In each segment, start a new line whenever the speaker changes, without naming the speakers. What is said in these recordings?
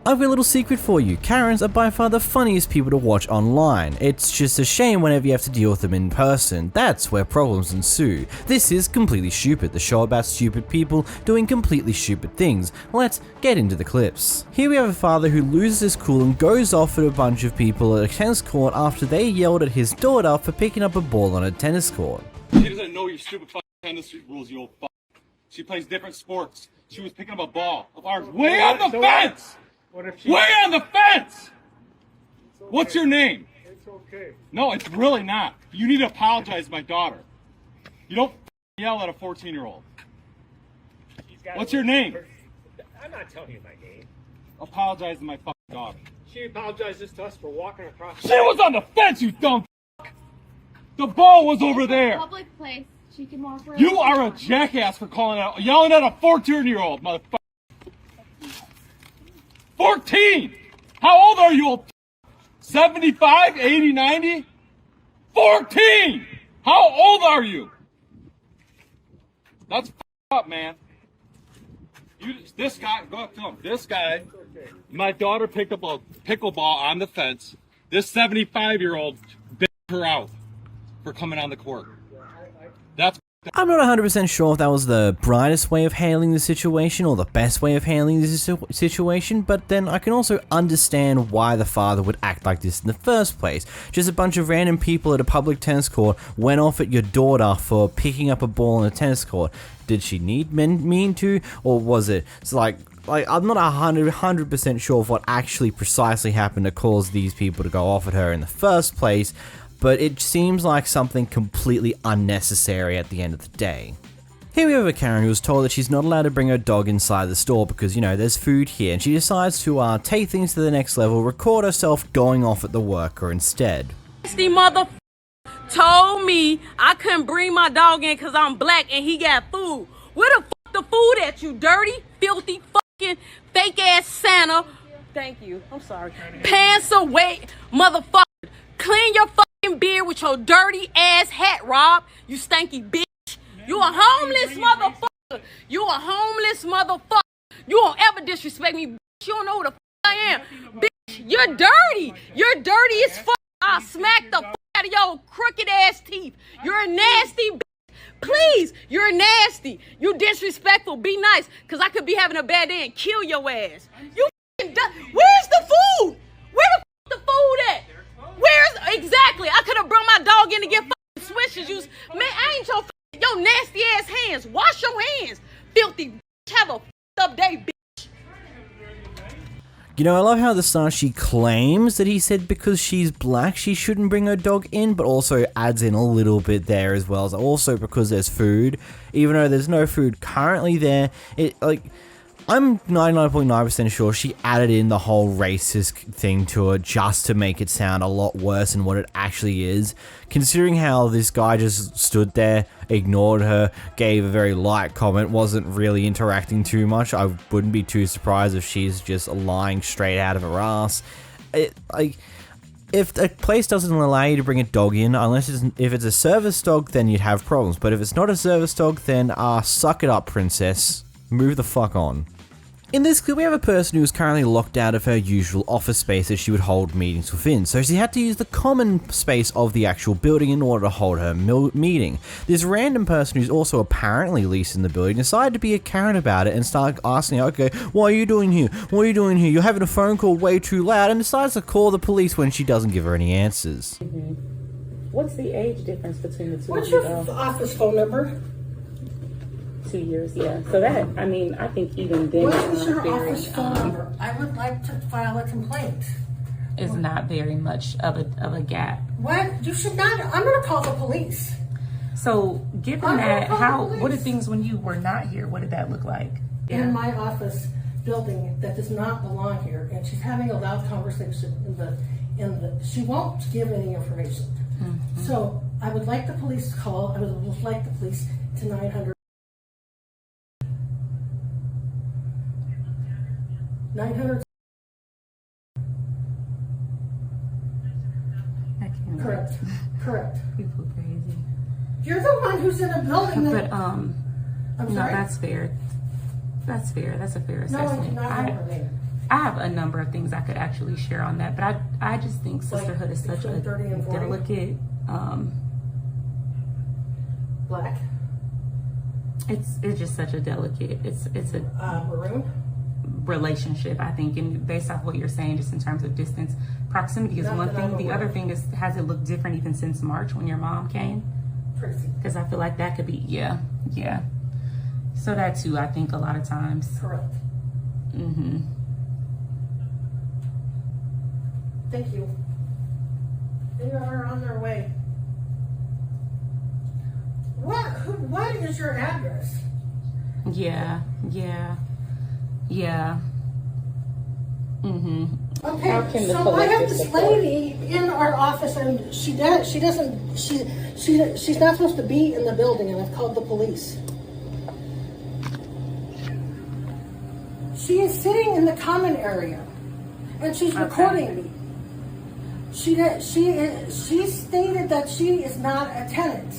I've got a little secret for you. Karens are by far the funniest people to watch online. It's just a shame whenever you have to deal with them in person. That's where problems ensue. This is Completely Stupid, the show about stupid people doing completely stupid things. Let's get into the clips. Here we have a father who loses his cool and goes off at a bunch of people at a tennis court after they yelled at his daughter for picking up a ball on a tennis court.
She doesn't know your stupid fucking tennis rules, you old fuck. She plays different sports. She was picking up a ball of ours way on the fence! Way on the fence! Okay. What's your name?
It's okay.
No, it's really not. You need to apologize to my daughter. You don't yell at a 14-year-old. What's your name?
I'm not telling you my name.
Apologize to my fucking daughter.
She apologizes to us for walking across.
She was on the fence, you dumb fuck! The ball was over there.
Public place. She can walk wherever
You are a jackass for yelling at a 14-year-old, motherfucker. 14! How old are you, old 75, 80, 90? 14! How old are you? That's up, man. This guy, go up to him. This guy, my daughter picked up a pickleball on the fence. This 75-year-old bit her out for coming on the court. That's
I'm not 100% sure if that was the brightest way of handling the situation or the best way of handling this situation, but then I can also understand why the father would act like this in the first place. Just a bunch of random people at a public tennis court went off at your daughter for picking up a ball on a tennis court. Did she mean to, or was it? It's like I'm not 100% sure of what actually precisely happened to cause these people to go off at her in the first place, but it seems like something completely unnecessary at the end of the day. Here we have a Karen who was told that she's not allowed to bring her dog inside the store because, you know, there's food here, and she decides to take things to the next level, record herself going off at the worker instead.
The mother told me I couldn't bring my dog in because I'm black and he got food. Where the fuck the food at, you dirty, filthy, fucking, fake-ass Santa? Thank you, I'm sorry. Pants away, motherfucker. Clean your fucking beard with your dirty ass hat, Rob. You stanky bitch. You a homeless motherfucker. You a homeless motherfucker. You won't ever disrespect me, bitch. You don't know who the fuck I am. Bitch, you're dirty. You're dirty as fuck. I'll smack the fuck out of your crooked ass teeth. You're a nasty bitch. Please, you're nasty. You disrespectful. Be nice, because I could be having a bad day and kill your ass. You fucking where's the food? Where the fuck the food at? Where's exactly? I could have brought my dog in to get fucking swishes. Man, I ain't your nasty ass hands. Wash your hands, filthy bitch. Have a fucked up day, bitch.
You know, I love how at the start she claims that he said because she's black she shouldn't bring her dog in, but also adds in a little bit there as well. So also because there's food, even though there's no food currently there, I'm 99.9% sure she added in the whole racist thing to it just to make it sound a lot worse than what it actually is. Considering how this guy just stood there, ignored her, gave a very light comment, wasn't really interacting too much, I wouldn't be too surprised if she's just lying straight out of her ass. If a place doesn't allow you to bring a dog in, if it's a service dog, then you'd have problems. But if it's not a service dog, then suck it up, princess. Move the fuck on. In this clip, we have a person who is currently locked out of her usual office space that she would hold meetings within, so she had to use the common space of the actual building in order to hold her meeting. This random person who's also apparently leased in the building decided to be a Karen about it and started asking her, okay, what are you doing here? What are you doing here? You're having a phone call way too loud, and decides to call the police when she doesn't give her any answers.
What's the age difference between the two?
What's your office phone number?
2 years, yeah. So that, I mean, I think even then
What is your office phone number? I would like to file a complaint.
it's not very much of a gap.
What? You should not. I'm going to call the police.
So given
I'm
that,
gonna call the police.
what are things when you were not here? What did that look like?
In my office building that does not belong here, and she's having a loud conversation she won't give any information.
Mm-hmm.
So I would like the police to call. I would like the police to 900. 900.
I can't.
Correct.
People are crazy.
You're the one who's in a building that.
But
I'm
no,
sorry.
that's fair. That's fair. That's a fair
No, I
assessment.
did not know her name.
I have a number of things I could actually share on that, but I just think sisterhood is such a
between 30 and 40?
delicate,
Black?
it's just such a delicate, it's a
Maroon?
relationship, I think, and based off what you're saying, just in terms of distance, proximity is
Not
one
that I'm
thing. The
aware
other
of.
thing is, has it looked different even since March when your mom came?
Tracy.
Because I feel like that could be, yeah. So that too, I think a lot of times.
Correct.
Mm-hmm.
Thank you. They are on their way. What is your address?
Yeah. Mm-hmm.
Okay,
How can the
so I have
collective
this
support?
lady in our office and she's not supposed to be in the building, and I've called the police. She is sitting in the common area and she's recording me. She stated that she is not a tenant.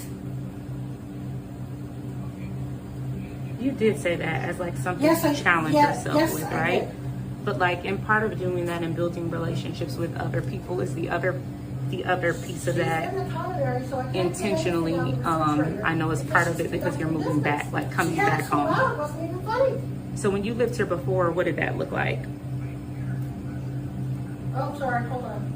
You did say that as like something
Yes,
to challenge yourself
yes,
with,
I
right?
did.
But like, and part of doing that and building relationships with other people is the other piece of that.
She's in the common area, so I can't do
Intentionally,
anything on the refrigerator.
I know it's part of it because you're moving back, like coming
Yeah,
back
it's so loud,
home.
it wasn't even funny.
So when you lived here before, what did that look like?
Oh, sorry, hold on.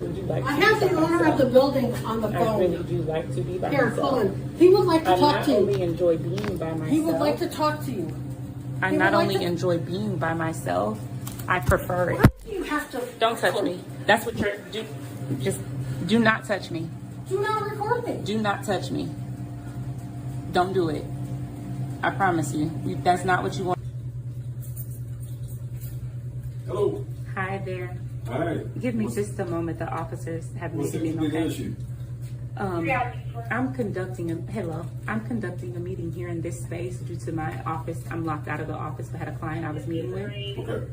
Would you like
I have the owner of the building on the
I really
phone.
do like to be by
Here,
myself.
hold on. He would like to
I
talk
not
to
only
you.
enjoy being by myself.
He would like to talk to you.
I
he
not
would like
only
to-
enjoy being by myself, I prefer it.
Why do you have to?
Don't touch me. That's what you're. Just do not touch me.
Do not record me.
Do not touch me. Don't do it. I promise you. That's not what you want.
Hello.
Hi there.
Hi.
Give me just a moment. The officers have
What
maybe
seems to
been
be the
okay.
issue?
I'm conducting a meeting here in this space due to my office. I'm locked out of the office, but had a client I was meeting with.
Okay.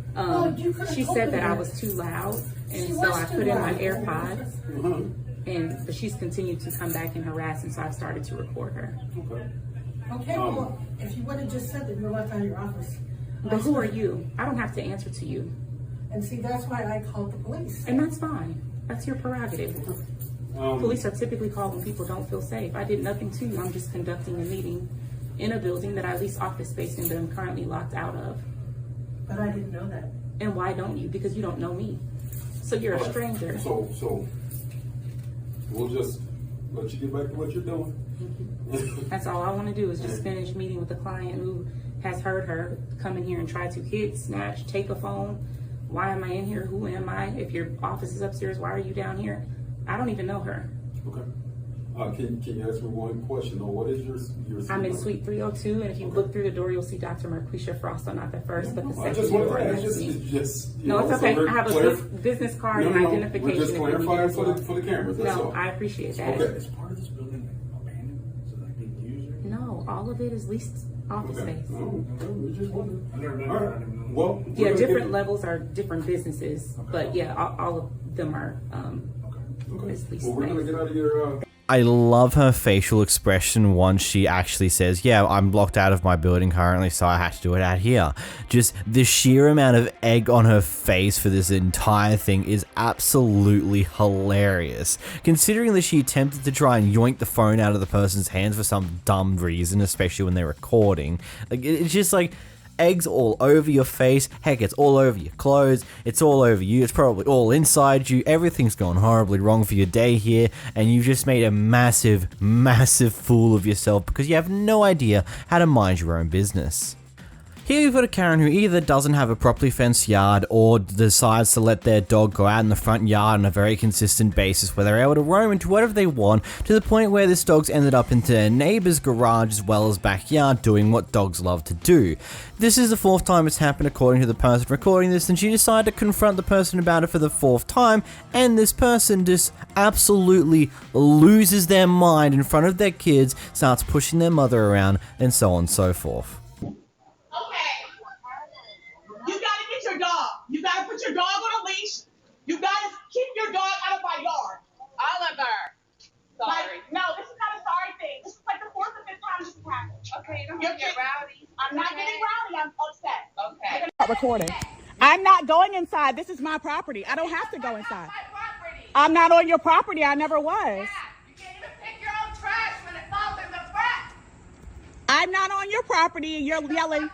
You could've
She
told
said
me
that I
that.
was too loud, and
She
so
was
I
too
put in my
loud.
AirPods,
Uh-huh.
but she's continued to come back and harass, and so I've started to record her.
Okay.
Okay, well, if you would have just said that you're left out of your office.
But who are you? I don't have to answer to you,
And see, that's why I called the police.
and that's fine. That's your prerogative. Police are typically called when people don't feel safe. I did nothing to you. I'm just conducting a meeting in a building that I lease office space in that I'm currently locked out of.
But I didn't know that.
And why don't you? Because you don't know me. So you're a stranger.
So we'll just let you get back to what you're doing.
That's all I want to do is just finish meeting with a client who has heard her come in here and try to hit, snatch, take a phone. Why am I in here? Who am I? If your office is upstairs, why are you down here? I don't even know her.
Okay. Can you answer me one question? Or what is your
I'm in suite 302, and if you look through the door, you'll see Dr. Marquisha Frost, not the first, but the
I
second
just want
door.
to
That's
it's
me.
just you
No,
know,
it's okay.
so we're
I have a business card and identification.
We're just
if you need
clarifying
as well.
for the cameras. That's
No,
all.
I appreciate that.
Okay.
Is part of this building abandoned so that they can use it?
No, all of it is leased office
Okay.
space.
No, we're just wondering.
I've never been
All
there. I
right.
don't even know.
Well, we're
Yeah,
gonna
different
get-
levels are different businesses, but yeah, all of them are
Okay.
is leased
Well, we're gonna
space.
get out of your.
I love her facial expression once she actually says, yeah, I'm locked out of my building currently, so I had to do it out here. Just the sheer amount of egg on her face for this entire thing is absolutely hilarious. Considering that she attempted to try and yoink the phone out of the person's hands for some dumb reason, especially when they're recording. Like, it's just like, eggs all over your face, heck, it's all over your clothes, it's all over you, it's probably all inside you, everything's gone horribly wrong for your day here, and you've just made a massive, massive fool of yourself because you have no idea how to mind your own business. Here you've got a Karen who either doesn't have a properly fenced yard or decides to let their dog go out in the front yard on a very consistent basis where they're able to roam into whatever they want, to the point where this dog's ended up into their neighbor's garage as well as backyard doing what dogs love to do. This is the fourth time it's happened according to the person recording this, and she decided to confront the person about it for the fourth time, and this person just absolutely loses their mind in front of their kids, starts pushing their mother around, and so on and so forth.
You gotta get your dog. You gotta put your dog on a leash. You gotta keep your dog out of my yard.
Oliver. Sorry.
Like, no, this is not a sorry thing. This is like the fourth or fifth time this has happened.
Okay, you don't
You're
have to get
kidding.
rowdy.
I'm not getting rowdy. start recording. I'm not going inside. This is my property. I don't have to go inside. I'm not on your property. I never was.
Yeah, you can't even pick your own trash when it falls in the front.
I'm not on your property and you're yelling.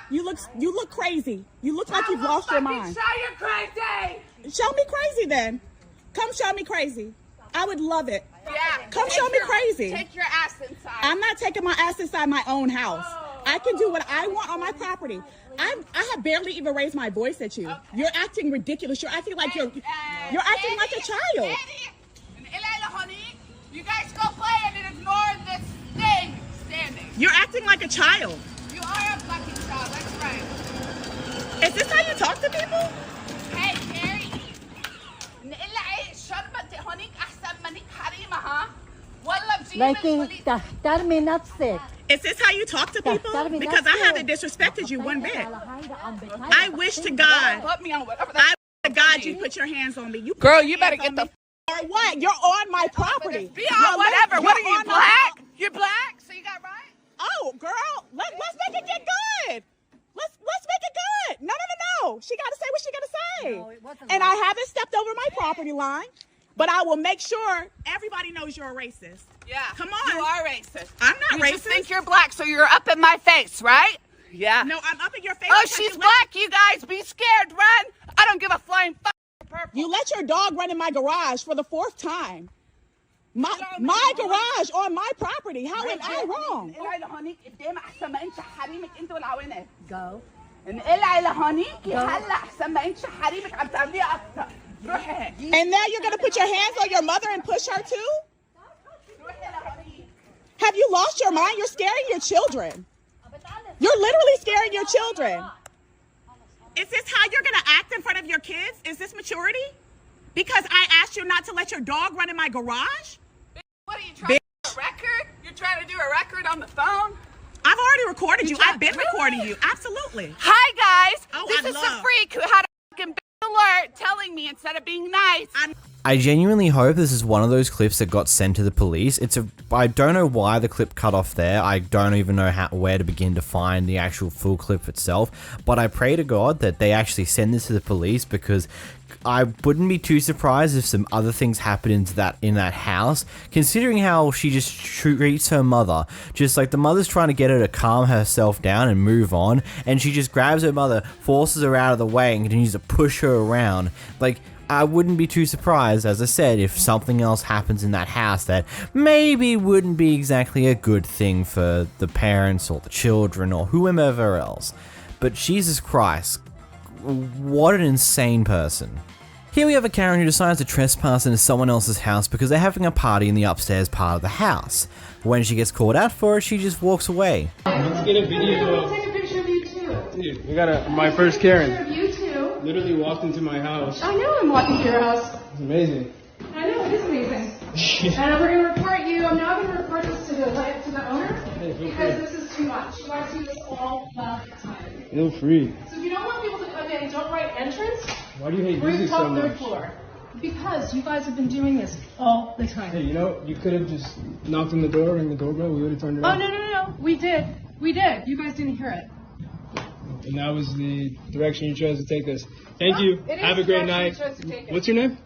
You look crazy. You look like you've lost your mind.
Show you crazy.
Show me crazy then. Come show me crazy. I would love it.
Yeah.
Come show me crazy.
Take your ass inside.
I'm not taking my ass inside my own house. I can do what I want on my property. I have barely even raised my voice at you. Okay. You're acting ridiculous. You're acting like you're acting like a child.
You guys go play and ignore this thing standing.
You're acting like a child.
You are a fucking child. That's right.
Is this how you talk to people?
Hey, Carrie.
Is this how you talk to people? Because I haven't disrespected you one bit. I wish to God.
Put me on whatever.
I wish to God you put your hands on me.
Girl, you better get the.
Or what? You're on my property.
Be on whatever. What are you, black? You're black, so you got right.
Oh, girl, let's make it get good. Let's make it good. No. She got to say what she got to say.
No, it wasn't
and
right.
I haven't stepped over my property line, but I will make sure everybody knows you're a racist.
Yeah.
Come on.
You are racist.
I'm not
you
racist.
Just think you're black, so you're up in my face, right? Yeah.
No, I'm up in your face.
Oh,
because
she's black, you guys. Be scared. Run. I don't give a flying fuck. Purple.
You let your dog run in my garage for the 4th time. My garage on my property. How am I wrong?
Go.
And now you're going to put your hands on your mother and push her too? Have you lost your mind? You're scaring your children. You're literally scaring your children. Is this how you're going to act in front of your kids? Is this maturity? Because I asked you not to let your dog run in my garage?
What are you trying to do, a record? You're trying to do a record on the phone?
I've already recorded you. I've been recording you. Absolutely.
Hi, guys.
Oh,
this is the freak who had a fucking alert telling me instead of being nice.
I genuinely hope this is one of those clips that got sent to the police. I don't know why the clip cut off there. I don't even know where to begin to find the actual full clip itself. But I pray to God that they actually send this to the police, because I wouldn't be too surprised if some other things happen in that house, considering how she just treats her mother. Just like the mother's trying to get her to calm herself down and move on, and she just grabs her mother, forces her out of the way, and continues to push her around. Like, I wouldn't be too surprised, as I said, if something else happens in that house that maybe wouldn't be exactly a good thing for the parents or the children or whomever else. But Jesus Christ, what an insane person. Here we have a Karen who decides to trespass into someone else's house because they're having a party in the upstairs part of the house. When she gets called out for it, she just walks away.
Let's get a video.
Take a picture of you too.
Dude, we got my first Karen.
Picture of you too.
Literally walked into my house.
I know I'm walking to your house.
It's amazing.
I know, it is amazing. And we're going to report you. I'm now going to report this to the owner because this is too much. You guys do this all the time.
Feel free.
So if you don't want people to come in, don't write entrance.
Why do you hate music so
top
much?
third floor. Because you guys have been doing this all the time.
Hey, you could have just knocked on the door, rang the doorbell, we would have turned it
Oh,
on.
no. We did. You guys didn't hear it.
And that was the direction you chose to take this. Thank you.
It is
Have a great
the
night.
direction you chose to take it.
What's your name?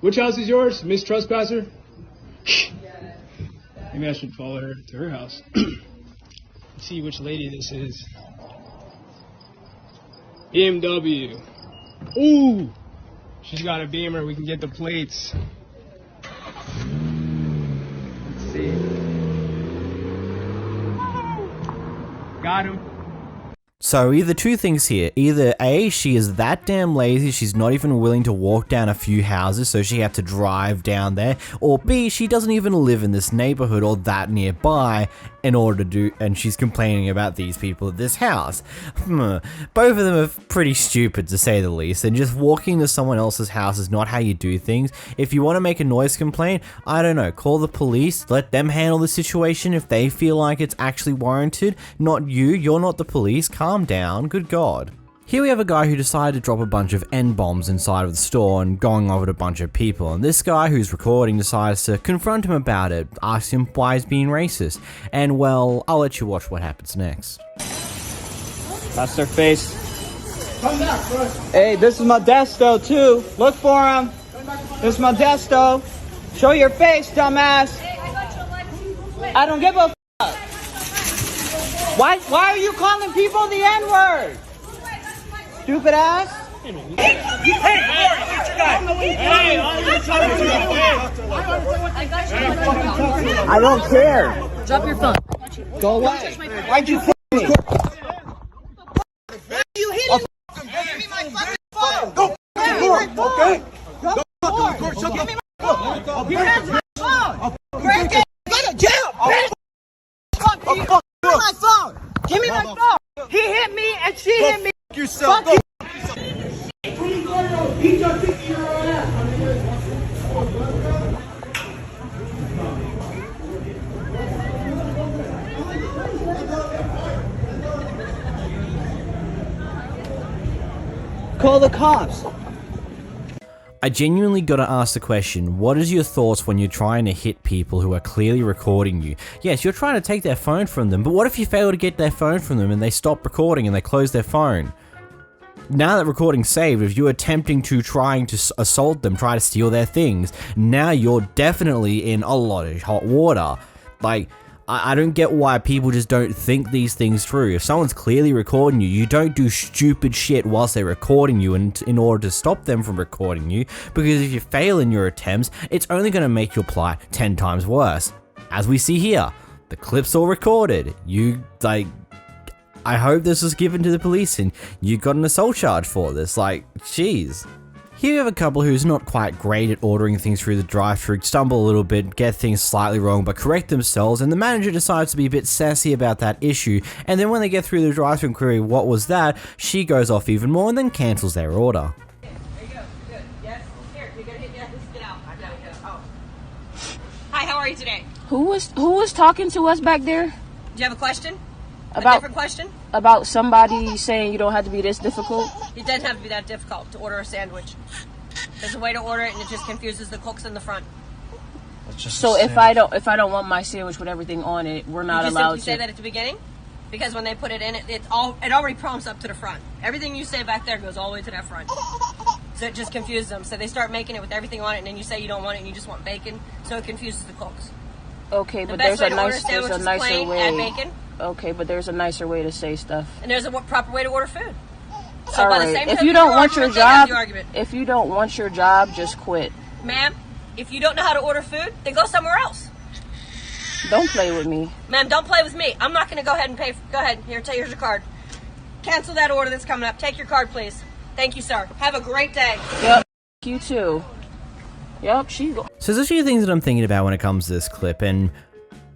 Which house is yours, Miss Trespasser? Maybe I should follow her to her house. See which lady this is. BMW. Ooh! She's got a Beamer. We can get the plates. Let's see. Got him.
So either two things here. Either A, she is that damn lazy she's not even willing to walk down a few houses, so she had to drive down there, or B, she doesn't even live in this neighborhood or that nearby in order to do, and she's complaining about these people at this house. Both of them are pretty stupid, to say the least, and just walking to someone else's house is not how you do things. If you want to make a noise complaint, I don't know, call the police, let them handle the situation if they feel like it's actually warranted, not you. You're not the police. Calm down, good God. Here we have a guy who decided to drop a bunch of N-bombs inside of the store and going over to a bunch of people, and this guy who's recording decides to confront him about it, ask him why he's being racist, and well, I'll let you watch what happens next.
That's their face.
Hey, this is Modesto too. Look for him. This is Modesto. Show your face, dumbass. I don't give a fuck. Why are you calling people the N-word? Stupid ass. I don't care.
Drop your phone.
Go away. Why'd you hit me?
You hit me. Give me my fucking phone.
Go. Okay.
Give me my phone. Give me my phone. Go to jail. Give me my phone. Give me my phone. He hit me and she hit me.
Yourself.
Fuck you.
Call the cops.
I genuinely gotta ask the question, what is your thoughts when you're trying to hit people who are clearly recording you? Yes, you're trying to take their phone from them, but what if you fail to get their phone from them and they stop recording and they close their phone? Now that recording's saved, if you're attempting to trying to assault them, try to steal their things, now you're definitely in a lot of hot water. Like, I don't get why people just don't think these things through. If someone's clearly recording you, you don't do stupid shit whilst they're recording you in order to stop them from recording you, because if you fail in your attempts, it's only going to make your plight 10 times worse. As we see here, the clip's all recorded. I hope this was given to the police and you got an assault charge for this. Like, jeez. Here you have a couple who's not quite great at ordering things through the drive-thru, stumble a little bit, get things slightly wrong, but correct themselves, and the manager decides to be a bit sassy about that issue, and then when they get through the drive-thru and query what was that, she goes off even more and then cancels their order.
There you go. Good. Yes. Here, you're gonna hit yes. Get out. I gotta get out. Hi, how are you today?
Who was talking to us back there?
Do you have a question? A
About
different question?
about somebody saying you don't have to be this difficult.
It doesn't have to be that difficult to order a sandwich. There's a way to order it, and it just confuses the cooks in the front.
So if I don't want my sandwich with everything on it, we're not
you just
allowed
simply say that at the beginning, because when they put it in, it already prompts up to the front. Everything you say back there goes all the way to that front. So it just confuses them. So they start making it with everything on it, and then you say you don't want it, and you just want bacon. So it confuses the cooks.
Okay, but there's a nicer way. Okay, but there's a nicer way to say stuff.
And there's a proper way to order food. So
all
by
right.
the same
If
time
you don't want your job, just quit.
Ma'am, if you don't know how to order food, then go somewhere else.
Don't play with me.
Ma'am, don't play with me. I'm not going to go ahead and pay. Go ahead. Here's your card. Cancel that order that's coming up. Take your card, please. Thank you, sir. Have a great day.
Yep. You too. Yep.
So there's a few things that I'm thinking about when it comes to this clip, and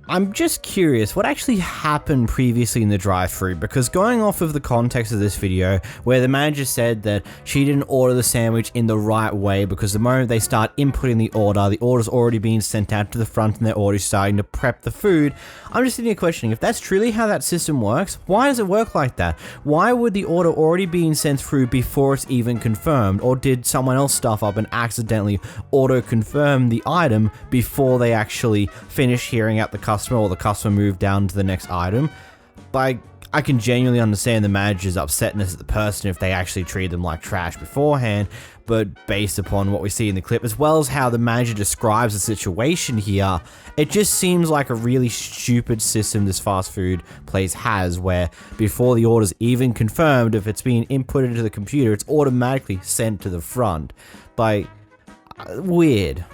I'm just curious what actually happened previously in the drive-thru, because going off of the context of this video where the manager said that she didn't order the sandwich in the right way because the moment they start inputting the order's already being sent out to the front and they're already starting to prep the food. I'm just sitting here questioning if that's truly how that system works. Why does it work like that? Why would the order already being sent through before it's even confirmed, or did someone else stuff up and accidentally auto-confirm the item before they actually finish hearing out the customer, or the customer moved down to the next item? Like, I can genuinely understand the manager's upsetness at the person if they actually treated them like trash beforehand, but based upon what we see in the clip, as well as how the manager describes the situation here, it just seems like a really stupid system this fast food place has, where before the order's even confirmed, if it's being inputted into the computer, it's automatically sent to the front. Like, weird.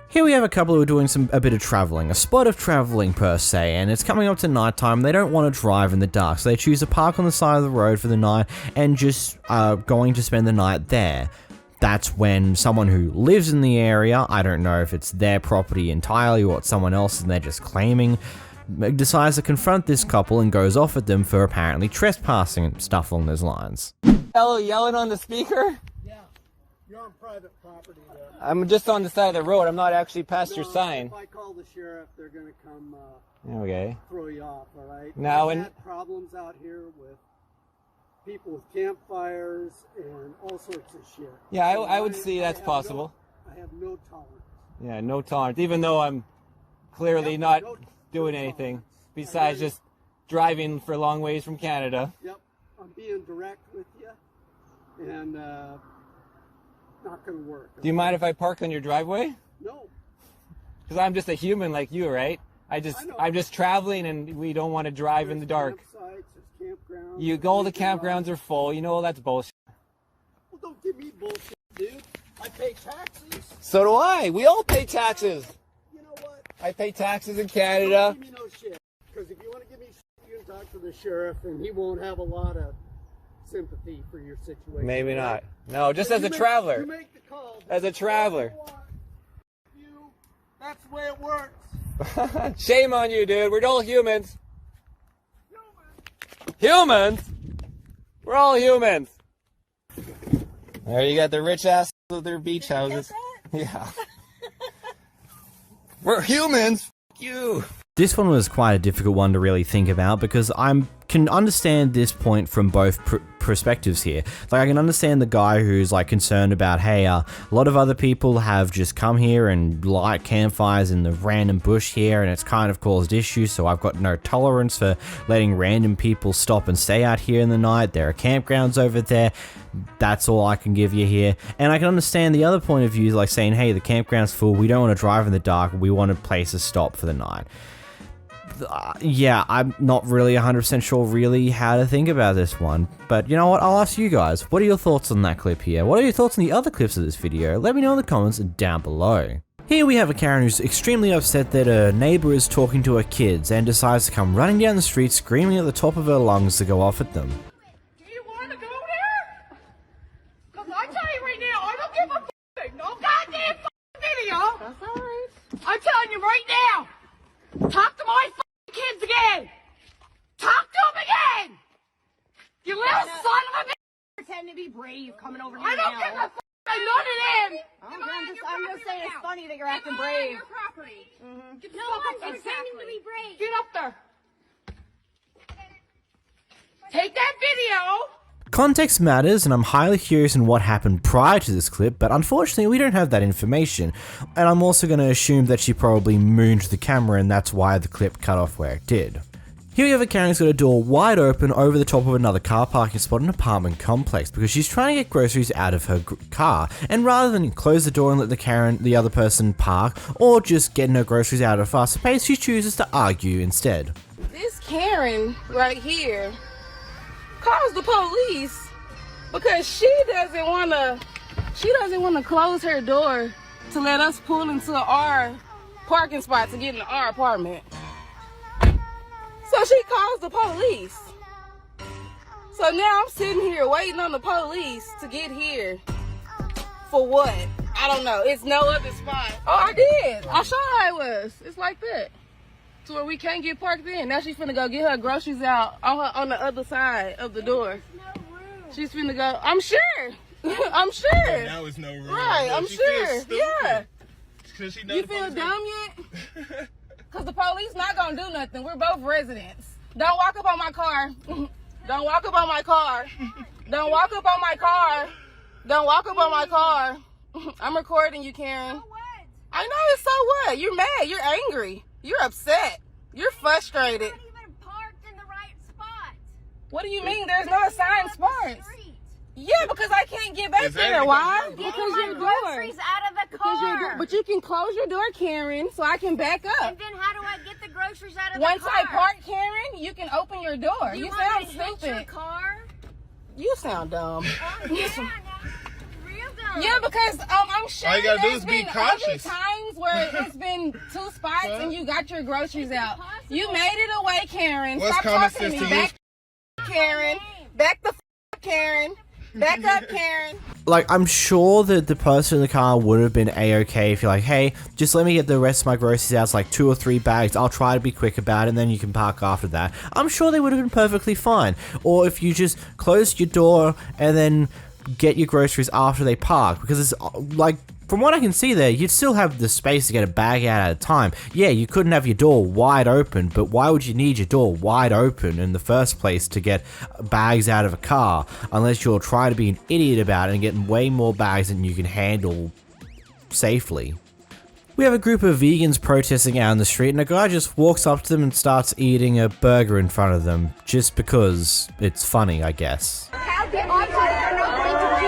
Here we have a couple who are doing a bit of traveling, a spot of traveling per se, and it's coming up to nighttime. They don't want to drive in the dark, so they choose to park on the side of the road for the night and just going to spend the night there. That's when someone who lives in the area, I don't know if it's their property entirely or it's someone else's and they're just claiming, decides to confront this couple and goes off at them for apparently trespassing and stuff along those lines.
Hello, yelling on the speaker?
You're on private property there.
I'm just on the side of the road. I'm not actually past your sign.
If I call the sheriff, they're going to come
okay.
throw you off, all right?
Now,
I've had problems out here with people with campfires and all sorts of shit.
Yeah,
So
I would see that's possible.
I have no tolerance.
Yeah, no tolerance. Even though I'm clearly not doing anything besides just driving for long ways from Canada.
Yep, I'm being direct with you. and not going to work.
Do you mind if I park on your driveway?
No.
Because I'm just a human like you, right? I'm just traveling, and we don't want to drive in the dark.
Campsites, there's campgrounds.
You go, all the campgrounds are full. You know that's bullshit.
Well, don't give me bullshit, dude. I pay taxes.
So do I. We all pay taxes.
You know what?
I pay taxes in Canada.
Don't give me no shit. Because if you want to give me shit, you can talk to the sheriff, and he won't have a lot of sympathy for your situation.
Maybe not. No, just
So
as
you
a
make-
traveler.
You make the call.
As a traveler.
That's the way it works.
Shame on you, dude. We're all humans. Humans? We're all humans. There you got the rich ass with their beach houses. Yeah. We're humans. F you.
This one was quite a difficult one to really think about because I can understand this point from both perspectives here. Like, I can understand the guy who's like concerned about, hey, a lot of other people have just come here and light campfires in the random bush here, and it's kind of caused issues, so I've got no tolerance for letting random people stop and stay out here in the night. There are campgrounds over there. That's all I can give you here. And I can understand the other point of view, like saying, hey, the campground's full, we don't want to drive in the dark, we want a place to stop for the night. Yeah, I'm not really 100% sure really how to think about this one, but you know what, I'll ask you guys, what are your thoughts on that clip here? What are your thoughts on the other clips of this video? Let me know in the comments down below. Here we have a Karen who's extremely upset that her neighbor is talking to her kids and decides to come running down the street screaming at the top of her lungs to go off at them.
Do you want to go there? Because I tell you right now, I don't give a f***ing no goddamn f***ing video. That's alright. I'm telling you right now, talk to my f***ing kids again. Talk to them again. You little son of a bitch.
Pretend to be brave coming over here.
I don't give a f***. I know to them.
I'm just saying it's funny that you're acting brave.
Your property. Get the
No,
fuck
I'm
up there.
pretending to be brave.
Get up there. Take that video.
Context matters, and I'm highly curious in what happened prior to this clip, but unfortunately we don't have that information. And I'm also going to assume that she probably mooned the camera and that's why the clip cut off where it did. Here we have a Karen who's got a door wide open over the top of another car parking spot in an apartment complex because she's trying to get groceries out of her car, and rather than close the door and let the other person park, or just getting her groceries out at a faster pace, she chooses to argue instead.
This Karen right here calls the police because she doesn't want to close her door to let us pull into our parking spot to get in our apartment. So she calls the police. So now I'm sitting here waiting on the police to get here. For what? I don't know. It's no other spot. Oh, I did. I saw how it was. It's like that. To where we can't get parked in. Now she's finna go get her groceries out on the other side of the door. She's finna go. I'm sure. I'm sure.
Now it's no room.
Right,
No,
I'm
she
sure.
feels stupid.
Yeah.
Cause she know
You
the
feel
police
dumb yet? Because the police not gonna do nothing. We're both residents. Don't walk up on my car. Don't walk up on my car. Don't walk up on my car. Don't walk up on my car. I'm recording you, Karen. So what? I know it's so what? You're mad. You're angry. You're upset. You're frustrated.
You're not even parked in the right spot.
What do you mean? There's no assigned spots. Yeah, because I can't get back there. Why? Because your door.
Groceries out of the car.
But you can close your door, Karen, so I can back up.
And then how do I get the groceries out of
Once
the car?
I park, Karen, you can open your door. You sound
want me to hit your
stupid.
car?
You sound dumb.
Yeah, real dumb.
Yeah, because I'm sure
All you gotta do
there's
is be
been
cautious.
other times where it's been 2 spots and you got your groceries out. You made it away, Karen.
What's
Stop
common
talking to
sense
me.
to you?
Back, Karen. Back the f Karen. Back up, Karen.
Like, I'm sure that the person in the car would have been a-okay if you're like, hey, just let me get the rest of my groceries out, it's like 2 or 3 bags, I'll try to be quick about it, and then you can park after that. I'm sure they would have been perfectly fine. Or if you just closed your door and then get your groceries after they park, because it's like, from what I can see there, you'd still have the space to get a bag out at a time. Yeah, you couldn't have your door wide open, but why would you need your door wide open in the first place to get bags out of a car? Unless you're trying to be an idiot about it and getting way more bags than you can handle safely. We have a group of vegans protesting out on the street, and a guy just walks up to them and starts eating a burger in front of them, just because it's funny, I guess.
How did you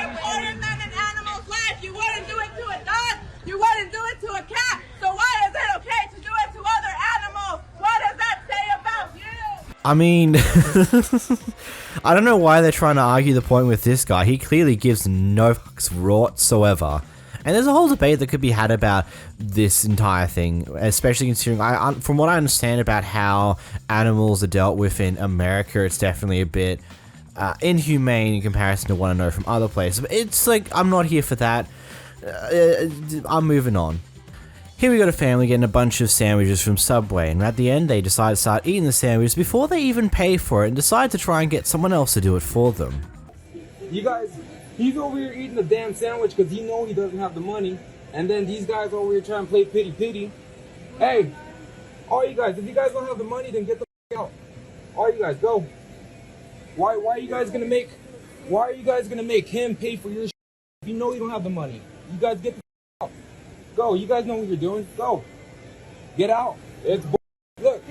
important than an animal's life. You wouldn't do it to a dog. You wouldn't do it to a cat. So why is it okay to do it to other animals? What does that say about you?
I mean, I don't know why they're trying to argue the point with this guy. He clearly gives no fucks whatsoever. And there's a whole debate that could be had about this entire thing, especially considering, from what I understand about how animals are dealt with in America, it's definitely a bit inhumane in comparison to what I know from other places. But it's like, I'm not here for that. I'm moving on. Here we got a family getting a bunch of sandwiches from Subway, and at the end they decide to start eating the sandwiches before they even pay for it and decide to try and get someone else to do it for them.
You guys, he's over here eating the damn sandwich because he know he doesn't have the money, and then these guys over here trying to play pity. Hey, all you guys, if you guys don't have the money, then get the f out. All you guys, go. Why are you guys gonna make him pay for your shit if you know you don't have the money? You guys get the f out. Go. You guys know what you're doing. Go. Get out. It's look.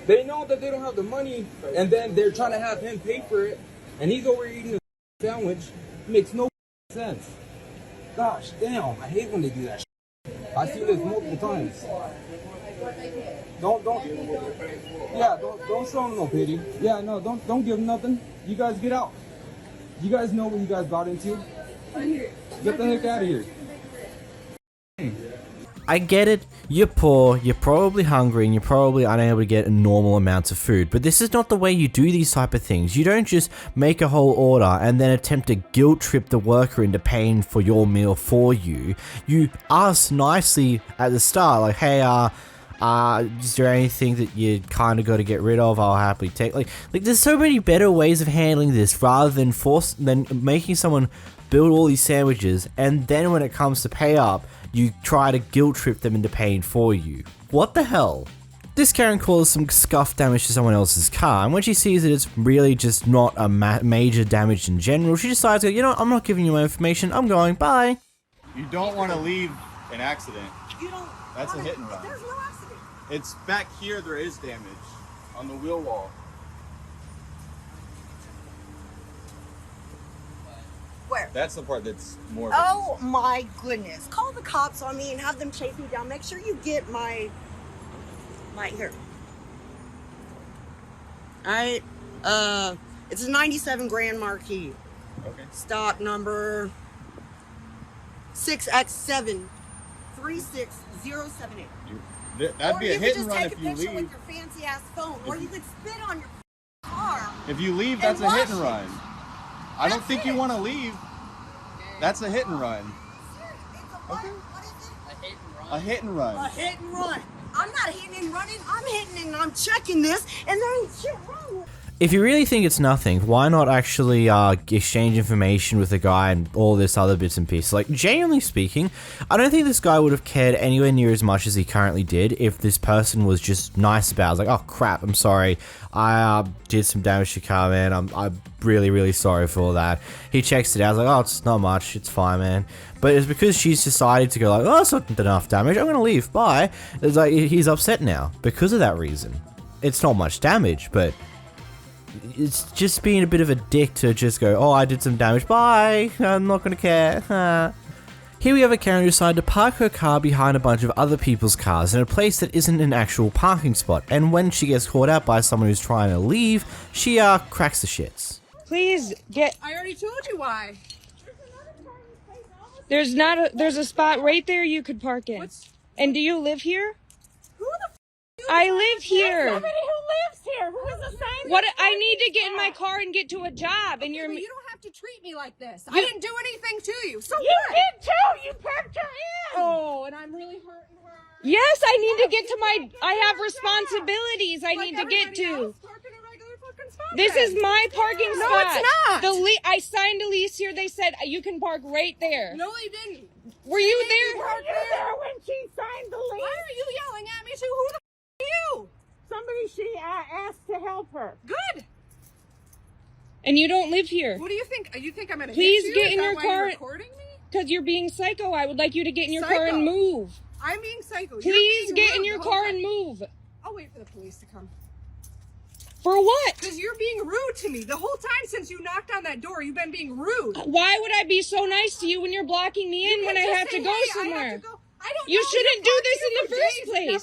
They know that they don't have the money, and then they're trying to have him pay for it, and he's over here eating a sandwich. It makes no sense. Gosh damn, I hate when they do that shit. I see this multiple times. Don't show them no pity. Yeah, no, don't give them nothing. You guys get out. You guys know what you guys got into. Get the heck out of here.
I get it, you're poor, you're probably hungry, and you're probably unable to get normal amounts of food, but this is not the way you do these type of things. You don't just make a whole order and then attempt to guilt trip the worker into paying for your meal for you. You ask nicely at the start, like, hey, is there anything that you kind of got to get rid of? I'll happily take. Like there's so many better ways of handling this rather than making someone build all these sandwiches, and then when it comes to pay up, you try to guilt trip them into paying for you. What the hell? This Karen causes some scuff damage to someone else's car, and when she sees that it's really just not a major damage in general, she decides, you know what, I'm not giving you my information, I'm going, bye.
You don't want to leave an accident.
You don't.
That's a hit and run.
There's no accident.
It's back here, there is damage on the wheel wall.
Where?
That's the part that's more.
Oh my goodness. Call the cops on me and have them chase me down. Make sure you get my here. Alright. It's a 97 Grand Marquis.
Okay.
Stock number 6X7 36078.
That'd be a hit and run if you
Or you could just take a picture
leave.
with your fancy ass phone. Or you could spit on your car.
If you leave, that's a hit and run. I don't think you want to leave. That's a hit and run.
Okay.
A hit and run.
A hit and run. I'm not hitting and running. I'm hitting and I'm checking this, and there ain't shit wrong with it.
If you really think it's nothing, why not actually exchange information with the guy and all this other bits and pieces? Like, genuinely speaking, I don't think this guy would have cared anywhere near as much as he currently did if this person was just nice about it. I was like, oh crap, I'm sorry, I did some damage to your car, man, I'm really, really sorry for all that. He checks it out, I was like, oh, it's not much, it's fine, man. But it's because she's decided to go like, oh, it's not enough damage, I'm gonna leave, bye. It's like, he's upset now because of that reason. It's not much damage, but it's just being a bit of a dick to just go, oh, I did some damage, bye, I'm not gonna care. Here we have a Karen who decided to park her car behind a bunch of other people's cars in a place that isn't an actual parking spot, and when she gets caught out by someone who's trying to leave, she cracks the shits.
Please get.
I already told you why.
There's a spot right there you could park in. And do you live here?
Who the f***
I live here.
Somebody who lives here. Who is assigned?
What? I need to get in my car and get to a job, and you're.
But you don't have to treat me like this. I didn't do anything to you. So
You
what?
did too. You parked her in.
Oh, and I'm really hurting her.
Yes, I need to get to my. I have responsibilities. I need to get to. This is my parking spot.
No, it's not.
I signed a lease here. They said you can park right there.
No, they didn't.
Were you there?
Were you there when she signed the lease? Why are you yelling at me too? Who the f*** are you? Somebody she asked to help her. Good.
And you don't live here.
What do you think? You think I'm gonna
Please
hit you?
get
Is
in
that
your
why
car.
You're recording me?
Because you're being psycho. I would like you to get in your car
Psycho?
and move.
I'm being psycho. You're
Please
being
get
rude
in your
the whole
car
time.
and move.
I'll wait for the police to come.
For what?
Because you're being rude to me. The whole time since you knocked on that door, you've been being rude.
Why would I be so nice to you when you're blocking me in when I have to go somewhere? You shouldn't do this in the first place.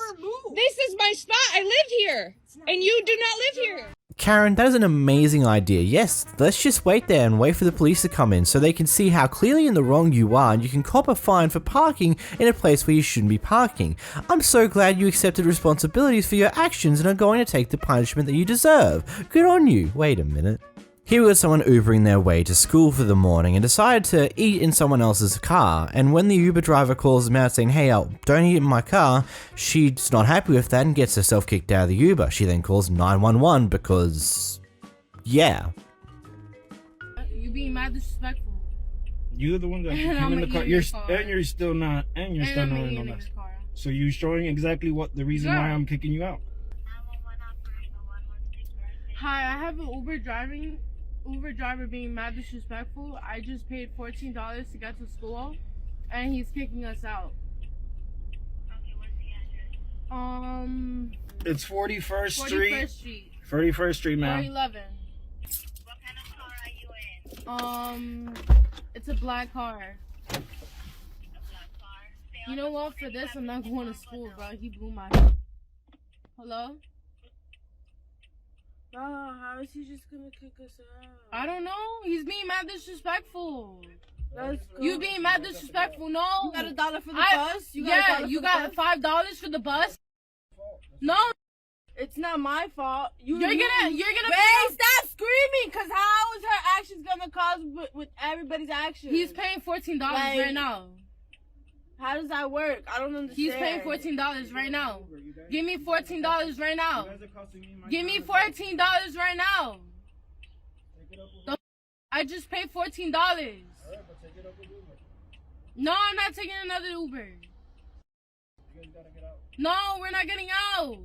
This is my spot. I live here. And you do not live here.
Karen, that is an amazing idea. Yes, let's just wait there and wait for the police to come in so they can see how clearly in the wrong you are and you can cop a fine for parking in a place where you shouldn't be parking. I'm so glad you accepted responsibilities for your actions and are going to take the punishment that you deserve. Good on you. Wait a minute. Here we got someone Ubering their way to school for the morning and decided to eat in someone else's car, and when the Uber driver calls them out saying, hey, don't eat in my car, she's not happy with that and gets herself kicked out of the Uber. She then calls 911 because, yeah.
You being mad disrespectful.
You're the one that came in the car. You're still not in the car. So you're showing exactly what the reason why I'm kicking you out.
Hi, I have an Uber driver being mad disrespectful. I just paid $14 to get to school, and he's kicking us out.
Okay, what's the address?
It's 41st Street.
41st Street.
41st Street, ma'am.
411.
What kind of car are you in?
It's a black car.
A black car?
You know what? For this, I'm not going to school, bro. He blew my head. Hello?
Bro, how is he just gonna kick us out?
I don't know. He's being mad disrespectful.
Let's go.
You being mad disrespectful? No.
You got $1 for the bus?
You got $5 for the bus? No.
It's not my fault. You're
gonna
Ray, stop screaming, cause how is her actions gonna cause with everybody's actions?
He's paying $14 right now.
How does that work? I don't understand.
He's paying $14 right now. Give me $14 right now. Give me $14 right now. I just paid $14. No, I'm not taking another Uber. No, we're not getting out.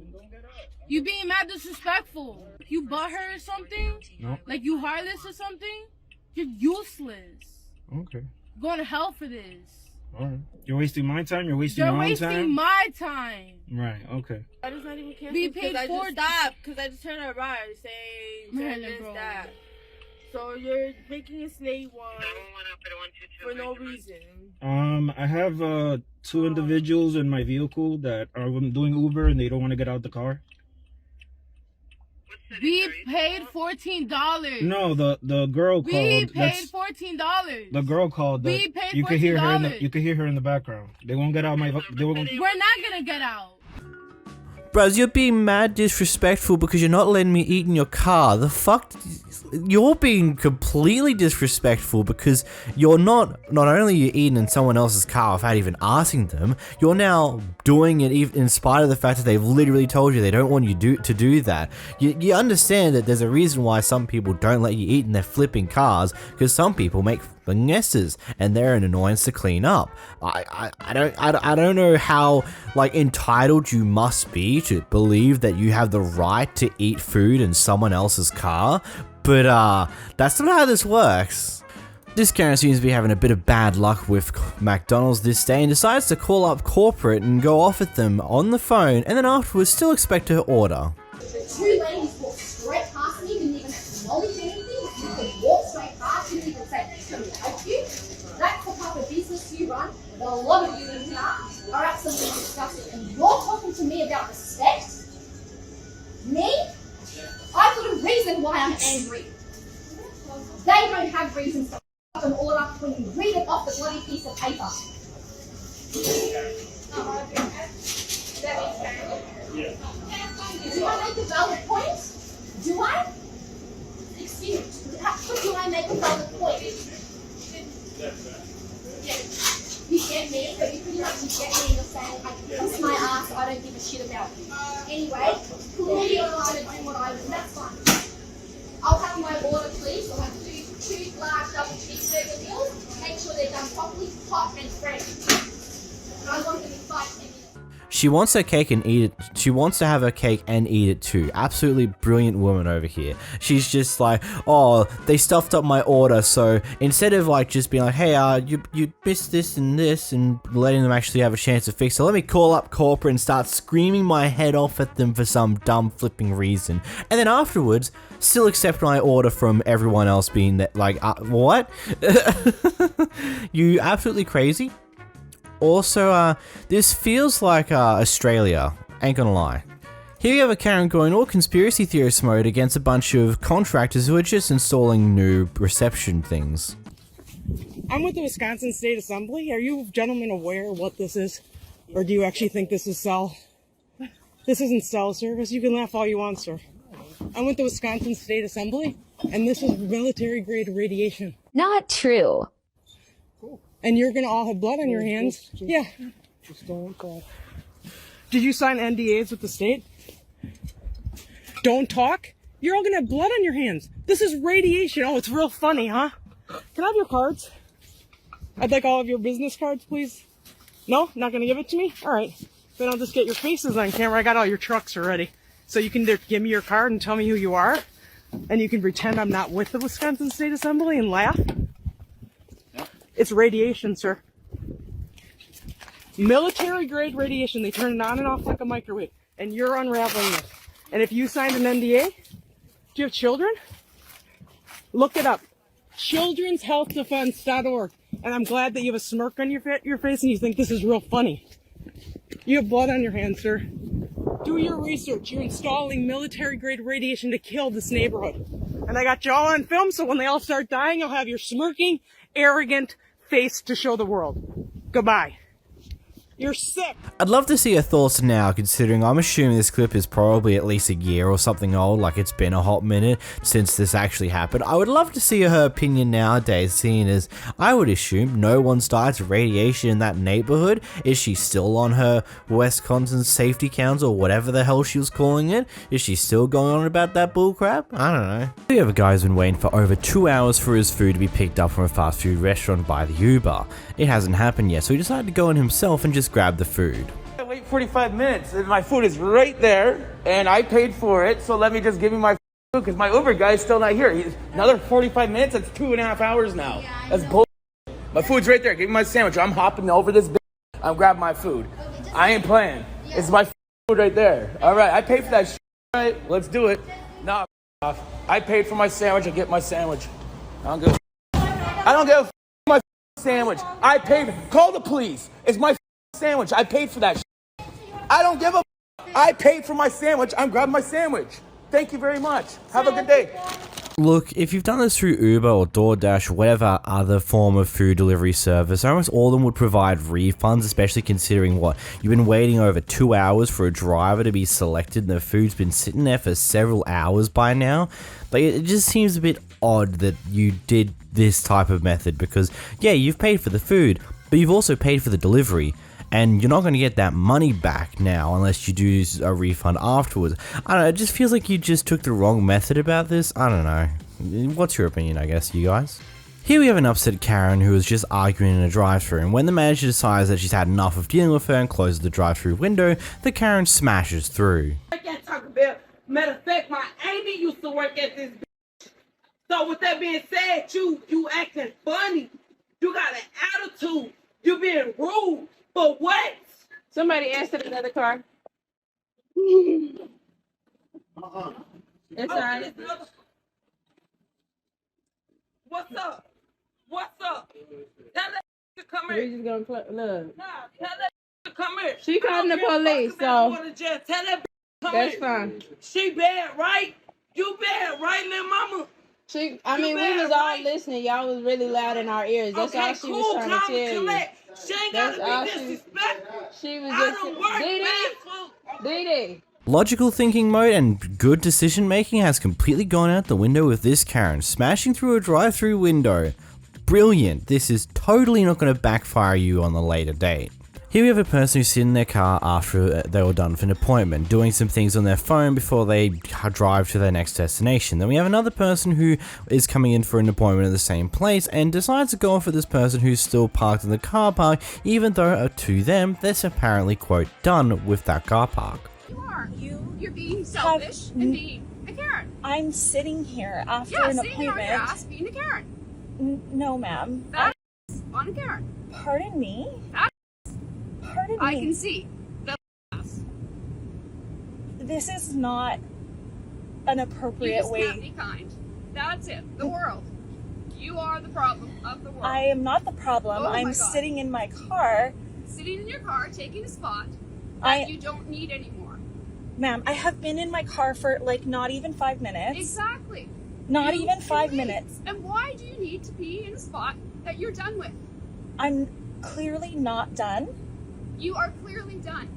You being mad disrespectful. You butthurt or something?
No.
Like you heartless or something? You're useless.
Okay.
Going to hell for this.
Alright. You're wasting my time? You're wasting your own time?
You're wasting my time.
Right, okay.
I just not even cancel.
We paid
$4 because I just turned her right saying this, that. So you're making a slave one for no reason.
I have 2 individuals in my vehicle that are doing Uber and they don't want to get out the car.
We paid $14.
No, the girl called.
We paid $14.
The girl called.
We paid $14.
You could hear her. You could hear her in the background. They won't get out my.
We're not gonna get out.
Bros, you're being mad disrespectful because you're not letting me eat in your car. The fuck? You're being completely disrespectful because you're not only you're eating in someone else's car without even asking them, you're now doing it in spite of the fact that they've literally told you they don't want you to do that. You understand that there's a reason why some people don't let you eat in their flipping cars, because some people make messes and they're an annoyance to clean up. I don't know how like entitled you must be to believe that you have the right to eat food in someone else's car, but that's not how this works. This Karen seems to be having a bit of bad luck with McDonald's this day and decides to call up corporate and go off at them on the phone, and then afterwards still expect her order.
Two ladies walked straight past me, didn't even acknowledge anything. You could walk straight past, didn't even say, can we help you? That's the type of business you run. A lot of you in here are absolutely disgusting. And you're talking to me about respect? Me? I've got a reason why I'm angry. They don't have reasons to an order when you read it off the bloody piece of paper. Do I make a valid point? Do I? Excuse me. Do I make a valid point? You get me, but you pretty much get me and you're saying, kiss my ass, I don't give a shit about you. Anyway, clearly you're allowed to do what I do, that's fine. I'll have my order, please. I'll have two large double cheeseburger meals. Make sure they're done properly, hot and fresh. And I want them in 5 to 10 minutes.
She wants her cake and eat it. She wants to have her cake and eat it too. Absolutely brilliant woman over here. She's just like, oh, they stuffed up my order. So instead of like just being like, hey, you missed this and letting them actually have a chance to fix it, let me call up corporate and start screaming my head off at them for some dumb flipping reason. And then afterwards, still accept my order from everyone else being that like, what? You absolutely crazy. Also, this feels like Australia, ain't gonna lie. Here you have a Karen going all conspiracy theorist mode against a bunch of contractors who are just installing new reception things.
I'm with the Wisconsin State Assembly. Are you gentlemen aware what this is? Or do you actually think this is cell? This isn't cell service. You can laugh all you want, sir. I'm with the Wisconsin State Assembly, and this is military-grade radiation.
Not true.
And you're gonna all have blood on your hands. Yeah.
Just don't talk.
Did you sign NDAs with the state? Don't talk? You're all gonna have blood on your hands. This is radiation. Oh, it's real funny, huh? Can I have your cards? I'd like all of your business cards, please. No? Not gonna give it to me? Alright. Then I'll just get your faces on camera. I got all your trucks already. So you can give me your card and tell me who you are. And you can pretend I'm not with the Wisconsin State Assembly and laugh. It's radiation, sir. Military-grade radiation. They turn it on and off like a microwave. And you're unraveling this. And if you signed an NDA, do you have children? Look it up. childrenshealthdefense.org. And I'm glad that you have a smirk on your face and you think this is real funny. You have blood on your hands, sir. Do your research. You're installing military-grade radiation to kill this neighborhood. And I got you all on film, so when they all start dying, I'll have your smirking, arrogant face to show the world. Goodbye. You're sick.
I'd love to see her thoughts now, considering I'm assuming this clip is probably at least a year or something old, like it's been a hot minute since this actually happened. I would love to see her opinion nowadays, seeing as I would assume no one's died to radiation in that neighborhood. Is she still on her Wisconsin Safety Council, or whatever the hell she was calling it? Is she still going on about that bullcrap? I don't know. We have a guy who's been waiting for over 2 hours for his food to be picked up from a fast food restaurant by the Uber. It hasn't happened yet, so he decided to go in himself and just grab the food.
I wait 45 minutes and my food is right there and I paid for it, so let me just give me my food because my Uber guy is still not here. He's another 45 minutes, that's 2.5 hours now. That's bull. My food's right there. Give me my sandwich. I'm hopping over this bitch. I'm grabbing my food. I ain't playing. It's my food right there. All right, I paid for that shit. All right, let's do it. Nah, off. I paid for my sandwich. I get my sandwich. I don't give a my sandwich. I paid. Call the police. It's my sandwich. I paid for that shit. I don't give a I paid for my sandwich. I'm grabbing my sandwich. Thank you very much. Have a good day.
Look, if you've done this through Uber or DoorDash or whatever other form of food delivery service, almost all of them would provide refunds, especially considering what? You've been waiting over 2 hours for a driver to be selected and the food's been sitting there for several hours by now. Like, it just seems a bit odd that you did this type of method because, yeah, you've paid for the food, but you've also paid for the delivery. And you're not going to get that money back now unless you do a refund afterwards. I don't know, it just feels like you just took the wrong method about this. I don't know. What's your opinion, I guess, you guys? Here we have an upset Karen who is just arguing in a drive-thru, and when the manager decides that she's had enough of dealing with her and closes the drive-thru window, the Karen smashes through.
I can't talk about. Matter of fact, my auntie used to work at this bitch. So with that being said, you acting funny. You got an attitude. You being rude. But what?
Somebody answered another car. It's alright.
What's up? What's up? Tell that to come here.
We're just gonna look.
Nah, tell that to come here.
She calling the police, so
tell that come
that's
here.
fine.
She bad, right? You bad, right, little mama?
We was all listening. Y'all was really loud in our ears. That's all she was trying to tell you.
She ain't gotta be disrespectful.
She was just Dee.
Logical thinking mode and good decision making has completely gone out the window with this Karen smashing through a drive-through window. Brilliant. This is totally not going to backfire you on the later date. Here we have a person who's sitting in their car after they were done for an appointment, doing some things on their phone before they drive to their next destination. Then we have another person who is coming in for an appointment at the same place and decides to go for this person who's still parked in the car park, even though to them, they're apparently, quote, done with that car park.
You are. You're being selfish and being a Karen.
I'm sitting here after
Yeah,
an
sitting
appointment.
on your ass being a Karen.
No, ma'am.
That is on a Karen.
Pardon me? Pardon me.
I can see. That ass.
This is not an
You
appropriate
just
way.
can't be kind. That's it. The world. You are the problem of the world.
I am not the problem.
Oh my
I'm
God.
sitting in my car.
Sitting in your car, taking a spot
I-
that you don't need anymore.
Ma'am, I have been in my car for like not even 5 minutes.
Exactly.
Not
You
even
can
5
leave.
minutes.
And why do you need to be in a spot that you're done with?
I'm clearly not done.
You are clearly done.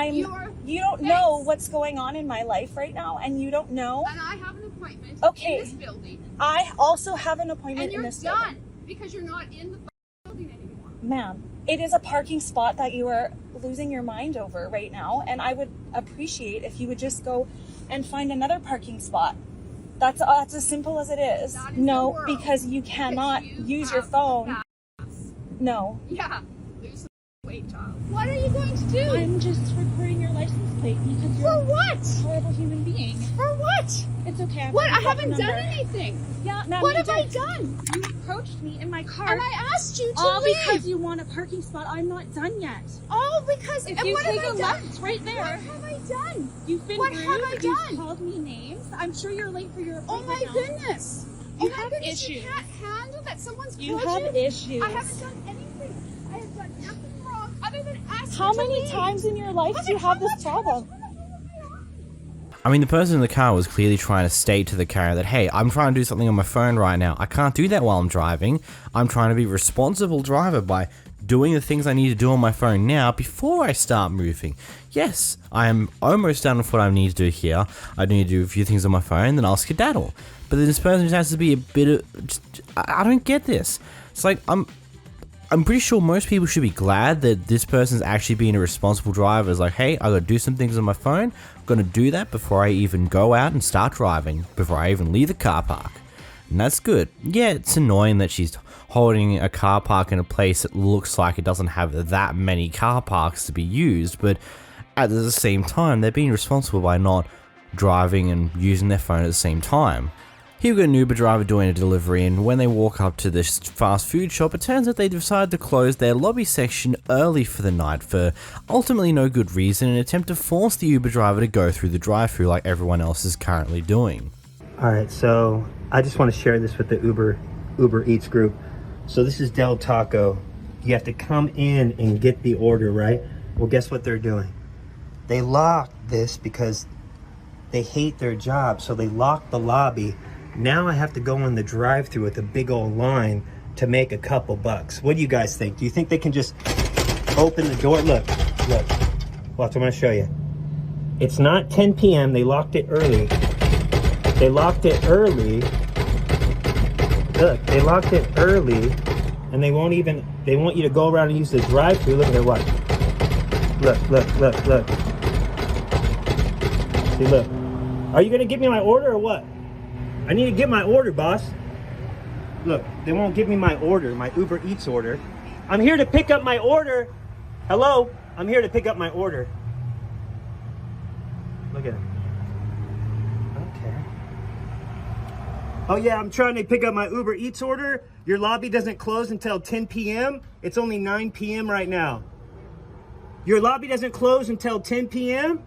You don't know what's going on in my life right now, and you don't know.
And I have an appointment
Okay.
in this building.
I also have an appointment
And you're
in this
done
building.
because you're not in the building anymore.
Ma'am, it is a parking spot that you are losing your mind over right now, and I would appreciate if you would just go and find another parking spot. That's as simple as it is.
That is
No,
the world.
because you cannot
you
use your
have
phone.
the
No.
Yeah. Lose some weight, child. What are you going to do?
I'm just recording your license plate because you're
For what?
a horrible human being.
For what?
It's okay.
What? I
I've got
haven't
your
done
number.
anything.
Yeah, ma'am,
What
you
have I
did.
done?
You approached me in my car.
And I asked you to
all
leave.
because you want a parking spot. I'm not done yet.
Oh, because
If
and
you
what
take
have
a
I done?
left right there.
What have I done?
You've been
What
rude.
have I
You've
done?
called me names. I'm sure you're late for your
Oh
appointment
my
now.
goodness.
You
oh my
have
goodness,
issues.
You can't handle that someone's
You
called
have
you?
issues.
I haven't done anything. I have done nothing wrong other than asking
How
to
many
leave.
times in your life do you have this problem?
I mean, the person in the car was clearly trying to state to the carrier that, hey, I'm trying to do something on my phone right now. I can't do that while I'm driving. I'm trying to be a responsible driver by doing the things I need to do on my phone now before I start moving. Yes, I am almost done with what I need to do here. I need to do a few things on my phone, then I'll skedaddle. But then this person just has to be a bit of... I don't get this. It's like, I'm pretty sure most people should be glad that this person's actually being a responsible driver. It's like, hey, I gotta do some things on my phone. I'm gonna do that before I even go out and start driving, before I even leave the car park. And that's good. Yeah, it's annoying that she's holding a car park in a place that looks like it doesn't have that many car parks to be used, but at the same time, they're being responsible by not driving and using their phone at the same time. Here we got an Uber driver doing a delivery, and when they walk up to this fast food shop, it turns out they decided to close their lobby section early for the night for ultimately no good reason, in an attempt to force the Uber driver to go through the drive-thru like everyone else is currently doing.
Alright, so I just want to share this with the Uber Eats group. So this is Del Taco. You have to come in and get the order, right? Well, guess what they're doing? They locked this because they hate their job, so they locked the lobby. Now I have to go in the drive-thru with a big old line to make a couple bucks. What do you guys think? Do you think they can just open the door? Look. Watch, I'm gonna show you. It's not 10 p.m. They locked it early. They locked it early. Look, they locked it early, and they want you to go around and use the drive-thru. Look at their watch. Look. See, look. Are you gonna give me my order or what? I need to get my order, boss. Look, they won't give me my order, my Uber Eats order. I'm here to pick up my order. Hello? I'm here to pick up my order. Look at him. Okay. Oh yeah, I'm trying to pick up my Uber Eats order. Your lobby doesn't close until 10 p.m. It's only 9 p.m. right now. Your lobby doesn't close until 10 p.m.?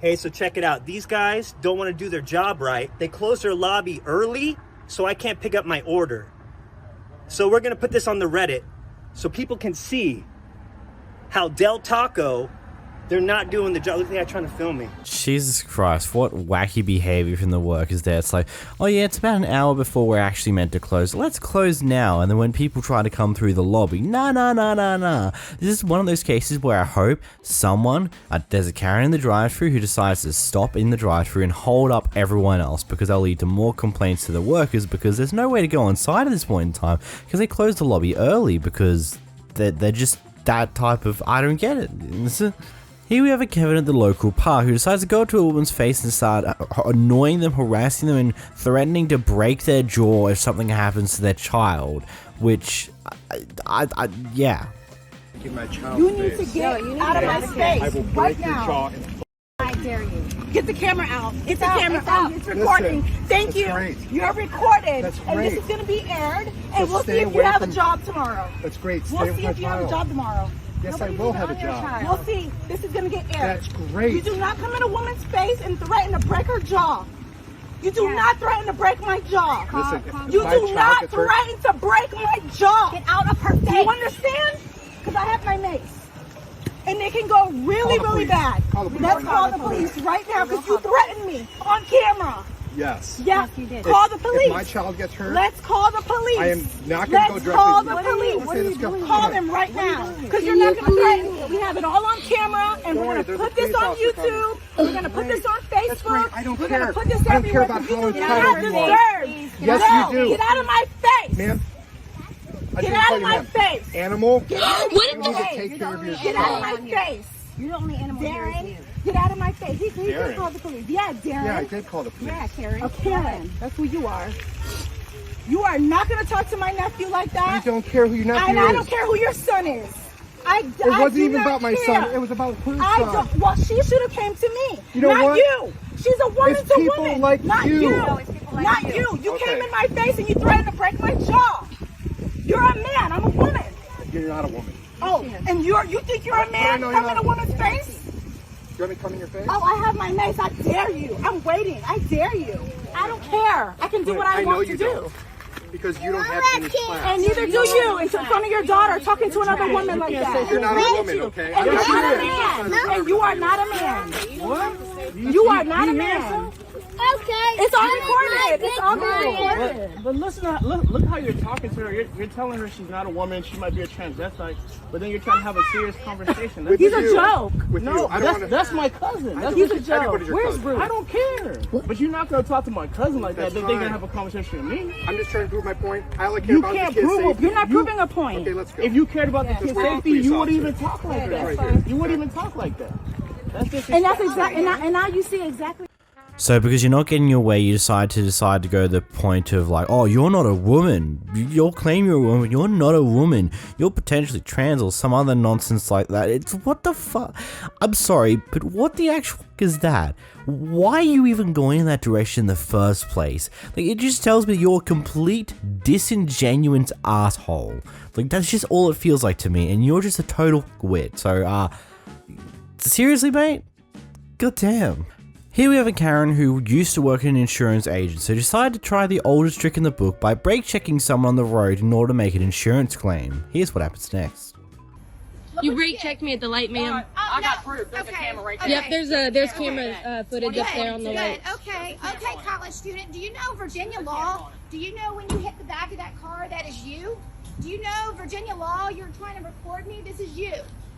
Hey, so check it out. These guys don't want to do their job right. They close their lobby early, so I can't pick up my order. So we're going to put this on the Reddit so people can see how Del Taco, they're not doing the job. Look at that, trying to film me.
Jesus Christ, what wacky behavior from the workers there. It's like, oh yeah, it's about an hour before we're actually meant to close. Let's close now. And then when people try to come through the lobby, nah. This is one of those cases where I hope someone, there's a Karen in the drive-thru who decides to stop in the drive-thru and hold up everyone else, because they'll lead to more complaints to the workers, because there's no way to go inside at this point in time because they closed the lobby early because they're just that type of, I don't get it. Here we have a Kevin at the local park who decides to go up to a woman's face and start annoying them, harassing them, and threatening to break their jaw if something happens to their child, which, yeah.
Get my child
You need to get out of my face
I will
right
break your
now.
jaw.
I dare you. Get the camera out. Get the
out,
camera
it's
out.
out.
It's recording.
Listen,
Thank
that's
you.
great.
You're recorded.
That's
And this
great.
is going to be aired.
So
And we'll see
stay
if you
away
have a
from-
job tomorrow.
That's great. Stay
We'll
with
see
my
if you have a
child.
job tomorrow.
Yes, I will have a job.
We'll see. This is going to get aired.
That's great.
You do not come in a woman's face and threaten to break her jaw. You do not threaten to break my jaw.
Listen, if
You
my
do
child
not
gets hurt-
threaten to break my jaw. Get out of her face. Do you understand? Because I have my mace. And it can go really, really bad. Let's call the police right now because you threatened me on camera.
Yes.
Yes, you did. Call the police.
If my child gets hurt,
Let's call the police.
I am not going to go
Let's
directly.
call the
to
police.
Okay, let's go.
Call them right now because you're not going to threaten me. We have it all on camera, and
Don't
we're
worry,
going to
there's
put
a
this
police
on
officer coming.
YouTube. We're going to put this on
That's great.
Facebook.
I don't
We're
care.
going to put this
I don't care
everywhere.
about
You
how
do
entitled
not
you are.
deserve.
Yes,
No,
you do.
Get out of my face.
Ma'am. I
Get
didn't
out
call
of
you
my
ma'am.
face.
Animal.
Get out of
You
my
need to
face.
take care of your
Get out of my face.
You're the only animal here is
Darren,
you.
get out of my face. He
Darren.
just called the police. Yeah, Darren.
Yeah, I did call the police.
Yeah, Karen.
A Karen. That's who you are. You are not going to talk to my nephew like
I
that.
don't care who your nephew
And
is.
I don't care who your son is.
It wasn't even about my son. It was about her
I
son.
don't. Well, she should have came to me.
You know
not
what?
you. She's a woman
It's
to
people
woman.
like
not
you.
you.
No,
it's people like
not
you.
you. You
Okay.
came in my face and you threatened to break my jaw. You're a man. I'm a woman.
You're not a woman.
Oh, and you think you're a man?
no, you're
Come
not.
in a woman's face?
You want me to come in your face?
Oh, I have my mace. I dare you. I'm waiting. I dare you. I don't care. I can do what I
know
want
you
to do.
don't. Because you don't have any class.
And neither do you in front of your daughter talking to another woman like that.
You're not a woman, okay?
And you're
Yes,
not a
you
man.
is.
And you are not a man.
What?
You are not a man.
Okay.
It's all recorded. It's all recorded.
But look how you're talking to her. You're telling her she's not a woman. She might be a transvestite. But then you're trying to have a serious conversation.
With
He's
you.
a joke.
With you.
No,
I don't wanna-
that's my cousin. That's
He's
what
a joke.
Everybody's your
Where's
cousin.
Bruce?
I don't care. But you're not gonna talk to my cousin like that.
That's
They're gonna
fine.
have a conversation with me.
I'm just trying to prove my point. I only care
You
about
can't
the kids'
prove
safety.
You're not proving a point.
Okay, let's go.
If you cared about the kids'
Where's the
safety,
police
you wouldn't
officer?
even talk like
Right
that.
here.
You wouldn't even talk like that. That's just
And that's exactly. And now you see exactly.
So because you're not getting your way, you decide to go the point of like, oh, you're not a woman. You'll claim you're a woman. You're not a woman. You're potentially trans or some other nonsense like that. It's what the fuck? I'm sorry, but what the actual fuck is that? Why are you even going in that direction in the first place? Like, it just tells me you're a complete disingenuous asshole. Like, that's just all it feels like to me, and you're just a total wit. So, seriously, mate? Goddamn. Here we have a Karen who used to work in an insurance agency, decided to try the oldest trick in the book by brake checking someone on the road in order to make an insurance claim. Here's what happens next.
You brake checked me at the light, ma'am.
I got proof. There's a camera right there.
Yep, there's camera footage up there on the light.
Okay, college student. Do you know Virginia law? Do you know when you hit the back of that car, that is you? Do you know Virginia law? You're trying to record me. This is you.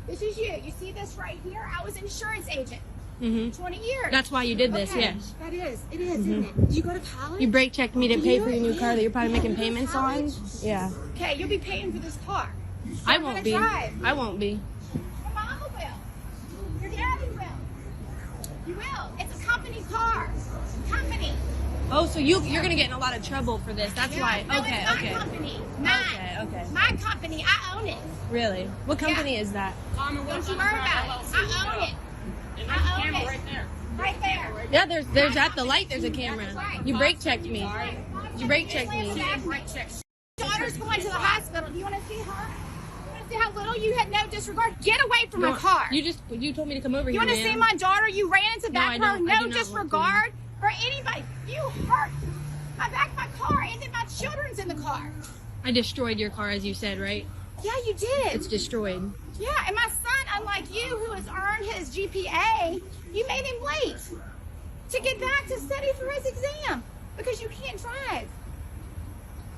This is you. You see this right here? I was an insurance agent. 20 years.
That's why you did this,
Okay.
yes.
That is. It is, isn't it? Do you go to college?
You brake checked me to pay for your new car that you're probably making payments on. Yeah.
Okay, you'll be paying for this car.
I
You're
won't
gonna
be.
drive.
I won't be.
Your mama will. Your daddy will. You will. It's a company car. Company.
Oh, so you're gonna get in a lot of trouble for this. That's why.
No,
Okay,
it's my
okay.
company. Mine.
Okay.
My company. I own it.
Really? What company is that?
Don't you worry about it. I own it. I own it. Right there.
Yeah, there's at the light. There's a camera. You brake checked me. You brake checked me.
Daughter's going to the hospital. Do you want to see her? You want to see how little you had no disregard? Get away from my car.
You told me to come over
You
here.
want to see my daughter? You ran into
No, I
back her.
don't. I do
No
not want
disregard for anybody. You hurt my back, my car, and then my children's in the car.
I destroyed your car, as you said, right?
Yeah, you did.
It's destroyed.
Yeah, and my son, unlike you, who has earned his GPA, you made him late to get back to study for his exam because you can't drive.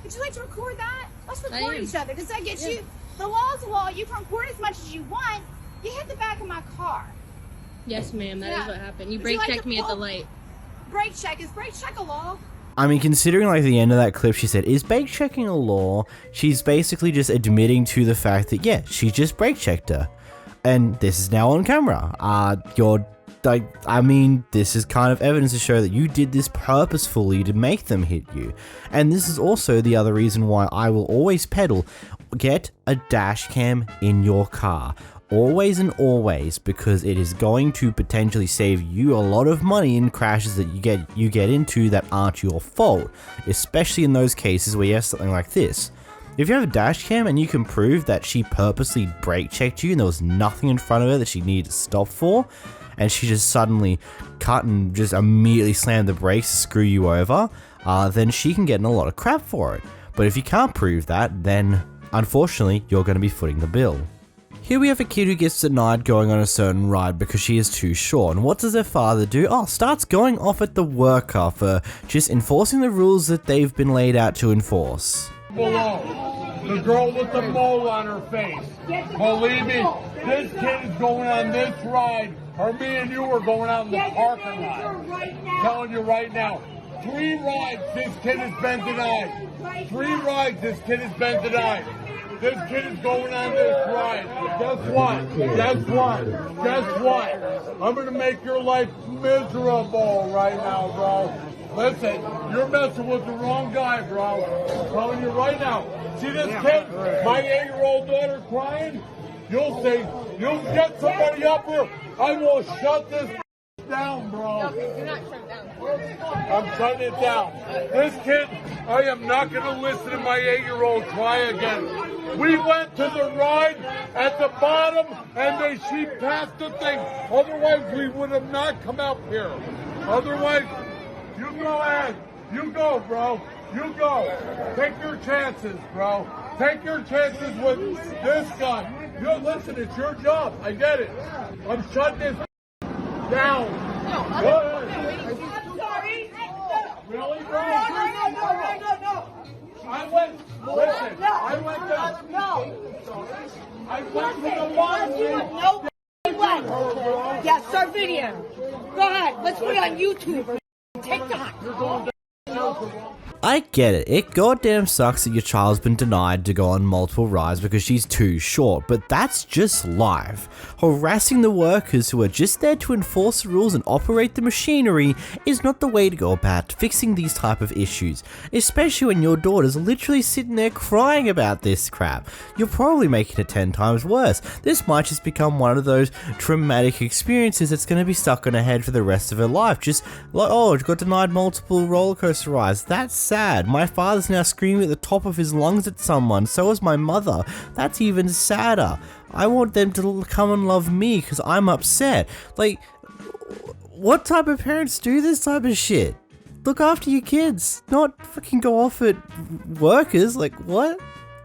Would you like to record that? Let's
I
record
am.
each other because that gets you. The law's the law. You can record as much as you want. You hit the back of my car.
Yes, ma'am. That is
Yeah.
what happened. You
Would
brake
you like
checked
to
me at the
pull-
light.
Brake check. Is brake check a law?
I mean, considering like the end of that clip, she said, is brake checking a law? She's basically just admitting to the fact that, yeah, she just brake checked her. And this is now on camera. This is kind of evidence to show that you did this purposefully to make them hit you. And this is also the other reason why I will always peddle, get a dash cam in your car. Always and always, because it is going to potentially save you a lot of money in crashes that you get into that aren't your fault, especially in those cases where you have something like this. If you have a dash cam and you can prove that she purposely brake checked you and there was nothing in front of her that she needed to stop for, and she just suddenly cut and just immediately slammed the brakes to screw you over, then she can get in a lot of crap for it. But if you can't prove that, then unfortunately you're going to be footing the bill. Here we have a kid who gets denied going on a certain ride because she is too short, and what does their father do? Oh, starts going off at the worker for just enforcing the rules that they've been laid out to enforce.
Below, the girl with the mole on her face. Believe me, this kid is going on this ride, or me and you are going out in the parking lot. Telling you right now, 3 rides this kid has been denied. 3 rides this kid has been denied. This kid is going on this ride. Guess what? Guess what? Guess what? I'm going to make your life miserable right now, bro. Listen, you're messing with the wrong guy, bro. I'm telling you right now. See this kid? My 8-year-old daughter crying? You'll see. You'll get somebody up here. I will shut this down, bro.
Okay, do not shut it down.
I'm shutting it down. This kid, I am not going to listen to my 8-year-old cry again. We went to the ride at the bottom and she passed the thing. Otherwise, we would have not come up here. Otherwise, you go ahead. You go, bro. You go. Take your chances, bro. Take your chances with this guy. You listen, it's your job. I get it. I'm shutting this down. Go ahead.
I'm sorry.
Really, bro?
No.
I went to the bottom.
Yeah, start video. Go ahead. Let's put it on YouTube or TikTok.
I get it. It goddamn sucks that your child's been denied to go on multiple rides because she's too short, but that's just life. Harassing the workers who are just there to enforce the rules and operate the machinery is not the way to go about fixing these type of issues, especially when your daughter's literally sitting there crying about this crap. You're probably making it 10 times worse. This might just become one of those traumatic experiences that's going to be stuck in her head for the rest of her life. Just like, oh, she got denied multiple roller coaster rides. That's sad. My father's now screaming at the top of his lungs at someone. So is my mother. That's even sadder. I want them to come and love me because I'm upset. Like, what type of parents do this type of shit? Look after your kids, not freaking go off at workers. Like, what?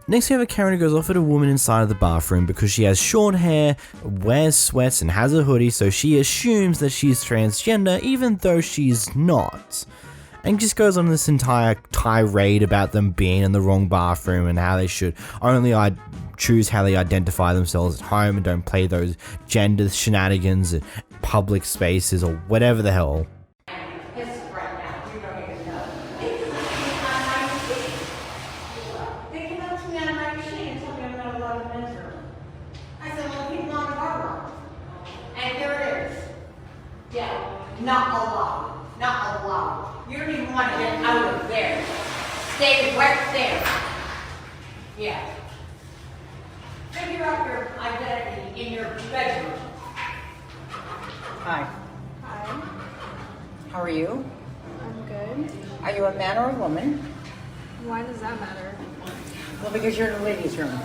Next we have a Karen who goes off at a woman inside of the bathroom because she has short hair, wears sweats and has a hoodie, so she assumes that she's transgender even though she's not. And just goes on this entire tirade about them being in the wrong bathroom and how they should only choose how they identify themselves at home and don't play those gender shenanigans at public spaces or whatever the hell.
Not allowed. Not allowed. You don't even want to get out of there. Stay right there. Yeah. Figure out your identity in your bedroom. Hi.
Hi.
How are you?
I'm good.
Are you a man or a woman?
Why does that matter?
Well, because you're in the ladies' room.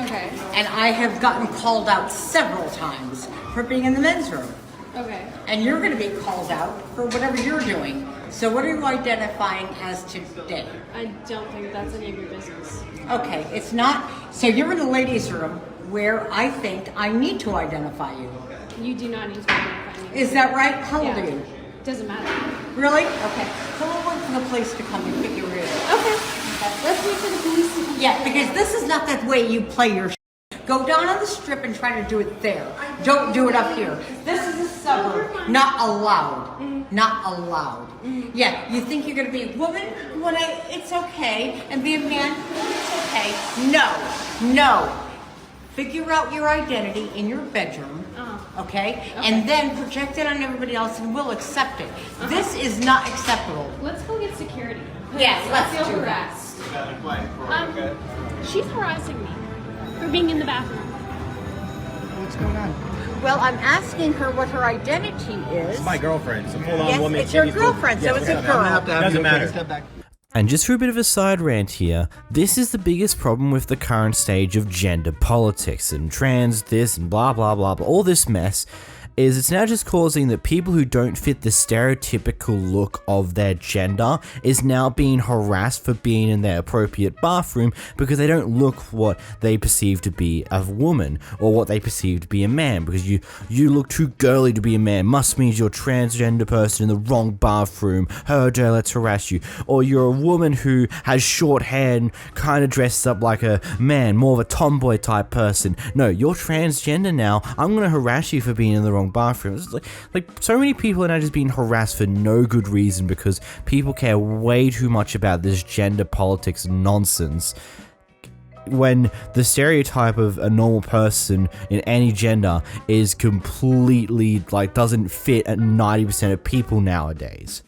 Okay.
And I have gotten called out several times for being in the men's room.
Okay.
And you're going to be called out for whatever you're doing. So what are you identifying as today?
I don't think that's any of your business.
Okay, it's not. So you're in the ladies' room where I think I need to identify you.
You do not need to identify me.
Is that right? How old are you?
Doesn't matter.
Really? Okay. So we'll wait for the police to come and pick you up.
Okay. Let's wait for the police to come.
Yeah, because this is not that way you play your Go down on the strip and try to do it there. Don't do it up here. This is a suburb. Not allowed. Not allowed. Yeah, you think you're gonna be a woman? It's okay. And be a man? It's okay. No. Figure out your identity in your bedroom, okay? And then project it on everybody else and we'll accept it. This is not acceptable.
Let's go get security.
Yes, let's
I feel
do
harassed.
Okay.
She's harassing me for being in the bathroom.
What's going on?
Well, I'm asking her what her identity is.
It's my girlfriend. It's a full-on
Yes,
woman.
it's your girlfriend, so it's a girl.
Doesn't matter. Step back.
And just for a bit of a side rant here, this is the biggest problem with the current stage of gender politics and trans this and blah blah blah blah, all this mess, is it's now just causing that people who don't fit the stereotypical look of their gender is now being harassed for being in their appropriate bathroom because they don't look what they perceive to be a woman or what they perceive to be a man, because you look too girly to be a man must mean you're a transgender person in the wrong bathroom, how dare let's harass you. Or you're a woman who has short hair and kind of dresses up like a man, more of a tomboy type person. No, you're transgender now, I'm gonna harass you for being in the wrong bathroom. It's like so many people are now just being harassed for no good reason because people care way too much about this gender politics nonsense, when the stereotype of a normal person in any gender is completely doesn't fit at 90% of people nowadays.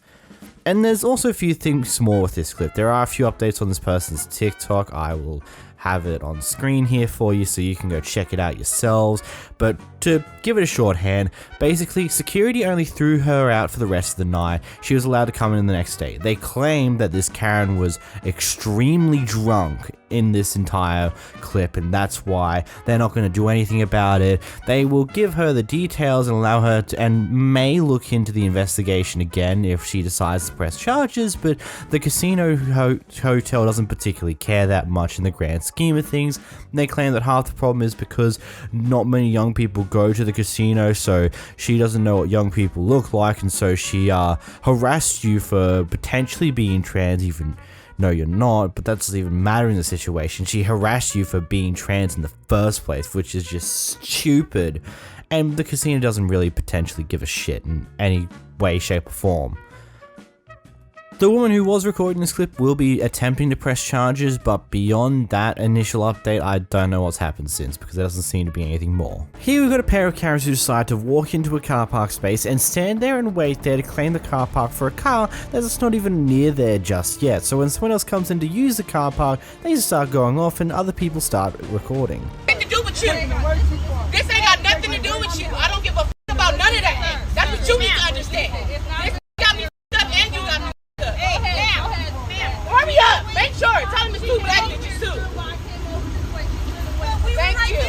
And there's also a few things more with this clip. There are a few updates on this person's TikTok. I will have it on screen here for you so you can go check it out yourselves. But to give it a shorthand, basically security only threw her out for the rest of the night. She was allowed to come in the next day. They claim that this Karen was extremely drunk in this entire clip, and that's why they're not going to do anything about it. They will give her the details and allow her to, and may look into the investigation again if she decides to press charges, but the casino hotel doesn't particularly care that much in the grand scheme of things. They claim that half the problem is because not many young people go to the casino, so she doesn't know what young people look like, and so she harassed you for potentially being trans, even no, you're not, but that doesn't even matter in the situation. She harassed you for being trans in the first place, which is just stupid. And the casino doesn't really potentially give a shit in any way, shape, or form. The woman who was recording this clip will be attempting to press charges, but beyond that initial update, I don't know what's happened since, because there doesn't seem to be anything more. Here we've got a pair of Karens who decide to walk into a car park space and stand there and wait there to claim the car park for a car that's not even near there just yet. So when someone else comes in to use the car park, they just start going off and other people start recording.
Nothing to do with you. This ain't got nothing to do with you. I don't give a f about none of that. That's what you need to understand. This got me f up and you got me f up. Hurry up! Make sure! Tell him it's too black to get you sued. Thank you.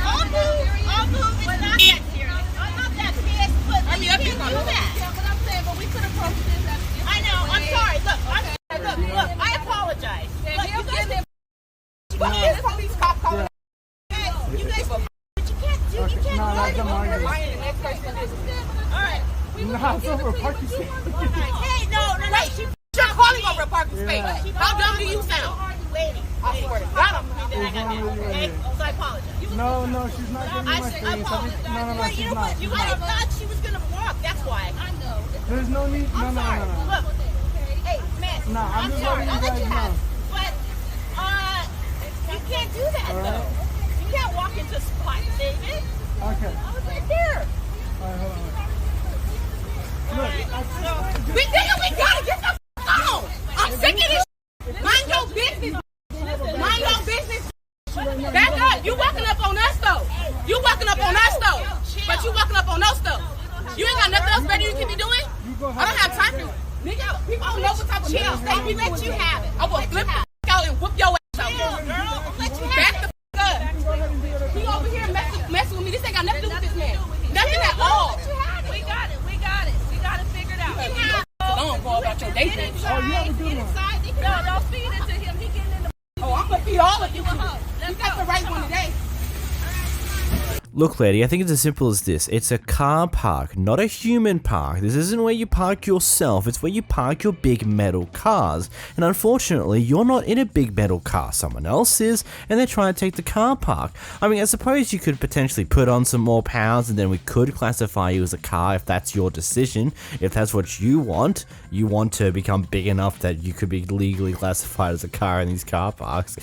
All move is not that serious. I'm not that pissed, but
Hurry up,
you can't do that.
Yeah, but I'm saying, but we could approach this.
I know. I'm sorry. Look. I apologize. Look, you guys.
What is this police cop calling?
Hey, you guys. But you can't do. You can't
No, that's
do
not
it.
arguing.
The next person is.
All right.
No, it's over a parking space.
Hey, no.
You're calling over a parking space. How dumb do you sound? I swear to God,
Hey, so I apologize.
No, she's not giving me my space. No,
But
she's
you know
not.
what? You guys thought she was gonna walk. That's why. I know.
There's no need.
I'm
No.
sorry. Look. Hey, man.
No, I'm just
sorry.
letting
I'll
you
let you
guys
have
know.
it. But you can't do that though. You can't walk into a spot, David.
Okay.
I was right there.
All right, hold on.
We gotta get the f on. I'm sick of this. Mind your business. Mind your business. Back up. You walking up on us though. But you walking up on us though. You ain't got nothing else better you can be doing? I don't have time for you. Nigga, people don't know what type of chill.
They let you have it.
I will flip the f out and whoop your ass out.
Girl, let you
Back
have
the f up. He over here messing with me. This ain't got nothing to do with this man. Nothing at all.
We got it. We got it figured out.
Don't go about your day, bitch.
Oh, you have a good one.
No, don't feed it to him. He getting in the.
Oh, I'm gonna feed all of you. You got the right one today.
Look, lady, I think it's as simple as this. It's a car park, not a human park. This isn't where you park yourself, it's where you park your big metal cars. And unfortunately, you're not in a big metal car, someone else is, and they're trying to take the car park. I mean, I suppose you could potentially put on some more pounds and then we could classify you as a car if that's your decision. If that's what you want to become big enough that you could be legally classified as a car in these car parks.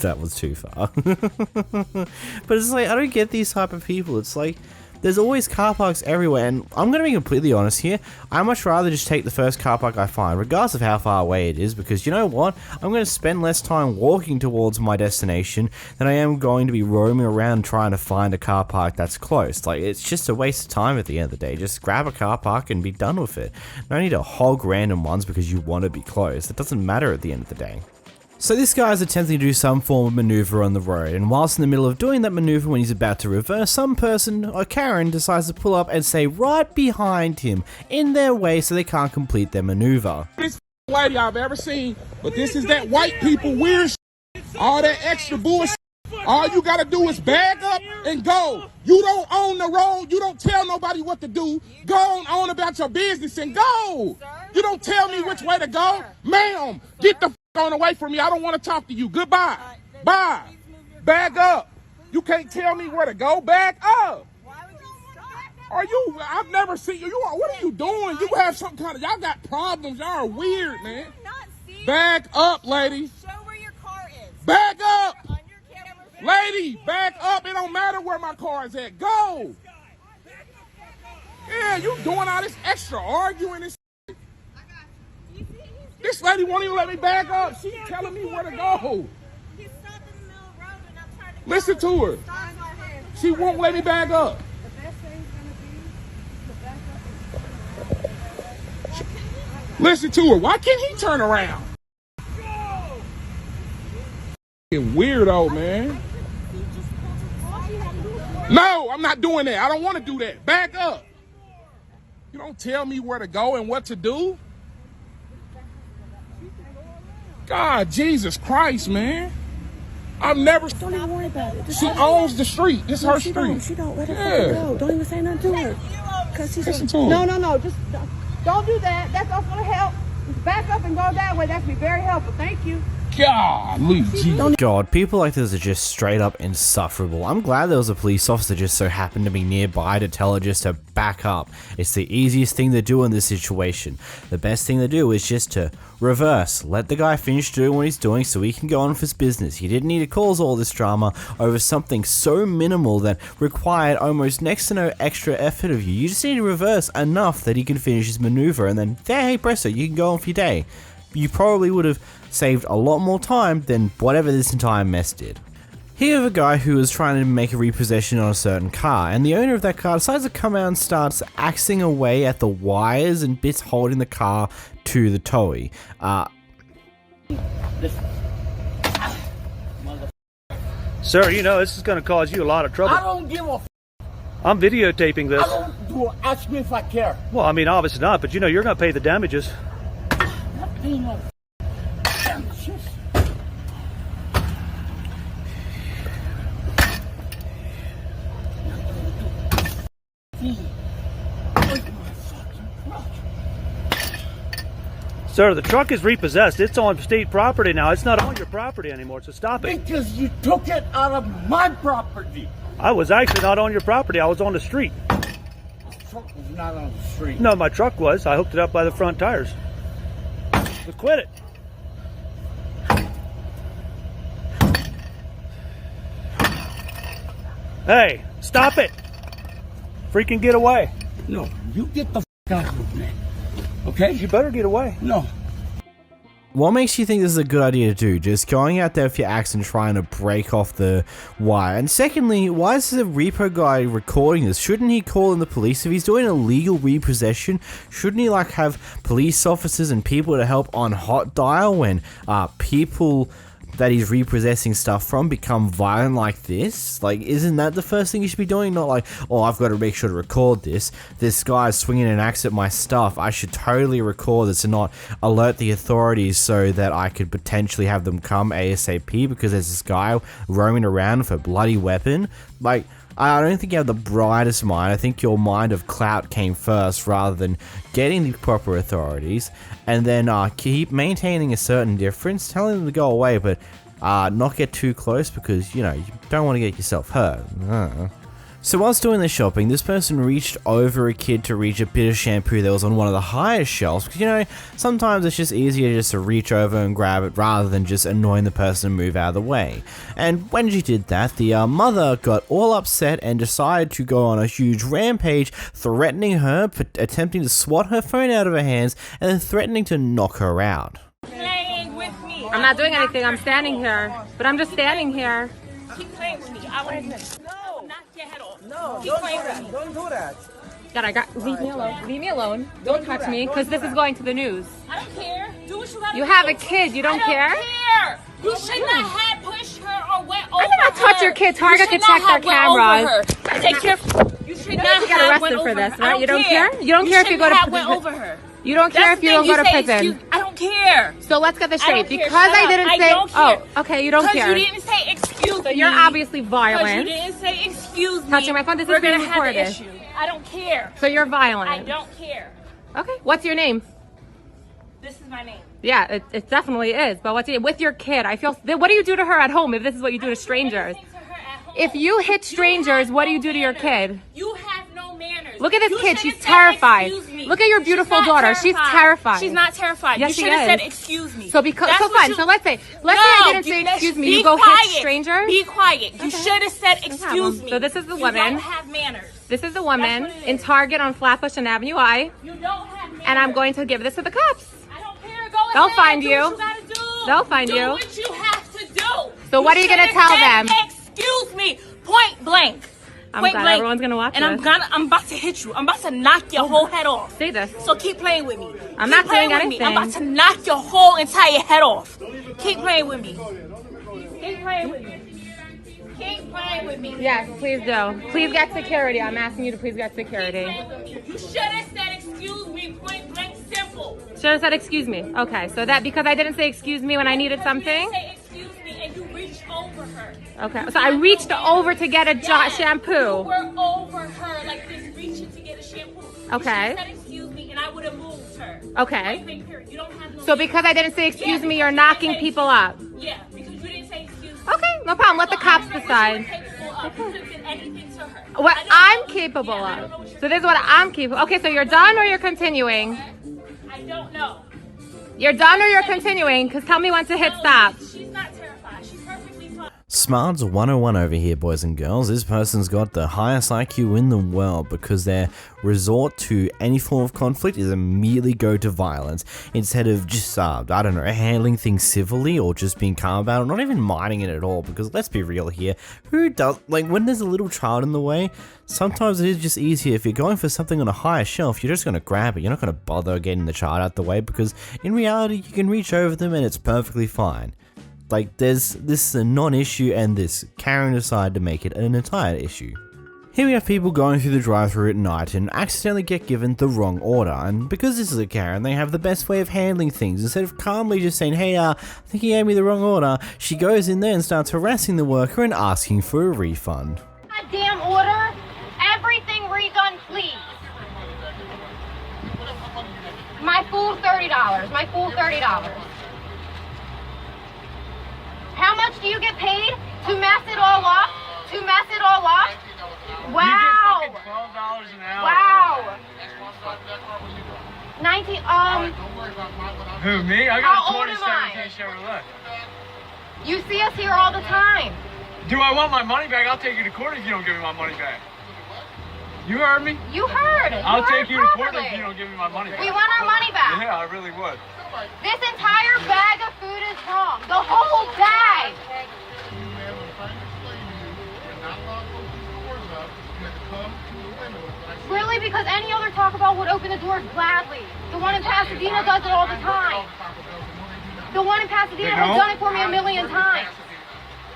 That was too far. But it's like, I don't get these type of people. It's like, there's always car parks everywhere, and I'm going to be completely honest here. I'd much rather just take the first car park I find, regardless of how far away it is, because you know what? I'm going to spend less time walking towards my destination than I am going to be roaming around trying to find a car park that's close. Like, it's just a waste of time at the end of the day. Just grab a car park and be done with it. No need to hog random ones because you want to be close. It doesn't matter at the end of the day. So this guy is attempting to do some form of maneuver on the road, and whilst in the middle of doing that maneuver when he's about to reverse, some person, or Karen, decides to pull up and stay right behind him, in their way so they can't complete their maneuver.
This lady I've ever seen, but this is that white people weird shit. All that extra bullshit. All you gotta do is bag up and go. You don't own the road. You don't tell nobody what to do. Go on about your business and go. You don't tell me which way to go. Ma'am, get the on away from me. I don't want to talk to you. Goodbye. Bye. Bag up. You can't tell me where to go. Bag up. Are you? I've never seen you. What are you doing? You have some kind of. Y'all got problems. Y'all are weird, man. Bag up, lady. Show where your car is. Bag up. Lady, back up. It don't matter where my car is at. Go. Yeah, you doing all this extra arguing and shit. This lady won't even let me back up. She's telling me where to go. Listen to her. She won't let me back up. Listen to her. Why can't he turn around? Weirdo, man. No, I'm not doing that. I don't want to do that. Back up. You don't tell me where to go and what to do. God, Jesus Christ, man. I've never.
Don't even worry about it.
She owns the street. This is her street.
Don't. She don't. Let her go. Don't even say nothing to her. Cause she's
Listen to her.
No. Just don't do that. That's not gonna help. Just back up and go that way. That'd be very helpful. Thank you.
God, people like this are just straight up insufferable. I'm glad there was a police officer just so happened to be nearby to tell her just to back up. It's the easiest thing to do in this situation. The best thing to do is just to reverse. Let the guy finish doing what he's doing so he can go on with his business. He didn't need to cause all this drama over something so minimal that required almost next to no extra effort of you. You just need to reverse enough that he can finish his maneuver and then, hey presto, you can go on with your day. You probably would have saved a lot more time than whatever this entire mess did. Here we have a guy who was trying to make a repossession on a certain car, and the owner of that car decides to come out and starts axing away at the wires and bits holding the car to the towie.
Sir, you know this is going to cause you a lot of trouble.
I don't give a f.
I'm videotaping this.
I don't do it. Ask me if I care.
Well, I mean, obviously not, but you know you're going to pay the damages.
I'm not paying no damages.
Sir, the truck is repossessed. It's on state property now. It's not on your property anymore, so stop it.
Because you took it out of my property.
I was actually not on your property. I was on the street.
The truck was not on the street.
No, my truck was. I hooked it up by the front tires. So quit it. Hey, stop it. Freaking get away.
No, you get the f out of me. Okay?
You better get away.
No.
What makes you think this is a good idea to do? Just going out there with your axe and trying to break off the wire? And secondly, why is the repo guy recording this? Shouldn't he call in the police? If he's doing illegal repossession, shouldn't he like have police officers and people to help on hot dial when people that he's repossessing stuff from become violent like this? Like, isn't that the first thing you should be doing? Not like, oh, I've got to make sure to record this. This guy's swinging an axe at my stuff. I should totally record this and not alert the authorities so that I could potentially have them come ASAP because there's this guy roaming around with a bloody weapon. Like, I don't think you have the brightest mind. I think your mind of clout came first rather than getting the proper authorities, and then keep maintaining a certain difference, telling them to go away, but not get too close because, you know, you don't want to get yourself hurt. So whilst doing the shopping, this person reached over a kid to reach a bit of shampoo that was on one of the highest shelves, because, you know, sometimes it's just easier just to reach over and grab it rather than just annoying the person and move out of the way. And when she did that, the mother got all upset and decided to go on a huge rampage, threatening her, attempting to swat her phone out of her hands, and then threatening to knock her out.
Playing with me.
I'm not doing anything. I'm standing here. But I'm just standing here.
Keep playing with me. I want to knock your head off.
No,
Keep playing with me.
Don't do that.
God, leave me alone. Leave me alone. Don't touch me, because this is going to the news.
I don't care. Do what you gotta do.
You have a kid. You don't care?
I don't care. You should not have pushed her or went over her.
I did not touch your kid. Target could check their cameras.
Take care. You should not
get
have
arrested
went
for this,
over
right?
her.
You don't care? You don't care if you go to prison.
Went over her.
You don't care if you don't go to prison.
I don't care.
So let's get this straight. Because
Shut
I
up.
didn't
I
say.
don't care.
Oh, okay. You don't care.
Because you didn't say excuse me.
So you're obviously violent.
Because you didn't say excuse me.
Touching my phone. This is
We're
being
gonna have an
recorded.
issue. I don't care.
So you're violent.
I don't care.
Okay. What's your name?
This is my name.
Yeah, it definitely is. But what's with your kid? I feel. What do you do to her at home if this is what you do to strangers? If you hit strangers, what do you do to your kid?
You have no manners.
Look at this
You
kid.
should've
She's
said,
terrified.
"Excuse me."
Look at your beautiful
She's not
daughter. She's terrified.
She's not terrified.
Yes,
you
she
should have
is.
said excuse me.
So because
That's
so
what
fine.
you-
So let's say I didn't say excuse me. You go hit strangers.
Be quiet. You should have said excuse me.
So this is the
You
woman.
don't have manners.
This is the woman in Target on Flatbush and Avenue I.
You don't have manners.
And I'm going to give this to the cops.
I don't care. Go
They'll
ahead.
find
Do
you.
what you gotta do.
They'll find
do
you.
what you have to do.
So what are you gonna
should've
tell
said
them?
Excuse me. Point blank.
I'm
Point
glad
blank.
everyone's gonna watch
And
this.
I'm about to hit you. I'm about to knock your whole head off.
Say this.
So keep playing with me.
I'm
Keep
not
playing
doing
with me. I'm
anything.
about to knock your whole entire head off. Keep playing with me. Keep playing with me. Keep playing with me.
Yes, please do. Please get security. I'm asking you to please get security.
You should have said excuse me. Point blank. Simple.
Should have said excuse me. Okay, so that because I didn't say excuse me when I needed something.
You say excuse me and you reached over her.
Okay, so I reached over to get a
Yes,
shampoo.
You were over her like this, reaching to get a shampoo.
Okay.
You should have said excuse me and I would have moved her.
Okay.
Point blank, period. You don't have no
So because I didn't say excuse me, you're knocking people up.
Yeah, because you didn't say excuse me.
Okay, no problem. Let the cops decide. What I'm capable of. So this is what I'm capable. Okay, so you're done or you're continuing?
I don't know.
You're done or you're continuing? Because tell me when to hit stop.
She's not terrified. She's perfectly fine.
Smarts 101 over here, boys and girls. This person's got the highest IQ in the world because their resort to any form of conflict is immediately go to violence instead of just, I don't know, handling things civilly or just being calm about it, not even minding it at all. Because let's be real here, who does, like when there's a little child in the way, sometimes it is just easier if you're going for something on a higher shelf, you're just going to grab it. You're not going to bother getting the child out the way because in reality, you can reach over them and it's perfectly fine. Like, this is a non-issue and this Karen decided to make it an entire issue. Here we have people going through the drive-thru at night and accidentally get given the wrong order, and because this is a Karen, they have the best way of handling things. Instead of calmly just saying, hey, I think you gave me the wrong order, she goes in there and starts harassing the worker and asking for a refund.
Goddamn order! Everything redone, please! My full $30. My full $30. How much do you get paid to mess it all up? To mess it all up? Wow!
$12 an hour.
Wow! 19,
Who, me? I
How
got
old
a
am I?
2017 Chevrolet.
You see us here all the time.
Do I want my money back? I'll take you to court if you don't give me my money back. You heard me?
You heard.
I'll take you to court
properly.
if you don't give me my money back.
We want our money back.
Yeah, I really would.
This entire bag of food is wrong. The whole bag. Really? Because any other Taco Bell would open the doors gladly. The one in Pasadena does it all the time. The one in Pasadena has done it for me a million times.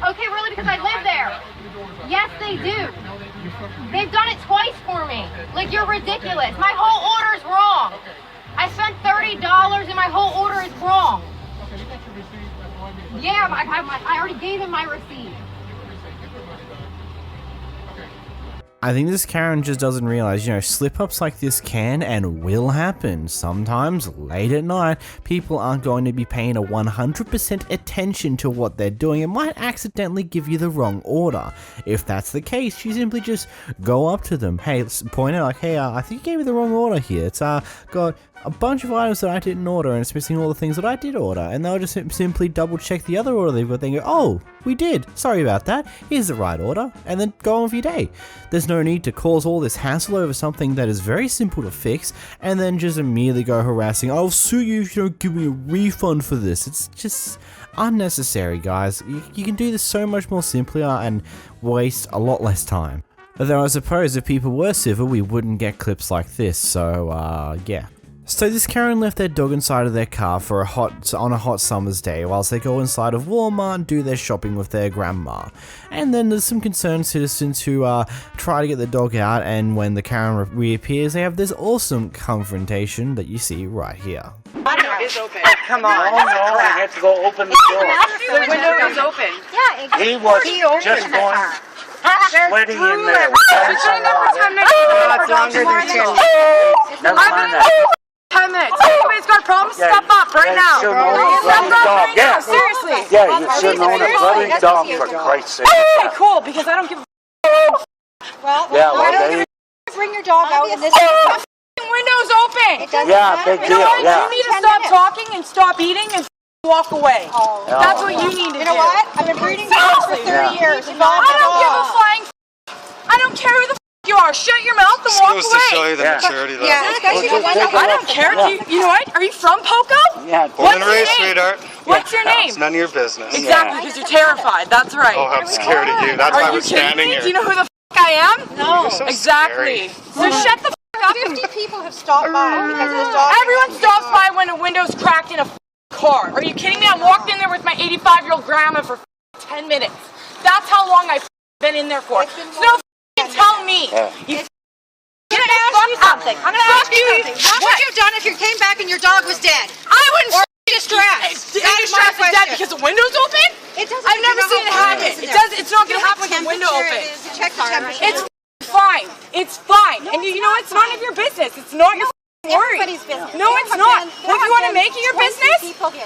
Okay, really? Because I live there. Yes, they do. They've done it twice for me. Like, you're ridiculous. My whole order is wrong. I spent $30 and my whole order is wrong. Yeah, I already gave him my receipt.
I think this Karen just doesn't realize, slip-ups like this can and will happen. Sometimes, late at night, people aren't going to be paying a 100% attention to what they're doing and might accidentally give you the wrong order. If that's the case, you simply just go up to them. Hey, point out like, hey, I think you gave me the wrong order here. It's got a bunch of items that I didn't order and it's missing all the things that I did order. And they'll just simply double check the other order they've got. They go, oh, we did. Sorry about that. Here's the right order. And then go on with your day. There's no need to cause all this hassle over something that is very simple to fix and then just immediately go harassing, I'll sue you if you don't give me a refund for this. It's just unnecessary, guys. You can do this so much more simply and waste a lot less time. Although I suppose if people were civil, we wouldn't get clips like this, so yeah. So this Karen left their dog inside of their car on a hot summer's day whilst they go inside of Walmart and do their shopping with their grandma. And then there's some concerned citizens who try to get the dog out, and when the Karen reappears, they have this awesome confrontation that you see right here.
The window is open. Come on. Oh no, I have to go open the door. The window is open. Yeah, he was just going sweaty in there. It's longer than 10 minutes. Never mind that.
10 minutes. Anybody's got a problem? Step up right now. Step up right now. Seriously.
Yeah, you should have known a bloody dog for Christ's sake.
Okay, cool, because I don't give a
Well,
yeah,
why don't you bring your dog out in this
window's open.
Yeah, big deal, yeah.
You need to stop talking and stop eating and walk away. That's what you need to do.
You know what? I've been breeding dogs for 30 years.
I don't give a flying I don't care who the you are. Shut your mouth and walk away.
Supposed to show you the maturity level.
I don't care. You know what? Are you from Poco?
Yeah. Born and raised, sweetheart.
What's your name?
It's none of your business.
Exactly, because you're terrified. That's right.
Oh, I'm scared of you. That's why we're standing here.
Do you know who the I am?
No.
So
exactly. So shut the up.
50 people have stopped by because of this dog.
Everyone stops by when a window's cracked in a car. Are you kidding me? I walked in there with my 85-year-old grandma for 10 minutes. That's how long I've been in there for. So tell me.
I'm gonna ask you something. I'm gonna ask you something. What would you have done if you came back and your dog was dead?
I wouldn't.
Or distressed.
Distressed is dead because the window's open?
It doesn't.
I've never seen it happen. It's not gonna happen with the window open.
Check the temperature.
It's fine. It's fine. And you know it's none of your business. It's not your worry.
Everybody's business.
No, it's not. Well, if you want to make it your business,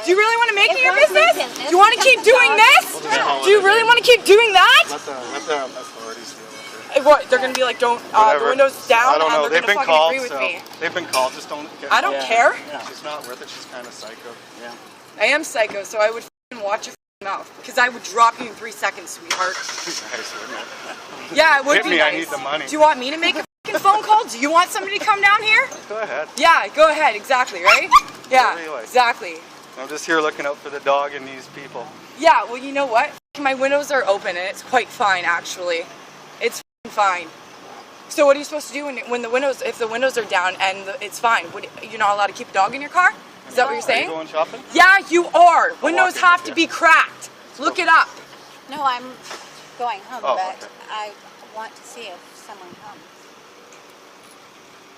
do you really want to make it your business? Do you want to keep doing this? Do you really want to keep doing that?
Let the authorities deal with it.
What, they're going to be like, don't, the window's down,
I don't know.
and they're going to fucking agree with me.
They've been called. Just don't get
I don't care.
She's not worth it. She's kind of psycho. Yeah.
I am psycho, so I would fucking watch your mouth. Because I would drop you in 3 seconds, sweetheart.
Nice, wouldn't it?
Yeah, it would
Hit
be
me,
nice.
I need the money.
Do you want me to make a fucking phone call? Do you want somebody to come down here?
Go ahead.
Yeah, go ahead. Exactly, right? Yeah, exactly.
I'm just here looking out for the dog and these people.
Yeah, well, you know what? My windows are open, and it's quite fine, actually. It's fine. So what are you supposed to do when the windows, if the windows are down and it's fine? You're not allowed to keep a dog in your car? Is that what you're saying?
Are you going shopping?
Yeah, you are. Windows have to be cracked. Look it up.
No, I'm going home,
Oh,
but
okay.
I want to see if someone comes.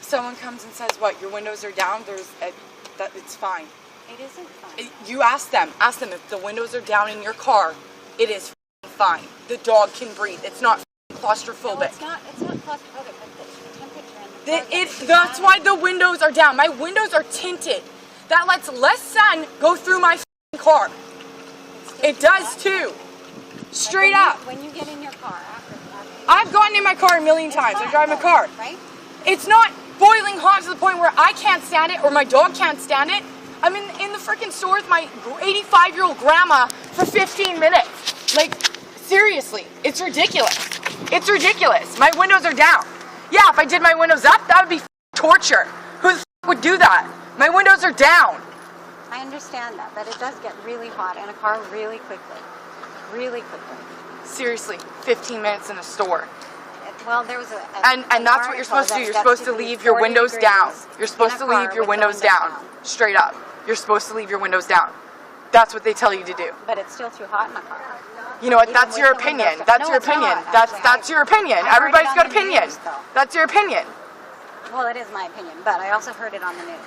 Someone comes and says, what, your windows are down? It's fine.
It isn't fine.
You ask them if the windows are down in your car, it is fine. The dog can breathe. It's not claustrophobic.
No, it's not claustrophobic, but the temperature in the
That's why the windows are down. My windows are tinted. That lets less sun go through my car. It does too. Straight up.
When you get in your car after
I've gotten in my car a million times. I drive my car.
Right?
It's not boiling hot to the point where I can't stand it or my dog can't stand it. I'm in the freaking store with my 85-year-old grandma for 15 minutes. Like, seriously, it's ridiculous. It's ridiculous. My windows are down. Yeah, if I did my windows up, that would be torture. Who the would do that? My windows are down.
I understand that, but it does get really hot in a car really quickly. Really quickly.
Seriously, 15 minutes in a store.
Well, there was
and that's what you're supposed to do. You're supposed to leave your windows down. You're supposed to leave your windows down. Straight up. You're supposed to leave your windows down. That's what they tell you to do.
But it's still too hot in the car.
You know what? That's your opinion. That's your opinion. That's your opinion. Everybody's got opinion. That's your opinion.
Well, it is my opinion, but I also heard it on the news.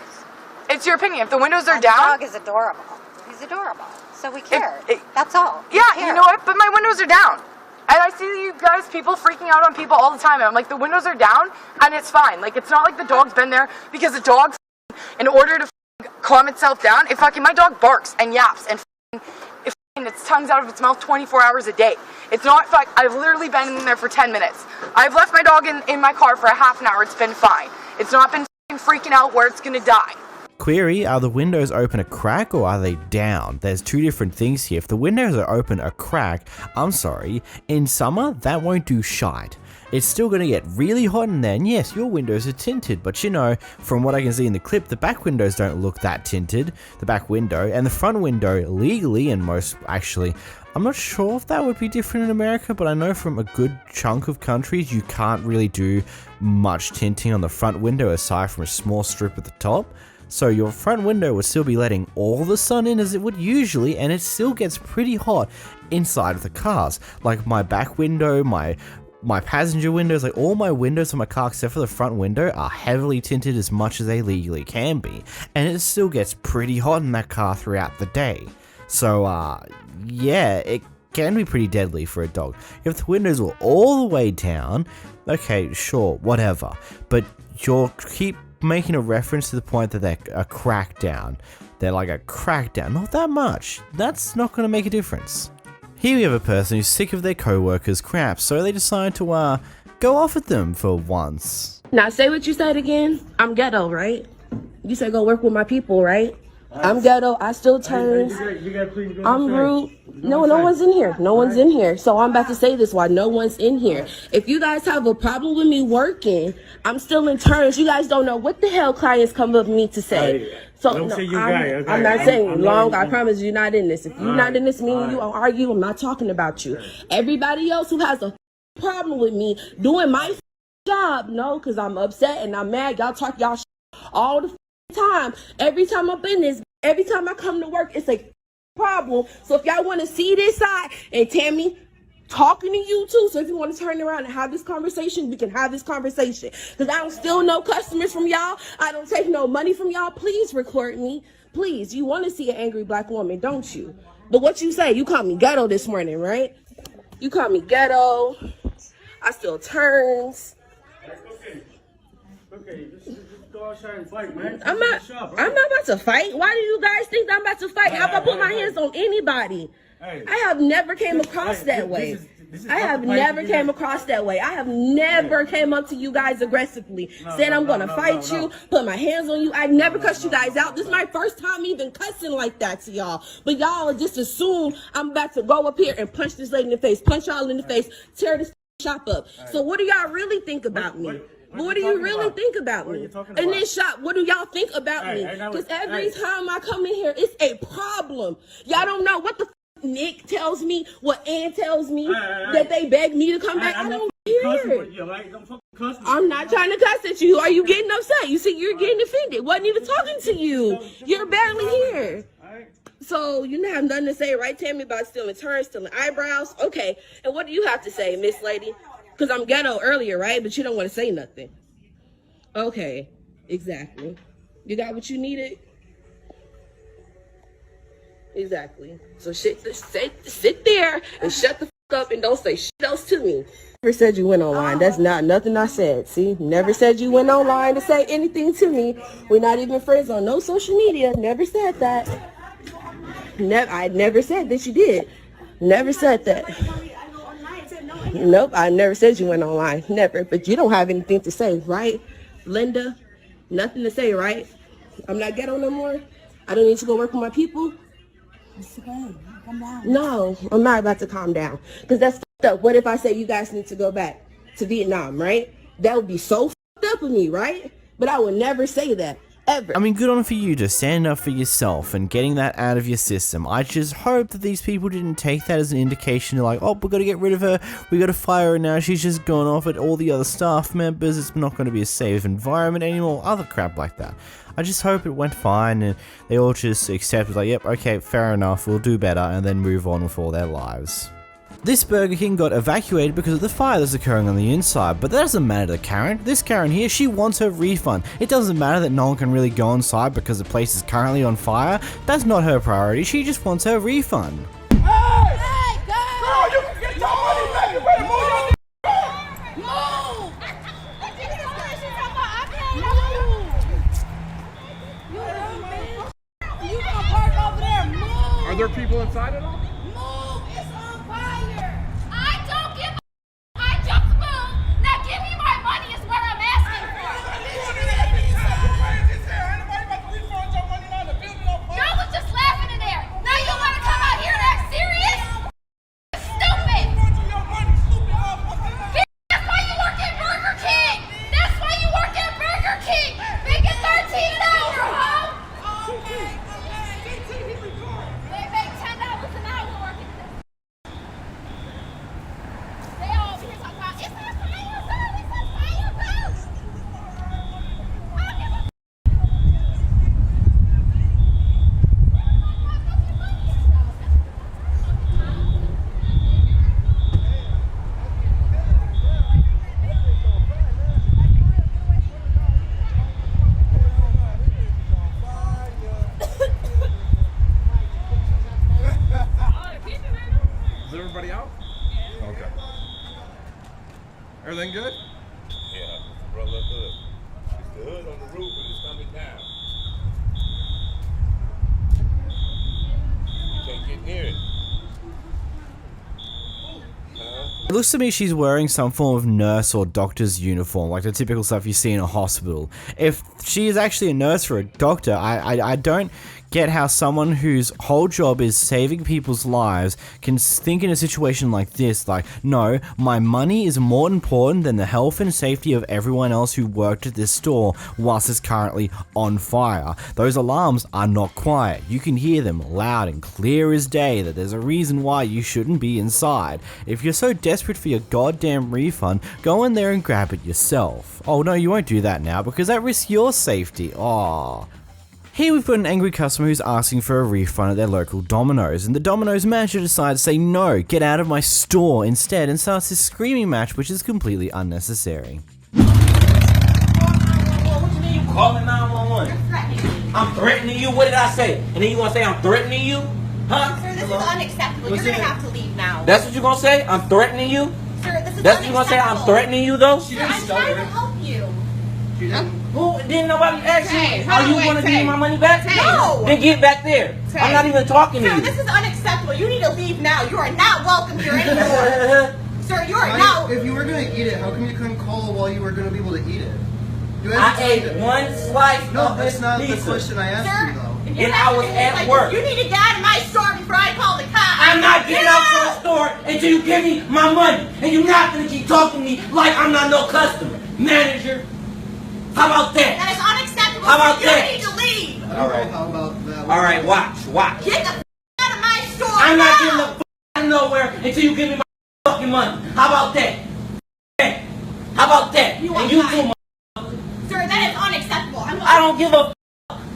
It's your opinion. If the windows are
The
down,
dog is adorable. He's adorable. So we care. That's all.
Yeah, you know what? But my windows are down.
And I see you guys, people freaking out on people all the time. And I'm like, the windows are down and it's fine. Like, it's not like the dog's been there because the dog, in order to calm itself down, my dog barks and yaps and its tongue's out of its mouth 24 hours a day. It's not, I've literally been in there for 10 minutes. I've left my dog in my car for a half an hour. It's been fine. It's not been freaking out where it's gonna die.
Query, are the windows open a crack or are they down? There's two different things here. If the windows are open a crack, I'm sorry, in summer, that won't do shite. It's still going to get really hot in there, and yes, your windows are tinted, but you know, from what I can see in the clip, the back windows don't look that tinted, the back window, and the front window, legally, and most, actually, I'm not sure if that would be different in America, but I know from a good chunk of countries, you can't really do much tinting on the front window aside from a small strip at the top. So your front window would still be letting all the sun in as it would usually, and it still gets pretty hot inside of the cars. Like my back window, my passenger windows, like all my windows on my car except for the front window are heavily tinted as much as they legally can be, and it still gets pretty hot in that car throughout the day. So yeah, it can be pretty deadly for a dog. If the windows were all the way down, okay, sure, whatever, but you'll keep making a reference to the point that they're a crackdown. They're like a crackdown, not that much. That's not going to make a difference. Here we have a person who's sick of their co-workers' crap, so they decide to go off at them for once.
Now say what you said again. I'm ghetto, right? You said go work with my people, right? I'm ghetto. I still turn. I'm rude. No one's in here. No one's in here. So I'm about to say this while no one's in here. If you guys have a problem with me working, I'm still in turns. You guys don't know what the hell clients come up with me to say. So no, I'm not saying long. I promise you're not in this. If you're not in this, me and you will argue. I'm not talking about you. Everybody else who has a problem with me doing my job, no, because I'm upset and I'm mad. Y'all talk y'all all the time. Every time I'm in this, every time I come to work, it's a problem. So if y'all want to see this side, and Tammy talking to you too, so if you want to turn around and have this conversation, we can have this conversation. Because I don't steal no customers from y'all. I don't take no money from y'all. Please record me. Please. You want to see an angry black woman, don't you? But what you say, you called me ghetto this morning, right? You called me ghetto. I still turns.
Okay, just go outside and fight, man.
I'm not about to fight. Why do you guys think I'm about to fight? How about I put my hands on anybody? I have never came across that way. I have never came across that way. I have never came up to you guys aggressively, said I'm gonna fight you, put my hands on you. I never cussed you guys out. This is my first time even cussing like that to y'all. But y'all just assume I'm about to go up here and punch this lady in the face, punch y'all in the face, tear this shop up. So what do y'all really think about me? What do you really think about me? In this shop, what do y'all think about me? Because every time I come in here, it's a problem. Y'all don't know what the Nick tells me, what Ann tells me, that they beg me to come back. I don't care. I'm not trying to cuss at you. Are you getting upset? You see, you're getting offended. Wasn't even talking to you. You're barely here. So you have nothing to say, right, Tammy, about stealing turns, stealing eyebrows? Okay. And what do you have to say, Miss Lady? Because I'm ghetto earlier, right? But you don't want to say nothing. Okay. Exactly. You got what you needed? Exactly. So sit there and shut the fuck up and don't say shit else to me. Never said you went online. That's not nothing I said. See? Never said you went online to say anything to me. We're not even friends on no social media. Never said that. I never said that you did. Never said that. Nope, I never said you went online. Never. But you don't have anything to say, right? Linda, nothing to say, right? I'm not ghetto no more. I don't need to go work with my people. Calm down. No, I'm not about to calm down. Because that's fucked up. What if I say you guys need to go back to Vietnam, right? That would be so fucked up with me, right? But I would never say that. Ever.
I mean, good on for you to stand up for yourself and getting that out of your system. I just hope that these people didn't take that as an indication of like, oh, we got to get rid of her, we got to fire her now, she's just gone off at all the other staff members, it's not going to be a safe environment anymore, other crap like that. I just hope it went fine and they all just accepted like, yep, okay, fair enough, we'll do better, and then move on with all their lives. This Burger King got evacuated because of the fire that's occurring on the inside, but that doesn't matter to Karen. This Karen here, she wants her refund. It doesn't matter that no one can really go inside because the place is currently on fire. That's not her priority, she just wants her refund.
Hey, girl, you can get your money back if Move! You gonna park over there? Move!
Are there people inside at all?
Move! It's on fire! I don't give a I just moved! Now give me my money is what I'm asking for! Y'all was just laughing in there! Now you wanna come out here and act serious? Stupid! That's why you work at Burger King! That's why you work at Burger King! Making $13 an hour, huh? They make $10 an hour working this. They all over here talking about, it's on fire, bro! It's on fire, bro! I don't give a
Is everybody out? Okay. Everything good?
Yeah, roll the hood. It's the hood on the roof and it's coming down. You can't get near it.
It looks to me she's wearing some form of nurse or doctor's uniform, like the typical stuff you see in a hospital. If she is actually a nurse or a doctor, I don't get how someone whose whole job is saving people's lives can think in a situation like this, like, no, my money is more important than the health and safety of everyone else who worked at this store whilst it's currently on fire. Those alarms are not quiet. You can hear them loud and clear as day that there's a reason why you shouldn't be inside. If you're so desperate for your goddamn refund, go in there and grab it yourself. Oh no, you won't do that now because that risks your safety. Aww. Here we've got an angry customer who's asking for a refund at their local Domino's, and the Domino's manager decides to say no, get out of my store instead, and starts this screaming match which is completely unnecessary.
What you mean you calling 911? I'm threatening you? What did I say? And then you gonna say I'm threatening you? Huh?
Sir, this is unacceptable. You're gonna have to leave now.
That's what you gonna say? I'm threatening you?
Sir, this is
That's what you gonna say? I'm threatening you though?
I'm trying to help you.
Who didn't nobody ask you? Are you gonna give me my money back?
No.
Then get back there. I'm not even talking to
Sir,
you.
this is unacceptable. You need to leave now. You are not welcome here anymore. Sir, you are not.
If you were going to eat it, how come you couldn't call while you were going to be able to eat it?
I ate one slice
No,
of
that's
this
not
pizza.
the question I asked you, though.
And I was at work.
You need to get out of my store before I call the cops.
I'm not getting out your store until you give me my money. And you're not going to keep talking to me like I'm not no customer. Manager, how about that?
That is unacceptable.
How about
you
that?
need to leave.
All right.
How about that?
All right, watch.
Get the out of my store.
I'm not getting
now.
the out of nowhere until you give me my fucking money. How about that? How about that?
You
and you
are
too,
Sir, that is unacceptable.
I don't give a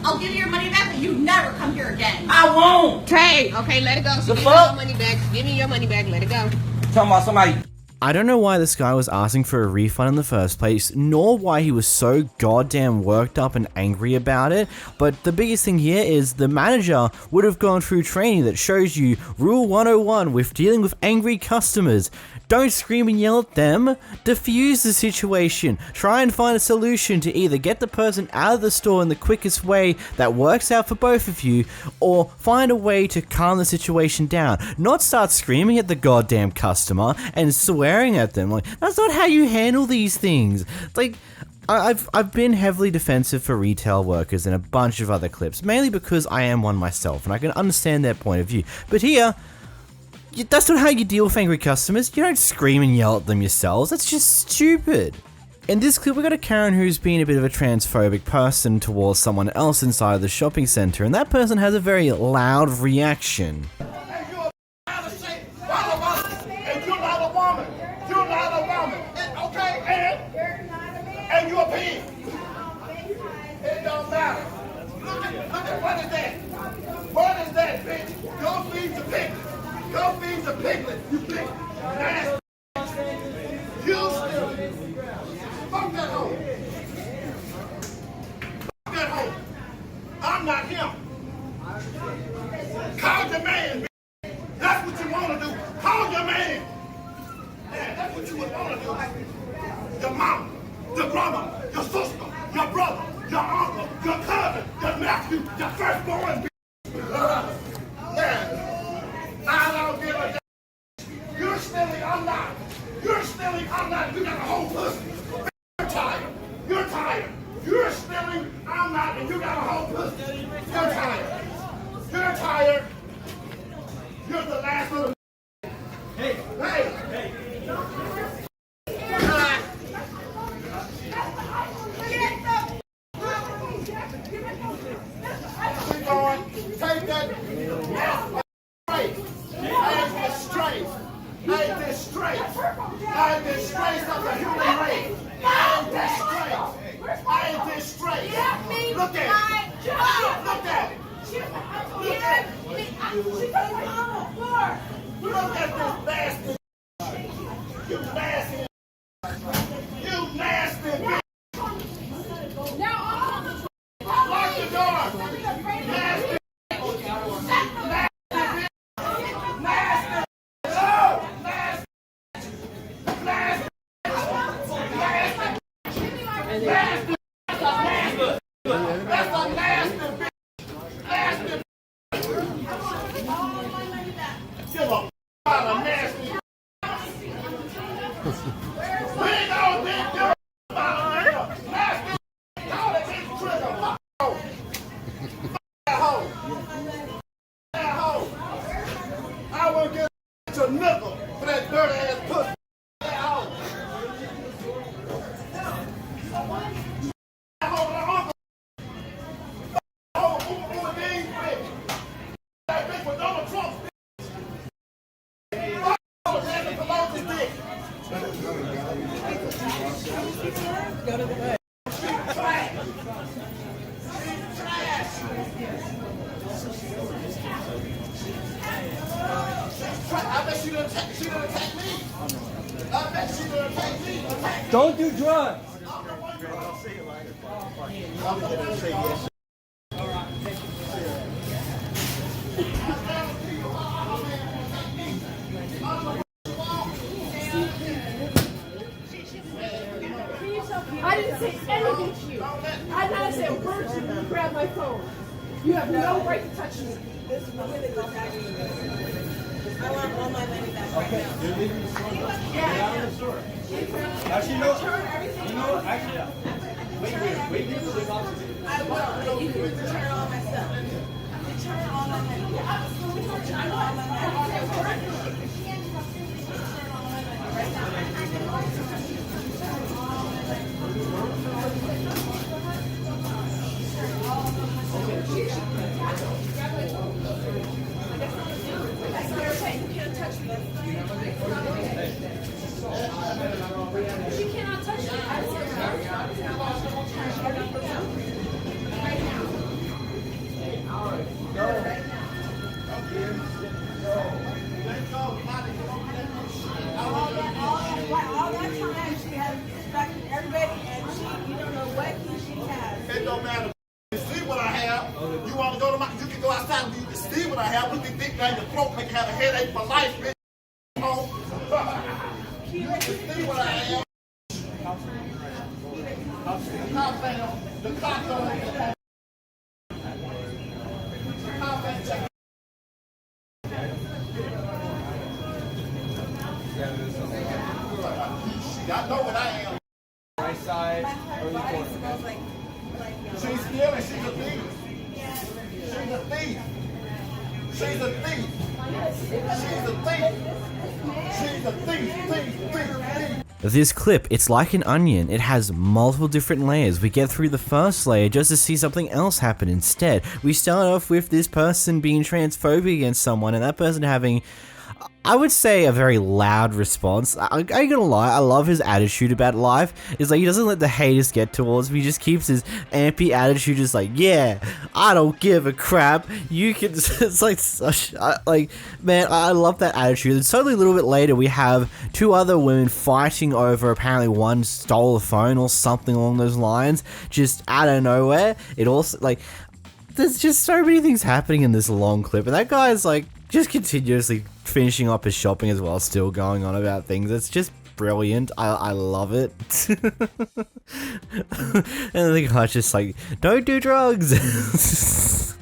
I'll give you your money back, but you never come here again.
I won't.
Okay, let it go.
The fuck?
money back. Give me your money back. Let it go.
Talking about somebody.
I don't know why this guy was asking for a refund in the first place, nor why he was so goddamn worked up and angry about it, but the biggest thing here is the manager would have gone through training that shows you Rule 101 with dealing with angry customers. Don't scream and yell at them, diffuse the situation, try and find a solution to either get the person out of the store in the quickest way that works out for both of you, or find a way to calm the situation down, not start screaming at the goddamn customer and swearing at them. Like, that's not how you handle these things. Like, I've been heavily defensive for retail workers in a bunch of other clips, mainly because I am one myself and I can understand their point of view, but here, that's not how you deal with angry customers. You don't scream and yell at them yourselves. That's just stupid. In this clip, we got a Karen who's been a bit of a transphobic person towards someone else inside of the shopping center, and that person has a very loud reaction.
And you're a pig. It don't matter. Look at what is that? What is that, bitch? Go feed the piglet. Go feed the piglet. You big nasty. You still. Fuck that hoe. Fuck that hoe. I'm not him. Call your man, bitch. That's what you want to do. Call your man. Yeah, that's what you would want to do. your mom, your grandma, your sister, your brother, your uncle, your cousin, your nephew, your firstborn. Man, I don't give a damn. You're stealing, I'm not. You're stealing, I'm not. You got a whole pussy. You're tired. You're tired. You're stealing, I'm not, and you got a whole pussy. You're tired. You're tired. You're the last of the. Hey, hey, hey. Take that. I am disgrace of the human race. I am disgrace. I am disgrace. Look at it. Look at it. Look at this bastard. You nasty. You nasty bitch. Lock the door. Nasty. I will get a nickel for that dirty ass pussy.
Don't do drugs.
I didn't say anything to you. I did not say a word to you when you grabbed my phone. You have no right to touch me. This is really what's happening. I want all my money back right now. You're leaving the store. Yeah, the store. Actually, you know what? Actually, wait for the officer. I will. You can return all my stuff. Return all my money. Return all my money. Right now. She cannot touch me. All that time she has distracted everybody and you don't know what she has. It don't matter. You see what I have. You want to go to you can go outside and you can see what I have. We can think down your throat, make you have a headache for life, bitch. You can see what I have. The cop don't have I know what I am. Right side, early corner. She's stealing, she's a thief. She's a thief. She's a thief. She's a thief. She's a thief.
This clip, it's like an onion. It has multiple different layers. We get through the first layer just to see something else happen instead. We start off with this person being transphobic against someone and that person having, I would say, a very loud response. I ain't gonna lie, I love his attitude about life. It's like he doesn't let the haters get towards him. He just keeps his ampy attitude, just like, yeah, I don't give a crap. You can. It's like such, like, man, I love that attitude. And suddenly, a little bit later, we have two other women fighting over. Apparently, one stole a phone or something along those lines, just out of nowhere. It also like, there's just so many things happening in this long clip, and that guy is like just continuously finishing up his shopping as well, still going on about things. It's just brilliant. I love it. And the guy's just like, don't do drugs.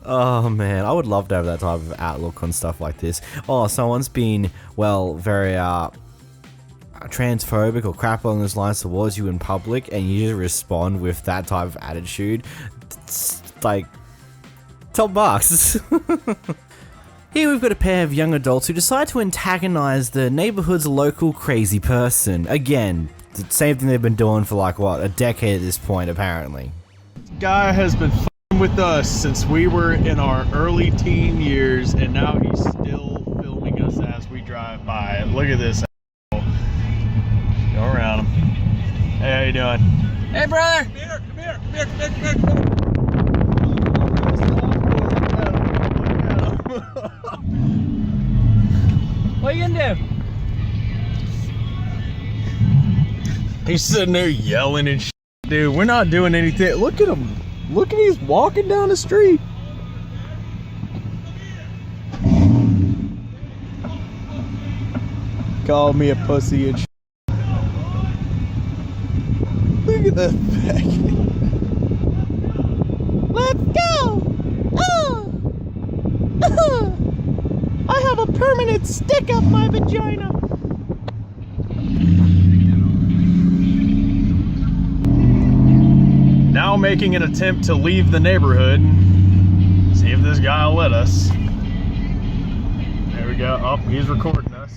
Oh man, I would love to have that type of outlook on stuff like this. Oh, someone's been, well, very transphobic or crap along those lines towards you in public, and you just respond with that type of attitude. It's like, top marks. Here we've got a pair of young adults who decide to antagonize the neighborhood's local crazy person. Again, the same thing they've been doing for like, what, a decade at this point, apparently.
Guy has been f***ing with us since we were in our early teen years, and now he's still filming us as we drive by. Look at this. Go around him. Hey, how you doing?
Hey, brother.
Come here.
What are you gonna do?
He's sitting there yelling and shit. Dude, we're not doing anything. Look at him. Look at he's walking down the street. Called me a pussy and shit. Look at that faggot.
Let's go! I have a permanent stick up my vagina.
Now making an attempt to leave the neighborhood. See if this guy will let us. There we go. Oh, he's recording us.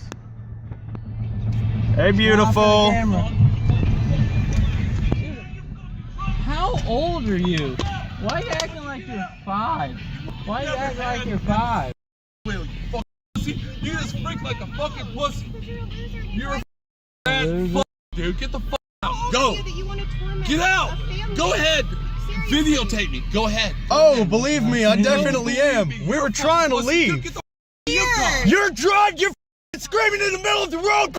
Hey, beautiful.
How old are you? Why are you acting like you're 5? Why are you acting like you're 5?
You fucking pussy. You just freak like a fucking pussy. You're a bad fuck, dude. Get the fuck out. Go. Get out. Go ahead. Videotape me. Go ahead.
Oh, believe me, I definitely am. We were trying to leave. You're drunk. You're screaming in the middle of the road.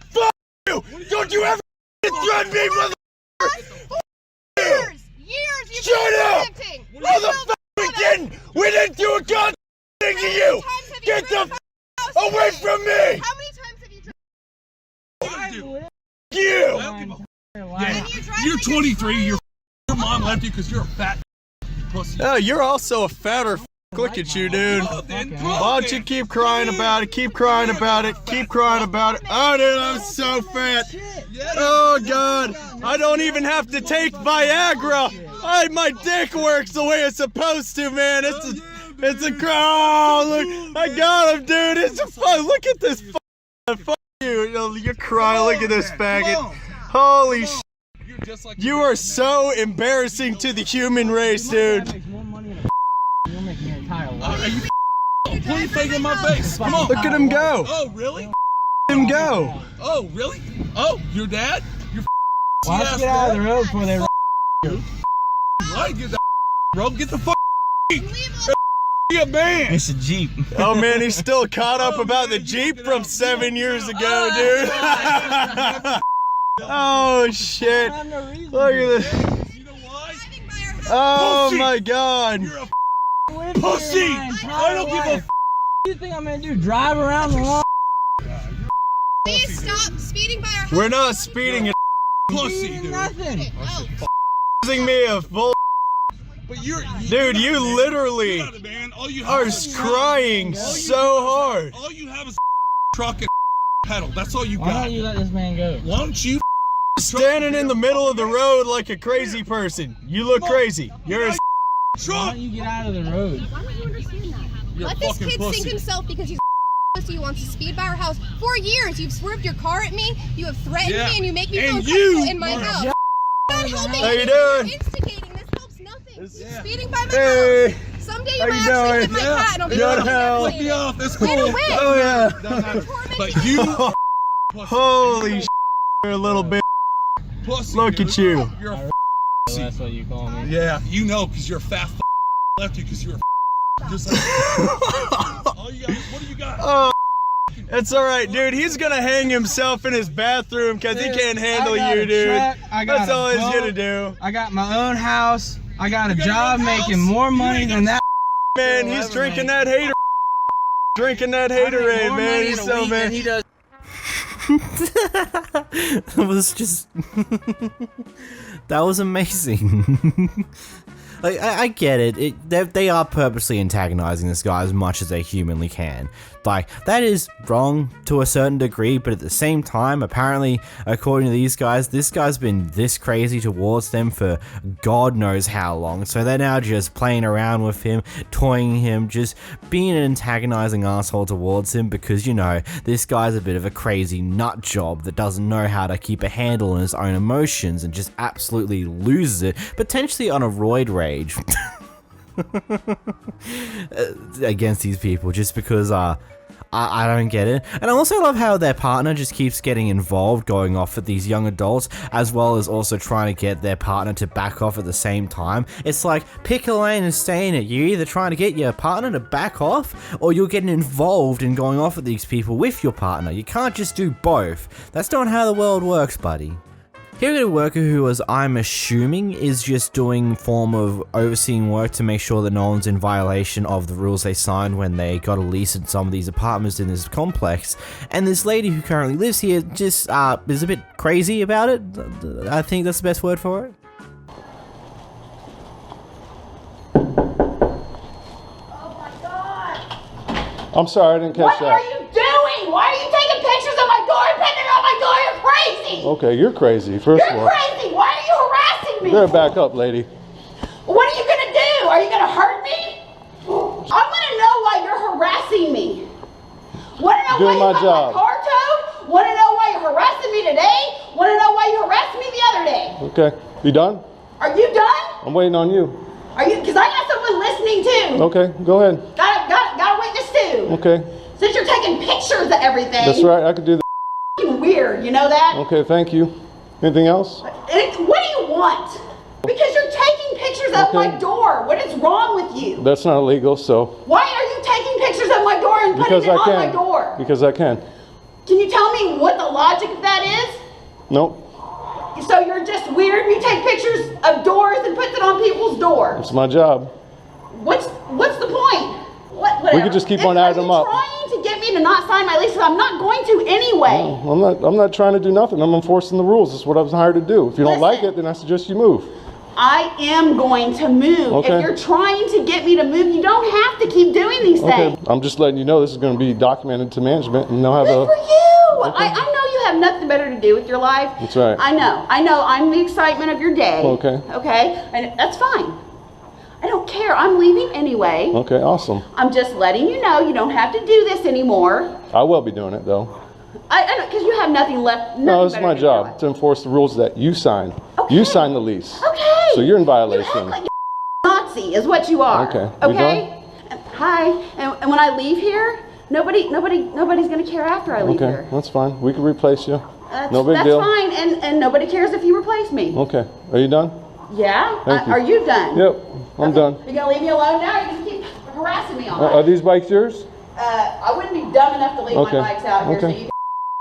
Fuck you. Don't you ever threaten me, motherfucker.
Years
Shut up. Motherfucker, we didn't do a goddamn thing to you. Get the f away from me.
How many times have you tried?
You.
Yeah. You're 23. Your mom left you because you're a fat pussy.
Oh, you're also a fatter f. Look at you, dude. Why don't you keep crying about it? Keep crying about it. Keep crying about it. Oh, dude, I'm so fat. Oh, God. I don't even have to take Viagra. My dick works the way it's supposed to, man. It's a cry. Oh, look. I got him, dude. It's a fun. Look at this. Fuck you. You're crying. Look at this faggot. Holy shit. You are so embarrassing to the human race, dude.
Are you put your finger in my face? Come on.
Look at him go.
Oh, really?
Him go.
Oh, really? Oh, your dad? Your
Why don't you get out of the road before they you?
Right, get the road. Get the fuck. Be a man.
It's a Jeep. Oh man, he's still caught up about the Jeep from 7 years ago, dude. Oh shit. Look at this. Oh my God.
Pussy! I don't give a f.
What do you think I'm gonna do? Drive around the lawn?
Please stop speeding by our house.
We're not speeding.
Pussy, dude.
Nothing.
Using me a full.
But
dude, you literally are crying so hard.
All you have is a truck and pedal. That's all you got.
Why don't you let this man go?
Why don't you
standing in the middle of the road like a crazy person? You look crazy. You're a
Why don't you get out of the road?
Why don't you understand that?
You're
Let
a
this
fucking
kid
pussy.
sink himself because he's a pussy who wants to speed by our house. For years, you've swerved your car at me, you have threatened me, and you make me feel uncomfortable in my house. Not helping
How you
anything.
doing?
You're instigating. This helps nothing. Speeding by my
Hey.
house. Someday you
How
might
you
actually
doing?
hit my cat and I'll be
Good
like,
hell.
Let me off. It's cool.
Get away.
Oh yeah.
But you,
Holy shit, you're a little bit.
pussy,
Look
dude.
at you.
You're a
So that's what you call me.
yeah. You know, because you're a fat left you because you're a just like. All you got. What do you got?
Oh, it's all right, dude. He's gonna hang himself in his bathroom because he can't handle you, dude. That's all he's gonna do.
I got my own house. I got a job making more money than that.
Man, he's drinking that hater. Drinking that haterade, man. He's so mad.
It was just... that was amazing. Like, I get it. They are purposely antagonizing this guy as much as they humanly can. Like, that is wrong to a certain degree, but at the same time, apparently, according to these guys, this guy's been this crazy towards them for God knows how long. So they're now just playing around with him, toying him, just being an antagonizing asshole towards him because, you know, this guy's a bit of a crazy nut job that doesn't know how to keep a handle on his own emotions and just absolutely loses it, potentially on a roid rage. Against these people just because I don't get it. And I also love how their partner just keeps getting involved, going off at these young adults, as well as also trying to get their partner to back off at the same time. It's like, pick a lane and stay in it. You're either trying to get your partner to back off, or you're getting involved in going off at these people with your partner. You can't just do both. That's not how the world works, buddy. Here we got a worker who, as I'm assuming, is just doing form of overseeing work to make sure that no one's in violation of the rules they signed when they got a lease at some of these apartments in this complex. And this lady who currently lives here just is a bit crazy about it. I think that's the best word for it.
I'm sorry, I didn't catch that.
What are you doing? Why are you taking pictures of my door and putting it on my door? You're crazy.
Okay, you're crazy, first of
You're
all.
crazy. Why are you harassing me?
You better back up, lady.
What are you gonna do? Are you gonna hurt me? I wanna know why you're harassing me. Wanna know
Doing
why
my
you got
job.
my car towed? Wanna know why you're harassing me today? Wanna know why you harassed me the other day?
Okay, you done?
Are you done?
I'm waiting on you.
Are you? Because I got someone listening too.
Okay, go ahead.
Got a witness too.
Okay,
Since you're taking pictures of everything.
that's right, I could do that.
F***ing weird, you know that?
Okay, thank you. Anything else?
What do you want? Because you're taking pictures of my door. What is wrong with you?
That's not illegal, so.
Why are you taking pictures of my door and putting
Because
it
I
on
can.
my door?
Because I can.
Can you tell me what the logic of that is?
Nope,
So you're just weird and you take pictures of doors and put it on people's doors.
it's my job.
What's the point? Whatever.
We could just keep on adding them up.
Are you trying to get me to not sign my lease? Because I'm not going to anyway.
No, I'm not trying to do nothing. I'm enforcing the rules. That's what I was hired to do. If you don't like it, then I suggest you move.
I am going to move.
Okay.
If you're trying to get me to move, you don't have to keep doing these
Okay,
things.
I'm just letting you know this is going to be documented to management, and they'll have
Good
a.
for you.
Okay.
I know you have nothing better to do with your life.
That's right.
I know. I'm the excitement of your day.
Okay.
Okay? And that's fine. I don't care. I'm leaving anyway.
Okay, awesome.
I'm just letting you know you don't have to do this anymore.
I will be doing it though.
I because you have nothing left.
No,
Nothing
it's
better
my
to do in your
job to enforce the rules that you signed. You signed the lease.
Okay.
So you're in violation.
Like you're a Nazi is what you are.
Okay. You
Okay. Hi. And when I leave here, nobody's gonna care after I leave
Okay,
here.
that's fine. We can replace you.
That's,
No big
that's
deal.
fine, and nobody cares if you replace me.
Okay, are you done?
Yeah?
Thank you.
Are you done?
Yep, I'm done.
You gonna leave me alone now? You just keep harassing me all
Are
night.
these bikes yours?
I wouldn't be dumb enough to leave
Okay.
my bikes out here, so
Okay.
you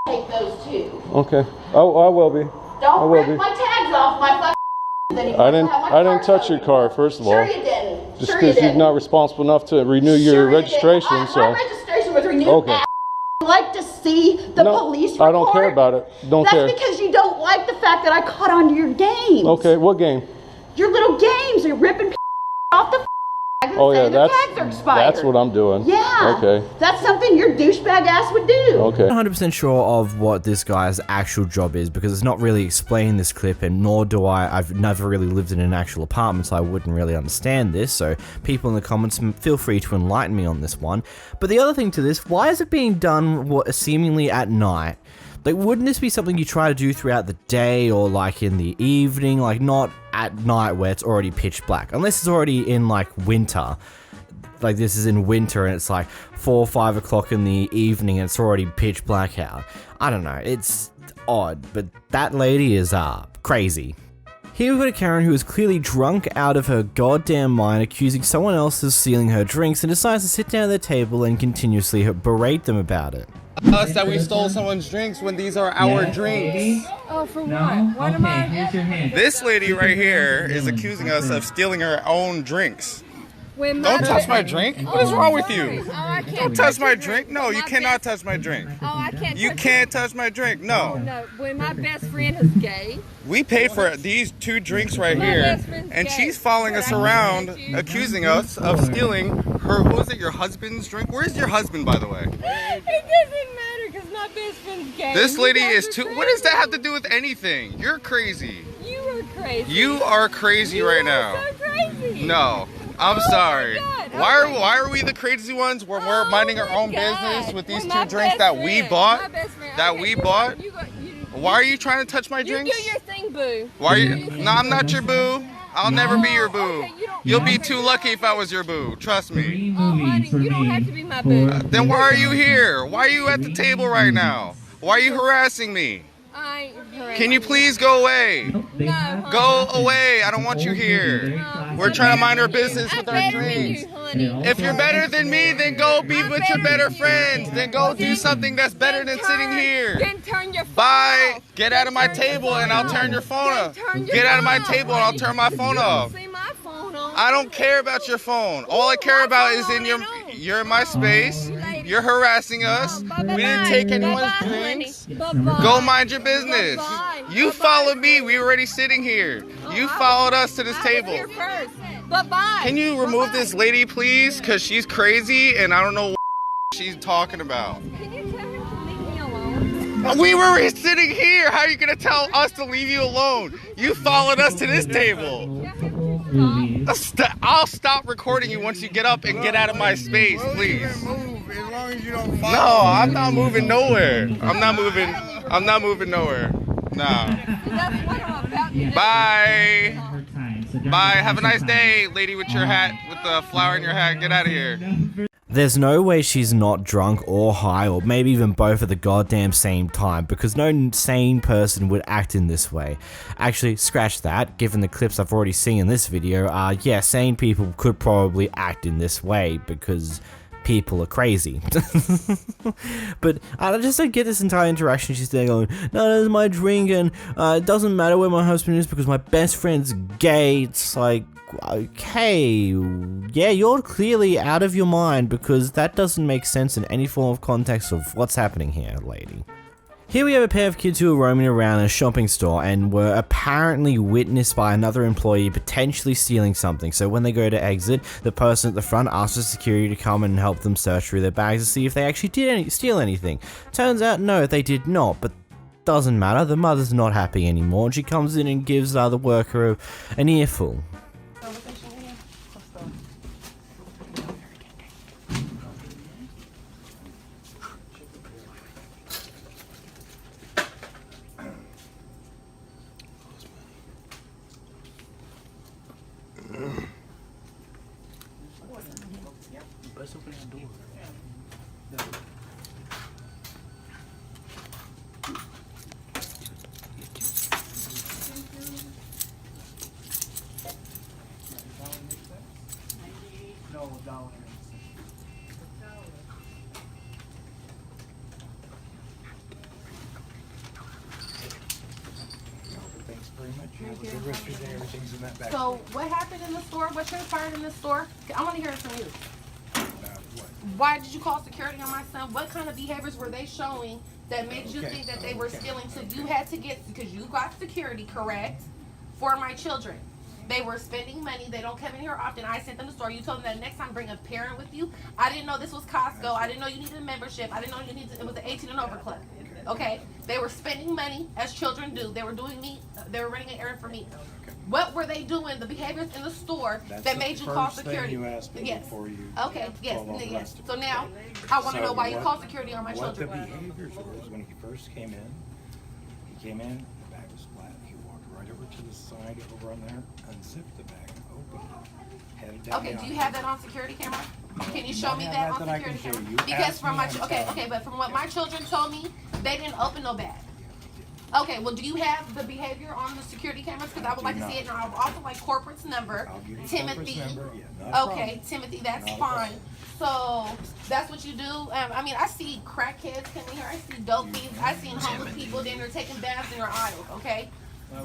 can take those too.
Okay. Oh, I will be. I
Don't
will
rip
be.
my tags off my fucking anymore.
I didn't.
Have my
I didn't
car
touch your car. First of all.
Sure you didn't.
Just
Sure you
because you're
didn't.
not responsible enough to renew your
Sure you
registration,
didn't.
so.
My registration was renewed.
Okay.
I'd like to see the
No,
police report.
I don't care about it. Don't
That's
care.
because you don't like the fact that I caught on to your games.
Okay, what game?
Your little games. You're ripping off the and
Oh yeah,
saying their tags are
that's
expired.
what I'm doing.
Yeah.
Okay.
That's something your douchebag ass would do.
Okay.
I'm not 100% sure of what this guy's actual job is because it's not really explained in this clip, and nor do I've never really lived in an actual apartment, so I wouldn't really understand this. So people in the comments, feel free to enlighten me on this one. But the other thing to this, why is it being done seemingly at night? Like, wouldn't this be something you try to do throughout the day or like in the evening, like not at night where it's already pitch black, unless it's already in like winter. Like this is in winter and it's like 4 or 5 o'clock in the evening and it's already pitch black out. I don't know, it's odd, but that lady is crazy. Here we've got a Karen who is clearly drunk out of her goddamn mind, accusing someone else of stealing her drinks, and decides to sit down at their table and continuously berate them about it.
Us that we stole someone's drinks when these are our drinks.
Oh, for what? What am I?
This lady right here is accusing us of stealing her own drinks. Don't touch my drink. What is wrong with you?
Oh, I can't
Don't touch my drink. No, you cannot touch my drink.
Oh, I can't.
You can't touch my drink. No.
No, when my best friend is gay.
We pay for these 2 drinks right
My
here,
best friend's
and
gay,
she's following
but
us
I can't
around,
touch you.
accusing us of stealing her. Who is it? Your husband's drink? Where's your husband, by the way?
It doesn't matter because my best friend's gay.
This
You
lady
guys
is
are
too.
crazy.
What does that have to do with anything? You're crazy.
You are crazy.
You are crazy right now.
So crazy.
No, I'm sorry.
God,
Why are we the crazy ones when we're minding our own business with these 2 drinks that we bought? Why are you trying to touch my
You
drinks?
do your thing, boo.
Why are you? No, I'm not your boo. I'll never be your boo. You'll be too lucky if I was your boo. Trust me.
Oh, honey, you don't have to be my boo.
Then why are you here? Why are you at the table right now? Why are you harassing me?
I ain't harassing
Can you please go away?
No.
Go away. I don't want you here. We're trying to mind our business with our drinks. If you're better than me, then go be with your better friends. Then go do something that's better than sitting here.
Then turn your phone
Bye.
off.
Get out of my table and I'll turn your phone off. Get out of my table and I'll turn my phone off.
See my phone on.
I don't care about your phone. All I care about is you're in my space. You're harassing us. We didn't take anyone's drinks. Go mind your business. You followed me. We were already sitting here. You followed us to this table.
Here first. Bye-bye.
Can you remove this lady, please? Because she's crazy and I don't know what she's talking about.
Can you tell her to leave me alone?
We were sitting here. How are you going to tell us to leave you alone? You followed us to this table. I'll stop recording you once you get up and get out of my space, please.
As long as you don't follow.
No, I'm not moving nowhere. I'm not moving nowhere. Nah.
That's what I'm about to do.
Bye. Bye. Have a nice day, lady with your hat, with the flower in your hat. Get out of here.
There's no way she's not drunk or high, or maybe even both at the goddamn same time, because no sane person would act in this way. Actually, scratch that, given the clips I've already seen in this video, yeah, sane people could probably act in this way, because people are crazy. But I just don't get this entire interaction. She's there going, no, that's my drink, and it doesn't matter where my husband is because my best friend's gay. It's like, okay, yeah, you're clearly out of your mind, because that doesn't make sense in any form of context of what's happening here, lady. Here we have a pair of kids who are roaming around a shopping store and were apparently witnessed by another employee potentially stealing something. So when they go to exit, the person at the front asks for security to come and help them search through their bags to see if they actually did steal anything. Turns out, no, they did not, but doesn't matter. The mother's not happy anymore, and she comes in and gives the worker an earful.
So, what happened in the store? What transpired in the store? I want to hear it from you. Why did you call security on my son? What kind of behaviors were they showing that made you think that they were stealing? So you had to get, because you got security, correct, for my children. They were spending money. They don't come in here often. I sent them to the store. You told them that next time bring a parent with you. I didn't know this was Costco. I didn't know you needed a membership. I didn't know you needed, it was the 18 and over club. Okay? They were spending money as children do. They were doing meat. They were running an errand for meat. What were they doing? The behaviors in the store that made you call security?
You asked me before you.
Okay. Yes. So now I want to know why you called security on my children.
What the behaviors was when he first came in. He came in. The bag was flat. He walked right over to the side over on there, unzipped the bag, opened it, headed down.
Okay. Do you have that on security camera? Can you show me that on security camera? Because from my but from what my children told me, they didn't open no bag. Okay, well, do you have the behavior on the security cameras? Because I would like to see it, and I would also like corporate's number, Timothy. Okay, Timothy, that's fine. So that's what you do. I mean, I see crackheads coming here. I see dope fiends. I seen homeless people then they're taking baths in your aisles. Okay,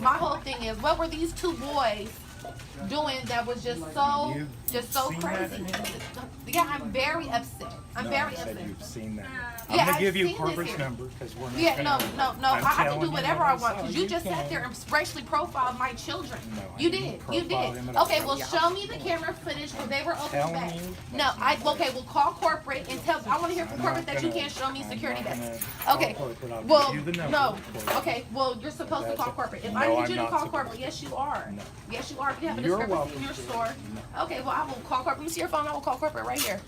my whole thing is, what were these two boys doing that was just so
just so crazy. Yeah, I'm very upset. I'm very upset.
You've seen that.
Yeah,
I'm gonna
I've
give you
seen this
corporate
here.
number because we're not.
Yeah,
gonna,
no.
I'm
I can
telling
do
you
whatever
what
I want
saw.
because you just sat there and racially profiled my children. You did. You
profile
did.
them at all.
Okay, well, show me the camera footage where they were open
Telling
bags.
you
No, okay, we'll call corporate and tell. I want to hear from corporate that you can't show me security bags. Okay. Well, no. Okay. Well, you're supposed to call corporate. If I need you to call corporate, yes, you are. Yes, you are. If you have a discrepancy in your store. Okay. Well, I will call corporate. Let me see your phone. I will call corporate right here.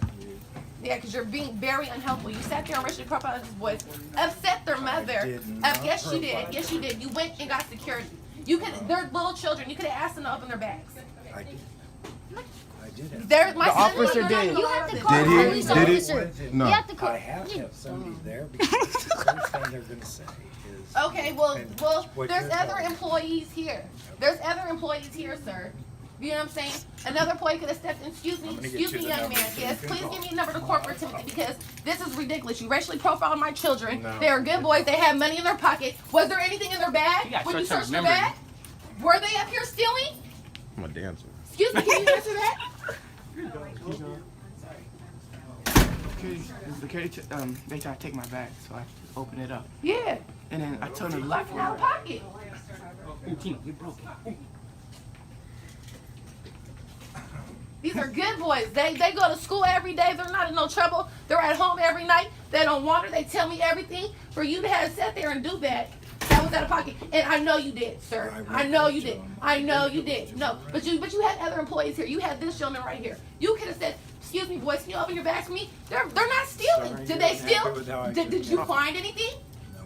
Yeah, because you're being very unhelpful. You sat there and racially profiled these boys, upset their mother. Yes, you did. Yes, you did. You went and got security. You could. They're little children. You could have asked them to open their bags.
I did.
They're my
The officer did.
You have to
call Did he? a police Did he?
officer.
No.
You have to call.
I have to have somebody there because the first thing they're gonna say is.
Okay, well,
what
there's
you're
other
telling me.
employees here. There's other employees here, sir. You know what I'm saying? Another employee could have stepped in. Excuse me, young man. Yes, please give me a number to corporate Timothy because this is ridiculous. You racially profiled my children.
No.
They are good boys. They have money in their pocket. Was there anything in their bag when you searched their bag? Were they up here stealing?
I'm a dancer.
Excuse me, can you answer that?
They tried to take my bag, so I opened it up.
Yeah.
And then I told them to
Locked
look
it out of pocket.
You broke it.
These are good boys. They go to school every day. They're not in no trouble. They're at home every night. They don't wander. They tell me everything. For you to have sat there and do that, that was out of pocket. And I know you did, sir. I know you did. I know you did. No, but you had other employees here. You had this gentleman right here. You could have said, "Excuse me, boys, can you open your bags for me?" They're not stealing. Did they steal? Did you find anything?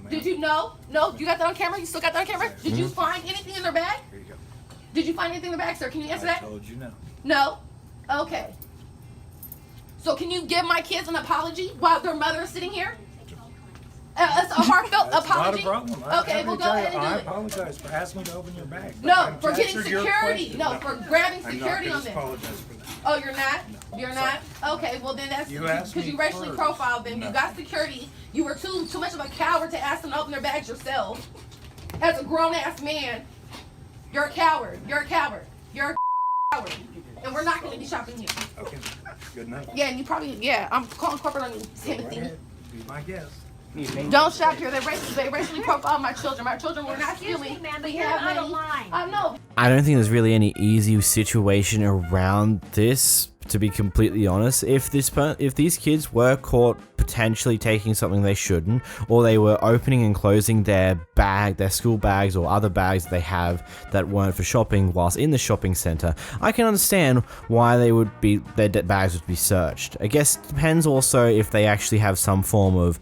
Did you know? No, you got that on camera. You still got that on camera. Did you find anything in their bag?
Here you go.
Did you find anything in their bag, sir? Can you answer that?
I told you no.
No? Okay. So can you give my kids an apology while their mother is sitting here? A heartfelt
That's
apology?
not a problem. I
Okay, we'll go
tell you,
ahead and
I
do it.
apologize for asking you to open your bag.
No,
I've
for getting
answered your
security.
question.
No, for grabbing security
I'm
on
not
them.
gonna apologize for that.
Oh, you're not? You're not? Okay, well then that's
You asked
because
me
you racially
first.
profiled them.
No.
You got security. You were too much of a coward to ask them to open their bags yourself. As a grown ass man, you're a coward. You're a coward. You're a coward. And we're not going to be shopping you.
Okay, good enough.
Yeah, and you probably, I'm calling corporate on you, Timothy.
Be my guest.
Don't shop here. They racially profiled my children. My children were not stealing. They have money. I know.
I don't think there's really any easy situation around this, to be completely honest. If these kids were caught potentially taking something they shouldn't, or they were opening and closing their school bags or other bags they have that weren't for shopping whilst in the shopping center, I can understand why their bags would be searched. I guess it depends also if they actually have some form of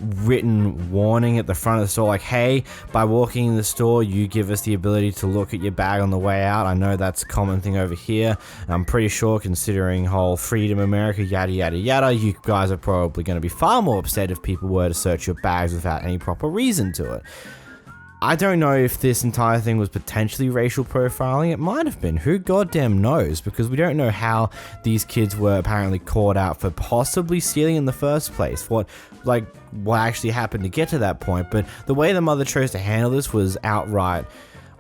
written warning at the front of the store, like, hey, by walking in the store you give us the ability to look at your bag on the way out. I know that's a common thing over here. I'm pretty sure, considering whole freedom America, yada yada yada, you guys are probably going to be far more upset if people were to search your bags without any proper reason to it. I don't know if this entire thing was potentially racial profiling. It might have been. Who goddamn knows? Because we don't know how these kids were apparently caught out for possibly stealing in the first place. What actually happened to get to that point. But the way the mother chose to handle this was outright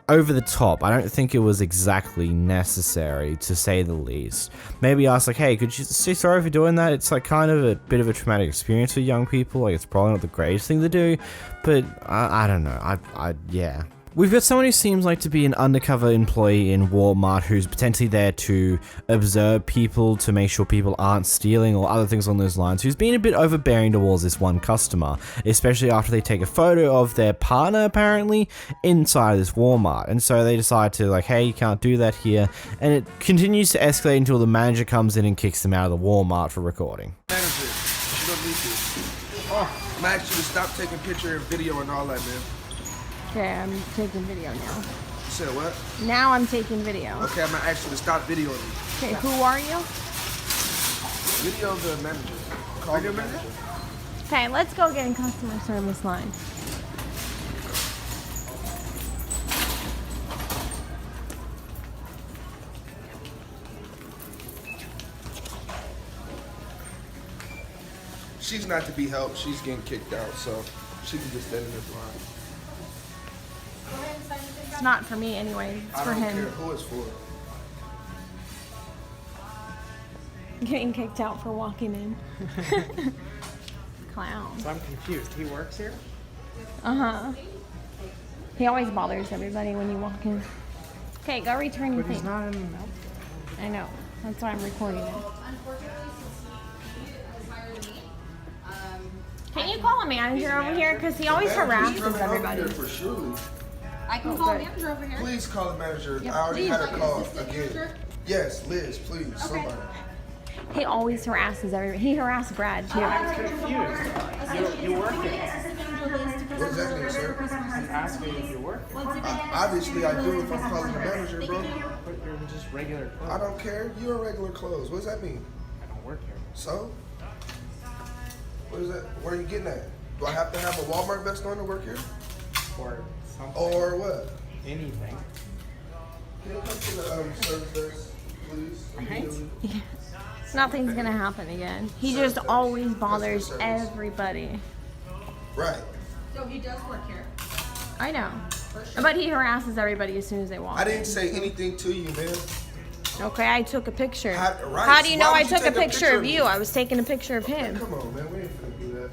over the top. I don't think it was exactly necessary, to say the least. Maybe ask, like, hey, could you say sorry for doing that? It's like kind of a bit of a traumatic experience for young people. Like, it's probably not the greatest thing to do, but I don't know. Yeah. We've got someone who seems like to be an undercover employee in Walmart who's potentially there to observe people to make sure people aren't stealing or other things along those lines, who's been a bit overbearing towards this one customer, especially after they take a photo of their partner apparently inside of this Walmart. And so they decide to, like, hey, you can't do that here. And it continues to escalate until the manager comes in and kicks them out of the Walmart for recording.
Manager, you don't need to. I'm gonna ask you to stop taking picture and video and all that, man.
Okay, I'm taking video now.
You said what?
Now I'm taking video.
Okay, I'm gonna ask you to stop videoing me.
Okay, who are you?
Video the manager. Call the manager.
Okay, let's go get in customer service line.
She's not to be helped. She's getting kicked out, so she can just stand in this line.
It's not for me anyway. It's for
I don't
him.
care who it's for.
Getting kicked out for walking in. Clown.
So I'm confused. He works here?
Uh-huh. He always bothers everybody when you walk in. Okay, go return your
But he's
thing.
not in the
I know. That's why I'm recording it. Can you call a manager over here? Because he always harasses everybody.
For surely.
I can call a manager over here.
Please call the manager.
Yep.
I already had a
Please,
call
is this the
again.
manager?
Yes, Liz, please, somebody.
He always harasses everybody. He harassed Brad, too.
I'm confused. You work here.
What does that mean, sir?
I'm asking if you work here.
Obviously, I do if I'm calling the manager, bro.
But you're just regular clothes.
I don't care. You're in regular clothes. What does that mean?
I don't work here.
So? What is that? Where are you getting at? Do I have to have a Walmart vest on to work here?
Or something.
Or what?
Anything.
Can you come to the service desk, please? Immediately?
Nothing's gonna happen again. He just always bothers everybody.
Right.
So he does work here.
I know. But he harasses everybody as soon as they walk
I
in.
didn't say anything to you, man.
Okay, I took a picture.
Right,
How do you
so
know
why
I
would you
took a
take
picture of
me?
you? I was taking a picture of him.
Come on, man. We ain't finna do that.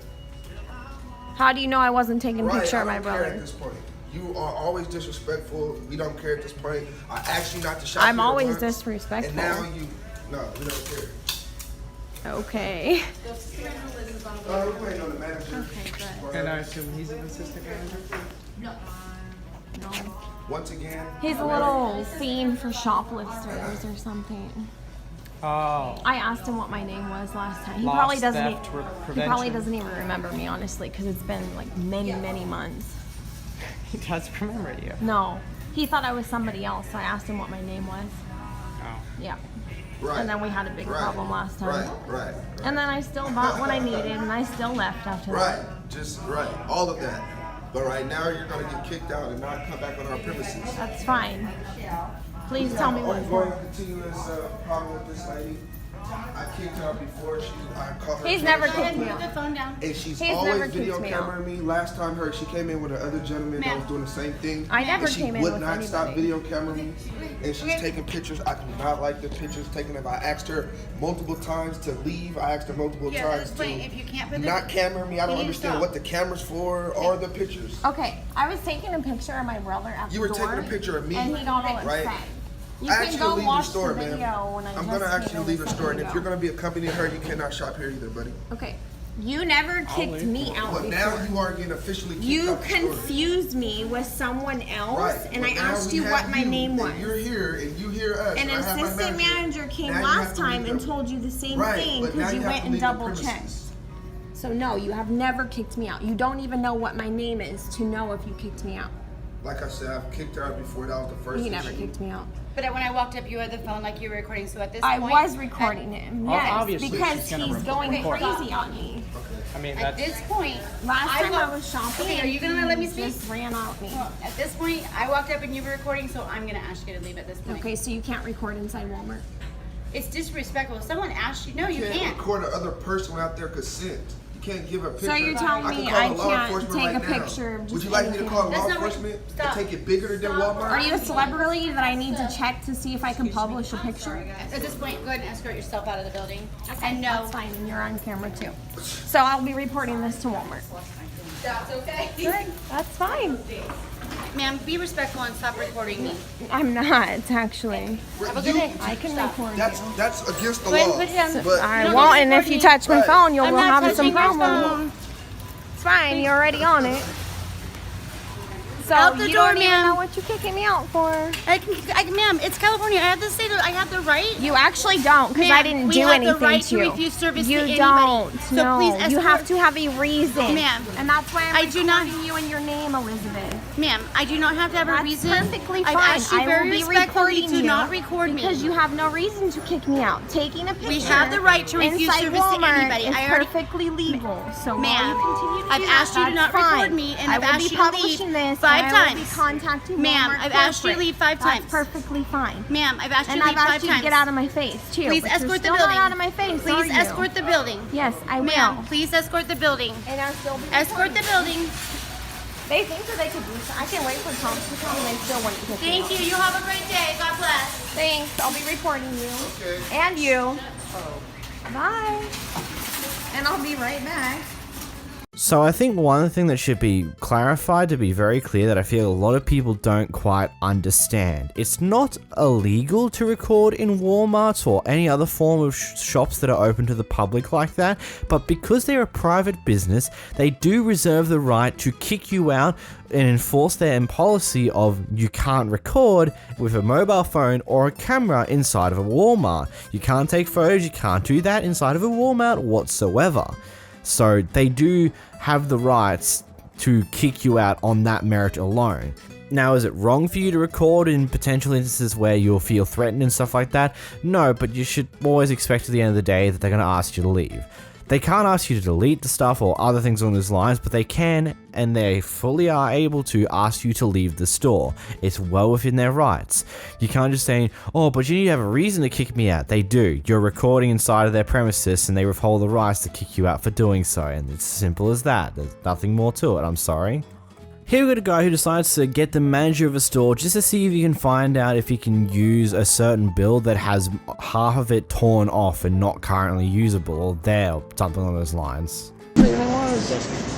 How do you know I wasn't taking a
Right,
picture
I
of my
don't care at
brother?
this point. You are always disrespectful. We don't care at this point. I asked you not to shop
I'm
here
always
once,
disrespectful.
And now you, no, we don't care.
Okay.
We're waiting on the manager.
And I assume he's an assistant manager?
No.
No.
Once again.
He's a little fiend for shoplifters or something.
Oh.
I asked him what my name was last time. He
Lost
probably doesn't.
theft
He
prevention.
probably doesn't even remember me, honestly, because it's been like many months.
He does remember you.
No, he thought I was somebody else. So I asked him what my name was.
Oh.
Yeah.
Right.
And then we had a big problem last time.
Right.
And then I still bought what I needed, and I still left after that.
Right. Just right. All of that. But right now you're gonna get kicked out and not come back on our premises.
That's fine. Please tell me what
Ongoing
for.
continuous problem with this lady. I kicked her out before. I called her.
He's never kicked me out.
Put the phone down.
And she's
He's
always
never
video
kicked me out.
cameraing me. Last time she came in with another gentleman that
Ma'am.
was doing the same thing.
I never
and she
came in
would
with
not stop
anybody.
video cameraing me. And she's taking pictures. I do not like the pictures taken of. I asked her multiple times to leave. I asked her multiple
Yeah,
times
that's
to
fine. If you can't put the-
not camera me. I don't
You need to
understand
stop.
what the camera's for or the pictures.
Okay, I was taking a picture of my brother at
You
the
were
door.
taking a picture of me,
And he got all
right?
upset. You
I
can
asked you
go
to leave
watch
the store,
the video
man.
when
I'm gonna
just
ask you
came
to
in
leave
a
the store, and
second
if you're
ago.
gonna be accompanying her, you cannot shop here either, buddy.
Okay. You never kicked me out
But
before.
now you are getting officially kicked
You
out the store.
confused me with someone else,
Right.
and
But
I
now
asked
we
you
have
what my
you,
name was.
And you're here, and you hear us.
An
and I have my
assistant manager came
Now you have
last
to
time
leave
and
the-
told you the same
Right,
thing
but now
because you
have
went
to
and
leave the
double checked.
premises.
So no, you have never kicked me out. You don't even know what my name is to know if you kicked me out.
Like I said, I've kicked her out before. That was the first
He
thing
never
she-
kicked me out.
But when I walked up, you had the phone like you were recording. So at this
I
point,
was recording him, yes,
obviously
because
she's gonna
he's going
record.
crazy on me.
I mean,
At
that's...
this point,
Last time I
walked-
was shopping,
Okay, are you gonna let me
he
speak?
just ran out me.
Well, at this point, I walked up and you were recording, so I'm gonna ask you to leave at this point.
Okay, so you can't record inside Walmart.
It's disrespectful. If someone asks you, no, you
You can't
can't.
record another person without their consent. You can't give a picture.
So you're telling me
can call
I
the law
can't
enforcement
take
right
a
now.
picture of just
Would you like me to
anything?
call law
That's not what-
enforcement
stop.
and take it bigger than Walmart?
Are you a celebrity that I need to check to see if I can publish a picture?
At this point, go ahead and escort yourself out of the building. And no,
That's fine, and you're on camera too. So I'll be reporting this to Walmart.
that's okay.
Good, that's fine.
Ma'am, be respectful and stop recording me.
I'm not, actually.
Have a good day.
I can record
That's
you.
that's against the
Go ahead
law.
and put it down.
But
I
don't
won't,
need to
and if
record
you
me.
touch my
Right.
phone, you'll
I'm not
have some
touching your
problems.
phone.
It's fine, you're already on it. So
Out the
you
door,
don't even
ma'am.
know what you're kicking me out for.
Ma'am, it's California. I have the state. I have the right.
You actually don't, because I
Ma'am,
didn't
we
do
have the
anything
right
to
to
you.
refuse service to
you
anybody.
don't.
So
no,
please
you
escort-
have to have a reason.
Ma'am,
and that's why I'm
I do not-
recording you and your name, Elizabeth.
Ma'am, I do not have to have a
That's
reason.
perfectly
I've
fine.
asked you
I
very
will be
respectfully
recording
to
you
not record me.
because you have no reason to kick me out. Taking a picture.
We have the right to refuse
inside
service to
Walmart
anybody.
Is
I already-
perfectly legal. So
Ma'am,
while you continue to
I've
do
asked
that,
you to
that's
not record
fine.
me, and
I
I've
will
asked
be
you to leave
publishing this
5
and I will
times.
be contacting
Ma'am,
Walmart
I've asked you to
corporate.
leave 5 times.
That's perfectly fine.
Ma'am, I've asked you
And
to
I've
leave 5
asked you to
times.
get out of my face too.
Please
but you're
escort the
still
building.
not out of my face.
Please
are you?
escort the building.
Yes, I will.
Ma'am, please escort the building.
And I'll still be
Escort the building.
They think that they could do so. I can wait for Tom to come and they still won't kick me
Thank
out.
you. You have a great day. God bless.
Thanks. I'll be reporting you.
Okay.
And you.
Bye. And I'll be right back.
So I think one thing that should be clarified, to be very clear, that I feel a lot of people don't quite understand. It's not illegal to record in Walmart or any other form of shops that are open to the public like that, but because they're a private business, they do reserve the right to kick you out and enforce their policy of you can't record with a mobile phone or a camera inside of a Walmart. You can't take photos, you can't do that inside of a Walmart whatsoever. So they do have the rights to kick you out on that merit alone. Now, is it wrong for you to record in potential instances where you'll feel threatened and stuff like that? No, but you should always expect at the end of the day that they're going to ask you to leave. They can't ask you to delete the stuff or other things along those lines, but they can, and they fully are able to ask you to leave the store. It's well within their rights. You can't just say, oh, but you need to have a reason to kick me out. They do. You're recording inside of their premises, and they withhold the rights to kick you out for doing so, and it's as simple as that. There's nothing more to it, I'm sorry. Here we got a guy who decides to get the manager of a store just to see if he can find out if he can use a certain build that has half of it torn off and not currently usable, or there, or something along those lines.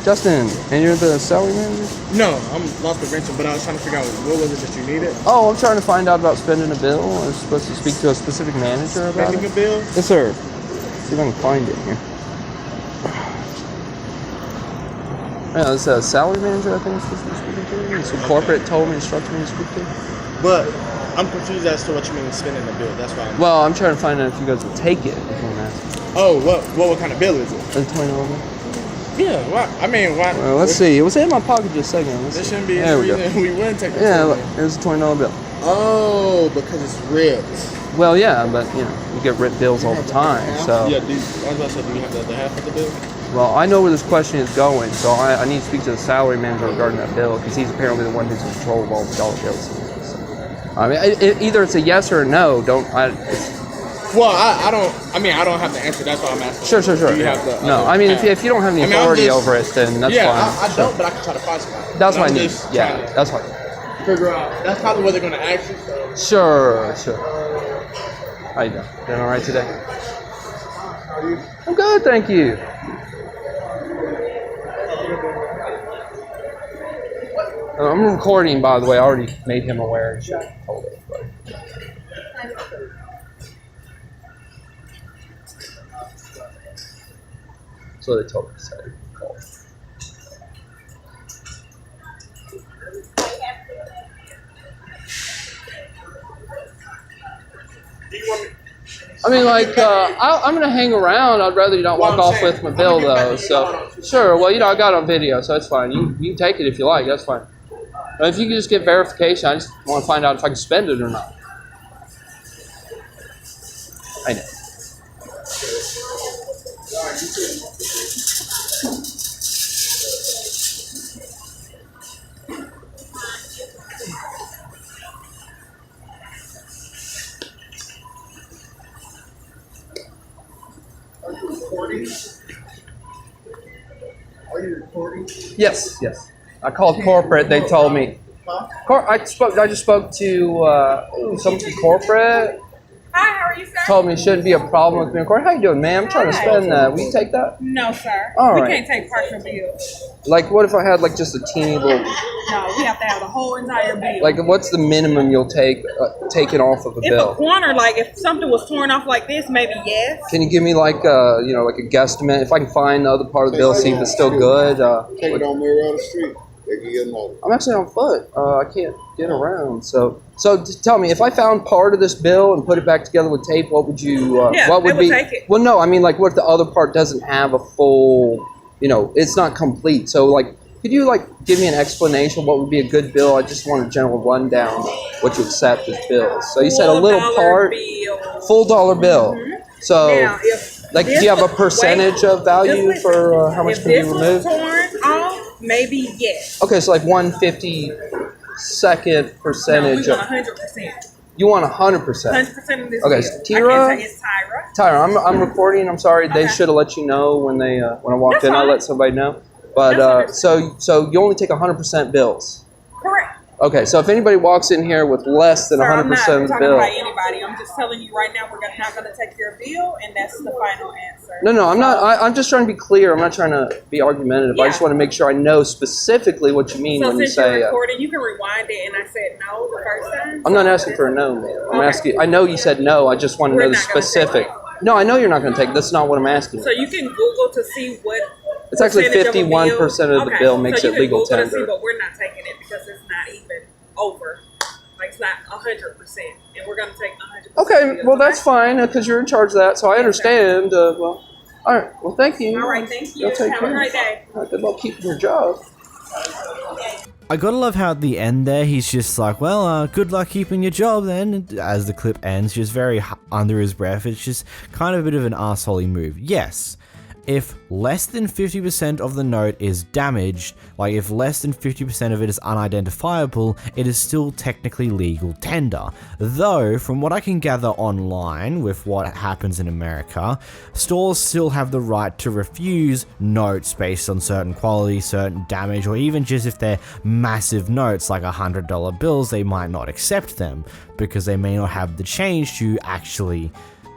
Justin, and you're the salary manager?
No, I'm lost prevention, but I was trying to figure out what was it that you needed.
Oh, I'm trying to find out about spending a bill. I was supposed to speak to a specific manager about
Spending
it.
a bill?
Yes, sir. See if I can find it here. Yeah, this is a salary manager, I think, is supposed to be speaking to. So corporate told me, instructed me to speak to.
But I'm confused as to what you mean spending the bill. That's why I'm...
Well, I'm trying to find out if you guys will take it. Is what I'm asking.
Oh, what kind of bill is it?
It's $20 bill.
Yeah, why? I mean, why?
Well, let's see. It was in my pocket just a second.
There shouldn't be any reason we wouldn't take it.
Yeah, look, here's a $20 bill.
Oh, because it's ripped.
Well, yeah, but you know, you get ripped bills all the time. So.
Yeah, I was about to say, do you have the other half of the bill?
Well, I know where this question is going, so I need to speak to the salary manager regarding that bill because he's apparently the one who's in control of all the dollar bills. So, I mean, either it's a yes or a no.
Well, I don't have to answer. That's why I'm asking.
Sure.
Do you have the
No, I mean, if you don't have any authority over it, then that's fine.
Yeah, I don't, but I can try to find somebody.
That's what I need. Yeah, that's fine.
Figure out. That's probably what they're going to ask you. So.
Sure. How you doing? Doing all right today? I'm good, thank you. I'm recording, by the way. I already made him aware and shit. Told it, but. So they told me to say. I mean, like, I'm gonna hang around. I'd rather you not walk off with my bill, though. So, sure. Well, you know, I got it on video, so that's fine. You can take it if you like. That's fine. But if you can just get verification, I just want to find out if I can spend it or not. I know.
Are you recording?
Yes. I called corporate. They told me. I just spoke to someone from corporate.
Hi, how are you, sir?
Told me it shouldn't be a problem with me recording. How you doing, ma'am? I'm trying to spend that. Will you take that?
No, sir.
All
we
right.
can't take partial bills.
Like, what if I had like just a teeny little?
No, we have to have the whole entire bill.
Like, what's the minimum you'll take taken off of a
if
bill?
a corner, like if something was torn off like this, maybe yes.
Can you give me like like a guesstimate? If I can find the other part of the bill, see if it's still good.
Take it on Mirror the Street. They can get another.
I'm actually on foot. I can't get around. So tell me, if I found part of this bill and put it back together with tape, what would you? What would be?
Take it.
Well, no, I mean, like, what if the other part doesn't have a full? It's not complete. So, like, could you give me an explanation? What would be a good bill? I just want a general rundown what you accept as bills. So you said a little part, full dollar bill. So,
Now, if
do you have a percentage of value for how much
if
can be
this was
removed?
torn off, maybe yes.
Okay, so like 1/52nd percentage.
No, we want 100%.
You want 100%.
100% of this
Okay,
bill.
so Tyra.
I can't say it's Tyra.
Tyra, I'm recording. I'm sorry. They should have let you know when I walked
That's
in. I
fine.
let somebody know. But so you only take 100% bills.
Correct.
Okay, so if anybody walks in here with less than 100% of the
talking
bill.
about anybody. I'm just telling you right now, we're not going to take your bill, and that's the final answer.
No, I'm not. I'm just trying to be clear. I'm not trying to be argumentative. I just want to make sure I know specifically what you mean
So
when you
since
say.
you're recording, you can rewind it, and I said no the first time.
I'm not asking for a no, man. I'm asking. I know you said no. I just want to
We're
know the
not gonna
specific. No, I know you're not going to take it. That's not what I'm asking.
So you can Google to see what.
It's actually
percentage of a
51% of the bill makes
so you
it
can
legal
Google to see,
tender.
but we're not taking it because it's not even over. Like it's not 100%, and we're going to take 100%.
Okay, well that's fine because you're in charge of that, so I understand. Well, all right. Well, thank you.
All right, thank you.
Y'all take
Have
care.
a great day.
All right, good luck keeping your job.
I gotta love how at the end there he's just like, well, good luck keeping your job then. And as the clip ends, just very under his breath. It's just kind of a bit of an arsehole move. Yes, if less than 50% of the note is damaged, like if less than 50% of it is unidentifiable, it is still technically legal tender. Though, from what I can gather online with what happens in America, stores still have the right to refuse notes based on certain quality, certain damage, or even just if they're massive notes like $100 bills, they might not accept them because they may not have the change to actually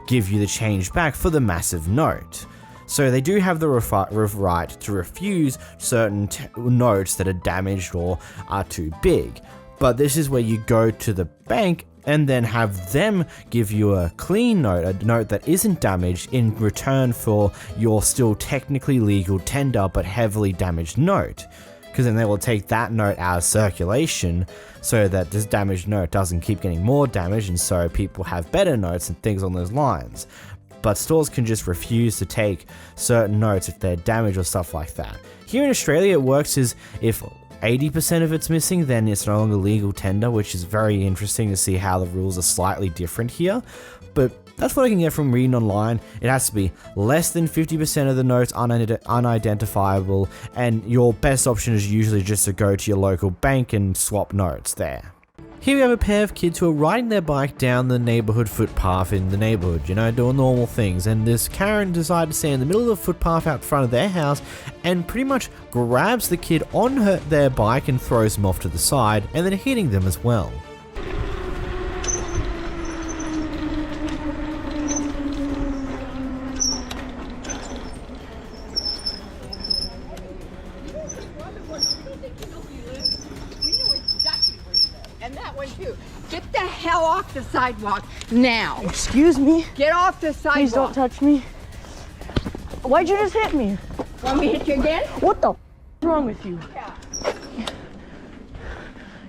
give you the change back for the massive note. So they do have the right to refuse certain notes that are damaged or are too big. But this is where you go to the bank and then have them give you a clean note, a note that isn't damaged, in return for your still technically legal tender but heavily damaged note. Because then they will take that note out of circulation so that this damaged note doesn't keep getting more damage, and so people have better notes and things on those lines. But stores can just refuse to take certain notes if they're damaged or stuff like that. Here in Australia, it works as if 80% of it's missing, then it's no longer legal tender, which is very interesting to see how the rules are slightly different here. But that's what I can get from reading online. It has to be less than 50% of the notes unidentifiable, and your best option is usually just to go to your local bank and swap notes there. Here we have a pair of kids who are riding their bike down the neighborhood footpath in the neighborhood, you know, doing normal things, and this Karen decided to stand in the middle of the footpath out front of their house and pretty much grabs the kid on their bike and throws him off to the side, and then hitting them as well.
And that one too. Get the hell off the sidewalk now.
Excuse me?
Get off the sidewalk.
Please don't touch me. Why'd you just hit me?
Want me to hit you again?
What the f is wrong with you?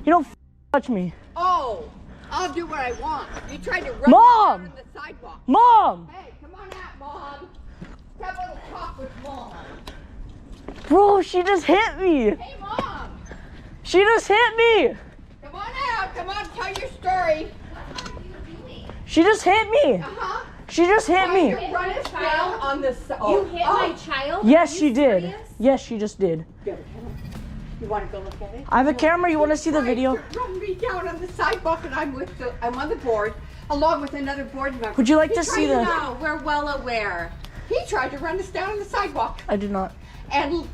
You don't touch me.
Oh, I'll do what I want. You tried to run
Mom!
me on the sidewalk.
Mom!
Hey, come on out, Mom. Have a little talk with Mom.
Bro, she just hit me.
Hey, Mom.
She just hit me.
Come on out. Come on, tell your story.
She just hit me.
Uh-huh.
She just hit me.
You run us down on the side.
You hit my child?
Yes,
Are
she
you
did.
serious?
Yes, she just did.
You want to go look at it?
I have a camera. You want to see the video?
Run me down on the sidewalk, and I'm on the board along with another board member.
Would you like
He
to
tried
see the-
No, we're well aware. He tried to run us down on the sidewalk
I did not.
and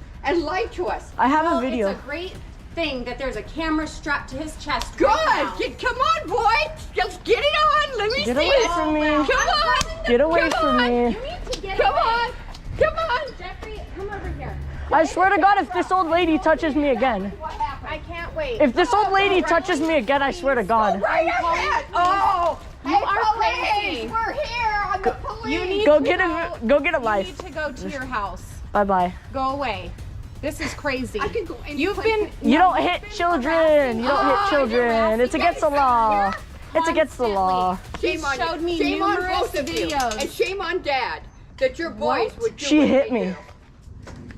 lied to us.
I have
Well,
a video.
It's a great thing that there's a camera strapped to his chest.
Good.
Right now.
Come on, boy. Just get it on. Let me
Get
see
away
it.
from me.
Come on.
Get away
Come
from
on.
me.
You need to get
Come
away.
on. Come on.
Jeffrey, come over here.
I swear to God, if this old lady touches me again.
I can't wait.
If this old lady touches me again, I swear to God.
Right ahead. Oh.
You
Hey,
are
police.
crazy.
We're here on the police.
You need
Go
to
get a
You
life.
need to go to your house.
Bye-bye.
Go away. This is crazy.
I can go any
You've
place
been.
You don't hit children. You don't hit
Oh,
children. It's against the law. It's against the law.
Shame on
showed
you.
me
Shame on
numerous
both of you.
videos.
And shame on Dad that your boys would do
She
what
hit
they
me.
do.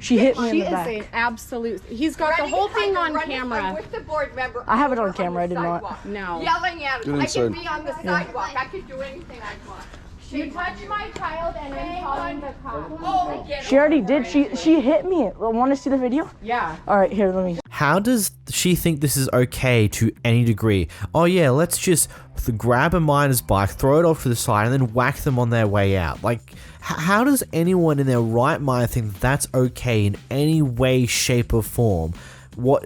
She hit me in
She
the
is
back.
an absolute. He's got the
Running
whole
behind
thing
the
on
running- I'm
camera.
with the board member.
I have it on
over
camera, I
the
did not.
sidewalk.
No.
Yelling at him.
Get
I
inside.
can be on the sidewalk. I can do anything I want.
You touched my child and I'm calling the cops.
Oh, get
She already did. She hit me. Want to see the video?
Yeah.
All right, here, let me.
How does she think this is okay to any degree? Oh yeah, let's just grab a miner's bike, throw it off to the side, and then whack them on their way out. Like, how does anyone in their right mind think that's okay in any way, shape, or form?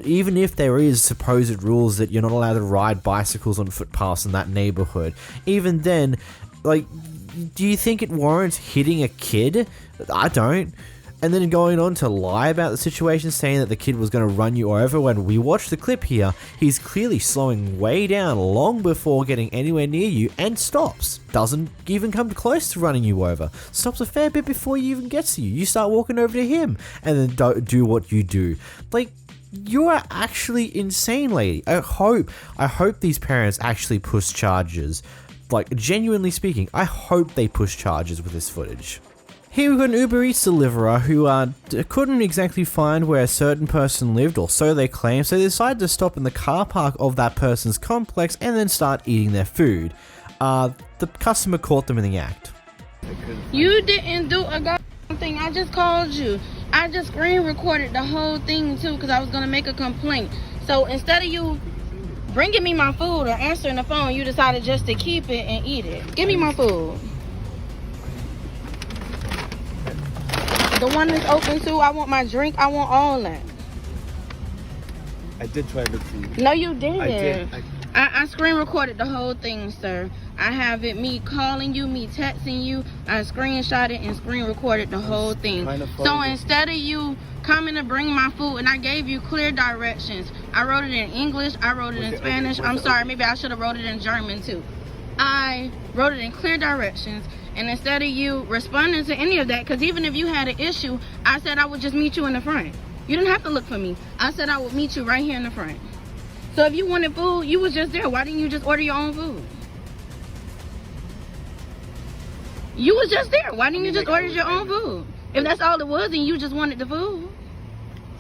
even if there is supposed rules that you're not allowed to ride bicycles on footpaths in that neighborhood, even then, like, do you think it warrants hitting a kid? I don't. And then going on to lie about the situation, saying that the kid was going to run you over. When we watch the clip here, he's clearly slowing way down long before getting anywhere near you and stops. Doesn't even come close to running you over. Stops a fair bit before he even gets to you. You start walking over to him and then don't do what you do. Like, you are actually insane, lady. I hope these parents actually push charges. Like, genuinely speaking, I hope they push charges with this footage. Here we've got an Uber Eats deliverer who couldn't exactly find where a certain person lived, or so they claim, so they decided to stop in the car park of that person's complex and then start eating their food. The customer caught them in the act.
You didn't do a goddamn thing. I just called you. I just screen recorded the whole thing too because I was going to make a complaint. So instead of you bringing me my food or answering the phone, you decided just to keep it and eat it. Give me my food. The one that's open too, I want my drink, I want all that.
I did try to look for you.
No, you didn't.
I did.
I screen recorded the whole thing, sir. I have it, me calling you, me texting you. I screenshot it and screen recorded the whole thing. So instead of you coming to bring my food, and I gave you clear directions. I wrote it in English, I wrote it in Spanish. I'm sorry, maybe I should have wrote it in German too. I wrote it in clear directions. And instead of you responding to any of that, because even if you had an issue, I said I would just meet you in the front. You didn't have to look for me. I said I would meet you right here in the front. So if you wanted food, you was just there. Why didn't you just order your own food? You was just there. Why didn't you just order your own food? If that's all it was and you just wanted the food.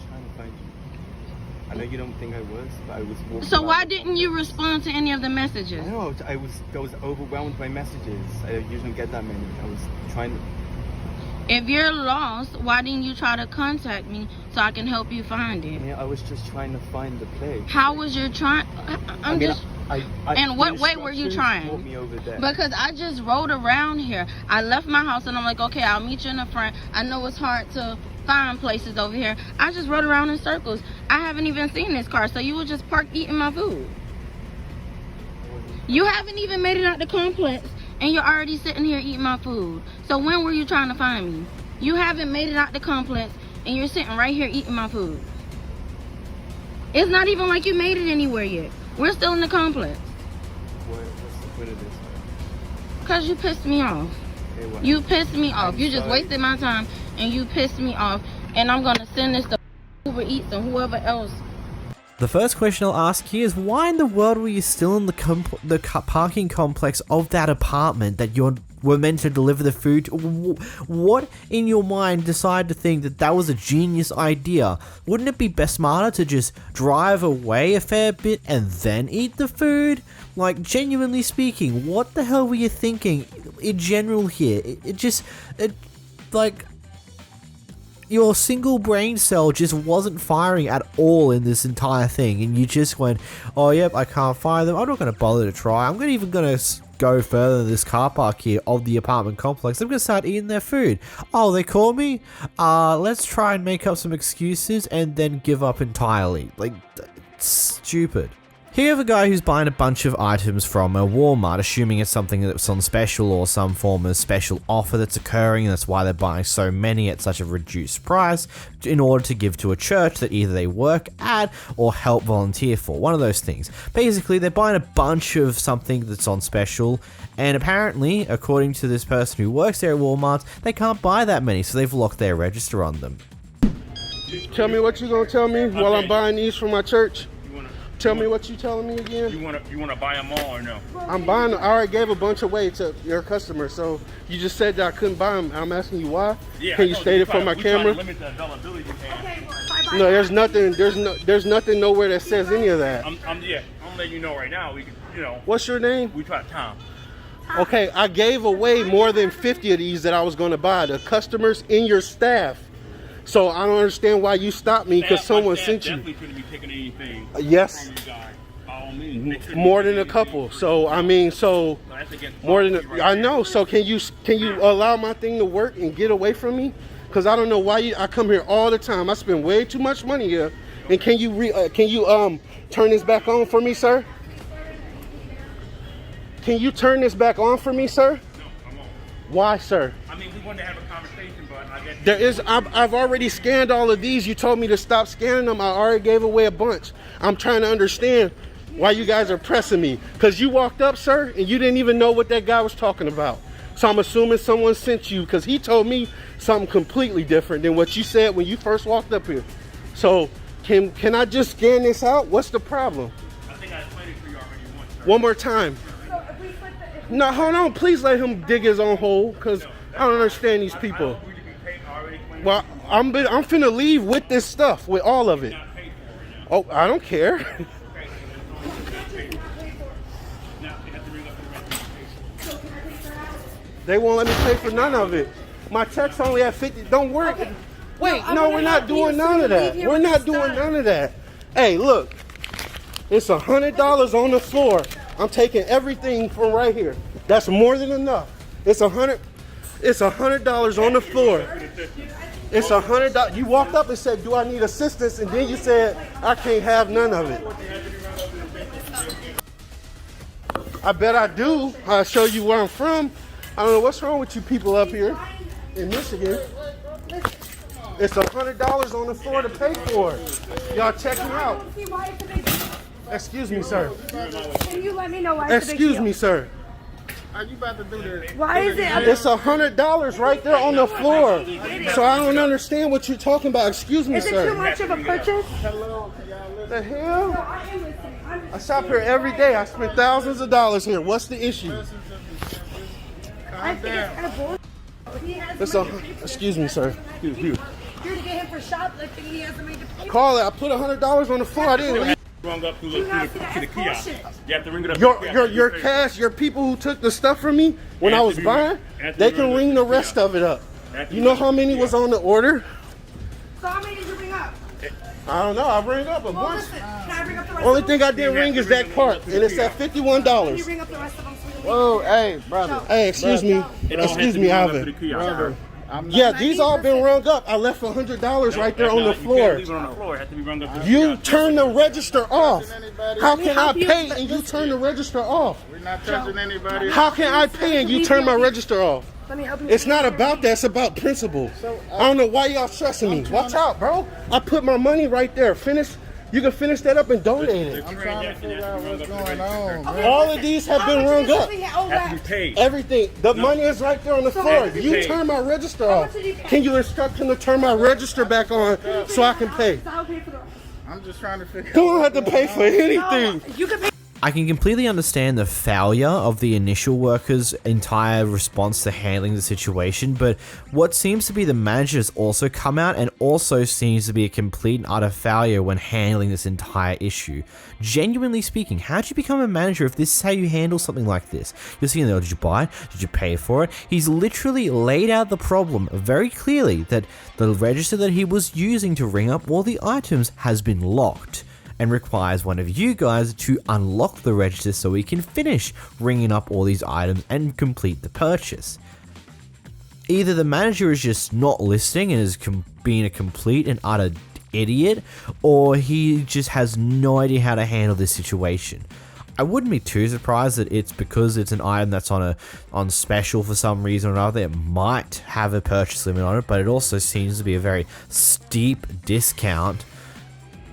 Trying to find you. I know you don't think I was, but I was walking.
So why didn't you respond to any of the messages?
I know, I was overwhelmed by messages. I usually get that many. I was trying to...
If you're lost, why didn't you try to contact me so I can help you find it?
Yeah, I was just trying to find the place.
How was you trying? And what way were you trying?
Me over there.
Because I just rode around here. I left my house and I'm like, okay, I'll meet you in the front. I know it's hard to find places over here. I just rode around in circles. I haven't even seen this car, so you were just parked eating my food. You haven't even made it out the complex and you're already sitting here eating my food. So when were you trying to find me? You haven't made it out the complex and you're sitting right here eating my food. It's not even like you made it anywhere yet. We're still in the complex.
What's the point of this?
Because you pissed me off.
Okay,
you pissed me off.
I'm
You just
sorry.
wasted my time and you pissed me off. And I'm going to send this to Uber Eats and whoever else.
The first question I'll ask here is, why in the world were you still in the parking complex of that apartment that you were meant to deliver the food to? What in your mind decided to think that that was a genius idea? Wouldn't it be smarter to just drive away a fair bit and then eat the food? Like, genuinely speaking, what the hell were you thinking in general here? Like... Your single brain cell just wasn't firing at all in this entire thing, and you just went, oh yep, I can't find them, I'm not going to bother to try, I'm even going to go further than this car park here of the apartment complex, I'm going to start eating their food. Oh, they call me? Let's try and make up some excuses and then give up entirely. Like, it's stupid. Here you have a guy who's buying a bunch of items from a Walmart, assuming it's something that's on special or some form of special offer that's occurring, and that's why they're buying so many at such a reduced price in order to give to a church that either they work at or help volunteer for. One of those things. Basically, they're buying a bunch of something that's on special, and apparently, according to this person who works there at Walmart, they can't buy that many, so they've locked their register on them.
Tell me what you're gonna tell me while I'm buying these from my church. Tell me what you telling me again.
You wanna buy them all or no?
I'm buying them. I already gave a bunch away to your customer, so you just said that I couldn't buy them. I'm asking you why.
Yeah,
can you state it for my camera?
Limit the availability you can.
No, there's nothing. There's nothing nowhere that says any of that.
I'm letting you know right now. We can,
What's your name?
We try Tom.
Okay, I gave away more than 50 of these that I was going to buy to customers in your staff. So I don't understand why you stopped me because someone sent you.
Definitely shouldn't be taking anything.
Yes.
From you guys. By all means.
More than a couple. So I mean, more than I know. So can you allow my thing to work and get away from me? Because I don't know why I come here all the time. I spend way too much money here,
And can you turn this back on for me, sir? Can you turn this back on for me, sir? Why, sir?
I mean, we wanted to have a conversation, but I guess
There is. I've already scanned all of these. You told me to stop scanning them. I already gave away a bunch. I'm trying to understand why you guys are pressing me. Because you walked up, sir, and you didn't even know what that guy was talking about. So I'm assuming someone sent you, because he told me something completely different than what you said when you first walked up here. So can I just scan this out? What's the problem?
I think I explained it for you already once, sir.
One more time. No, hold on. Please let him dig his own hole, because I don't understand these people. Well, I'm finna leave with this stuff, with all of it. Oh, I don't care. They won't let me pay for none of it. My check's only at 50. Don't worry. Okay. Wait, no, we're not doing none of that. We're not doing none of that. Hey, look. It's $100 on the floor. I'm taking everything from right here. That's more than enough. It's $100 on the floor. It's $100. You walked up and said, "Do I need assistance?" And then you said, "I can't have none of it." I bet I do. I'll show you where I'm from. I don't know what's wrong with you people up here in Michigan. It's $100 on the floor to pay for it. Y'all check me out. Excuse me, sir.
Can you let me know why it's a big
Excuse
deal?
me, sir.
Are you about to do this?
Why is it?
It's $100 right there on the floor. So I don't understand what you're talking about. Excuse me,
Is it
sir.
too much of a purchase?
The hell? I shop here every day. I spend thousands of dollars here. What's the issue?
I think it's kind of bullshit. He has
It's
money to pay for
excuse me, sir. Excuse you.
You're to get him for shoplifting. He has the money to pay.
Call it. I put $100 on the floor. I didn't.
Rung up to the kiosk. You have to ring it up.
Your cash, your people who took the stuff from me when I was buying, they can ring the rest of it up. You know how many was on the order?
So how many did you bring up?
I don't know. I bring up a bunch.
Listen, can I bring up the rest
Only
of
thing
them?
I didn't ring is that part, and it's at
Can you
$51.
bring up the rest of them?
Whoa, hey, brother. Hey, excuse me. Excuse me, Alvin.
Brother.
Yeah, these all been rung up. I left $100 right there on the floor. You turn the register off. How can I pay and you turn the register off?
We're not touching anybody.
How can I pay and you turn my register off?
Let me help you.
It's not about that. It's about principle. I don't know why y'all stressing me. Watch out, bro. I put my money right there. Finish. You can finish that up and donate it.
I'm trying to figure out what's going on.
All of these have been rung up.
Have to be paid.
Everything. The money is right there on the floor. You turn my register off. Can you instruct him to turn my register back on so I can pay?
I'm just trying to figure out.
Don't have to pay for anything.
You can pay.
I can completely understand the failure of the initial workers' entire response to handling the situation, but what seems to be the manager has also come out and also seems to be a complete and utter failure when handling this entire issue. Genuinely speaking, how did you become a manager if this is how you handle something like this? You're sitting there, did you buy it? Did you pay for it? He's literally laid out the problem very clearly that the register that he was using to ring up all the items has been locked, and requires one of you guys to unlock the register so we can finish ringing up all these items and complete the purchase. Either the manager is just not listening and is being a complete and utter idiot, or he just has no idea how to handle this situation. I wouldn't be too surprised that it's because it's an item that's on special for some reason or another. It might have a purchase limit on it, but it also seems to be a very steep discount,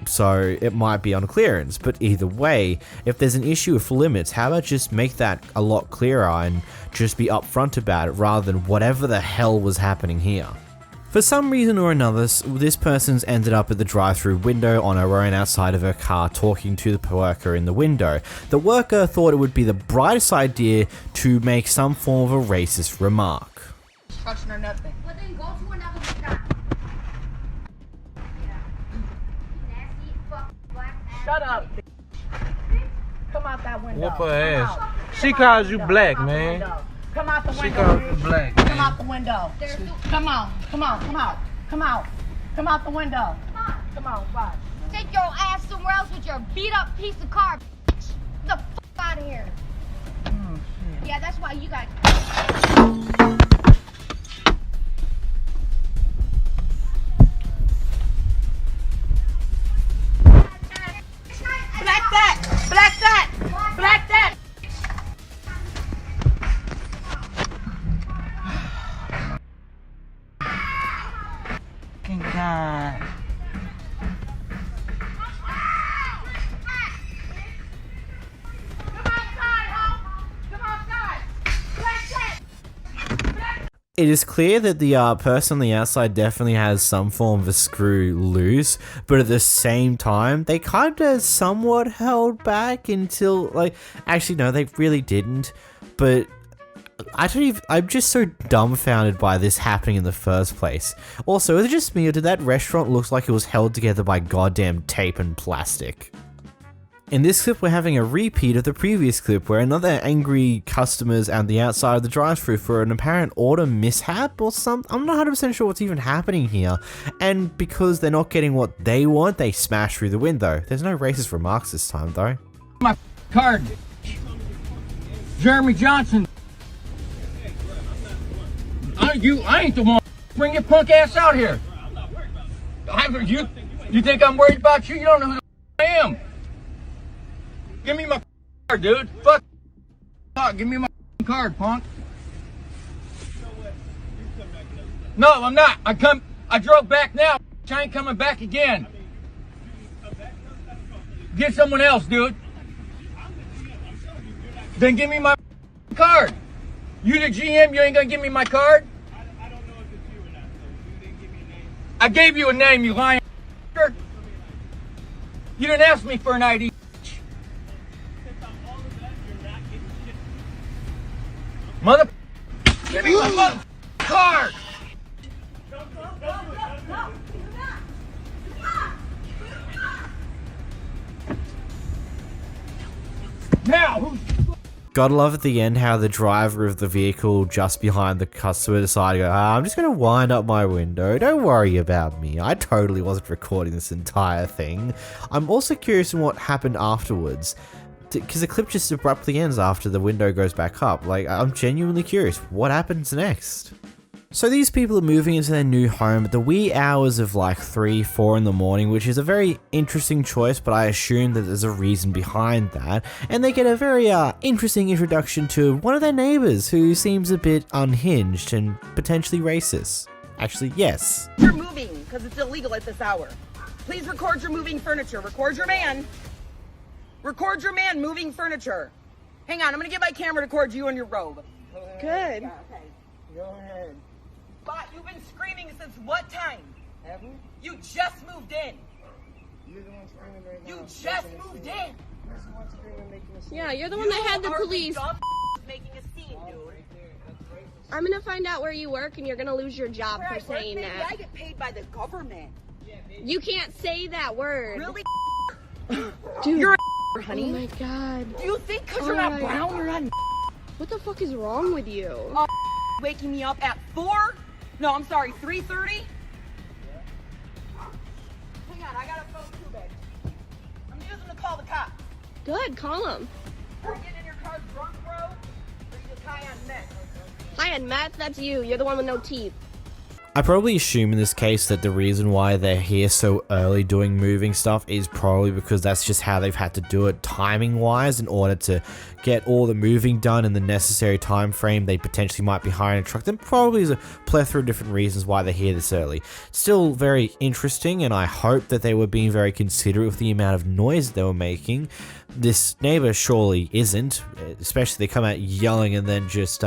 so it might be on clearance. But either way, if there's an issue with limits, how about just make that a lot clearer and just be upfront about it rather than whatever the hell was happening here. For some reason or another, this person's ended up at the drive-through window on her own outside of her car talking to the worker in the window. The worker thought it would be the brightest idea to make some form of a racist remark.
Touching or nothing.
Well, then go to another shop.
Shut up. Come out that window.
Whoop her ass. She calls you black, man.
Come out the window.
She calls you black.
Come out the window. Come on. Come on. Come out. Come out. Come out the window. Come on. Watch.
Take your ass somewhere else with your beat up piece of car. Get the f out of here. Yeah, that's why you got.
It is clear that the person on the outside definitely has some form of a screw loose, but at the same time, they kind of somewhat held back until, like, actually no, they really didn't, but I'm just so dumbfounded by this happening in the first place. Also, is it just me or did that restaurant look like it was held together by goddamn tape and plastic? In this clip, we're having a repeat of the previous clip where another angry customers at the outside of the drive-thru for an apparent order mishap or something. I'm not 100% sure what's even happening here. And because they're not getting what they want, they smash through the window. There's no racist remarks this time, though.
My card. Jeremy Johnson. I ain't the one. Bring your punk ass out here. You think I'm worried about you? You don't know who the I am. Give me my card, dude. Fuck. Give me my card, punk. No, I'm not. I drove back now. I ain't coming back again. Get someone else, dude. Then give me my card. You the GM, you ain't gonna give me my card? I gave you a name, you lying. You didn't ask me for an ID. Mother, give me my mother card. Now,
Gotta love at the end how the driver of the vehicle just behind the customer decided to go, I'm just gonna wind up my window, don't worry about me. I totally wasn't recording this entire thing. I'm also curious in what happened afterwards, because the clip just abruptly ends after the window goes back up. Like, I'm genuinely curious, what happens next? So these people are moving into their new home at the wee hours of like 3, 4 in the morning, which is a very interesting choice, but I assume that there's a reason behind that. And they get a very interesting introduction to one of their neighbors who seems a bit unhinged and potentially racist. Actually, yes.
You're moving because it's illegal at this hour. Please record your moving furniture. Record your man. Record your man moving furniture. Hang on, I'm gonna get my camera to record you in your robe. Good. Yeah, okay. Go ahead. But you've been screaming since what time? Have you? You just moved in. You're the one screaming right now. You just moved in.
Yeah, you're the one that had the police.
Making a scene, dude.
I'm gonna find out where you work and you're gonna lose your job for saying
maybe
that.
I get paid by the government.
You can't say that word.
Really?
Dude.
You're a honey.
Oh my god.
Do you think because you're not brown you're not
What the fuck is wrong with you?
Waking me up at 4? No, I'm sorry, 3:30? Hang on, I got a phone too, babe. I'm using to call the cops.
Good, call him.
Are you getting in your car drunk, bro? Or are you just high on meth?
Hi, and Matt, that's you. You're the one with no teeth.
I probably assume in this case that the reason why they're here so early doing moving stuff is probably because that's just how they've had to do it timing wise in order to get all the moving done in the necessary time frame. They potentially might be hiring a truck. There probably is a plethora of different reasons why they're here this early. Still very interesting, and I hope that they were being very considerate with the amount of noise they were making. This neighbor surely isn't, especially they come out yelling and then just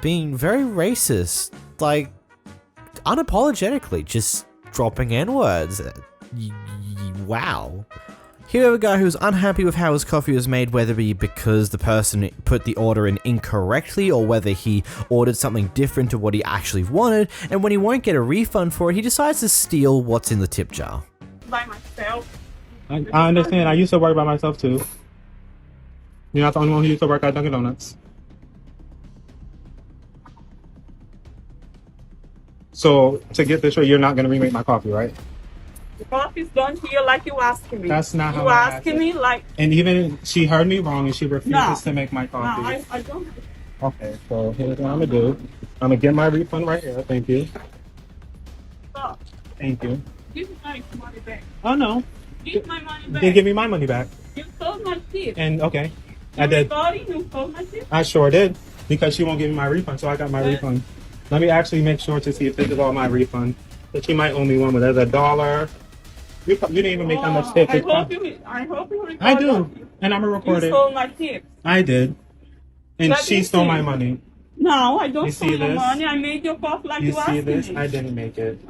being very racist, like unapologetically, just dropping N-words. Wow. Here we have a guy who's unhappy with how his coffee was made, whether it be because the person put the order in incorrectly or whether he ordered something different to what he actually wanted, and when he won't get a refund for it, he decides to steal what's in the tip jar.
By myself.
I understand. I used to work by myself too. You're not the only one who used to work at Dunkin' Donuts. So, to get this straight, you're not going to remake my coffee, right?
The coffee's done here like you asking me.
That's not how
you
I
asking me like...
And even, she heard me wrong and she refuses to make my coffee.
No, I don't.
Okay, so here's what I'm going to do. I'm going to get my refund right here. Thank you.
Stop.
Thank you.
Give me my money back.
Oh, no.
Give my money back.
Then give me my money back.
You stole my tip.
And, okay. I did.
You stole my tip?
I sure did. Because she won't give me my refund, so I got my refund. Let me actually make sure to see if this is all my refund. But she might owe me one, but there's $1. You didn't even make that much tip.
I hope you record.
I do. And I'm going to record it.
You stole my tip.
I did. And
Let
she
me
stole
see.
my money.
No, I don't
You
steal
see
your
this?
money. I made your buff like you
You see
asked
this?
me.
I didn't make it.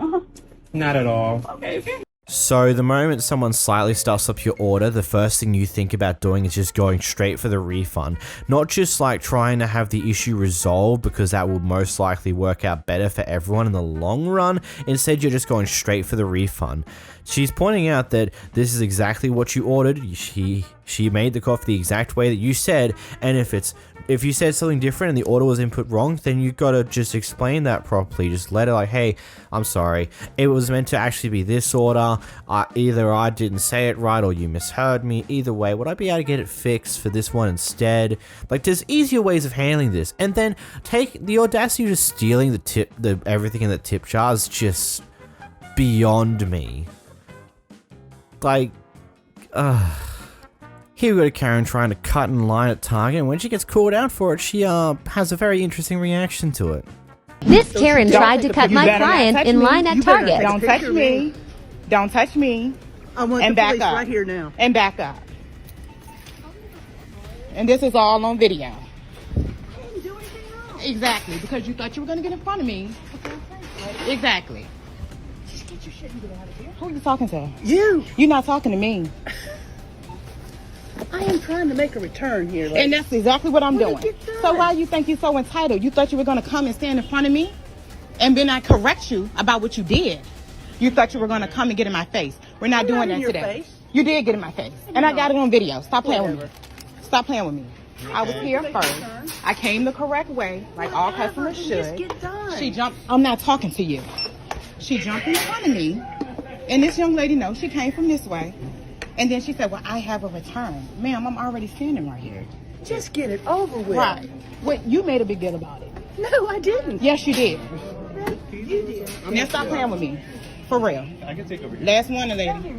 Not at all.
Okay.
So the moment someone slightly stuffs up your order, the first thing you think about doing is just going straight for the refund. Not just like trying to have the issue resolved, because that will most likely work out better for everyone in the long run. Instead, you're just going straight for the refund. She's pointing out that this is exactly what you ordered. She made the coffee the exact way that you said, and if you said something different and the order was input wrong, then you gotta just explain that properly. Just let her like, hey, I'm sorry, it was meant to actually be this order. Either I didn't say it right or you misheard me. Either way, would I be able to get it fixed for this one instead? Like, there's easier ways of handling this. And then take the audacity of just stealing the everything in the tip jar is just beyond me. Like, here we go to Karen trying to cut in line at Target, and when she gets called out for it, she has a very interesting reaction to it.
This Karen tried to cut my client in line at Target.
Don't touch me. Don't touch me.
I want
and
the
back
police
up.
right here now.
And back up. And this is all on video. Exactly, because you thought you were going to get in front of me. Exactly.
Just get your shit and get out of here.
Who are you talking to?
You.
You're not talking to me.
I am trying to make a return here. Like,
And that's exactly what I'm
What
doing.
did you do?
So why you think you're so entitled? You thought you were going to come and stand in front of me and then I correct you about what you did. You thought you were going to come and get in my face. We're not
I'm
doing
not
that
in your
today.
face.
You did get in my face. And I got it on video. Stop playing with me.
Whatever.
Stop playing with me. I was here first. I came the correct way, like all customers should.
Just get done.
She jumped. I'm not talking to you. She jumped in front of me. And this young lady knows she came from this way. And then she said, well, I have a return. Ma'am, I'm already standing right here.
Just get it over with.
Right. Wait, you made a big deal about it.
No, I didn't.
Yes, you did.
You did.
Now stop playing with me. For real.
I can take over here.
Last warning, lady.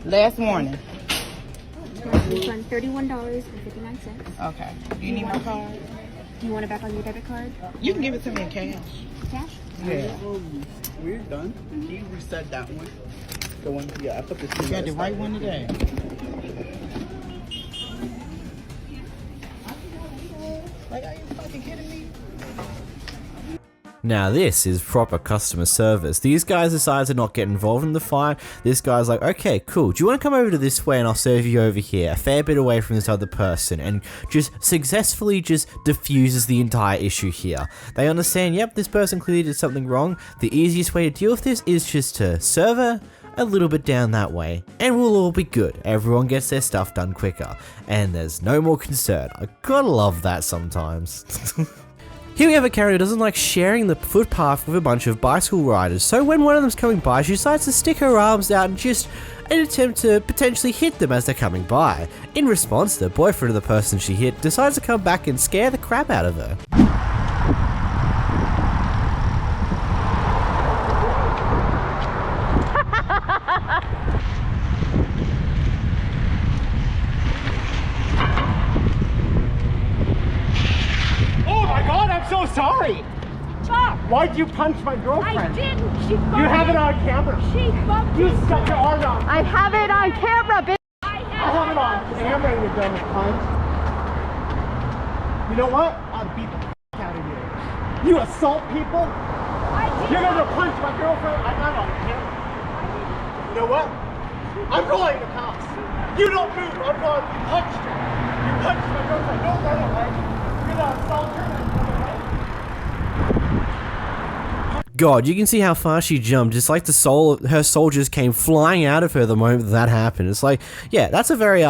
Last warning.
Refund $31.59.
Okay. Do you need my card?
Do you want it back on your debit card?
You can give it to me in cash.
Cash?
Yeah.
We're done. Can you reset that one? The one, yeah, I put this in.
You got the right one today. Like, are you fucking kidding me?
Now this is proper customer service. These guys decide to not get involved in the fight. This guy's like, okay, cool. Do you want to come over to this way and I'll serve you over here, a fair bit away from this other person, and just successfully just diffuses the entire issue here. They understand, yep, this person clearly did something wrong. The easiest way to deal with this is just to serve her a little bit down that way, and we'll all be good. Everyone gets their stuff done quicker, and there's no more concern. I gotta love that sometimes. Here we have a Karen who doesn't like sharing the footpath with a bunch of bicycle riders, so when one of them's coming by, she decides to stick her arms out and just an attempt to potentially hit them as they're coming by. In response, the boyfriend of the person she hit decides to come back and scare the crap out of her.
Oh my God, I'm so sorry. Stop. Why'd you punch my girlfriend? I didn't. She bumped You have it on camera. She bumped You stuck your arm out.
I have it on camera, bitch.
I have it on camera, you dumb cunt. You know what? I'll beat the out of you. You assault people? You're gonna punch my girlfriend? I got it on camera. You know what? I'm calling the cops. You don't move. I'm going. You punched her. You punched my girlfriend. Don't run away. You're gonna assault her and run away.
God, you can see how far she jumped. It's like her soldiers came flying out of her the moment that happened. It's like, yeah, that's a very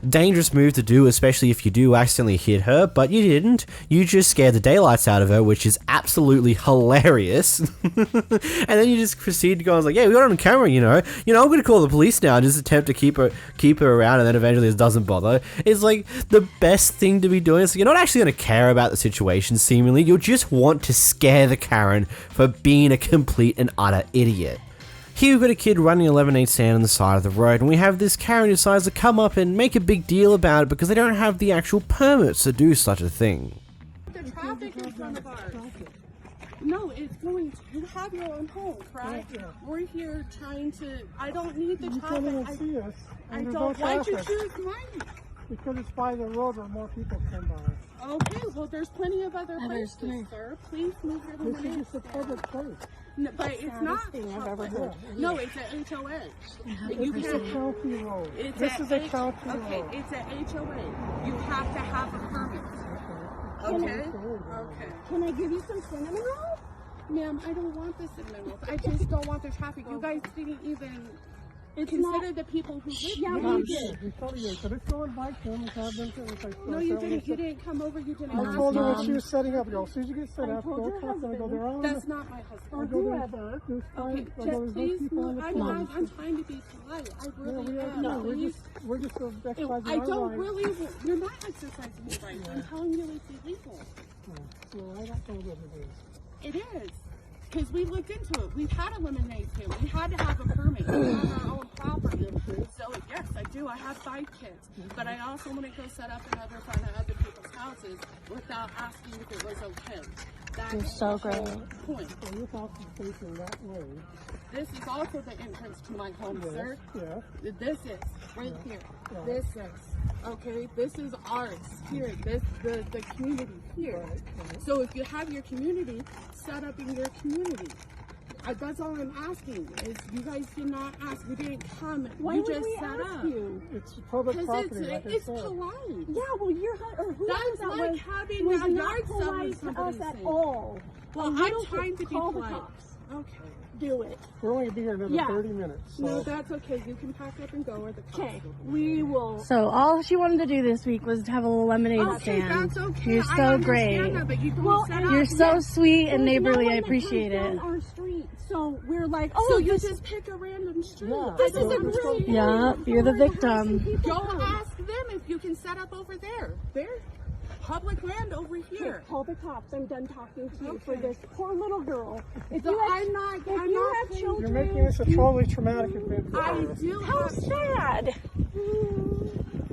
dangerous move to do, especially if you do accidentally hit her, but you didn't. You just scared the daylights out of her, which is absolutely hilarious. And then you just proceed to go, I was like, yeah, we got it on camera, you know, I'm gonna call the police now and just attempt to keep her around, and then eventually it doesn't bother. It's like the best thing to be doing. Is you're not actually gonna care about the situation, seemingly. You'll just want to scare the Karen for being a complete and utter idiot. Here we've got a kid running a lemonade stand on the side of the road, and we have this Karen who decides to come up and make a big deal about it because they don't have the actual permits to do such a thing.
The traffic in front of ours. No, it's going to. You have your own home, correct? Yeah. We're here trying to. I don't need the traffic. I don't. Why'd you choose mine?
Because it's by the road where more people come by.
Okay, well, there's plenty of other places, sir. Please move your
This
lemonade
is just a public place.
No, but it's not
thing I've ever
public.
heard.
No, it's an HOA.
It's a county road. This is a county road.
Okay, it's an HOA. You have to have a permit. Okay? Okay.
Can I give you some cinnamon rolls?
Ma'am, I don't want the cinnamon rolls. I just don't want the traffic. You guys didn't even consider the people who live here.
Yeah, we did. We told you. So let's go invite them and have them.
No, you didn't. You didn't come over. You didn't
I
ask
told her
me.
when she was setting up. As soon as you get set up, go talk to them. Go, they're all
That's not my husband.
Or whoever.
Okay, just please move. I'm trying to be polite. I really am.
No,
Please.
we're just exercising our
I don't
rights.
really. You're not exercising your rights. I'm telling you it's illegal.
Well, I don't know what it is.
It is. Because we looked into it. We've had a lemonade stand. We had to have a permit. We have our own property. So yes, I do. I have 5 kids. But I also want to go set up another front of other people's houses without asking if it was okay. That
You're
is
so
the whole
great.
point.
So your house is facing that way.
This is also the entrance to my home, sir.
Yeah.
This is right here.
Yeah.
This is okay. This is ours here. This the community here. So if you have your community, set up in your community. That's all I'm asking. Is you guys did not ask. We didn't come.
Why
you
would
just
we
set
ask
up.
you?
It's public property.
It's polite.
Yeah, well, you're or whoever
That's
that
like
was,
having
was
a
not
yard sale
polite
with
to us
somebody's
at
thing.
all.
Well,
And you
I'm
don't
trying to be
call the
polite.
cops.
Okay.
Do it.
We're only going to be here another
Yeah.
30 minutes. So.
No, that's okay. You can pack up and go, or the cops
Okay,
will.
we will.
So all she wanted to do this week was to have a little lemonade
Okay,
stand.
that's okay.
You're
I
so
understand
great.
that, but you can
Well,
set
and
up.
You're so sweet and
There's
neighborly.
no
I
one that
appreciate
comes
it.
down our street, so we're like, oh,
So you
this
just pick a random street.
This is a great
Yeah, you're the victim.
Go ask them if you can set up over there. There. Public land over here.
Call the cops. I'm done talking to you for this poor little girl. If
So
you have,
I'm not.
if
I'm
you
not
have
saying-
children,
You're making this a totally traumatic event for
I
her.
do.
how
have-
sad.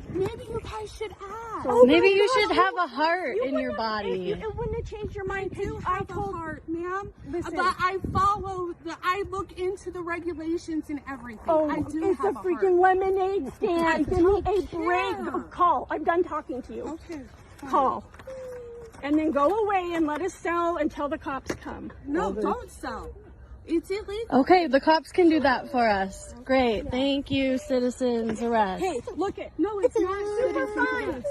Maybe you guys should ask.
Oh
Maybe
my
you
God,
should have a heart
you
in your
wouldn't-
body.
It wouldn't have changed your mind.
I do
I
have a
told
heart, ma'am.
Listen.
But I follow I look into the regulations and everything.
Oh,
I do
it's a
have
freaking lemonade
I
stand. Give me a
don't
break.
care.
Call. I'm done talking to you.
Okay.
Call. And then go away and let us sell until the cops come.
No, don't sell. It's illegal.
Okay, the cops can do that for us. Great. Thank you, citizens arrest.
Hey, look it.
No, it's not
Super
citizen
fine.
arrest.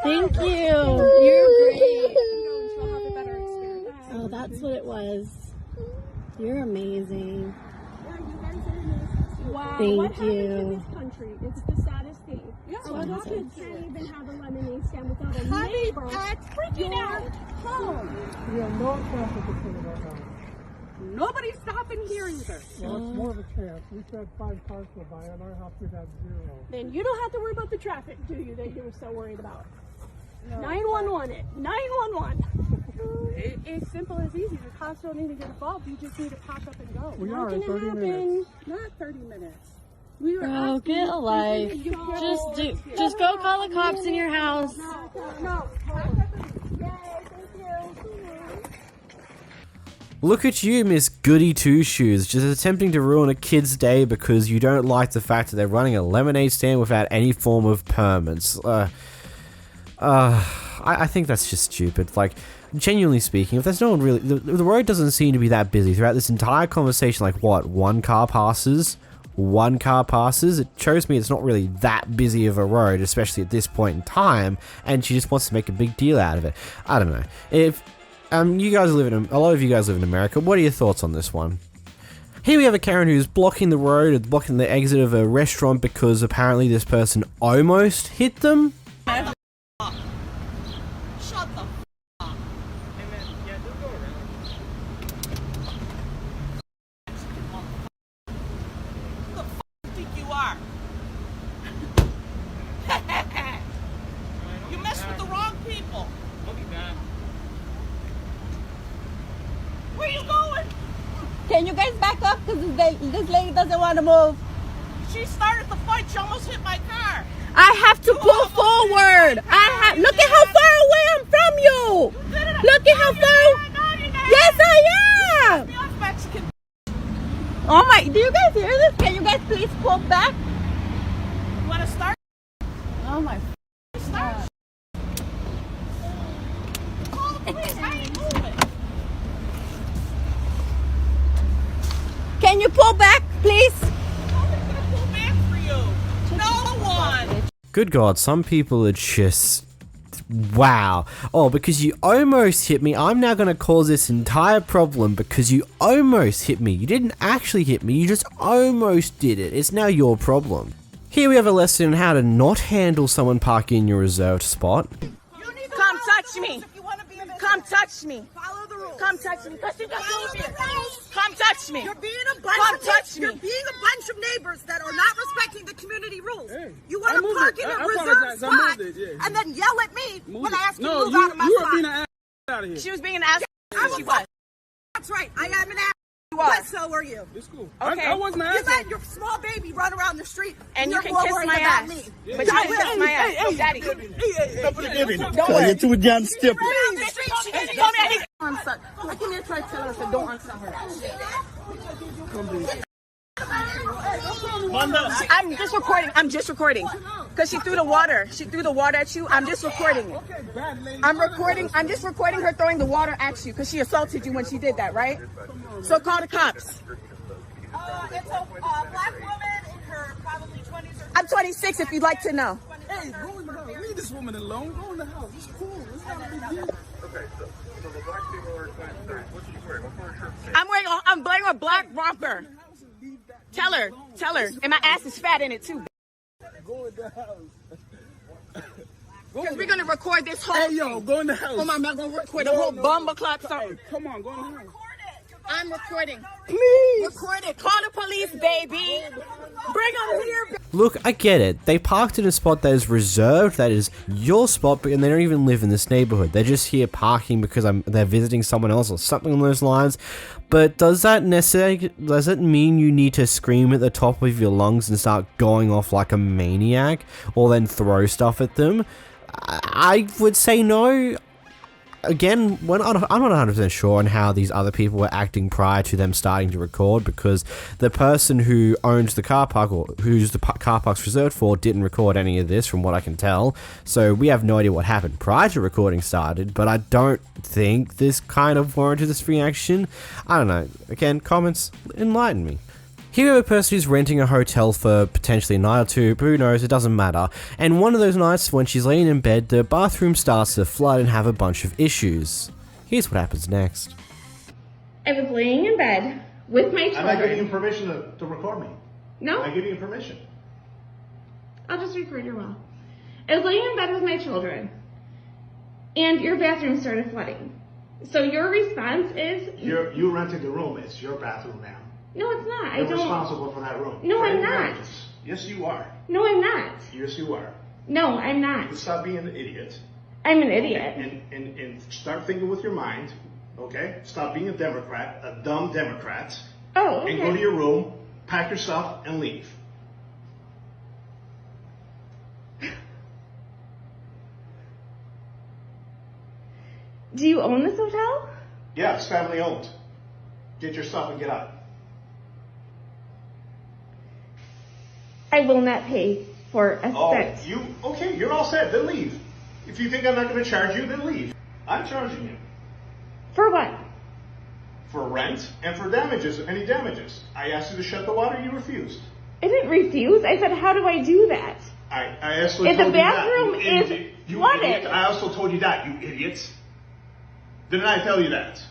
Thank you. You're great.
She'll have a better experience.
Oh, that's what it was. You're amazing.
Wow.
Thank
what happens
you.
in this country? It's the saddest thing.
Yeah,
So
what
little
happens?
kids can't even have a lemonade stand without a
Honey,
neighbor
at
freaking
your
out.
home.
We have no traffic in front of our house.
Nobody's stopping here either.
Well, it's more of a chance. We've had 5 cars go by. On our house, we've had 0.
Then you don't have to worry about the traffic, do you, that you were so worried about? 911 it. 911.
It's simple as easy. The cops don't need to get involved. You just need to pack up and go.
We
Not
are in
gonna
30
happen.
minutes.
Not 30 minutes. We were
Oh,
asking
get
you
a life.
if you can
Just go call the cops in your house.
No. Yay, thank you.
Look at you, Miss Goody Two Shoes, just attempting to ruin a kid's day because you don't like the fact that they're running a lemonade stand without any form of permits. I think that's just stupid. Like, genuinely speaking, if there's no one really... The road doesn't seem to be that busy throughout this entire conversation. Like, what? One car passes? It shows me it's not really that busy of a road, especially at this point in time, and she just wants to make a big deal out of it. I don't know. If... you guys live in... A lot of you guys live in America. What are your thoughts on this one? Here we have a Karen who's blocking the road, blocking the exit of a restaurant because apparently this person almost hit them.
Shut the up. Who the f think you are? You mess with the wrong people. I'll be back. Where are you going?
Can you guys back up? Because this lady doesn't want to move.
She started the fight. She almost hit my car.
I have to pull forward. Look at how far away I'm from you. Look at how far. Yes, I am. Oh my! Do you guys hear this? Can you guys please pull back?
You want to start?
Oh my
Good God, some people are just... Wow. Oh, because you almost hit me, I'm now going to cause this entire problem because you almost hit me. You didn't actually hit me, you just almost did it. It's now your problem. Here we have a lesson on how to not handle someone parking in your reserved spot.
Come touch me. Come touch me. Follow the rules. Come touch me. Come touch me.
You're being a bunch
Come
of
touch me.
You're being a bunch of neighbors that are not respecting the community rules.
Hey,
you want
I
to
moved
park
it.
in a
I
reserved
apologize. I
spot
moved it, yeah.
and then yell at me when I ask you to
No,
move out of my
you
spot.
are being an ass out of here.
She was being an ass. She was.
That's right. I am an ass.
You are.
But so are you.
It's cool.
Okay.
I wasn't an
You
ass.
let your small baby run around the street
And you
you're
can
more
kiss
worried
my
about
ass.
me.
But you can kiss my ass. Daddy.
Stop for the giving.
Don't worry.
You're too damn stupid.
She told me I hate unsuck. I came here trying to tell her, I said, don't unsuck her. I'm just recording. I'm just recording. Because she threw the water. She threw the water at you. I'm just recording it. I'm recording. I'm just recording her throwing the water at you because she assaulted you when she did that, right? So call the cops.
It's a black woman in her probably 20s or
I'm 26 if you'd like to know.
Hey, go in the house. Leave this woman alone. Go in the house. It's cool. It's not a big deal.
Okay, so the black people are saying, what you wearing? What color shirt?
I'm wearing a black romper. Tell her. And my ass is fat in it too.
Go in the house.
Because we're going to record this whole
Hey, yo, go in the house.
Oh, my, I'm not going to record the whole bumble clock song.
Hey, come on, go in the house.
I'm recording.
Please.
Record it. Call the police, baby. Bring them here.
Look, I get it. They parked in a spot that is reserved, that is your spot, and they don't even live in this neighborhood. They're just here parking because they're visiting someone else or something along those lines. But does that mean you need to scream at the top of your lungs and start going off like a maniac, or then throw stuff at them? I would say no. Again, I'm not 100% sure on how these other people were acting prior to them starting to record, because the person who owns the car park, or who's the car park's reserved for, didn't record any of this from what I can tell. So we have no idea what happened prior to recording started, but I don't think this kind of warranted this reaction. I don't know. Again, comments, enlighten me. Here we have a person who's renting a hotel for potentially a night or two, but who knows, it doesn't matter. And one of those nights, when she's laying in bed, the bathroom starts to flood and have a bunch of issues. Here's what happens next.
I was laying in bed with my children.
I'm not giving you permission to record me.
No?
I'm giving you permission.
I'll just record your mom. I was laying in bed with my children, and your bathroom started flooding. So your response is...
You rented the room. It's your bathroom now.
No, it's not.
You're responsible for that room.
No, I'm not.
Damages. Yes, you are.
No, I'm not.
Yes, you are.
No, I'm not.
Stop being an idiot.
I'm an idiot.
And start thinking with your mind, okay? Stop being a Democrat, a dumb Democrat.
Oh, okay.
And go to your room, pack your stuff, and leave.
Do you own this hotel?
Yeah, it's family owned. Get your stuff and get out.
I will not pay for a cent.
Okay, you're all set, then leave. If you think I'm not going to charge you, then leave. I'm charging you.
For what?
For rent and for damages, any damages. I asked you to shut the water, you refused.
I didn't refuse. I said, how do I do that?
I actually
If
told
the
you
bathroom
that.
is
You
flooded.
idiot. I also told you that, you idiots. Didn't I tell you that?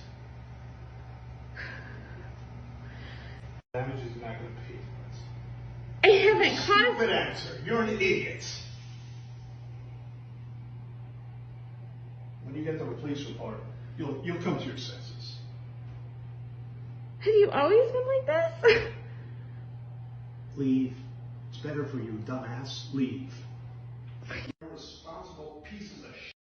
Damages you're not going to pay for this.
I haven't caused...
Stupid answer. You're an idiot. When you get the police report, you'll come to your senses.
Have you always been like this?
Leave. It's better for you, dumbass. Leave. You're responsible pieces of shit.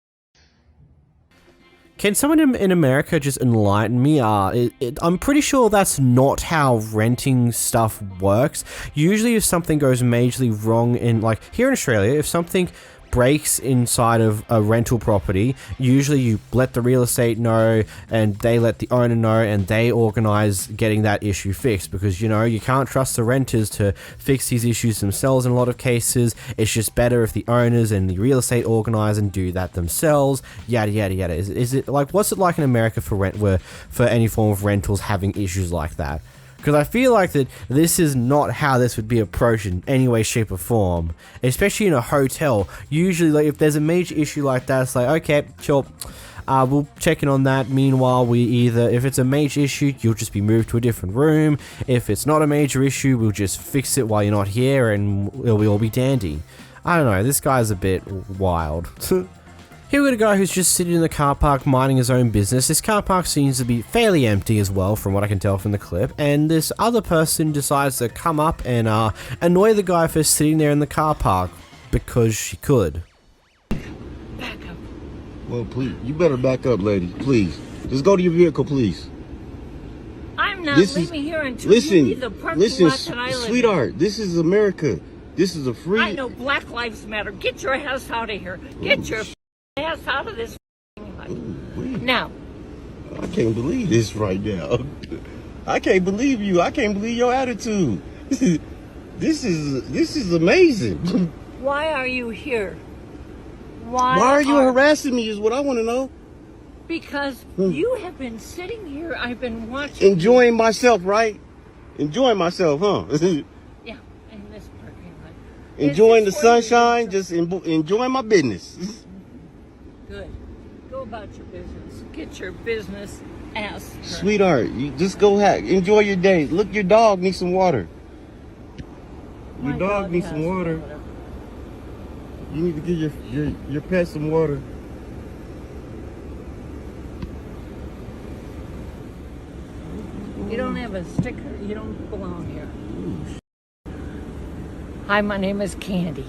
Can someone in America just enlighten me? I'm pretty sure that's not how renting stuff works. Usually if something goes majorly wrong in, like, here in Australia, if something breaks inside of a rental property, usually you let the real estate know and they let the owner know and they organize getting that issue fixed, because you can't trust the renters to fix these issues themselves in a lot of cases. It's just better if the owners and the real estate organize and do that themselves, yada yada yada. Is it like, what's it like in America for any form of rentals having issues like that? Because I feel like that this is not how this would be approached in any way, shape, or form. Especially in a hotel. Usually, like, if there's a major issue like that, it's like, okay, sure, we'll check in on that. Meanwhile, if it's a major issue, you'll just be moved to a different room. If it's not a major issue, we'll just fix it while you're not here, and it'll all be dandy. I don't know, this guy's a bit wild. Here we got a guy who's just sitting in the car park minding his own business. This car park seems to be fairly empty as well, from what I can tell from the clip. And this other person decides to come up and annoy the guy for sitting there in the car park because she could.
Well, please, you better back up, lady. Please, just go to your vehicle, please.
I'm not leaving here until you leave the parking lot that I live in.
Sweetheart, this is America. This is a free.
I know Black Lives Matter. Get your ass out of here. Get your ass out of this life. Now.
I can't believe this right now. I can't believe you. I can't believe your attitude. This is amazing.
Why are you here? Why
are you harassing me is what I want to know.
Because you have been sitting here, I've been watching.
Enjoying myself, right? Enjoying myself, huh?
Yeah, in this parking lot.
Enjoying the sunshine, just enjoying my business.
Good. Go about your business. Get your business ass.
Sweetheart, you just go enjoy your day. Look, your dog needs some water. Your dog needs some water. You need to give your pet some water.
You don't have a sticker. You don't belong here. Hi, my name is Candy.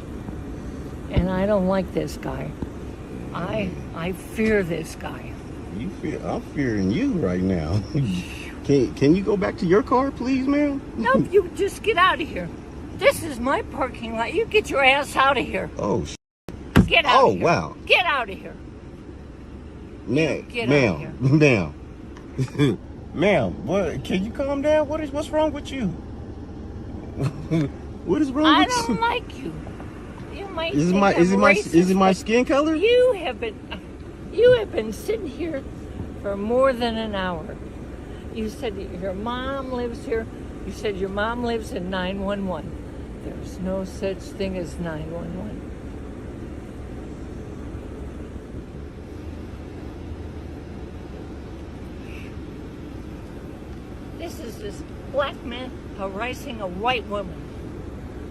And I don't like this guy. I fear this guy.
I'm fearing you right now. Can you go back to your car, please, ma'am?
Nope, you just get out of here. This is my parking lot. You get your ass out of here.
Oh,
get out of here.
Wow.
Get out of here.
Ma'am. Ma'am, what? Can you calm down? What's wrong with you? What is wrong with you?
I don't like you. You might
is it my skin color?
You have been sitting here for more than an hour. You said that your mom lives here. You said your mom lives in 911. There's no such thing as 911. This is this black man harassing a white woman.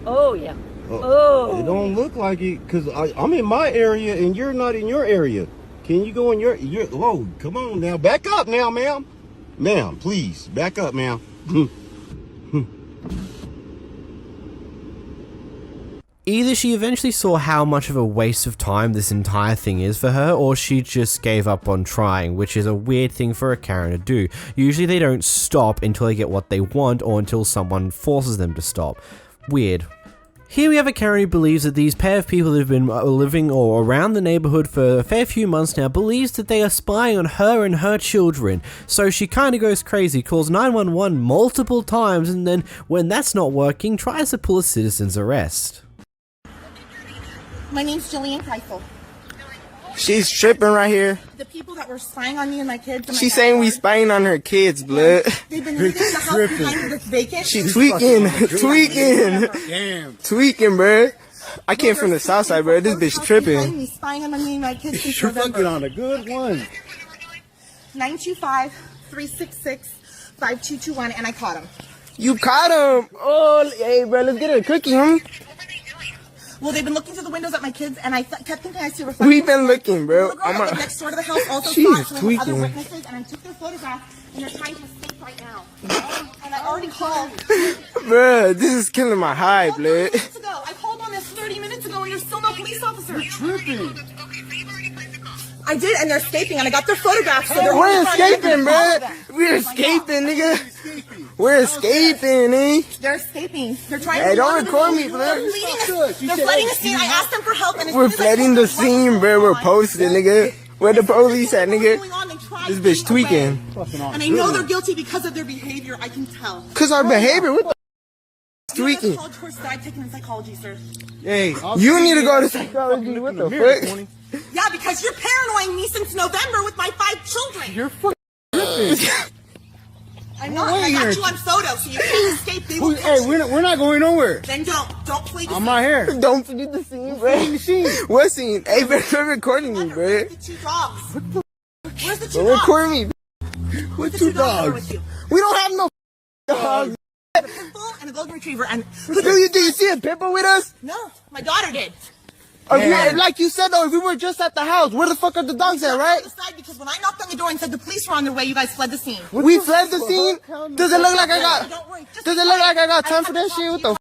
Oh, yeah. Oh.
It don't look like it, because I'm in my area and you're not in your area. Can you go in your whoa, come on now. Back up now, ma'am. Ma'am, please, back up, ma'am.
Either she eventually saw how much of a waste of time this entire thing is for her, or she just gave up on trying, which is a weird thing for a Karen to do. Usually they don't stop until they get what they want, or until someone forces them to stop. Weird. Here we have a Karen who believes that these pair of people who have been living or around the neighborhood for a fair few months now believes that they are spying on her and her children. So she kind of goes crazy, calls 911 multiple times, and then when that's not working, tries to pull a citizen's arrest.
My name's Jillian Kreisel.
She's tripping right here.
The people that were spying on me and my kids. And
She's saying we spying on her kids, blood.
They've been living in the house behind me that's vacant.
She tweaking.
Damn.
Tweaking, bro. I came from the south side, bro. This bitch tripping.
Spying on me and my kids since
You're
November.
fucking on a good one.
925-366-5221, and I caught him.
You caught him? Oh, hey, bro, let's get a cookie, huh?
Well, they've been looking through the windows at my kids, and I kept thinking I see a reflection.
We've been looking, bro.
The girl next door to the house also
She's
saw some
tweaking.
other witnesses, and I took their photographs, and they're trying to escape right now. And I already called.
Bro, this is killing my high, blood.
I called on this 30 minutes ago, and there's still no police officer. You're tripping. I did, and they're escaping, and I got their photographs. So
We're escaping, bro. We're escaping, nigga. We're escaping, eh?
They're escaping. They're trying
Hey,
to
don't record me, bro.
They're flooding the scene. I asked them for help, and
We're flooding the scene, bro. We're posted, nigga. Where the police at, nigga? This bitch tweaking.
And I know they're guilty because of their behavior. I can tell.
Cause our behavior, what the tweaking?
College course that I've taken in psychology, sir.
Hey, you need to go to psychology. What the fuck?
Yeah, because you're paranoying me since November with my 5 children.
You're fucking tripping.
I'm not.
Wait here,
got you on photo, so you can't escape. They will
Hey, we're not going nowhere.
Then don't play the
I'm
scene.
right here.
Don't forget the scene, bro. What scene? Hey, bro, they're recording me, bro.
The two dogs. Where's the two
Don't
dogs?
record me.
What
The
two
that are
dogs?
with you?
We don't have no dogs.
A pit bull and a golden retriever. And
Do you see a pit bull with us?
no, my daughter did.
Like you said though, if we were just at the house, where the fuck are the dogs at, right?
Because when I knocked on the door and said the police were on their way, you guys fled the scene.
We fled the scene. Does it look like I got?
Don't worry. Just
Does it look like I got time for that shit? What the?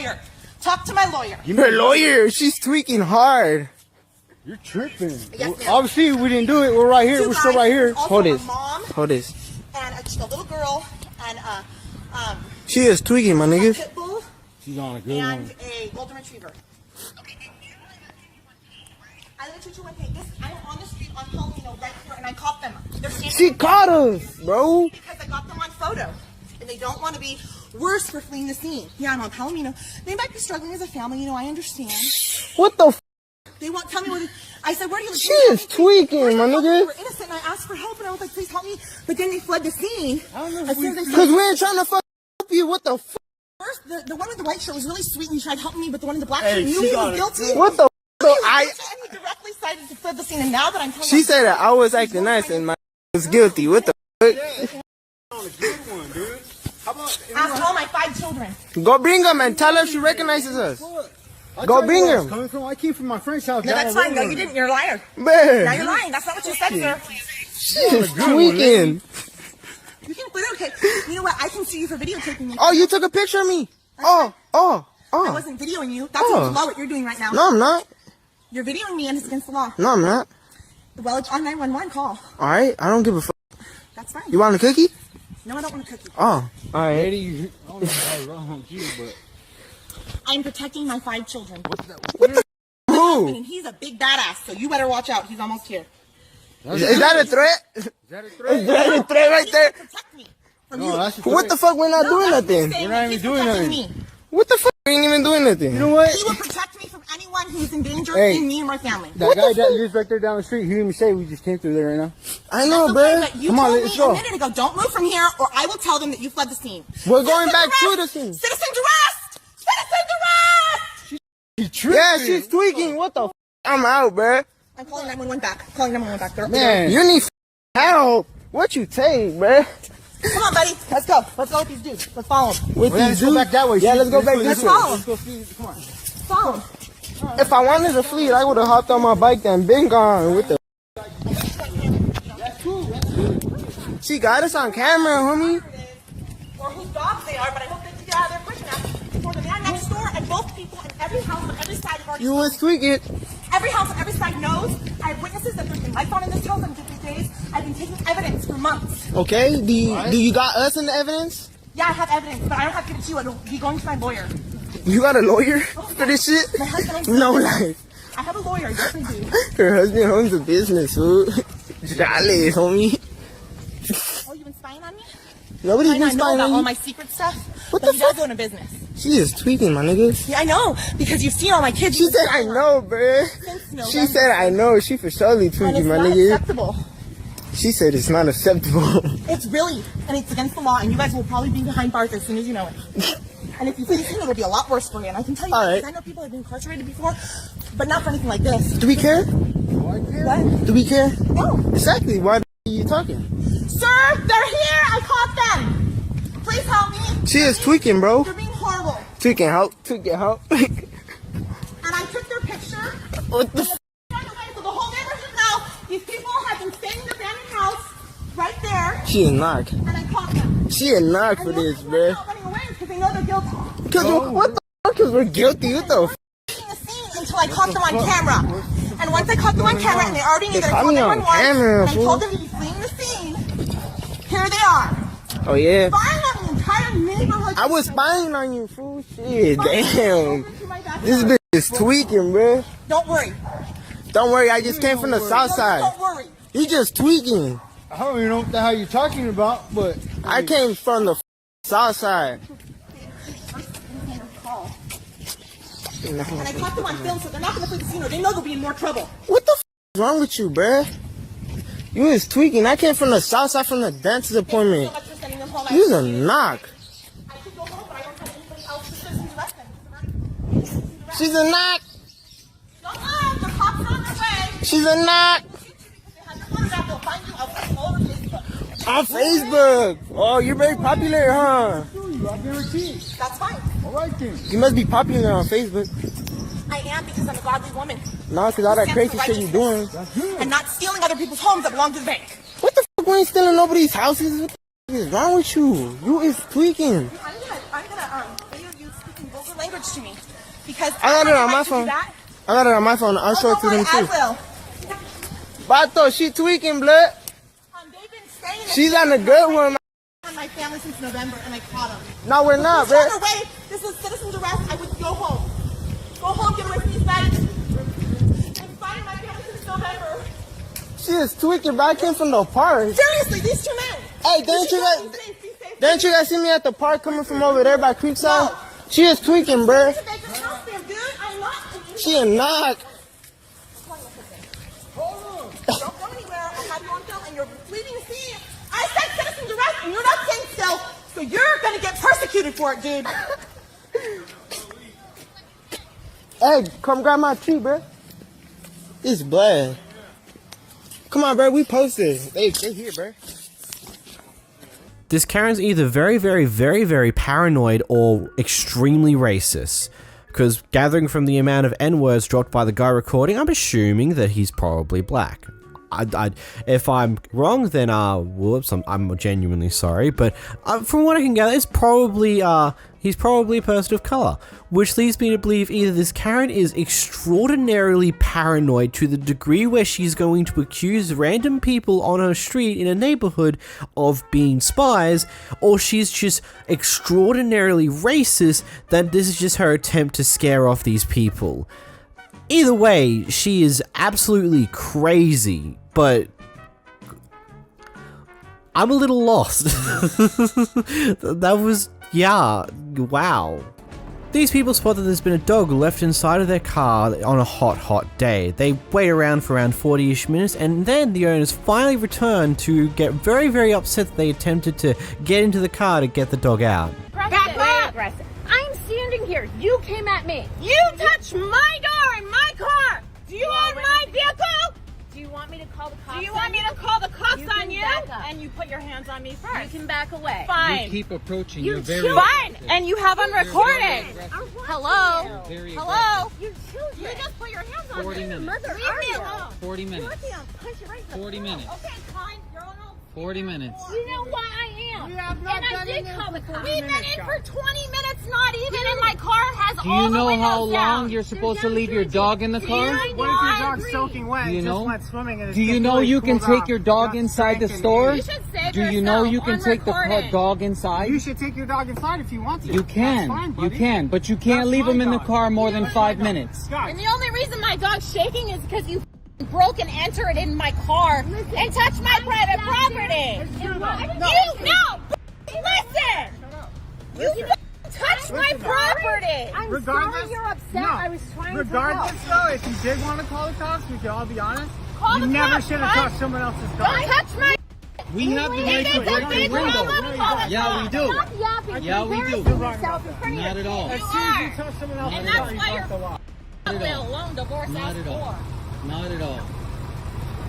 lawyer. Talk to my lawyer.
Her lawyer, she's tweaking hard.
You're tripping.
Yes, ma'am.
Obviously, we didn't do it. We're right here.
Two
We're still
guys,
right here.
also
Hold
a
this.
mom
Hold this.
and a little girl and
She is tweaking, my
a
nigga.
pit bull
She's on a good
and
one.
a golden retriever. I let you one thing. I'm on the street on Halloween right here, and I caught them. They're standing
She caught us, bro.
because I got them on photo, and they don't want to be worse for fleeing the scene. Yeah, I'm on Halloween. They might be struggling as a family. I understand.
What the?
They won't tell me where. I said, "Where do you live?"
She is tweaking, my
They
nigga.
were innocent, and I asked for help, and I was like, "Please help me." But then they fled the scene. As soon as they
Cause we ain't trying to fuck help you. What the?
First, the one with the white shirt was really sweet and he tried helping me, but the one in the black shirt knew he was guilty.
What the? So I.
And he directly cited to fled the scene, and now that I'm telling
She said that I was acting nice and my was guilty. What the?
ask all my 5 children.
Go bring them and tell her she recognizes us. Go bring him.
I came from my friend's house.
No, that's fine. No, you didn't. You're a liar.
Man.
Now you're lying. That's not what you said, sir.
She is tweaking.
You can put okay. You know what? I can sue you for videotaping me.
Oh, you took a picture of me.
I wasn't videoing you. That's against the law. What you're doing right now.
No, I'm not.
You're videoing me, and it's against the law.
No, I'm not.
Well, it's on 911 call.
All right, I don't give a fuck.
That's fine.
You want a cookie?
No, I don't want a cookie.
Oh, all right.
I don't know how wrong you, but
I'm protecting my 5 children.
What the? Who?
And he's a big badass, so you better watch out. He's almost here.
Is that a threat? Is that a threat right there?
Protect me.
What the fuck? We're not doing nothing.
we're not even doing nothing.
What the fuck? We ain't even doing nothing.
You know what?
He will protect me from anyone who's in danger
Hey.
in me and my family.
That guy that lives right there down the street, he didn't even say we just came through there right now.
I know,
That's
bro.
okay, but you
Come on,
told
let's
me
go.
a minute ago, don't move from here or I will tell them that you fled the scene.
We're going
Citizen
back to
arrest!
the scene.
Citizen arrest! Citizen arrest!
Yeah, she's tweaking. What the? I'm out, bro.
I'm calling 911 back. Calling 911 back. They're
Man.
You need help. What you take, bro?
Come on, buddy. Let's go. Let's go with these dudes. Let's follow them.
With
Well,
these
let's go back that way.
Yeah, let's go back
Let's
this way.
follow
Let's
them.
go see. Come on.
Follow them.
If I wanted to flee, I would have hopped on my bike and been gone. With the. She got us on camera, homie.
Or whose dogs they are, but I hope they can get out of there quick enough. For the man next door and both people in every house on every side have already
You was tweaking.
Every house on every side knows. I have witnesses that there's been lights on in this house on 50 days. I've been taking evidence for months.
Okay, do you got us in the evidence?
Yeah, I have evidence, but I don't have to give it to you. It'll be going to my lawyer.
You got a lawyer for this shit?
My husband owns
No
a
life.
business. I have a lawyer, yes I do.
Her husband owns a business, fool. Jolly, homie.
Oh, you've been spying on me?
Nobody's
I
been
know
spying
about
on
all
you.
my secret stuff.
What
but
the
he does own a business.
She is tweaking, my nigga.
Yeah, I know, because you've seen all my kids.
She said, I know, bruh. She said, I know. She for surely
And it's
tweaking, my
not
nigga.
acceptable.
She said it's not acceptable.
It's really, and it's against the law, and you guys will probably be behind bars as soon as you know it. And if you finish it, it'll be a lot worse for you. And I can tell you,
All right.
because I know people have been incarcerated before, but not for anything like this.
Do we care?
What?
Do we care?
No.
Exactly. Why are you talking?
Sir, they're here! I caught them! Please help me!
She is tweaking, bro.
You're being horrible.
Tweaking help. Tweaking help.
And I took their picture.
What the
So the whole neighborhood knows these people have been staying in the abandoned house right there,
She is knocked.
and I caught them.
She is knocked for this, bruh.
Not running away because they know they're guilty.
Because what the fuck? Because we're guilty. What the
Until I caught them on camera. And once I caught them on camera and they already knew that I
caught
told
me
them
on
on
camera,
and I
fool.
told them to be fleeing the scene, here they are.
Oh, yeah.
Spying on the entire neighborhood.
I was spying on you, fool. Shit, damn. This bitch is tweaking, bruh.
Don't worry.
Don't worry, I just came from the south side.
Don't worry.
You just tweaking.
I don't even know what the hell you're talking about, but
I came from the south side.
And I caught them on film, so they're not going to flee the scene or they know they'll be in more trouble.
What the f is wrong with you, bruh? You is tweaking. I came from the south side from the dentist appointment.
Thank you so much for sending them
them home.
She's a knock.
I could go home, but I don't have anybody else to citizens arrest them.
She's a knock.
Don't lie, the cops are on their way.
She's a knock.
They'll find you. I'll put you all over Facebook.
On Facebook. Oh, you're very popular, huh?
That's fine.
All right then. You must be popular on Facebook.
I am because I'm a godly woman.
No, because all that crazy shit you're doing.
And not stealing other people's homes that belong to the bank.
What the fuck? We ain't stealing nobody's houses. What the fuck is wrong with you? You is tweaking.
I'm gonna video you speaking vulgar language to me. Because
I got it on my
to do
phone.
that.
I got it on my phone. I'll show it to them
I
too.
will.
Bato, she tweaking, blood.
They've been staying
She's on the good one.
on my family since November, and I caught them.
No, we're not,
This
bro.
is way. This is citizen's arrest. I would go home. Go home, get away from these guys. I'm fighting my family since November.
She is tweaking, bro. I came from the park.
Seriously, these two men.
Hey, didn't you guys see me at the park coming from over there by Creekside? She is tweaking, bro. She a knock.
Don't go anywhere. I'll have you on film, and you're pleading to see. I said citizen's arrest, and you're not saying still, so you're gonna get persecuted for it, dude.
Hey, come grab my tree, bro. It's blood. Come on, bro. We posted. They here, bro.
This Karen's either very paranoid or extremely racist. Because gathering from the amount of N-words dropped by the guy recording, I'm assuming that he's probably black. If I'm wrong, then whoops, I'm genuinely sorry. But from what I can gather, it's probably he's probably a person of color, which leads me to believe either this Karen is extraordinarily paranoid to the degree where she's going to accuse random people on her street in a neighborhood of being spies, or she's just extraordinarily racist that this is just her attempt to scare off these people. Either way, she is absolutely crazy, but I'm a little lost. That was, yeah, wow. These people spot that there's been a dog left inside of their car on a hot day. They wait around for around 40-ish minutes, and then the owners finally return to get very upset that they attempted to get into the car to get the dog out.
Back up! I'm standing here. You came at me. You touched my door in my car. Do you own my vehicle? Do you want me to call the cops? Do you want me to call the cops on you? And you put your hands on me first. You can back away. Fine.
You keep approaching. You're very
fine. And you have them recorded. Hello.
Hello.
You just put your hands on
40
me.
minutes.
Leave me alone.
40 minutes.
You want me to punch you right in the
40 minutes.
Okay, fine. You're on
40 minutes.
You know why I am.
We have not
and I
done
did
it
call the
for
cops.
40
We've been
minutes,
in
guys.
for 20 minutes, not even, and my car has
Do
all
you
the
know
windows
how long
down.
you're supposed to leave your dog in the car?
What if your dog's soaking wet
Do you
and
know?
just went swimming and
Do you know you can take your dog inside the store?
You should save
Do you know
yourself
you can
on
take the
recording.
dog inside?
You should take your dog inside if you want to.
You can.
That's fine,
You
buddy.
can, but you can't
That's
leave him
my
in the
dog.
car more than 5 minutes.
Guys,
And the only reason my dog's shaking is because you broke and entered in my car and touched my private property. Listen! You touched my property!
I'm regardless,
sorry you're upset.
No,
I was trying to
regardless
help.
though, if you did want to call the cops, we could all be honest.
Call
you
the
never
cops,
should have
right?
touched someone else's
Don't
dog.
touch my...
We have the right to break the window. Yeah, we do.
Stop yapping.
Yeah, we do.
Yourself in front of
Not
your
at all.
As soon as you touch someone else's
And
dog,
that's
you
why
broke the law.
Not at all.
alone divorce
Not at all. Not at all.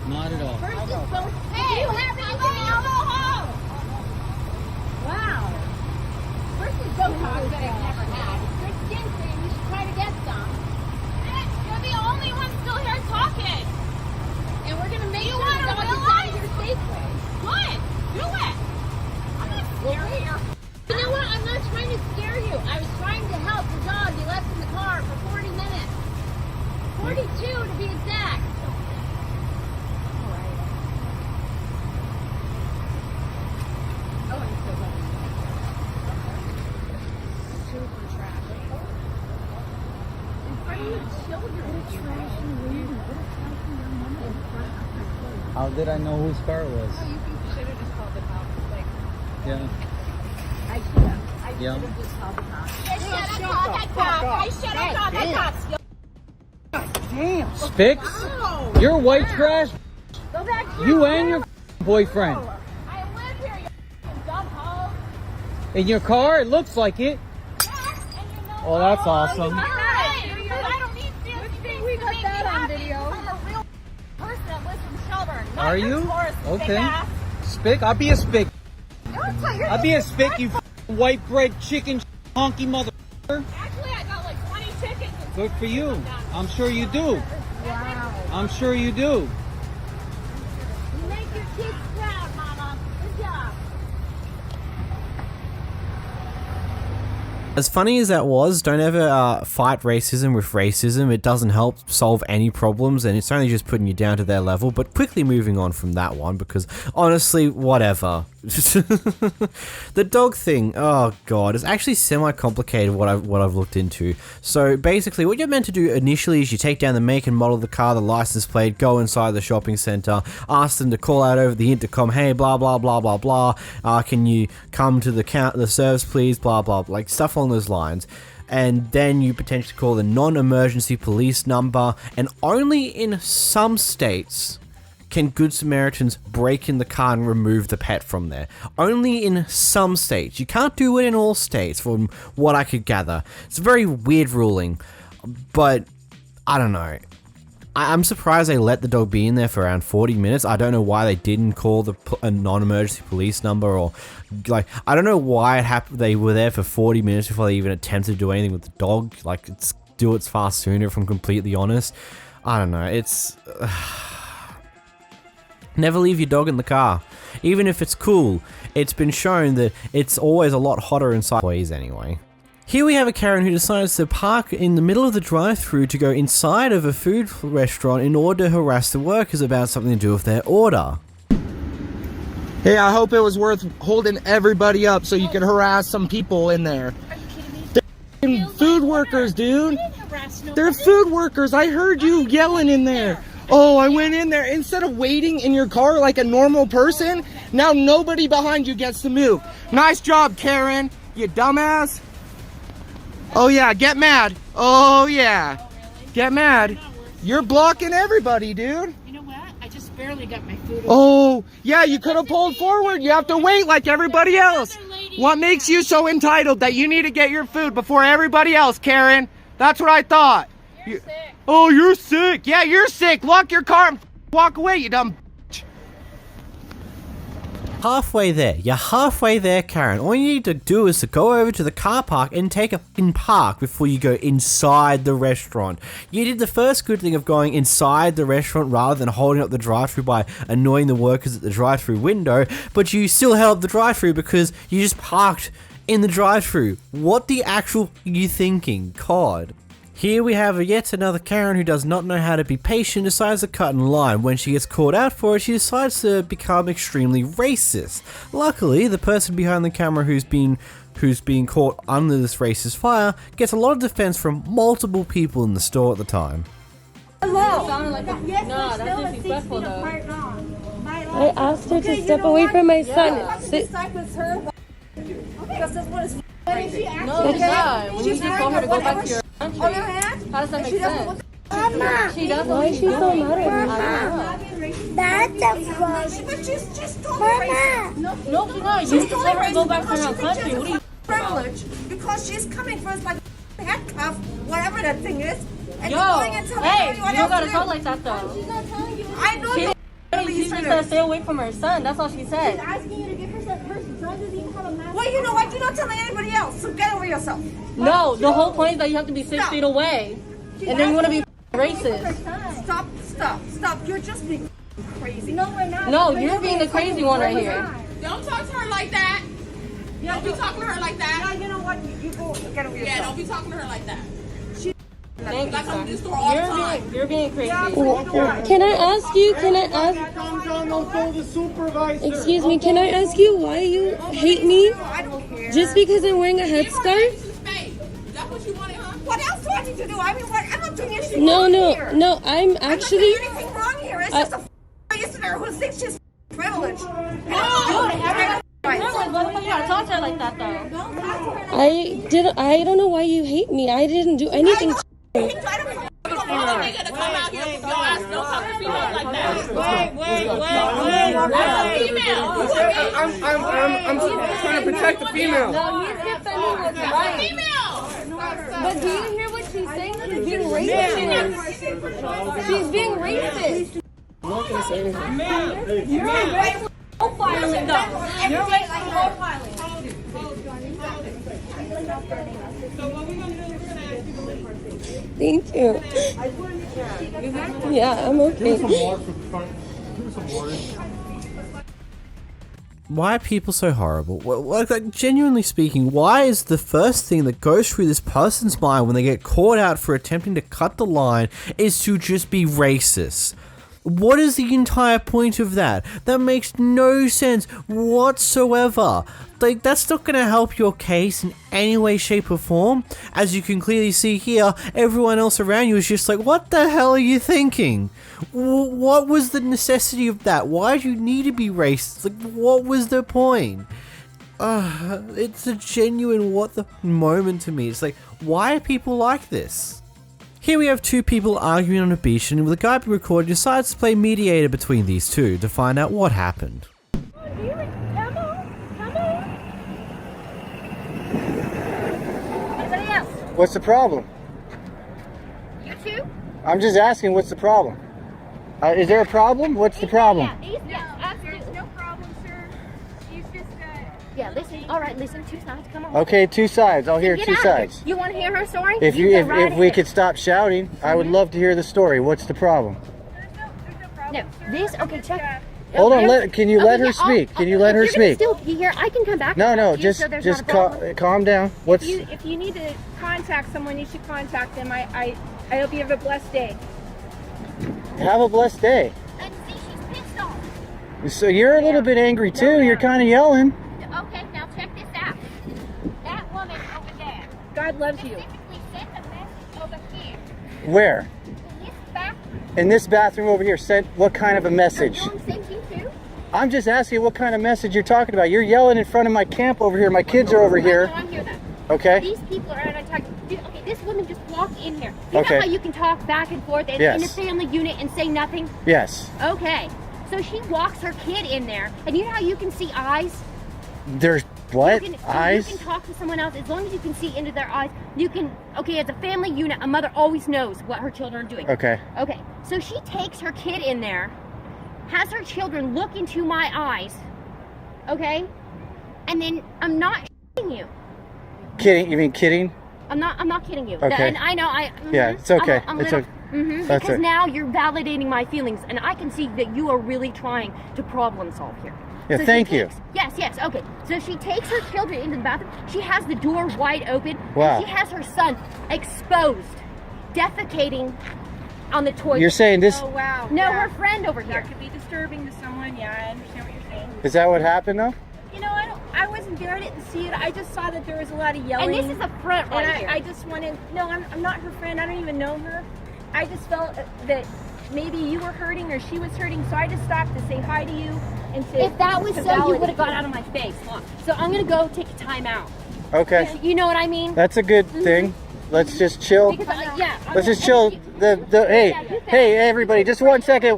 Not at all.
First is go... Hey, you have anything else? Wow. First is go talk that I've never had. Good skin cream. You should try to get some. You're the only one still here talking. And we're going to make sure the dog is out of here safely. Good. Do it. I'm not scared here. You know what? I'm not trying to scare you. I was trying to help the dog. You left in the car for 40 minutes. 42 to be exact. All right. Oh, I'm so glad. Super traffic. In front of your children. What a trash and rude. What a trash and young woman in front of your children.
How did I know whose car it was?
Oh, you should have just called the cops. Like,
Yeah.
I should have. I
Yeah.
should have just called the cops. I should have called the cops. I should have called the cops.
Damn.
Spix? You're white trash.
Go back to
You
your
and your boyfriend.
I live here, you dumb hoe.
In your car? It looks like it. Oh, that's awesome. Are you? Okay. Spick? I'll be a spick. I'll be a spick, you white bread chicken honky mother.
Actually, I got like 20 tickets.
Good for you. I'm sure you do.
Wow.
I'm sure you do.
You make your kids proud, Mama. Good job.
As funny as that was, don't ever fight racism with racism. It doesn't help solve any problems, and it's only just putting you down to their level. But quickly moving on from that one, because honestly, whatever. The dog thing, oh god, it's actually semi-complicated what I've looked into. So basically, what you're meant to do initially is you take down the make and model of the car, the license plate, go inside the shopping center, ask them to call out over the intercom, hey, blah blah blah blah blah, can you come to the service please, blah blah, like stuff along those lines. And then you potentially call the non-emergency police number, and only in some states can Good Samaritans break in the car and remove the pet from there. Only in some states. You can't do it in all states, from what I could gather. It's a very weird ruling, but I don't know. I'm surprised they let the dog be in there for around 40 minutes. I don't know why they didn't call a non-emergency police number, or like, I don't know why it happened. They were there for 40 minutes before they even attempted to do anything with the dog. Like, do it far sooner, if I'm completely honest. I don't know. It's... Never leave your dog in the car. Even if it's cool, it's been shown that it's always a lot hotter inside ways anyway. Here we have a Karen who decides to park in the middle of the drive-thru to go inside of a food restaurant in order to harass the workers about something to do with their order.
Hey, I hope it was worth holding everybody up so you could harass some people in there. They're food workers, dude. They're food workers. I heard you yelling in there. Oh, I went in there. Instead of waiting in your car like a normal person, now nobody behind you gets to move. Nice job, Karen, you dumbass. Oh yeah, get mad. Oh yeah, get mad. You're blocking everybody, dude.
You know what? I just barely got my food.
Oh, yeah, you could have pulled forward. You have to wait like everybody else. What makes you so entitled that you need to get your food before everybody else, Karen? That's what I thought.
You're sick.
Oh, you're sick. Yeah, you're sick. Lock your car and walk away, you dumb bitch.
Halfway there. You're halfway there, Karen. All you need to do is to go over to the car park and take a fucking park before you go inside the restaurant. You did the first good thing of going inside the restaurant rather than holding up the drive-thru by annoying the workers at the drive-thru window, but you still held up the drive-thru because you just parked in the drive-thru. What the actual are you thinking? God. Here we have yet another Karen who does not know how to be patient, decides to cut in line. When she gets called out for it, she decides to become extremely racist. Luckily, the person behind the camera who's been caught under this racist fire gets a lot of defense from multiple people in the store at the time.
Hello. No, that's disrespectful though. I asked her to step away from my son. Sit.
Because that's what it's
No, it's not. When you just told her to go back to your country,
on your hand?
how does that make sense?
Mama.
She doesn't. Why is she so mad at me?
That's a problem. But just told her.
No, she's not. You just told her to go back to her country. What are you
privilege because she's coming for us like handcuff, whatever that thing is. And
Yo,
going and telling
hey,
everyone
you don't
else
gotta
to
talk
do.
like that though.
She's not telling you. I know
She
you.
just said stay away from her son. That's all she said.
She's asking you to give her that person. Son doesn't even have a mask. Well, you know what? You're not telling anybody else. So get over yourself.
No, the whole point is that you have to be 6 feet away, and then you want to be racist.
Stop. You're just being crazy. No, we're not.
No, you're being the crazy one right here.
Don't talk to her like that.
Yeah,
Don't be talking to her like that.
Yeah, you know what? You go get over yourself.
Yeah, don't be talking to her like that.
Thank
Like I'm
you,
this
sir.
store all the time.
You're being crazy.
Can I ask you,
Calm down, don't call the supervisor.
excuse me, can I ask you why you hate me?
I don't care.
Just because I'm wearing a headscarf?
Is that what you wanted, huh?
What else do I need to do? I mean, what? I'm not doing anything wrong here.
No, I'm
I'm
actually...
not doing anything wrong here. It's just a listener who thinks she's privileged.
Why the fuck you gotta talk to her like that though?
I don't know why you hate me. I didn't do anything to you.
Nigga to come out here with your ass. Don't talk to females like that. I'm trying to protect the female.
No, he's defending what's right. But do you hear what she's saying? She's being racist. She's being racist. I'm not gonna say anything. You're right. Profiling though. You're right. Profiling. Thank you. Yeah, I'm okay.
Why are people so horrible? Like, genuinely speaking, why is the first thing that goes through this person's mind when they get caught out for attempting to cut the line is to just be racist? What is the entire point of that? That makes no sense whatsoever. Like, that's not going to help your case in any way, shape, or form. As you can clearly see here, everyone else around you is just like, what the hell are you thinking? What was the necessity of that? Why do you need to be racist? Like, what was the point? It's a genuine what the moment to me. It's like, why are people like this? Here we have two people arguing on a beach, and the guy being recorded decides to play mediator between these two to find out what happened.
What's the problem?
You too?
I'm just asking, what's the problem? Is there a problem? What's the problem?
There's no problem, sir. She's just, yeah, listen. All right, listen. Two sides. Come on.
Okay, two sides. I'll hear two sides.
You want to hear her story?
If we could stop shouting, I would love to hear the story. What's the problem?
No, this. Okay, check.
Hold on. Can you let her speak? Can you let her speak?
Still be here. I can come back.
No. Just calm down.
If you need to contact someone, you should contact them. I hope you have a blessed day.
Have a blessed day.
And see, she's pissed off.
So you're a little bit angry too. You're kind of yelling.
Okay, now check this out. That woman over there.
God loves you.
Specifically sent a message over here.
Where?
In this bathroom.
In this bathroom over here. Sent what kind of a message?
Sent you too?
I'm just asking what kind of message you're talking about. You're yelling in front of my camp over here. My kids are over here.
I hear that.
Okay.
These people are attacking. Okay, this woman just walked in here. You know how you can talk back and forth in a family unit and say nothing?
Yes.
Okay. So she walks her kid in there, and you know how you can see eyes?
There's what? Eyes?
You can talk to someone else as long as you can see into their eyes. You can, okay, as a family unit, a mother always knows what her children are doing.
Okay.
Okay, so she takes her kid in there, has her children look into my eyes, okay? And then, I'm not kidding you.
Kidding? You mean kidding?
I'm not kidding you.
Okay.
And I know
Yeah, it's okay. It's okay. That's
because
it.
now you're validating my feelings, and I can see that you are really trying to problem solve here.
Yeah,
So
thank
she
you.
takes- Yes, okay. So she takes her children into the bathroom. She has the door wide open.
Wow.
And she has her son exposed, defecating on the toilet.
You're saying this-
Oh, wow.
No,
Yeah.
her friend over here.
That could be disturbing to someone. Yeah, I understand what you're saying.
Is that what happened though?
You know, I wasn't there. I didn't see it. I just saw that there was a lot of yelling.
And this is a front right
and
here.
I just wanted. No, I'm not her friend. I don't even know her. I just felt that maybe you were hurting or she was hurting, so I just stopped to say hi to you and to.
If that was
to
so, you
validate
would have got out of my face. So I'm gonna go take a time out.
Okay.
You know what I mean?
That's a good thing. Let's just chill.
Because yeah.
Let's just chill. Hey, everybody, just 1 second.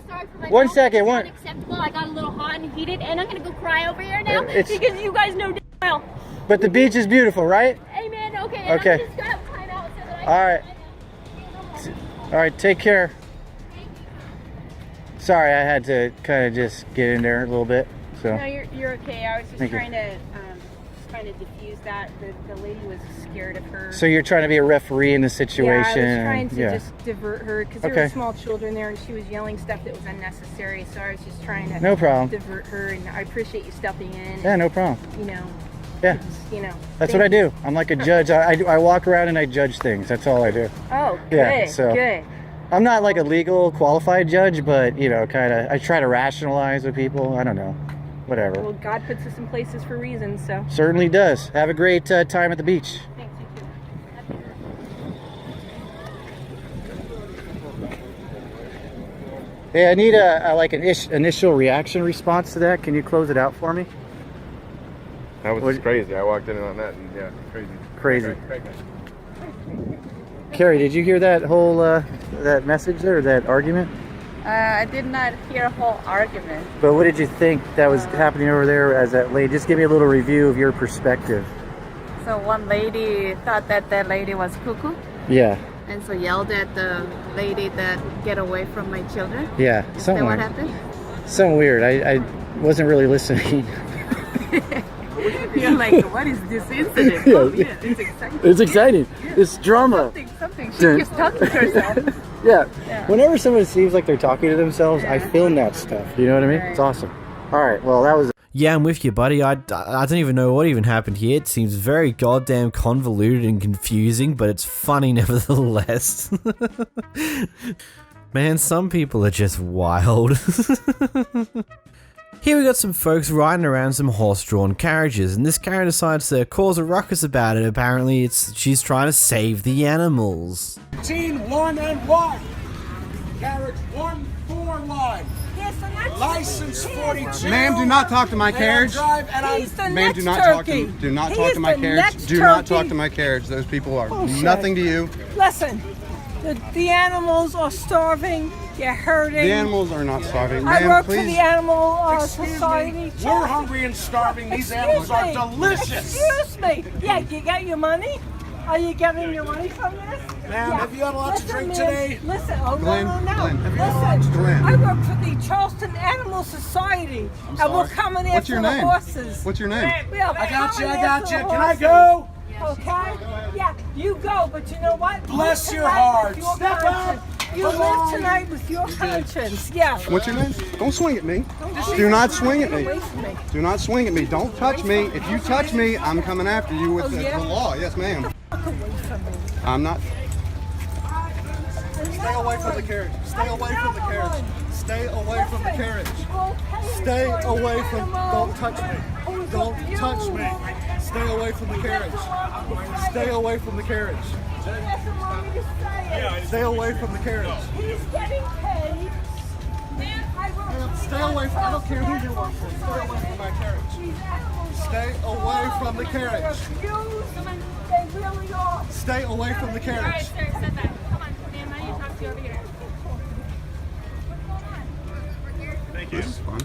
1 second.
Unacceptable. I got a little hot and heated, and I'm gonna go cry over here now
It's-
because you guys know well.
But the beach is beautiful, right?
Amen. Okay. And
Okay.
I'm just gonna have time out so that I
All right. All right, take care. Sorry, I had to kind of just get in there a little bit. So.
No, you're okay. I was just
Thank you.
trying to diffuse that. The lady was scared of her.
So you're trying to be a referee in the situation.
Yeah, I was trying to
yeah.
just divert her because there were small children there and she was yelling stuff that was unnecessary. So I was just trying to
No problem.
divert her, and I appreciate you stepping in.
Yeah, no problem.
You know.
Yeah.
Just, you know.
That's what I do. I'm like a judge. I walk around and I judge things. That's all I do.
Oh, good.
Yeah, so
good.
I'm not like a legal qualified judge, but you know, kind of I try to rationalize with people. I don't know. Whatever.
Well, God puts us in places for reasons, so.
Certainly does. Have a great time at the beach.
Thanks, you too.
Hey, I need like an initial reaction response to that. Can you close it out for me?
That was just crazy. I walked in on that and yeah, crazy.
Crazy. Carrie, did you hear that whole that message there, or that argument?
I did not hear a whole argument.
But what did you think that was happening over there as that lady? Just give me a little review of your perspective.
So one lady thought that that lady was cuckoo.
Yeah.
And so yelled at the lady that get away from my children.
Yeah.
Is that what happened?
Something weird. I wasn't really listening.
You're like, what is this incident?
Yeah.
Oh yeah, it's exciting.
It's exciting. It's drama.
Something. She keeps talking to herself.
Yeah. Whenever someone seems like they're talking to themselves, I film that stuff. You know what I mean? It's awesome. All right. Well, that was.
Yeah, I'm with you, buddy. I don't even know what even happened here. It seems very goddamn convoluted and confusing, but it's funny nevertheless. Man, some people are just wild. Here we got some folks riding around some horse-drawn carriages, and this Karen decides to cause a ruckus about it. Apparently, she's trying to save the animals.
1 and 1. Carriage 141. License 42.
Ma'am, do not talk to my carriage. Ma'am, do not talk to my carriage. Do not talk to my carriage. Those people are nothing to you.
Listen, the animals are starving. They're hurting.
The animals are not starving.
I
Ma'am,
work
please.
for the Animal Society.
We're hungry and starving. These animals are delicious.
Excuse me. Yeah, you got your money? Are you getting your money from this?
Ma'am, have you had a lot to drink today?
Listen,
Glenn,
no.
Glenn, have you
Listen,
Glenn.
I work for the Charleston Animal Society, and we're coming
What's
after
your
the
name?
horses.
What's your name?
I got you. Can I go?
Okay? Yeah, you go, but you know what?
Bless your heart. Step up.
You live tonight with your conscience. Yeah.
What's your name? Don't swing at me. Do not swing at me. Do not swing at me. Don't touch me. If you touch me, I'm coming after you with the law. Yes, ma'am. I'm not.
Stay away from the carriage. Stay away from the carriage. Stay away from the carriage. Stay away from. Don't touch me. Don't touch me. Stay away from the carriage. Stay away from the carriage. Stay away from the carriage.
He's getting paid.
Stay away from. I don't care who you work for. Stay away from my carriage. Stay away from the carriage.
They really are.
Stay away from the carriage.
Thank you. This is fun.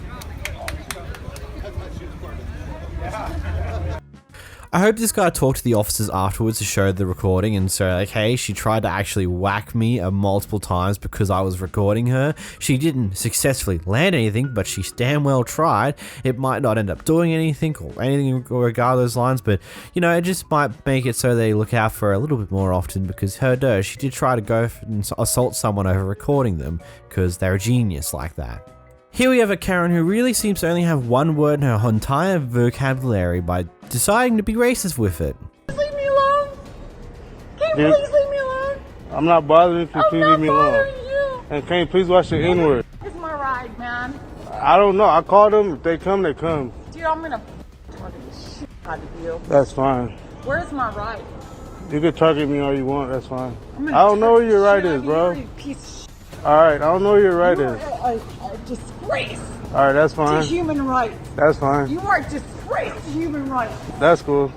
I hope this guy talked to the officers afterwards to show the recording and so like, hey, she tried to actually whack me multiple times because I was recording her. She didn't successfully land anything, but she damn well tried. It might not end up doing anything or anything regarding those lines, but you know, it just might make it so they look out for her a little bit more often because she did try to go and assault someone over recording them because they're a genius like that. Here we have a Karen who really seems to only have one word in her entire vocabulary by deciding to be racist with it.
Leave me alone. Can you please leave me alone?
I'm not bothering you. Please leave me alone.
You.
And can you please watch the N-word?
It's my ride, man.
I don't know. I called them. If they come, they come.
Dude, I'm gonna target the shit out of you.
That's fine.
Where's my ride?
You can target me all you want. That's fine. I don't know where your right is, bro. All right. I don't know where your right is.
A disgrace.
All right. That's fine.
To human rights.
That's fine.
You are a disgrace to human rights.
That's cool.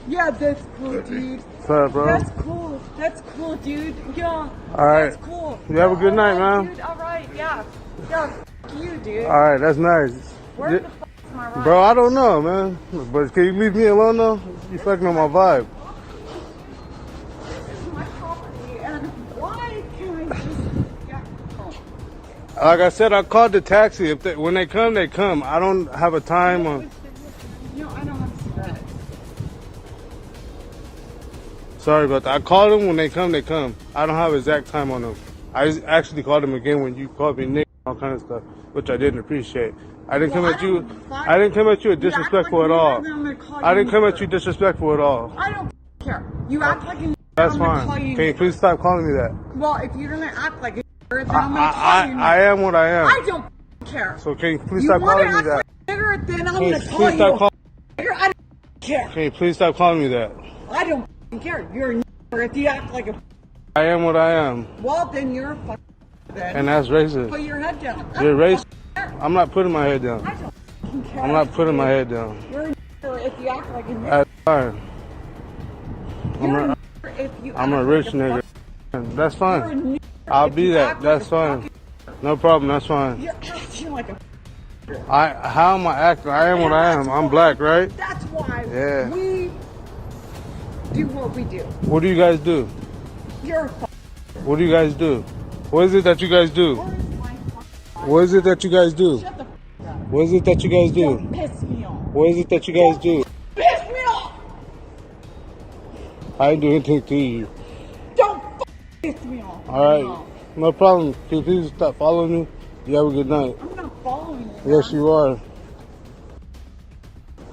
Yeah, that's cool, dude.
What's up, bro?
That's cool. That's cool, dude. Yeah.
All right.
That's cool.
You have a good night, man.
Dude, all right. Yeah. Yeah. F you, dude.
All right. That's nice.
Where the fuck is my ride?
Bro, I don't know, man. But can you leave me alone, though? You fucking on my vibe.
This is my property, and why can't I just
Like I said, I called the taxi. When they come, they come. I don't have a time on.
No, I don't understand.
Sorry about that. I called them. When they come, they come. I don't have exact time on them. I actually called them again when you called me Nick, all kind of stuff, which I didn't appreciate. I didn't come at you. I didn't come at you disrespectful at all. I didn't come at you disrespectful at all.
I don't care. You act like a.
That's fine. Can you please stop calling me that?
Well, if you're gonna act like a, then I'm gonna call you.
I am what I am.
I don't care.
So can you please stop calling me that?
Nigger, then I'm
Can you
gonna call
please
you.
stop calling?
Nigger, I don't care.
Can you please stop calling me that?
I don't care. You're a nigger if you act like a.
I am what I am.
Well, then you're a fucking. Then.
And that's racist.
Put your head down.
You're racist. I'm not putting my head down.
I don't care.
I'm not putting my head down.
You're a nigger if you act like a nigger.
That's fine.
If you
I'm a rich nigga. That's fine. I'll be that. That's fine. No problem. That's fine.
You're acting like a.
How am I acting? I am what I am. I'm black, right?
That's why
Yeah.
we do what we do.
What do you guys do?
You're a.
What do you guys do? What is it that you guys do? What is it that you guys do? What is it that you guys do?
Don't piss me off.
What is it that you guys do?
Piss me off.
I didn't do anything to you.
Don't piss me off.
Alright. No problem. Can you please stop following me? You have a good night.
I'm not following you.
Yes, you are.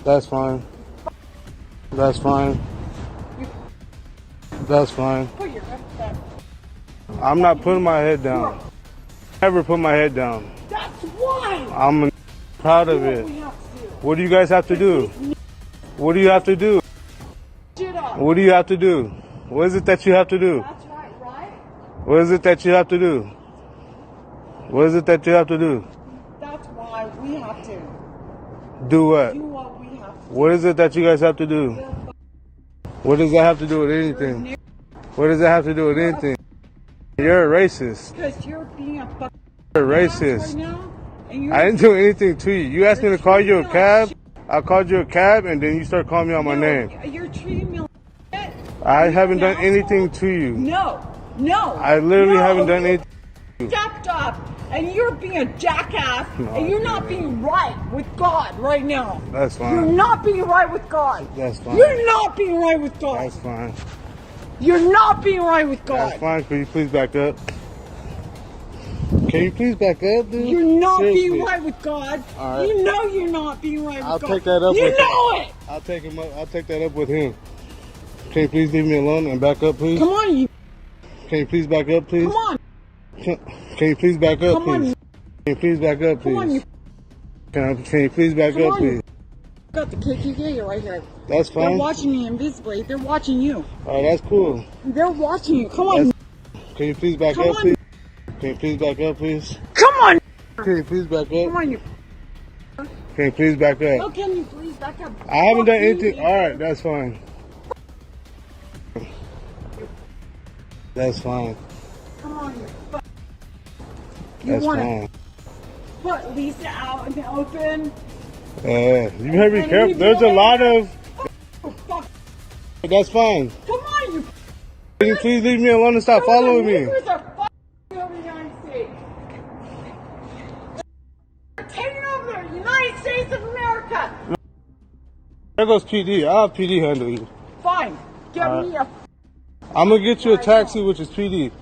That's fine. That's fine. That's fine.
Put your head back.
I'm not putting my head down. Never put my head down.
That's why.
I'm proud of it. What do you guys have to do? What do you have to do?
Shut up.
What do you have to do? What is it that you have to do?
That's right, right?
What is it that you have to do? What is it that you have to do?
That's why we have to
Do what?
do what we have to.
What is it that you guys have to do? What does that have to do with anything? What does that have to do with anything? You're a racist.
Because you're being a fucking
You're a racist.
right now, and you're
I didn't do anything to you. You asked me to call you a cab. I called you a cab, and then you start calling me out my name.
You're treating me like shit.
I haven't done anything to you.
No, no.
I literally
no.
haven't done anything.
Stepped up, and you're being a jackass,
No,
and you're not being right with God right now.
That's fine.
You're not being right with God.
That's fine.
You're not being right with God.
That's fine.
You're not being right with God.
That's fine. Can you please back up? Can you please back up, dude?
You're not
Seriously.
being right with God.
All right.
You know you're not being right with
I'll
God.
take that up.
You
with
know
him.
it.
I'll take him up. I'll take that up with him. Can you please leave me alone and back up, please?
Come on, you.
Can you please back up, please?
Come on.
Can you please back up,
Come on,
please?
you.
Can you please back up,
Come on,
please?
you.
Can you please back
Come
up,
on, you.
please?
Got the KKK right here.
That's
They're
fine.
watching me invisibly. They're watching you.
Oh, that's cool.
They're watching you. Come on.
Can you please back
Come
up,
on.
please? Can you please back up, please?
Come on.
Can you please back up?
Come on, you.
Can you please back
How
up?
can you please back up?
I haven't done
Fuck you.
anything. All right, that's fine. That's fine.
Come on, you. Fuck. You
That's
want
fine.
to put Lisa out in the open?
You better be
And
careful.
you
There's
do
a
it.
lot of.
Oh, fuck.
That's fine.
Come on, you.
Can you please leave me alone and stop following me?
Niggers are fucking over the United States. They're taking over the United States of America.
There goes PD. I'll have PD handle you.
Fine. Get
All
me a.
I'm gonna get you a taxi, which is PD.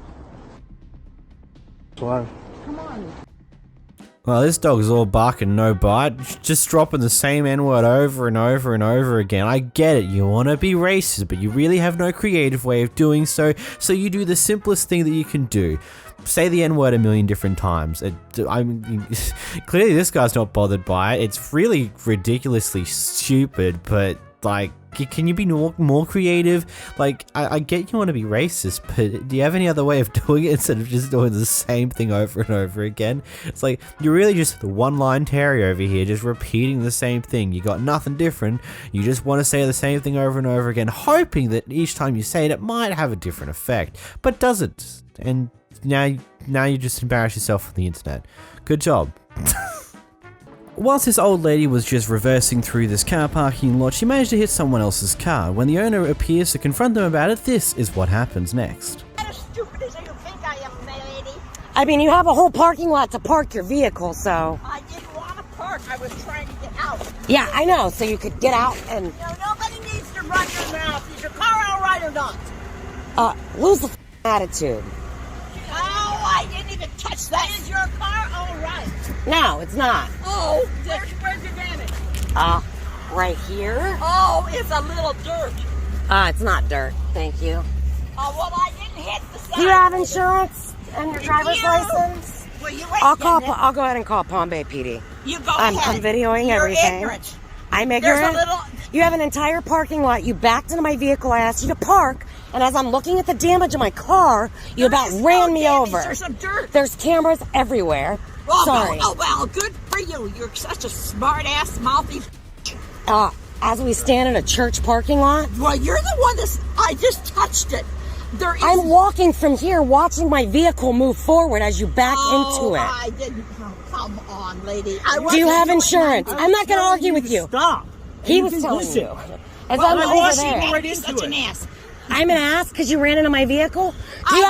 Fine.
Come on.
Well, this dog's all bark and no bite, just dropping the same N-word over and over and over again. I get it, you want to be racist, but you really have no creative way of doing so, so you do the simplest thing that you can do. Say the N-word a million different times. I mean, clearly this guy's not bothered by it. It's really ridiculously stupid, but like, can you be more creative? Like, I get you want to be racist, but do you have any other way of doing it instead of just doing the same thing over and over again? It's like, you're really just the one-line Terry over here, just repeating the same thing. You got nothing different. You just want to say the same thing over and over again, hoping that each time you say it, it might have a different effect, but doesn't. And now you just embarrass yourself on the internet. Good job. Whilst this old lady was just reversing through this car parking lot, she managed to hit someone else's car. When the owner appears to confront them about it, this is what happens next.
I mean, you have a whole parking lot to park your vehicle, so...
I didn't want to park. I was trying to get out.
Yeah, I know, so you could get out and...
No, nobody needs to run your mouth. Is your car all right or not?
Lose the attitude.
Oh, I didn't even touch that. Is your car all right?
No, it's not.
Oh, where's the damage?
Right here?
Oh, it's a little dirt.
It's not dirt. Thank you.
Oh, well, I didn't hit the side.
Do you have insurance and your driver's license?
Well, you
I'll go ahead and call Palm Bay PD.
You go
I'm
ahead.
videoing
You're
everything.
Ignorant.
I'm
There's
ignorant.
a little...
You have an entire parking lot. You backed into my vehicle. I asked you to park. And as I'm looking at the damage in my car, you about ran me over.
There's some dirt.
There's cameras everywhere.
Oh,
Sorry.
well, good for you. You're such a smart-ass, mouthy...
As we stand in a church parking lot?
Well, you're the one I just touched it. There is.
I'm walking from here, watching my vehicle move forward as you back into it.
I didn't. Oh, come on, lady.
Do you have insurance? I'm not going to argue with you.
Stop.
He was telling you. As I'm over there.
You're such an ass.
I'm an ass because you ran into my vehicle? Do you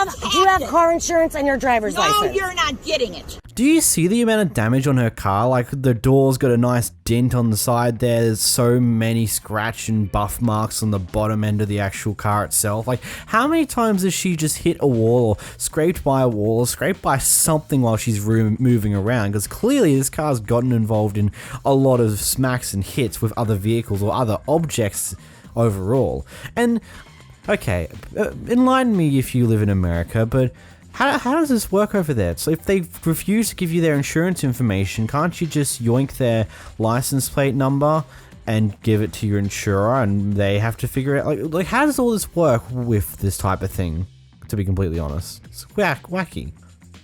have car insurance and your driver's license?
No, you're not getting it.
Do you see the amount of damage on her car? Like, the door's got a nice dent on the side there. There's so many scratch and buff marks on the bottom end of the actual car itself. Like, how many times has she just hit a wall or scraped by a wall or scraped by something while she's moving around? Because clearly this car's gotten involved in a lot of smacks and hits with other vehicles or other objects overall. And, okay, enlighten me if you live in America, but how does this work over there? So if they refuse to give you their insurance information, can't you just yoink their license plate number and give it to your insurer and they have to figure out, like how does all this work with this type of thing, to be completely honest? It's wacky.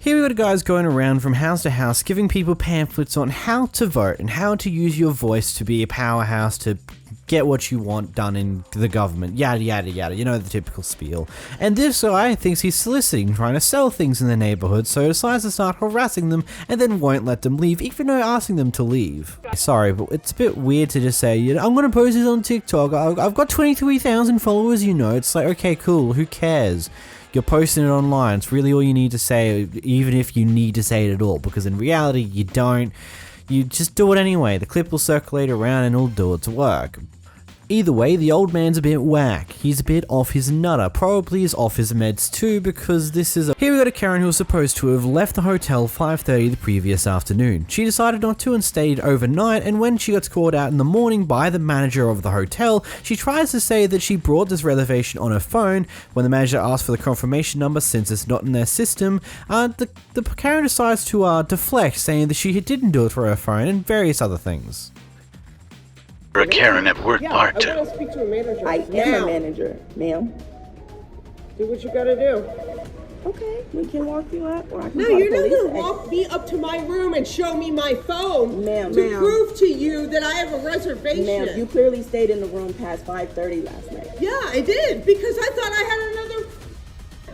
Here we got guys going around from house to house giving people pamphlets on how to vote and how to use your voice to be a powerhouse to get what you want done in the government, yada yada yada, you know, the typical spiel. And this guy thinks he's soliciting, trying to sell things in the neighborhood, so decides to start harassing them and then won't let them leave, even though asking them to leave. Sorry, but it's a bit weird to just say, you know, I'm gonna post this on TikTok, I've got 23,000 followers, you know. It's like, okay, cool, who cares? You're posting it online, it's really all you need to say, even if you need to say it at all, because in reality, you don't. You just do it anyway, the clip will circulate around and it'll do its work. Either way, the old man's a bit whack. He's a bit off his nutter. Probably is off his meds too, because this is a... Here we got a Karen who was supposed to have left the hotel 5:30 the previous afternoon. She decided not to and stayed overnight, and when she gets called out in the morning by the manager of the hotel, she tries to say that she brought this reservation on her phone. When the manager asks for the confirmation number, since it's not in their system, the Karen decides to deflect, saying that she didn't do it for her phone and various other things.
You're a Karen at work, Bart.
I want to speak to a manager.
I am a manager, ma'am.
Do what you gotta do.
Okay, we can walk you up, or I can
No,
call
you're
the
not
police.
gonna walk me up to my room and show me my phone
Ma'am,
to prove to you that I have a reservation.
Ma'am, you clearly stayed in the room past 5:30 last night.
Yeah, I did, because I thought I had another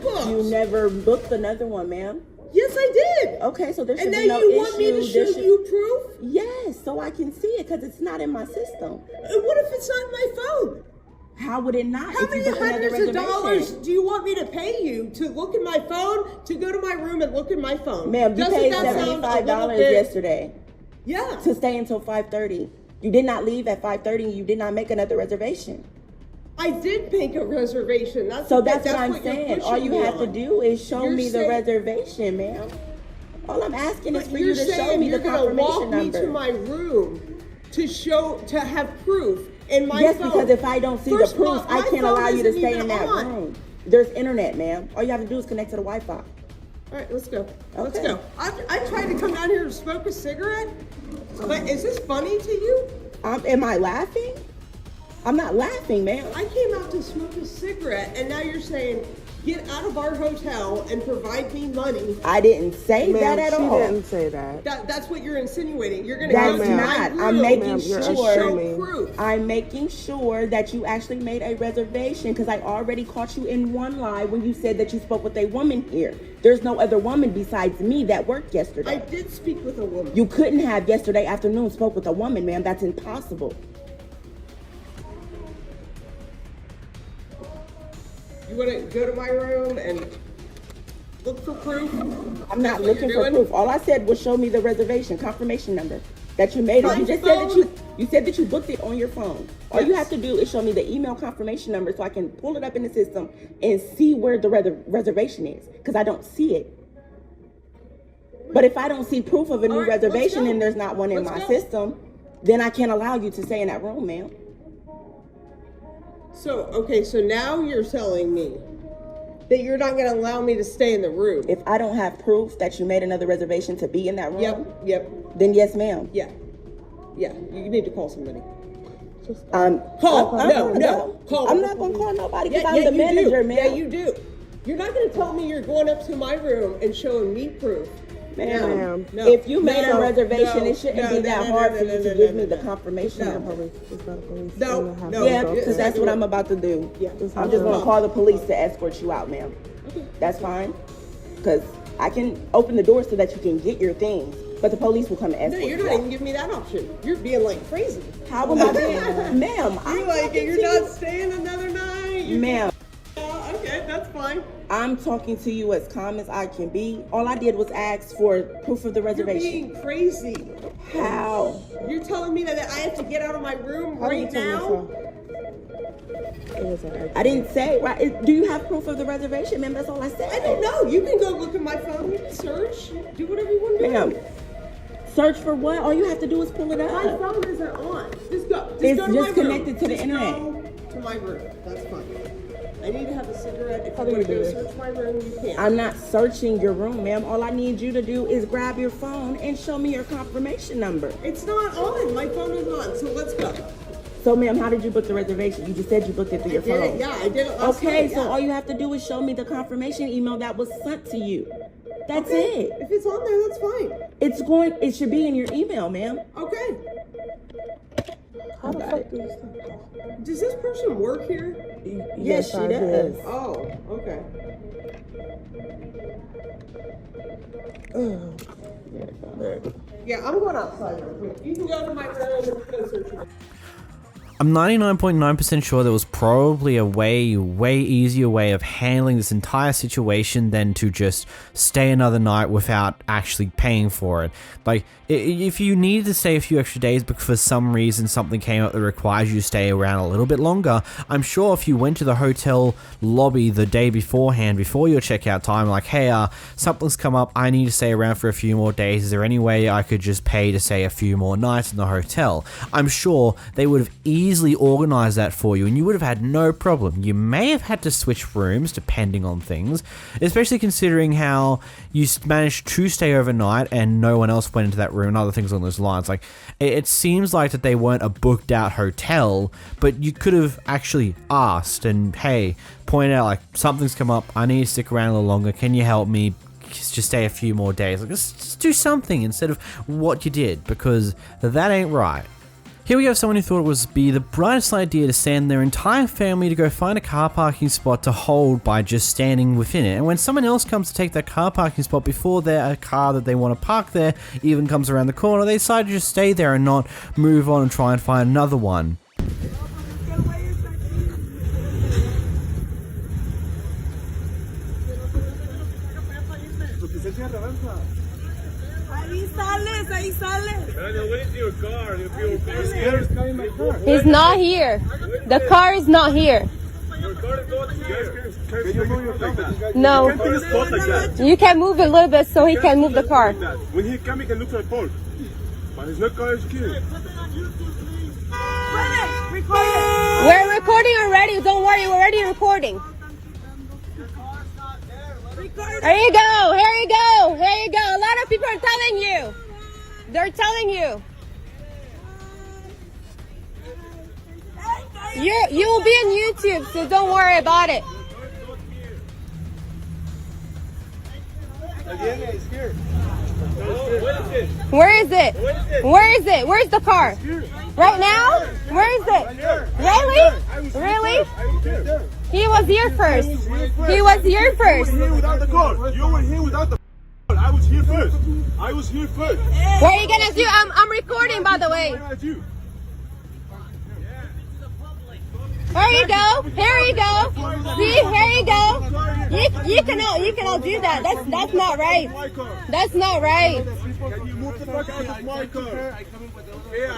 book.
You never booked another one, ma'am.
Yes, I did.
Okay, so there should
and
be no
now you
issue.
want me to show you proof?
Yes, so I can see it, because it's not in my system.
And what if it's not in my phone?
How would it not?
How many hundreds of dollars do you want me to pay you to look at my phone, to go to my room and look at my phone?
Ma'am, you paid $75 yesterday.
Yeah.
To stay until 5:30. You did not leave at 5:30, and you did not make another reservation.
I did make a reservation. That's
what
you're
I'm saying. All you
pushing me
have to
on.
do is show
You're
me the
saying-
reservation, ma'am. All I'm asking is
But
for
you're
you to show
saying
me
you're
the
gonna
confirmation
walk me
number.
to my room to have proof in my
Yes,
phone.
because if I don't see
First
the
of all,
proof, I
my
can't
phone
allow you to
isn't
stay
even
in that
on.
room. There's internet, ma'am. All you have to do is connect to the Wi-Fi.
All right, let's go. Let's
Okay.
go. I tried to come down here to smoke a cigarette, but is this funny to you?
Am I laughing? I'm not laughing, ma'am.
I came out to smoke a cigarette, and now you're saying, get out of our hotel and provide me money.
I didn't say that at all.
She didn't say that. That's what you're insinuating. You're going to
That's
go to my
not.
room
I'm making
to
sure.
show proof.
I'm making sure that you actually made a reservation, because I already caught you in one lie when you said that you spoke with a woman here. There's no other woman besides me that worked yesterday.
I did speak with a woman.
You couldn't have yesterday afternoon spoke with a woman, ma'am. That's impossible.
You want to go to my room and look for proof?
I'm not looking for proof. All I said was show me the reservation confirmation number that you made it.
My
You just
phone?
said that you booked it on your phone. All you
Yes.
have to do is show me the email confirmation number so I can pull it up in the system and see where the reservation is, because I don't see it. But if I don't see proof of a new reservation and there's not one in my system, then I can't allow you to stay in that room, ma'am.
So, okay, so now you're telling me that you're not going to allow me to stay in the room.
If I don't have proof that you made another reservation to be in that room,
Yep.
then yes, ma'am.
Yeah. You need to call somebody.
Call.
Call.
I'm not going to call nobody, because I'm the
you
manager,
do.
ma'am.
Yeah, you do. You're not going to tell me you're going up to my room and showing me proof
Ma'am,
No.
if you made a
No.
reservation,
No.
it shouldn't
No.
be that
No.
hard
No.
for
No.
you to
No.
give
No.
me the
No.
confirmation
No.
number.
No. No.
Yeah, because that's what I'm about to do.
Yeah.
I'm just gonna call the police to escort you out, ma'am. That's fine. Because I can open the door so that you can get your things, but the police will come and
No,
escort
you're
you
not
out.
even giving me that option. You're being like crazy.
How am I being? Ma'am,
You're like, you're not staying another night.
Ma'am.
Okay, that's fine.
I'm talking to you as calm as I can be. All I did was ask for proof of the reservation.
You're being crazy.
How?
You're telling me that I have to get out of my room right now?
I didn't say, right? Do you have proof of the reservation, ma'am? That's all I said.
I don't know. You can go look at my phone. You can search. Do whatever you want to do.
Ma'am, search for what? All you have to do is pull it up.
My phone isn't on. Just go.
It's
go to
just
my
connected
room.
to the
Just
internet.
Go to my room. That's fine. I need to have a cigarette. If you want to go search my room, you can.
I'm not searching your room, ma'am. All I need you to do is grab your phone and show me your confirmation number.
It's not on. My phone is on. So let's go.
So, ma'am, how did you book the reservation? You just said you booked it through your
did
phone.
it. Yeah, I did it last
Okay,
night,
so
yeah.
all you have to do is show me the confirmation email that was sent to you. That's
Okay.
it.
If it's on there, that's fine.
It should be in your email, ma'am.
Okay. Does this person work here?
Yes, she does.
Oh, okay. Yeah, I'm going outside real quick. You can go to my room and go search it.
I'm 99.9% sure there was probably a way easier way of handling this entire situation than to just stay another night without actually paying for it. Like, if you needed to stay a few extra days because for some reason something came up that requires you to stay around a little bit longer, I'm sure if you went to the hotel lobby the day beforehand, before your checkout time, like, hey, something's come up, I need to stay around for a few more days, is there any way I could just pay to stay a few more nights in the hotel? I'm sure they would have easily organized that for you and you would have had no problem. You may have had to switch rooms depending on things, especially considering how you managed to stay overnight and no one else went into that room and other things along those lines. Like, it seems like that they weren't a booked out hotel, but you could have actually asked and, hey, point out like, something's come up, I need to stick around a little longer, can you help me just stay a few more days? Like, just do something instead of what you did, because that ain't right. Here we have someone who thought it would be the brightest idea to send their entire family to go find a car parking spot to hold by just standing within it. And when someone else comes to take that car parking spot before their car that they want to park there even comes around the corner, they decide to just stay there and not move on and try and find another one.
Ahí sales.
Wait in your car. If your car is here.
He's not here. The car is not here.
Your car is not here. Can you move your car like that?
No.
You can't take a spot like that.
You can move a little bit so he can move the car.
When he comes, he can look for a pole. But his not car is here.
We're recording already. Don't worry, we're already recording. There you go. Here you go. Here you go. A lot of people are telling you. They're telling you. You will be on YouTube, so don't worry about it. Where is it? Where is it? Where's the car? Right now? Where is it? Really? Really? He was here first. He was here first.
You were here without the car. You were here without the car. I was here first. I was here first.
What are you gonna do? I'm recording, by the way. Here you go. Here you go. See, here you go. You can all do that. That's not right. That's not right.
Can you move the fuck out of my car?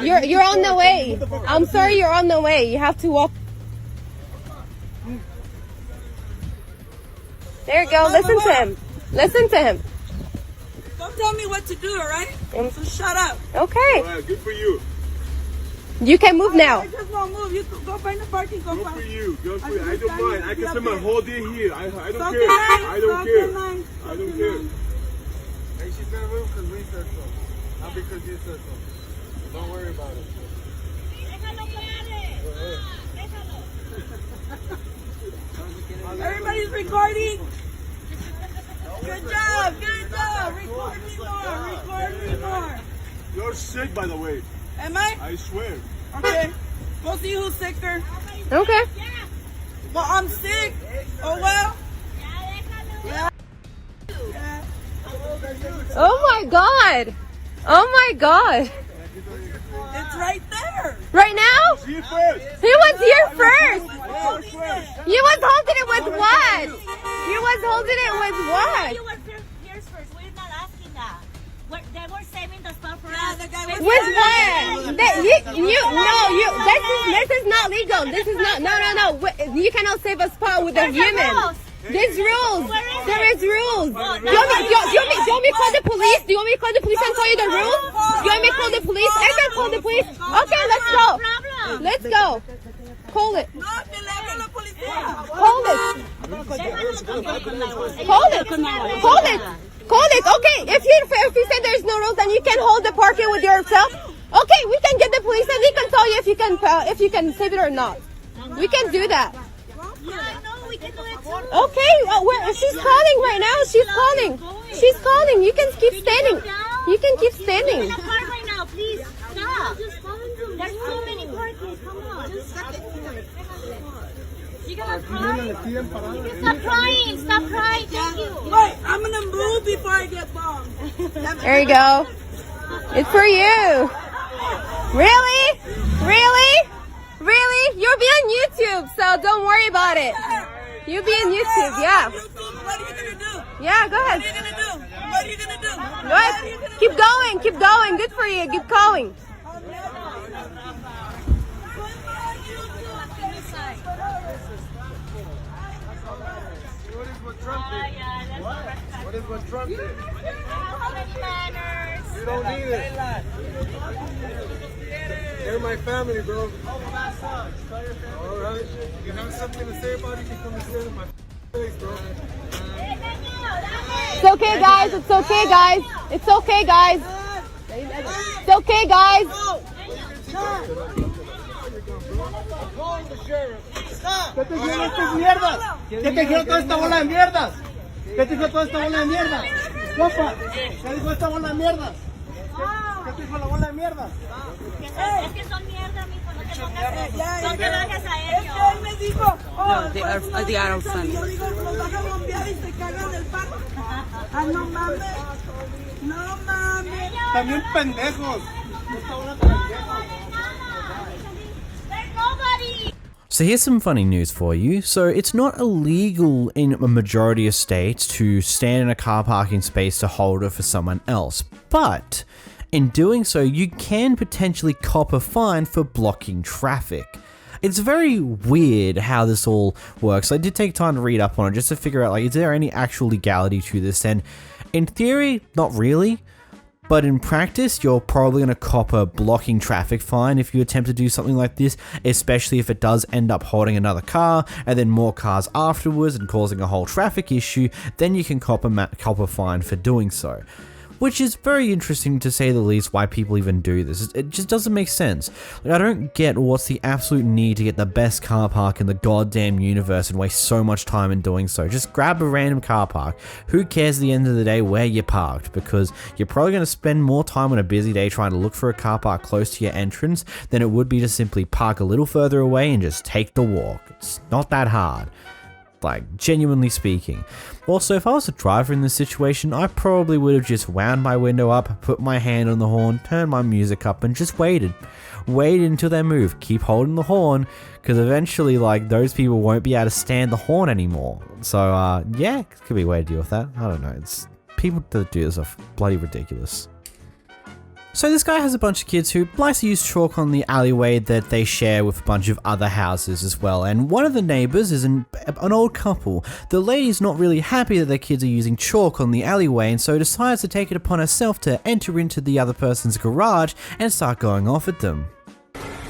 You're on the way. I'm sorry, you're on the way. You have to walk. There you go. Listen to him. Listen to him.
Don't tell me what to do, all right? So shut up.
Okay.
All right, good for you.
You can move now.
I just won't move. You go find the parking. Go
Good
find.
for you. Good for you. I
just
don't
stand
mind. I
here.
can
Get
spend my
up
whole day here. I don't
Stop
care.
the line.
I don't
Stop
care.
the line.
I don't care.
Hey, she's gonna move because we said so. Not because you said so. Don't worry about it.
Everybody's recording. Good job. Good job. Record.
You're sick, by the way.
Am I?
I swear.
Okay. We'll see who's sicker.
Okay.
Well, I'm sick. Oh, well.
Oh my god. Oh my god.
It's right there.
Right now?
See you first.
He was here first. You was holding it with what? You was holding it with what?
You were here first. We're not asking that. They were saving the stuff for us.
With what? This is not legal. This is not. No. You cannot save a spot with a human. There's rules. There is rules. Do you want me to call the police? Do you want me to call the police and tell you the rules? Do you want me to call the police? I can call the police. Okay, let's go. Let's go. Call it. Hold it. Okay, if you say there's no rules, then you can hold the parking with yourself. Okay, we can get the police and they can tell you if you can save it or not. We can do that. Okay, she's calling right now. She's calling. You can keep standing. You can keep standing.
Car right now, please stop. There's so many parkings. Come on. You gonna cry? Stop crying. Stop crying. Thank you.
Wait, I'm gonna move before I get bombed.
There you go. It's for you. Really? You'll be on YouTube, so don't worry about it. You'll be on YouTube, yeah.
What are you gonna do?
Yeah, go ahead.
What are you gonna do?
Go ahead. Keep going. Good for you. Keep going.
What is what Trump did?
How many manners?
You don't need it. They're my family, bro. Alright. You have something to say about it, you come and say it in my face, bro.
It's okay, guys. It's okay, guys. It's okay, guys. It's okay, guys.
¿Qué te hicieron estas mierdas? ¿Qué te dijeron toda esta bola de mierdas? ¿Qué te dijo toda esta bola de mierdas? Compa, ¿qué dijo esta bola de mierdas? ¿Qué te dijo la bola de mierdas?
Es que son mierda, mijo. No te pongas. No te bajes a ellos.
Es que él me dijo,
they are funny.
yo digo, los van a bombear y se cagan del parque. Ah, no mames. No mames.
También pendejos.
There's nobody.
So here's some funny news for you. So it's not illegal in a majority of states to stand in a car parking space to hold it for someone else, but in doing so, you can potentially cop a fine for blocking traffic. It's very weird how this all works. I did take time to read up on it just to figure out, like, is there any actual legality to this? And in theory, not really. But in practice, you're probably going to cop a blocking traffic fine if you attempt to do something like this, especially if it does end up holding another car and then more cars afterwards and causing a whole traffic issue. Then you can cop a fine for doing so. Which is very interesting, to say the least, why people even do this. It just doesn't make sense. Like, I don't get what's the absolute need to get the best car park in the goddamn universe and waste so much time in doing so. Just grab a random car park. Who cares at the end of the day where you're parked? Because you're probably going to spend more time on a busy day trying to look for a car park close to your entrance than it would be to simply park a little further away and just take the walk. It's not that hard. Like, genuinely speaking. Also, if I was a driver in this situation, I probably would have just wound my window up, put my hand on the horn, turned my music up, and just waited. Waited until they move. Keep holding the horn, because eventually, like, those people won't be able to stand the horn anymore. So, yeah, it could be a way to deal with that. I don't know. It's people that do this are bloody ridiculous. So this guy has a bunch of kids who likes to use chalk on the alleyway that they share with a bunch of other houses as well, and one of the neighbours is an old couple. The lady's not really happy that their kids are using chalk on the alleyway, and so decides to take it upon herself to enter into the other person's garage and start going off at them.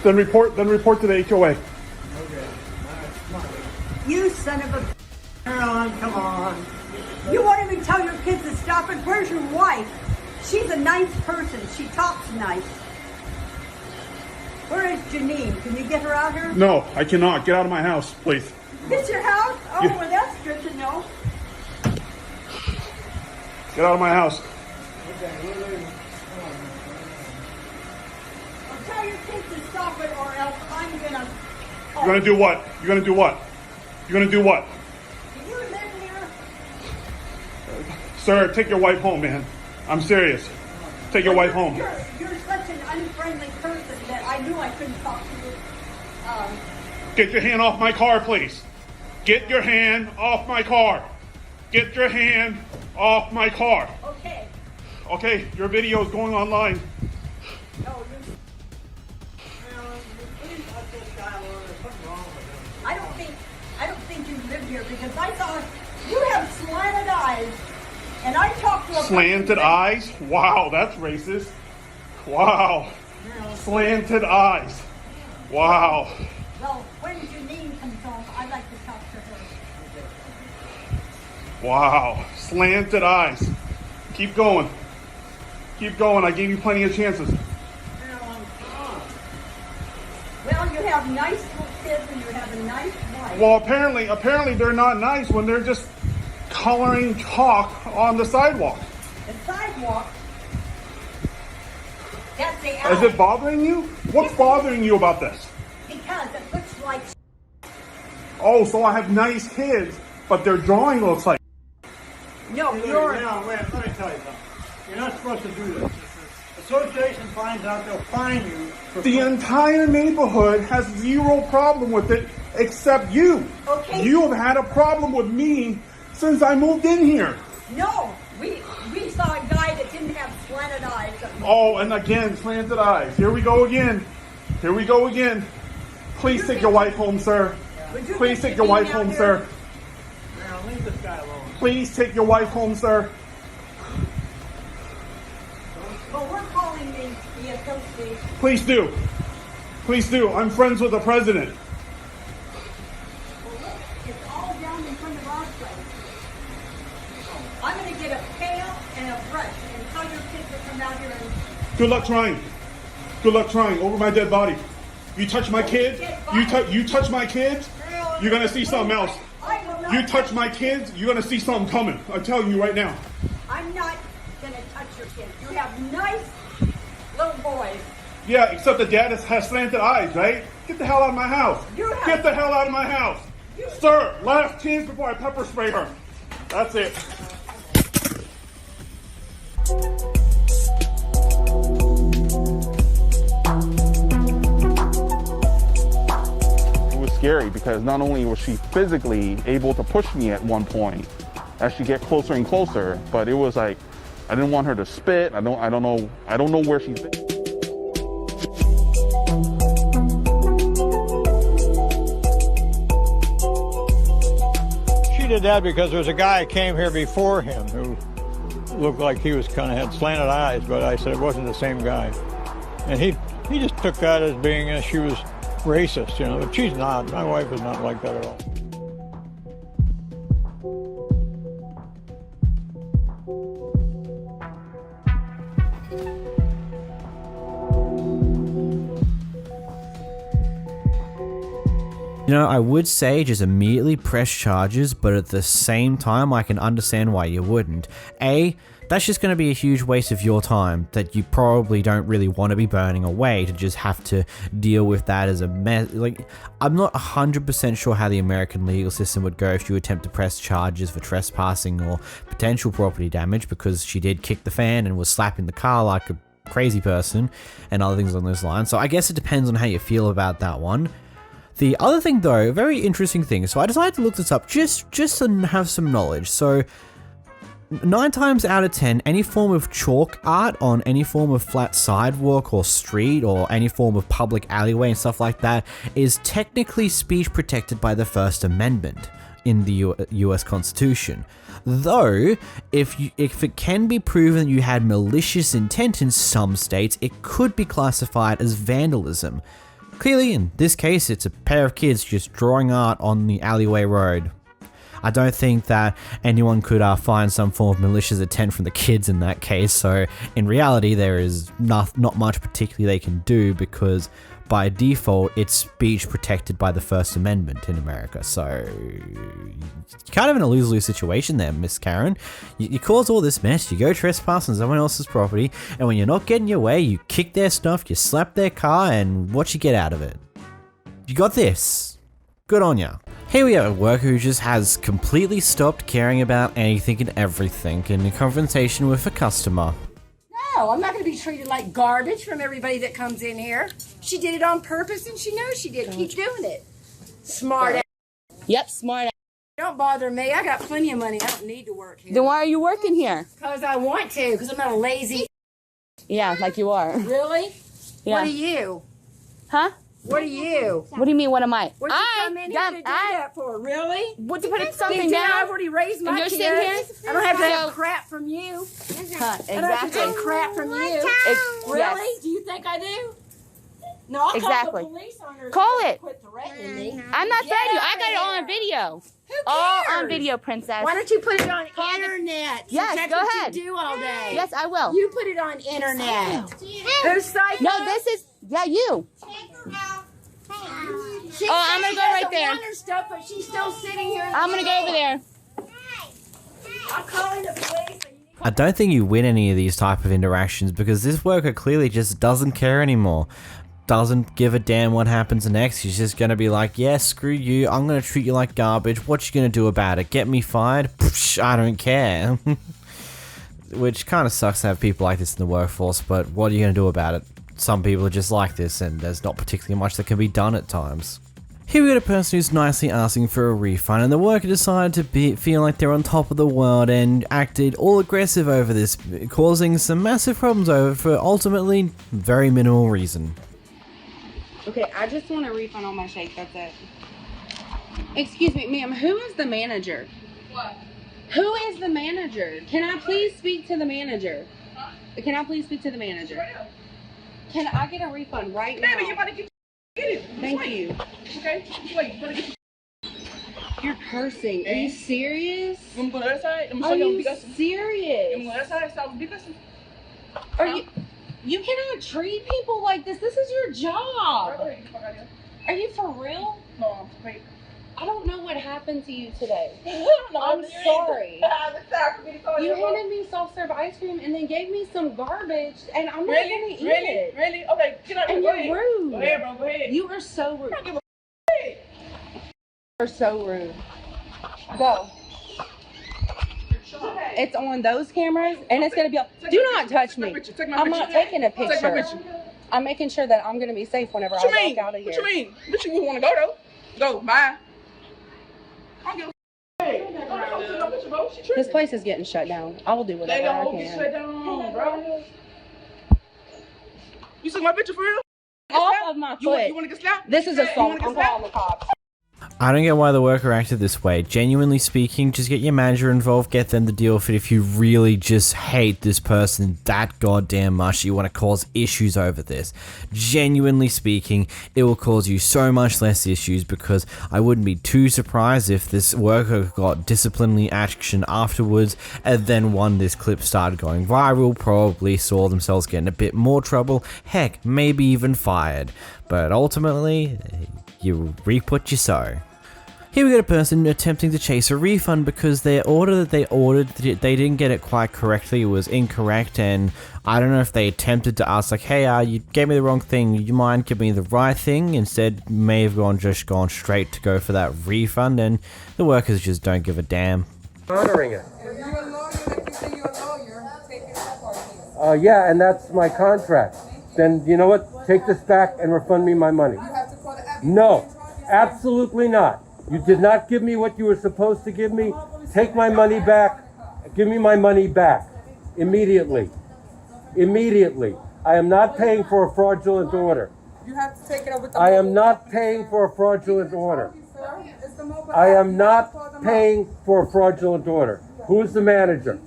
Then report to the HOA.
You son of a... Come on. You won't even tell your kids to stop it. Where's your wife? She's a nice person. She talks nice. Where is Janine? Can you get her out here?
No, I cannot. Get out of my house, please.
It's your house? Oh,
Yeah.
well, that's good to know.
Get out of my house.
Tell your kids to stop it or else I'm gonna...
You're gonna do what? You're gonna do what? You're gonna do what?
Do you live here?
Sir, take your wife home, man. I'm serious. Take your wife home.
You're such an unfriendly person that I knew I couldn't talk to you.
Get your hand off my car, please. Get your hand off my car. Get your hand off my car.
Okay.
Okay, your video is going online.
I don't think you live here because I saw you have slanted eyes, and I talked to a
Slanted eyes? Wow, that's racist. Wow. Slanted eyes. Wow.
Well, when Janine comes home, I'd like to talk to her.
Wow. Slanted eyes. Keep going. Keep going. I gave you plenty of chances.
Well, you have nice little kids and you have a nice wife.
Well, apparently they're not nice when they're just coloring chalk on the sidewalk.
The sidewalk, that's the alley.
Is it bothering you? What's bothering you about this?
Because it looks like
Oh, so I have nice kids, but their drawing looks like
No, you're...
Now, wait, let me tell you something. You're not supposed to do this. If the association finds out, they'll fine you.
The entire neighborhood has zero problem with it except you.
Okay.
You have had a problem with me since I moved in here.
No, we saw a guy that didn't have slanted eyes.
Oh, and again, slanted eyes. Here we go again. Here we go again. Please take your wife home, sir. Please take your wife home, sir.
Now, leave this guy alone.
Please take your wife home, sir.
Well, we're calling the association.
Please do. Please do. I'm friends with the president.
Well, look, it's all down in front of our place. I'm going to get a pail and a brush and tell your kids to come out here and...
Good luck trying. Good luck trying over my dead body. You touch my kids, you touch my kids, you're gonna see something else. You touch my kids, you're gonna see something coming. I'm telling you right now.
I'm not going to touch your kids. You have nice little boys.
Yeah, except the dad has slanted eyes, right? Get the hell out of my house. Get the hell out of my house. Sir, last chance before I pepper spray her. That's it.
Scary because not only was she physically able to push me at one point as she get closer and closer, but it was like I didn't want her to spit. I don't know where she's been.
She did that because there was a guy who came here before him who looked like he was kind of had slanted eyes, but I said it wasn't the same guy, and he just took that as being she was racist, you know, but she's not. My wife is not like that at all.
You know, I would say just immediately press charges, but at the same time, I can understand why you wouldn't. A, that's just going to be a huge waste of your time that you probably don't really want to be burning away to just have to deal with that as a mess. Like, I'm not 100% sure how the American legal system would go if you attempt to press charges for trespassing or potential property damage, because she did kick the fan and was slapping the car like a crazy person and other things along those lines. So I guess it depends on how you feel about that one. The other thing though, a very interesting thing, so I decided to look this up just to have some knowledge. So 9 times out of 10, any form of chalk art on any form of flat sidewalk or street or any form of public alleyway and stuff like that is technically speech protected by the First Amendment in the US Constitution. Though, if it can be proven you had malicious intent in some states, it could be classified as vandalism. Clearly, in this case, it's a pair of kids just drawing art on the alleyway road. I don't think that anyone could find some form of malicious intent from the kids in that case, so in reality there is not much particularly they can do, because by default, it's speech protected by the First Amendment in America. So, you're kind of in a lose-lose situation there, Miss Karen. You cause all this mess, you go trespass on someone else's property, and when you're not getting your way, you kick their stuff, you slap their car, and what you get out of it? You got this. Good on ya. Here we have a worker who just has completely stopped caring about anything and everything in a confrontation with a customer.
No, I'm not going to be treated like garbage from everybody that comes in here. She did it on purpose and she knows she did. Keep doing it. Smart ass.
Yep, smart ass.
Don't bother me. I got plenty of money. I don't need to work here.
Then why are you working here?
Because I want to. Because I'm not a lazy.
Yeah, like you are.
Really?
Yeah.
What are you?
Huh?
What are you?
What do you mean, what am I?
What'd you come in here to do that for? Really?
What, to put something
Think
down?
I've already raised my
And you're
kids.
sitting here?
I don't have to have
So-
crap from you.
Huh,
I don't have to
exactly.
take crap from you. Really?
Yes.
Do you think I do? No, I'll
Exactly.
call the police on her. if
Call
she
it.
Quit threatening me.
I'm not
Get
threatening you.
out
I got it all
there.
on video.
Who
All
cares?
on video, princess.
Why don't you put it on internet?
Yes,
Since that's
go
what
ahead.
You do all day.
Yes, I will.
You put it on internet. Who's psycho?
No, this is, yeah, you.
She
I'm gonna
said
go
she
right
doesn't
there.
want her stuff, but she's still sitting here. in the
I'm going to go over there.
I'm calling the police.
I don't think you win any of these type of interactions because this worker clearly just doesn't care anymore. Doesn't give a damn what happens next. He's just gonna be like, yeah, screw you, I'm gonna treat you like garbage. What you gonna do about it? Get me fired? Psh, I don't care. Which kind of sucks to have people like this in the workforce, but what are you gonna do about it? Some people are just like this, and there's not particularly much that can be done at times. Here we got a person who's nicely asking for a refund, and the worker decided to feel like they're on top of the world and acted all aggressive over this, causing some massive problems over for ultimately very minimal reason.
Okay, I just want a refund on my shake, that's it. Excuse me, ma'am, who is the manager?
What?
Who is the manager? Can I please speak to the manager? Can I please speak to the manager? Can I get a refund right now?
Baby, you better get it.
Thank you.
Okay? Wait, you better get
You're cursing. Are you serious?
You want to go to the other side? Let me show
Are
you
you
how to be
serious?
You want to go to the other side? Stop be cussing.
Are you? You cannot treat people like this. This is your job. Are you for real?
No, wait.
I don't know what happened to you today.
No,
I'm sorry. You
You
handed me soft serve ice cream and then gave me some garbage, and I'm not
Really?
gonna eat
Really?
it.
Really? Okay, get out.
And
Go
you're
ahead.
rude.
Go ahead, bro. Go ahead.
You are so rude.
I don't give a
You're so rude. Go. It's on those cameras, and it's gonna be. Do not touch me. I'm not taking a
Take my
picture.
picture.
I'm making sure that I'm gonna be safe whenever
What
I
you mean?
walk out of here.
What you mean? But you want to go though? Go. Bye. I don't give a
This place is getting shut down. I will do
They
whatever I
don't get shut
can.
down, bro. You took my picture for real?
Off of my
You want
foot.
to get slapped?
This is
You
assault.
wanna get
I'm
slapped?
calling the cops.
I don't get why the worker acted this way. Genuinely speaking, just get your manager involved, get them to deal with it if you really just hate this person that goddamn much, you want to cause issues over this. Genuinely speaking, it will cause you so much less issues because I wouldn't be too surprised if this worker got disciplinary action afterwards, and then when this clip started going viral, probably saw themselves getting a bit more trouble, heck, maybe even fired. But ultimately, you reap what you sow. Here we got a person attempting to chase a refund because their order that they ordered, they didn't get it quite correctly, it was incorrect, and I don't know if they attempted to ask like, hey, you gave me the wrong thing, you mind giving me the right thing? Instead, may have just gone straight to go for that refund, and the workers just don't give a damn.
Honoring it. Yeah, and that's my contract. Then, you know what? Take this back and refund me my money. No, absolutely not. You did not give me what you were supposed to give me. Take my money back. Give me my money back. Immediately. Immediately. I am not paying for a fraudulent order.
You have to take it up with the
I am not paying for a fraudulent order. I am not paying for a fraudulent order. Who's the manager?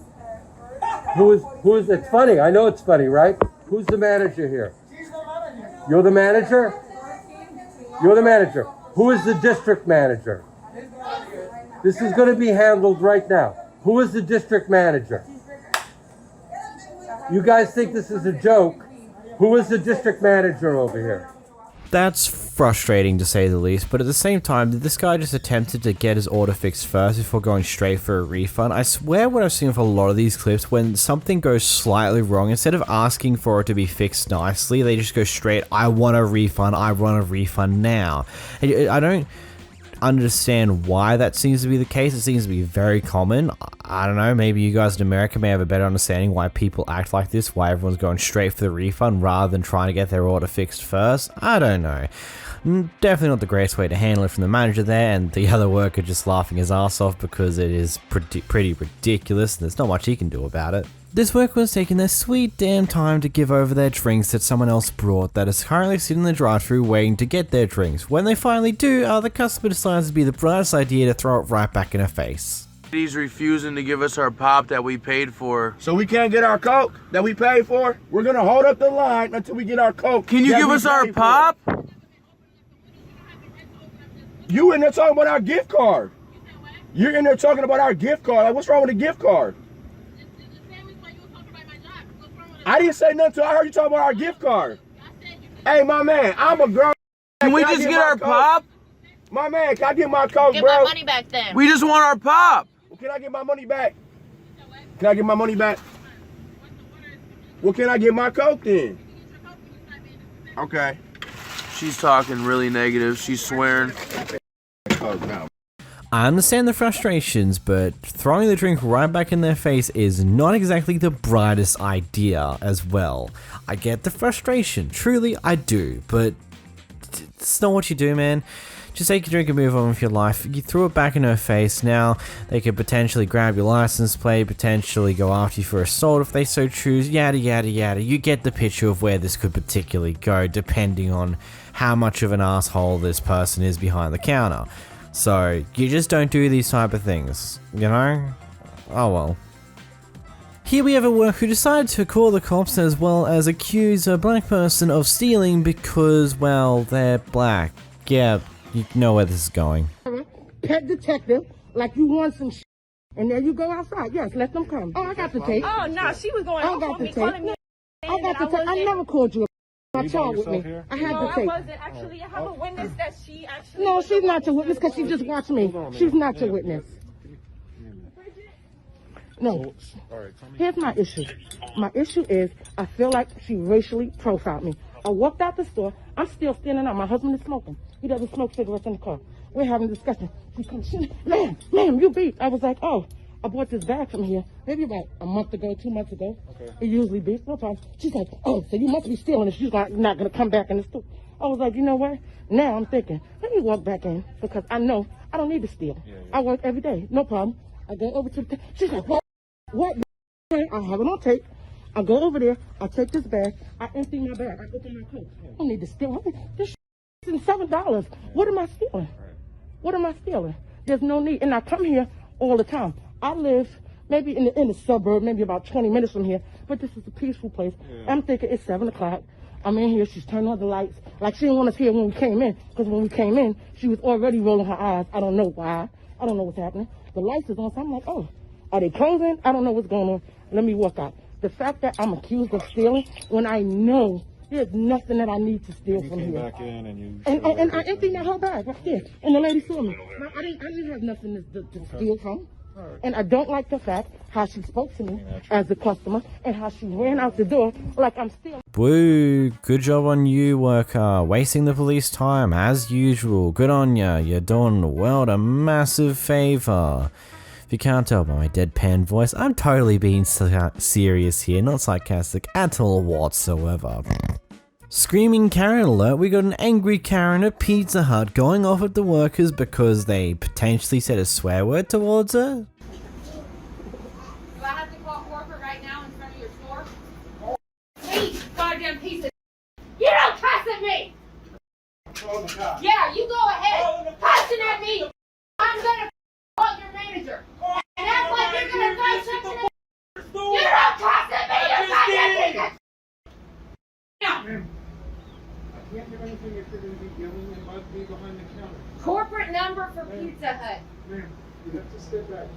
Who is, it's funny, I know it's funny, right? Who's the manager here? You're the manager? You're the manager. Who is the district manager? This is going to be handled right now. Who is the district manager? You guys think this is a joke? Who is the district manager over here?
That's frustrating to say the least, but at the same time, this guy just attempted to get his order fixed first before going straight for a refund. I swear what I've seen with a lot of these clips, when something goes slightly wrong, instead of asking for it to be fixed nicely, they just go straight, I want a refund now. I don't understand why that seems to be the case. It seems to be very common. I don't know, maybe you guys in America may have a better understanding why people act like this, why everyone's going straight for the refund rather than trying to get their order fixed first. I don't know. Definitely not the greatest way to handle it from the manager there, and the other worker just laughing his ass off because it is pretty ridiculous and there's not much he can do about it. This worker was taking their sweet damn time to give over their drinks that someone else brought that is currently sitting in the drive-thru waiting to get their drinks. When they finally do, the customer decides to be the brightest idea to throw it right back in her face.
He's refusing to give us our pop that we paid for.
So we can't get our Coke that we paid for? We're gonna hold up the line until we get our Coke.
Can you give us our pop?
You in there talking about our gift card. You're in there talking about our gift card. Like, what's wrong with the gift card? I didn't say nothing to her. I heard you talking about our gift card. Hey, my man, I'm a grown.
Can we just get our pop?
My man, can I get my Coke,
Get
bro?
my money back then.
We just want our pop.
Well, can I get my money back? Can I get my money back? Well, can I get my Coke then? Okay.
She's talking really negative. She's swearing.
I understand the frustrations, but throwing the drink right back in their face is not exactly the brightest idea as well. I get the frustration, truly I do, but it's not what you do, man. Just take your drink and move on with your life. You threw it back in her face, now they could potentially grab your license plate, potentially go after you for assault if they so choose, yada yada yada. You get the picture of where this could particularly go, depending on how much of an asshole this person is behind the counter. So, you just don't do these type of things, you know? Oh well. Here we have a worker who decided to call the cops as well as accuse a black person of stealing because, well, they're black. Yeah, you know where this is going.
Pet detective, like you want some shit, and there you go outside. Yes, let them come. Oh, I got the tape.
Oh, no, she was going off on me, calling me.
I got the tape. I never called you. My child with me.
Here?
I had
no,
the tape.
I wasn't. Actually, I have a witness that she actually...
No, she's not your witness because she just watched me. She's not your witness. No. Here's my issue. My issue is I feel like she racially profiled me. I walked out the store. I'm still standing out. My husband is smoking. He doesn't smoke cigarettes in the car. We're having a discussion. She comes, ma'am, you beat. I was like, oh, I bought this bag from here maybe about a month ago, 2 months ago. Okay. It usually beats, no problem. She's like, oh, so you must be stealing it. She's not going to come back in the store. I was like, you know what? Now I'm thinking, let me walk back in because I know I don't need to steal. Yeah. I work every day. No problem. I go over to the she's like, what? I have it on tape. I go over there. I take this bag. I empty my bag. I open my coat. I don't need to steal. This is $7. What am I stealing? What am I stealing? There's no need. And I come here all the time. I live maybe in the suburb, maybe about 20 minutes from here, but this is a peaceful place. Yeah. I'm thinking it's 7 o'clock. I'm in here. She's turning on the lights. Like she didn't want us here when we came in, because when we came in, she was already rolling her eyes. I don't know why. I don't know what's happening. The lights is on, so I'm like, oh, are they closing? I don't know what's going on. Let me walk out. The fact that I'm accused of stealing when I know there's nothing that I need to steal from here.
Back in
and I emptied my whole bag right there, and the lady saw me. I didn't have nothing to steal from. And I don't like the fact how she spoke to me as a customer and how she ran out the door like I'm stealing.
Woo, good job on you, worker. Wasting the police time as usual. Good on ya. You're doing the world a massive favor. If you can't tell by my deadpan voice, I'm totally being serious here, not sarcastic at all whatsoever. Screaming Karen alert, we got an angry Karen at Pizza Hut going off at the workers because they potentially said a swear word towards her.
Do I have to call corporate right now in front of your store? Please, goddamn piece of you don't cuss at me! Yeah, you go ahead. Cussing at me! I'm gonna call your manager. And act like you're gonna throw something at me! You don't cuss at me! You goddamn piece of
Can't do anything if you're going to be yelling and about to be behind the counter.
corporate number for Pizza Hut.
Ma'am, you have to step back,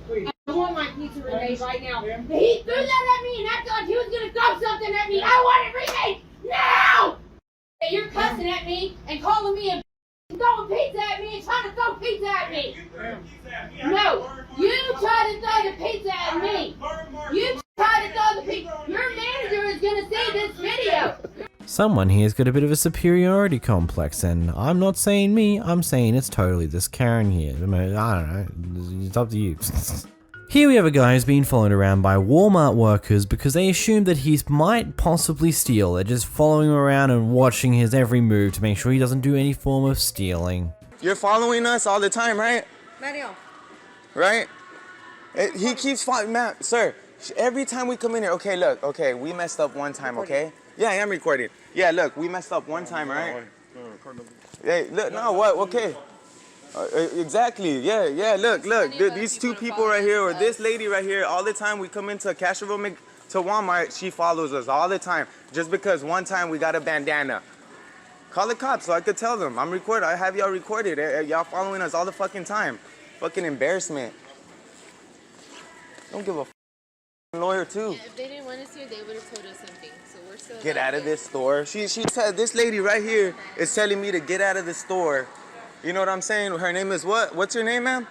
please.
I want my pizza remade right now. He threw that at me and acted like he was gonna throw something at me. I want it remade now! You're cussing at me and calling me a throwing pizza at me and trying to throw pizza at me. No, you tried to throw the pizza at me. You tried to throw the pizza. Your manager is going to see this video.
Someone here's got a bit of a superiority complex, and I'm not saying me, I'm saying it's totally this Karen here. I mean, I don't know, it's up to you. Here we have a guy who's being followed around by Walmart workers because they assume that he might possibly steal. They're just following him around and watching his every move to make sure he doesn't do any form of stealing.
You're following us all the time, right?
Mario.
Right? He keeps following, man, sir, every time we come in here, okay, look, okay, we messed up one time, okay? Yeah, I am recording. Yeah, look, we messed up one time, right? Hey, look, no, what, okay. Exactly, yeah, look, these two people right here, or this lady right here, all the time we come into Castroville to Walmart, she follows us all the time, just because one time we got a bandana. Call the cops so I could tell them. I'm recording, I have y'all recorded. Y'all following us all the fucking time. Fucking embarrassment. Don't give a lawyer too.
Yeah, if they didn't want us here, they would have told us something. So we're still
Get out of this store. She said, this lady right here is telling me to get out of the store. You know what I'm saying? Her name is what? What's your name, ma'am?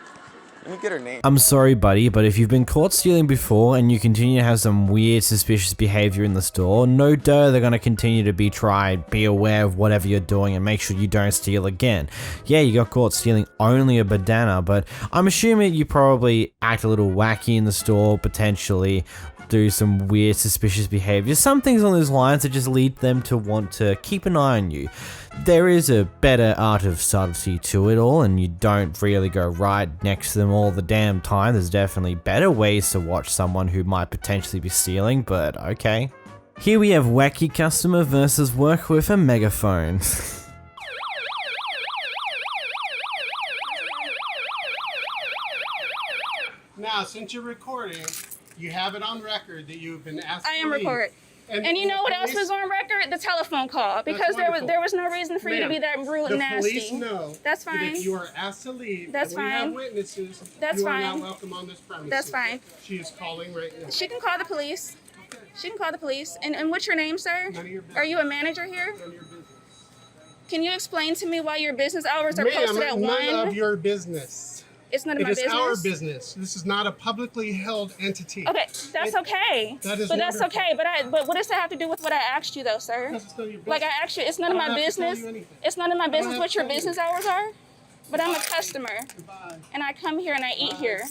Let me get her name.
I'm sorry, buddy, but if you've been caught stealing before and you continue to have some weird, suspicious behavior in the store, no duh, they're gonna continue to be tried. Be aware of whatever you're doing and make sure you don't steal again. Yeah, you got caught stealing only a bandana, but I'm assuming you probably act a little wacky in the store, potentially do some weird, suspicious behavior. Some things on those lines that just lead them to want to keep an eye on you. There is a better art of subtlety to it all, and you don't really go right next to them all the damn time. There's definitely better ways to watch someone who might potentially be stealing, but okay. Here we have wacky customer versus work with a megaphone.
Now, since you're recording, you have it on record that you've been asked to
I am
leave.
recording. And you know what else was on record? The telephone call, because there was no reason for you to be that rude and nasty.
The police know
that's fine.
That if you are asked to leave,
that's fine.
We have witnesses.
That's
you
fine.
are not welcome on this premises.
That's fine.
She is calling right now.
She can call the police. Okay. She can call the police. And what's your name, sir?
None of your business.
Are you a manager here?
None of your business.
Can you explain to me why your business hours are posted at 1?
None of your business.
It's none of my business.
It is our business. This is not a publicly held entity.
Okay, that's okay.
That is
but that's
wonderful.
okay. But what does that have to do with what I asked you, though, sir? Like I asked you, it's none of my business. It's none of my business what your business hours are. But I'm a customer, and I come here and I eat here.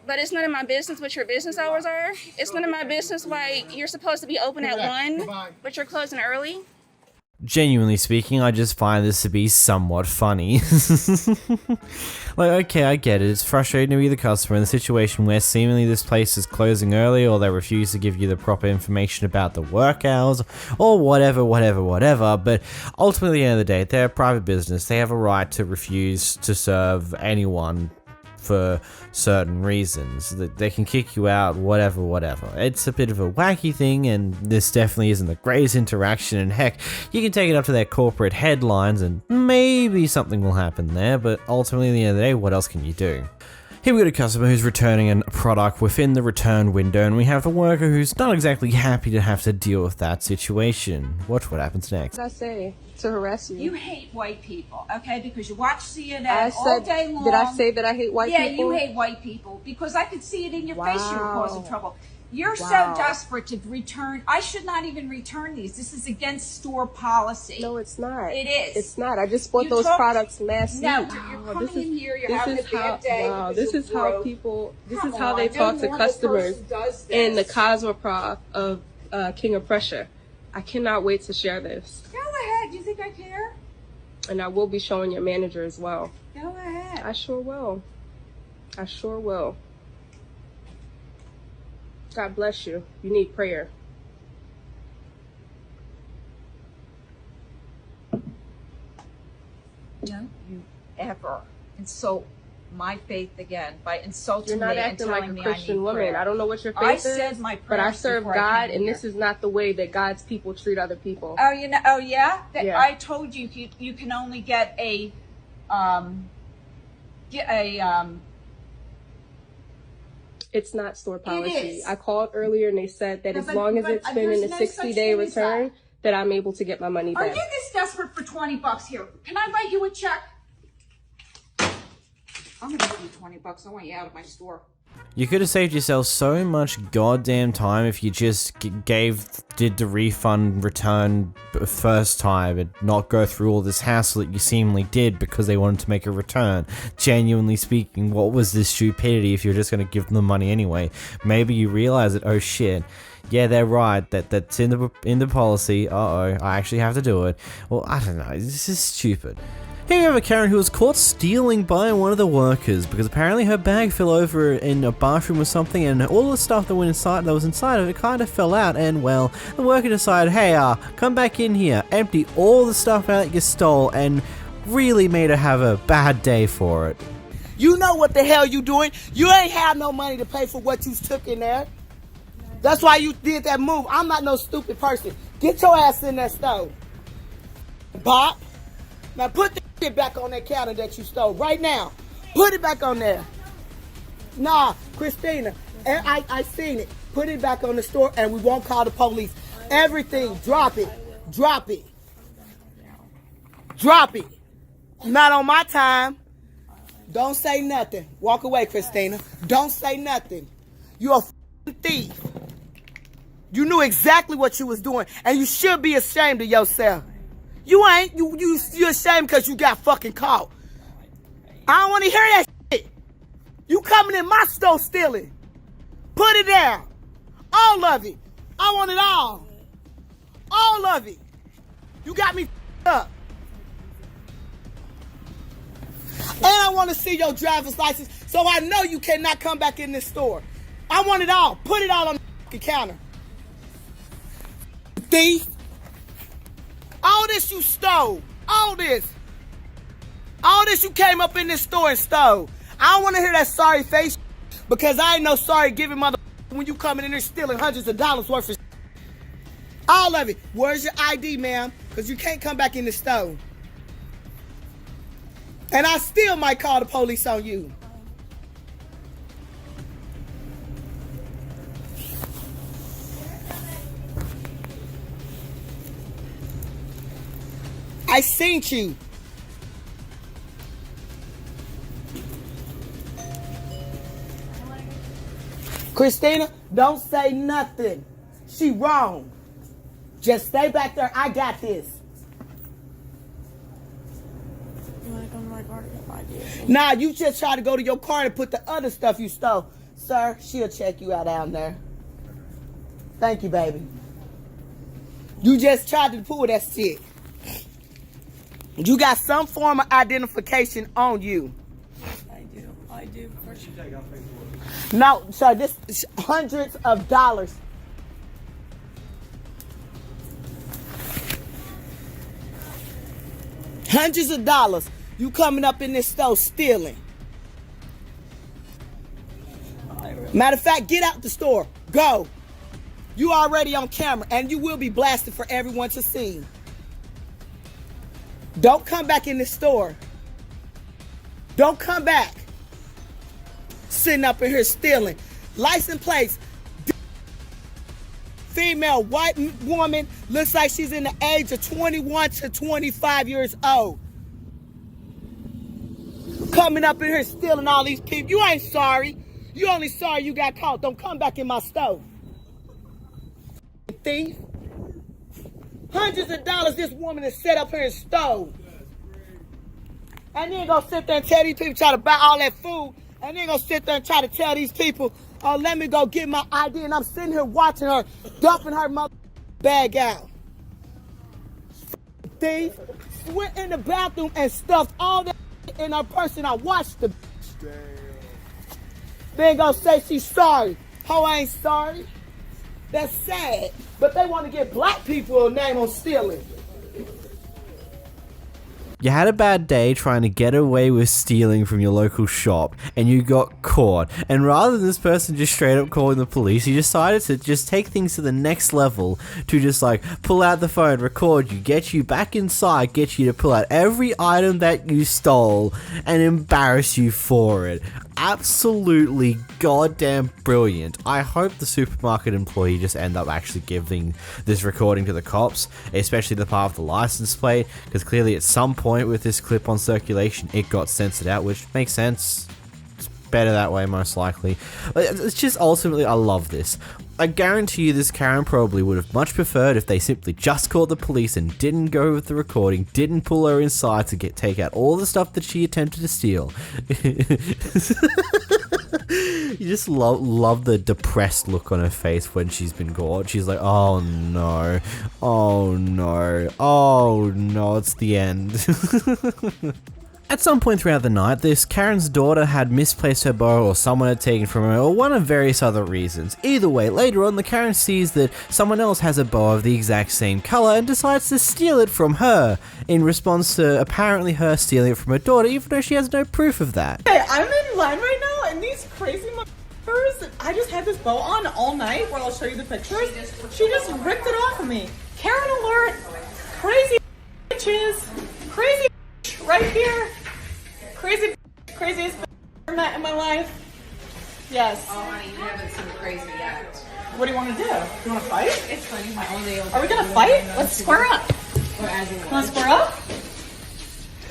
But it's none of my business what your business hours are. It's none of my business why you're supposed to be open at 1, but you're closing early.
Genuinely speaking, I just find this to be somewhat funny. Like, okay, I get it. It's frustrating to be the customer in the situation where seemingly this place is closing early, or they refuse to give you the proper information about the work hours, or whatever, but ultimately, at the end of the day, they're a private business. They have a right to refuse to serve anyone for certain reasons. They can kick you out, whatever. It's a bit of a wacky thing, and this definitely isn't the greatest interaction, and heck, you can take it up to their corporate headlines and maybe something will happen there, but ultimately at the end of the day, what else can you do? Here we got a customer who's returning a product within the return window, and we have a worker who's not exactly happy to have to deal with that situation. Watch what happens next.
What did I say? To harass you?
You hate white people, okay? Because you watch CNN all day long.
Did I say that I hate white people?
Yeah, you hate white people because I could see it in your face you were causing trouble. You're so desperate to return. I should not even return these. This is against store policy.
No, it's not.
It is.
It's not. I just bought those products last week.
No, you're coming in here, you're having a bad day.
Wow, this is how people, this is how they talk to customers in the Cosmoprof of King of Prussia. I cannot wait to share this.
Go ahead. You think I care?
And I will be showing your manager as well.
Go ahead.
I sure will. I sure will. God bless you. You need prayer.
Don't you ever insult my faith again by insulting
You're not
me and
acting
telling
like a
me
Christian
I need
woman.
prayer.
I don't know what your faith
I
is,
said my
but I
prayers
serve
before I
God,
came
and
here.
this is not the way that God's people treat other people.
Oh, you know. Oh, yeah.
Yeah.
I told you you can only get a
It's not store policy.
is.
I called earlier and they said that
No,
as long as it's been in
there's
a
no
60-day
such thing as that.
return, that I'm able to get my money
Are
back.
you this desperate for $20 here? Can I write you a check? I'm gonna give you $20. I want you out of my store.
You could have saved yourself so much goddamn time if you just did the refund return first time and not go through all this hassle that you seemingly did because they wanted to make a return. Genuinely speaking, what was this stupidity if you're just going to give them the money anyway? Maybe you realize that, oh shit, yeah, they're right, that's in the policy, uh-oh, I actually have to do it. Well, I don't know, this is stupid. Here we have a Karen who was caught stealing by one of the workers because apparently her bag fell over in a bathroom or something, and all the stuff that was inside of it kind of fell out, and well, the worker decided, hey, come back in here, empty all the stuff out that you stole, and really made her have a bad day for it.
You know what the hell you doing? You ain't have no money to pay for what you took in there. That's why you did that move. I'm not no stupid person. Get your ass in that stove. Bob, now put the shit back on that counter that you stole right now. Put it back on there. Nah, Christina, I seen it. Put it back on the store and we won't call the police. Everything, drop it. Drop it. Drop it. Not on my time. Don't say nothing. Walk away, Christina. Don't say nothing. You a thief. You knew exactly what you was doing, and you should be ashamed of yourself. You ain't. You ashamed because you got fucking caught. I don't want to hear that shit. You coming in my store stealing. Put it down. All of it. I want it all. All of it. You got me up. And I want to see your driver's license so I know you cannot come back in this store. I want it all. Put it all on the counter. Thief. All this you stole. All this. All this you came up in this store and stole. I don't want to hear that sorry face because I ain't no sorry giving mother when you coming in there stealing hundreds of dollars worth of all of it. Where's your ID, ma'am? Because you can't come back in the store. And I still might call the police on you. I seen you. Christina, don't say nothing. She wrong. Just stay back there. I got this.
You want to come to my car to get my ID?
Nah, you just try to go to your car and put the other stuff you stole. Sir, she'll check you out down there. Thank you, baby. You just tried to pull that shit. You got some form of identification on you.
I do.
No, sir, this is hundreds of dollars. Hundreds of dollars. You coming up in this store stealing. Matter of fact, get out the store. Go. You already on camera and you will be blasted for everyone to see. Don't come back in the store. Don't come back. Sitting up in here stealing. License plates. Female, white woman, looks like she's in the age of 21 to 25 years old. Coming up in here stealing all these people. You ain't sorry. You only sorry you got caught. Don't come back in my store. Thief. Hundreds of dollars this woman has set up here and stole. And then gonna sit there and tell these people try to buy all that food. And then gonna sit there and try to tell these people, oh, let me go get my ID. And I'm sitting here watching her, dumping her mother bag out. Thief. Went in the bathroom and stuffed all that in her purse and I watched the bitch. Then gonna say she's sorry. Ho ain't sorry. That's sad. But they want to give black people a name on stealing.
You had a bad day trying to get away with stealing from your local shop, and you got caught. And rather than this person just straight up calling the police, you decided to just take things to the next level, to just like pull out the phone, record you, get you back inside, get you to pull out every item that you stole, and embarrass you for it. absolutely goddamn brilliant. I hope the supermarket employee just end up actually giving this recording to the cops, especially the part of the license plate, because clearly at some point with this clip on circulation, it got censored out, which makes sense. It's better that way, most likely. It's just ultimately, I love this. I guarantee you this Karen probably would have much preferred if they simply just called the police and didn't go with the recording, didn't pull her inside to take out all the stuff that she attempted to steal. You just love the depressed look on her face when she's been caught. She's like, oh no, oh no, oh no, it's the end. At some point throughout the night, this Karen's daughter had misplaced her bow, or someone had taken from her, or one of various other reasons. Either way, later on, the Karen sees that someone else has a bow of the exact same color and decides to steal it from her, in response to apparently her stealing it from her daughter, even though she has no proof of that.
Hey, I'm in line right now, and these crazy motherfuckers, I just had this bow on all night, where I'll show you the pictures. She just ripped it off of me. Karen alert! Crazy bitches! Crazy right here! Craziest I've met in my life. Yes.
Oh, honey, you haven't seen crazy yet.
What do you want to do? You want to fight?
It's funny. My own day.
Are we gonna fight? Let's square up.
Or as in
Let's square up?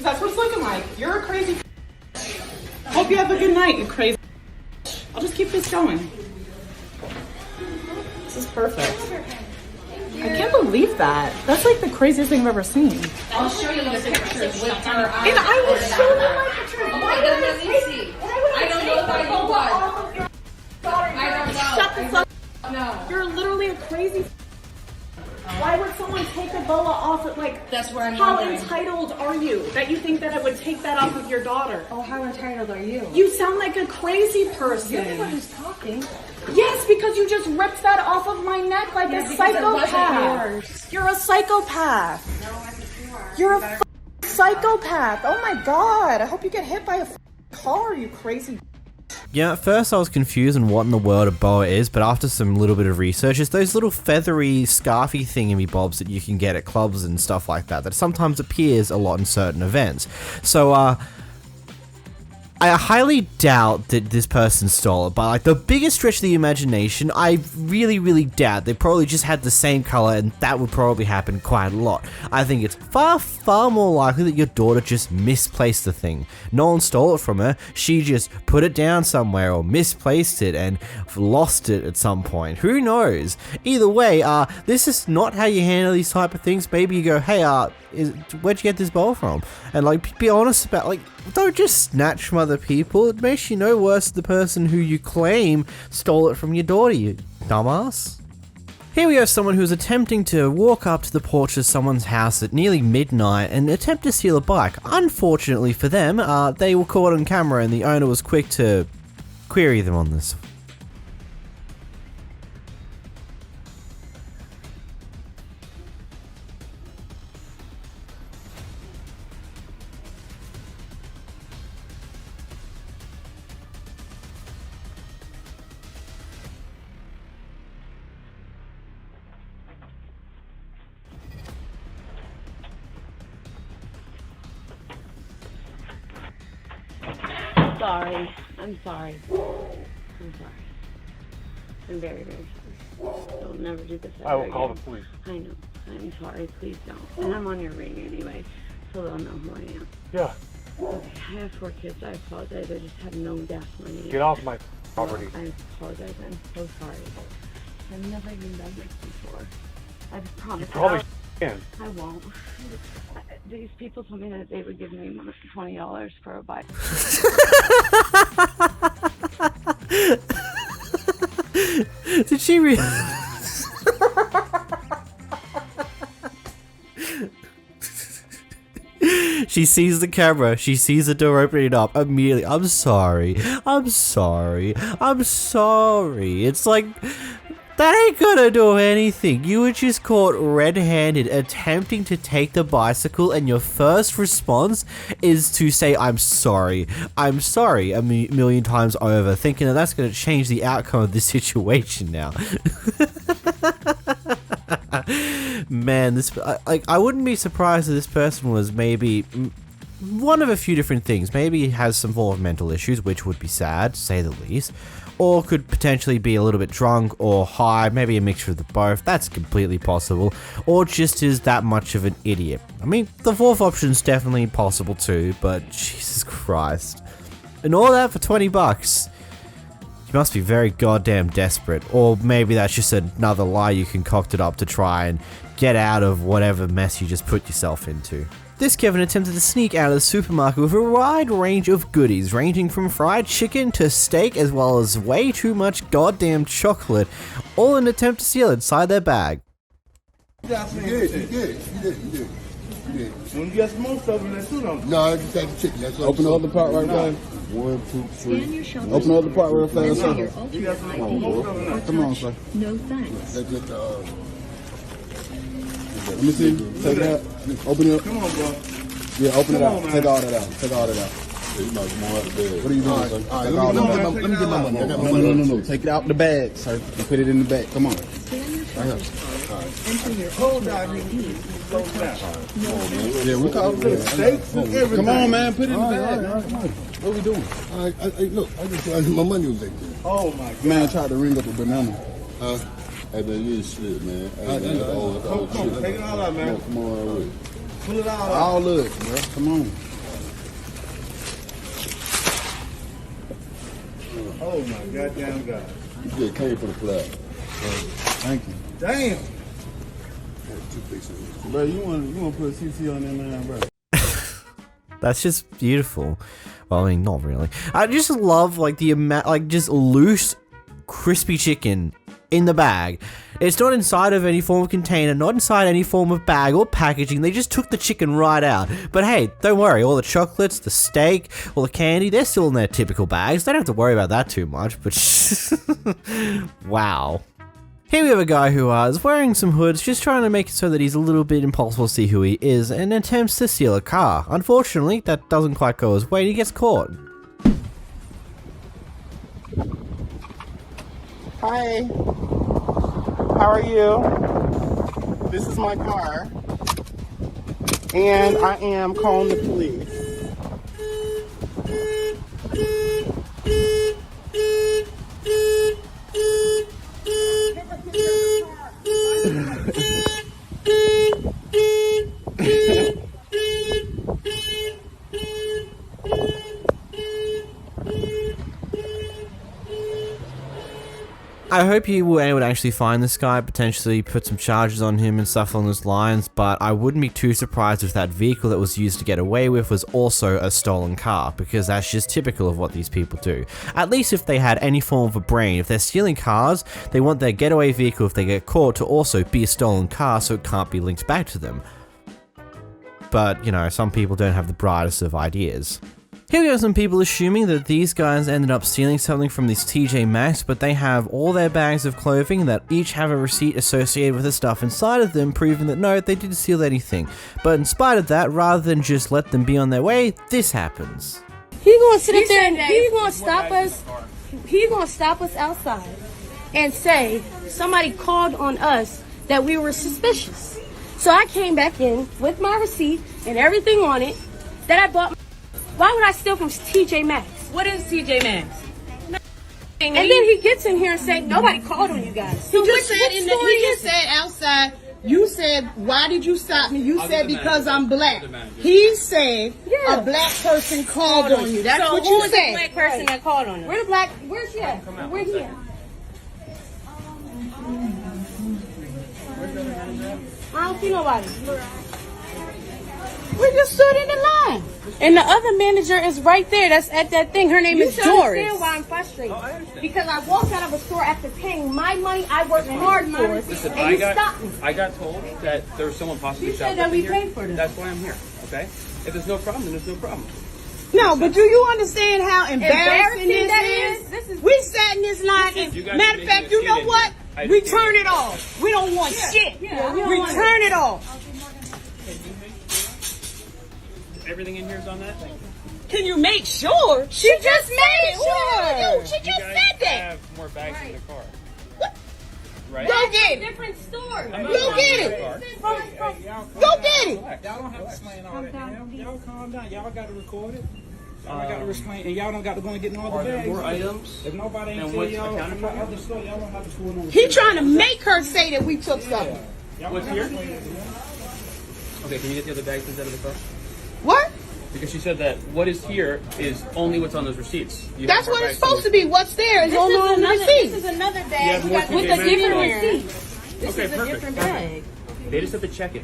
That's what it's looking like. You're a crazy. Hope you have a good night, you crazy. I'll just keep this going. This is perfect. I can't believe that. That's like the craziest thing I've ever seen.
I'll show you the pictures with her.
And I will show you my pictures.
Why doesn't he see? I don't know why you would. I don't know.
Shut the fuck up.
No.
You're literally a crazy. Why would someone take a boa off of, like,
that's where I'm
how
wondering.
entitled are you that you think that I would take that off of your daughter?
Oh, how entitled are you?
You sound like a crazy person.
You're the one who's talking.
Yes, because you just ripped that off of my neck like a psychopath. You're a psychopath.
No, I think you are.
You're a psychopath. Oh my god. I hope you get hit by a car, you crazy.
Yeah, at first I was confused on what in the world a boa is, but after some little bit of research, it's those little feathery, scarfy thingamybobs that you can get at clubs and stuff like that sometimes appears a lot in certain events. So, I highly doubt that this person stole it, but like the biggest stretch of the imagination, I really doubt. They probably just had the same color, and that would probably happen quite a lot. I think it's far more likely that your daughter just misplaced the thing. No one stole it from her, she just put it down somewhere or misplaced it and lost it at some point. Who knows? Either way, this is not how you handle these type of things. Maybe you go, hey, where'd you get this bowl from? And like, be honest about, like, don't just snatch from other people. It makes you no worse the person who you claim stole it from your daughter, you dumbass. Here we have someone who's attempting to walk up to the porch of someone's house at nearly midnight and attempt to steal a bike. Unfortunately for them, they were caught on camera and the owner was quick to query them on this.
I'm sorry. I'm very sorry. Don't never do this ever
I will call
again.
the police.
I know. I'm sorry. Please don't. And I'm on your ring anyway, so they'll know who I am.
Yeah.
Okay. I have 4 kids. I apologize. I just have no gas money.
Get off my property.
I apologize. I'm so sorry. I've never even done this before. I promise.
You probably can.
I won't. These people told me that they would give me $20 for a bike.
Did she really? She sees the camera, she sees the door opening up, immediately, I'm sorry. It's like, that ain't gonna do anything. You were just caught red-handed attempting to take the bicycle and your first response is to say, I'm sorry a million times over, thinking that that's gonna change the outcome of this situation now. Man, I wouldn't be surprised if this person was maybe one of a few different things. Maybe he has some form of mental issues, which would be sad, to say the least. Or could potentially be a little bit drunk or high, maybe a mixture of the both. That's completely possible. Or just is that much of an idiot. I mean, the fourth option's definitely possible too, but Jesus Christ. And all that for $20. You must be very goddamn desperate. Or maybe that's just another lie you concocted up to try and get out of whatever mess you just put yourself into. This Kevin attempted to sneak out of the supermarket with a wide range of goodies, ranging from fried chicken to steak, as well as way too much goddamn chocolate, all in an attempt to steal inside their bag.
You did. When you got some more stuff in there too, don't you? No, I just had the chicken. That's open the other part right there. 1, 2, 3. Open the other part real fast, sir. You got some more stuff in there. Come on, sir. No thanks. That's just, let me see. Take it out. Open it up. Come on, bro. Yeah, open it out. Take all that out. Take all that out. You might come out of the bag. What are you doing, sir? All right, let me get my money. No. Take it out the bag, sir. And put it in the bag. Come on. Right here. Enter your hold on. Yeah, we call it steaks and everything. Come on, man. Put it in the bag. What are we doing? Look, I just my money was there. Oh, my God. Man, I tried to ring up a banana. Hey, man, you ain't shit, man. Hey, man, come on, take it all out, man. Come on, pull it all out. All of it, bro. Come on. Oh, my goddamn God. You just came for the flag. Thank you. Damn. Bro, you want to put a CC on there, man, bro?
That's just beautiful. Well, I mean, not really. I just love, like, the amount, like, just loose, crispy chicken in the bag. It's not inside of any form of container, not inside any form of bag or packaging. They just took the chicken right out. But hey, don't worry, all the chocolates, the steak, all the candy, they're still in their typical bags. They don't have to worry about that too much, but wow. Here we have a guy who is wearing some hoods, just trying to make it so that he's a little bit impossible to see who he is, and attempts to steal a car. Unfortunately, that doesn't quite go his way and he gets caught.
Hi. How are you? This is my car. And I am calling the police.
I hope you were able to actually find this guy, potentially put some charges on him and stuff along those lines, but I wouldn't be too surprised if that vehicle that was used to get away with was also a stolen car, because that's just typical of what these people do. At least if they had any form of a brain. If they're stealing cars, they want their getaway vehicle, if they get caught, to also be a stolen car so it can't be linked back to them. But, you know, some people don't have the brightest of ideas. Here we have some people assuming that these guys ended up stealing something from this TJ Maxx, but they have all their bags of clothing that each have a receipt associated with the stuff inside of them, proving that no, they didn't steal anything. But in spite of that, rather than just let them be on their way, this happens.
He gonna sit up there and he gonna stop us. He gonna stop us outside and say somebody called on us that we were suspicious. So I came back in with my receipt and everything on it that I bought. Why would I steal from TJ Maxx?
What is TJ Maxx?
And then he gets in here and say nobody called on you guys.
He just said outside. You said, why did you stop me? You said because I'm black. He said a black person called on you. That's what you said.
The black person that called on him?
Where the black? Where's he at? Where's he at? I don't see nobody.
We just stood in the line. And the other manager is right there. That's at that thing. Her name is Doris.
You understand why I'm frustrated? Because I walked out of a store after paying my money. I worked hard for it.
Listen,
and you stopped me.
I got told that there was someone possibly
You said that we paid for this.
That's why I'm here, okay? If there's no problem, then there's no problem.
No, but do you understand how embarrassing this is? We sat in this line. Matter of fact, you know what? We turn it off. We don't want shit. We turn it off.
Everything in here is on that?
Can you make sure? She just made sure. She just said that.
I have more bags in the car. Right?
Go get it.
Different store.
Go get it. Go get it.
explain all that to him. Y'all calm down. Y'all got to record it. Y'all got to explain, and y'all don't got to go and get no other bags.
More items?
If nobody ain't tell y'all from the other store, y'all don't have to pull no.
He trying to make her say that we took something.
What's here? Okay, can you get the other bags instead of the car?
What?
Because she said that what is here is only what's on those receipts.
That's what it's supposed to be. What's there is only on the receipt.
This is another
You
bag
have more
with a different receipt. This
Okay,
is a
perfect.
different bag.
They just have to check it.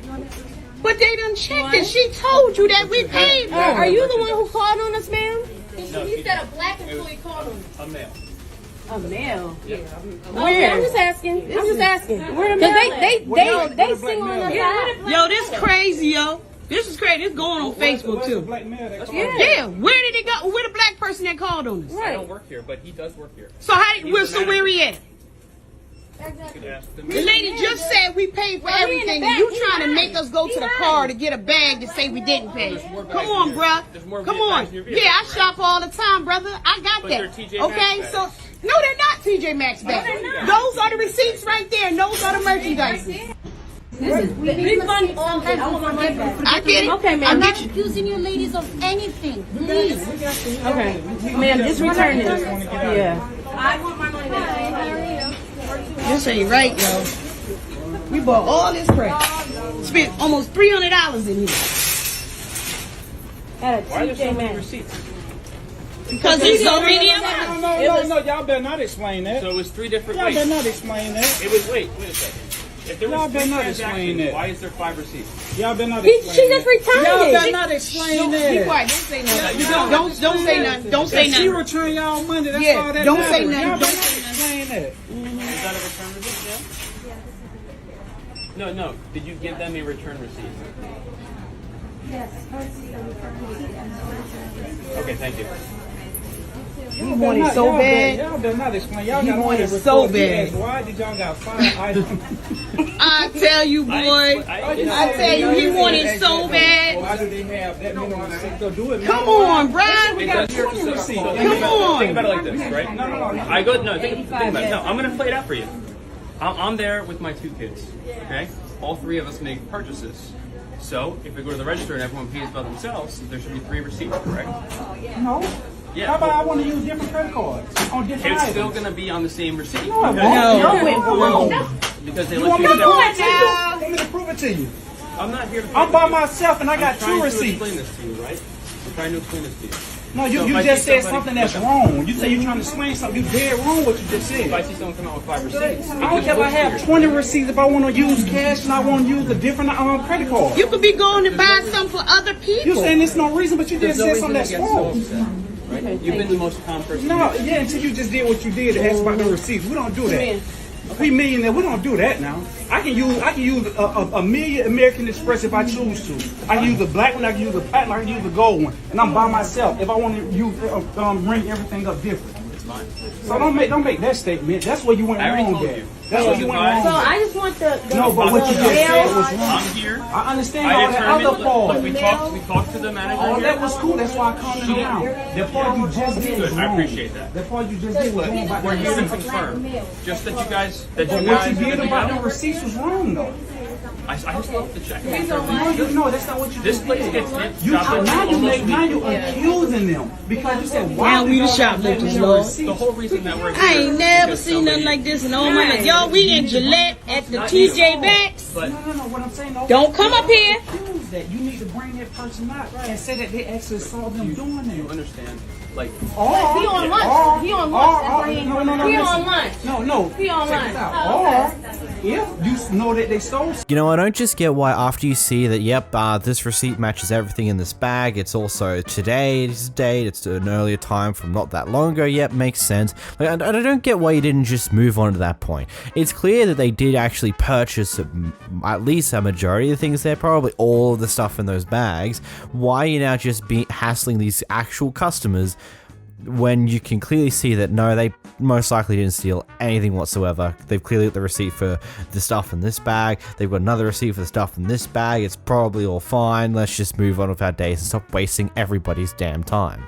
But they done checked it. She told you that we paid for it.
Are you the one who called on us, ma'am?
No,
He said a black employee called on us.
A male.
A male?
Yeah.
Okay, I'm just asking. I'm just asking. Where the male? Because they sing on the side.
Yo, this crazy, yo. This is crazy. It's going on Facebook too. Yeah. Where did it go? Where the black person that called on us?
I don't work here, but he does work here.
So where he at?
You could ask the
The lady just said we paid for everything, and you trying to make us go to the car to get a bag to say we didn't pay. Come on, bruh. Come on. Yeah, I shop all the time, brother. I got that. Okay, so no, they're not TJ Maxx bags. Those are the receipts right there, and those are the merchandise.
Refund all that. I want my money back.
I get it.
Okay, ma'am.
I'm
I'm
not
not accusing you ladies of anything. Please. Okay. Ma'am, just return this. Yeah. I want my money back.
This ain't right, yo. We bought all this crap. Spent almost $300 in here.
At
Why are there so
TJ
many
Maxx.
receipts?
Because there's so many of us.
No, y'all better not explain that.
So it was 3 different
Y'all
ways.
better not explain that.
It was, wait a second. If there
Y'all
was
better
3
not explain
transactions,
that.
why is there 5 receipts?
Y'all better not
She
explain
just
that.
returned
Y'all
it.
better not explain that.
Be quiet. Don't say nothing. Don't say nothing. Don't say
If she
nothing.
return y'all money, that's
Yeah,
all that
don't
matters.
say nothing.
Y'all
Don't
better
say
not explain that.
Is that a return receipt? Yeah? No. Did you give them a return receipt?
Yes.
Okay, thank you.
You want it so bad.
Y'all better not explain. Y'all
You
got
want
money
it
to
so
record.
bad.
Yes, why did y'all got 5 items?
I tell you, boy. I tell you, he wanted so bad.
Why do they have that many receipts? They'll do it.
Come on, Brian.
We got 20 receipts.
Come on.
Think about it like this, right? Think about it. No, I'm going to play it out for you. I'm there with my 2 kids, okay? All 3 of us make purchases. So, if we go to the register and everyone pays by themselves, there should be 3 receipts, correct?
No.
Yeah.
How about I want to use different credit cards on different
It's
items?
still going to be on the same receipt.
No, it
because-
won't.
Because they
You
let
want
you
me to
know.
prove it to you? Want me to prove it to you?
I'm not here to.
I'm by myself and I got
I'm
2
trying
receipts.
to explain this to you, right? I'm trying to explain this to you.
No,
So
you
if I
just
see
said
somebody-
something that's wrong. You say you're trying to explain something. You dead wrong what you just said.
If I see someone come out with 5 receipts,
I don't care if I have 20 receipts if I want to use cash and I want to use a different credit card.
You could be going to buy something for other people.
You're saying there's no reason, but you
there's
just
no
said
reason
something
to
that's
get so
wrong.
upset, right? You've been the most calm person.
No, yeah, until you just did what you did to ask about the receipts. We don't do that. We millionaire. We don't do that now. I can use a million American Express if I choose to. I can use a black one. I can use a platinum. I can use a gold one, and I'm by myself. If I want to use ring everything up different.
It's fine.
So don't make that statement. That's where you went
I already
wrong
told
there.
you.
That's where you went wrong.
So I just want the
No, but what you just said was wrong.
I'm here.
I understand
I
all that
determined-
other part.
Look, we talked to the manager.
All
here.
that was cool. That's why I calmed him down. The part you just did was
Good,
wrong.
I appreciate that.
The part you just did was wrong.
We're here to confirm. Just that you guys.
But what you did about the receipts was wrong, though.
I just love the check.
No, that's not what you
This
just
place
did.
gets hit.
Now you're accusing them because you said why
Now we the shoplifters, Lord.
The whole reason that we're here.
I ain't never
because
seen nothing
somebody-
like this in all my life. Y'all, we in Gillette at the TJ Maxx.
But
No, what I'm saying. No,
Don't come up here.
Accuse that. You need to bring that person out and say that they actually saw them doing
you
that.
understand, like.
He on lunch. He on lunch. That's why he ain't
no,
He
listen.
on lunch.
No.
He on
Check
lunch.
this out.
Oh,
Or if you know that they stole
You know, I don't just get why after you see that, yep, this receipt matches everything in this bag, it's also today's date, it's an earlier time from not that long ago, yep, makes sense. Like, I don't get why you didn't just move on to that point. It's clear that they did actually purchase at least a majority of the things there, probably all of the stuff in those bags. Why are you now just hassling these actual customers when you can clearly see that no, they most likely didn't steal anything whatsoever. They've clearly got the receipt for the stuff in this bag, they've got another receipt for the stuff in this bag, it's probably all fine, let's just move on with our days and stop wasting everybody's damn time.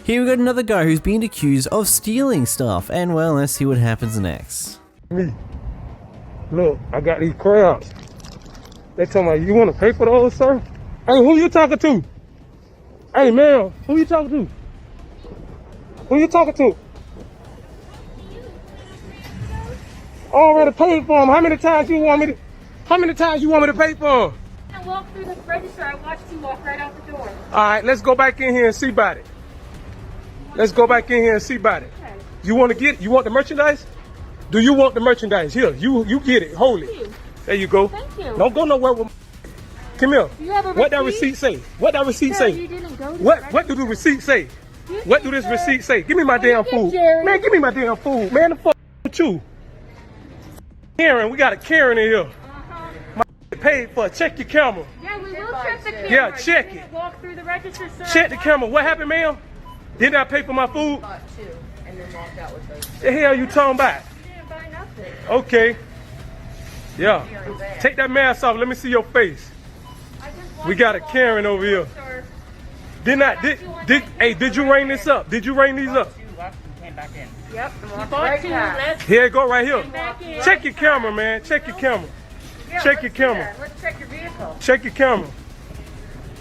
Here we got another guy who's been accused of stealing stuff, and well, let's see what happens next.
Me. Look, I got these crabs. They tell me, you want to pay for those, sir? Hey, who you talking to? Hey, man, who you talking to? Who you talking to? Already paid for them. How many times you want me to? How many times you want me to pay for them?
I walked through the register. I watched you walk right out the door.
All right, let's go back in here and see about it. Let's go back in here and see about it.
Okay.
You want to get? You want the merchandise? Do you want the merchandise? Here, you get it. Hold it. There you go.
Thank you.
Don't go nowhere with. Come here.
Do you have a
What that
receipt?
receipt say? What that receipt
Sir,
say?
you didn't go to
What do the receipt say? What do this receipt say? Give me my damn food.
Jerry.
Man, give me my damn food. Man, the fuck with you. Karen, we got a Karen in here. My paid for. Check your camera.
Yeah, we will check the camera.
Yeah, check
You
it.
didn't walk through the register, sir.
Check the camera. What happened, ma'am? Didn't I pay for my food?
Bought two and then walked out with those.
The hell you talking about?
You didn't buy nothing.
Okay. Yeah. Take that mask off. Let me see your face. We got a Karen over here. Did you ring this up? Did you ring these up?
Yep. You bought two. Let's
Here it go right here.
back in.
Check your camera, man. Check your camera. Check your camera.
Let's check your vehicle.
Check your camera.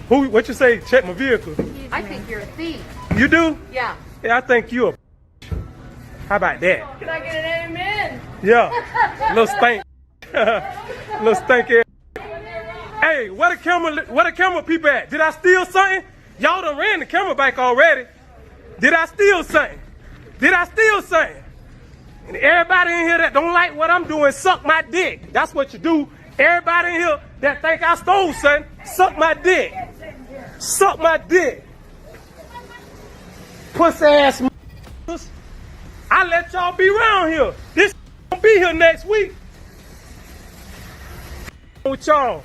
What you say? Check my vehicle.
I think you're a thief.
You do?
Yeah.
Yeah, I think you a. How about that?
Can I get an amen?
Yeah. Little stink. Little stinky. Hey, where the camera people at? Did I steal something? Y'all done ran the camera back already. Did I steal something? Did I steal something? And everybody in here that don't like what I'm doing, suck my dick. That's what you do. Everybody in here that think I stole something, suck my dick. Suck my dick. Pussy ass motherfuckers. I let y'all be around here. This gonna be here next week. With y'all.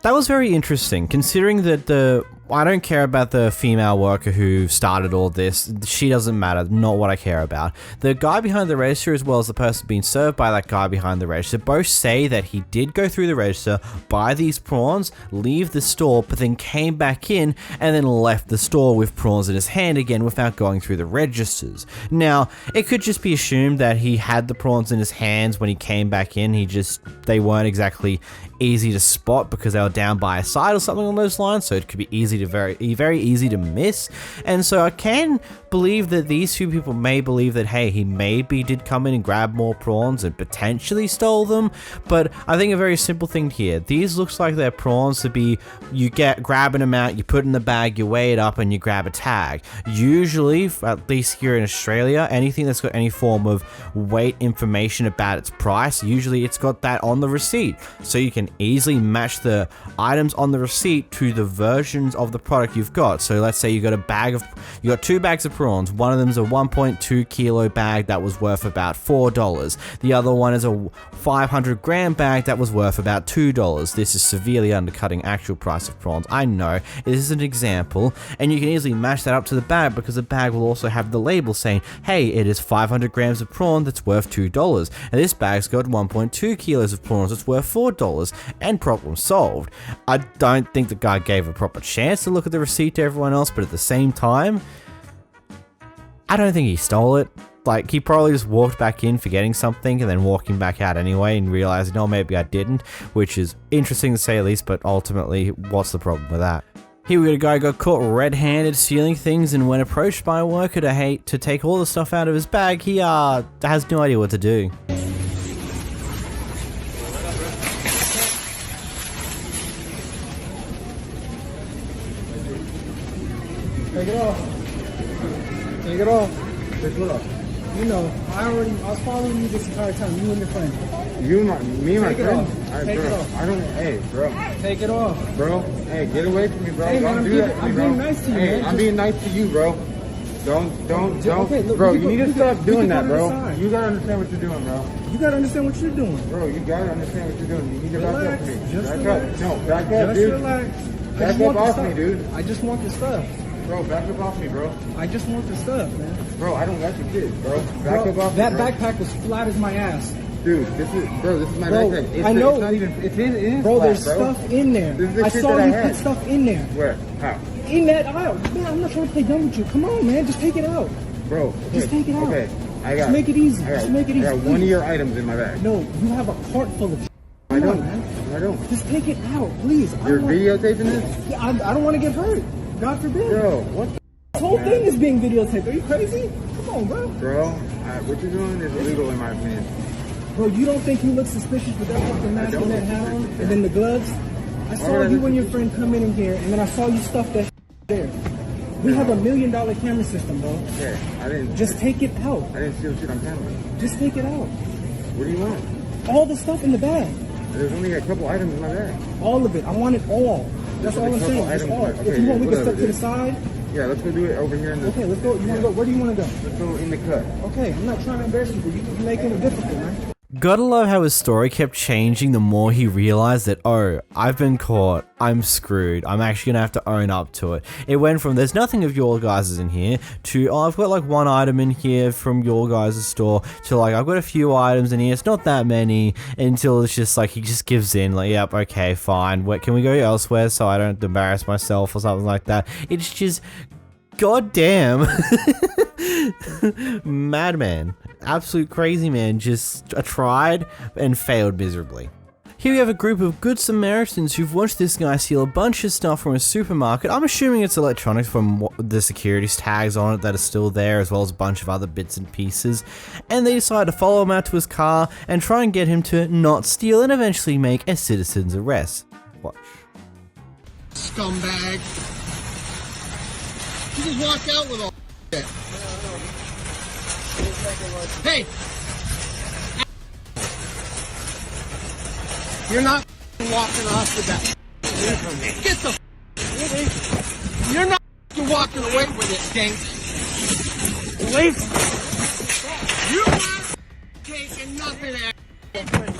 That was very interesting, considering that I don't care about the female worker who started all this. She doesn't matter, not what I care about. The guy behind the register, as well as the person being served by that guy behind the register, both say that he did go through the register, buy these prawns, leave the store, but then came back in and then left the store with prawns in his hand again without going through the registers. Now, it could just be assumed that he had the prawns in his hands when he came back in. They weren't exactly easy to spot because they were down by his side or something along those lines, so it could be very easy to miss. And so I can believe that these two people may believe that, hey, he maybe did come in and grab more prawns and potentially stole them. But I think a very simple thing here, these looks like they're prawns to be, you grab an amount, you put it in the bag, you weigh it up and you grab a tag. Usually, at least here in Australia, anything that's got any form of weight information about its price, usually it's got that on the receipt, so you can easily match the items on the receipt to the versions of the product you've got. So let's say you got two bags of prawns. One of them is a 1.2 kilo bag that was worth about $4. The other one is a 500 gram bag that was worth about $2. This is severely undercutting actual price of prawns. I know, this is an example, and you can easily match that up to the bag because the bag will also have the label saying, hey, it is 500 grams of prawn that's worth $2, and this bag's got 1.2 kilos of prawns that's worth $4, and problem solved. I don't think the guy gave a proper chance to look at the receipt to everyone else, but at the same time, I don't think he stole it. Like, he probably just walked back in forgetting something and then walking back out anyway and realizing, oh, maybe I didn't, which is interesting to say at least, but ultimately, what's the problem with that? Here we got a guy who got caught red-handed stealing things, and when approached by a worker to take all the stuff out of his bag, he has no idea what to do.
Take it off. Take it off. Take it off. You know, I was following you this entire time. You and your friend.
Me and my
Take it
friend?
off.
Alright,
Take
bro.
it off.
Hey, bro.
Take it off.
Bro, hey, get away from me, bro.
Hey, man,
Don't do that to me, bro.
I'm being nice to you,
hey,
man.
I'm being nice to you, bro. Don't.
Okay, look,
bro,
we
you
can
need
go-
to
we can-
stop
we
doing
can
that,
go to the
bro.
side.
You gotta understand what you're doing, bro.
You gotta understand what you're doing.
Bro, you gotta understand what you're doing. You need to back up
Relax.
to me.
Just
Back
relax.
up. No, back up,
Just
dude.
relax. I
Back
just
up
want the
off
stuff.
me, dude.
I just want the stuff.
Bro, back up off me, bro.
I just want the stuff, man.
Bro, I don't like your kids, bro. Back
Bro,
up off
that
me, bro.
backpack was flat as my ass.
Dude, this is my
Bro,
backpack. It's
I know.
It's not even. It is
Bro,
flat,
there's
bro.
stuff in there.
This is the
I
shit
saw
that I
you
had.
put stuff in there.
Where? How?
In that aisle. Man, I'm not trying to play dumb with you. Come on, man. Just take it out.
Bro,
Just take it out.
Okay,
Just make it easy. Just make it easy.
I got one of your items in my bag.
No, you have a cart full of shit.
I
Come on,
don't.
man.
I
I don't. Just take it out, please.
You're videotaping this?
Yeah, I don't want to get hurt. God forbid.
Bro, what the
This whole thing is being videotaped. Are you crazy? Come on, bro.
Bro, what you're doing is illegal in my opinion.
Bro, you don't think you look suspicious with that fucking mask and that hat on? And then the gloves? I saw you and your friend come in here, and then I saw you stuff that there. We have $1 million camera system, bro.
Yeah, I didn't.
Just take it out.
I didn't steal shit on camera.
Just take it out.
What do you want?
All the stuff in the bag.
There's only a couple items in my bag.
All of it. I want it all. That's all I'm saying. That's all.
Okay,
If you want, we can
whatever,
step to the side.
Yeah, let's go do it over here in the...
Okay, let's go. You want to go? Where do you want to go?
Let's go in the cut.
Okay, I'm not trying to embarrass you, but you're making it difficult, man.
Gotta love how his story kept changing the more he realized that, oh, I've been caught, I'm screwed, I'm actually gonna have to own up to it. It went from there's nothing of your guys' in here to, oh, I've got like one item in here from your guys' store to like, I've got a few items in here, it's not that many, until it's just like, he just gives in, like, yep, okay, fine, can we go elsewhere so I don't embarrass myself or something like that. It's just, goddamn. Madman. Absolute crazy man, just tried and failed miserably. Here we have a group of good Samaritans who've watched this guy steal a bunch of stuff from a supermarket. I'm assuming it's electronics from the securities tags on it that are still there, as well as a bunch of other bits and pieces. And they decide to follow him out to his car and try and get him to not steal and eventually make a citizen's arrest. Watch.
Scumbag. You just walked out with all that. Hey! You're not walking off with that. Get the You're not walking away with it, Dink. Away You aren't taking nothing,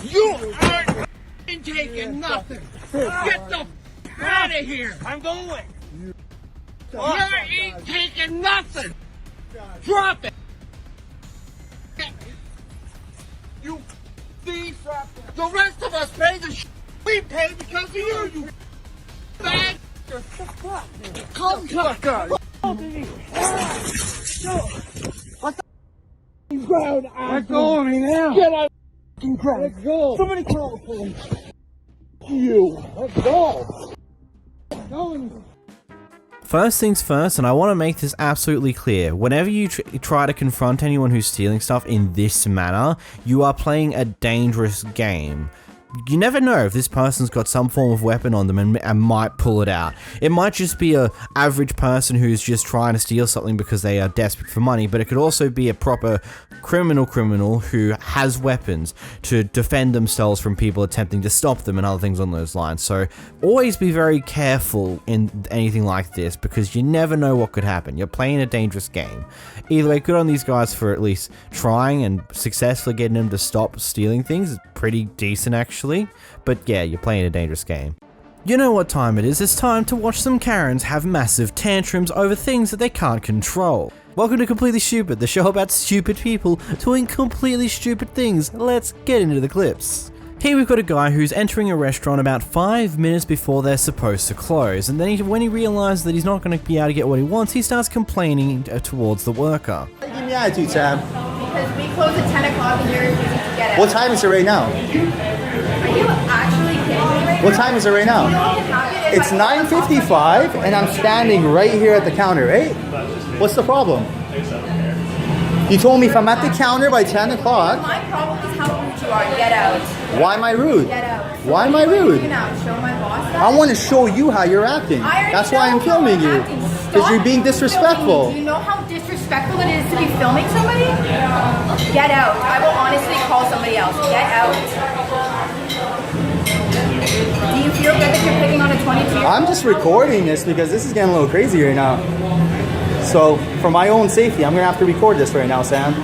You aren't taking nothing. Get the out of here. I'm going. You ain't taking nothing. Drop it. You thief! The rest of us pay the we pay because of you bag! Come on! What the ground? Let go of me now! Get out of ground! Let's go! Somebody call the police! You! Let's go!
First things first, and I want to make this absolutely clear, whenever you try to confront anyone who's stealing stuff in this manner, you are playing a dangerous game. You never know if this person's got some form of weapon on them and might pull it out. It might just be a average person who's just trying to steal something because they are desperate for money, but it could also be a proper criminal who has weapons to defend themselves from people attempting to stop them and other things on those lines. So always be very careful in anything like this because you never know what could happen. You're playing a dangerous game. Either way, good on these guys for at least trying and successfully getting them to stop stealing things. It's pretty decent actually, but yeah, you're playing a dangerous game. You know what time it is, it's time to watch some Karens have massive tantrums over things that they can't control. Welcome to Completely Stupid, the show about stupid people doing completely stupid things. Let's get into the clips. Here we've got a guy who's entering a restaurant about 5 minutes before they're supposed to close, and then when he realizes that he's not going to be able to get what he wants, he starts complaining towards the worker.
Give me attitude, Sam.
Because we close at 10 o'clock and you're refusing to get out.
What time is it right now?
Are you actually kidding me right
What
now?
time is it right now?
You know what can happen if
It's
I-
9:55 and I'm standing right here at the counter, right? What's the problem? You told me if I'm at the counter by 10 o'clock.
My problem is how rude you are. Get out.
Why am I rude?
Get out.
Why am I rude?
Get out. Show my boss that.
I want to show you how you're acting.
I already
That's why
know
I'm filming
how
you.
acting.
Because
Stop
you're being disrespectful.
Do you know how disrespectful it is to be filming somebody? Get out. I will honestly call somebody else. Get out. Do you feel good that you're picking on a 22-year-old?
I'm just recording this because this is getting a little crazy right now. So, for my own safety, I'm going to have to record this right now, Sam.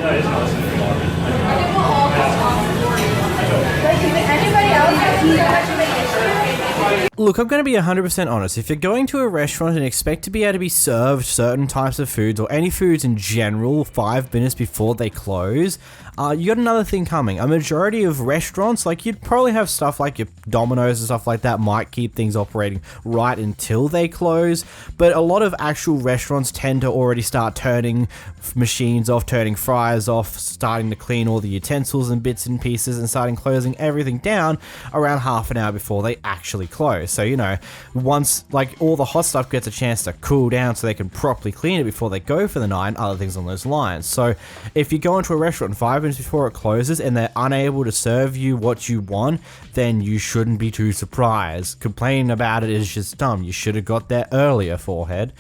Look, I'm going to be 100% honest. If you're going to a restaurant and expect to be able to be served certain types of foods or any foods in general 5 minutes before they close, you got another thing coming. A majority of restaurants, like you'd probably have stuff like your Domino's and stuff like that, might keep things operating right until they close, but a lot of actual restaurants tend to already start turning machines off, turning fryers off, starting to clean all the utensils and bits and pieces, and starting closing everything down around half an hour before they actually close. So, you know, once like all the hot stuff gets a chance to cool down so they can properly clean it before they go for the night and other things on those lines. So if you go into a restaurant 5 minutes before it closes and they're unable to serve you what you want, then you shouldn't be too surprised. Complaining about it is just dumb. You should have got there earlier, forehead.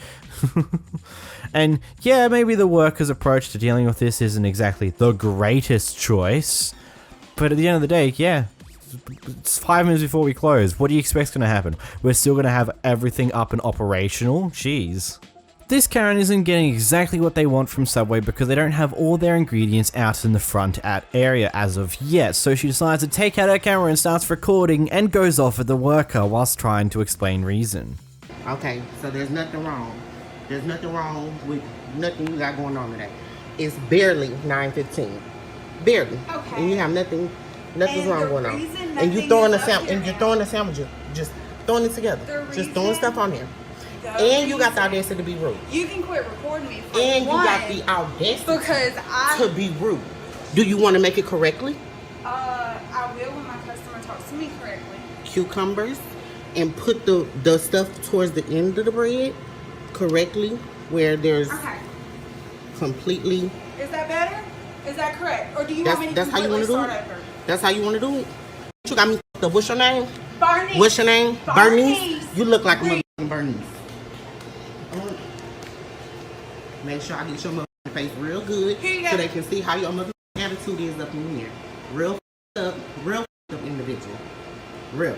And yeah, maybe the workers' approach to dealing with this isn't exactly the greatest choice, but at the end of the day, yeah, it's 5 minutes before we close. What do you expect's going to happen? We're still going to have everything up and operational? Jeez. This Karen isn't getting exactly what they want from Subway because they don't have all their ingredients out in the front area as of yet, so she decides to take out her camera and starts recording and goes off at the worker whilst trying to explain reason.
Okay, so there's nothing wrong. There's nothing wrong with nothing you got going on today. It's barely 9:15. Barely. Okay. And you have nothing's wrong going on. And you're throwing the sandwich, just throwing it together. Just throwing stuff on there. And you got the audacity to be rude.
You can quit recording me.
And you got the audacity to be rude. Do you want to make it correctly?
I will when my customer talks to me correctly.
Cucumbers, and put the stuff towards the end of the bread correctly, where there's completely.
Is that better? Is that correct? Or do you want me to
that's how you want to do it?
Over?
That's how you want to do it. You got me. What's your name?
Bernice.
What's your name? Bernice. You look like a motherfucking Bernice. Make sure I get your motherfucking face real good so they can see how your motherfucking attitude is up in here. Real up individual. Real.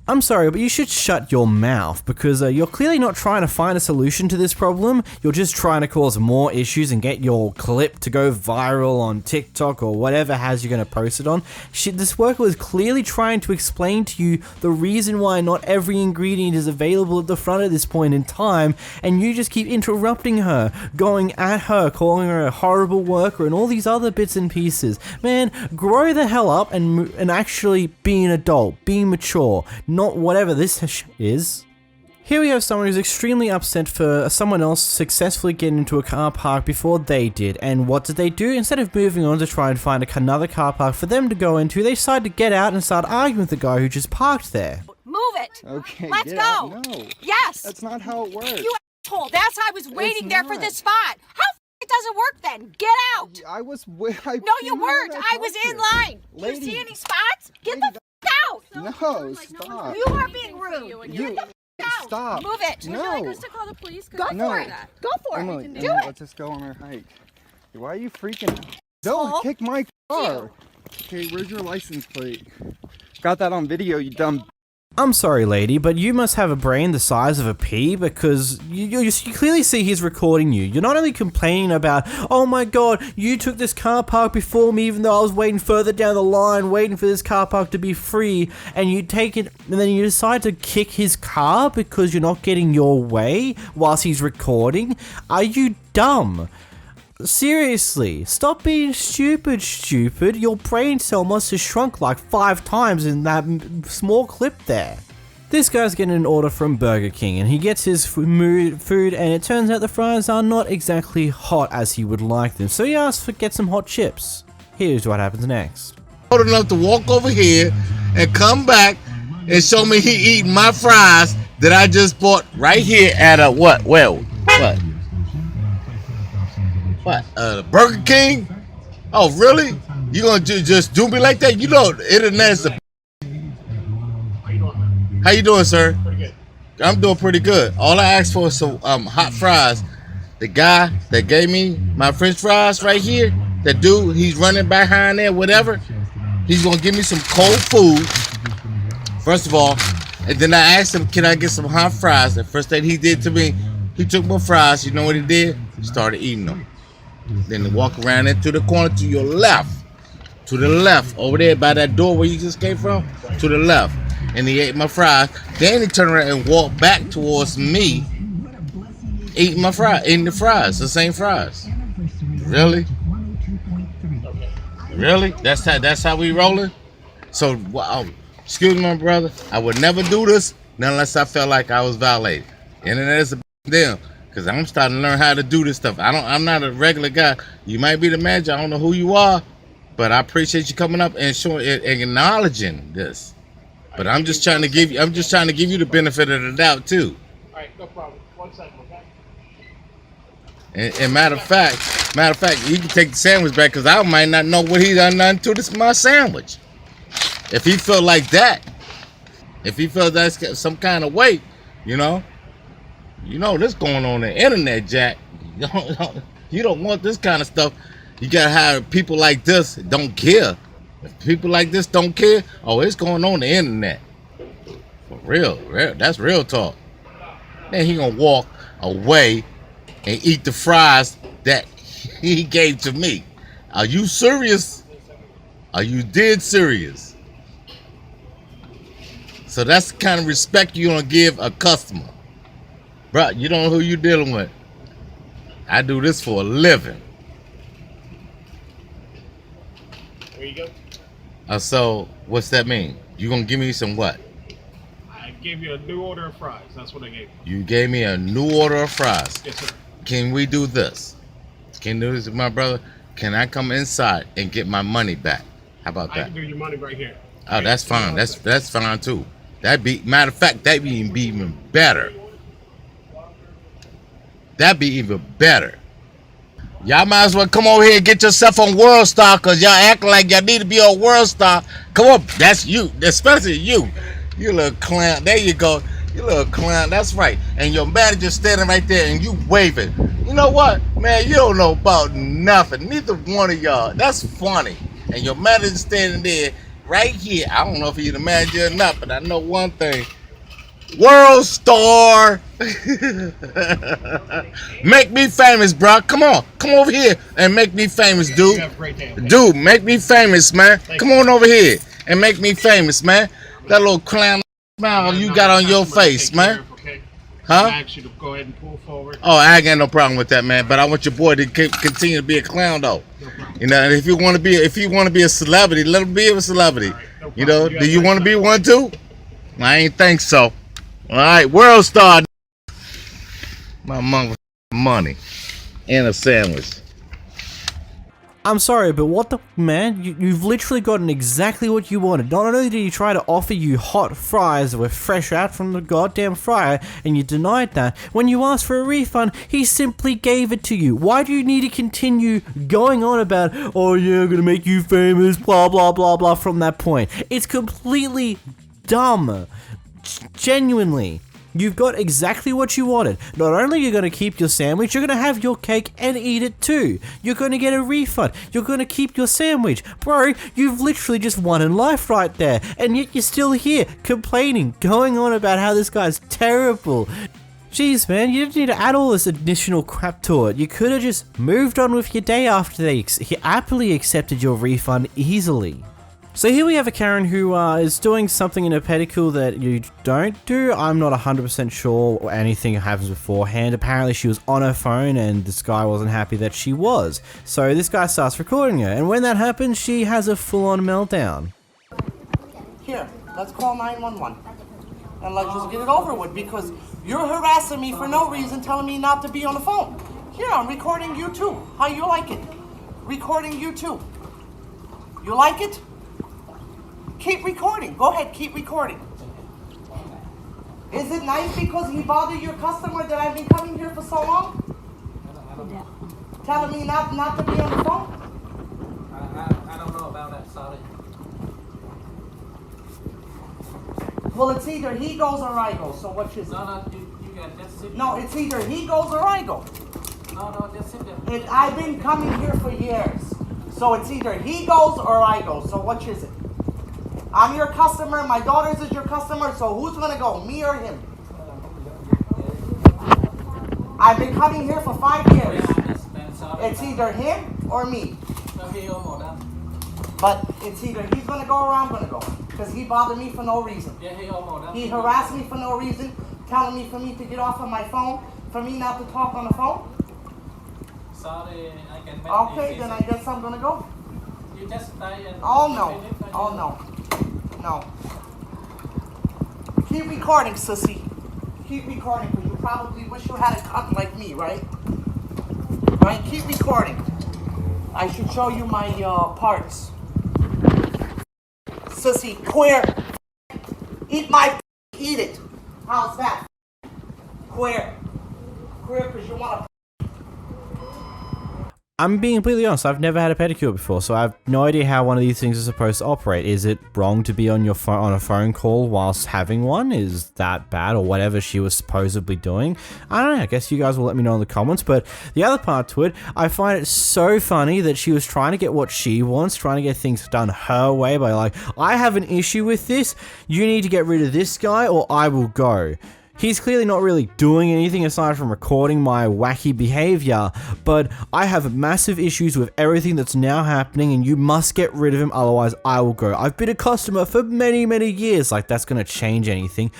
I'm sorry, but you should shut your mouth because you're clearly not trying to find a solution to this problem. You're just trying to cause more issues and get your clip to go viral on TikTok or whatever has you're going to post it on. This worker was clearly trying to explain to you the reason why not every ingredient is available at the front at this point in time, and you just keep interrupting her, going at her, calling her a horrible worker and all these other bits and pieces. Man, grow the hell up and actually be an adult, be mature. Not whatever this is. Here we have someone who's extremely upset for someone else successfully getting into a car park before they did, and what did they do? Instead of moving on to try and find another car park for them to go into, they decided to get out and start arguing with the guy who just parked there.
Move it!
Okay,
let's go!
Out. No.
Yes!
That's not how it works.
You asshole! That's how I was waiting there for this spot! How it doesn't work then? Get out!
I was
No, you weren't! I was in line!
Lady,
you see any spots? Get the out!
No, stop.
You are being rude. Get the out!
Stop.
Move it!
No. Would you like us
to call the police?
Go for it!
Go for
Emily,
it!
Do it! Let's just go on our hike. Why are you freaking out? Don't kick my car! Okay, where's your license plate? Got that on video, you dumb.
I'm sorry, lady, but you must have a brain the size of a pea because you clearly see he's recording you. You're not only complaining about, oh my god, you took this car park before me even though I was waiting further down the line, waiting for this car park to be free, and you take it and then you decide to kick his car because you're not getting your way whilst he's recording? Are you dumb? Seriously, stop being stupid. Your brain cell must have shrunk like 5 times in that small clip there. This guy's getting an order from Burger King and he gets his food and it turns out the fries are not exactly hot as he would like them, so he asks for get some hot chips. Here's what happens next.
Old enough to walk over here and come back and show me he eating my fries that I just bought right here at a what? Burger King? Oh, really? You gonna just do me like that? You know, the internet is a... How you doing, sir? Pretty good. I'm doing pretty good. All I asked for is some hot fries. The guy that gave me my French fries right here, that dude, he's running behind there, whatever. He's gonna give me some cold food, first of all, and then I asked him, can I get some hot fries? The first thing he did to me, he took my fries. You know what he did? He started eating them. Then he walk around into the corner to your left. To the left. Over there by that door where you just came from. To the left. And he ate my fries. Then he turned around and walked back towards me. Eating the fries. The same fries. Really? Really? That's how we rolling? So, excuse me, my brother. I would never do this unless I felt like I was violated. Internet is a deal, because I'm starting to learn how to do this stuff. I'm not a regular guy. You might be the manager. I don't know who you are, but I appreciate you coming up and showing and acknowledging this. But I'm just trying to give you the benefit of the doubt too.
All right, no problem. 1 second, okay?
And matter of fact, you can take the sandwich back because I might not know what he done to this my sandwich. If he felt like that, if he felt that's some kind of way, you know this going on the internet, Jack. You don't want this kind of stuff. You gotta have people like this that don't care. If people like this don't care, it's going on the internet. For real, that's real talk. Then he gonna walk away and eat the fries that he gave to me. Are you serious? Are you dead serious? So that's the kind of respect you're gonna give a customer. Bro, you don't know who you're dealing with. I do this for a living.
There you go.
So what's that mean? You gonna give me some what?
I gave you a new order of fries. That's what I gave you.
You gave me a new order of fries.
Yes, sir.
Can we do this? Can you do this with my brother? Can I come inside and get my money back? How about that?
I can do your money right here.
Oh, that's fine. That's fine too. Matter of fact, that'd be even better. That'd be even better. Y'all might as well come over here and get yourself on World Star, because y'all act like y'all need to be on World Star. Come on, that's you, especially you. You little clown. There you go. You little clown. That's right. And your manager standing right there and you waving. You know what, man? You don't know about nothing. Neither one of y'all. That's funny. And your manager standing there right here. I don't know if he's the manager or not, but I know one thing. World Star. Make me famous, bro. Come on. Come over here and make me famous, dude. Dude, make me famous, man. Come on over here and make me famous, man. That little clown smile you got on your face, man. Huh?
I ask you to go ahead and pull forward.
Oh, I ain't got no problem with that, man. But I want your boy to continue to be a clown, though. You know, if you want to be a celebrity, let him be a celebrity. You know, do you want to be one too? I ain't think so. All right, World Star. My money and a sandwich.
I'm sorry, but what the man? You've literally gotten exactly what you wanted. Not only did he try to offer you hot fries that were fresh out from the goddamn fryer, and you denied that, when you asked for a refund, he simply gave it to you. Why do you need to continue going on about, oh yeah, I'm gonna make you famous, blah blah blah blah, from that point? It's completely dumb. Genuinely. You've got exactly what you wanted. Not only are you going to keep your sandwich, you're going to have your cake and eat it too. You're going to get a refund. You're going to keep your sandwich. Bro, you've literally just won in life right there. And yet you're still here, complaining, going on about how this guy's terrible. Jeez, man, you didn't need to add all this additional crap to it. You could have just moved on with your day after they happily accepted your refund easily. So here we have a Karen who is doing something in a pedicure that you don't do. I'm not 100% sure anything happens beforehand. Apparently she was on her phone and this guy wasn't happy that she was. So this guy starts recording her, and when that happens, she has a full-on meltdown.
Here, let's call 911. And let's just get it over with, because you're harassing me for no reason, telling me not to be on the phone. Here, I'm recording you too. How you like it? Recording you too. You like it? Keep recording. Go ahead, keep recording. Is it nice because he bothered your customer that I've been coming here for so long? Yeah. Telling me not to be on the phone?
I don't know about that, sorry.
Well, it's either he goes or I go, so what is it?
No, you can just sit.
No, it's either he goes or I go.
No, just sit there.
I've been coming here for years. So it's either he goes or I go, so which is it? I'm your customer, my daughter's is your customer, so who's gonna go, me or him? I've been coming here for 5 years. It's either him or me. But it's either he's gonna go or I'm gonna go. Because he bothered me for no reason. He harassed me for no reason, telling me for me to get off of my phone, for me not to talk on the phone.
Sorry, I can.
Okay, then I guess I'm gonna go.
You just stay and...
Oh, no. Oh, no. No. Keep recording, sissy. Keep recording, because you probably wish you had a cunt like me, right? Right? Keep recording. I should show you my parts. Sissy, queer. Eat my... Eat it. How's that? Queer. Queer, because you want to...
I'm being completely honest, I've never had a pedicure before, so I have no idea how one of these things is supposed to operate. Is it wrong to be on your phone on a phone call whilst having one? Is that bad, or whatever she was supposedly doing? I don't know, I guess you guys will let me know in the comments, but the other part to it, I find it so funny that she was trying to get what she wants, trying to get things done her way by like, I have an issue with this, you need to get rid of this guy or I will go. He's clearly not really doing anything aside from recording my wacky behavior, but I have massive issues with everything that's now happening and you must get rid of him, otherwise I will go. I've been a customer for many, many years, like that's gonna change anything.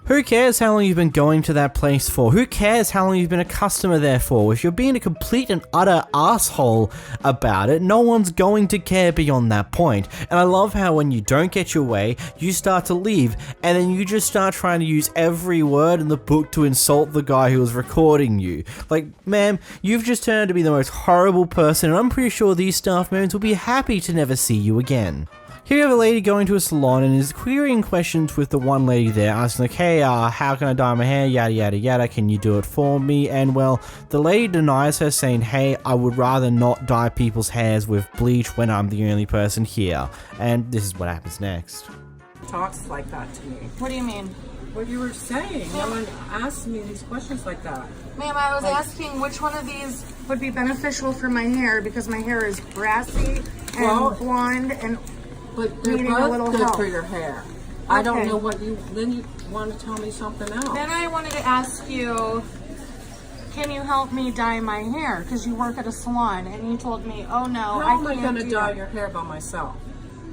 Who cares how long you've been going to that place for? Who cares how long you've been a customer there for? If you're being a complete and utter asshole about it, no one's going to care beyond that point. And I love how when you don't get your way, you start to leave, and then you just start trying to use every word in the book to insult the guy who was recording you. Like, ma'am, you've just turned out to be the most horrible person, and I'm pretty sure these staff members will be happy to never see you again. Here you have a lady going to a salon and is querying questions with the one lady there, asking like, hey, how can I dye my hair, yada yada yada, can you do it for me? And well, the lady denies her, saying, hey, I would rather not dye people's hairs with bleach when I'm the only person here. And this is what happens next.
Talks like that to me.
What do you mean?
What you were saying. No one asked me these questions like that.
Ma'am, I was asking which one of these would be beneficial for my hair, because my hair is brassy and blonde and...
But they're both good for your hair. I don't know what you... Then you want to tell me something else.
Then I wanted to ask you, can you help me dye my hair? Because you work at a salon, and you told me, oh no,
How
I
am I
can't
going to
do
dye
that.
your hair by myself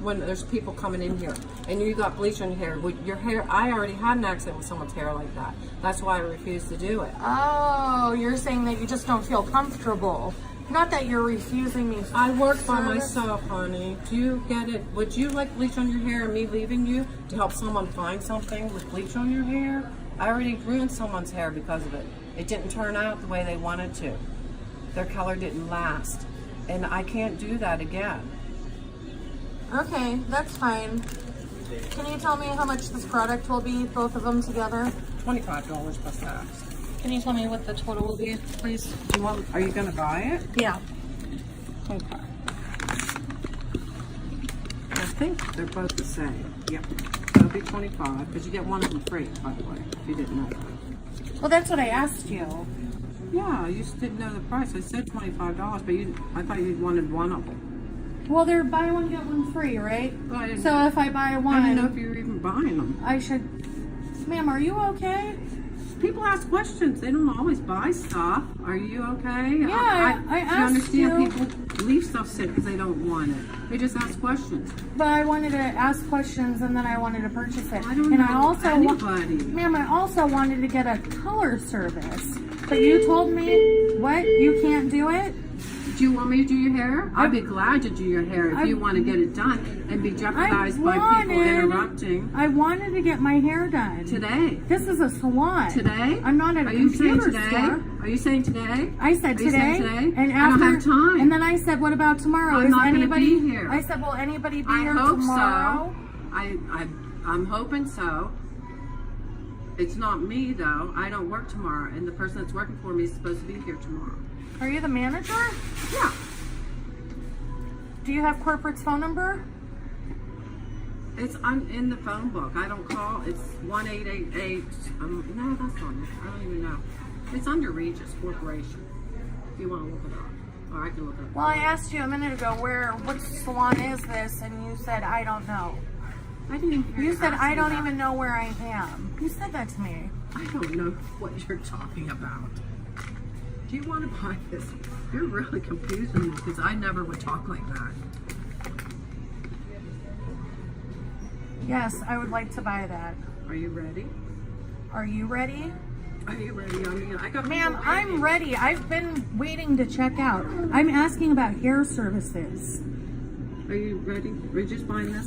when there's people coming in here and you got bleach on your hair? With your hair, I already had an accident with someone's hair like that. That's why I refused to do it.
Oh, you're saying that you just don't feel comfortable. Not that you're refusing me.
I work by myself, honey. Do you get it? Would you like bleach on your hair and me leaving you to help someone find something with bleach on your hair? I already ruined someone's hair because of it. It didn't turn out the way they wanted to. Their color didn't last. And I can't do that again.
Okay, that's fine. Can you tell me how much this product will be, both of them together?
$25 plus tax.
Can you tell me what the total will be, please?
Do you want? Are you going to buy it?
Yeah.
Okay. I think they're both the same. Yep. It'll be $25, because you get one of them free, by the way, if you didn't know that.
Well, that's what I asked you.
Yeah, you just didn't know the price. I said $25, but I thought you wanted one of them.
Well, they're buy one, get one free, right? So if I buy one...
I don't know if you're even buying them.
I should... Ma'am, are you okay?
People ask questions. They don't always buy stuff. Are you okay?
Yeah, I asked you.
I understand people leave stuff sick because they don't want it. They just ask questions.
But I wanted to ask questions and then I wanted to purchase it.
I don't
and
know
I also
anybody.
Ma'am, I also wanted to get a color service. But you told me, what? You can't do it?
Do you want me to do your hair? I'd be glad to do your hair if you want to get it done and be jeopardized by people interrupting.
I wanted to get my hair done.
Today.
This is a salon.
Today?
I'm not at a computer store.
Are you saying today?
I said
Are you
today.
saying today?
And
I don't have time.
And then I said, what about tomorrow?
I'm
Is
not
anybody
going to be here.
I said, will anybody be
I
here
hope
tomorrow?
so. I'm hoping so. It's not me though. I don't work tomorrow, and the person that's working for me is supposed to be here tomorrow.
Are you the manager?
Yeah.
Do you have corporate's phone number?
I'm in the phone book. I don't call. It's 1-888. No, that's not it. I don't even know. It's under Regis Corporation. If you want to look it up, or I can look it up.
Well, I asked you a minute ago what salon is this, and you said I don't know.
I didn't hear
you said I don't
that.
even know where I am. You said that to me.
I don't know what you're talking about. Do you want to buy this? You're really confusing me because I never would talk like that.
Yes, I would like to buy that.
Are you ready?
Are you ready?
Are you ready? I mean, I got.
Ma'am, I'm ready. I've been waiting to check out. I'm asking about hair services.
Are you ready? We're just buying this.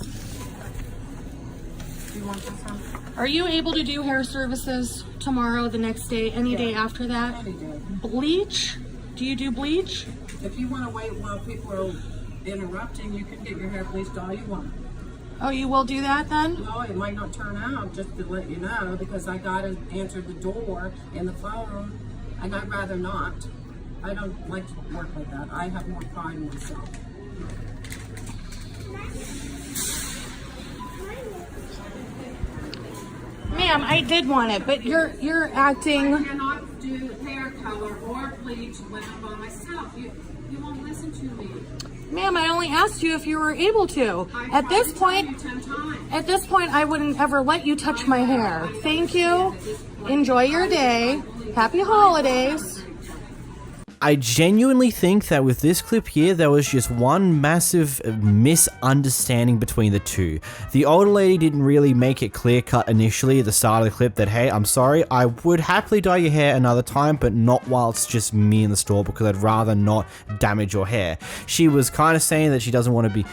Do you want this one?
Are you able to do hair services tomorrow, the next day, any day after that?
Any day.
Bleach? Do you do bleach?
If you want to wait while people are interrupting, you can get your hair bleached all you want.
Oh, you will do that then?
No, it might not turn out, just to let you know, because I gotta answer the door and the phone, and I'd rather not. I don't like to work like that. I have more pride in myself.
Ma'am, I did want it, but you're acting.
I cannot do hair color or bleach when I'm by myself. You won't listen to me.
Ma'am, I only asked you if you were able to. At this point, I wouldn't ever let you touch my hair. Thank you. Enjoy your day. Happy holidays.
I genuinely think that with this clip here, there was just one massive misunderstanding between the two. The older lady didn't really make it clear cut initially at the start of the clip that, hey, I'm sorry, I would happily dye your hair another time, but not while it's just me in the store because I'd rather not damage your hair. She was kind of saying that she doesn't want to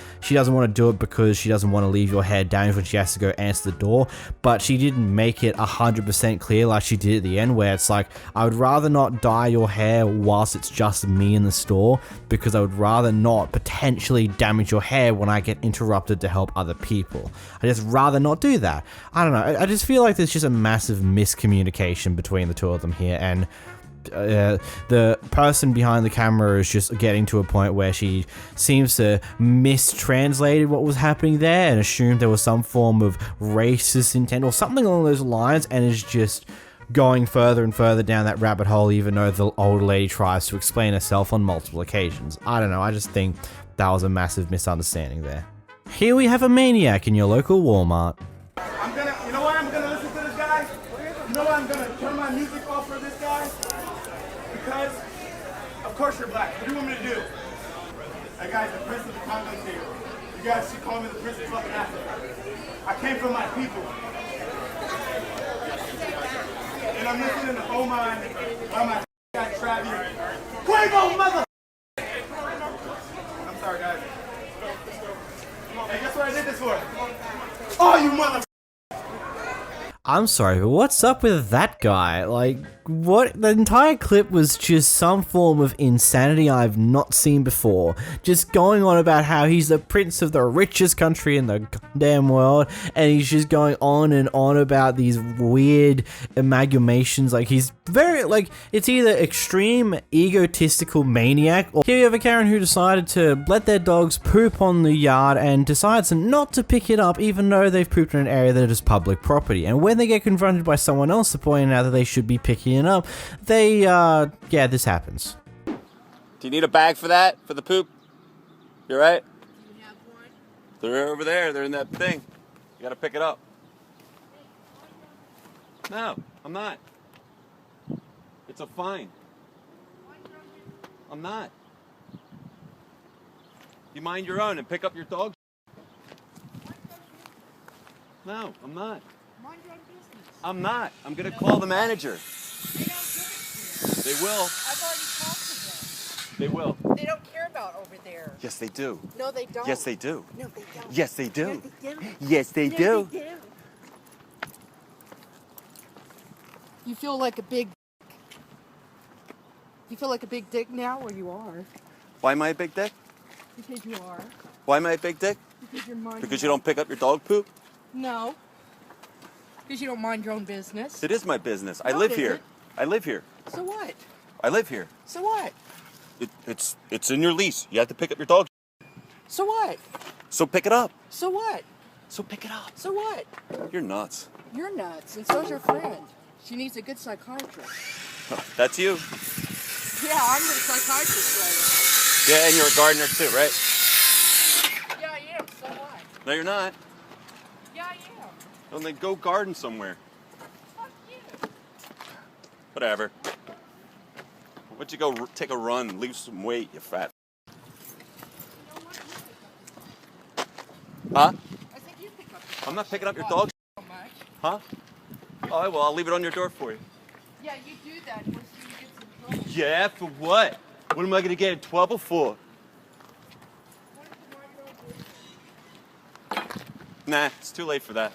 do it because she doesn't want to leave your hair damaged when she has to go answer the door, but she didn't make it 100% clear like she did at the end, where it's like, I would rather not dye your hair whilst it's just me in the store because I would rather not potentially damage your hair when I get interrupted to help other people. I just rather not do that. I don't know. I just feel like there's just a massive miscommunication between the two of them here, and the person behind the camera is just getting to a point where she seems to mistranslated what was happening there and assumed there was some form of racist intent or something along those lines, and is just going further and further down that rabbit hole, even though the older lady tries to explain herself on multiple occasions. I don't know, I just think that was a massive misunderstanding there. Here we have a maniac in your local Walmart.
You know why I'm gonna listen to this guy? You know why I'm gonna turn my music off for this guy? Because, of course you're black. What do you want me to do? That guy's the prince of the Congo here. You guys should call me the prince of fucking Africa. I came from my people. And I'm listening to Oman by my guy Travis. Quavo, mother. I'm sorry, guys. Hey, guess what I did this for? Oh, you mother.
I'm sorry, but what's up with that guy? Like, what? The entire clip was just some form of insanity I've not seen before. Just going on about how he's the prince of the richest country in the goddamn world, and he's just going on and on about these weird amalgamations. Like, he's very, like, it's either extreme egotistical maniac, or here you have a Karen who decided to let their dogs poop on the yard and decides not to pick it up even though they've pooped in an area that is public property. And when they get confronted by someone else to point out that they should be picking it up, they, yeah, this happens.
Do you need a bag for that? For the poop? You alright? They're over there. They're in that thing. You gotta pick it up. No, I'm not. It's a fine. I'm not. You mind your own and pick up your dog. No, I'm not. I'm not. I'm gonna call the manager. They will.
I've already talked to them.
They will.
They don't care about over there.
Yes, they do.
No, they don't.
Yes, they do.
No, they don't.
Yes, they do.
No, they don't.
Yes, they
No,
do.
they don't. You feel like a big. You feel like a big dick now, or you are?
Why am I a big dick?
Because you are.
Why am I a big dick?
Because you're minding.
Because you don't pick up your dog poop?
No. Because you don't mind your own business.
It is my business. I
No,
live
it
here.
isn't.
I live here.
So what?
I live here.
So what?
It's in your lease. You have to pick up your dog.
So what?
So pick it up.
So what?
So pick it up.
So what?
You're nuts.
You're nuts, and so's your friend. She needs a good psychiatrist.
That's you.
Yeah, I'm the psychiatrist right
Yeah, and you're a gardener too, right?
now. Yeah, I am. So what?
No, you're not.
Yeah, I am.
Well, then go garden somewhere. Whatever. Why don't you go take a run, lose some weight, you fat. Huh?
I think you pick up.
I'm not picking up your dog.
So much.
Huh? Oh, well, I'll leave it on your door for you.
Yeah, you do that. Once you get some trouble.
Yeah, for what? What am I going to get in trouble for? Nah, it's too late for that.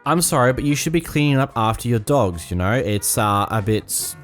I'm sorry, but you should be cleaning up after your dogs, you know? It's a bit...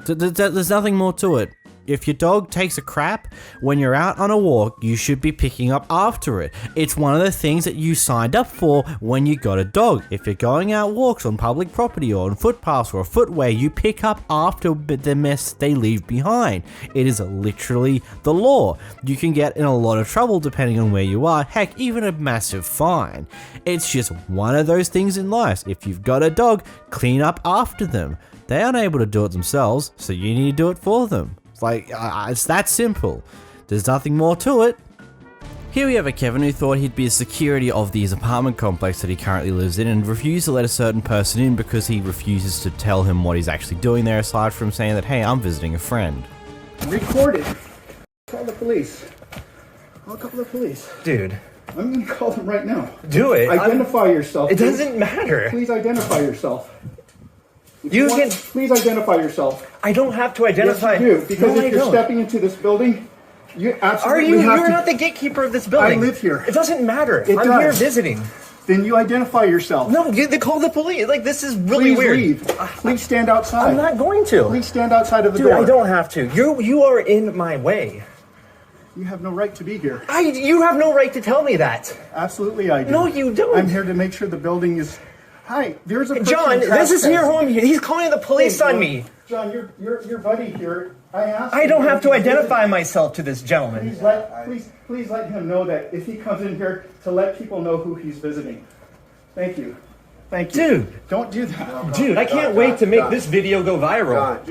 there's nothing more to it. If your dog takes a crap when you're out on a walk, you should be picking up after it. It's one of the things that you signed up for when you got a dog. If you're going out walks on public property or on footpaths or a footway, you pick up after the mess they leave behind. It is literally the law. You can get in a lot of trouble depending on where you are, heck, even a massive fine. It's just one of those things in life. If you've got a dog, clean up after them. They aren't able to do it themselves, so you need to do it for them. Like, it's that simple. There's nothing more to it. Here we have a Kevin who thought he'd be a security of his apartment complex that he currently lives in and refused to let a certain person in because he refuses to tell him what he's actually doing there, aside from saying that, hey, I'm visiting a friend.
Recorded. Call the police. I'll call the police.
Dude.
I'm gonna call them right now.
Do it.
Identify yourself.
It doesn't matter.
Please identify yourself.
Please
identify yourself.
I don't have to identify.
Yes, you do, because if you're stepping into this building, you absolutely have to.
You're not the gatekeeper of this building.
I live here.
It doesn't matter.
I'm
here visiting.
Then you identify yourself.
No, they call the police. Like, this is really weird.
Please leave. Please stand outside.
I'm not going to.
Please stand outside of the
door.
door.
I don't have to. You are in my way.
You have no right to be here.
You have no right to tell me that.
Absolutely, I do.
No, you don't.
I'm here to make sure the building is. Hi, there's a person
John, this is your home. He's calling the police on me.
John, your buddy here.
I don't have to identify myself to this gentleman.
Please let him know that if he comes in here, to let people know who he's visiting. Thank you. Thank you.
Dude.
Don't do that.
Dude, I can't wait to make this video go viral.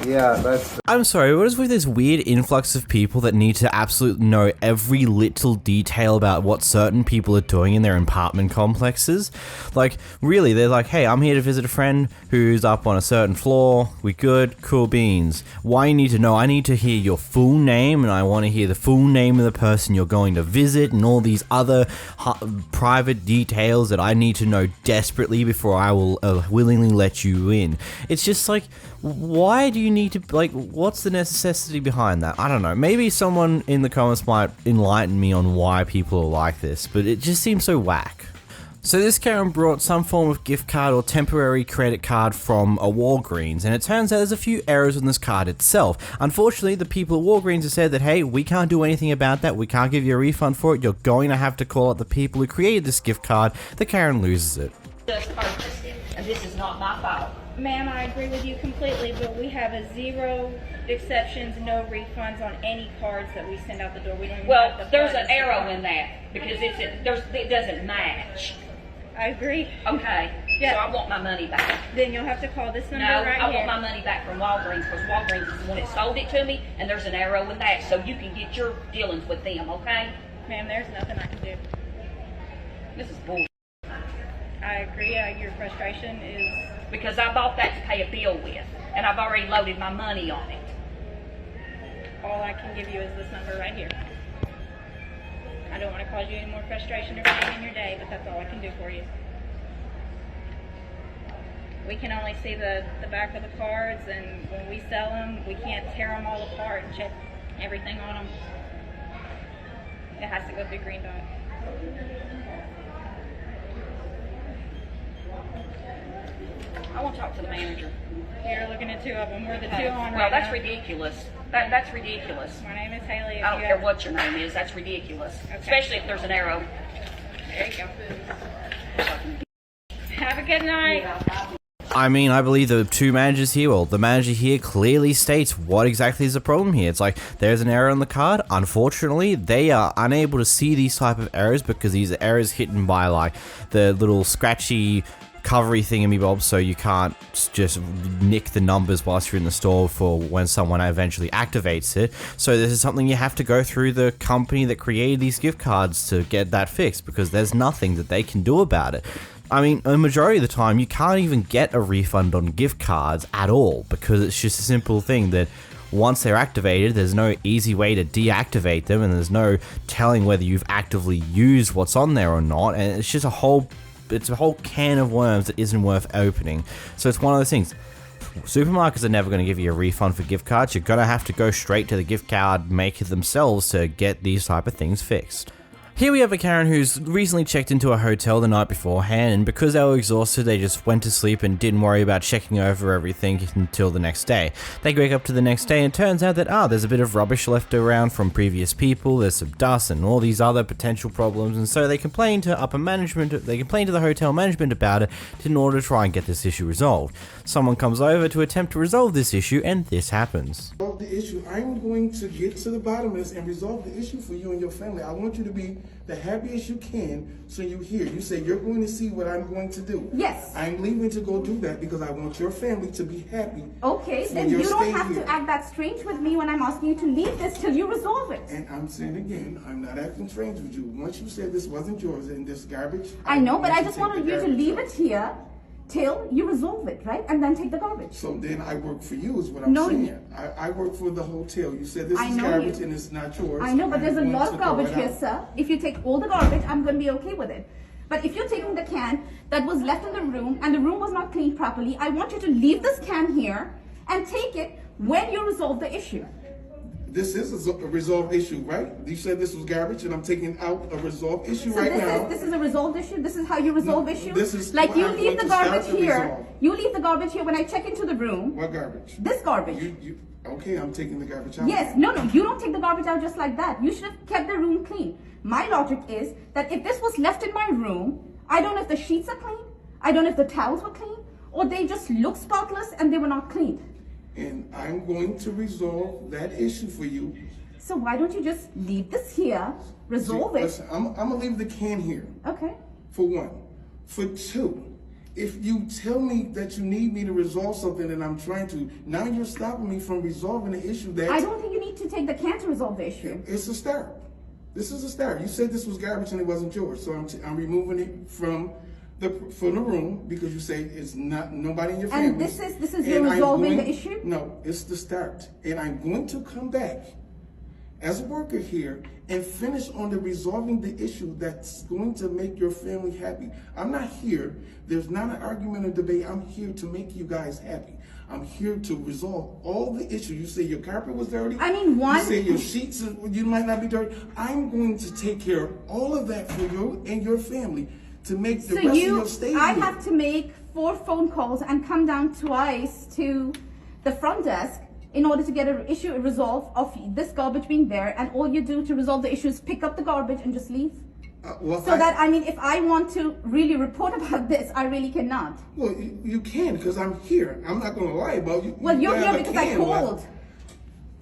Yeah, that's...
I'm sorry, what is with this weird influx of people that need to absolutely know every little detail about what certain people are doing in their apartment complexes? Like, really, they're like, hey, I'm here to visit a friend who's up on a certain floor. We good? Cool beans. Why you need to know? I need to hear your full name, and I want to hear the full name of the person you're going to visit, and all these other private details that I need to know desperately before I will willingly let you in. It's just like, why do you need to, like, what's the necessity behind that? I don't know. Maybe someone in the comments might enlighten me on why people are like this, but it just seems so whack. So this Karen brought some form of gift card or temporary credit card from a Walgreens, and it turns out there's a few errors on this card itself. Unfortunately, the people at Walgreens have said that, hey, we can't do anything about that, we can't give you a refund for it, you're going to have to call out the people who created this gift card. The Karen loses it.
Just purchased it, and this is not my fault.
Ma'am, I agree with you completely, but we have a 0 exceptions, no refunds on any cards that we send out the door. We don't even have the
There's an
funds.
arrow in that because it doesn't match.
I agree.
Okay,
Yeah.
so I want my money back.
Then you'll have to call this number
No,
right
I
here.
want my money back from Walgreens because Walgreens is the one that sold it to me, and there's an arrow in that, so you can get your dealings with them, okay?
Ma'am, there's nothing I can do.
This is bull.
I agree. Your frustration is...
Because I bought that to pay a bill with, and I've already loaded my money on it.
All I can give you is this number right here. I don't want to cause you any more frustration or pain in your day, but that's all I can do for you. We can only see the back of the cards, and when we sell them, we can't tear them all apart and check everything on them. It has to go through Green Dot.
I want to talk to the manager.
You're looking at 2 of them. We're the 2 on
Well,
right
that's
now.
ridiculous. That's ridiculous.
My name is Haley. If
I don't
you
care
have-
what your name is. That's ridiculous.
Okay.
Especially if there's an arrow.
There you go. Have a good night.
I mean, I believe the 2 managers here, well, the manager here clearly states what exactly is the problem here. It's like, there's an error on the card. Unfortunately, they are unable to see these type of errors because these errors hidden by, like, the little scratchy covery thingamabob, so you can't just nick the numbers whilst you're in the store for when someone eventually activates it. So this is something you have to go through the company that created these gift cards to get that fixed, because there's nothing that they can do about it. I mean, a majority of the time, you can't even get a refund on gift cards at all, because it's just a simple thing that once they're activated, there's no easy way to deactivate them, and there's no telling whether you've actively used what's on there or not, and it's just a whole can of worms that isn't worth opening. So it's one of those things. supermarkets are never going to give you a refund for gift cards. You're going to have to go straight to the gift card maker themselves to get these type of things fixed. Here we have a Karen who's recently checked into a hotel the night beforehand, and because they were exhausted, they just went to sleep and didn't worry about checking over everything until the next day. They wake up to the next day and it turns out that, there's a bit of rubbish left around from previous people, there's some dust and all these other potential problems, and so they complain to upper management, they complain to the hotel management about it in order to try and get this issue resolved. Someone comes over to attempt to resolve this issue, and this happens.
The issue, I'm going to get to the bottom of this and resolve the issue for you and your family. I want you to be the happiest you can, so you hear. You say you're going to see what I'm going to do.
Yes.
I'm leaving to go do that because I want your family to be happy.
Okay, then you don't have to act that strange with me when I'm asking you to leave this till you resolve it.
And I'm saying again, I'm not acting strange with you. Once you said this wasn't yours and this garbage.
I know, but I just wanted you to leave it here till you resolve it, right? And then take the garbage.
So then I work for you is what I'm saying. I work for the hotel. You said this is garbage and it's not yours.
I know, but there's a lot of garbage here, sir. If you take all the garbage, I'm going to be okay with it. But if you're taking the can that was left in the room and the room was not cleaned properly, I want you to leave this can here and take it when you resolve the issue.
This is a resolved issue, right? You said this was garbage, and I'm taking out a resolved issue now.
This is a resolved issue? This is how you resolve issues?
This is
like you
I'm
leave the
going to
garbage
start to
here.
resolve.
You leave the garbage here when I check into the room.
What garbage?
This garbage.
Okay, I'm taking the garbage out.
Yes, no, you don't take the garbage out just like that. You should have kept the room clean. My logic is that if this was left in my room, I don't know if the sheets are clean, I don't know if the towels were clean, or they just look spotless and they were not cleaned.
And I'm going to resolve that issue for you.
So why don't you just leave this here, resolve it?
Listen, I'm gonna leave the can here.
Okay.
For one. For two, if you tell me that you need me to resolve something and I'm trying to, now you're stopping me from resolving the issue that...
I don't think you need to take the can to resolve the issue.
It's a start. This is a start. You said this was garbage and it wasn't yours, so I'm removing it from the room because you say it's not nobody in your family.
And this is you resolving the issue?
No, it's the start. And I'm going to come back as a worker here and finish on the resolving the issue that's going to make your family happy. I'm not here. There's not an argument or debate. I'm here to make you guys happy. I'm here to resolve all the issues. You say your carpet was dirty.
I mean,
You say your sheets, you might not be dirty. I'm going to take care of all of that for you and your family to make the rest of your stay
I
here.
have to make 4 phone calls and come down twice to the front desk in order to get an issue resolved of this garbage being there, and all you do to resolve the issue is pick up the garbage and just leave? If I want to really report about this, I really cannot.
Well, you can, because I'm here. I'm not going to lie about you.
Well, you're here because I called.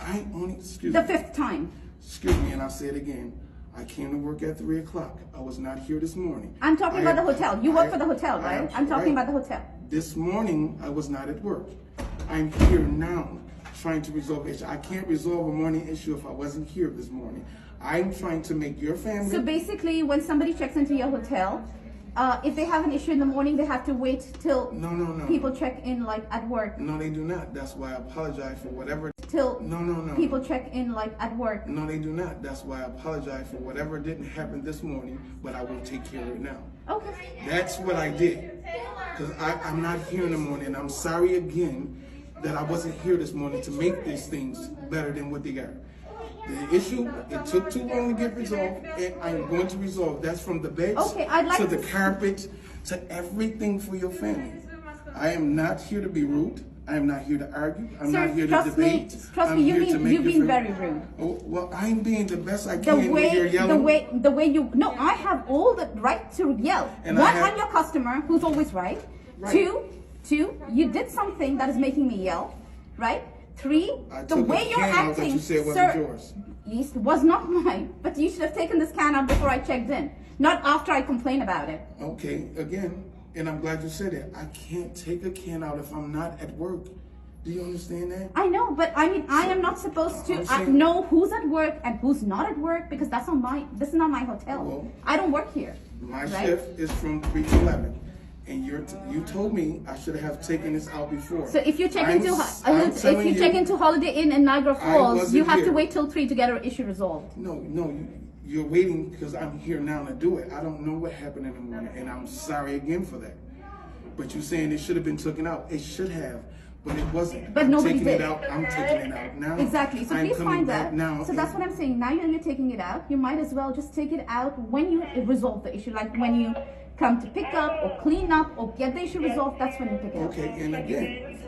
I only, excuse
the
me.
5th time.
Excuse me, and I'll say it again. I came to work at 3 o'clock. I was not here this morning.
I'm talking about the hotel. You work for the hotel, right? I'm talking about the hotel.
This morning, I was not at work. I'm here now trying to resolve the issue. I can't resolve a morning issue if I wasn't here this morning. I'm trying to make your family...
So basically, when somebody checks into your hotel, if they have an issue in the morning, they have to wait till people check in, like, at work.
No, they do not. That's why I apologize for whatever...
People check in, like, at work.
No, they do not. That's why I apologize for whatever didn't happen this morning, but I will take care of it now.
Okay.
That's what I did. Because I'm not here in the morning. I'm sorry again that I wasn't here this morning to make these things better than what they got. The issue, it took too long to get resolved, and I'm going to resolve. That's from the beds to the carpet to everything for your family. I am not here to be rude. I am not here to argue. I'm not here to debate.
Trust me, you've been very rude.
Oh, well, I'm being the best I can when you're yelling.
The way you... No, I have all the right to yell. And One, I'm your customer, who's always right. Two, you did something that is making me yell, right? 3, the way you're acting, sir, it was not mine, but you should have taken this can out before I checked in, not after I complained about it.
Okay, again, and I'm glad you said it. I can't take a can out if I'm not at work. Do you understand that?
I know, but I mean, I am not supposed to know who's at work and who's not at work because this is not my hotel.
Well,
I don't work here.
My shift is from 3 to 11. And you told me I should have taken this out before.
So if you check into Holiday Inn in Niagara Falls, you have to wait till 3 to get an issue resolved.
No, you're waiting because I'm here now to do it. I don't know what happened in the morning, and I'm sorry again for that. But you're saying it should have been taken out. It should have. but it wasn't.
But
I'm
nobody
taking
did.
it out. I'm taking it out now.
Exactly. So
I'm
please
coming
find
back
that.
now.
So that's what I'm saying. Now you're taking it out. You might as well just take it out when you resolve the issue. Like when you come to pick up or clean up or get the issue resolved, that's when you pick it up.
Okay, and again,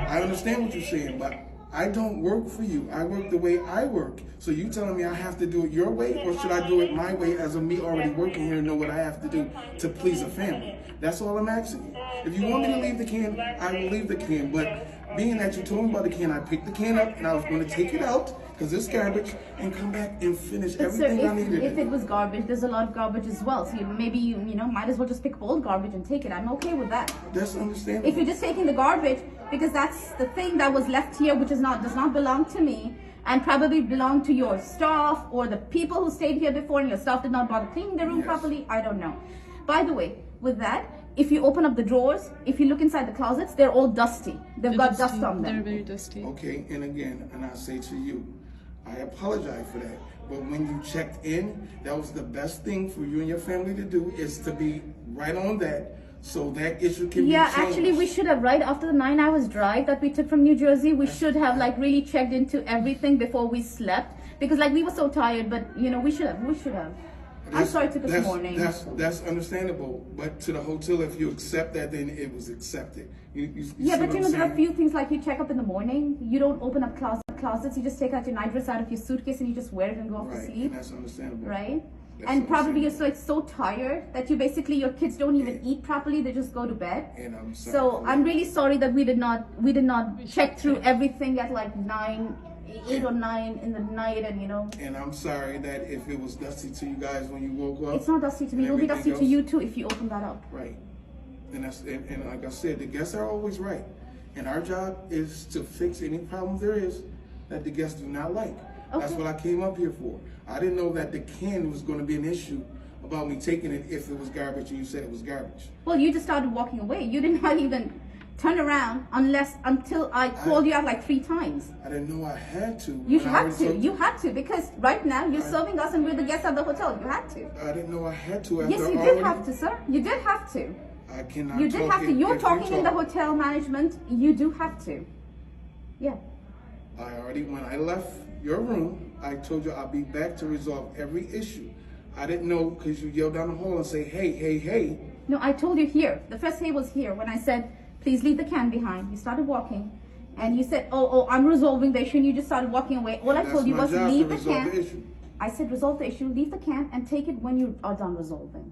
I understand what you're saying, but I don't work for you. I work the way I work. So you telling me I have to do it your way, or should I do it my way as of me already working here and know what I have to do to please a family? That's all I'm asking you. If you want me to leave the can, I will leave the can. But being that you told me about the can, I picked the can up and I was going to take it out because it's garbage and come back and finish everything I needed.
If it was garbage, there's a lot of garbage as well. So maybe you might as well just pick up old garbage and take it. I'm okay with that.
That's understandable.
If you're just taking the garbage, because that's the thing that was left here, which does not belong to me, and probably belong to your staff or the people who stayed here before, and your staff did not bother cleaning the room properly. I don't know. By the way, with that, if you open up the drawers, if you look inside the closets, they're all dusty. They've got dust on them.
They're very dusty.
Okay, and again, and I say to you, I apologize for that. But when you checked in, that was the best thing for you and your family to do, is to be right on that, so that issue can be changed.
Actually, we should have, right after the 9 hours drive that we took from New Jersey, we should have like really checked into everything before we slept, because like we were so tired. But we should have. I'm sorry it took us morning.
That's understandable. But to the hotel, if you accept that, then it was accepted. You
Yeah,
see
but
what I'm
there are a
saying?
few things like you check up in the morning. You don't open up closets. You just take out your nightdress out of your suitcase and you just wear it and go off to
Right,
sleep.
and that's understandable.
Right?
That's
And probably you're so tired that you basically, your kids don't even eat properly. They just go to bed.
And I'm sorry.
So I'm really sorry that we did not check through everything at like 8 or 9 in the night, and
And I'm sorry that if it was dusty to you guys when you woke up.
It's not dusty to me.
and
It'll be
everything
dusty to
else.
you too if you open that up.
Right. And and like I said, the guests are always right. And our job is to fix any problems there is that the guests do not like. That's what I came up here for. I didn't know that the can was going to be an issue about me taking it if it was garbage and you said it was garbage.
Well, you just started walking away. You did not even turn around until I called you out like 3 times.
I didn't know I had to.
You
when I
had
already
to.
told
You had to, because right now you're serving us and we're the guests at the hotel. You had to.
I didn't know I had to. After
Yes, you
already,
did have to, sir. You did have to.
I cannot.
You did
talk
have to.
if
You're
you
talking in the
talk.
hotel management. You do have to. Yeah.
When I left your room, I told you I'll be back to resolve every issue. I didn't know because you yelled down the hall and say, hey, hey, hey.
No, I told you here. The first hey was here when I said, please leave the can behind. You started walking. And you said, oh, I'm resolving the issue. And you just started walking away. All I told you was leave the can. I said, resolve the issue, leave the can, and take it when you are done resolving.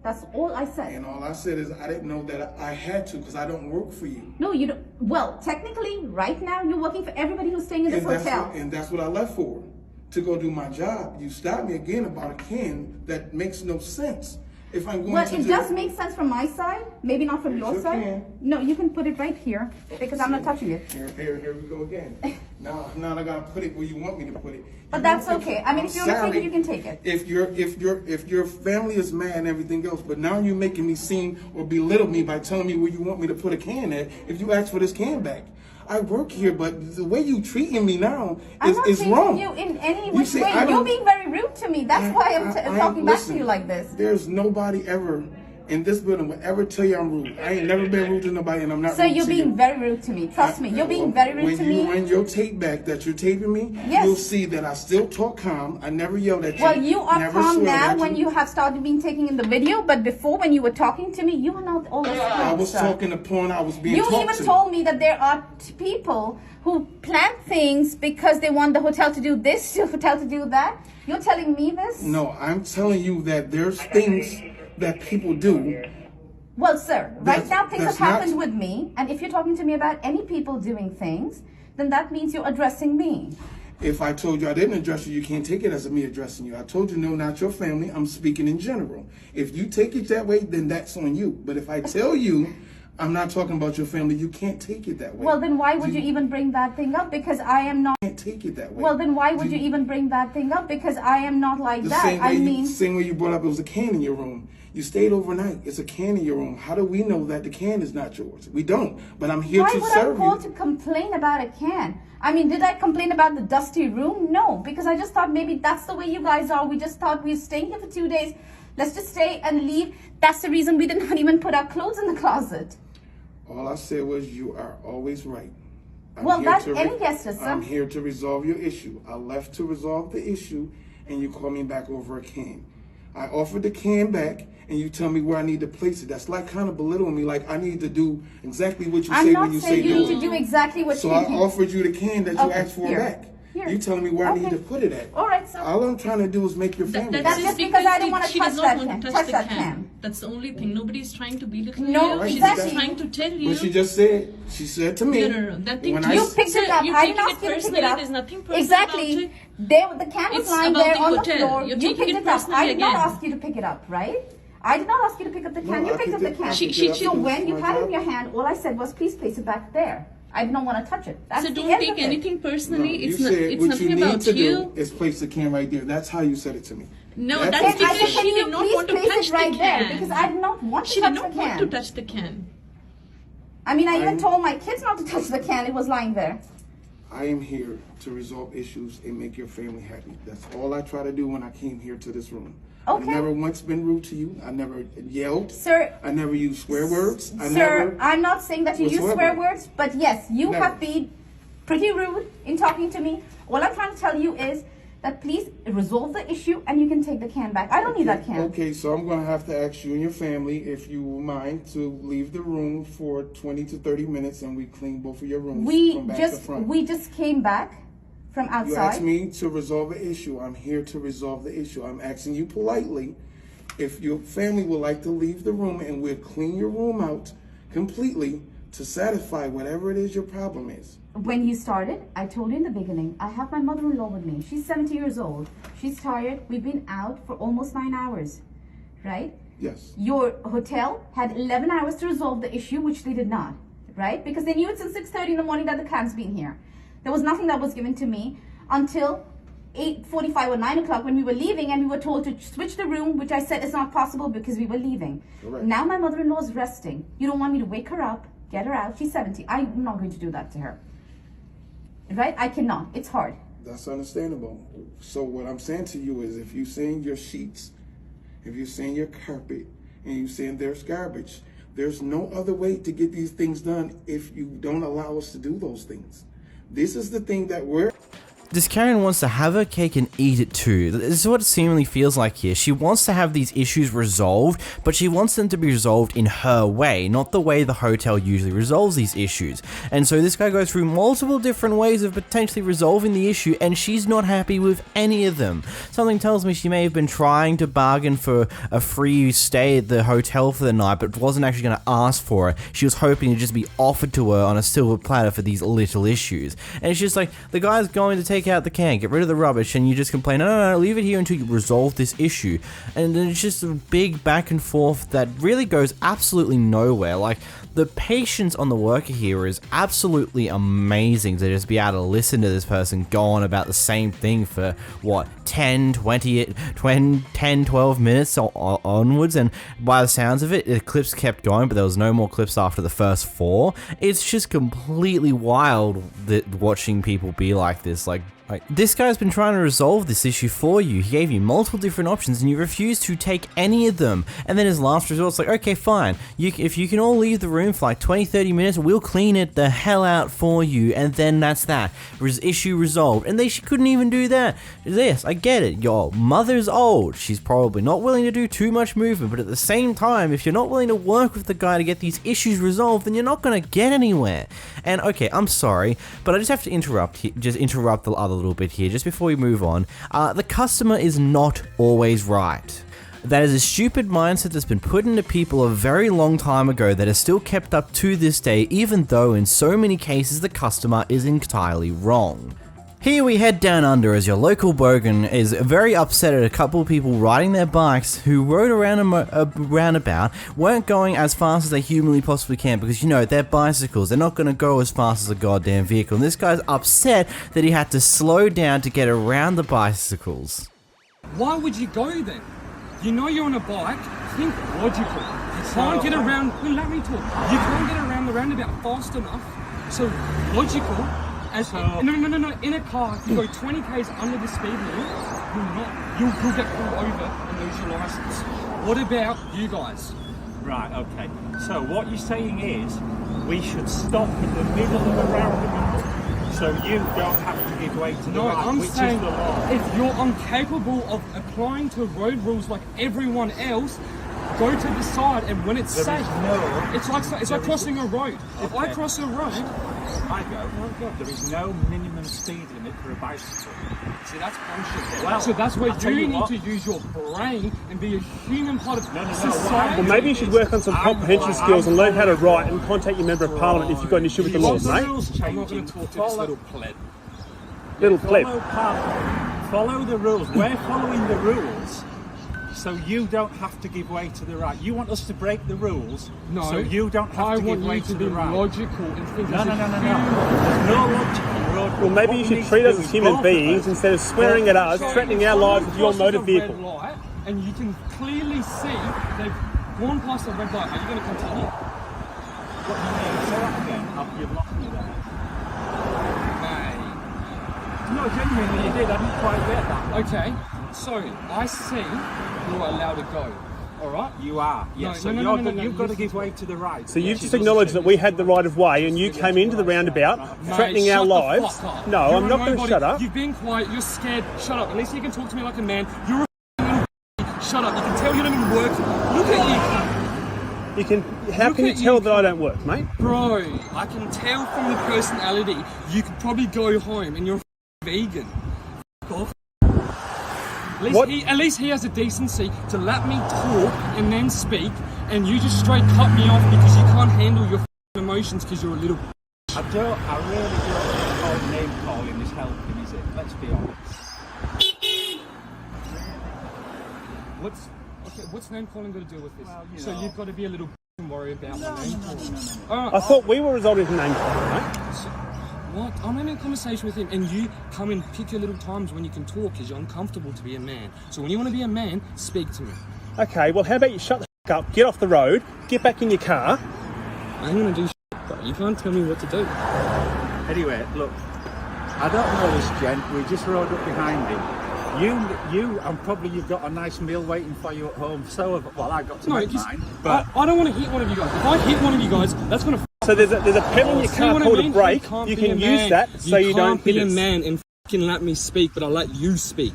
That's all I said.
And all I said is I didn't know that I had to because I don't work for you.
No, you don't. Well, technically, right now, you're working for everybody who's staying in this hotel.
And that's what I left for, to go do my job. You stopped me again about a can that makes no sense. If I'm going to
it does make sense from my side, maybe not from your side.
can.
No, you can put it right here because I'm not touching it.
Here we go again. now I gotta put it where you want me to put it.
But that's okay. I mean, if you want to take it, you can take it.
If your family is mad and everything else, but now you're making me seem or belittle me by telling me where you want me to put a can at. If you ask for this can back, I work here, but the way you treating me now is wrong.
I'm not treating you in any
You
which
see,
way.
I
You're
don't-
being very rude to me. That's why I'm talking back to
listen,
you like this.
There's nobody ever in this building will ever tell you I'm rude. I ain't never been rude to nobody, and I'm not
So
rude
you're
to
being
you.
very rude to me. Trust me. You're being very rude to
When you
me.
run your tape back that you're taping me,
Yes.
you'll see that I still talk calm. I never yelled at you.
Well, you are
never
calm
swelled
now
at
when you have started being taken in the video, but before when you were talking to me, you were not all this calm.
I was talking to porn. I was being
You
talked
even
to.
told me that there are people who plan things because they want the hotel to do this, the hotel to do that. You're telling me this?
No, I'm telling you that there's things that people do.
Well, sir, right now things have
that's not-
happened with me, and if you're talking to me about any people doing things, then that means you're addressing me.
If I told you I didn't address you, you can't take it as me addressing you. I told you, no, not your family. I'm speaking in general. If you take it that way, then that's on you. But if I tell you I'm not talking about your family, you can't take it that way.
Well, then why would you even bring that thing up? Because I am not.
You can't take it that way.
Well, then why would you even bring that thing up? Because I am not like
The
that.
same way you brought up it was a can in your room. You stayed overnight. It's a can in your room. How do we know that the can is not yours? We don't. But I'm here
why
to
would
serve
I call
you.
to complain about a can? I mean, did I complain about the dusty room? No, because I just thought maybe that's the way you guys are. We just thought we were staying here for 2 days. Let's just stay and leave. That's the reason we did not even put our clothes in the closet.
All I said was you are always right.
Well, that's any guest is, sir.
I'm here to resolve your issue. I left to resolve the issue, and you call me back over a can. I offered the can back, and you tell me where I need to place it. That's like kind of belittling me, like I need to do exactly what you say when you say do it.
I'm not saying you need to do exactly what
so
you
I
do.
offered you the can that you asked for back.
Here.
You telling me where I need to put it at.
All right, so
all I'm trying to do is make your family.
That's just because I don't want to touch that can. Touch that can.
That's the only thing. Nobody's trying to belittle
No,
you.
exactly.
She's trying to tell you.
But she said to me.
No. That thing
you picked it up. I didn't ask you to pick it up.
There's nothing personal
exactly.
about it.
The can was lying there on the floor.
You're
You
taking
picked
it
it up.
personally
I did not
again.
ask you to pick it up, right? I did not ask you to pick up the can.
No,
You picked up the can. So when you had it in your hand, all I said was, please place it back there. I don't want to touch it. That's
so
the
don't
end
take
of it.
anything personally.
No,
it's
you
not.
said
It's
what
nothing
you need
about
to
you.
do is place the can right there. That's how you said it to me.
No,
That's
that's
what
because
you said.
she did not want to
place
touch
it right
the
there
can.
because I did not want to
She
touch
did not
the
want
can.
to touch the can.
I mean, I even told my kids not to touch the can. It was lying there.
I am here to resolve issues and make your family happy. That's all I try to do when I came here to this room.
Okay.
I've never once been rude to you. I never yelled.
Sir.
I never used swear words.
Sir, I'm not saying that you use swear words, but yes, you
Never.
have been pretty rude in talking to me. All I'm trying to tell you is that please resolve the issue and you can take the can back. I don't need that can.
Okay, so I'm going to have to ask you and your family if you will mind to leave the room for 20 to 30 minutes and we clean both of your rooms from back to front.
We just came back from outside.
You asked me to resolve the issue. I'm here to resolve the issue. I'm asking you politely if your family would like to leave the room and we'll clean your room out completely to satisfy whatever it is your problem is.
When you started, I told you in the beginning, I have my mother-in-law with me. She's 70 years old. She's tired. We've been out for almost 9 hours, right?
Yes.
Your hotel had 11 hours to resolve the issue, which they did not, right? Because they knew it since 6:30 in the morning that the can's been here. There was nothing that was given to me until 8:45 or 9 o'clock when we were leaving and we were told to switch the room, which I said is not possible because we were leaving.
Correct.
Now my mother-in-law is resting. You don't want me to wake her up, get her out. She's 70. I'm not going to do that to her. Right? I cannot. It's hard.
That's understandable. So what I'm saying to you is if you're saying your sheets, if you're saying your carpet, and you're saying there's garbage, there's no other way to get these things done if you don't allow us to do those things. This is the thing that we're...
This Karen wants to have her cake and eat it too. This is what it seemingly feels like here. She wants to have these issues resolved, but she wants them to be resolved in her way, not the way the hotel usually resolves these issues. And so this guy goes through multiple different ways of potentially resolving the issue, and she's not happy with any of them. Something tells me she may have been trying to bargain for a free stay at the hotel for the night, but wasn't actually going to ask for it. She was hoping to just be offered to her on a silver platter for these little issues. And it's just like, the guy's going to take out the can, get rid of the rubbish, and you just complain, no, leave it here until you resolve this issue. And then it's just a big back and forth that really goes absolutely nowhere. Like, the patience on the worker here is absolutely amazing to just be able to listen to this person go on about the same thing for, what, 10, 12 minutes onwards, and by the sounds of it, the clips kept going, but there was no more clips after the first 4. It's just completely wild that watching people be like this. Like, this guy's been trying to resolve this issue for you. He gave you multiple different options and you refused to take any of them. And then his last resort's like, okay, fine. If you can all leave the room for like 20-30 minutes, we'll clean it the hell out for you. And then that's that. Issue resolved. And she couldn't even do that. Yes, I get it. Your mother's old. She's probably not willing to do too much movement. But at the same time, if you're not willing to work with the guy to get these issues resolved, then you're not going to get anywhere. And okay, I'm sorry, but I just have to interrupt the other little bit here just before we move on. The customer is not always right. That is a stupid mindset that's been put into people a very long time ago that is still kept up to this day, even though in so many cases the customer is entirely wrong. Here we head down under as your local bogan is very upset at a couple of people riding their bikes who rode around a roundabout, weren't going as fast as they humanly possibly can because, you know, they're bicycles. They're not going to go as fast as a goddamn vehicle. And this guy's upset that he had to slow down to get around the bicycles.
Why would you go then? You know you're on a bike, think logical. You can't get around, well, let me talk. You can't get around the roundabout fast enough, so logical. No, in a car, you go 20 k's under the speed limit, you'll get pulled over and lose your license. What about you guys?
Right, okay. So what you're saying is we should stop in the middle of a roundabout
So you don't have to give way to the
No,
right,
I'm
which
saying
is the law.
if you're incapable of applying to road rules like everyone else, go to the side, and when it's
There is
safe, it's like crossing a road. If I
Okay.
cross a road,
I go. There is no minimum speed limit for a bicycle.
see that's bullshit.
Well,
so that's where
I'll tell
you
you
need
what.
to use your brain and be a human part of society.
Well, maybe you should work on some comprehension skills and learn how to write and contact your member of parliament if you've got an issue with the laws, mate.
I'm not going to talk to this little pleb.
Little pleb.
Follow the rules. We're following the rules, so you don't have to give way to the right. You want us to break the rules,
No,
so you don't have
I
to
want
give way
you
to
to
the
be
right.
logical and think
No,
as
no,
a
no, no,
human.
no. There's no logic in road.
Well, maybe
What
you
we
should
need
treat
to
us
do
as
is
human
both of
beings
us-
instead of swearing at us, threatening our lives with your motor vehicle.
Red light, and you can clearly see they've gone past the red light. Are you going to continue?
What do you mean? Say that again. You've lost me there. No, genuinely you did. I didn't quite get that.
Okay, so I see you're allowed to go. All right?
You are. Yes. So
no,
you've got to
listen
give
to
way to the right.
So you've just acknowledged that we had the right of way and you came into the roundabout threatening our
Shut the
lives.
fuck up.
No,
You're
I'm
a
not going to
nobody.
shut up.
You've been quiet. You're scared. Shut up. At least you can talk to me like a man. You're a little shut up. You can tell you don't even work. Look at you.
You can. How
Look
can you
at
tell
you.
that I don't work, mate?
Bro, I can tell from your personality you could probably go home and you're a vegan. Fuck off. At least he has the decency to let me talk and then speak, and you just straight cut me off because you can't handle your emotions because you're a little.
I really don't think all name calling is helping, is it? Let's be honest.
What's name calling got to do with this? So you've got to be a little and worry about my name calling.
I thought we were resolving to name calling, mate.
What? I'm having a conversation with him, and you come and pick your little times when you can talk because you're uncomfortable to be a man. So when you want to be a man, speak to me.
Okay, well, how about you shut the f*** up, get off the road, get back in your car.
I ain't gonna do shit, bro. You can't tell me what to do.
Anyway, look, I don't know this gent. We just rode up behind him. You, and probably you've got a nice meal waiting for you at home. So, well, I got to make mine. But
I don't want to hit one of you guys. If I hit one of you guys, that's gonna.
So there's a pedal in your car called a brake. You can use that so you don't
can't be
hit
a
us.
man and fucking let me speak, but I let you speak.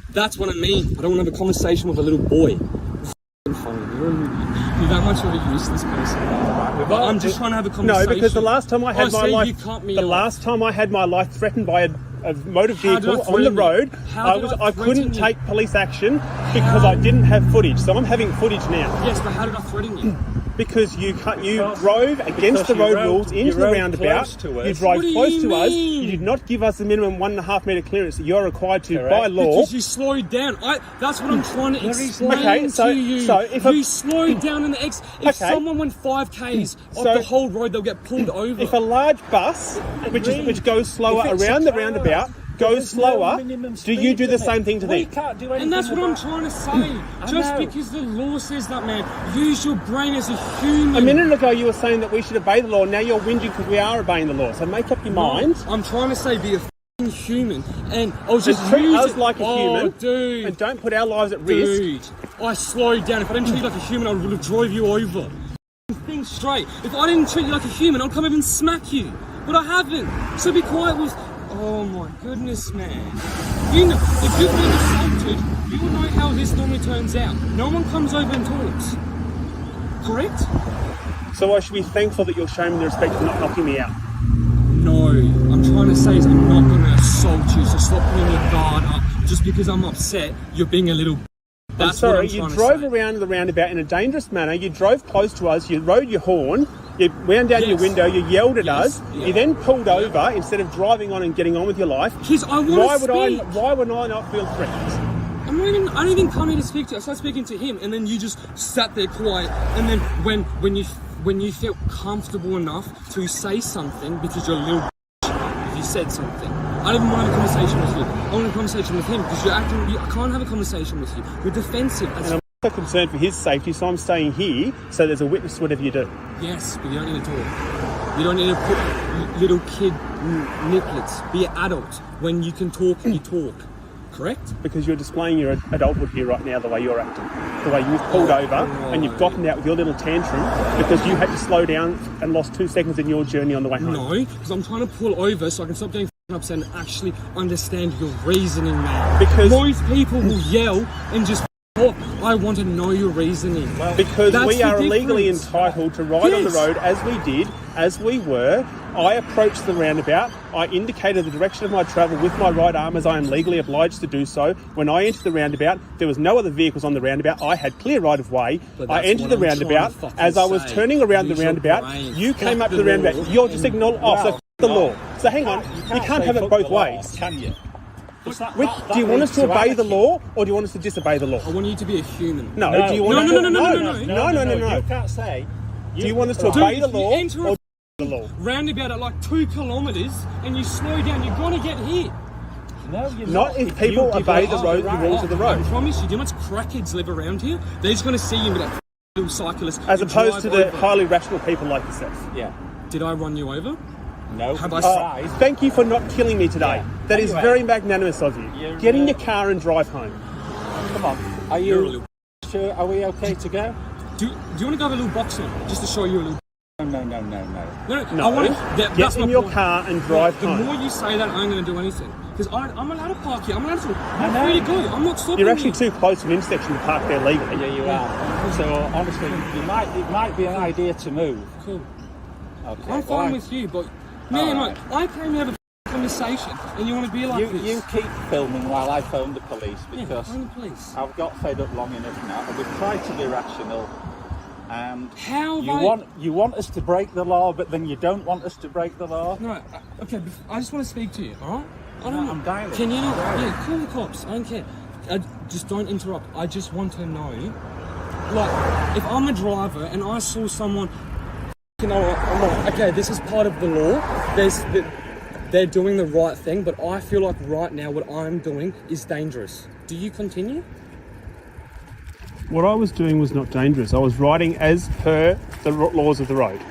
That's what I mean. I don't want to have a conversation with a little boy. You're funny. You're that much of a useless person. But I'm just trying to have a conversation.
No, because the last time I had my life,
you cut me
the
off.
last time I had my life threatened by a motor
How did I
vehicle on the
threaten you?
road,
How did I
I
threaten
couldn't
you?
take police action because I didn't have footage. So I'm having footage now.
Yes, but how did I threaten you?
Because you drove against the road rules into the roundabout. You drove
What do
close
you
to us.
mean?
You did not give us the minimum 1.5 metre clearance that you're required to by law.
Because you slowed down. That's what I'm trying to explain
Okay, so-
to you.
so if
you slowed down in the If
Okay.
someone went 5Ks off
So-
the whole road, they'll get pulled over.
If a large bus, which goes slower
If it's
around
a
the
car,
roundabout, goes slower, do you do the same thing to them?
And that's what I'm trying to say. Just because the law says that, man, use your brain as a human.
A minute ago you were saying that we should obey the law, now you're whinging because we are obeying the law. So make up your mind.
I'm trying to say be a f***ing human. And I was just
And treat us
using-
like a human.
Dude.
And don't put our lives at risk.
Dude, I slowed down. If I didn't treat you like a human, I would have drove you over. Think straight. If I didn't treat you like a human, I'll come over and smack you. But I haven't. So be quiet with... Oh my goodness, man. You know, if you've been assaulted, you will know how this normally turns out. No one comes over and talks. Correct?
So I should be thankful that you're showing me the respect for not knocking me out.
No, I'm trying to say is I'm not going to assault you, so stop putting your guard up. Just because I'm upset, you're being a little...
I'm
That's
sorry,
what I'm
you
trying to
drove
say.
around the roundabout in a dangerous manner, you drove close to us, you rode your horn, you wound down your window, you yelled at us, you then pulled over instead of driving on and getting on with your life.
I wanna speak.
Why would I not feel threatened?
I didn't even come here to speak to you. I started speaking to him, and then you just sat there quiet. And then when you felt comfortable enough to say something because you're a little if you said something. I don't even want to have a conversation with you. I want a conversation with him because I can't have a conversation with you. You're defensive.
And I'm also concerned for his safety, so I'm staying here so there's a witness to whatever you do.
Yes, but you don't need to talk. You don't need to put little kid niplets. Be an adult. When you can talk, you talk. correct?
Because you're displaying your adulthood here right now, the way you're acting. The way you've pulled over and you've gotten out with your little tantrum because you had to slow down and lost 2 seconds in your journey on the way home.
No, because I'm trying to pull over so I can stop getting upset and actually understand your reasoning, man.
Because
most people will yell and just talk. I want to know your reasoning.
Because
That's
we
the
are legally
difference.
entitled to ride on the
Yes.
road as we did, as we were. I approached the roundabout. I indicated the direction of my travel with my right arm as I am legally obliged to do so. When I entered the roundabout, there was no other vehicles on the roundabout. I had clear right of way.
But
I
that's
entered
what
the
I'm trying to
roundabout.
fucking
As I was
say.
turning around the
Use your
roundabout,
brain.
you came
Fuck
up to
the
the roundabout.
law.
You're just ignoring. Oh, so f the law. So hang on. You can't have it both ways.
Can you?
Do you want us to obey the law or do you want us to disobey the law?
I want you to be a human.
No. Do you want
No.
No.
You can't say.
Do you want us to
Dude,
obey the
if you
law
enter
or
a
the law?
roundabout at like 2 kilometres and you slow down, you're gonna get hit.
No, you're
Not if people obey the road, the rules of the road.
I promise you, do you know much crackheads live around here? They're just gonna see you with that little cyclist.
As
and
opposed to
drive
the
over.
highly rational people like yourself.
Yeah.
Did I run you over?
No.
Have I
Thank you for not killing me today. That is
Anyway.
very magnanimous of you.
You're,
Get in your car and drive home.
Come on. Are
You're a
you
little-
sure? Are we okay to go?
Do you want to go have a little boxing just to show you a little?
No.
No,
No.
I want to.
Get
That's my
in your
point.
car and drive
The
home.
more you say that, I ain't going to do anything. Because I'm allowed to park here. I'm allowed to.
know.
I'm free to go. I'm not stopping
You're actually
you.
too close to an intersection to park there legally.
Yeah, you are. So honestly, it might be an idea to move.
Cool.
Okay.
I'm fine with you, but man, like, I came to have a conversation, and you want to be like this.
You keep filming while I phone the police
Yeah,
because
phone the police.
I've got fed up long enough now. And we've tried to be rational. And
How
you want us to break the law, but then you don't want us to break the law.
No, okay. I just want to speak to you. All right? I don't know.
I'm dialing.
Can you not? Yeah, call the cops. I don't care. Just don't interrupt. I just want to know. Like, if I'm a driver and I saw someone, you know, I'm like, okay, this is part of the law. They're doing the right thing, but I feel like right now what I'm doing is dangerous. Do you continue?
What I was doing was not dangerous. I was riding as per the laws of the road.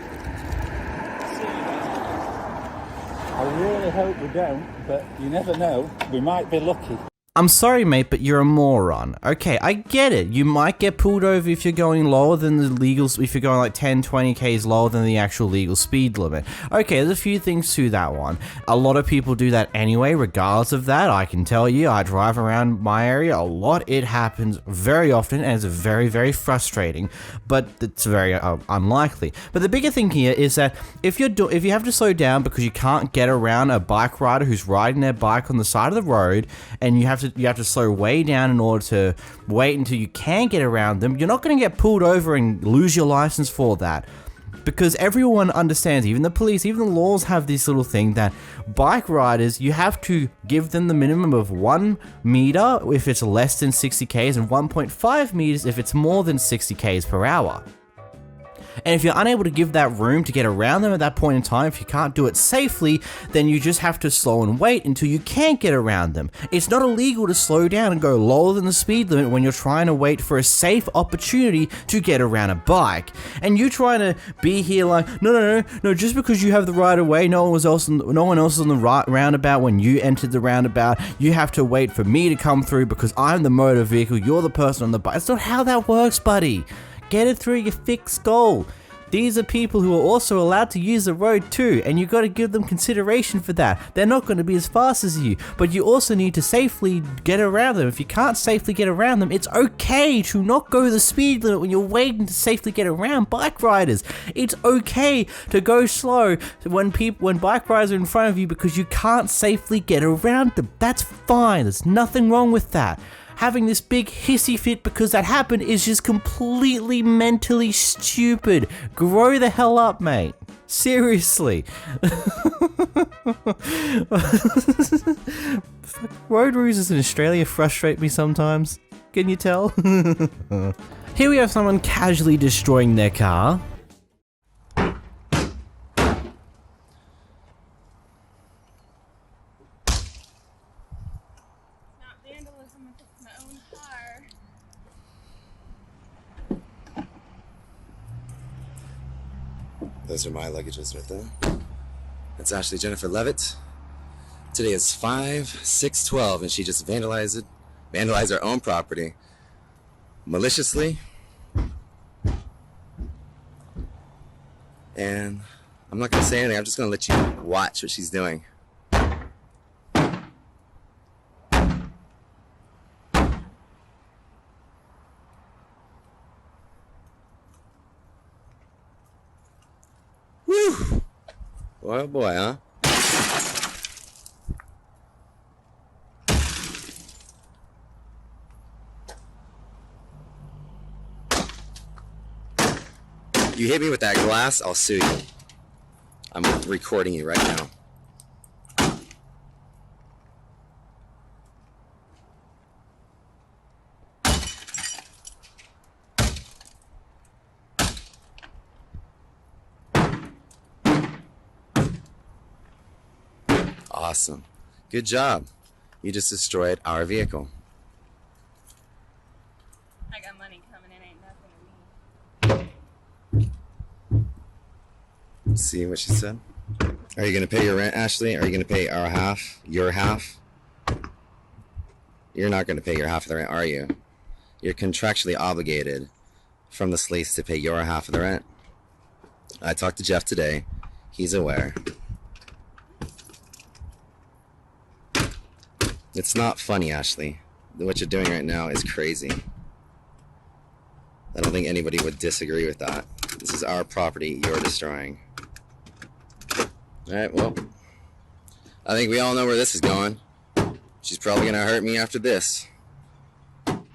I really hope we don't, but you never know. We might be lucky.
I'm sorry, mate, but you're a moron. Okay, I get it. You might get pulled over if you're going lower than the legal, if you're going like 10, 20 Ks lower than the actual legal speed limit. Okay, there's a few things to that one. A lot of people do that anyway, regardless of that. I can tell you, I drive around my area a lot. It happens very often, and it's very, very frustrating, but it's very unlikely. But the bigger thing here is that if you have to slow down because you can't get around a bike rider who's riding their bike on the side of the road, and you have to slow way down in order to wait until you can get around them, you're not going to get pulled over and lose your license for that. Because everyone understands, even the police, even the laws have this little thing that bike riders, you have to give them the minimum of 1 meter if it's less than 60 Ks and 1.5 meters if it's more than 60 Ks per hour. And if you're unable to give that room to get around them at that point in time, if you can't do it safely, then you just have to slow and wait until you can't get around them. It's not illegal to slow down and go lower than the speed limit when you're trying to wait for a safe opportunity to get around a bike. And you trying to be here like, no, just because you have the right of way, no one else is on the roundabout when you entered the roundabout, you have to wait for me to come through because I'm the motor vehicle, you're the person on the bike. That's not how that works, buddy. Get it through your thick skull. These are people who are also allowed to use the road too, and you got to give them consideration for that. They're not going to be as fast as you, but you also need to safely get around them. If you can't safely get around them, it's okay to not go the speed limit when you're waiting to safely get around bike riders. It's okay to go slow when bike riders are in front of you because you can't safely get around them. That's fine. There's nothing wrong with that. Having this big hissy fit because that happened is just completely mentally stupid. Grow the hell up, mate. Seriously. Road rules in Australia frustrate me sometimes. Can you tell? Here we have someone casually destroying their car.
Those are my luggages right there. That's Ashley Jennifer Levitt. Today is 5/6/12, and she just vandalized her own property maliciously. And I'm not gonna say anything. I'm just gonna let you watch what she's doing. Woo! Boy, oh boy, huh? You hit me with that glass, I'll sue you. I'm recording you right now. Awesome. Good job. You just destroyed our vehicle.
I got money coming in, ain't nothing to me.
See what she said? Are you gonna pay your rent, Ashley? Are you gonna pay our half? Your half? You're not gonna pay your half of the rent, are you? You're contractually obligated from the Slates to pay your half of the rent. I talked to Jeff today. He's aware. It's not funny, Ashley. What you're doing right now is crazy. I don't think anybody would disagree with that. This is our property you're destroying. Alright, well, I think we all know where this is going. She's probably gonna hurt me after this.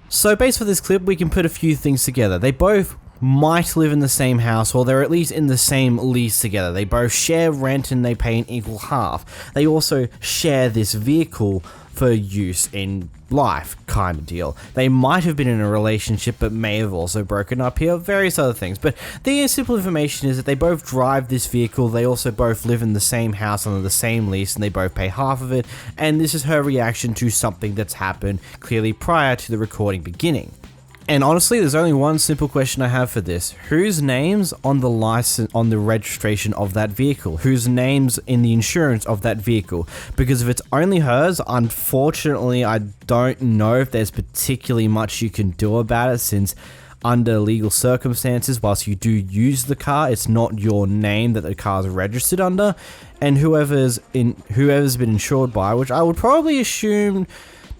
So based for this clip, we can put a few things together. They both might live in the same house, or they're at least in the same lease together. They both share rent and they pay an equal half. They also share this vehicle for use in life, kind of deal. They might have been in a relationship but may have also broken up here, various other things. But the simple information is that they both drive this vehicle, they also both live in the same house under the same lease, and they both pay half of it, and this is her reaction to something that's happened clearly prior to the recording beginning. And honestly, there's only one simple question I have for this. Whose name's on the license, on the registration of that vehicle? Whose name's in the insurance of that vehicle? Because if it's only hers, unfortunately, I don't know if there's particularly much you can do about it, since under legal circumstances, whilst you do use the car, it's not your name that the car is registered under. And whoever's been insured by, which I would probably assume,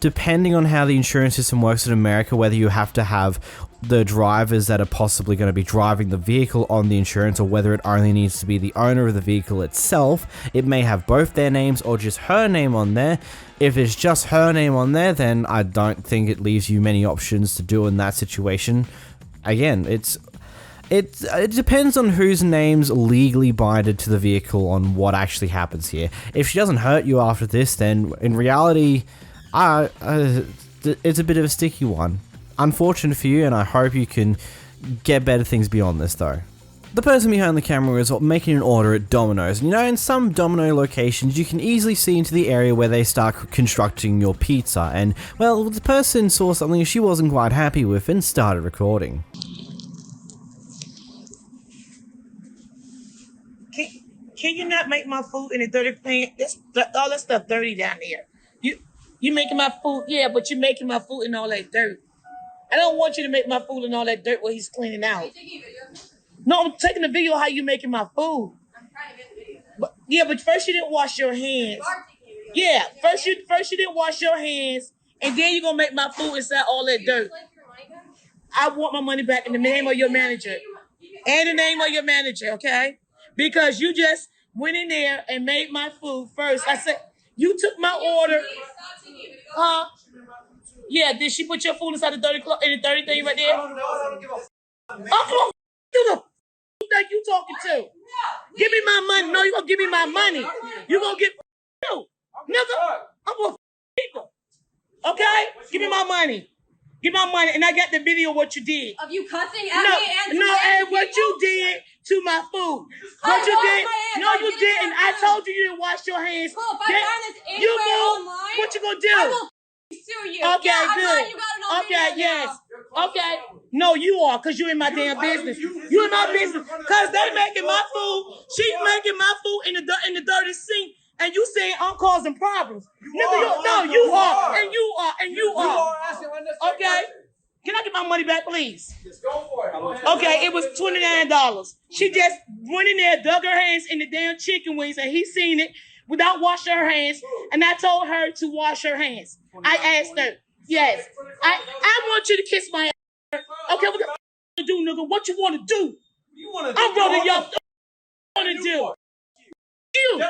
depending on how the insurance system works in America, whether you have to have the drivers that are possibly going to be driving the vehicle on the insurance, or whether it only needs to be the owner of the vehicle itself. It may have both their names or just her name on there. If it's just her name on there, then I don't think it leaves you many options to do in that situation. Again, it depends on whose name's legally binded to the vehicle on what actually happens here. If she doesn't hurt you after this, then in reality, it's a bit of a sticky one. Unfortunate for you, and I hope you can get better things beyond this, though. The person behind the camera is making an order at Domino's. And, you know, in some Domino locations, you can easily see into the area where they start constructing your pizza. And, well, the person saw something she wasn't quite happy with and started recording.
Can you not make my food in a dirty pan? All that stuff dirty down there. You making my food, yeah, but you're making my food in all that dirt. I don't want you to make my food in all that dirt while he's cleaning out. No, I'm taking a video of how you making my food. I'm trying to get the video. But first you didn't wash your hands. Yeah, first you didn't wash your hands, and then you're gonna make my food inside all that dirt. I want my money back in the name of your manager. And the name of your manager, okay? Because you just went in there and made my food first. I said, you took my order. Huh? Yeah, did she put your food inside the dirty thing right there? I'm gonna do the that you talking to. Give me my money. No, you gonna give me my money. You gonna get you. Nigga, I'm gonna people. Okay? Give me my money. Give my money, and I got the video of what you did.
Of you cussing at me and
and what you did to my food. What you did? No, you didn't. I told you didn't wash your hands.
Cool, if I find this anywhere online,
what you gonna do?
I will sue you.
Okay,
yeah,
good.
You got it on
okay,
video
yes.
now.
Okay. No, you are, because you in my damn business. You in my business. Because they making my food. She's making my food in the dirty sink. And you saying I'm causing problems. Nigga, you are, and you are, and you are. Okay? Can I get my money back, please? Just go for it. Okay, it was $29. She just went in there, dug her hands in the damn chicken wings, and he seen it without washing her hands. And I told her to wash her hands. I asked her, yes. I want you to kiss my ass. Okay, what the do, nigga? What you want to do? I'm running y'all. What you want to do? You.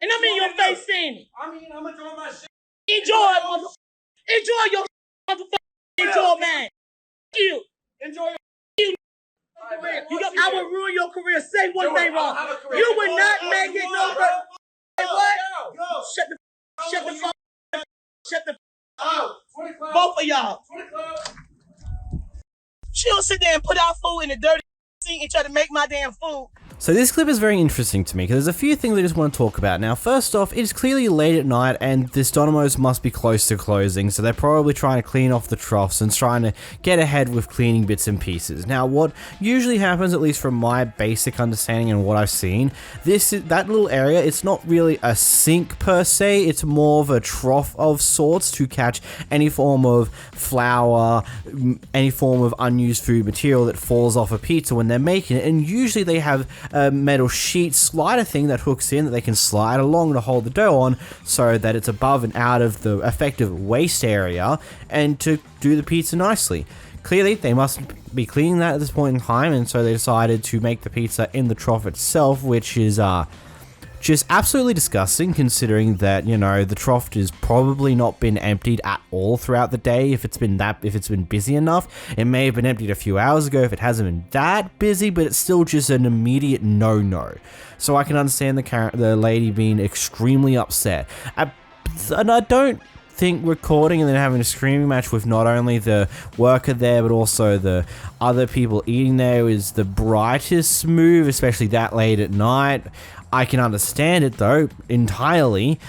And I'm in your face saying it. I mean, I'm enjoying my shit. Enjoy it, motherfucker. Enjoy your motherfucker. Enjoy, man. You. Enjoy your I will ruin your career. Say one thing wrong. You will not make it no better. Hey, what? Shut the fuck. Both of y'all. She'll sit there and put our food in the dirty sink and try to make my damn food.
So this clip is very interesting to me because there's a few things I just want to talk about. Now, first off, it is clearly late at night and this Domino's must be close to closing, so they're probably trying to clean off the troughs and trying to get ahead with cleaning bits and pieces. Now, what usually happens, at least from my basic understanding and what I've seen, that little area, it's not really a sink per se, it's more of a trough of sorts to catch any form of flour, any form of unused food material that falls off a pizza when they're making it, and usually they have a metal sheet slider thing that hooks in that they can slide along to hold the dough on so that it's above and out of the effective waste area and to do the pizza nicely. Clearly, they must be cleaning that at this point in time, and so they decided to make the pizza in the trough itself, which is just absolutely disgusting considering that, you know, the trough has probably not been emptied at all throughout the day. If it's been busy enough, it may have been emptied a few hours ago if it hasn't been that busy, but it's still just an immediate no-no. So I can understand the lady being extremely upset. And I don't think recording and then having a screaming match with not only the worker there but also the other people eating there is the brightest move, especially that late at night. I can understand it though, entirely.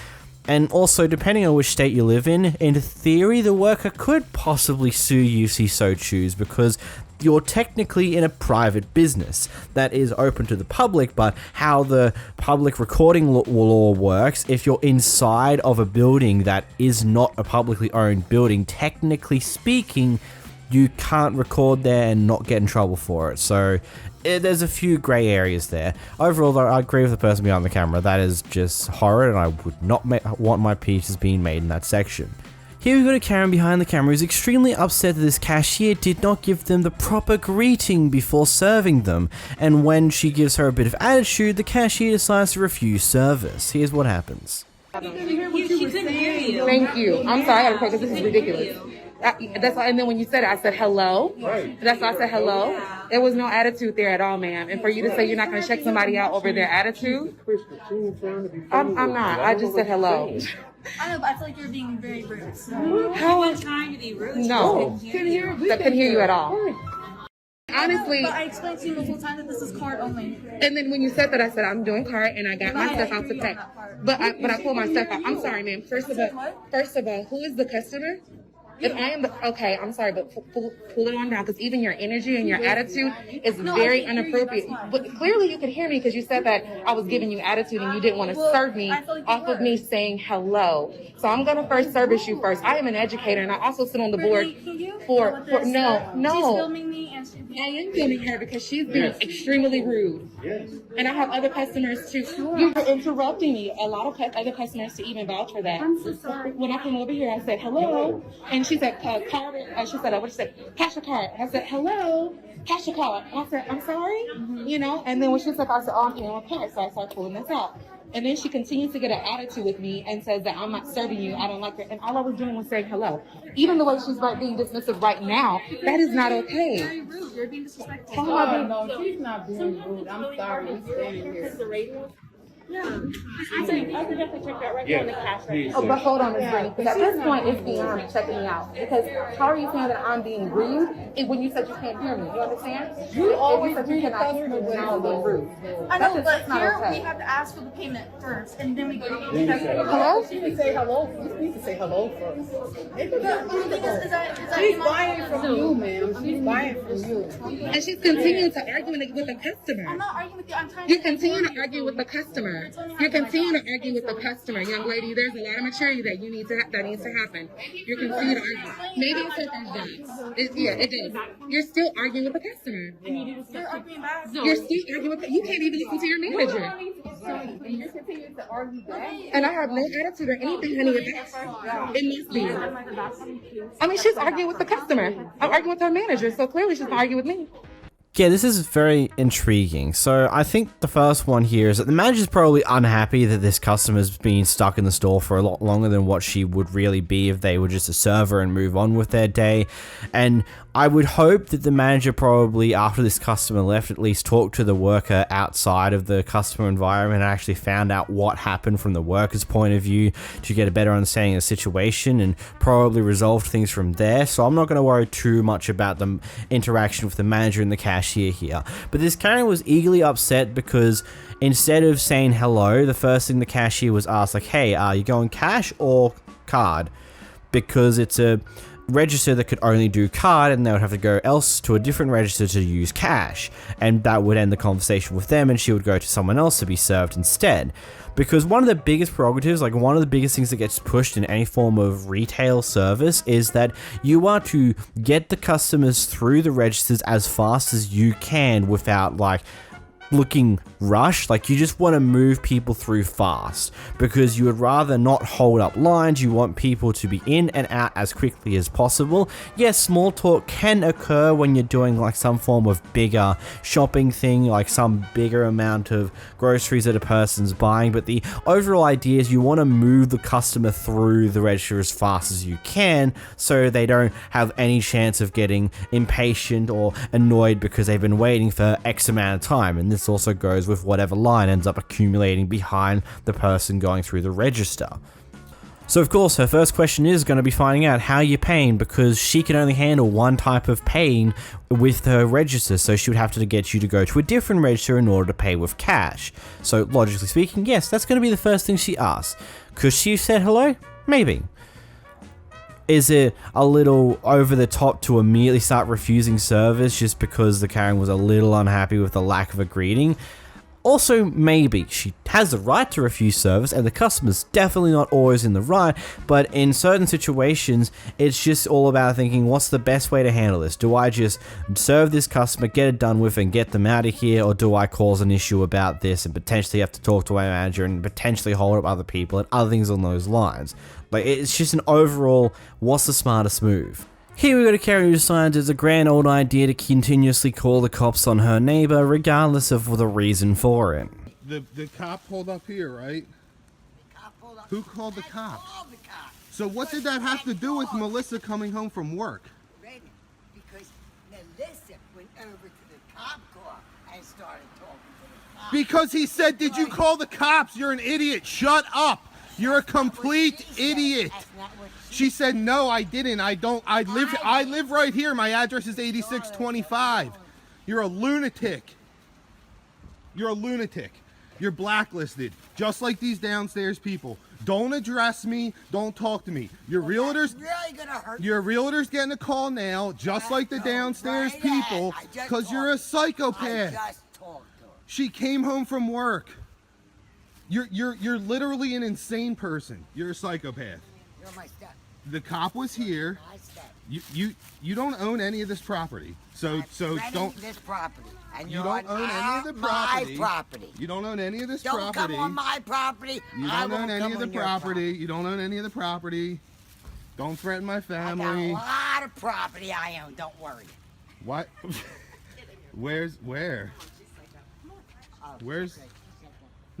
And also, depending on which state you live in theory, the worker could possibly sue you if he so choose, because you're technically in a private business that is open to the public, but how the public recording law works, if you're inside of a building that is not a publicly owned building, technically speaking, you can't record there and not get in trouble for it. So there's a few grey areas there. Overall, though, I agree with the person behind the camera. That is just horrid, and I would not want my pizzas being made in that section. Here we've got a Karen behind the camera who's extremely upset that this cashier did not give them the proper greeting before serving them, and when she gives her a bit of attitude, the cashier decides to refuse service. Here's what happens.
Thank you. I'm sorry, I gotta because this is ridiculous. That's why, and then when you said it, I said hello. Right. That's why I said hello. Yeah. There was no attitude there at all, ma'am. And for you to say you're not going to check somebody out over their attitude, I'm not. I just said hello.
I know, but I feel like you're being very rude. So.
How
I'm trying to be rude.
No, I couldn't hear you at all. Honestly,
but I explained to you the whole time that this is card only.
And then when you said that, I said I'm doing card, and I got my stuff out to pay. But I pulled my stuff out. I'm sorry, ma'am. First of all, who is the customer? If I am okay, I'm sorry, but pull it on down, because even your energy and your attitude is very inappropriate. But clearly you could hear me because you said that I was giving you attitude and you didn't want to serve me off of me saying hello. So I'm going to first service you first. I am an educator, and I also sit on the board for no.
She's filming me and
I am filming her because she's being extremely rude. Yes. And I have other customers too. You were interrupting me. A lot of other customers to even vouch for that.
I'm so sorry.
When I came over here, I said hello, and she said card. She said, what she said, cash a card. And I said hello, cash a card. And I said, I'm sorry, you know. And then when she said, I said, oh, I'm paying my card. So I started pulling this out. And then she continues to get an attitude with me and says that I'm not serving you. I don't like her. And all I was doing was saying hello. Even the way she's being dismissive right now, that is not okay.
Very rude. You're being disrespectful.
No,
she's not being rude. I'm sorry. You're standing here. Yeah.
I could definitely check that right now in the cash register. Oh, but hold on, Ms. Brittany, because at this point it's beyond checking me out. Because how are you saying that I'm being rude when you said you can't hear me? You understand? You always said you cannot hear me when I'm being rude.
I know, but here we have to ask for the payment first, and then we go.
Hello?
She can say hello. You need to say hello first.
She's buying from you, ma'am. She's buying from you. And she's continuing to argue with the customer.
I'm not arguing with you. I'm trying
to. You continue to argue with the customer. customer. You're continuing to argue with the customer, young lady. There's a lot of maturity that you need to that needs to happen. You're continuing to argue. Maybe it says that. Yeah, it did. You're still arguing with the customer.
You're arguing back.
You're still arguing with. You can't even listen to your manager.
And you're continuing to argue back.
And I have no attitude or anything, honey. It must be. I mean, she's arguing with the customer. I'm arguing with her manager, so clearly she's arguing with me.
Yeah, this is very intriguing. So I think the first one here is that the manager's probably unhappy that this customer's been stuck in the store for a lot longer than what she would really be if they were just a server and move on with their day. And I would hope that the manager probably, after this customer left, at least talked to the worker outside of the customer environment and actually found out what happened from the worker's point of view to get a better understanding of the situation and probably resolved things from there. So I'm not going to worry too much about the interaction with the manager and the cashier here. But this Karen was eagerly upset because instead of saying hello, the first thing the cashier was asked, like, hey, are you going cash or card? Because it's a register that could only do card, and they would have to go else to a different register to use cash, and that would end the conversation with them, and she would go to someone else to be served instead. Because one of the biggest prerogatives, like one of the biggest things that gets pushed in any form of retail service is that you are to get the customers through the registers as fast as you can without like looking rushed. Like, you just want to move people through fast because you would rather not hold up lines. You want people to be in and out as quickly as possible. Yes, small talk can occur when you're doing like some form of bigger shopping thing, like some bigger amount of groceries that a person's buying, but the overall idea is you want to move the customer through the register as fast as you can so they don't have any chance of getting impatient or annoyed because they've been waiting for X amount of time. And this also goes with whatever line ends up accumulating behind the person going through the register. So of course her first question is going to be finding out how you're paying, because she can only handle one type of paying with her register, so she would have to get you to go to a different register in order to pay with cash. So logically speaking, yes, that's going to be the first thing she asks. Could she have said hello? Maybe. Is it a little over the top to immediately start refusing service just because the Karen was a little unhappy with the lack of a greeting? Also, maybe. She has the right to refuse service, and the customer's definitely not always in the right, but in certain situations, it's just all about thinking, what's the best way to handle this? Do I just serve this customer, get it done with, and get them out of here, or do I cause an issue about this and potentially have to talk to my manager and potentially hold up other people and other things on those lines? Like, it's just an overall, what's the smartest move? Here we go to Karen, who decides it's a grand old idea to continuously call the cops on her neighbor, regardless of the reason for it.
The cop pulled up here, right? Who called the cops? So what did that have to do with Melissa coming home from work?
Because Melissa went over to the cop car and started talking to the cops.
Because he said, did you call the cops? You're an idiot. Shut up. You're a complete idiot. She said, no, I didn't. I live right here. My address is 8625. You're a lunatic. You're a lunatic. You're blacklisted, just like these downstairs people. Don't address me. Don't talk to me. Your realtor's getting a call now, just like the downstairs people, because you're a psychopath. She came home from work. You're literally an insane person. You're a psychopath.
You're my step.
The cop was here. You don't own any of this property. So don't
this property. And
you don't own any of the property.
My property.
You don't own any of this
Don't
property.
come on my property.
You don't own any of the property. You don't own any of the property. Don't threaten my family.
I got a lot of property I own. Don't worry.
What? Where's?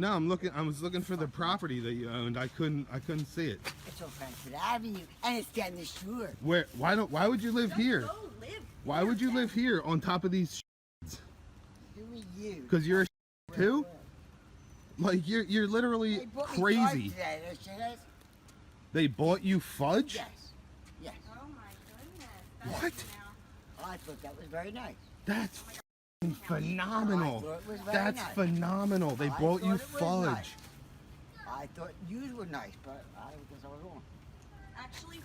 No, I was looking for the property that you owned. I couldn't see it.
It's on Frankfurt Avenue, and it's getting assured.
Why would you live here? Why would you live here on top of these?
Who are you?
Because you're a too. Like you're literally crazy. They bought you fudge?
Yes. Yes.
Oh my goodness. What?
I thought that was very nice.
That's phenomenal. That's
nice.
Phenomenal. They bought you fudge.
Nice. I thought you were nice, but I guess I was wrong.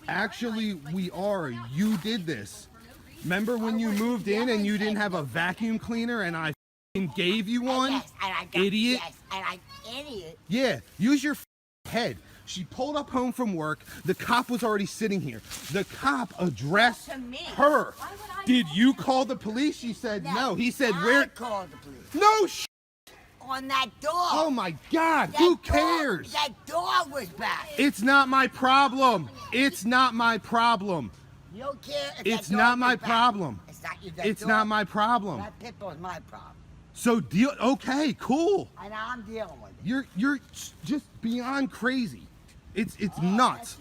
Actually, we are. You did this. Remember when you moved in and you didn't have a vacuum cleaner and I gave you one,
Yes, and I got,
idiot.
Yes, and I idiot.
Yeah, use your head. She pulled up home from work. The cop was already sitting here. The cop addressed her. Did you call the police? She said no. He said
I called the police.
No
on that dog.
Oh my God,
That
who
dog-
cares?
That dog was back.
It's not my problem. It's not my problem.
You don't care if
It's
that dog
not my
was back.
problem.
It's not, that
It's
dog-
not my problem.
That pit bull is my problem.
So deal. Okay, cool.
And I'm dealing with it.
You're just beyond crazy. It's nuts.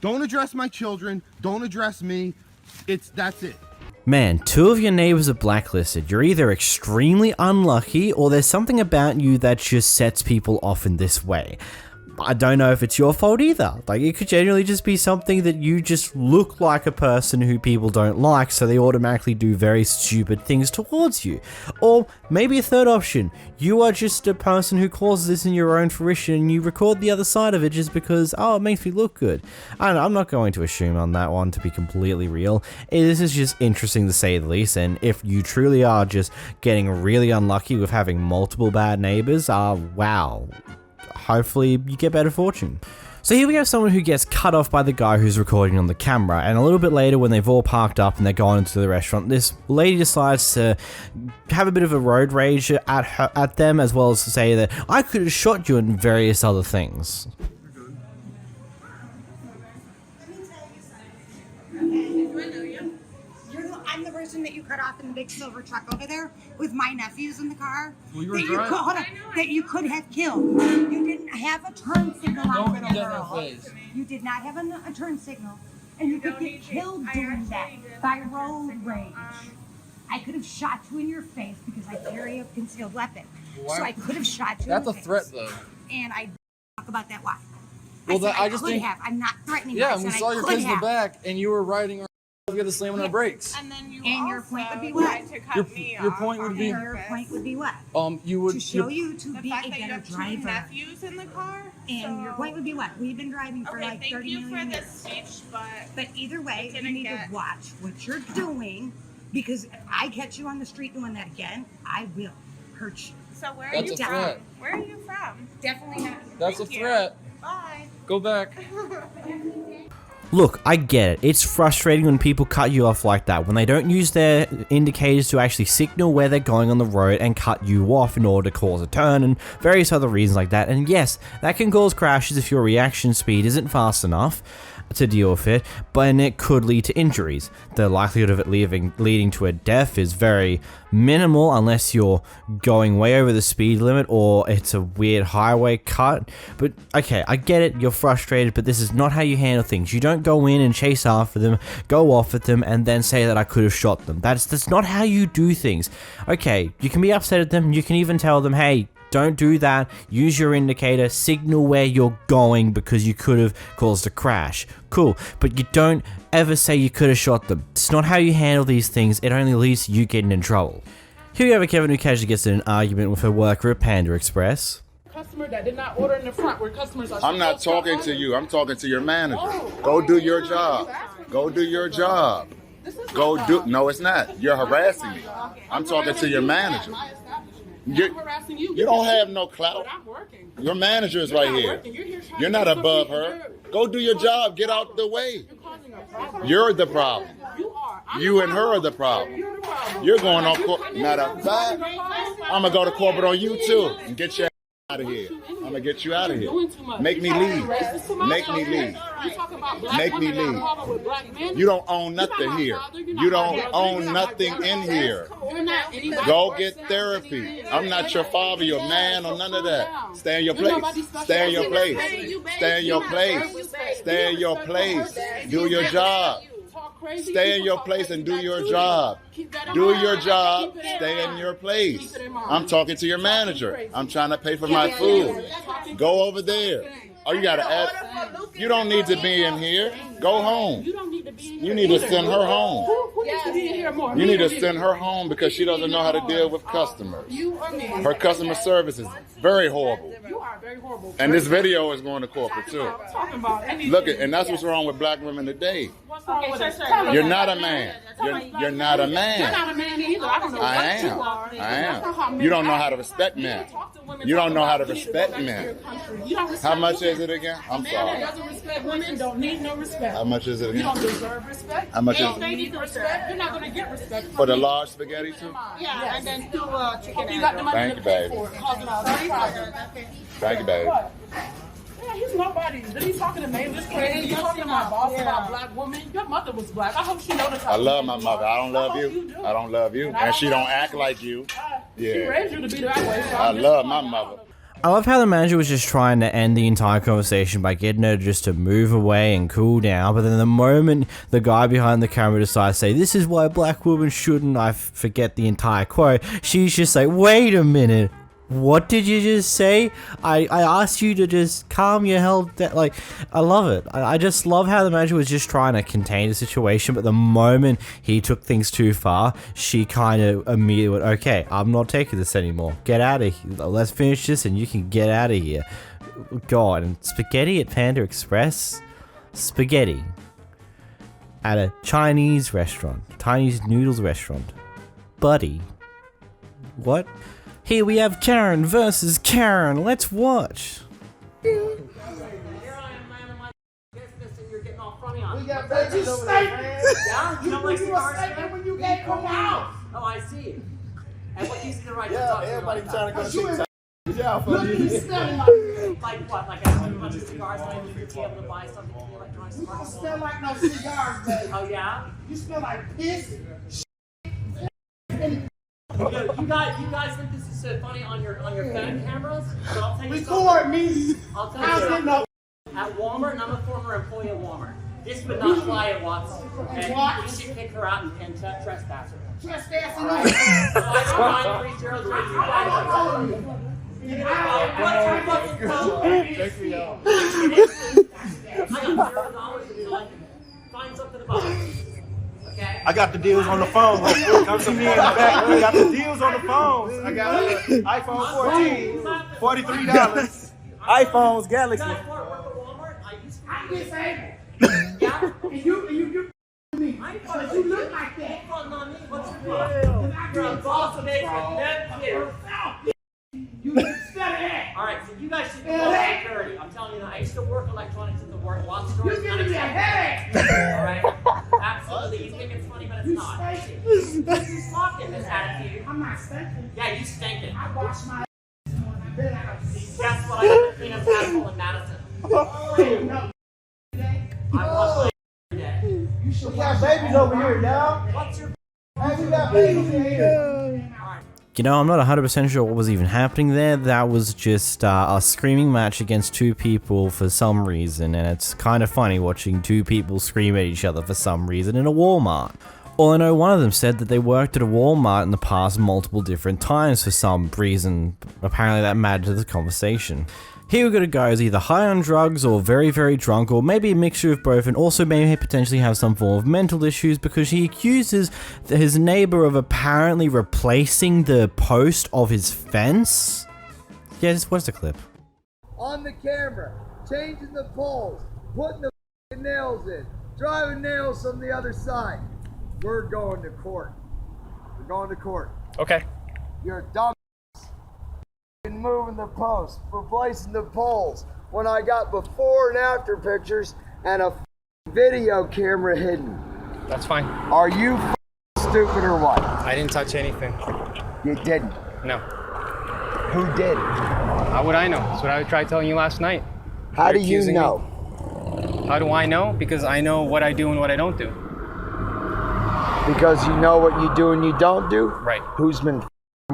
Don't address my children. Don't address me. That's it.
Man, 2 of your neighbors are blacklisted. You're either extremely unlucky or there's something about you that just sets people off in this way. I don't know if it's your fault either. Like, it could genuinely just be something that you just look like a person who people don't like, so they automatically do very stupid things towards you. Or maybe a third option, you are just a person who causes this in your own fruition and you record the other side of it just because, oh, it makes me look good. I don't know, I'm not going to assume on that one to be completely real. This is just interesting to say the least, and if you truly are just getting really unlucky with having multiple bad neighbors, wow. Hopefully you get better fortune. So here we have someone who gets cut off by the guy who's recording on the camera, and a little bit later when they've all parked up and they're going into the restaurant, this lady decides to have a bit of a road rage at them, as well as to say that I could have shot you and various other things.
I'm the person that you cut off in the big silver truck over there with my nephews in the car.
Well, you were
that
driving.
hold on, that you could have killed. You didn't have a turn signal on
Don't
little
get in
girl.
her face.
You did not have a turn signal, and you could get killed doing that by road rage. I could have shot you in your face because I carry a concealed weapon.
Why?
So I could have shot you.
That's
in
a
the
threat,
face.
though.
And I talk about that. Why?
Well,
I, said
I just
could
think.
have. I'm not threatening.
Yeah,
you. I
and we
said
saw
I
your
could
kids in the
have.
back, and you were riding. We had to slam on our brakes.
And then your point would be what?
Your point would be.
Your point would be what?
You would.
To show you to be a
fact that you
better
have two
driver.
nephews in the car.
And your point would be what? We've been driving for like 30
thank you
million
for the
years.
speech, but
Either way, you
didn't
need to watch what you're doing, because if I catch you on the street doing that again, I will hurt you.
So where
That's
are you
a
from?
threat.
Where are you from?
Definitely not.
That's
Thank
a
you.
threat.
Bye.
Go back.
Look, I get it. It's frustrating when people cut you off like that, when they don't use their indicators to actually signal where they're going on the road and cut you off in order to cause a turn and various other reasons like that. And yes, that can cause crashes if your reaction speed isn't fast enough to deal with it, but it could lead to injuries. The likelihood of it leading to a death is very minimal unless you're going way over the speed limit or it's a weird highway cut. But okay, I get it, you're frustrated, but this is not how you handle things. You don't go in and chase after them, go off at them, and then say that I could have shot them. That's not how you do things. Okay, you can be upset at them, you can even tell them, hey, don't do that, use your indicator, signal where you're going because you could have caused a crash. Cool, but you don't ever say you could have shot them. It's not how you handle these things, it only leads to you getting in trouble. Here we have a Kevin who casually gets in an argument with her worker at Panda Express.
Customer that did not order in the front where customers are.
I'm not talking to you. I'm talking to your manager. Go do your job. Go do your job. Go do. No, it's not. You're harassing me. I'm talking to your manager. You don't have no clout. Your manager is right here. You're not above her. Go do your job. Get out the way. You're the problem. You and her are the problem. You're going on court. Matter of fact, I'm going to go to corporate on you too and get your out of here. I'm going to get you out of here. Make me leave. Make me leave. Make me leave. You don't own nothing here. You don't own nothing in here. Go get therapy. I'm not your father, your man, or none of that. Stay in your place. Stay in your place. Stay in your place. Stay in your place. Do your job. Stay in your place and do your job. Do your job. Stay in your place. I'm talking to your manager. I'm trying to pay for my food. Go over there. Oh, you gotta add. You don't need to be in here. Go home. You need to send her home. You need to send her home because she doesn't know how to deal with customers. Her customer service is very horrible. And this video is going to corporate too. Look at, and that's what's wrong with black women today.
What's wrong with it?
You're not a man. You're not a man.
You're not a man either. I don't know
I
what
am.
you are.
I am. You don't know how to respect men. You don't know how to respect men. How much is it again? I'm
Man
sorry.
that doesn't respect women don't need no respect.
How much is it
You
again?
don't deserve respect.
How much
You
is
don't
it?
need respect. You're not gonna get respect
For
from
the
me.
large spaghetti too?
Yeah, and then do chicken. You got the money
Thank
to
you,
pay
baby.
for it. Cause it all that problem.
Thank you, baby.
What? Yeah, he's nobody. Then he's talking to me. This crazy. You're talking to my boss about black woman. Your mother was black. I hope she knows.
I love my mother. I don't love you. I don't love you. And she don't act like you.
She
Yeah.
raised you to be that way. So
I
I'm just
love my mother.
I love how the manager was just trying to end the entire conversation by getting her just to move away and cool down, but then the moment the guy behind the camera decides to say, "This is why black women shouldn't," I forget the entire quote, she's just like, "Wait a minute. What did you just say? I asked you to just calm your hell down." Like, I love it. I just love how the manager was just trying to contain the situation, but the moment he took things too far, she kind of immediately went, "Okay, I'm not taking this anymore. Get out of here. Let's finish this and you can get out of here." God, and spaghetti at Panda Express? Spaghetti at a Chinese restaurant. Chinese noodles restaurant. Buddy. What? Here we have Karen versus Karen. Let's watch.
But you stank. Yeah, you were stanking when you gave him out.
Oh, I see. And what you see the right to
Yeah,
talk to
everybody
about
trying to
that.
go to
Yeah,
Look, he's smelling like.
like what? Like I want to cigars, so I need to be able to buy something to be electronic
You don't
cigars.
smell like no cigars, baby.
Oh yeah.
You smell like piss.
You guys think this is so funny on your phone cameras? But I'll tell you
Record
something.
me.
I'll tell
How's
you
it know?
At Walmart, and I'm a former employee of Walmart. This would not fly at Watts. Okay?
What?
You should kick her out and trespass her.
Trespassing.
All right. So I 930 What's your I got $0 if you like. Find something about it. Okay?
I got the deals on the phone. Come to me in the back. I got the deals on the phone. I got iPhone 14, $43. iPhones, Galaxy.
I'm disabled. Yeah? And you me. Because you look like that.
What's your deal? You're a boss of it.
You instead of that.
All right, so you guys should be on security. I'm telling you that. I used to work electronics at the work. Watts store.
You're giving me a headache.
All right? Absolutely. You think it's funny, but it's not. You stalking this attitude.
I'm not stinking.
Yeah, you stinking.
I wash my
Guess what? I got the cleanest asshole in Madison.
no.
I wash my every day.
We got babies over here, y'all.
What's your
Hey, we got babies in here.
You know, I'm not 100% sure what was even happening there. That was just a screaming match against two people for some reason, and it's kind of funny watching two people scream at each other for some reason in a Walmart. Well, I know one of them said that they worked at a Walmart in the past multiple different times for some reason. Apparently that mattered to the conversation. Here we're gonna go is either high on drugs or very, very drunk, or maybe a mixture of both, and also maybe potentially have some form of mental issues because he accuses his neighbor of apparently replacing the post of his fence. Yeah, just watch the clip.
On the camera, changing the poles, putting the nails in, driving nails from the other side. We're going to court. We're going to court.
Okay.
You're a dumb. Moving the posts, replacing the poles. When I got before and after pictures and a video camera hidden.
That's fine.
Are you stupid or what?
I didn't touch anything.
You didn't.
No.
Who did?
How would I know? That's what I tried telling you last night.
How
You're
do you
accusing
know?
me. How do I know? Because I know what I do and what I don't do.
Because you know what you do and you don't do?
Right.
Who's been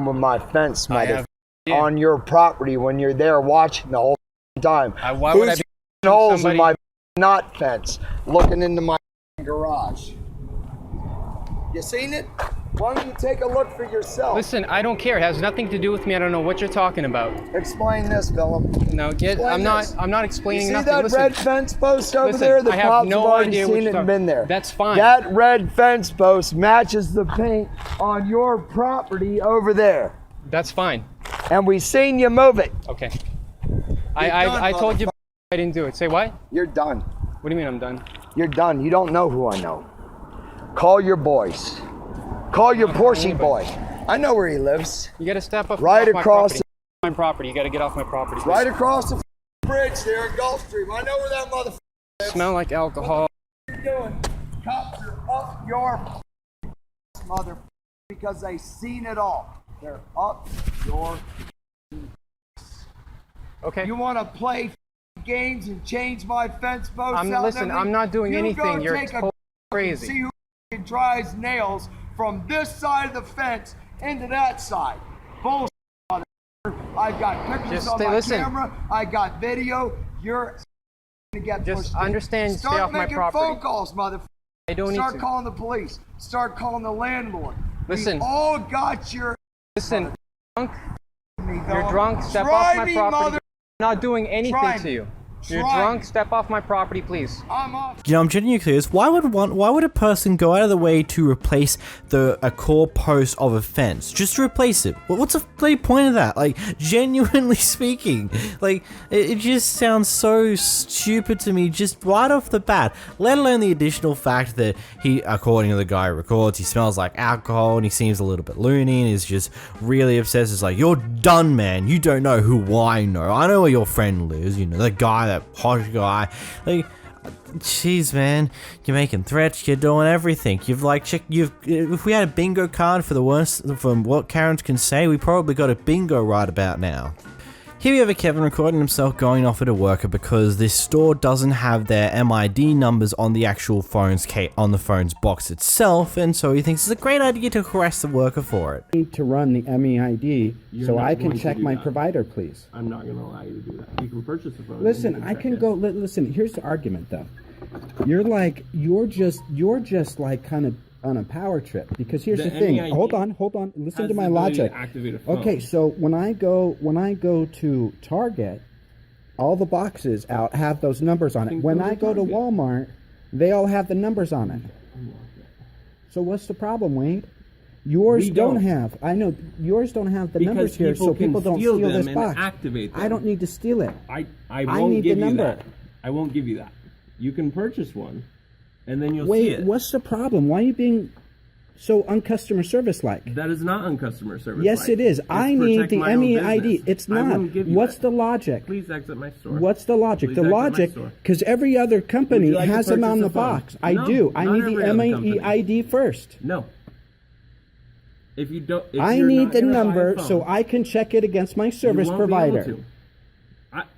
with my fence,
I have
on your property when you're there watching the whole time?
Why would I
Who's
be
holes
somebody-
in my not fence, looking into my garage? You seen it? Why don't you take a look for yourself?
Listen, I don't care. It has nothing to do with me. I don't know what you're talking about.
Explain this, Willem.
No, I'm not explaining
you see
nothing.
that
Listen,
red fence post over
listen,
there? The
I have
cops
no
have already
idea what
seen
you're
it and
talking-
been there.
That's fine.
That red fence post matches the paint on your property over there.
That's fine.
And we seen you move it.
Okay.
You're
I
done,
told you
motherfucker.
I didn't do it. Say what?
You're done.
What do you mean I'm done?
You're done. You don't know who I know. Call your boys. Call your Porsche boy. I know where he lives.
You gotta step up.
Right across
my property. You gotta get off my property. Please.
Right across the bridge there in Gulfstream. I know where that motherfucker lives.
Smell like alcohol.
What are you doing? Cops are up your mother because they seen it all. They're up your.
Okay.
You want to play games and change my fence posts out
Listen,
there?
I'm not doing anything. You're totally crazy.
See who drives nails from this side of the fence into that side. Bullshit, motherfucker. I got pictures on my camera. I got video. You're gonna get pushed.
Just understand.
Start
stay off my
making
property.
phone calls, motherfucker.
I don't need
Start
to.
calling the police. Start calling the landlord.
Listen.
We all got your.
Listen, drunk. You're drunk. Step off my property. I'm not doing anything to you. You're drunk. Step off my property, please.
I'm off.
You know, I'm genuinely curious. Why would a person go out of the way to replace a core post of a fence? Just to replace it. What's the bloody point of that? Like, genuinely speaking, like, it just sounds so stupid to me just right off the bat. Let alone the additional fact that he, according to the guy who records, he smells like alcohol and he seems a little bit loony and is just really obsessed. It's like, you're done, man. You don't know who I know. I know where your friend lives. You know, the guy that posh guy. Like, jeez, man, you're making threats, you're doing everything. You've like if we had a bingo card for the worst from what Karens can say, we probably got a bingo right about now. Here we have a Kevin recording himself going off at a worker because this store doesn't have their MID numbers on the actual phone's box itself, and so he thinks it's a great idea to harass the worker for it.
Need to run the MEID so I can check my provider, please.
I'm not going to allow you to do that. You can purchase a phone.
Listen, I can go. Listen, here's the argument though. You're just like kind of on a power trip because here's the thing.
MEID
Hold on. Listen to my logic. Okay, so when I go to Target, all the boxes out have those numbers on it. When I go to Walmart, they all have the numbers on it. So what's the problem, Wade? Yours don't have. I know yours don't have the numbers here, so people don't steal this box. I don't need to steal it.
I won't
need
give
the
you
number.
that. I won't give you that. You can purchase one, and then you'll see
Wait,
it.
what's the problem? Why are you being so uncustomer service like?
That is not uncustomer service.
Yes, it is. I need the MEID. It's not. What's the logic?
Please exit my store.
What's the logic? The logic, because every other company has them on the box. I do. I need the MEID first.
No. If you don't,
I need the number so I can check it against my service provider.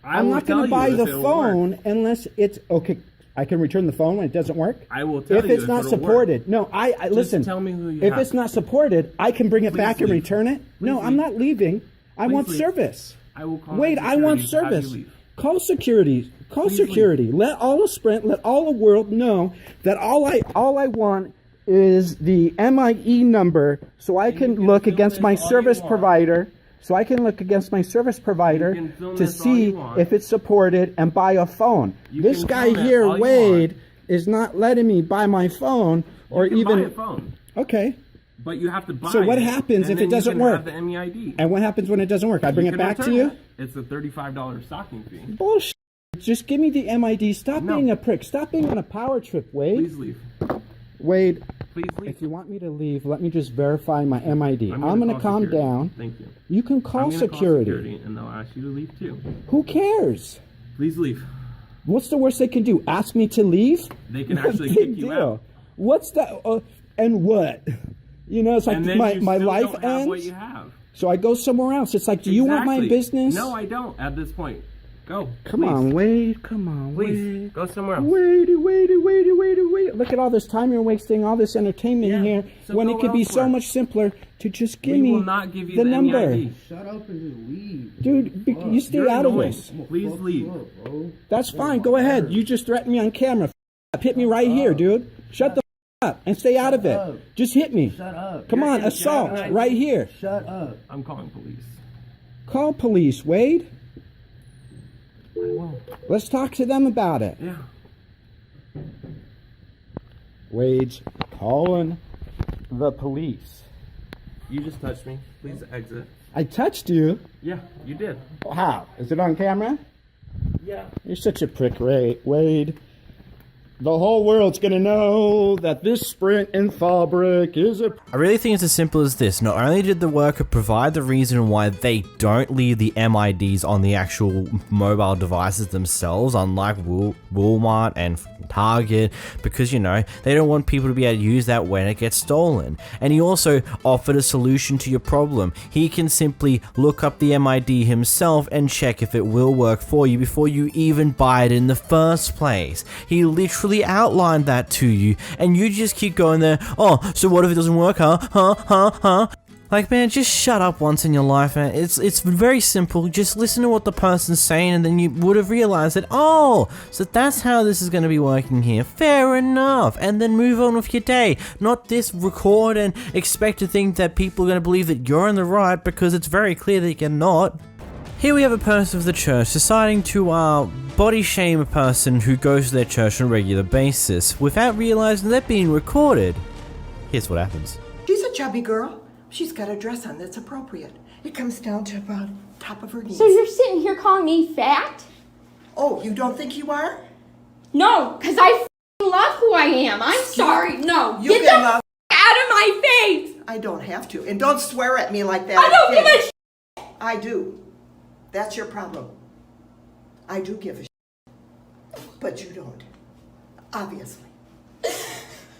I'm not going to buy the phone unless it's okay. I can return the phone when it doesn't work.
I will tell you
if it's not supported. No, I listen.
Tell me who you
if
have.
it's not supported, I can bring it back and return it. No,
leave.
I'm not leaving. I want service.
I will call.
Wait, I want service. Call security. Call security. Let all of Sprint, let all the world know that all I want is the MIE number so I can look against my service provider. So I can look against my service provider to see if it's supported and buy a phone. This guy here, Wade, is not letting me buy my phone or even.
Buy a phone.
Okay.
But you have to buy.
So what happens if it doesn't work?
You can have the MEID.
And what happens when it doesn't work? I bring it back to you.
It's a $35 stocking fee.
Bullshit. Just give me the MID. Stop being a prick. Stop being on a power trip, Wade.
Please leave.
Wade,
please leave.
If you want me to leave, let me just verify my MID. I'm going to calm down.
Thank you.
You can call security.
And they'll ask you to leave too.
Who cares?
Please leave.
What's the worst they can do? Ask me to leave?
They can actually kick you out.
What's that? And what? You know, it's like my life ends.
What you have.
So I go somewhere else. It's like, do you want my business?
No, I don't at this point. Go.
Come on, Wade. Come on,
Please.
Wade.
Go somewhere else.
Wade. Look at all this time you're wasting, all this entertainment here,
so
when it could be so much simpler to just give me the number.
MEID.
Shut up and just leave. Dude, you stay out of this.
Please leave.
That's fine. Go ahead. You just threatened me on camera. Hit me right here, dude. Shut the up and stay out of it. Just hit me.
Shut up.
Come on, assault right here.
Shut up. I'm calling police.
Call police, Wade.
I won't.
Let's talk to them about it.
Yeah.
Wade's calling the police.
You just touched me. Please exit.
I touched you?
Yeah, you did.
How? Is it on camera?
Yeah.
You're such a prick, Wade. The whole world's gonna know that this Sprint and fabric is a...
I really think it's as simple as this. Not only did the worker provide the reason why they don't leave the MIDs on the actual mobile devices themselves, unlike Walmart and Target, because, you know, they don't want people to be able to use that when it gets stolen. And he also offered a solution to your problem. He can simply look up the MID himself and check if it will work for you before you even buy it in the first place. He literally outlined that to you, and you just keep going there, oh, so what if it doesn't work, huh? Like, man, just shut up once in your life, man. It's very simple. Just listen to what the person's saying, and then you would have realized that, oh, so that's how this is going to be working here. Fair enough. And then move on with your day. Not this record and expect to think that people are going to believe that you're in the right, because it's very clear that you're not. Here we have a person of the church deciding to body shame a person who goes to their church on a regular basis without realizing they're being recorded. Here's what happens.
She's a chubby girl. She's got a dress on that's appropriate. It comes down to about top of her knees.
So you're sitting here calling me fat?
Oh, you don't think you are?
No, because I love who I am. I'm sorry. No,
You
get
can
the
love.
out of my face.
I don't have to. And don't swear at me like that.
I don't give a shit.
I do. That's your problem. I do give a shit. But you don't. Obviously.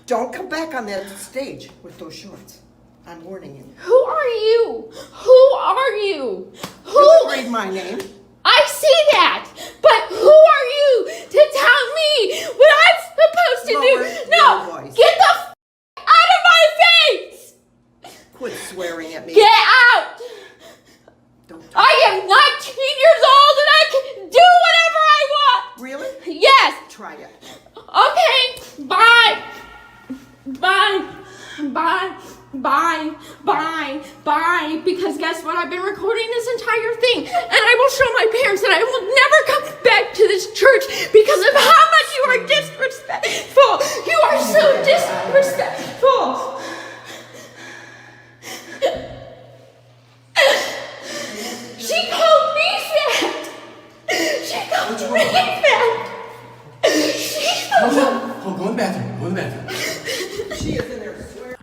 Don't come back on that stage with those shorts. I'm warning you.
Who are you? Who are you? Who?
You can read my name.
I see that, but who are you to tell me what I'm supposed to
Lower
do?
your
No,
voice.
get the out of my face!
Quit swearing at me.
Get out! I am 19 years old and I can do whatever I want.
Really?
Yes.
Try it.
Okay. Bye. Bye. Bye. Bye, bye, bye, because guess what? I've been recording this entire thing, and I will show my parents that I will never come back to this church because of how much you are disrespectful. You are so disrespectful. She called me fat. She called me fat.
Go in the bathroom. Go in the bathroom.
She is in there.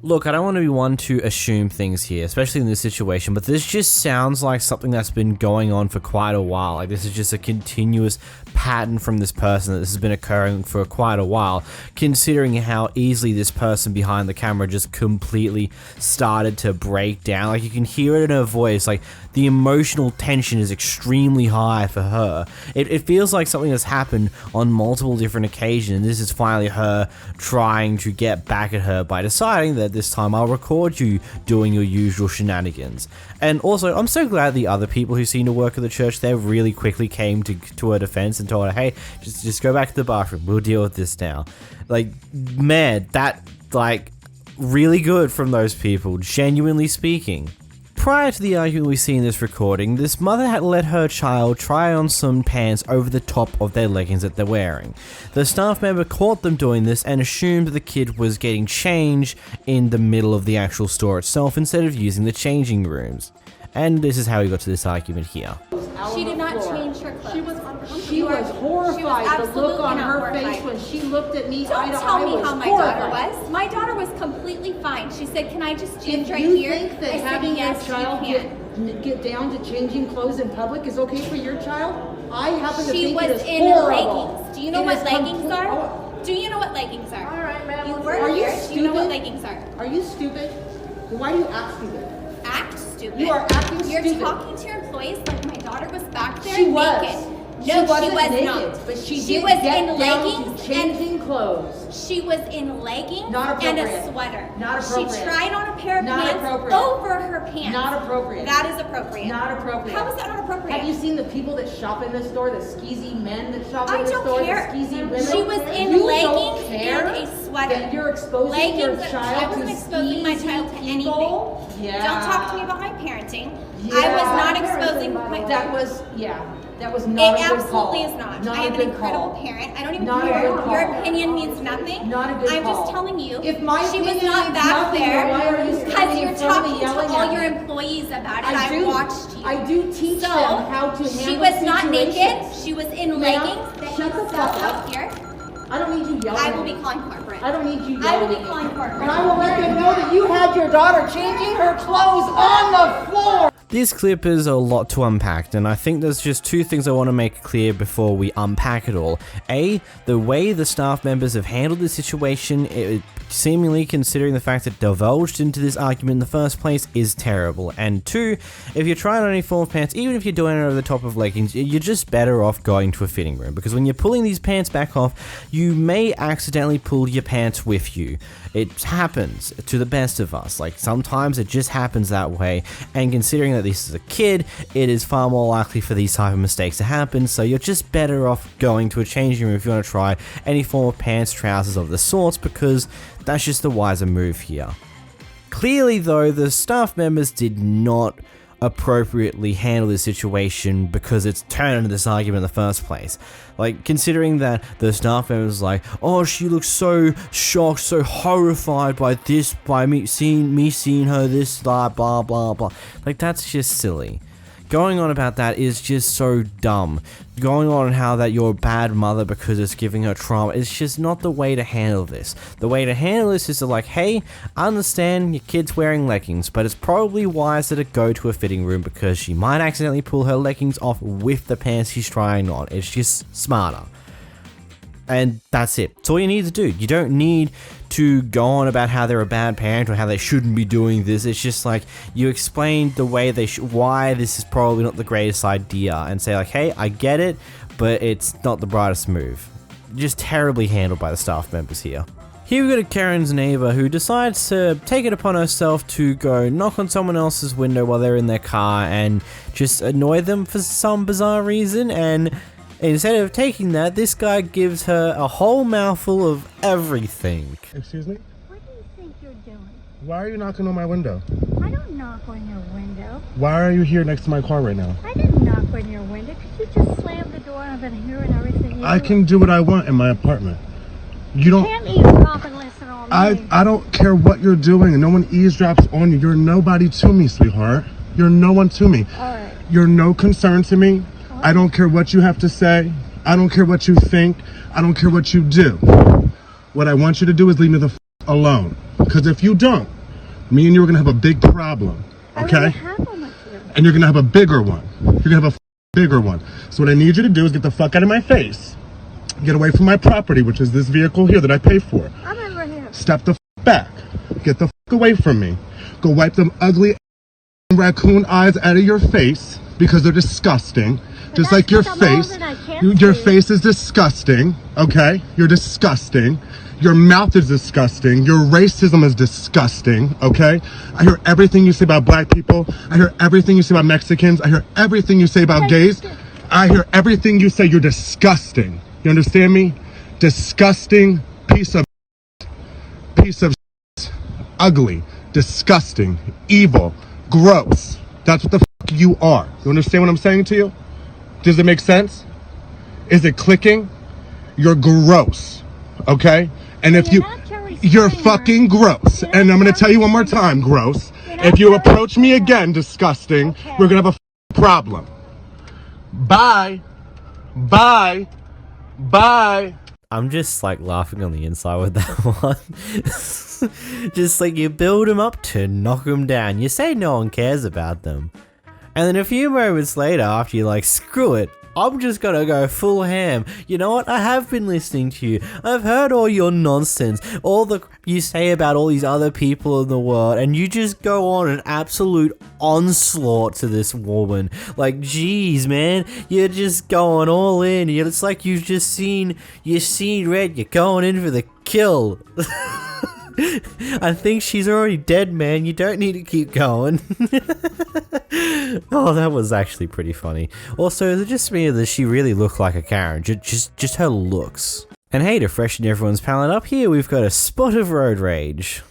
Look, I don't want to be one to assume things here, especially in this situation, but this just sounds like something that's been going on for quite a while. Like, this is just a continuous pattern from this person that this has been occurring for quite a while, considering how easily this person behind the camera just completely started to break down. Like, you can hear it in her voice, like, the emotional tension is extremely high for her. It feels like something that's happened on multiple different occasions, and this is finally her trying to get back at her by deciding that this time I'll record you doing your usual shenanigans. And also, I'm so glad the other people who seem to work at the church there really quickly came to her defense and told her, hey, just go back to the bathroom, we'll deal with this now. Like, man, that, like, really good from those people, genuinely speaking. Prior to the argument we see in this recording, this mother had let her child try on some pants over the top of their leggings that they're wearing. The staff member caught them doing this and assumed the kid was getting changed in the middle of the actual store itself instead of using the changing rooms. And this is how we got to this argument here.
She did not change her clothes.
She was horrified. The look on her face when she looked at me.
Don't tell me how my daughter was. My daughter was completely fine. She said, "Can I just change right here?"
If you think that
I said,
having
"Yes,
your child
you can."
get down to changing clothes in public is okay for your child, I happen to
She
think
was
it is
in
horrible.
leggings. Do you know
It
what
is
leggings are? Do you know what leggings are?
All right, ma'am.
You work
Are you
here.
stupid?
Do you know what leggings are?
Are you stupid? Why do you act stupid?
Act stupid.
You are acting
You're
stupid.
talking to your employees like my daughter was back there
She was.
naked.
She
No,
wasn't
she was
naked,
not.
but she
she
did
was
get
in
down
leggings
to changing clothes.
She was in leggings
Not
and
appropriate.
a sweater.
Not
She
appropriate.
tried on a pair of
Not
pants
appropriate.
over her pants.
Not appropriate.
That is appropriate.
Not appropriate.
How is that not appropriate?
Have you seen the people that shop in this store, the skeezy men that shop
I
in the
don't
store,
care.
the skeezy women?
She was in
You
leggings
don't care
and a sweater.
that you're exposing
leggings
your
and-
child
I wasn't
to
exposing my child to anything.
people? Yeah.
Don't talk to me about my parenting.
Yeah.
I was not exposing my.
That was, yeah. That was not
It
a good call.
absolutely is not.
Not
I
a
am an
good
incredible
call.
parent. I don't even
Not a
care.
good call.
Your opinion means nothing.
Not a good
I'm
call.
just telling you.
If my
she was
opinion
not
means
back
nothing,
there
then why are you
because
standing
you're
in front of me
talking to
yelling
all
at
your
me?
employees about it.
I do.
watched you.
I do teach
So,
them how to handle
she was not naked.
situations.
She was in
Ma'am,
leggings. That
shut
you
the
sell
fuck up.
out here.
I don't need you yelling.
I will be calling corporate.
I don't need you yelling.
I will be calling corporate.
And I will let them know that you had your daughter changing her clothes on the floor.
This clip is a lot to unpack, and I think there's just two things I want to make clear before we unpack it all. A, the way the staff members have handled the situation, seemingly considering the fact that divulged into this argument in the first place, is terrible. And two, if you're trying on any form of pants, even if you're doing it over the top of leggings, you're just better off going to a fitting room, because when you're pulling these pants back off, you may accidentally pull your pants with you. It happens to the best of us. Like, sometimes it just happens that way, and considering that this is a kid, it is far more likely for these type of mistakes to happen, so you're just better off going to a changing room if you want to try any form of pants, trousers of the sorts, because that's just the wiser move here. Clearly though, the staff members did not appropriately handle this situation because it's turned into this argument in the first place. Like, considering that the staff member was like, oh, she looks so shocked, so horrified by this, by me seeing her this, blah, blah, blah, blah. Like, that's just silly. Going on about that is just so dumb. Going on how that you're a bad mother because it's giving her trauma, it's just not the way to handle this. The way to handle this is to like, hey, I understand your kid's wearing leggings, but it's probably wiser to go to a fitting room because she might accidentally pull her leggings off with the pants she's trying on. It's just smarter. And that's it. It's all you need to do. You don't need to go on about how they're a bad parent or how they shouldn't be doing this. It's just like, you explain the way why this is probably not the greatest idea, and say like, hey, I get it, but it's not the brightest move. Just terribly handled by the staff members here. Here we got Karen's neighbor who decides to take it upon herself to go knock on someone else's window while they're in their car and just annoy them for some bizarre reason, and instead of taking that, this guy gives her a whole mouthful of everything.
Excuse me?
What do you think you're doing?
Why are you knocking on my window?
I don't knock on your window.
Why are you here next to my car right now?
I didn't knock on your window because you just slammed the door and I've been hearing everything you
I can do what I want in my apartment. You don't...
can't eavesdrop and listen on me.
I don't care what you're doing, and no one eavesdrops on you. You're nobody to me, sweetheart. You're no one to me.
Alright.
You're no concern to me. I don't care what you have to say. I don't care what you think. I don't care what you do. What I want you to do is leave me the f alone. Because if you don't, me and you are going to have a big problem. Okay? And you're going to have a bigger one. You're going to have a bigger one. So what I need you to do is get the fuck out of my face. Get away from my property, which is this vehicle here that I pay for.
I'm over here.
Step the f back. Get the f away from me. Go wipe them ugly raccoon eyes out of your face because they're disgusting. Just like your face. Your face is disgusting, okay? You're disgusting. Your mouth is disgusting. Your racism is disgusting, okay? I hear everything you say about black people. I hear everything you say about Mexicans. I hear everything you say about gays. I hear everything you say. You're disgusting. You understand me? Disgusting piece of ugly, disgusting, evil, gross. That's what the fuck you are. You understand what I'm saying to you? Does it make sense? Is it clicking? You're gross, okay? And if you're fucking gross. And I'm gonna tell you one more time, gross. If you approach me again, disgusting, we're gonna have a problem. Bye. Bye. Bye.
I'm just like laughing on the inside with that one. Just like, you build them up to knock them down. You say no one cares about them. And then a few moments later, after you're like, screw it, I'm just gonna go full ham. You know what? I have been listening to you. I've heard all your nonsense, all the crap you say about all these other people in the world, and you just go on an absolute onslaught to this woman. Like, geez, man, you're just going all in. It's like you've seen red. You're going in for the kill. I think she's already dead, man. You don't need to keep going. Oh, that was actually pretty funny. Also, is it just me or does she really look like a Karen? Just her looks. And hey, to freshen everyone's palate up here, we've got a spot of road rage.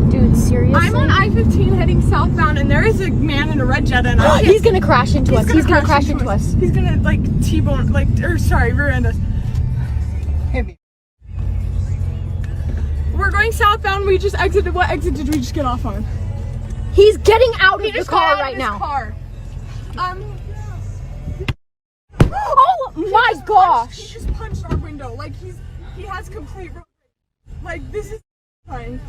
Dude, seriously? I'm on I-15 heading southbound, and there is a man in a red Jetta, and he's gonna crash into us. He's gonna crash into us. He's gonna, like, T-bone, like, rear-end us. Hit me. We're going southbound. We just exited. What exit did we just get off on? He's getting out of the car right now. Oh my gosh. He just punched our window. Like he has complete. Like this is fine.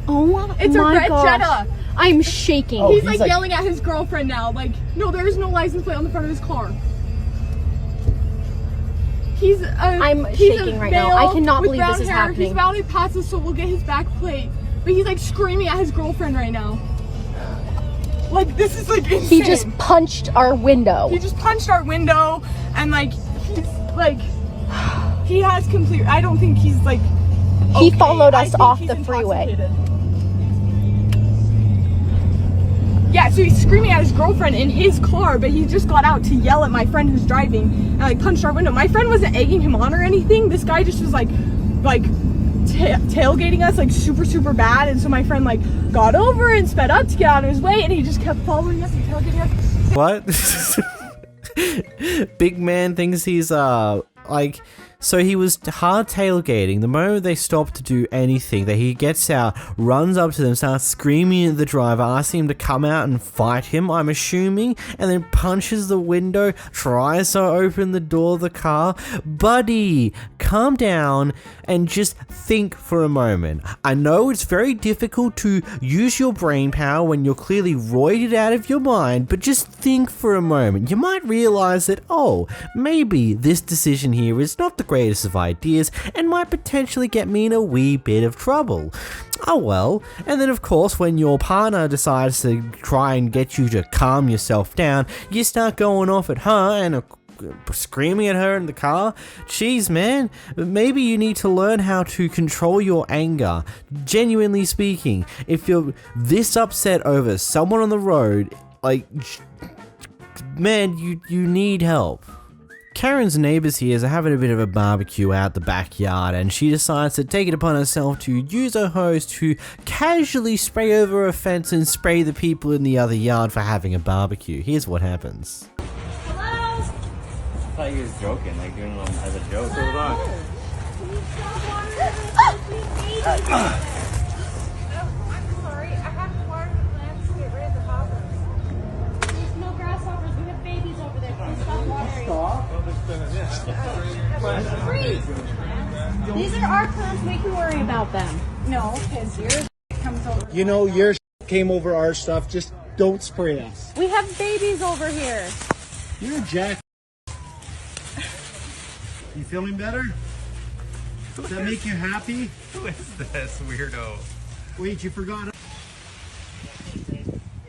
Oh my gosh.
It's a red Jetta.
I'm shaking.
He's like yelling at his girlfriend now. Like, no, there is no license plate on the front of his car.
I'm shaking right now. I cannot believe this is happening.
He's about to pass us, so we'll get his back plate. But he's like screaming at his girlfriend right now. Like, this is like insane.
He just punched our window.
He just punched our window, and like, he's like, he has complete. I don't think he's like.
He followed us off the freeway.
Yeah, so he's screaming at his girlfriend in his car, but he just got out to yell at my friend who's driving and like punched our window. My friend wasn't egging him on or anything. This guy just was like tailgating us like super bad, and so my friend like got over and sped up to get out of his way, and he just kept following us and tailgating us.
What? Big man thinks he's like. So he was hard tailgating. The moment they stop to do anything, that he gets out, runs up to them, starts screaming at the driver, asking him to come out and fight him, I'm assuming, and then punches the window, tries to open the door of the car. Buddy, calm down and just think for a moment. I know it's very difficult to use your brain power when you're clearly roided out of your mind, but just think for a moment. You might realize that, oh, maybe this decision here is not the greatest of ideas and might potentially get me in a wee bit of trouble. Oh well. And then of course when your partner decides to try and get you to calm yourself down, you start going off at her and screaming at her in the car. Jeez, man, maybe you need to learn how to control your anger. Genuinely speaking, if you're this upset over someone on the road, like, man, you need help. Karen's neighbors here are having a bit of a barbecue out the backyard, and she decides to take it upon herself to use her hose to casually spray over a fence and spray the people in the other yard for having a barbecue. Here's what happens.
Hello?
I thought you was joking, like doing it as a joke.
Hold on. I'm sorry, I have to water the plants to get rid of the hoppers. There's no grasshoppers, we have babies over there. Please stop watering.
Stop.
Freeze!
These are our plants, we can worry about them.
No, because yours comes over.
You know, your came over our stuff. Just don't spray us.
We have babies over here.
You're a jack. You feeling better? Does that make you happy?
Who is this weirdo?
Wait, you forgot.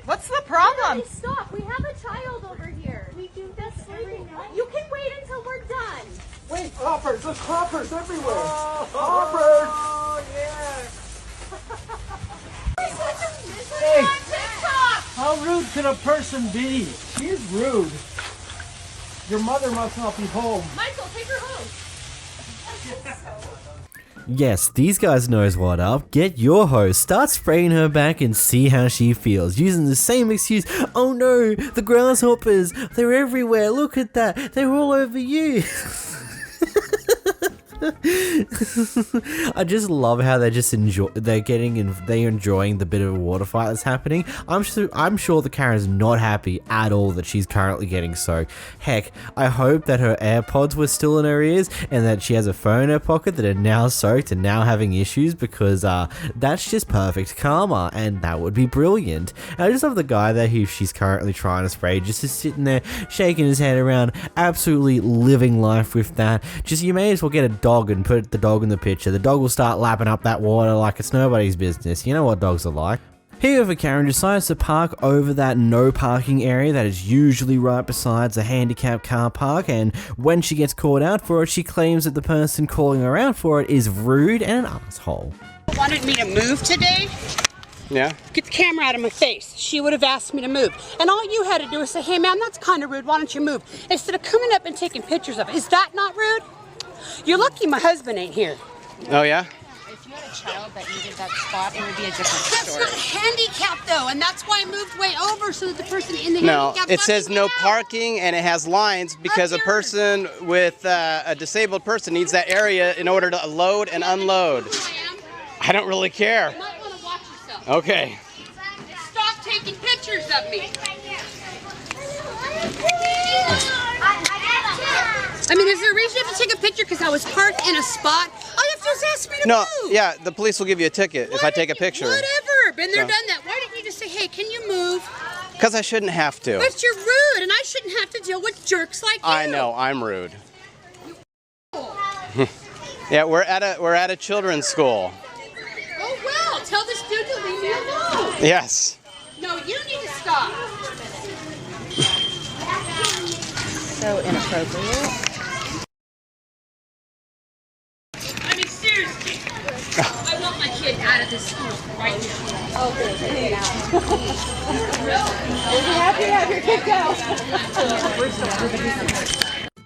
What's the problem?
Guys, stop. We have a child over here. We do this every night. You can wait until we're done.
Wait, hoppers! There's hoppers everywhere!
Oh,
Hoppers!
Oh, yeah.
Hey, how rude could a person be? She's rude. Your mother must not be home.
Michael, take her home.
Yes, these guys knows what up. Get your hose, start spraying her back and see how she feels, using the same excuse. Oh no, the grasshoppers, they're everywhere, look at that, they're all over you. I just love how they're enjoying the bit of a water fight that's happening. I'm sure the Karen's not happy at all that she's currently getting soaked. Heck, I hope that her AirPods were still in her ears and that she has a phone in her pocket that are now soaked and now having issues, because that's just perfect karma, and that would be brilliant. And I just love the guy there who she's currently trying to spray, just sitting there shaking his head around, absolutely living life with that. Just, you may as well get a dog and put the dog in the picture. The dog will start lapping up that water like it's nobody's business. You know what dogs are like. However, Karen decides to park over that no parking area that is usually right beside the handicapped car park, and when she gets called out for it, she claims that the person calling her out for it is rude and an asshole.
Wanted me to move today?
Yeah?
Get the camera out of my face. She would have asked me to move. And all you had to do was say, hey man, that's kind of rude, why don't you move? Instead of coming up and taking pictures of it. Is that not rude? You're lucky my husband ain't here.
Oh yeah?
If you had a child that needed that spot, it would be a different story. That's not handicapped though, and that's why I moved way over so that the person in the handicap.
No, it says no parking, and it has lines because a person with a disabled person needs that area in order to load and unload. I don't really care.
You might want to watch yourself.
Okay.
Stop taking pictures of me. take a picture because I was parked in a spot. All you have to do is ask me to
No,
move.
yeah, the police will give you a ticket if I take a picture.
Whatever. Been there,
So-
done that. Why didn't you just say, hey, can you move?
Because I shouldn't have to.
But you're rude, and I shouldn't have to deal with jerks like you.
I know, I'm rude. Yeah, we're at a children's school.
Oh, well, tell this dude to leave me alone.
Yes.
No, you need to stop.
So inappropriate.
I mean, seriously. I want my kid out of this school right now.
Oh, good. Get out. We'll be happy to have your kid go.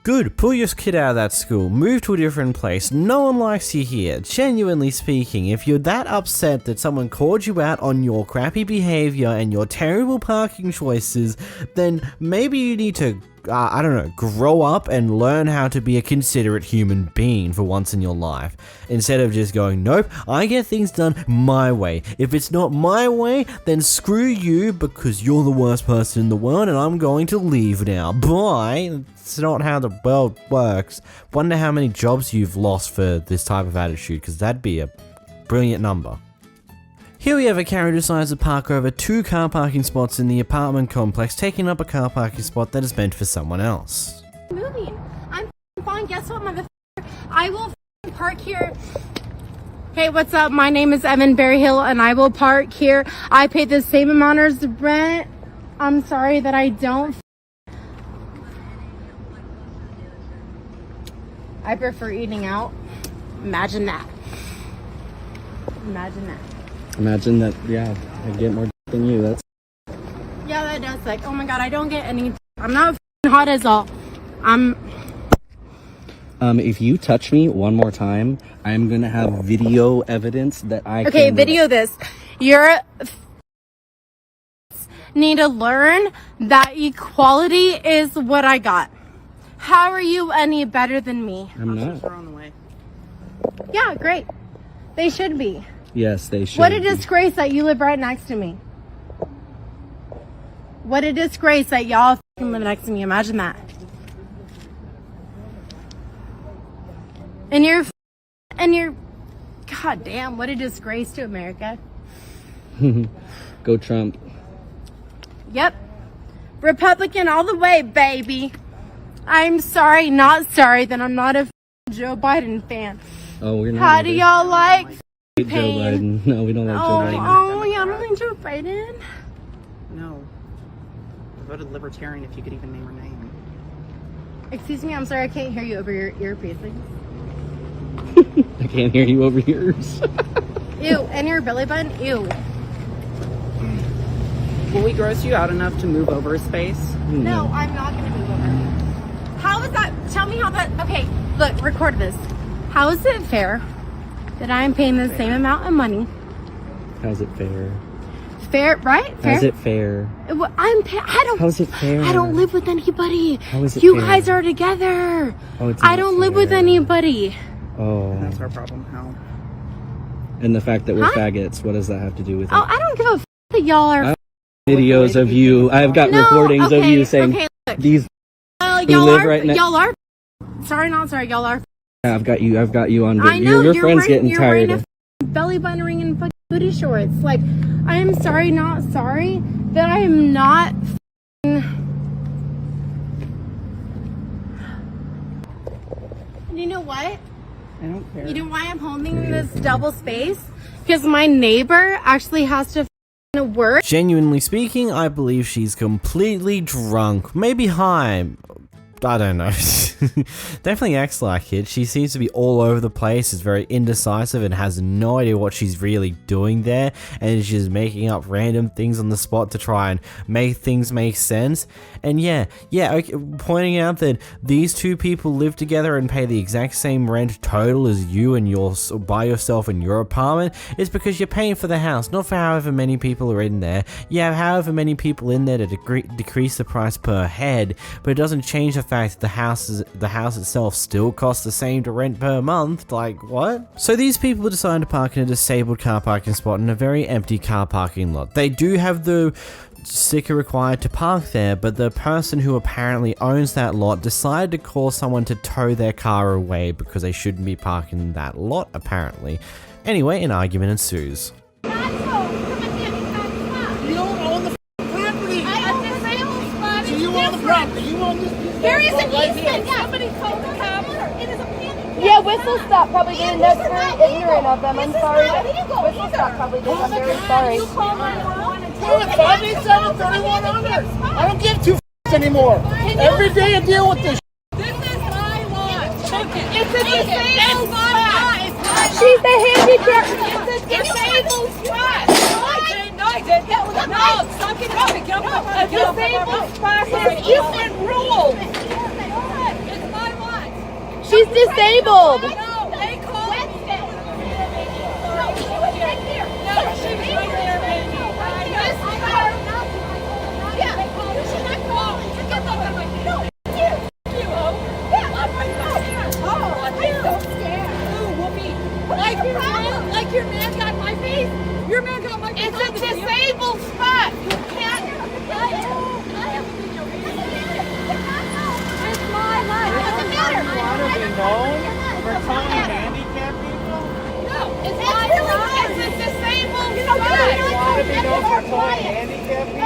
Good, pull your kid out of that school, move to a different place, no one likes you here. Genuinely speaking, if you're that upset that someone called you out on your crappy behavior and your terrible parking choices, then maybe you need to, I don't know, grow up and learn how to be a considerate human being for once in your life. Instead of just going, nope, I get things done my way. If it's not my way, then screw you because you're the worst person in the world and I'm going to leave now. Bye. It's not how the world works. Wonder how many jobs you've lost for this type of attitude, because that'd be a brilliant number. Here we have a Karen who decides to park over 2 car parking spots in the apartment complex, taking up a car parking spot that is meant for someone else.
Moving. I'm fine. Guess what, motherfucker? I will park here. Hey, what's up? My name is Evan Berryhill, and I will park here. I pay the same amount as rent. I'm sorry that I don't. I prefer eating out. Imagine that. Imagine that.
Imagine that, yeah, I get more than you. That's
Yeah, that does suck. Oh my god, I don't get any. I'm not hot as all.
if you touch me one more time, I'm gonna have video evidence that I
Okay,
can
video this. You're need to learn that equality is what I got. How are you any better than me?
I'm not.
Yeah, great. They should be.
Yes, they should.
What a disgrace that you live right next to me. What a disgrace that y'all live next to me. Imagine that. And you're, god damn, what a disgrace to America.
Go Trump.
Yep. Republican all the way, baby. I'm sorry, not sorry that I'm not a Joe Biden fan.
Oh, we're not.
How do y'all like
Joe Biden? No, we don't like Joe Biden.
Oh, y'all don't like Joe Biden?
No. I voted Libertarian if you could even name her name.
Excuse me, I'm sorry, I can't hear you over your earpiece.
I can't hear you over yours.
Ew, and your belly button? Ew.
Will we gross you out enough to move over a space?
No, I'm not gonna move over. How is that? Tell me how that. Okay, look, record this. How is it fair that I am paying the same amount of money?
How's it fair?
Fair, right? Fair.
How's it fair?
I don't.
How's it fair?
I don't live with anybody.
How is it
You
fair?
guys are together.
Oh, it's
I
not
don't live with
fair.
anybody.
Oh.
That's our problem. How?
And the fact that we're
Huh?
faggots, what does that have to do with it?
Oh, I don't give a f that y'all are.
Videos of you. I've got
No,
recordings of
okay,
you saying
okay, look.
these. who
Y'all
live
are.
right next.
Y'all are. Sorry, not sorry. Y'all are.
I've got you on
I
video.
know
Your
you're
friend's
wearing,
getting
you're
tired
wearing a
of.
belly button ring and fucking booty shorts. Like, I am sorry, not sorry that I am not. You know what?
I don't care.
You know why I'm holding this double space? Because my neighbor actually has to work.
Genuinely speaking, I believe she's completely drunk. Maybe high. I don't know. Definitely acts like it. She seems to be all over the place, is very indecisive and has no idea what she's really doing there, and she's making up random things on the spot to try and make things make sense. And yeah, okay, pointing out that these two people live together and pay the exact same rent total as you and you're by yourself in your apartment is because you're paying for the house, not for however many people are in there. You have however many people in there to decrease the price per head, but it doesn't change the fact that the house itself still costs the same to rent per month. Like, what? So these people decide to park in a disabled car parking spot in a very empty car parking lot. They do have the sticker required to park there, but the person who apparently owns that lot decided to call someone to tow their car away because they shouldn't be parking in that lot, apparently. Anyway, an argument ensues.
You don't own the property. So you own the property. You own this piece of
There is an
right
easement.
here.
Somebody called the cops. It is a panic.
Yeah, Whistle Stop probably didn't. That's very ignorant of them. I'm sorry. Whistle Stop probably didn't. I'm very sorry.
Do it, 587-3100. I don't give two f***s anymore. Every day I deal with this.
This is my lawn.
It's a
It's my lawn.
She's a handicap.
It's a disabled spot. No, I did. No, stop getting up and get up.
A disabled spot has different rules.
It's my lawn.
She's disabled.
No, they called me. No, she was right there. No, she was right there, baby. This is her. Yeah, you should not call. You get up on my feet. No, you. Yeah, I'm right there. Oh, I'm so scared. Ooh, whoopee. Like your man got my face. Your man got my face.
It's a disabled spot. You can't.
It's my life. It doesn't matter.
Want to be known for towing handicap people?
No, it's my life.
It's a disabled
You
spot.
want to be known for towing handicap people?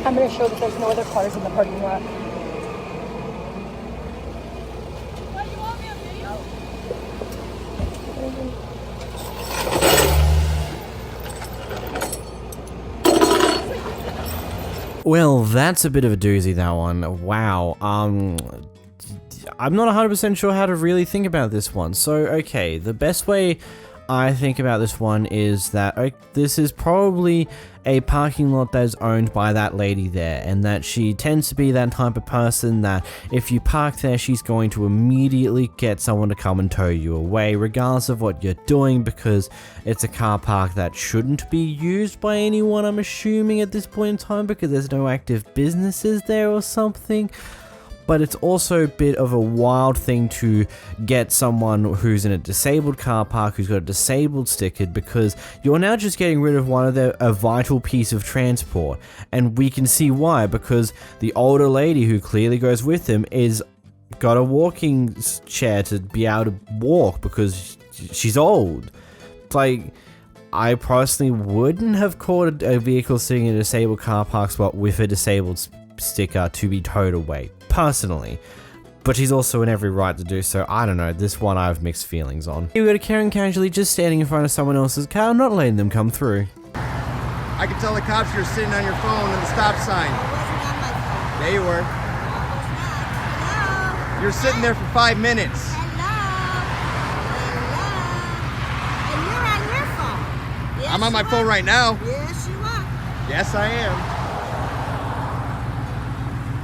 I'm going to show that there's no other cars in the parking lot.
Well, that's a bit of a doozy, that one. Wow. I'm not 100% sure how to really think about this one. So, okay, the best way I think about this one is that this is probably a parking lot that is owned by that lady there, and that she tends to be that type of person that if you park there, she's going to immediately get someone to come and tow you away, regardless of what you're doing, because it's a car park that shouldn't be used by anyone, I'm assuming, at this point in time, because there's no active businesses there or something. But it's also a bit of a wild thing to get someone who's in a disabled car park who's got a disabled sticker, because you're now just getting rid of a vital piece of transport. And we can see why, because the older lady who clearly goes with him is got a walking chair to be able to walk because she's old. It's like, I personally wouldn't have caught a vehicle sitting in a disabled car park spot with a disabled sticker to be towed away, personally. But she's also in every right to do so. I don't know, this one I have mixed feelings on. Here we go to Karen casually just standing in front of someone else's car, not letting them come through.
I can tell the cops you're sitting on your phone in the stop sign. There you were. You're sitting there for 5 minutes.
And you're on your phone. Yes,
I'm on my phone right now.
Yes, you are.
Yes, I am.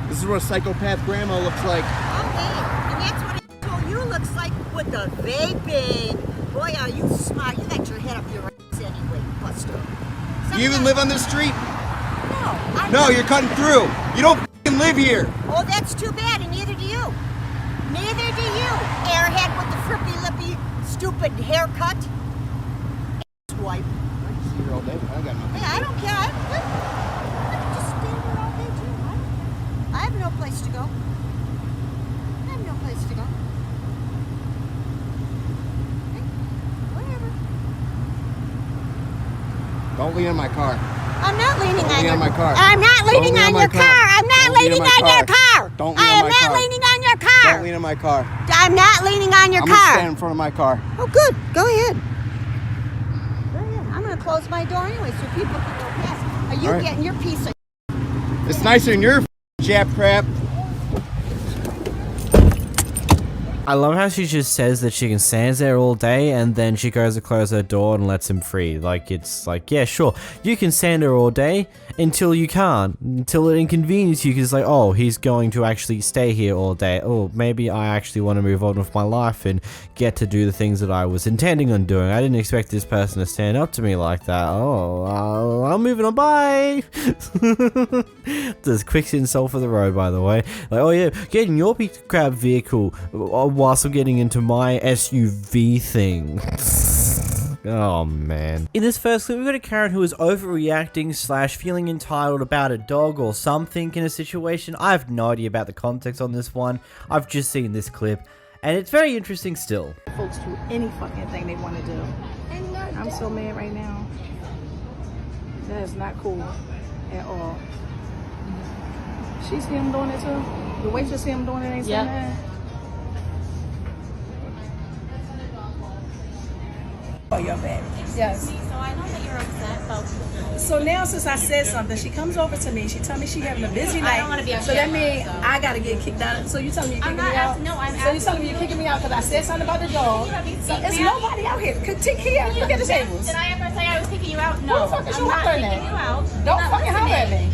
This is what a psychopath grandma looks like.
Okay, and that's what a you looks like with the vaping. Boy, are you smart. You got your head up your ass anyway, Buster.
You even live on this street?
No.
No, you're cutting through. You don't f***ing live here.
Oh, that's too bad, and neither do you. Neither do you, airhead with the frippy lippy stupid haircut. Wipe.
I got nothing.
Yeah, I don't care. I just stand here all day too. I have no place to go. I have no place to go. Okay, whatever.
Don't lean on my car.
I'm not leaning
Don't
on
lean
your
on my car.
I'm not leaning
Don't lean
on
on
your
my
car.
car.
I'm not
Don't lean
leaning
on my
on your
car.
car.
Don't
I
lean on
am
my
not
car.
leaning on your car.
Don't lean on my car.
I'm not leaning on your
I'm
car.
gonna stand in front of my car.
Oh, good. Go ahead. Go ahead. I'm going to close my door anyway so people can go past. Are you
All right.
getting your piece of
It's nicer than your jap crap.
I love how she just says that she can stand there all day and then she goes to close her door and lets him free. Like, it's like, yeah, sure, you can stand there all day until you can't. Until it inconveniences you because it's like, oh, he's going to actually stay here all day. Oh, maybe I actually want to move on with my life and get to do the things that I was intending on doing. I didn't expect this person to stand up to me like that. Oh, I'm moving on, bye! There's quick insult for the road, by the way. Like, oh yeah, get in your piece of crap vehicle. whilst I'm getting into my SUV thing. Oh man. In this first clip, we've got a Karen who is overreacting / feeling entitled about a dog or something in a situation. I have no idea about the context on this one. I've just seen this clip, and it's very interesting still.
Folks do any fucking thing they want to do. I'm so mad right now. That is not cool at all. She see him doing it too? The waitress see him doing it ain't so mad? Oh, you're bad. Yes.
So I know that you're upset about.
So now since I said something, she comes over to me. She tell me she having a busy night.
I don't want to be upset.
So that means I gotta get kicked out. So you telling me you're kicking me out?
No, I'm
So you telling me you're kicking me out because I said something about the dog? So there's nobody out here. Take care. Look at the tables.
Did I ever say I was kicking you out? No.
Who the fuck is
I'm
you
not
hollering
kicking
at?
you out.
Don't fucking holler at me.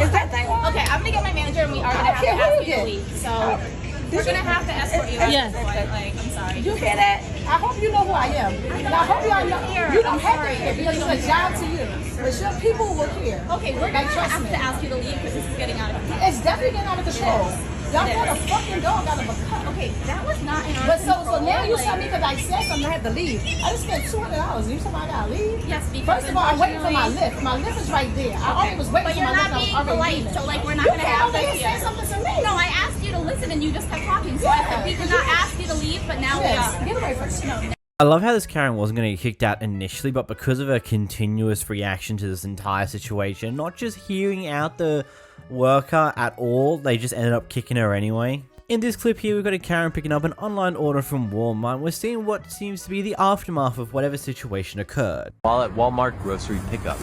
Is
that thing on?
Okay, I'm gonna get my manager and we are gonna have to ask you to leave. So we're gonna have to escort you out.
Yes.
Like, I'm sorry.
You hear that? I hope you know who I am. I hope y'all know. You don't have to hear because it's a job to you. But your people will hear.
Okay, we're gonna
trust
have
me.
to ask you to leave because this is getting out of control.
It's definitely getting out of control. Y'all got a fucking dog out of a cut.
Okay, that was not in our
But so
control.
now you tell me because I said something I had to leave. I just spent $200 and you tell me I gotta leave?
Yes, because
First of all, I'm waiting for my
unfortunately-
lift. My lift is right there. I already was waiting
But
for
you're
my
not
lift.
being
I was already
polite,
leaving.
so like we're not
You
gonna
came
have
over
this
here and
here.
said something to me.
No, I asked you to listen and you just kept talking. So I said we did not ask you to leave, but now we
Yes,
are.
get away from me.
No.
I love how this Karen wasn't going to get kicked out initially, but because of her continuous reaction to this entire situation, not just hearing out the worker at all, they just ended up kicking her anyway. In this clip here, we've got a Karen picking up an online order from Walmart. We're seeing what seems to be the aftermath of whatever situation occurred.
While at Walmart grocery pickup,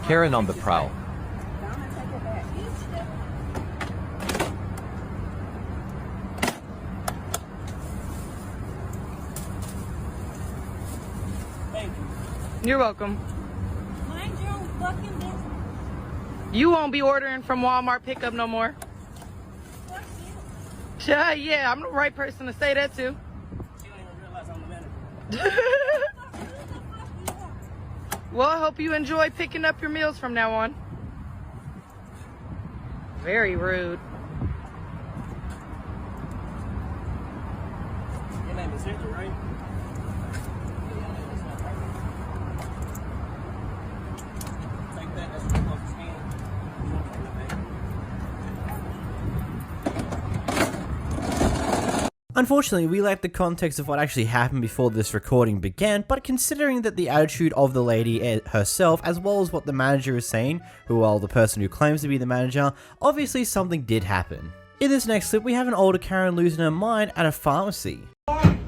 Karen on the prowl.
You're welcome.
Mind your own fucking business.
You won't be ordering from Walmart pickup no more. Yeah, I'm the right person to say that to. Well, I hope you enjoy picking up your meals from now on. Very rude.
Your name is Hector, right? Take that. That's the closest hand.
Unfortunately, we lack the context of what actually happened before this recording began, but considering that the attitude of the lady herself, as well as what the manager is saying, the person who claims to be the manager, obviously something did happen. In this next clip, we have an older Karen losing her mind at a pharmacy.
I'm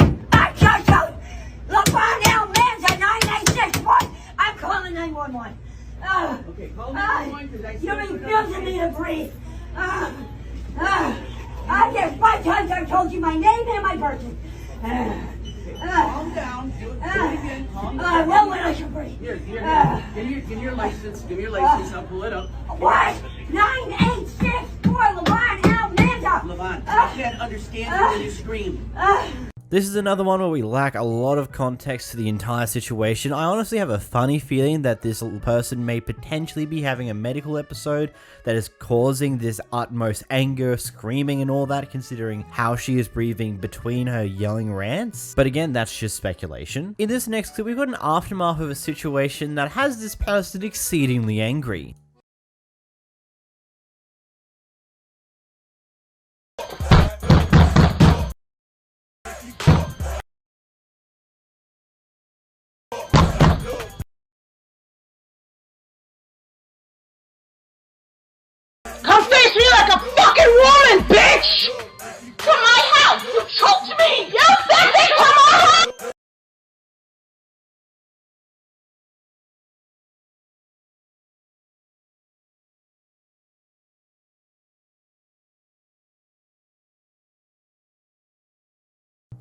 calling 911.
Okay, call
911 because I you refuse me to breathe. I guess 5 times I've told you my name and my birthday.
Calm down. Do it again. Calm down.
Well, when I can breathe.
Here, give me your license. Give me your license. I'll pull it up.
What? 9864 Levon Almanda.
Levon, I can't understand you when you scream.
This is another one where we lack a lot of context to the entire situation. I honestly have a funny feeling that this person may potentially be having a medical episode that is causing this utmost anger, screaming and all that, considering how she is breathing between her yelling rants. But again, that's just speculation. In this next clip, we've got an aftermath of a situation that has this person exceedingly angry.
Come face me like a fucking woman, bitch! To my house! You choked me! You sexy! Come on!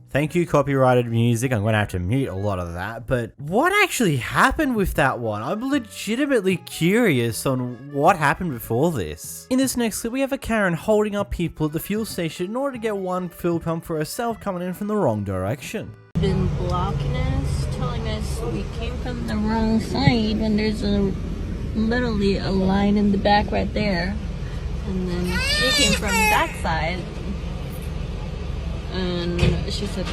Thank you, copyrighted music. I'm going to have to mute a lot of that. But what actually happened with that one? I'm legitimately curious on what happened before this. In this next clip, we have a Karen holding up people at the fuel station in order to get one fuel pump for herself coming in from the wrong direction.
Been blocking us, telling us we came from the wrong side when there's literally a line in the back right there. And then she came from that side. and she said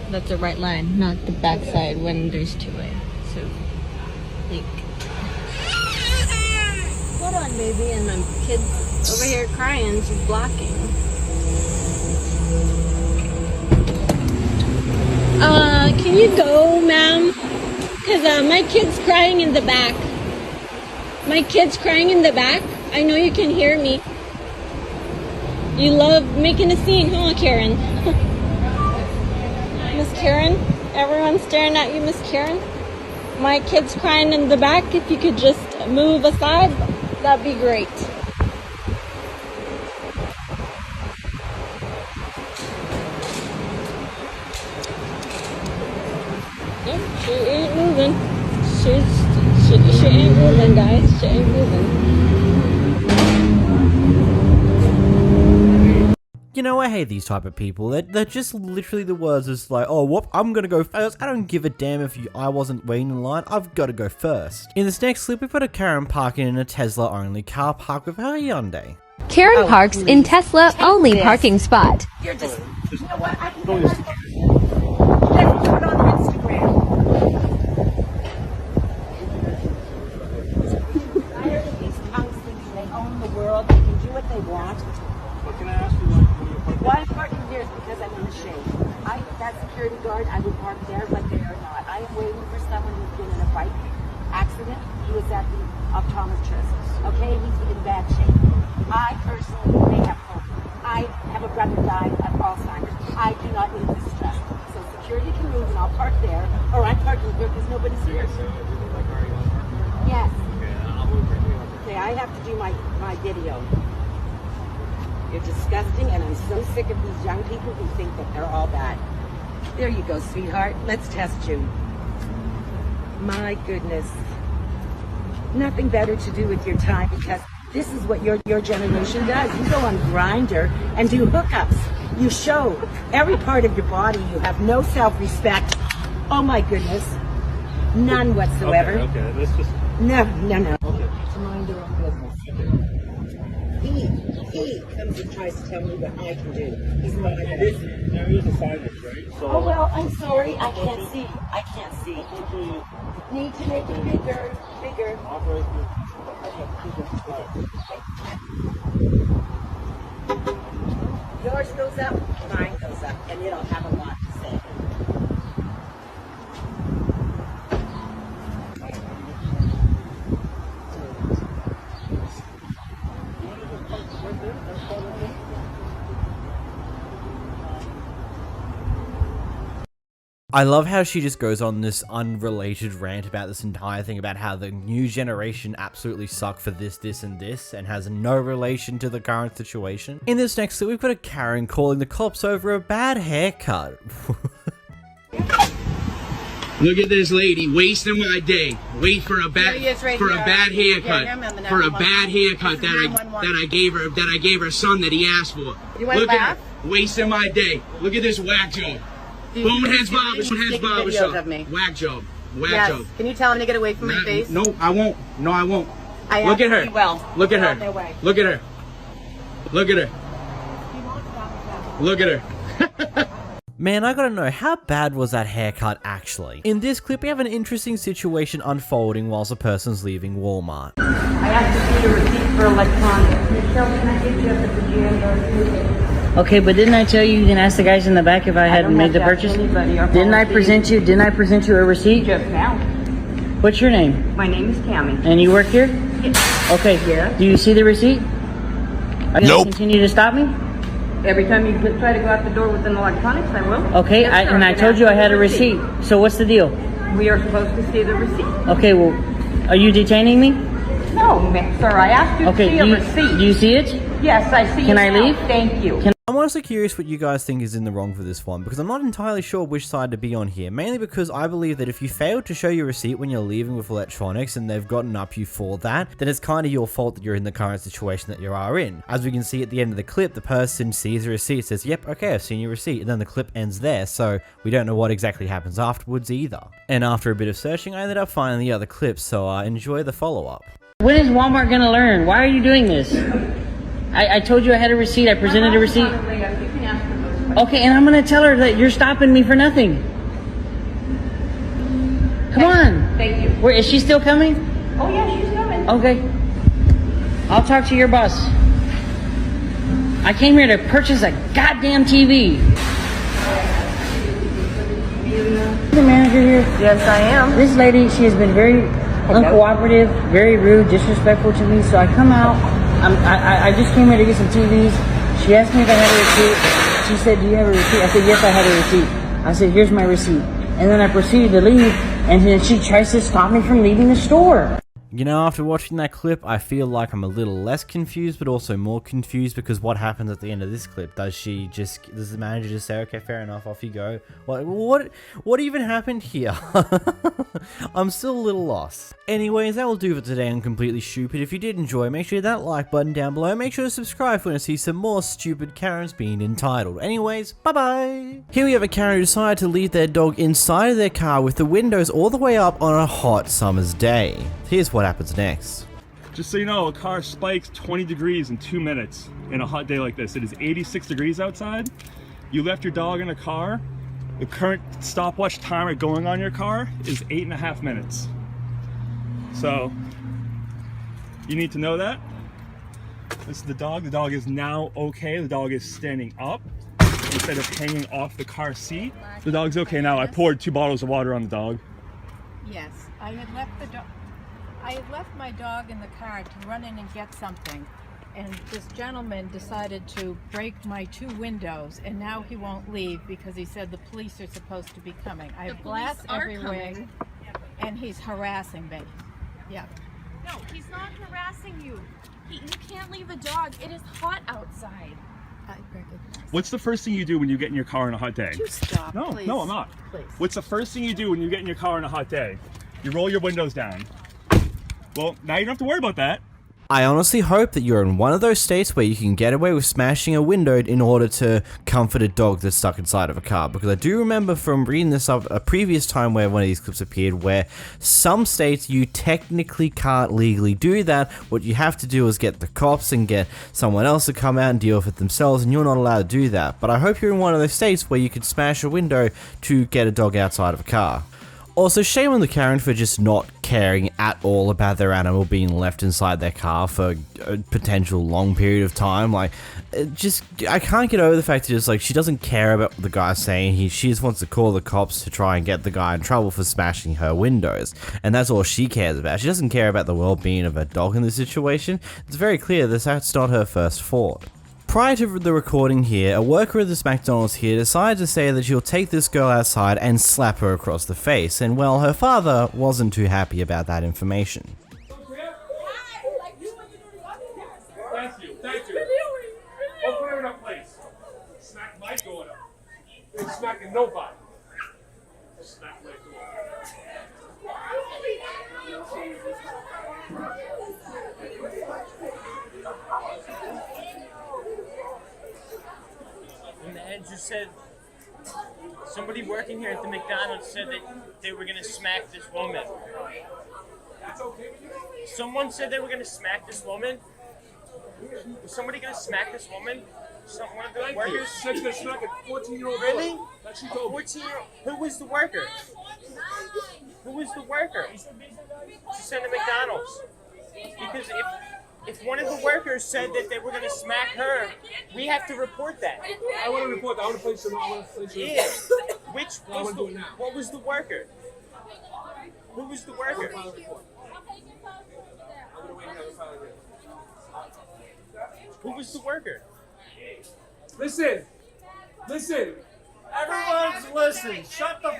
that's the right line, not the back side when there's two-way. So, like, hold on, baby, and my kid's over here crying. She's blocking. Can you go, ma'am? Because my kid's crying in the back. My kid's crying in the back. I know you can hear me. You love making a scene, huh, Karen? Miss Karen? Everyone's staring at you, Miss Karen? My kid's crying in the back. If you could just move aside, that'd be great. She ain't moving. She ain't moving, guys. She ain't moving.
You know, I hate these type of people. They're just literally the words is like, oh, whoop, I'm gonna go first. I don't give a damn if I wasn't waiting in line. I've got to go first. In this next clip, we put a Karen parking in a Tesla-only car park with her Hyundai.
Karen parks in Tesla-only parking spot.
You're just, you know what? I can get let's put it on Instagram. Tired of these punks thinking they own the world, they can do what they want.
What can I ask you?
Why I'm parking here is because I'm in the shade. That security guard, I would park there, but they are not. I am waiting for someone who's been in a bike accident. He was at the optometrist. Okay, he's in bad shape. I personally may have hope. I have a brother died of Alzheimer's. I do not need this stress. So security can move and I'll park there, or I'm parking here because nobody's here. Yes. Okay, I have to do my video. You're disgusting, and I'm so sick of these young people who think that they're all bad. There you go, sweetheart. Let's test you. My goodness. Nothing better to do with your time, because this is what your generation does. You go on Grindr and do hookups. You show every part of your body. You have no self-respect. Oh my goodness. None whatsoever.
Okay, let's just...
No. Okay. To mind your own business. He comes and tries to tell me what I can do. He's not my
there is a signage, right? So,
oh, well, I'm sorry. I can't see. Need to make it bigger. Okay, bigger. Yours goes up, mine goes up, and it'll have a lot to say.
I love how she just goes on this unrelated rant about this entire thing about how the new generation absolutely suck for this, and this, and has no relation to the current situation. In this next clip, we've got a Karen calling the cops over a bad haircut.
Look at this lady wasting my day. Wait for a bad haircut. For a bad haircut that I gave her son that he asked for. Look at her wasting my day. Look at this whack job. Boneheads barbershop. Whack job.
Can you tell him to get away from my face?
No, I won't. Look at her. Look at her. Look at her. Look at her.
Man, I gotta know, how bad was that haircut actually? In this clip, we have an interesting situation unfolding whilst a person's leaving Walmart.
I have to see the receipt for electronics. Michelle, can I get you up at the GM?
Okay, but didn't I tell you can ask the guys in the back if I had made the purchase? Didn't I present you a receipt?
Just now.
What's your name?
My name is Tammy.
And you work here?
Yes.
Okay.
Yeah.
Do you see the receipt? Are you gonna continue to stop me?
Every time you try to go out the door with an electronics, I will.
Okay,
yes,
I told you I had a receipt. So what's the deal?
We are supposed to see the receipt.
Okay, well, are you detaining me?
No, sir, I asked you to see a receipt.
Do you see it?
Yes, I see it.
Can I leave?
Thank you.
I'm honestly curious what you guys think is in the wrong for this one, because I'm not entirely sure which side to be on here, mainly because I believe that if you fail to show your receipt when you're leaving with electronics and they've gotten up you for that, then it's kind of your fault that you're in the current situation that you are in. As we can see at the end of the clip, the person sees the receipt, says, yep, okay, I've seen your receipt, and then the clip ends there, so we don't know what exactly happens afterwards either. And after a bit of searching, I ended up finding the other clips, so enjoy the follow-up.
When is Walmart gonna learn? Why are you doing this? I told you I had a receipt. I presented a receipt. Okay, and I'm gonna tell her that you're stopping me for nothing. Come on.
Thank you.
Where is she still coming?
Oh yeah, she's coming.
Okay. I'll talk to your boss. I came here to purchase a goddamn TV. The manager here?
Yes, I am.
This lady, she has been very uncooperative, very rude, disrespectful to me. So I come out. I just came here to get some TVs. She asked me if I had a receipt. She said, "Do you have a receipt?" I said, "Yes, I had a receipt." I said, "Here's my receipt." And then I proceeded to leave, and then she tries to stop me from leaving the store.
You know, after watching that clip, I feel like I'm a little less confused, but also more confused, because what happens at the end of this clip? Does the manager just say, "Okay, fair enough, off you go"? What even happened here? I'm still a little lost. Anyways, that will do for today on Completely Stupid. If you did enjoy, make sure you hit that like button down below. Make sure to subscribe if you want to see some more stupid Karens being entitled. Anyways, bye-bye! Here we have a Karen who decided to leave their dog inside of their car with the windows all the way up on a hot summer's day. Here's what happens next.
Just so you know, a car spikes 20 degrees in 2 minutes in a hot day like this. It is 86 degrees outside. You left your dog in a car. The current stopwatch timer going on your car is 8.5 minutes. So you need to know that. This is the dog. The dog is now okay. The dog is standing up instead of hanging off the car seat. The dog's okay now. I poured 2 bottles of water on the dog.
Yes, I had left my dog in the car to run in and get something, and this gentleman decided to break my 2 windows, and now he won't leave because he said the police are supposed to be coming. I have glass everywhere, and he's harassing me. Yeah.
No, he's not harassing you. You can't leave a dog. It is hot outside.
I recognize.
What's the first thing you do when you get in your car on a hot day?
You stop,
No,
please.
no, I'm not.
Please.
What's the first thing you do when you get in your car on a hot day? You roll your windows down. Well, now you don't have to worry about that.
I honestly hope that you're in one of those states where you can get away with smashing a window in order to comfort a dog that's stuck inside of a car, because I do remember from reading this up a previous time where one of these clips appeared where some states you technically can't legally do that. What you have to do is get the cops and get someone else to come out and deal with it themselves, and you're not allowed to do that. But I hope you're in one of those states where you can smash a window to get a dog outside of a car. Also, shame on the Karen for just not caring at all about their animal being left inside their car for a potential long period of time. Like, I can't get over the fact that just like she doesn't care about what the guy's saying. She just wants to call the cops to try and get the guy in trouble for smashing her windows, and that's all she cares about. She doesn't care about the well-being of her dog in this situation. It's very clear that's not her first fault. Prior to the recording here, a worker at this McDonald's here decided to say that she'll take this girl outside and slap her across the face, and well, her father wasn't too happy about that information.
Thank you. Open her up, please. Smack my daughter. Ain't smacking nobody. Smack my daughter.
And the manager said, somebody working here at the McDonald's said that they were gonna smack this woman. Someone said they were gonna smack this woman. Was somebody gonna smack this woman? One of the workers?
She's gonna smack a 14-year-old
Really?
girl. That she told me.
14-year-old. Who was the worker? Who was the worker? She said to McDonald's. Because if one of the workers said that they were going to smack her, we have to report that.
I want to report that. I want to place her.
Yeah. What was the worker? Who was the worker? Who was the worker?
Listen.
Everyone's listening. Shut the f***.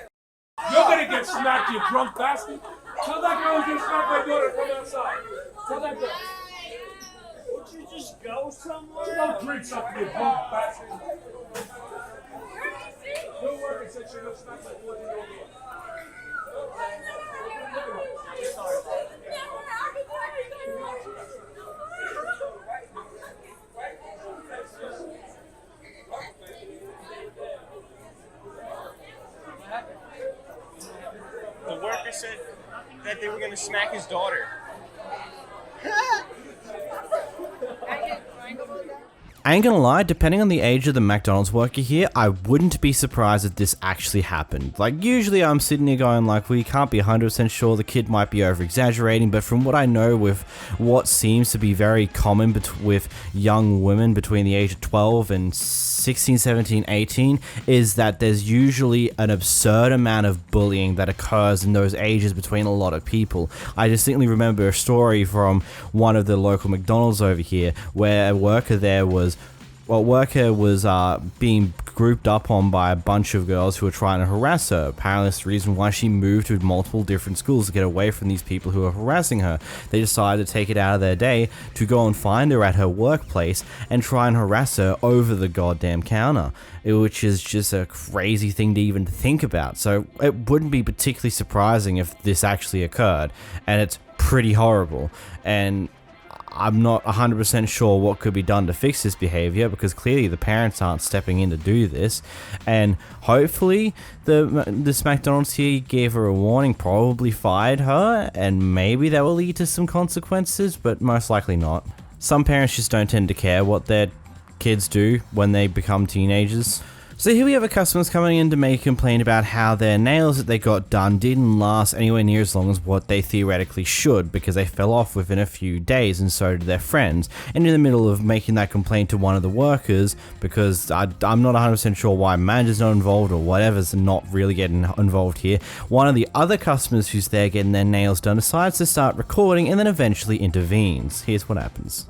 You're gonna get smacked, you drunk bastard. Tell that girl who's gonna smack my daughter to come outside. Tell that girl.
Would you just go somewhere?
Don't drink something, you drunk bastard. No worker said she's gonna smack my 14-year-old
The worker said that they were going to smack his daughter.
I ain't gonna lie, depending on the age of the McDonald's worker here, I wouldn't be surprised if this actually happened. Like, usually I'm sitting here going like, we can't be 100% sure, the kid might be over-exaggerating, but from what I know with what seems to be very common with young women between the age of 12 and 16, 17, 18, is that there's usually an absurd amount of bullying that occurs in those ages between a lot of people. I distinctly remember a story from one of the local McDonald's over here where a worker there was being grouped up on by a bunch of girls who were trying to harass her. Apparently that's the reason why she moved to multiple different schools to get away from these people who were harassing her. They decided to take it out of their day to go and find her at her workplace and try and harass her over the goddamn counter, which is just a crazy thing to even think about. So it wouldn't be particularly surprising if this actually occurred, and it's pretty horrible. And I'm not 100% sure what could be done to fix this behavior, because clearly the parents aren't stepping in to do this. And hopefully this McDonald's here gave her a warning, probably fired her, and maybe that will lead to some consequences, but most likely not. Some parents just don't tend to care what their kids do when they become teenagers. So here we have a customer coming in to make a complaint about how their nails that they got done didn't last anywhere near as long as what they theoretically should, because they fell off within a few days, and so did their friends. And in the middle of making that complaint to one of the workers, because I'm not 100% sure why manager's not involved or whatever's not really getting involved here, one of the other customers who's there getting their nails done decides to start recording and then eventually intervenes. Here's what happens.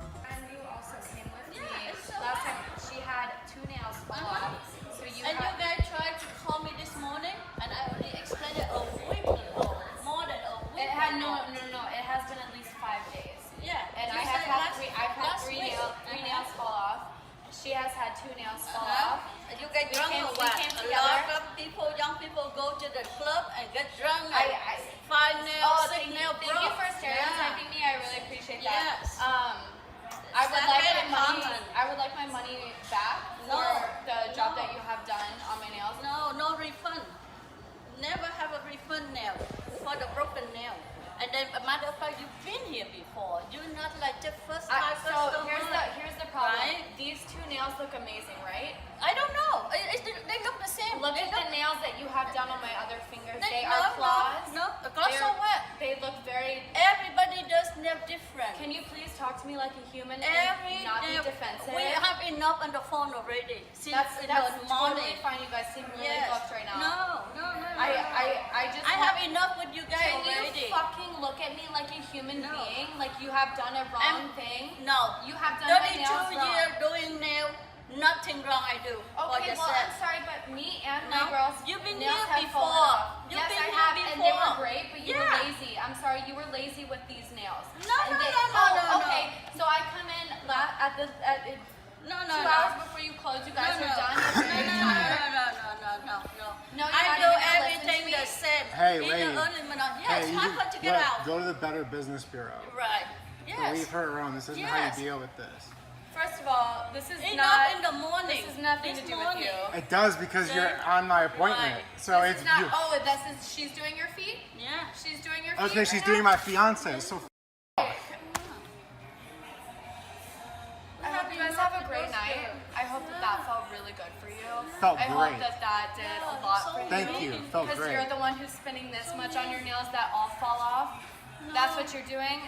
She has had 2 nails fall off. You get drunk or what? A lot of young people go to the club and get drunk. 5 nails, 6 nails.
Thank you for stereotyping me. I really appreciate that.
Yes.
I would like my money back for the job that you have done on my nails.
No refund. Never have a refund nail for the broken nail. And then, a matter of fact, you've been here before. You're not like the first time.
So here's the problem.
Right?
These 2 nails look amazing, right?
I don't know. They look the same.
Look at the nails that you have done on my other fingers. They are claws.
No, claws are what?
They look very.
Everybody does nail different.
Can you please talk to me like a human and not be defensive?
We have enough on the phone already.
That's totally fine. You guys seem really buffed right now.
No.
I
have enough with you guys
Can
already.
you fucking look at me like a human being? Like you have done a wrong thing?
No.
You have done my nails
32 years doing nail, nothing wrong I do.
Okay, well, I'm sorry, but me and my girls,
you've been
nails
here
have fallen
before.
off.
You've
Yes,
been
I
here
have, and they were
before.
great, but you were lazy. I'm sorry, you were lazy with these nails.
No.
Okay, so I come in at 2 hours before you close. You guys are done. You're very tired. No, you're
I
not
do
even gonna
everything
listen to
the
me.
same.
Hey,
In
lady.
the early morning. Yes,
Hey,
time to get out.
Go to the Better Business Bureau.
Right. Yes.
Leave her alone. This isn't how you deal with this.
First of all, this is
Enough
not
in the morning.
This is nothing to do with you.
It does, because you're on my appointment. So
This
it's
is not.
you.
Oh, she's doing your feet.
Yeah.
She's doing your feet.
Okay, she's doing my fiance. So
I hope you guys have a great night. I hope that felt really good for you.
Felt
I
great.
hope that did a lot for you.
Thank you. Felt
Because
great.
you're the one who's spending this much on your nails that all fall off. That's what you're doing?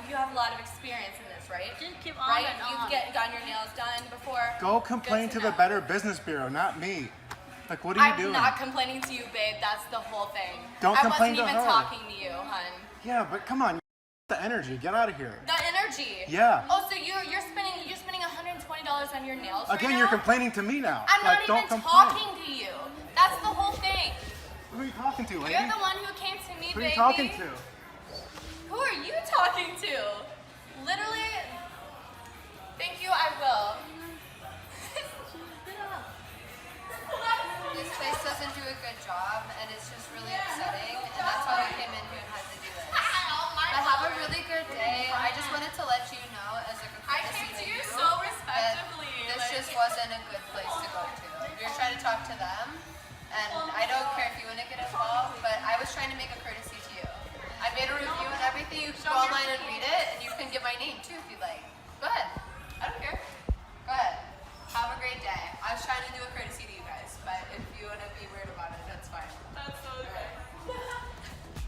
You have a lot of experience in this, right?
Just keep on
right?
and on.
You've gotten your nails done before.
go complain to the Better Business Bureau, not me. Like, what are you doing?
I'm not complaining to you, babe. That's the whole thing.
Don't complain to
I wasn't even
her.
talking to you, hun.
Yeah, but come on. The energy. Get out of here.
The energy.
Yeah.
Oh, so you're spending $120 on your nails
Again,
right
you're
now?
complaining to me now.
I'm
like,
not even
don't
talking to you. That's the whole thing.
Who are you talking to, lady?
You're the one who came to me,
Who are
baby.
you talking to?
Who are you talking to? Literally. Thank you, I will.
This place doesn't do a good job, and it's just really upsetting, and that's why we came in here and had to do this. I have a really good day. I just wanted to let you know, as like a courtesy to you,
so respectively.
that this just wasn't a good place to go to. You're trying to talk to them, and I don't care if you want to get involved, but I was trying to make a courtesy to you. I made a review and everything. You can go online and read it, and you can get my name too if you like. Go ahead. I don't care. Go ahead.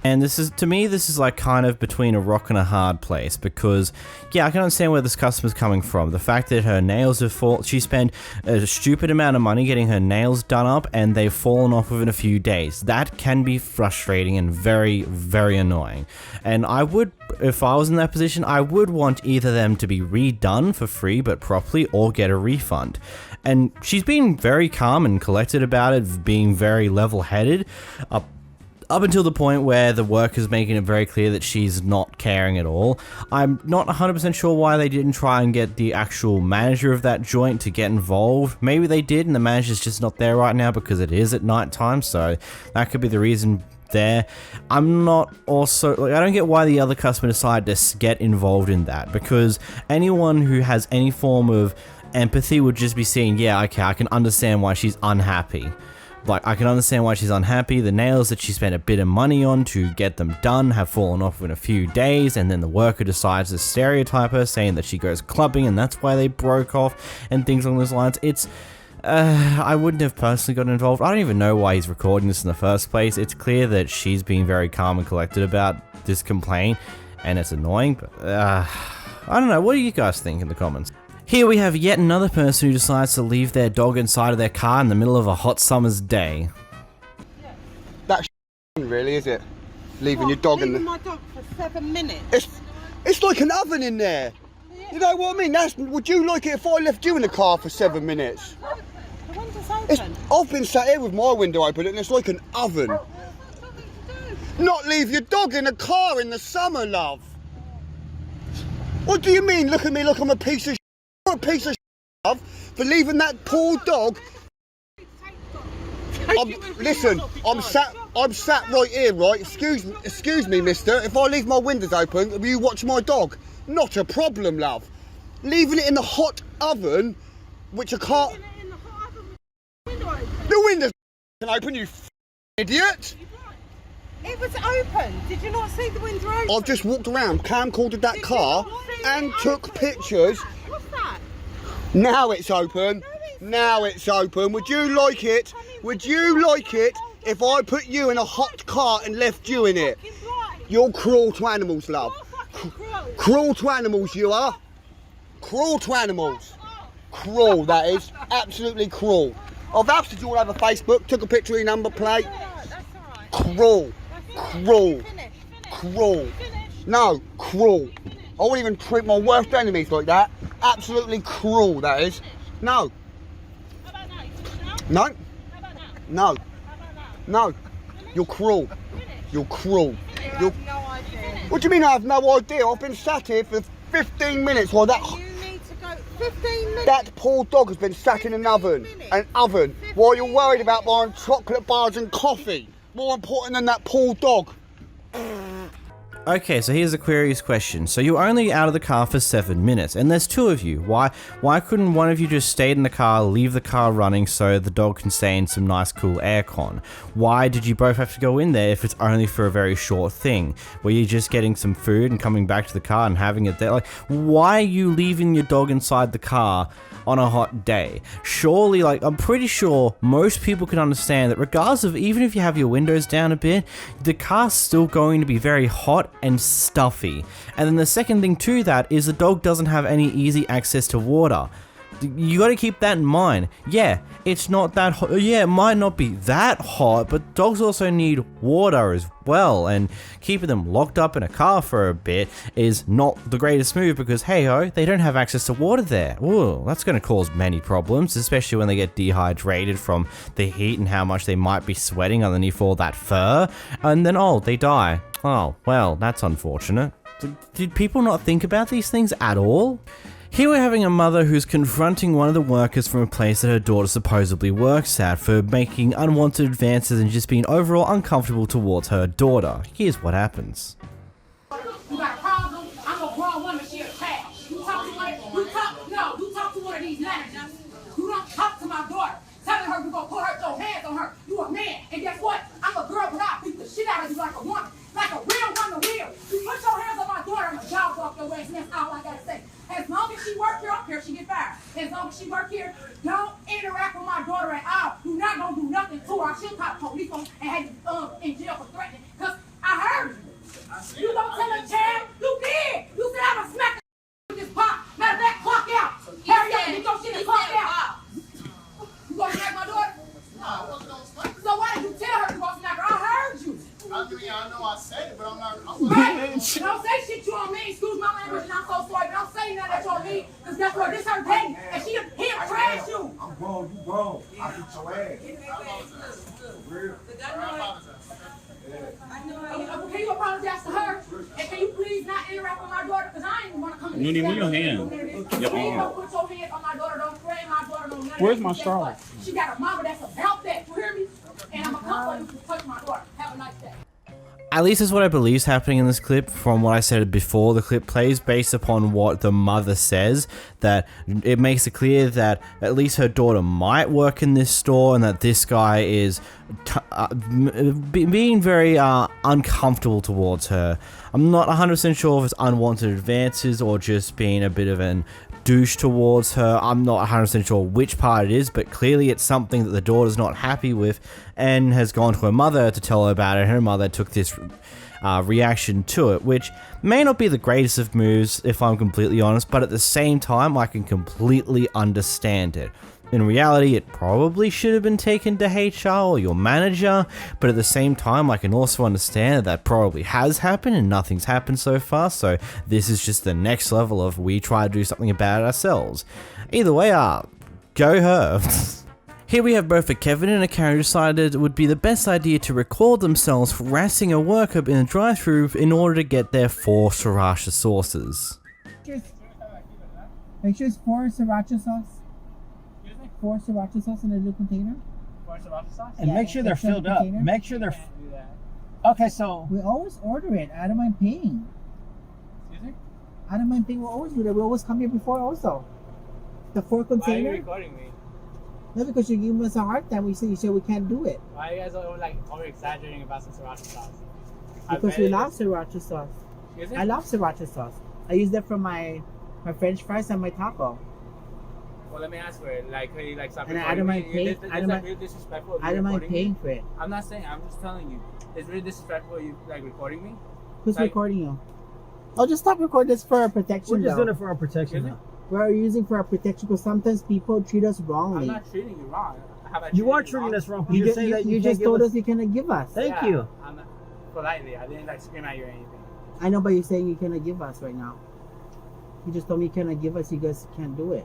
And this is, to me, this is like kind of between a rock and a hard place, because, yeah, I can understand where this customer's coming from. The fact that her nails have she spent a stupid amount of money getting her nails done up, and they've fallen off within a few days. That can be frustrating and very, very annoying. And I would, if I was in that position, I would want either them to be redone for free but properly, or get a refund. And she's been very calm and collected about it, being very level-headed, up until the point where the worker's making it very clear that she's not caring at all. I'm not 100% sure why they didn't try and get the actual manager of that joint to get involved. Maybe they did and the manager's just not there right now because it is at night time, so that could be the reason there. I'm not also, like, I don't get why the other customer decided to get involved in that, because anyone who has any form of empathy would just be saying, yeah, okay, I can understand why she's unhappy. Like, I can understand why she's unhappy. The nails that she spent a bit of money on to get them done have fallen off in a few days, and then the worker decides to stereotype her, saying that she goes clubbing and that's why they broke off, and things along those lines. It's, I wouldn't have personally gotten involved. I don't even know why he's recording this in the first place. It's clear that she's being very calm and collected about this complaint, and it's annoying, but, I don't know. What do you guys think in the comments? Here we have yet another person who decides to leave their dog inside of their car in the middle of a hot summer's day.
That's really, is it? Leaving your dog in the...
my dog for 7 minutes.
It's like an oven in there. You know what I mean? Would you like it if I left you in the car for 7 minutes?
The window's open.
I've been sat here with my window open and it's like an oven. Not leave your dog in a car in the summer, love. What do you mean? Look at me like I'm a piece of a piece of love for leaving that poor dog. Listen, I'm sat right here, right? Excuse me, mister. If I leave my windows open, will you watch my dog? Not a problem, love. Leaving it in the hot oven, which I can't... The window's open, you idiot!
It was open. Did you not see the window open?
I've just walked around, camcorded that car, and took pictures.
What's that?
Now it's open. Now it's open. Would you like it? Would you like it if I put you in a hot car and left you in it? You're cruel to animals, love. Cruel to animals, you are. Cruel to animals. Cruel, that is. Absolutely cruel. I've asked you all over Facebook, took a picture of your number plate. Cruel. Cruel. Cruel. No, cruel. I wouldn't even treat my worst enemies like that. Absolutely cruel, that is. No. No. No. No. You're cruel. You're cruel. You're... What do you mean I have no idea? I've been sat here for 15 minutes while that...
You need to go 15 minutes.
That poor dog has been sat in an oven. While you're worried about buying chocolate bars and coffee. More important than that poor dog.
Okay, so here's a curious question. So you're only out of the car for 7 minutes, and there's 2 of you. Why couldn't one of you just stay in the car, leave the car running so the dog can stay in some nice cool aircon? Why did you both have to go in there if it's only for a very short thing? Were you just getting some food and coming back to the car and having it there? Like, why are you leaving your dog inside the car on a hot day? Surely, like, I'm pretty sure most people can understand that regardless of, even if you have your windows down a bit, the car's still going to be very hot and stuffy. And then the second thing to that is the dog doesn't have any easy access to water. You got to keep that in mind. Yeah, it's not that hot. Yeah, it might not be that hot, but dogs also need water as well, and keeping them locked up in a car for a bit is not the greatest move because, hey-ho, they don't have access to water there. Ooh, that's going to cause many problems, especially when they get dehydrated from the heat and how much they might be sweating underneath all that fur, and then, oh, they die. Oh, well, that's unfortunate. Did people not think about these things at all? Here we're having a mother who's confronting one of the workers from a place that her daughter supposedly works at for making unwanted advances and just being overall uncomfortable towards her daughter. Here's what happens.
You got a problem? I'm a grown woman, she a trash. You talk to one of these managers. You don't talk to my daughter. Telling her you're gonna put your hands on her. You a man. And guess what? I'm a girl, but I'll beat the shit out of you like a woman. Like a real woman will. You put your hands on my daughter, I'm gonna jog off your ass, and that's all I gotta say. As long as she work here, I don't care if she get fired. As long as she work here, don't interact with my daughter at all. You're not gonna do nothing to her. She'll call the police on and have you in jail for threatening. Cause I heard
I know I said it, but I'm not.
Bitch! Don't say shit you on me. Excuse my language, and I'm so sorry. But don't say nothing that you on me, because guess what? This her daddy, and he'll trash you.
I'm grown, you grown. I'll get your ass. Real.
Can you apologize to her? And can you please not interact with my daughter? Because I ain't even want to come to
Nudie,
this
move your
family.
hand.
Please
Your
don't
arm.
put your hands on my daughter. Don't spray my daughter. Don't none of
Where's
that.
my
Guess
straw?
what? She got a mama that's about that. You hear me? And I'm going to come for you to touch my daughter. Have a nice day.
At least is what I believe is happening in this clip from what I said before the clip plays, based upon what the mother says, that it makes it clear that at least her daughter might work in this store and that this guy is being very uncomfortable towards her. I'm not 100% sure if it's unwanted advances or just being a bit of an douche towards her. I'm not 100% sure which part it is, but clearly it's something that the daughter's not happy with and has gone to her mother to tell her about it. Her mother took this reaction to it, which may not be the greatest of moves if I'm completely honest, but at the same time I can completely understand it. In reality, it probably should have been taken to HR or your manager, but at the same time, I can also understand that probably has happened and nothing's happened so far, so this is just the next level of we try to do something about it ourselves. Either way, go her. Here we have both a Kevin and a Karen who decided it would be the best idea to record themselves harassing a worker in a drive-thru in order to get their 4 sriracha sauces.
Make sure it's 4 sriracha sauce. 4 sriracha sauce in a little container.
4 sriracha sauce?
And make sure they're filled up.
Make sure they're... Okay, so...
We always order it. I don't mind paying.
Excuse me?
I don't mind paying. We always do that. We always come here before also. The 4 container.
Why are you recording me?
No, because you give us a hard time. You say we can't do it.
Why are you guys like over exaggerating about some sriracha sauce?
Because we love sriracha sauce.
Excuse me?
I love sriracha sauce. I use that for my French fries and my taco.
Well, let me ask for it. Like, could you like stop
And
recording
I don't mind
me?
paying.
This
I don't
is
mind.
really disrespectful.
I don't mind
recording
paying
me.
for it.
I'm not saying. I'm just telling you. It's really disrespectful. You like recording me.
Who's
like,
recording you? Oh, just stop recording this for our protection.
We're just
though.
doing it for our protection. Now.
We're using for our protection because sometimes people treat us wrongly.
I'm not treating you wrong.
You are treating us wrong. You just told us you cannot give us.
Thank you. I'm not, politely. I didn't like scream at you or anything.
I know, but you're saying you cannot give us right now. You just told me you cannot give us. You guys can't do it.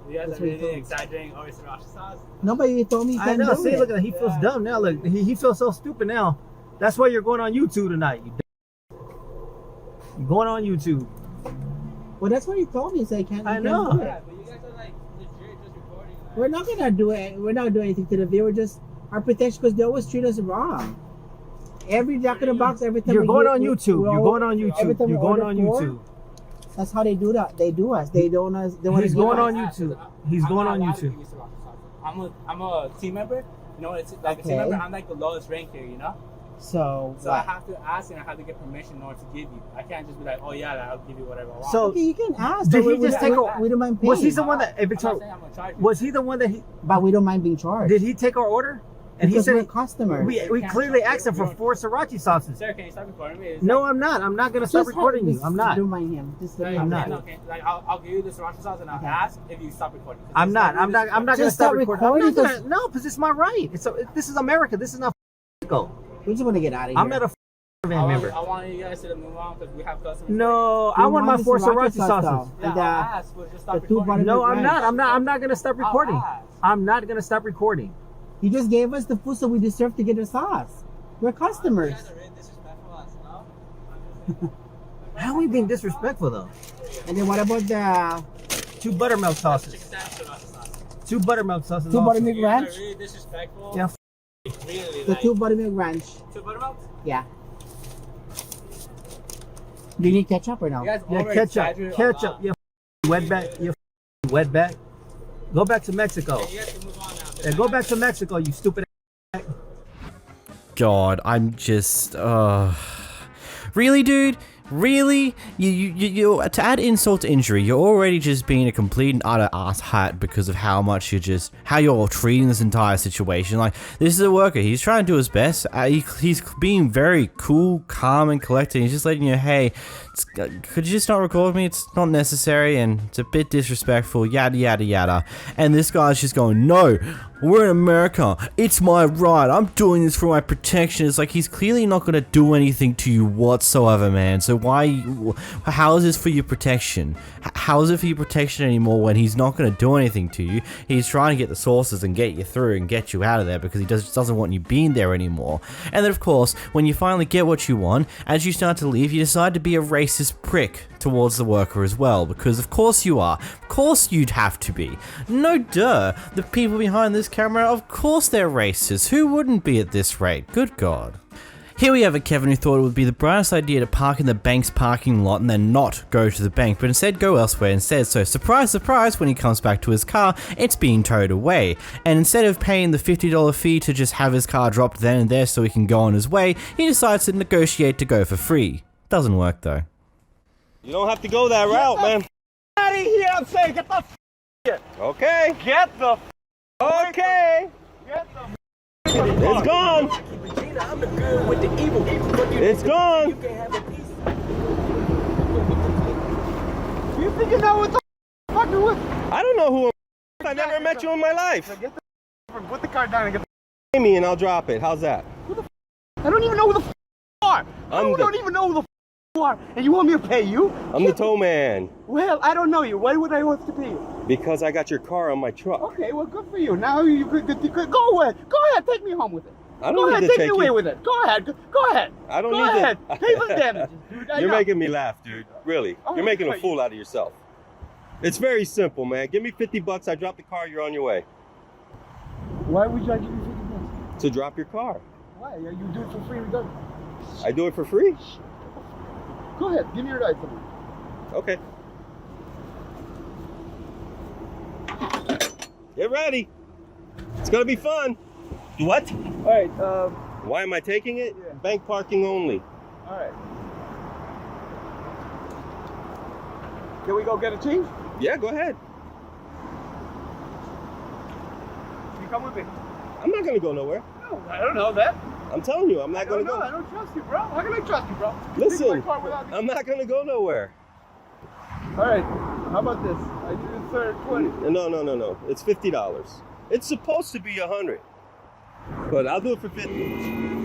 You guys are really exaggerating over sriracha sauce.
No, but you told me you can't do it.
See, look at that. He feels dumb now. Look, he feels so stupid now. That's why you're going on YouTube tonight. You're going on YouTube.
Well, that's what he told me. So I can't.
I
can't
know.
do it.
Yeah, but you guys are like legit just recording.
We're not gonna do it. We're not doing anything to the viewer. Just our protection because they always treat us wrong. Every Jack in the Box, every time
You're
we
going
get-
on
we-
YouTube.
we're
You're going on
every
YouTube.
time we
You're going
order
on
food,
YouTube.
That's how they do that. They do us. They don't us. They want
He's
to
going
give
on
us.
YouTube. He's going on
allowed to
YouTube.
give you sriracha sauce. I'm a team member. You know, it's like a team
Okay.
member. I'm like the lowest rank here. You know.
So
So I
what?
have to ask and I have to get permission in order to give you. I can't just be like, oh yeah, I'll give you whatever I want.
So
Okay, you can ask.
did
but
he just take?
we don't mind paying.
Was he the one that?
I'm not saying I'm gonna charge you.
Was he the one that he?
But we don't mind being charged.
Did he take our order? And
Because
he
we're
said
customers.
we clearly asked him for 4 sriracha sauces.
Sir, can you stop recording me? It's
No,
like,
I'm not. I'm not gonna stop
Just
recording you.
just
I'm not.
Don't mind him. Just
like,
I'm not.
Okay, like I'll give you the sriracha sauce and I'll ask if you stop recording.
I'm not. I'm not gonna
Just
stop
stop
recording. I'm
recording
not
because-
gonna, no, because it's my right. This is America. This is not Mexico.
We just want to get out of here.
I'm not a van member.
I want you guys to move on because we have customers.
No, I want my 4 sriracha sauces.
though.
Yeah,
And,
I'll ask, but just stop
the two
recording.
butter-
No, I'm not. I'm not gonna stop recording.
ask.
I'm not gonna stop recording.
You just gave us the food, so we deserve to get the sauce. We're customers.
How are we being disrespectful though?
And then what about the
2 buttermilk sauces. 2 buttermilk sauces.
two
also.
buttermilk ranch?
Really disrespectful.
Yeah.
Really,
The
like,
2 buttermilk ranch.
2 buttermilk?
Yeah. Do you need ketchup or no?
You guys
Yeah,
over-exaggerate
ketchup.
a
Ketchup.
lot.
You wetback. You wetback. Go back to Mexico.
You guys can move on now.
Yeah, go back to Mexico, you stupid.
God, I'm just, really, dude? Really? You to add insult to injury, you're already just being a complete and utter asshat because of how much how you're treating this entire situation. Like, this is a worker. He's trying to do his best. He's being very cool, calm, and collected. He's just letting you, hey, could you just not record me? It's not necessary, and it's a bit disrespectful, yada, yada, yada. And this guy's just going, no, we're in America. It's my right. I'm doing this for my protection. It's like he's clearly not going to do anything to you whatsoever, man. So how is this for your protection? How is it for your protection anymore when he's not going to do anything to you? He's trying to get the sources and get you through and get you out of there because he doesn't want you being there anymore. And then, of course, when you finally get what you want, as you start to leave, you decide to be a racist prick towards the worker as well, because of course you are. Of course you'd have to be. No duh. The people behind this camera, of course they're racist. Who wouldn't be at this rate? Good God. Here we have a Kevin who thought it would be the brightest idea to park in the bank's parking lot and then not go to the bank, but instead go elsewhere instead. So surprise, surprise, when he comes back to his car, it's being towed away. And instead of paying the $50 fee to just have his car dropped then and there so he can go on his way, he decides to negotiate to go for free. Doesn't work though.
You don't have to go that route, man.
Out of here, I'm saying, get the here.
Okay.
Get the
okay.
Get the
It's gone. It's gone.
You think you know what the fucking with?
I don't know who I never met you in my life.
Get the put the car down and get
Pay me and I'll drop it. How's that?
I don't even know who the you are. I don't even know who the you are. And you want me to pay you?
I'm the tow man.
Well, I don't know you. Why would I have to pay you?
Because I got your car on my truck.
Okay, well, good for you. Now you could go away. Go ahead, take me home with it.
I don't
go
need
ahead,
to
take
take
me away
you.
with it. Go ahead. Go ahead.
I don't
go
need
ahead.
to.
Pay for the damages, dude.
You're making me laugh, dude. Really.
Oh,
You're making a
right.
fool out of yourself. It's very simple, man. Give me $50. I drop the car. You're on your way.
Why would I give you $50?
To drop your car.
Why? You do it for free regardless.
I do it for free?
Go ahead. Give me your ride for me.
Okay. Get ready. It's gonna be fun. What?
All right.
Why am I taking it?
Yeah.
Bank parking only.
All right. Can we go get a change?
Yeah, go ahead.
You come with me.
I'm not gonna go nowhere.
No, I don't know that.
I'm telling you, I'm not gonna go.
I don't trust you, bro. How can I trust you, bro?
Listen, I'm not gonna go nowhere.
All right. How about this? I do the third 20.
No. It's $50. It's supposed to be $100, but I'll do it for $50.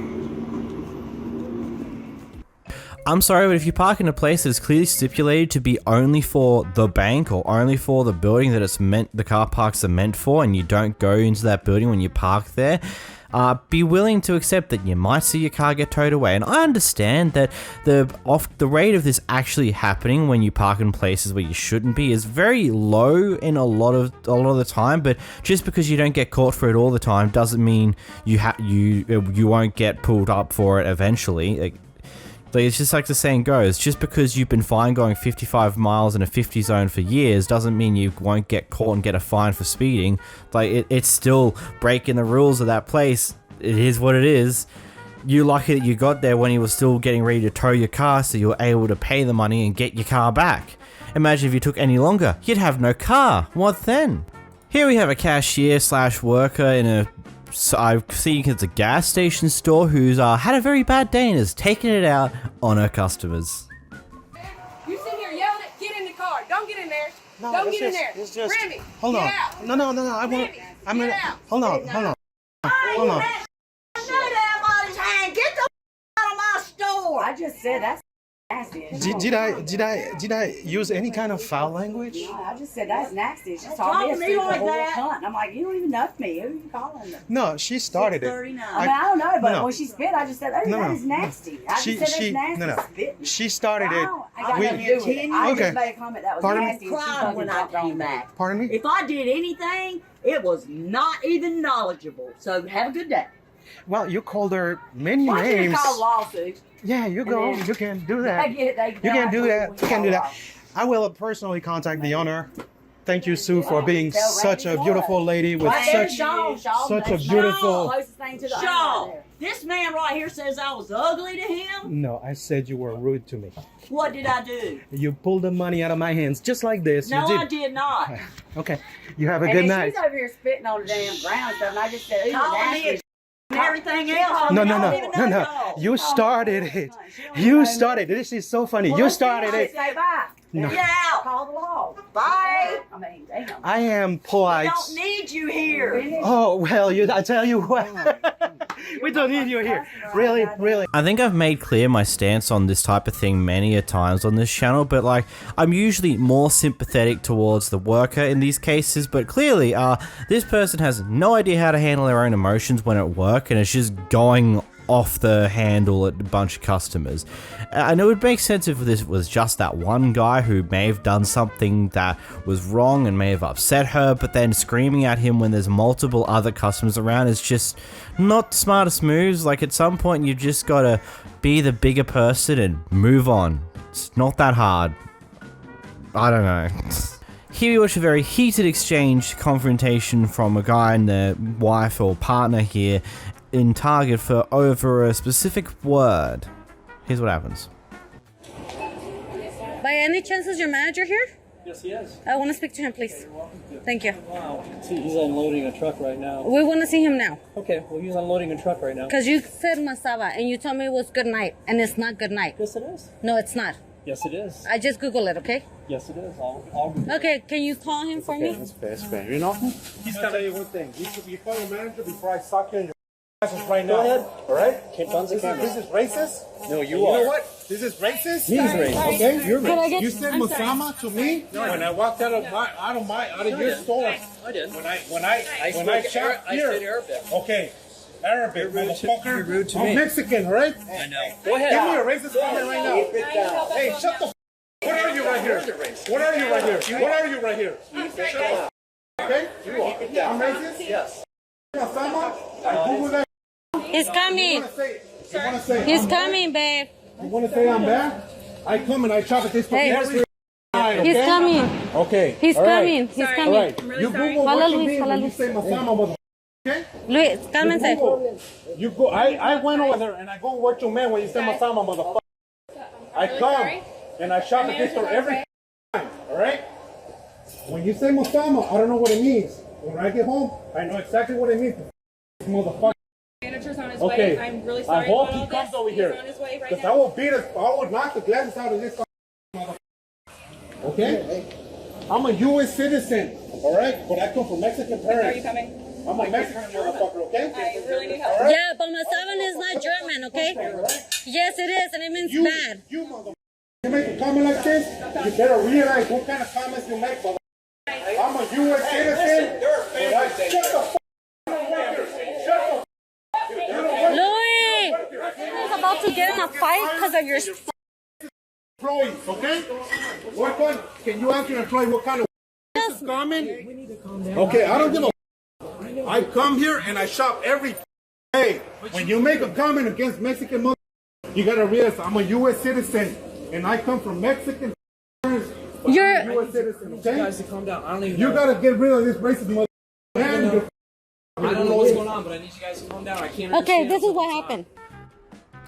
I'm sorry, but if you park in a place that's clearly stipulated to be only for the bank or only for the building that the car parks are meant for, and you don't go into that building when you park there, be willing to accept that you might see your car get towed away. And I understand that the rate of this actually happening when you park in places where you shouldn't be is very low in a lot of the time. But just because you don't get caught for it all the time doesn't mean you won't get pulled up for it eventually. Like, it's just like the saying goes, just because you've been fine going 55 miles in a 50 zone for years doesn't mean you won't get caught and get a fine for speeding. Like, it's still breaking the rules of that place. It is what it is. You're lucky that you got there when he was still getting ready to tow your car, so you were able to pay the money and get your car back. Imagine if you took any longer, you'd have no car. What then? Here we have a cashier / worker in a I think it's a gas station store who's had a very bad day and is taking it out on her customers.
You sit here yelling it, get in the car. Don't get in there.
No,
Don't
it's
get in
just-
there.
it's just-
Remy,
Hold
get
on.
out.
No. I want. I'm gonna. Hold on. Hold on.
Shut up all this hand. Get the out of my store.
I just said that's nasty.
Did I use any kind of foul language?
No, I just said that's nasty. She
Don't
told me
talk
to
to me like
whole
that.
cunt. I'm like, you don't even know me. Who are you calling?
No, she started it.
I mean, I don't know, but when she spit, I just said, oh,
No,
that
no,
is nasty. I
She
just said
she
it's nasty.
no.
Spitting.
She started
I
it.
got nothing to do with it. I
Okay.
just made a comment that was
Pardon me?
nasty. and she
Cried
fucking
when I
jumped on
came
me.
back.
Pardon me?
If I did anything, it was not even knowledgeable. So have a good day.
Well, you called her many
Why should you
names.
call lawsuits?
Yeah, you go.
And then-
You can do that.
They get it, they
You can do that. You can do that.
lawsuits.
I will personally contact the owner. Thank you, Sue, for being
Tell
such a
Randy
beautiful
what?
lady with
Right there's
such
Shaw. Shaw's
such a
next.
beautiful.
Closest thing to the
Shaw,
owner there.
this man right here says I was ugly to him.
No, I said you were rude to me.
What did I do?
You pulled the money out of my hands just like this.
No,
you
I did not.
Okay. You have a
And
good
then
night.
she's over here spitting on the damn ground and stuff, and I just said, ooh,
Calling
nasty.
me and everything else.
No.
I don't even know y'all.
You started it. You started. This is so funny. You started it.
Say bye.
No.
Get out. Call the law. Bye. I mean, damn.
I am polite.
We don't need you here.
Oh, well, I tell you what. We don't need you here. Really, really.
I think I've made clear my stance on this type of thing many a times on this channel, but like, I'm usually more sympathetic towards the worker in these cases, but clearly, this person has no idea how to handle their own emotions when at work, and it's just going off the handle at a bunch of customers. And it would make sense if this was just that one guy who may have done something that was wrong and may have upset her, but then screaming at him when there's multiple other customers around is just not the smartest moves. Like, at some point you just gotta be the bigger person and move on. It's not that hard. I don't know. Here we watch a very heated exchange, confrontation from a guy and their wife or partner here in Target for over a specific word. Here's what happens.
By any chance is your manager here?
Yes, he is.
I want to speak to him, please. Thank you.
Wow. See, he's unloading a truck right now.
We want to see him now.
Okay, well, he's unloading a truck right now.
Because you said Masaba and you told me it was good night, and it's not good night.
Yes, it is.
No, it's not.
Yes, it is.
I just Google it, okay?
Yes, it is. I'll
Okay, can you call him for me?
It's fair, you know?
He's
I'll tell you one thing. You call your manager before I sock you in your asses right
Go
now.
ahead.
All right?
This
is racist?
No, you
You
are.
know what? This is racist?
He's racist.
Okay, you're
Could I
racist.
get-
You said
I'm sorry.
Masama to me when I walked out of your store.
I did.
When I shopped here.
Arabic.
Okay. Arabic, motherfucker.
You're rude to
I'm
me.
Mexican, all right?
I know. Go ahead.
Give me a racist comment right now. Hey, shut the f. What are you right here? What are you right here? What are you right here? Shut up. Okay? I'm racist?
Yes.
Masama? I Google that.
He's coming.
You wanna say
He's
I'm
coming, babe.
bad? You wanna say I'm bad? I come and I shop at this
Hey.
every night, okay?
He's coming.
Okay.
He's
all right.
coming. He's coming.
All right. You Google
Hola,
what you
Luis.
mean
Hola,
when you
Luis.
say Masama, mother. Okay?
Luis, cálmense.
You go. I went over there and I go what you meant when you say Masama, motherfucker. I come and I shop at this store every time. All right. When you say Masama, I don't know what it means. When I get home, I know exactly what it means. Motherfucker.
Manager's on his
Okay.
way. I'm really sorry
I hope
about
he
all
comes
this.
over
He's
here.
on his way right
Because
now.
I will knock the glasses out of this motherfucker. Okay? I'm a U.S. citizen, all right? But I come from Mexican parents.
Are you coming?
I'm a Mexican motherfucker, okay?
I really need help.
All right?
Yeah, but Masaban is not German, okay? Yes, it is, and it means bad.
You motherfucker. You make a comment like this, you better realize what kind of comments you make, motherfucker. I'm a U.S. citizen. But I shut the f*** Shut the
Louis! He's about to get in a fight because of your...
employees, okay? What kind? Can you ask your employee what kind of is coming? Okay, I don't give a. I come here and I shop every day. When you make a comment against Mexican mother, you gotta realize I'm a U.S. citizen and I come from Mexican.
You're
a U.S. citizen, okay?
You guys to calm down. I don't even
You
know.
gotta get rid of this racist mother.
I don't know what's going on, but I need you guys to calm down. I can't
Okay,
understand
this is
what's
what
going on.
happened.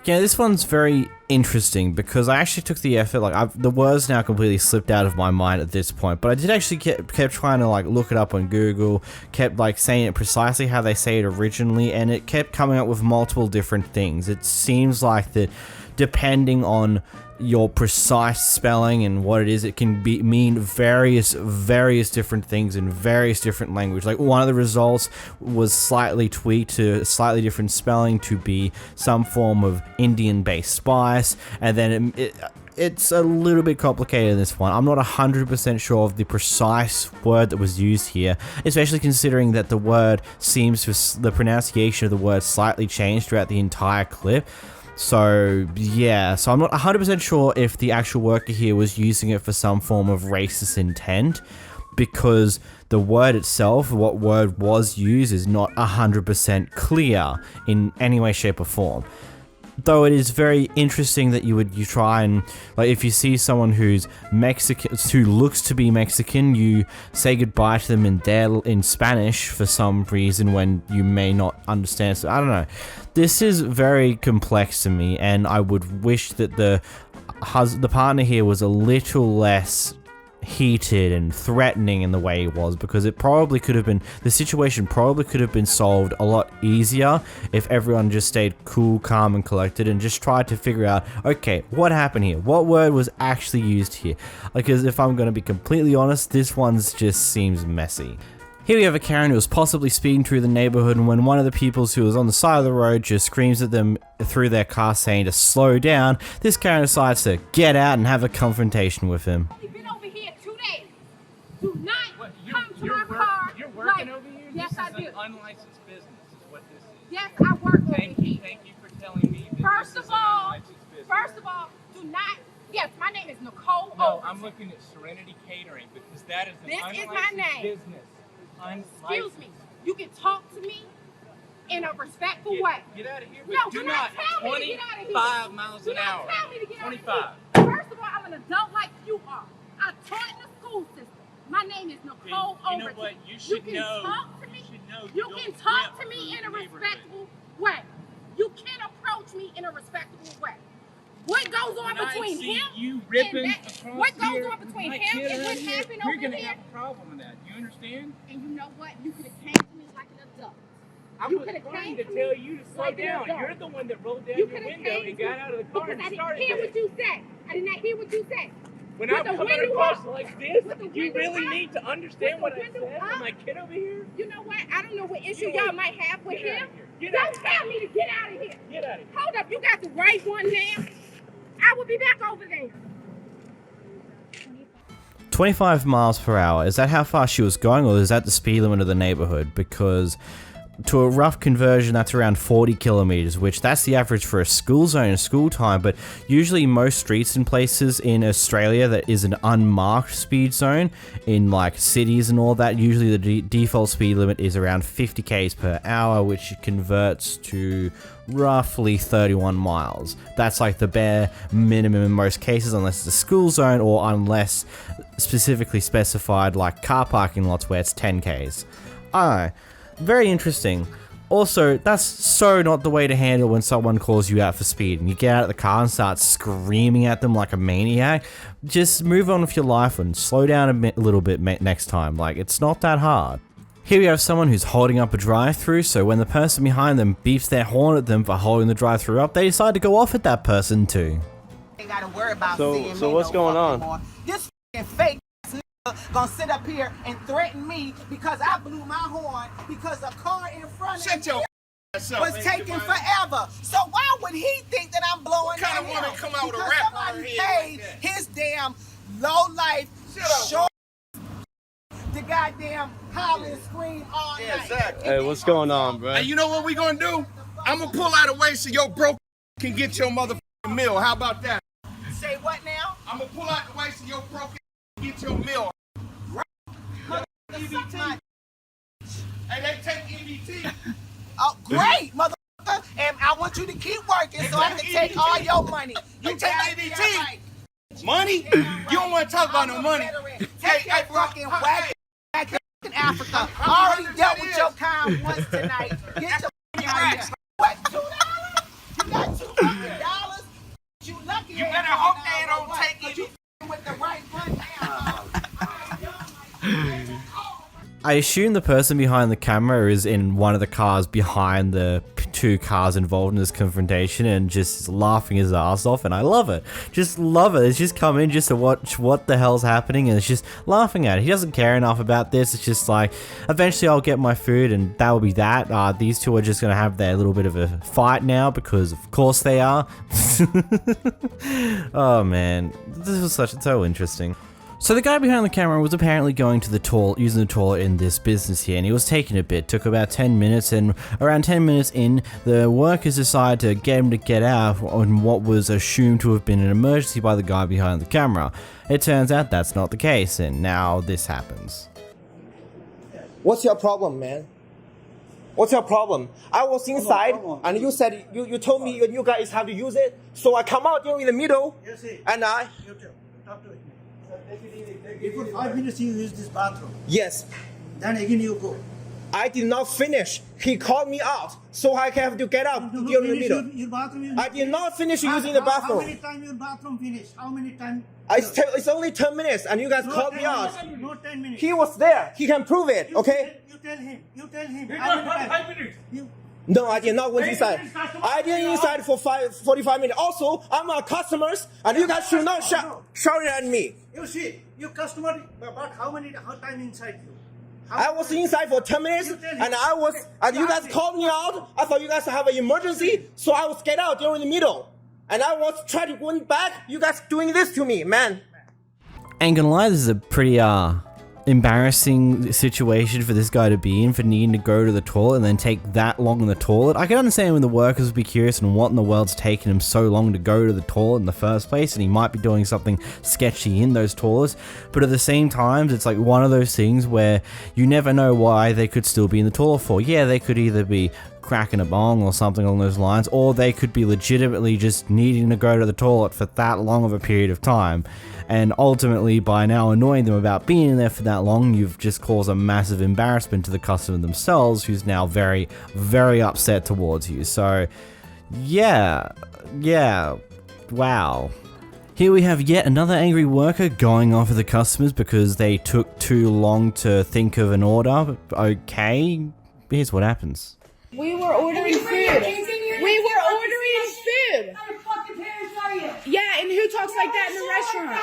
Yeah, this one's very interesting because I actually took the effort, like the words now completely slipped out of my mind at this point, but I did actually kept trying to like look it up on Google, kept like saying it precisely how they say it originally, and it kept coming up with multiple different things. It seems like that depending on your precise spelling and what it is, it can mean various different things in various different language. Like one of the results was slightly tweaked to slightly different spelling to be some form of Indian-based spice, and then it's a little bit complicated in this one. I'm not 100% sure of the precise word that was used here, especially considering that the word seems to, the pronunciation of the word slightly changed throughout the entire clip. So, yeah, so I'm not 100% sure if the actual worker here was using it for some form of racist intent, because the word itself, what word was used, is not 100% clear in any way, shape, or form. Though it is very interesting that you try and, like, if you see someone who's Mexican, who looks to be Mexican, you say goodbye to them in Spanish for some reason when you may not understand. So I don't know. This is very complex to me, and I would wish that the partner here was a little less heated and threatening in the way it was, because the situation probably could have been solved a lot easier if everyone just stayed cool, calm and collected and just tried to figure out, okay, what happened here? What word was actually used here? Because if I'm going to be completely honest, this one's just seems messy. Here we have a Karen who was possibly speeding through the neighborhood, and when one of the people who was on the side of the road just screams at them through their car saying to slow down, this Karen decides to get out and have a confrontation with him.
You've been over here 2 days. Do not come to my car.
You're working over here?
Yes, I do.
This is an unlicensed business is what this is.
Yes, I work over here.
Thank you for telling me that
First
this
of
is an
all,
unlicensed business.
do not. Yes, my name is Nicole
No,
Overton.
I'm looking at Serenity Catering because that is an
This is
unlicensed
my name.
business.
Excuse me. You can talk to me in a respectful way.
Get out of here.
No,
do
do
not.
tell me to get out of here.
25 miles
Do
an
not
hour.
tell me to get out of
25.
here. First of all, I'm an adult like you are. I taught in the school system. My name is Nicole
You know
Overton.
what? You should
can
know.
Talk to me.
You
can
don't
talk
rip
to me in a
through the
respectful way. You can approach me in a respectable way. What goes on
When I
between
see
him
you ripping
and that?
across
What goes
here
on between
with
him
my kid
and what
around here,
happened
you're
over
gonna
here?
have a problem with that. You understand?
And you know what? You could have came to me like an adult.
I
You
was
coulda
trying
came
to
to
tell
me
you to slow
like an
down.
adult.
You're the one that rolled down
You
your
coulda
window
came
and
to
got
me
out of the car
because
and
I
started
didn't hear
that.
what you said. I did not hear what you said.
When
With
I'm
the
coming
window
across
up.
like this,
With the
do you
window
really
up.
need to understand what I
With the
said
window
with
up.
my kid over here?
You know what? I don't know what issue
You know
y'all
what?
might have with
Get out
him.
of here. Get
Don't
out of here.
tell me to get out of here.
Get out of here.
Hold up, you got the right one now. I will be back over there.
25 miles per hour, is that how fast she was going, or is that the speed limit of the neighborhood? Because to a rough conversion, that's around 40 kilometers, which that's the average for a school zone and school time, but usually most streets and places in Australia that is an unmarked speed zone, in like cities and all that, usually the default speed limit is around 50 k's per hour, which converts to roughly 31 miles. That's like the bare minimum in most cases, unless it's a school zone or unless specifically specified like car parking lots where it's 10 k's. Very interesting. Also, that's so not the way to handle when someone calls you out for speed and you get out of the car and start screaming at them like a maniac. Just move on with your life and slow down a little bit next time. Like, it's not that hard. Here we have someone who's holding up a drive-thru, so when the person behind them beeps their horn at them for holding the drive-thru up, they decide to go off at that person too.
Ain't gotta worry about
So
seeing me
what's
no
going
fucking
on?
more. This f***ing fake nigga gonna sit up here and threaten me because I blew my horn because a car in front of me was taking forever. So why would he think that I'm blowing
What kind
at
of woman
him?
come out with a
Because
rap on
somebody
her head
paid
like that?
his damn low life, short the goddamn holler and scream all night.
Exactly.
Hey, what's going on, bro?
Hey, you know what we gonna do? I'm gonna pull out a way so your broke can get your motherfucking meal. How about that?
Say what now?
I'm gonna pull out the way so your broke can get your meal. EBT. Hey, they take EBT.
Oh, great, motherfucker. And I want you to keep working so I can take all your money.
You
You
take
goddamn
EBT.
right.
Money? You don't want to talk about no money.
Take your fucking whack back in Africa. I already dealt with your kind once tonight. Get the fuck out of here. What, $2? You got $200? You lucky.
You better hope they don't take
it. You with the right one now.
I assume the person behind the camera is in one of the cars behind the two cars involved in this confrontation and just laughing his ass off, and I love it. Just love it. It's just come in just to watch what the hell's happening and it's just laughing at it. He doesn't care enough about this. It's just like, eventually I'll get my food and that will be that. These two are just going to have their little bit of a fight now because of course they are. Oh man, this was so interesting. So the guy behind the camera was apparently going to the toilet, using the toilet in this business here, and he was taking a bit. Took about 10 minutes, and around 10 minutes in, the workers decided to get him to get out on what was assumed to have been an emergency by the guy behind the camera. It turns out that's not the case, and now this happens.
What's your problem, man? What's your problem? I was inside, and you said you told me you guys have to use it, so I come out here in the middle, and I.
Talk to it. Before 5 minutes you use this bathroom.
Yes.
Then again you go.
I did not finish. He called me out, so I have to get up during the middle.
Your bathroom,
I did not finish using the bathroom.
How many times your bathroom finished? How many times?
It's only 10 minutes, and you guys called me out.
No 10 minutes.
He was there. He can prove it, okay?
You tell him. How many times?
5 minutes.
No, I did not went inside. I didn't inside for 45 minutes. Also, I'm a customer, and you guys should not shout at me.
You see, your customer, but how time inside you?
I was inside for 10 minutes, and you guys called me out. I thought you guys have an emergency, so I was get out during the middle. And I was trying to go back. You guys doing this to me, man.
Ain't gonna lie, this is a pretty embarrassing situation for this guy to be in, for needing to go to the toilet and then take that long in the toilet. I can understand when the workers would be curious and what in the world's taking him so long to go to the toilet in the first place, and he might be doing something sketchy in those toilets, but at the same time, it's like one of those things where you never know why they could still be in the toilet for. Yeah, they could either be cracking a bong or something along those lines, or they could be legitimately just needing to go to the toilet for that long of a period of time. And ultimately, by now annoying them about being in there for that long, you've just caused a massive embarrassment to the customer themselves, who's now very, very upset towards you. So, yeah, wow. Here we have yet another angry worker going off at the customers because they took too long to think of an order. Okay, here's what happens.
We were ordering food. Yeah, and who talks like that in the restaurant?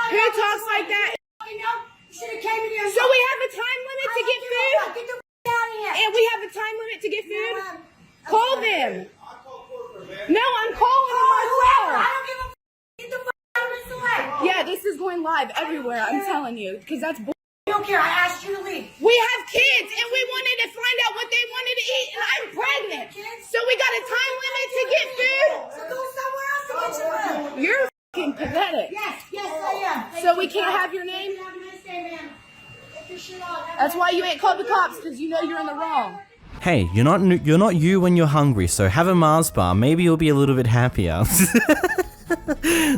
Who talks like that? So we have a time limit to get food? And we have a time limit to get food? Call them. No, I'm calling them myself. Yeah, this is going live everywhere, I'm telling you, because that's bull. I don't care, I asked you to leave. We have kids, and we wanted to find out what they wanted to eat, and I'm pregnant. So we got a time limit to get food? So go somewhere else to get your food. You're f***ing pathetic. Yes, I am. So we can't have your name? That's why you ain't called the cops, because you know you're in the wrong.
Hey, you're not you when you're hungry, so have a Mars bar. Maybe you'll be a little bit happier.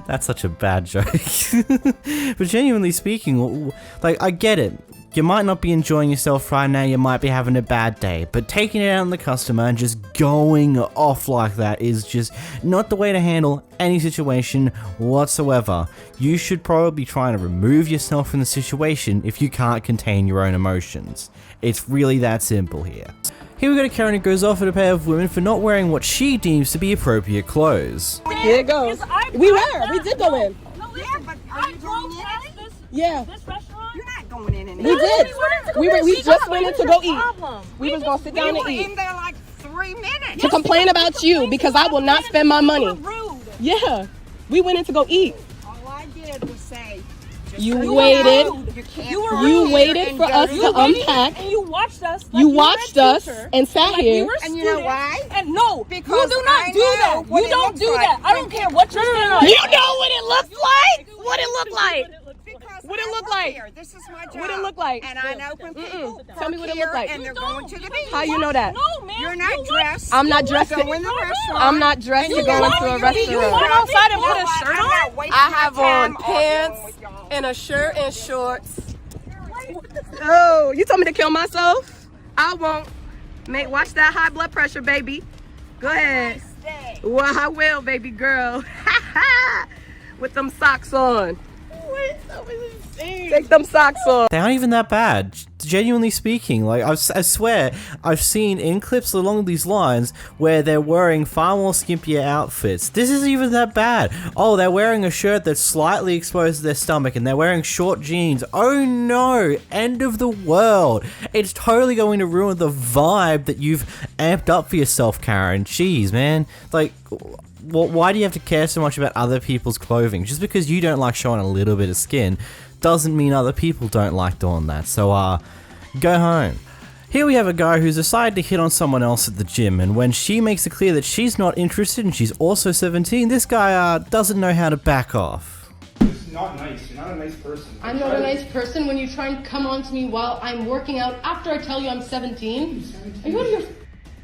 That's such a bad joke. But genuinely speaking, like, I get it. You might not be enjoying yourself right now, you might be having a bad day, but taking it out on the customer and just going off like that is just not the way to handle any situation whatsoever. You should probably try to remove yourself from the situation if you can't contain your own emotions. It's really that simple here. Here we go to Karen, who goes off at a pair of women for not wearing what she deems to be appropriate clothes.
Here it goes. We did go in.
Yeah, but are you going in this?
Yeah.
This restaurant? You're not going in and
We did. We just went in to go eat. We was gonna sit down and eat.
We were in there like 3 minutes.
To complain about you because I will not spend my money.
Rude.
Yeah. We went in to go eat.
All I did was say.
You waited. You waited for us to unpack.
And you watched us.
You watched us and sat here.
And you know why? And no, because you do not do that. You don't do that. I don't care what you're saying.
You know what it looked like? What it looked like? What it look like?
This is my job.
What it look like?
And I know when people
Tell me what it look like.
and they're going to the beach.
How you know that?
No, man. You're not dressed.
I'm not dressed.
Go in the restaurant.
I'm not dressed to go into a restaurant.
You went outside and put a shirt on?
I have on pants and a shirt and shorts. Oh, you told me to kill myself? I won't. Mate, watch that high blood pressure, baby. Go ahead. Well, I will, baby girl. With them socks on. Take them socks on.
They aren't even that bad. Genuinely speaking, like, I swear, I've seen in clips along these lines where they're wearing far more skimpier outfits. This isn't even that bad. Oh, they're wearing a shirt that's slightly exposed to their stomach and they're wearing short jeans. Oh no, end of the world. It's totally going to ruin the vibe that you've amped up for yourself, Karen. Jeez, man. Like, why do you have to care so much about other people's clothing? Just because you don't like showing a little bit of skin doesn't mean other people don't like doing that. So, go home. Here we have a guy who's decided to hit on someone else at the gym, and when she makes it clear that she's not interested and she's also 17, this guy doesn't know how to back off.
It's not nice. You're not a nice person.
I'm not a nice person when you try and come on to me while I'm working out after I tell you I'm 17. Are you out of your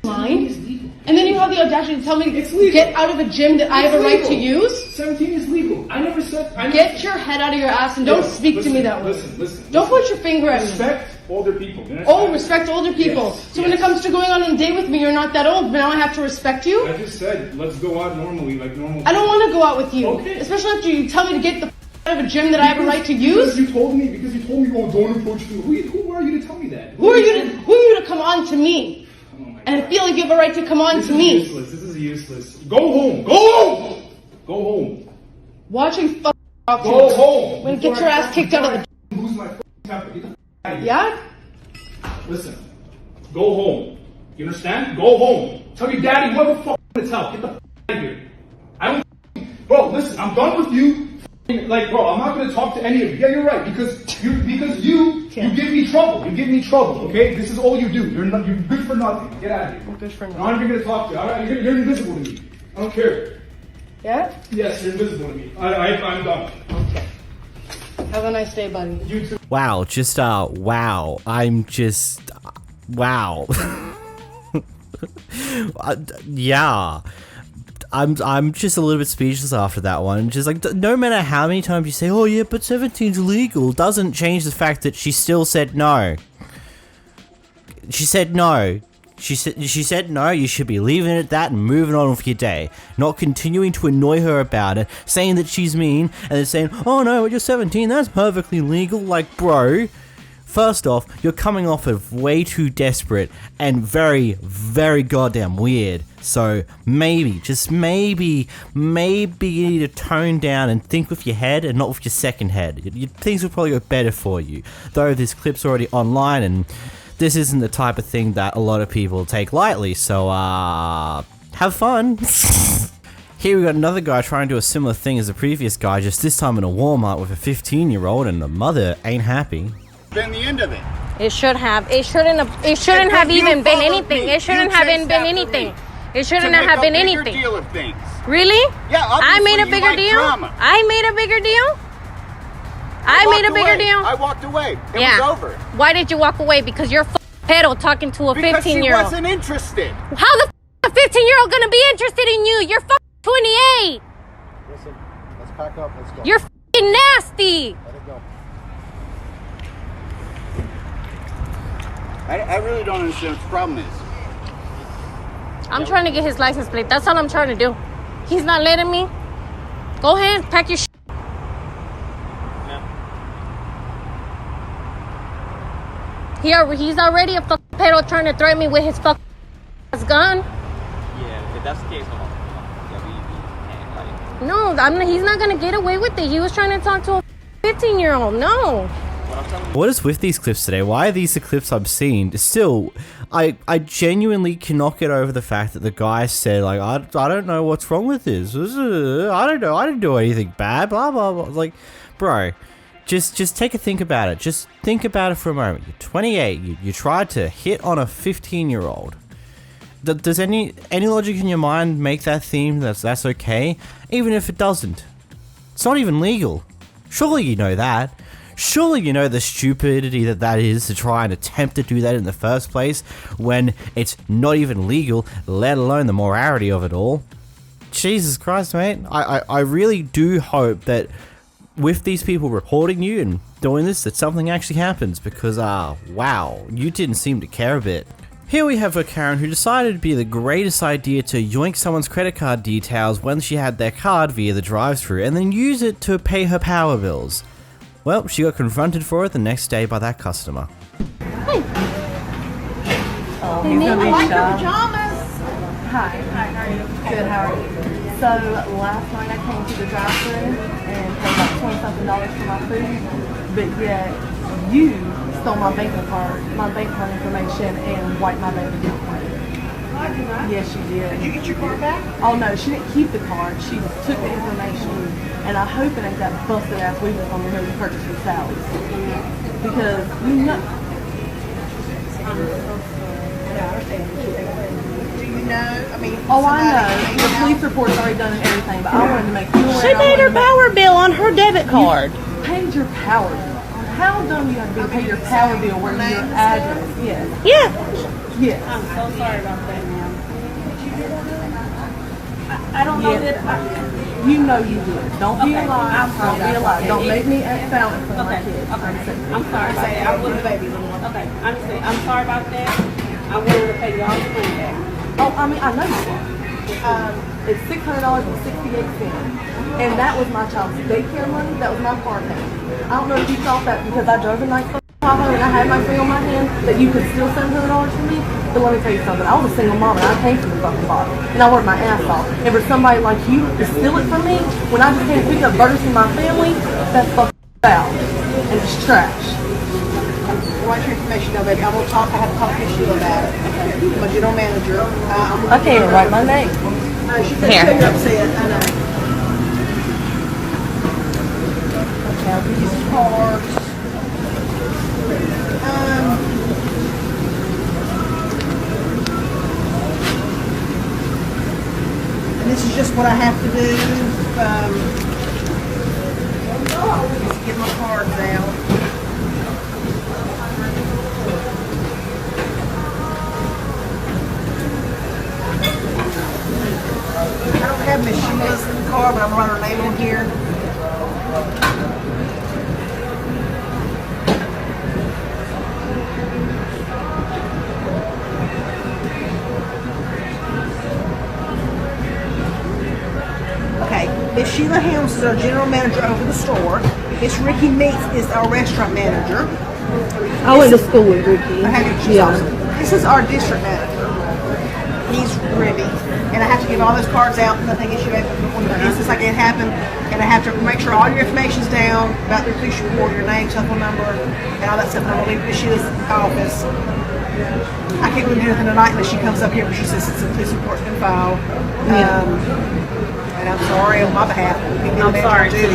mind?
And then you have the audacity to tell me to get out of a gym that I have a right to use?
17 is legal. I never said...
Get your head out of your ass and don't speak to me that way.
Listen.
Don't put your finger at me.
Respect older people.
Oh, respect older people. So when it comes to going on a date with me, you're not that old, but now I have to respect you?
I just said, let's go out normally, like normal.
I don't want to go out with you.
Okay.
Especially after you tell me to get the out of a gym that I have a right to use?
Because you told me, oh, don't approach me. Who are you to tell me that?
Who are you to come on to me? And I feel like you have a right to come on to me.
This is useless. Go home. Go home. Go home.
Watching
Go home.
When get your ass kicked out of the
Lose my temper.
Yeah?
Listen. Go home. You understand? Go home. Tell your daddy what the fuck to tell. Get the fuck out of here. I don't. Bro, listen. I'm done with you. Like, bro, I'm not gonna talk to any of you. Yeah, you're right. Because you give me trouble. You give me trouble. Okay, this is all you do. You're good for nothing. Get out of here.
I'm good for nothing.
I'm not even gonna talk to you. All right, you're invisible to me. I don't care.
Yeah?
Yes, you're invisible to me. I'm done.
Okay. Have a nice day, buddy.
You too.
Wow, just wow. I'm just wow. Yeah. I'm just a little bit speechless after that one. Just like, no matter how many times you say, oh yeah, but 17's illegal, doesn't change the fact that she still said no. She said no. She said no, you should be leaving it at that and moving on with your day. Not continuing to annoy her about it, saying that she's mean, and then saying, oh no, you're 17, that's perfectly legal. Like, bro, first off, you're coming off of way too desperate and very, very goddamn weird. So maybe, just maybe you need to tone down and think with your head and not with your second head. Things will probably go better for you. Though this clip's already online and this isn't the type of thing that a lot of people take lightly, so have fun. Here we got another guy trying to do a similar thing as the previous guy, just this time in a Walmart with a 15-year-old, and the mother ain't happy.
Been the end of it.
It should have. It shouldn't have even been anything. It shouldn't have been anything. It shouldn't have been anything.
Deal of things.
Really?
Yeah,
I made a bigger deal.
Drama.
I made a bigger deal. I made a bigger deal.
I walked away. It was over.
Why did you walk away? Because you're pedo talking to a 15-year-old.
Because she wasn't interested.
How the a 15-year-old gonna be interested in you? You're 28.
Listen, let's pack up. Let's go.
You're nasty.
Let it go.
I really don't understand what the problem is.
I'm trying to get his license plate. That's all I'm trying to do. He's not letting me. Go ahead, pack your shit. He's already a fucking pedo trying to threaten me with his fucking gun.
Yeah, if that's the case,
No, he's not gonna get away with it. He was trying to talk to a 15-year-old. No.
What is with these clips today? Why are these the clips I'm seeing? Still, I genuinely cannot get over the fact that the guy said, like, I don't know what's wrong with this. I don't know. I didn't do anything bad. Blah, blah, blah. Like, bro, just take a think about it. Just think about it for a moment. You're 28. You tried to hit on a 15-year-old. Does any logic in your mind make that theme that's okay? Even if it doesn't. It's not even legal. Surely you know that. Surely you know the stupidity that is to try and attempt to do that in the first place when it's not even legal, let alone the morality of it all. Jesus Christ, mate. I really do hope that with these people reporting you and doing this, that something actually happens because, wow, you didn't seem to care a bit. Here we have a Karen who decided it'd be the greatest idea to yoink someone's credit card details when she had their card via the drive-thru and then use it to pay her power bills. Well, she got confronted for it the next day by that customer.
Oh, he's gonna be pajamas. Hi, how are you? Good, how are you? So last night I came to the drive-thru and paid like $20-something for my food, but yet you stole my bank card information and wiped my bank account card. Yes, she did.
Did you get your card back?
Oh no, she didn't keep the card. She took the information, and I hope it ain't that busted ass weed that's on the hill you purchased from Sally's. Because you know.
Do you know? I mean,
oh, I know. The police report's already done and everything, but I wanted to make you aware.
She paid her power bill on her debit card.
You paid your power bill. How dumb you have to be to pay your power bill where your address? Yes.
Yeah.
Yes. I'm so sorry about that, ma'am. I don't know that. You know you did. Don't be a liar. Don't be a liar. Don't make me act foul in front of my kids.
I'm sorry about that. I was a baby. Okay, I'm sorry about that. I wanted to pay y'all the money back.
Oh, I mean, I know you are. It's $600.68, and that was my child's daycare money. That was my car payment. I don't know if you thought that because I drove a nice Tahoe and I had my thing on my hand that you could steal $700 from me. But let me tell you something. I was a single mom and I came from the fucking bottom, and I worked my ass off. And for somebody like you to steal it from me when I just can't pick up burgers from my family, that's fucking foul and it's trash.
What's your information though, baby? I have to talk to you about it. I'm a general manager.
I can't even write my name.
She said you're upset. I know. Okay, I'll give you some cards. And this is just what I have to do. Just get my cards out. I don't have Miss Sheila's card, but I'm going to write her name on here. Okay, Miss Sheila Helms is our general manager over the store. Miss Ricky Meeks is our restaurant manager.
I went to school with Ricky.
Yeah. This is our district manager. He's Ribby. And I have to give all those cards out, nothing issue when the instance like it happened, and I have to make sure all your information's down about your police report, your name, telephone number, and all that stuff. And I'm gonna leave Miss Sheila's office. I can't really do anything tonight unless she comes up here, but she says it's a police report's been filed. And I'm sorry on my behalf. I'm sorry too.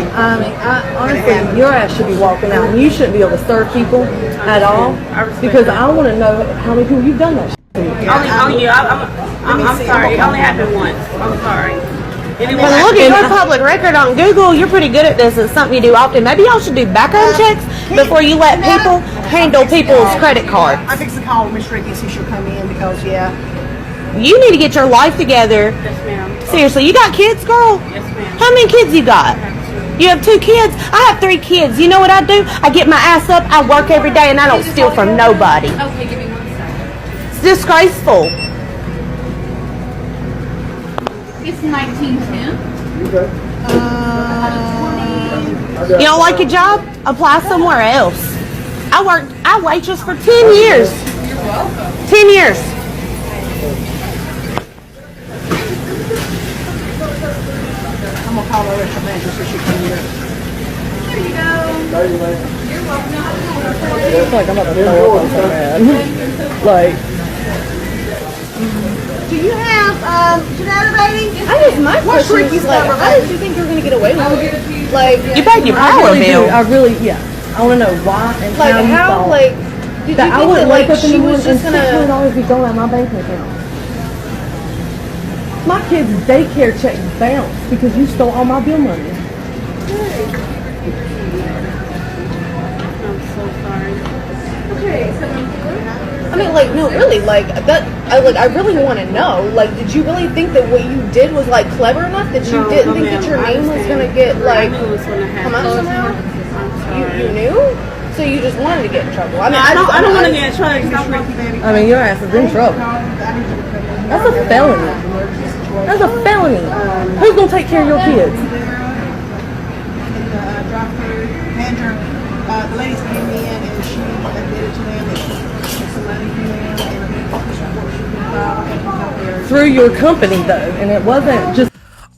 Honestly, your ass should be walking out, and you shouldn't be able to serve people at all because I want to know how many people you've done that.
I'm sorry. It only happened once. I'm sorry.
Well, look at your public record on Google. You're pretty good at this. It's something you do often. Maybe y'all should do background checks before you let people handle people's credit cards.
I'm fixing to call Miss Ricky and see if she'll come in because,
You need to get your life together.
Yes, ma'am.
Seriously, you got kids, girl?
Yes, ma'am.
How many kids you got? You have 2 kids? I have 3 kids. You know what I do? I get my ass up, I work every day, and I don't steal from nobody.
Okay, give me 1 second.
It's disgraceful.
It's 1910.
You don't like your job? Apply somewhere else. I waitress for 10 years.
You're welcome.
10 years.
I'm going to call her restaurant manager so she can hear.
There you go. You're welcome.
I feel like I'm about to throw up on some man. Like,
do you have Janetta, baby?
I guess my
What's
question
Ricky's
is, like,
number,
how did
baby?
you think you were going to get away with it? Like, you paid your
I
power
really
bill.
do. I really, I want to know why and
Like,
how you
how,
thought
like, did you
that I
think
wouldn't
that,
wake
like,
up in
she
the morning
was
and
just gonna...
$600 be going out my bank account. My kids' daycare check bounced because you stole all my bill money.
I'm so sorry.
Okay, so I mean, like, no, really, like that. I really want to know. Like, did you really think that what you did was like clever enough that you didn't think that your name was gonna get like come up somehow? You knew, so you just wanted to get in trouble. I mean,
I don't want to get in trouble.
I mean, your ass is in trouble. That's a felony. That's a felony. Who's gonna take care of your kids?
Manager, the ladies came in and she admitted to them that she took some money from them and a police report should be filed and help their
Through your company though, and it wasn't just.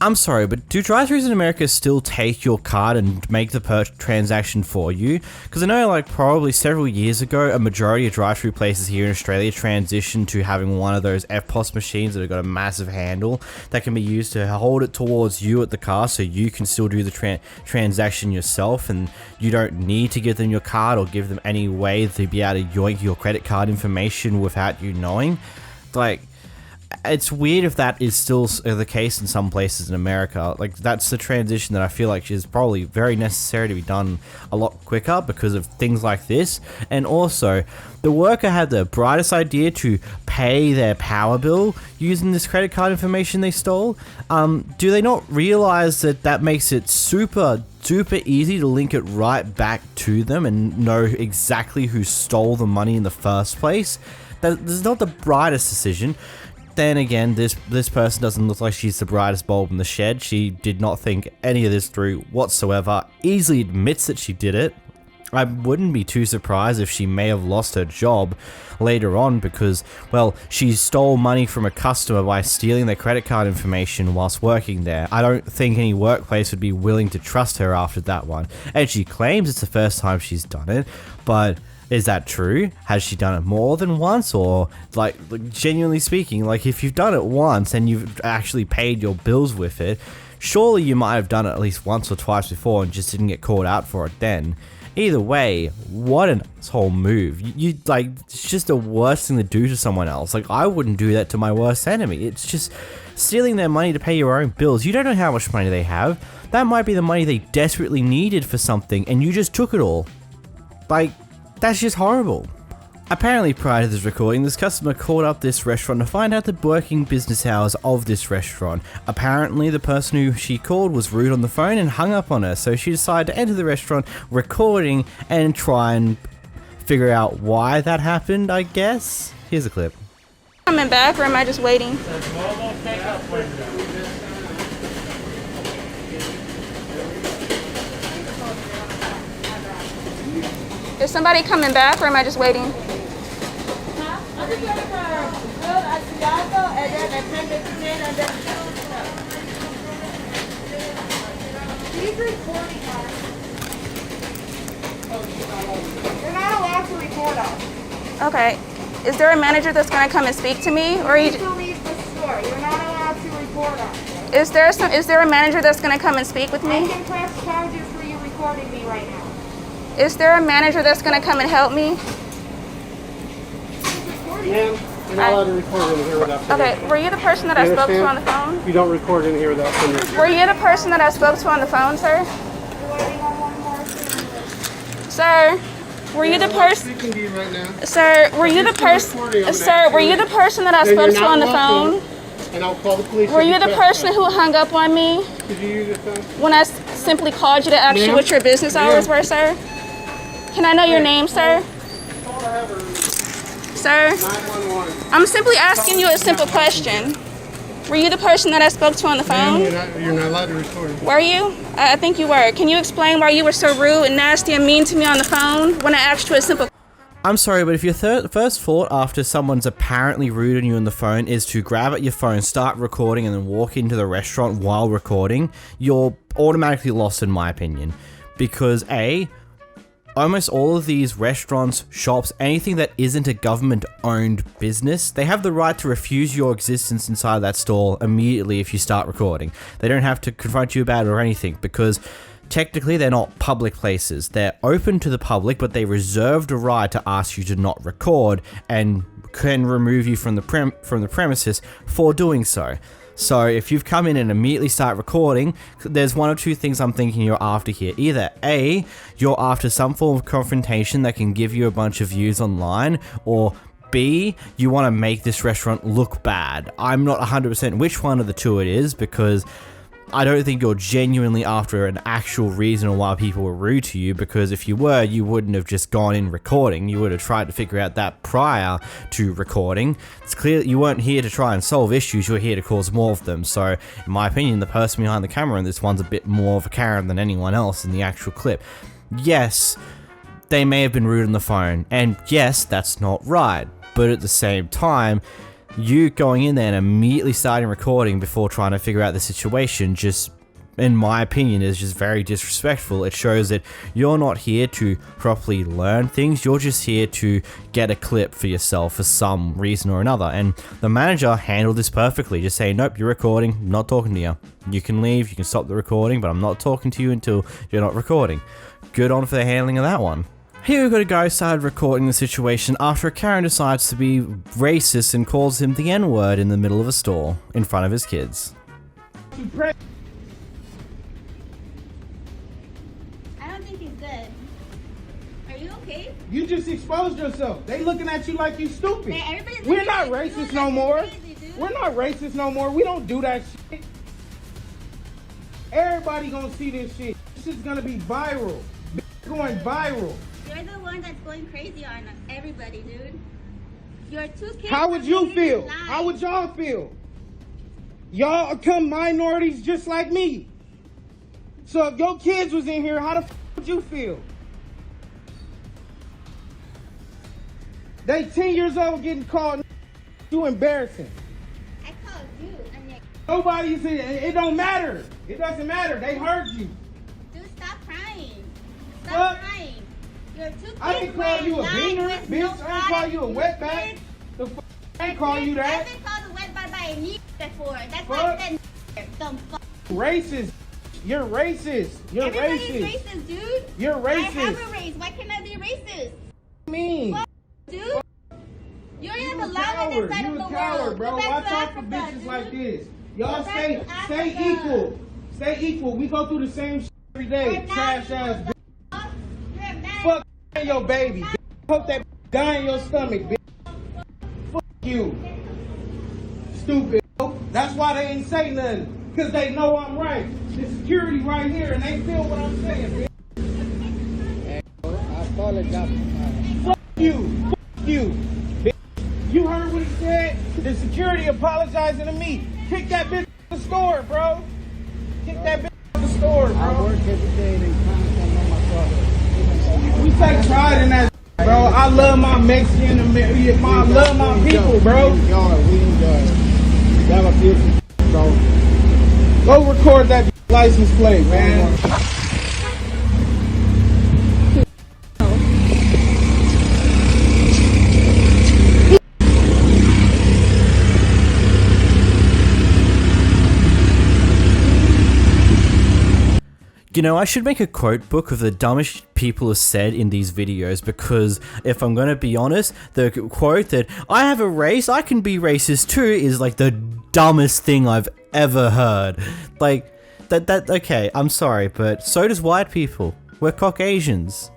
I'm sorry, but do drive-thrus in America still take your card and make the transaction for you? Because I know, like, probably several years ago, a majority of drive-thru places here in Australia transitioned to having one of those EFTPOS machines that have got a massive handle that can be used to hold it towards you at the car so you can still do the transaction yourself, and you don't need to give them your card or give them any way to be able to yoink your credit card information without you knowing. Like, it's weird if that is still the case in some places in America. Like, that's the transition that I feel like is probably very necessary to be done a lot quicker because of things like this. And also, the worker had the brightest idea to pay their power bill using this credit card information they stole. Do they not realize that that makes it super easy to link it right back to them and know exactly who stole the money in the first place? That is not the brightest decision. Then again, this person doesn't look like she's the brightest bulb in the shed. She did not think any of this through whatsoever. Easily admits that she did it. I wouldn't be too surprised if she may have lost her job later on because, well, she stole money from a customer by stealing their credit card information whilst working there. I don't think any workplace would be willing to trust her after that one. And she claims it's the first time she's done it, but is that true? Has she done it more than once? Or, like genuinely speaking, like, if you've done it once and you've actually paid your bills with it, surely you might have done it at least once or twice before and just didn't get called out for it then. Either way, what an asshole move. You like, it's just the worst thing to do to someone else. Like, I wouldn't do that to my worst enemy. It's just stealing their money to pay your own bills. You don't know how much money they have. That might be the money they desperately needed for something and you just took it all. Like, that's just horrible. Apparently, prior to this recording, this customer called up this restaurant to find out the working business hours of this restaurant. Apparently, the person who she called was rude on the phone and hung up on her, so she decided to enter the restaurant recording and try and figure out why that happened, I guess. Here's a clip.
Coming back, or am I just waiting? Is somebody coming back, or am I just waiting?
I'm just waiting for good Asiago and then appendix 10 and then he's recording us. You're not allowed to record us.
Okay. Is there a manager that's going to come and speak to me, or
Please leave the store. You're not allowed to record us.
is there a manager that's going to come and speak with me?
I can press charges for you recording me right now.
Is there a manager that's going to come and help me?
Ma'am, you're not allowed to record in here without permission.
Okay, were you the person that I spoke to on the phone?
You don't record in here without permission.
Were you the person that I spoke to on the phone, sir? Sir, were you the person?
Speaking to you right now.
Sir, were you the person? Sir, were you the person that I spoke to on the phone?
And I'll call the police.
Were you the person who hung up on me?
Did you use your phone?
When I simply called you to ask you what your business hours were, sir? Can I know your name, sir? Sir?
911.
I'm simply asking you a simple question. Were you the person that I spoke to on the phone?
You're not allowed to record.
Were you? I think you were. Can you explain why you were so rude and nasty and mean to me on the phone when I asked you a simple question?
I'm sorry, but if your first thought after someone's apparently rude on you on the phone is to grab at your phone, start recording, and then walk into the restaurant while recording, you're automatically lost in my opinion. Because A, almost all of these restaurants, shops, anything that isn't a government-owned business, they have the right to refuse your existence inside that stall immediately if you start recording. They don't have to confront you about it or anything, because technically they're not public places. They're open to the public, but they reserve the right to ask you to not record and can remove you from the premises for doing so. So if you've come in and immediately start recording, there's one of two things I'm thinking you're after here. Either A, you're after some form of confrontation that can give you a bunch of views online, or B, you want to make this restaurant look bad. I'm not 100% which one of the two it is, because I don't think you're genuinely after an actual reason on why people were rude to you, because if you were, you wouldn't have just gone in recording. You would have tried to figure out that prior to recording. It's clear that you weren't here to try and solve issues, you were here to cause more of them. So, in my opinion, the person behind the camera in this one's a bit more of a Karen than anyone else in the actual clip. Yes, they may have been rude on the phone, and yes, that's not right. But at the same time, you going in there and immediately starting recording before trying to figure out the situation just, in my opinion, is just very disrespectful. It shows that you're not here to properly learn things, you're just here to get a clip for yourself for some reason or another. And the manager handled this perfectly, just saying, nope, you're recording, I'm not talking to you. You can leave, you can stop the recording, but I'm not talking to you until you're not recording. Good on for the handling of that one. Here we've got a guy who started recording the situation after a Karen decides to be racist and calls him the N-word in the middle of a store in front of his kids.
I don't think he's good. Are you okay?
You just exposed yourself. They looking at you like you stupid.
Man, everybody's
We're
looking
not
at you
racist
like
no
you're
more.
crazy, dude.
We're not racist no more. We don't do that shit. Everybody gonna see this shit. This is gonna be viral. Going viral.
You're the one that's going crazy on everybody, dude. You're two kids.
How would you feel? How would y'all feel? Y'all come minorities just like me. So if your kids was in here, how the f would you feel? They 10 years old getting called. You embarrassing.
I called you. And you're...
Nobody's in it. Don't matter. It doesn't matter. They heard you.
Dude, stop crying. Stop crying. You're two kids.
I can call you a beaner, bitch. I can call you a wetback. The f I ain't call you that.
I've been called a wetback by a nigger before. That's why I said dumb fuck.
Racist. You're racist. You're
Everybody's
racist.
racist, dude.
You're racist.
I have a race. Why can't I be racist?
mean?
Fuck, dude. You don't even
You a
belong on
coward.
this side
You
of
a
the
coward,
world.
bro.
Go back
Watch
to
out for
Africa,
bitches
dude.
like this. Y'all
Go back
stay
to Africa.
equal. Stay equal. We go through the same shit every day. Trash ass bitch. Fuck your baby, bitch. Hope that die in your stomach, bitch. Fuck you. Stupid. That's why they ain't say nothing. Because they know I'm right. The security right here and they feel what I'm saying, bitch.
I apologize.
Fuck you. Fuck you. Bitch. You heard what he said? The security apologizing to me. Kick that bitch out the store, bro. Kick that bitch out the store, bro.
I work every day and content on my father.
We take pride in that, bro. I love my Mexican, I love my people, bro.
We enjoy it. Y'all are beautiful, bro.
Go record that license plate, man.
You know, I should make a quote book of the dumbest people have said in these videos, because if I'm gonna be honest, the quote that I have a race, I can be racist too is like the dumbest thing I've ever heard. Like, okay, I'm sorry, but so does white people. We're Caucasians.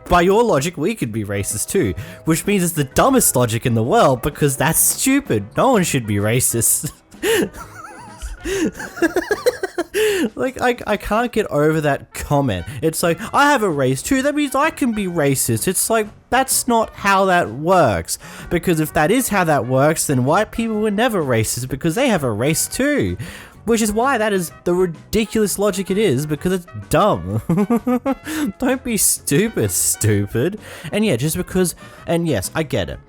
By your logic, we could be racist too, which means it's the dumbest logic in the world because that's stupid. No one should be racist. Like, I can't get over that comment. It's like, I have a race too, that means I can be racist. It's like, that's not how that works. Because if that is how that works, then white people were never racist because they have a race too. Which is why that is the ridiculous logic it is, because it's dumb. Don't be stupid. And yeah, just because, and yes, I get it.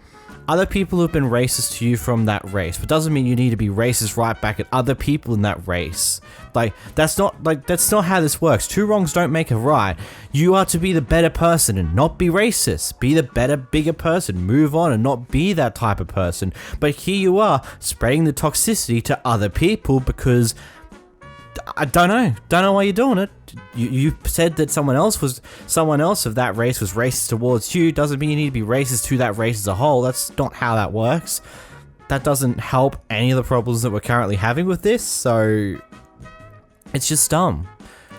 Other people have been racist to you from that race, but doesn't mean you need to be racist right back at other people in that race. That's not how this works. Two wrongs don't make a right. You are to be the better person and not be racist. Be the better, bigger person. Move on and not be that type of person. But here you are, spreading the toxicity to other people because I don't know why you're doing it. You said that someone else of that race was racist towards you. Doesn't mean you need to be racist to that race as a whole. That's not how that works. That doesn't help any of the problems that we're currently having with this, so it's just dumb.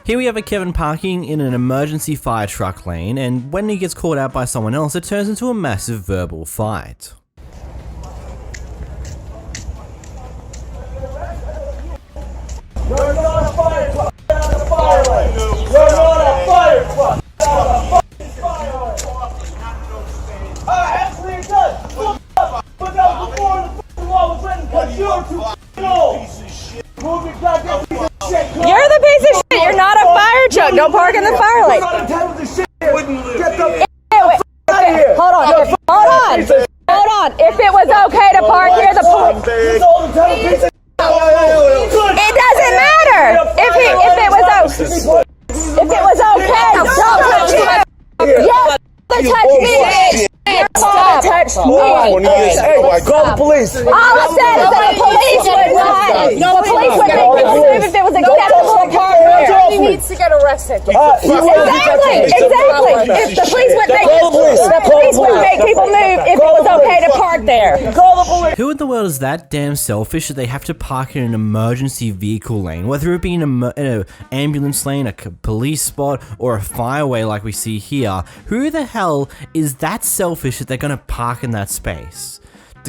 Here we have a Kevin parking in an emergency fire truck lane, and when he gets called out by someone else, it turns into a massive verbal fight.
You're not a fire truck. You're not a fire lane. You're not a fire truck. You're not a fucking fire lane. Actually, it does. Look up. But that was before the fucking law was written because you're too old. Move your goddamn piece of shit.
You're the piece of shit. You're not a fire truck. Don't park in the fire lane.
You're not entitled to shit. Get the
Wait, hold on. Hold on. If it was okay to park here, the police. It doesn't matter. If it was okay, don't touch me. Stop touch me.
Hey, call the police.
All I said is that the police would run. The police would make you move if it was acceptable to park here. needs to get arrested.
Exactly.
If the police would make people move if it was okay to park there.
Call the police.
Who in the world is that damn selfish that they have to park in an emergency vehicle lane, whether it be in an ambulance lane, a police spot, or a fireway like we see here? Who the hell is that selfish that they're gonna park in that space?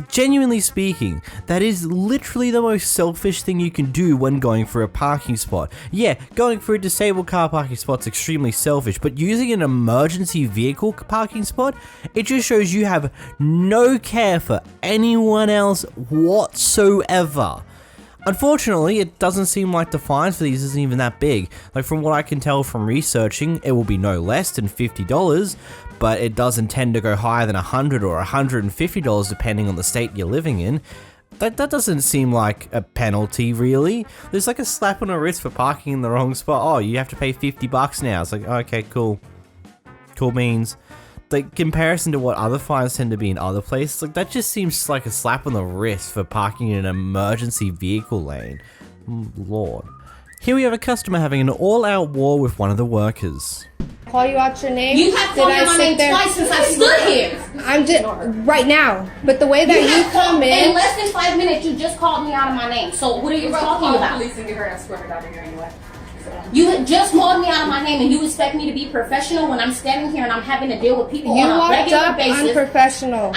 Genuinely speaking, that is literally the most selfish thing you can do when going for a parking spot. Yeah, going for a disabled car parking spot's extremely selfish, but using an emergency vehicle parking spot, it just shows you have no care for anyone else whatsoever. Unfortunately, it doesn't seem like the fines for these isn't even that big. Like, from what I can tell from researching, it will be no less than $50, but it doesn't tend to go higher than $100 or $150 depending on the state you're living in. That doesn't seem like a penalty, really. There's like a slap on the wrist for parking in the wrong spot. Oh, you have to pay $50 now. It's like, okay, cool. Cool beans. Like, comparison to what other fines tend to be in other places, like, that just seems like a slap on the wrist for parking in an emergency vehicle lane. Lord. Here we have a customer having an all-out war with one of the workers.
Call you out your name?
You have called my name twice since I stood here.
I'm just right now. But the way that you come in
less than 5 minutes, you just called me out of my name. So what are you talking about?
Police and get her ass squirted out of here anyway.
You had just called me out of my name, and you expect me to be professional when I'm standing here and I'm having to deal with people on a regular basis.
Unprofessional.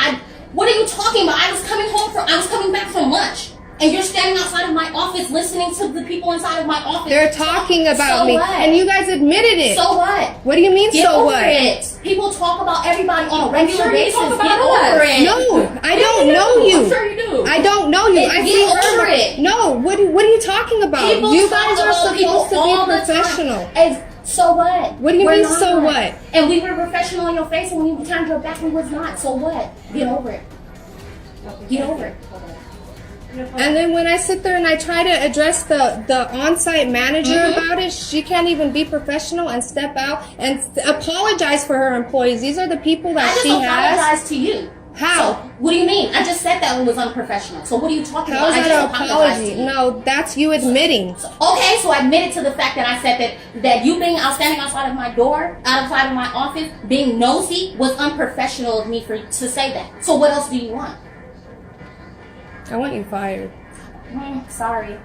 What are you talking about? I was coming back from lunch, and you're standing outside of my office listening to the people inside of my office.
They're talking about
so
me,
what?
and you guys admitted it.
So what?
What do you mean?
Get
so
over
what?
It. People talk about everybody on a regular basis.
Talk about
Get over it.
No, I don't know you.
I'm sure you do.
I don't know you. I see
Get over
her.
it.
No, what are you talking about?
People
You
talk
guys are
about
supposed to
people all
be
the time.
professional.
So what?
What do you
We're
mean,
not.
so what?
And we were professional in your face, and when you turned your back, we was not. So what? Get over it. Get over it.
And then when I sit there and I try to address the on-site manager about it, she can't even be professional and step out and apologize for her employees. These are the people that she has.
I just apologize to you.
How?
So, what do you mean? I just said that one was unprofessional. So what are you talking
How
about?
is
I
that
just
an
apologized
apology?
to you.
No, that's you admitting.
Okay, so I admitted to the fact that I said that you being standing outside of my door, outside of my office, being nosy was unprofessional of me to say that. So what else do you want?
I want you fired.
Sorry.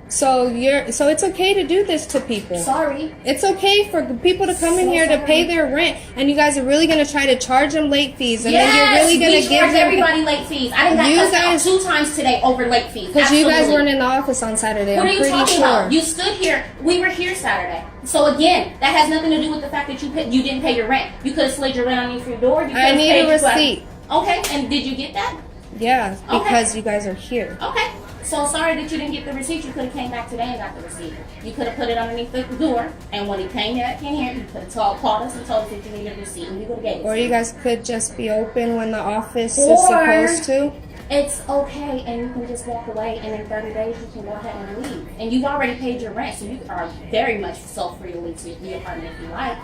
So it's okay to do this to people.
Sorry.
It's okay for people to come in here to pay their rent, and you guys are really going to try to charge them late fees, and then you're really going to give them
everybody late fees. I didn't got cussed out 2 times today over late fees.
Because you guys weren't in the office on Saturday.
What
I'm
are you
pretty
talking
sure.
about? You stood here. We were here Saturday. So again, that has nothing to do with the fact that you didn't pay your rent. You could have slid your rent underneath your door.
I need a receipt.
Okay, and did you get that?
Yeah, because you guys are here.
Okay. So sorry that you didn't get the receipt. You could have came back today and got the receipt. You could have put it underneath the door, and when he came back in here, you could have called us and told us that you needed a receipt, and we would have gave it.
Or
to
you guys could just be open when the office is supposed to.
It's okay, and you can just walk away, and in 30 days you can go ahead and leave. And you've already paid your rent, so you are very much free to leave the apartment if you like.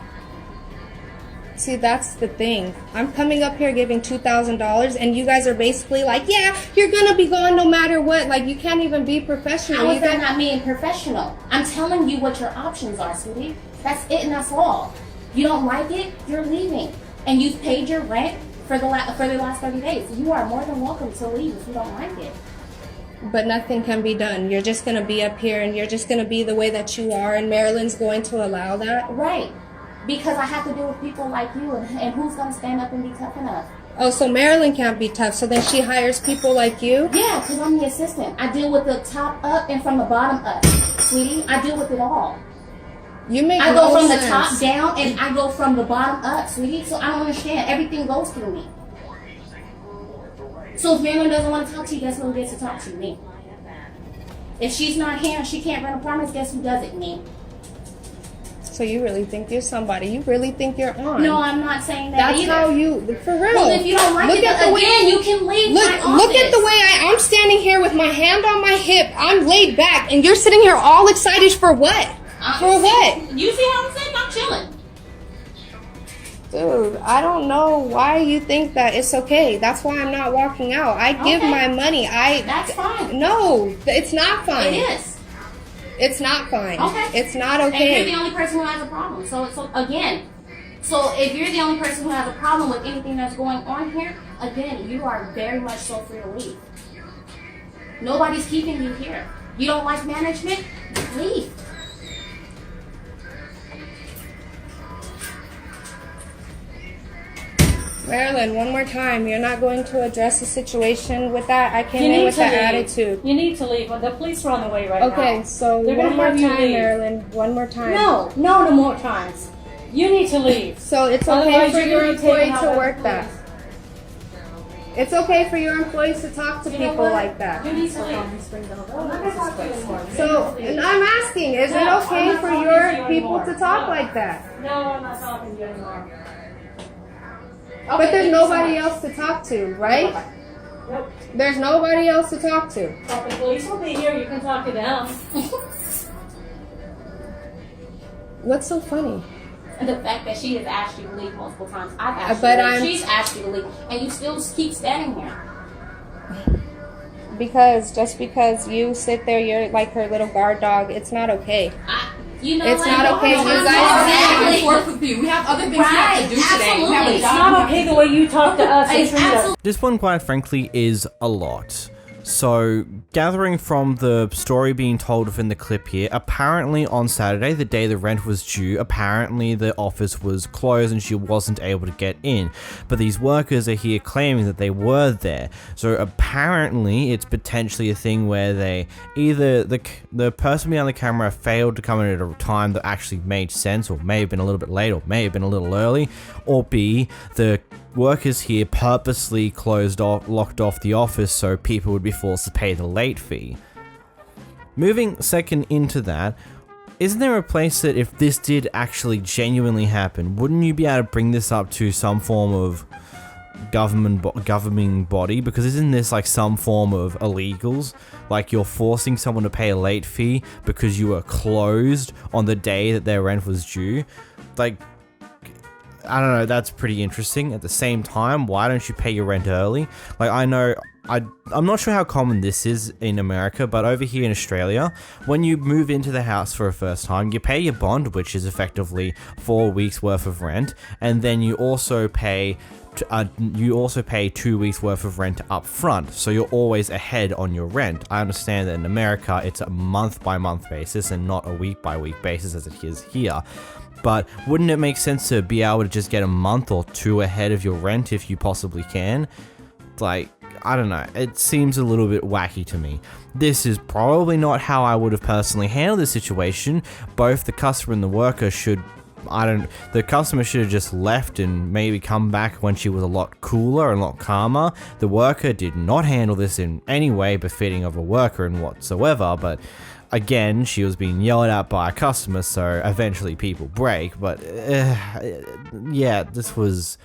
See, that's the thing. I'm coming up here giving $2,000, and you guys are basically like, yeah, you're going to be gone no matter what. Like, you can't even be professional.
How is that not being professional? I'm telling you what your options are, sweetie. That's it, and that's all. You don't like it, you're leaving. And you've paid your rent for the last 30 days. You are more than welcome to leave if you don't like it.
But nothing can be done. You're just going to be up here, and you're just going to be the way that you are, and Maryland's going to allow that.
Right. Because I have to deal with people like you, and who's going to stand up and be tough enough?
Oh, so Marilyn can't be tough, so then she hires people like you?
Yeah, because I'm the assistant. I deal with the top up and from the bottom up. Sweetie, I deal with it all.
You make
I go
no
from
sense.
the top down, and I go from the bottom up, sweetie. So I don't understand. Everything goes through me. So if Marilyn doesn't want to talk to you, guess who gets to talk to? Me. If she's not here and she can't rent apartments, guess who does it? Me.
So you really think you're somebody? You really think you're on?
No, I'm not saying that
That's
either.
how you, for real.
Well, if you don't like it, again, you can leave my office.
Look at the way I'm standing here with my hand on my hip. I'm laid back, and you're sitting here all excited for what? What?
You see how I'm saying? I'm chilling.
Dude, I don't know why you think that it's okay. That's why I'm not walking out. I give my money.
That's fine.
No, it's not fine.
It is.
It's not fine.
Okay.
It's not
And
okay.
you're the only person who has a problem. So again, so if you're the only person who has a problem with anything that's going on here, again, you are very much so free to leave. Nobody's keeping you here. You don't like management? Leave.
Marilyn, one more time. You're not going to address the situation with that. I came
You
in
need
with
to
that
leave.
attitude.
You need to leave. The police are on the way right now.
Okay, so
They're
one
gonna
more
have you
time,
leave.
Marilyn. One more time.
No more times. You need to leave.
So it's okay
Otherwise,
for
you're
your
gonna be taken
employee
out
to
by
work
the
that.
police.
It's okay for your employees to talk to
You know
people
what?
like that.
You need to leave. I'm not gonna talk to you anymore.
So, and I'm asking, is it
No, I'm
okay
not
for
talking
your
to you
people
anymore.
to talk
No.
like that?
No, I'm not talking to you anymore.
But
Okay,
there's
thank you so
nobody
much.
else to talk to, right?
Nope.
There's nobody else to talk to.
But the police will be here. You can talk to them.
What's so funny?
And the fact that she has asked you to leave multiple times. I've asked
But
you to leave.
I'm-
She's asked you to leave. And you still keep standing here.
Because just because you sit there, you're like her little guard dog. It's not okay.
You know
It's
what?
not okay. You guys
We have other things we have to do today. We have a
It's
job.
not okay the way you talk to us.
It's absolutely.
This one, quite frankly, is a lot. So, gathering from the story being told within the clip here, apparently on Saturday, the day the rent was due, apparently the office was closed and she wasn't able to get in. But these workers are here claiming that they were there. So apparently it's potentially a thing where they either the person behind the camera failed to come in at a time that actually made sense, or may have been a little bit late, or may have been a little early, or B, the workers here purposely locked off the office so people would be forced to pay the late fee. Moving second into that, isn't there a place that if this did actually genuinely happen, wouldn't you be able to bring this up to some form of governing body? Because isn't this like some form of illegals? Like you're forcing someone to pay a late fee because you were closed on the day that their rent was due? Like, I don't know, that's pretty interesting. At the same time, why don't you pay your rent early? Like, I know, I'm not sure how common this is in America, but over here in Australia, when you move into the house for a first time, you pay your bond, which is effectively 4 weeks worth of rent, and then you also pay 2 weeks worth of rent up front, so you're always ahead on your rent. I understand that in America, it's a month by month basis and not a week by week basis as it is here. But wouldn't it make sense to be able to just get a month or two ahead of your rent if you possibly can? Like, I don't know, it seems a little bit wacky to me. This is probably not how I would have personally handled the situation. Both the customer and the worker should, the customer should have just left and maybe come back when she was a lot cooler and a lot calmer. The worker did not handle this in any way befitting of a worker and whatsoever, but again, she was being yelled at by a customer, so eventually people break, but yeah, this was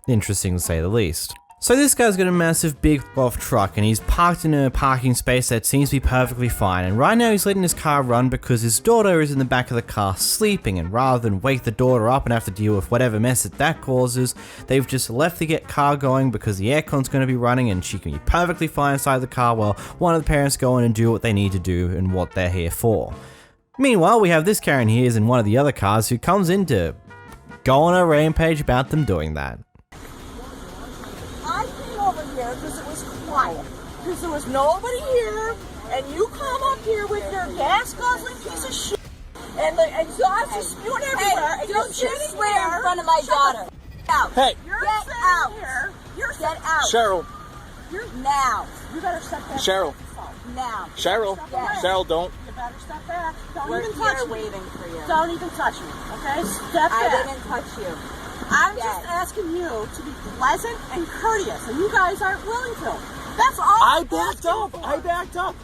interesting to say the least. So this guy's got a massive big off truck and he's parked in a parking space that seems to be perfectly fine, and right now he's letting his car run because his daughter is in the back of the car sleeping, and rather than wake the daughter up and have to deal with whatever mess that causes, they've just left the car going because the aircon's going to be running and she can be perfectly fine inside the car while one of the parents go in and do what they need to do and what they're here for. Meanwhile, we have this Karen here is in one of the other cars who comes in to go on a rampage about them doing that.
Because it was quiet, because there was nobody here, and you come up here with your gas guzzling piece of shit, and the exhaust is spewing everywhere, and
Don't you swear in front of my daughter.
Out.
Hey.
You're
Get
out.
out.
Here. You're get out.
Cheryl.
You're now. You better step back.
Cheryl.
Now.
Cheryl.
Step back.
Cheryl, don't.
You better step back. Don't
We're
even
here
touch me.
waiting for you.
Don't even touch me. Okay? Step back.
I didn't touch you.
I'm just asking you to be pleasant and courteous, and you guys aren't willing to. That's all.
I backed up. I backed up.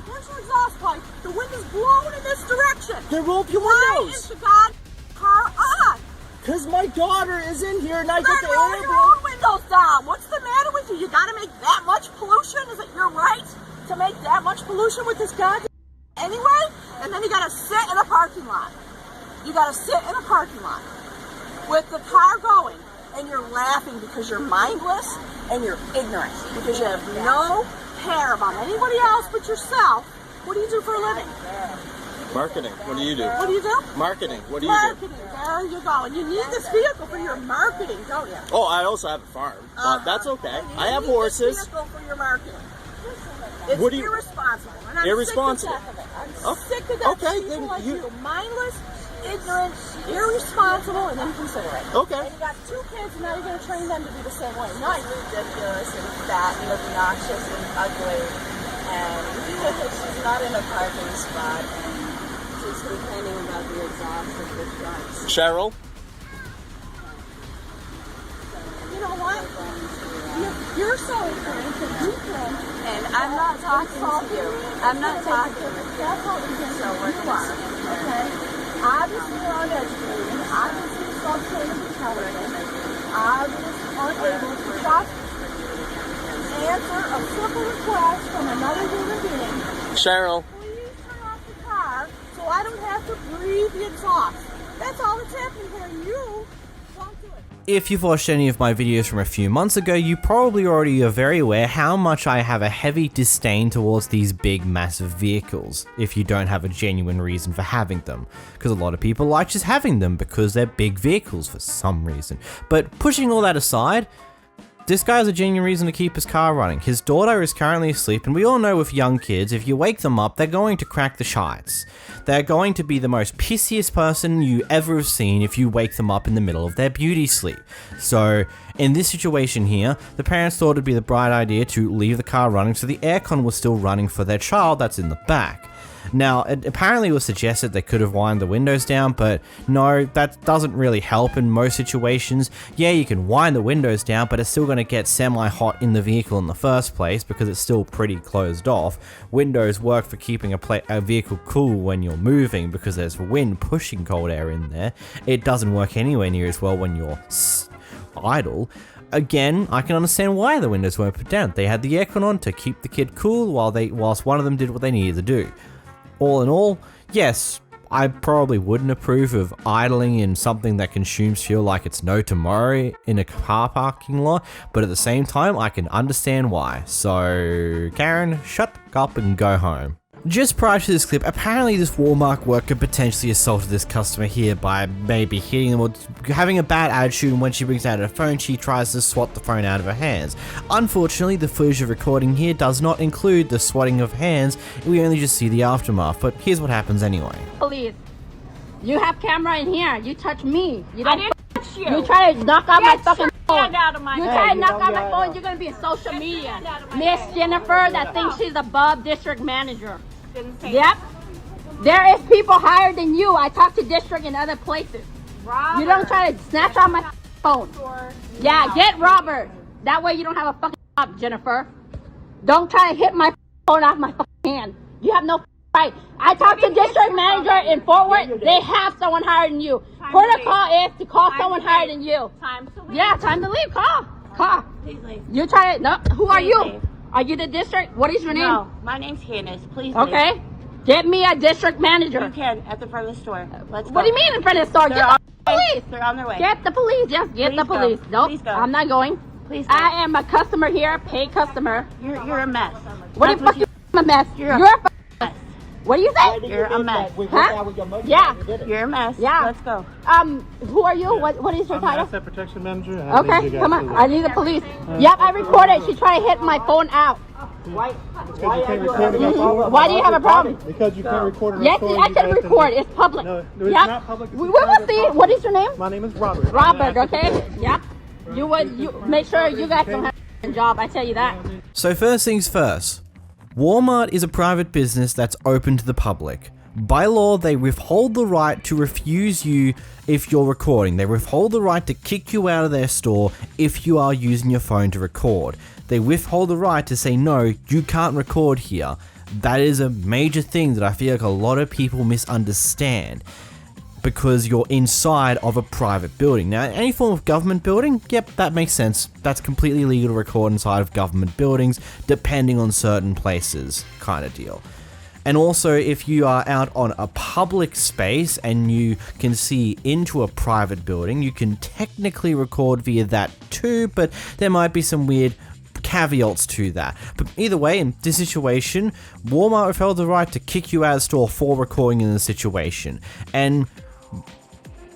Where's your exhaust pipe? The wind is blowing in this direction.
Then roll up your
Why
windows.
is the god car on?
Because my daughter is in here and I
Then
got the
roll
air
your own windows down. What's the matter with you? You gotta make that much pollution? Is it your right to make that much pollution with this god anyway? And then you gotta sit in a parking lot. You gotta sit in a parking lot with the car going, and you're laughing because you're mindless and you're ignorant because you have no care about anybody else but yourself. What do you do for a living?
Marketing. What do you do?
What do you do?
Marketing. What do you
Marketing. There you go. And you need this vehicle for your marketing, don't you?
do? Oh, I also have a farm, but that's okay. I have horses.
This vehicle for your marketing. It's
What do you-
irresponsible. And I'm
Irresponsible.
Sick to death of it.
Oh,
I'm sick to death
okay,
of
then
people like
you-
you. Mindless, ignorant, irresponsible, and inconsiderate.
Okay.
And you got 2 kids, and now you're going to train them to be the same way. No, you're ridiculous and fat and obnoxious and ugly. And she's not in a parking spot. She's complaining about the exhaust of the trucks.
Cheryl.
You know what? You're so ignorant that you can. And I'm not talking to you. I'm not talking to you. That's how ignorant you are. Okay? Obviously, you're uneducated. Obviously, you don't pay intelligence. Obviously, unable to stop. Answer a simple request from another human being.
Cheryl.
Please turn off the car so I don't have to breathe the exhaust. That's all that's happening here. And you won't do it.
If you've watched any of my videos from a few months ago, you probably already are very aware how much I have a heavy disdain towards these big, massive vehicles, if you don't have a genuine reason for having them. Because a lot of people like just having them because they're big vehicles for some reason. But pushing all that aside, this guy has a genuine reason to keep his car running. His daughter is currently asleep, and we all know with young kids, if you wake them up, they're going to crack the shites. They're going to be the most pissiest person you ever have seen if you wake them up in the middle of their beauty sleep. So, in this situation here, the parents thought it'd be the bright idea to leave the car running so the aircon was still running for their child that's in the back. Now, it apparently was suggested they could have wind the windows down, but no, that doesn't really help in most situations. Yeah, you can wind the windows down, but it's still going to get semi-hot in the vehicle in the first place because it's still pretty closed off. Windows work for keeping a vehicle cool when you're moving because there's wind pushing cold air in there. It doesn't work anywhere near as well when you're idle. Again, I can understand why the windows weren't put down. They had the aircon on to keep the kid cool whilst one of them did what they needed to do. All in all, yes, I probably wouldn't approve of idling in something that consumes fuel like it's no tomorrow in a car parking lot, but at the same time, I can understand why. So, Karen, shut up and go home. Just prior to this clip, apparently this Walmart worker potentially assaulted this customer here by maybe hitting them or having a bad attitude, and when she brings out her phone, she tries to swat the phone out of her hands. Unfortunately, the footage of recording here does not include the swatting of hands, we only just see the aftermath, but here's what happens anyway.
Police, you have camera in here, you touch me. You don't
I didn't touch you.
You try to knock out my fucking phone.
Out of my
You
phone.
try to knock out my phone, you're gonna be in social media. Miss Jennifer that thinks she's above district manager. Yep. There is people higher than you. I talk to district in other places.
Robert.
You don't try to snatch out my phone. Yeah, get Robert. That way you don't have a fucking job, Jennifer. Don't try to hit my phone off my fucking hand. You have no right. I talked to district manager in Fort Worth. They have someone higher than you. Protocol is to call someone higher than you.
Time to leave.
Yeah, time to leave. Call.
Please leave.
You try to, no, who are
Please
you?
leave.
Are you the district? What is your name?
No, my name's Candace. Please
Okay.
leave.
Get me a district manager.
You can at the front of the store. Let's go.
What do you mean in front of the store?
They're
Get
on
the
their way.
police.
They're on their way.
Get the police. Yes, get
Please
the
go.
police. Nope,
Please go.
I'm not going.
Please go.
I am a customer here, paid customer.
You're a mess.
What do you
That's
fucking a mess?
You're a
fucking
mess.
What do you say?
You're a mess.
Huh? Yeah.
You're a mess.
Yeah.
Let's go.
Who are you? What is your
I'm
title?
asset protection manager.
Okay, come on. I need the police. Yep, I recorded. She tried to hit my phone out.
Why
do you have a problem?
Because you can't record it.
Yes, I can record. It's public.
No, it's
Yep.
not public.
We will see. What is your name?
My name is Robert.
Robert, okay? Yep. You make sure you guys don't have a job, I tell you that.
So first things first, Walmart is a private business that's open to the public. By law, they withhold the right to refuse you if you're recording. They withhold the right to kick you out of their store if you are using your phone to record. They withhold the right to say, no, you can't record here. That is a major thing that I feel like a lot of people misunderstand, because you're inside of a private building. Now, any form of government building, yep, that makes sense. That's completely legal to record inside of government buildings, depending on certain places, kind of deal. And also, if you are out on a public space and you can see into a private building, you can technically record via that too, but there might be some weird caveats to that. But either way, in this situation, Walmart felt the right to kick you out of the store for recording in the situation. And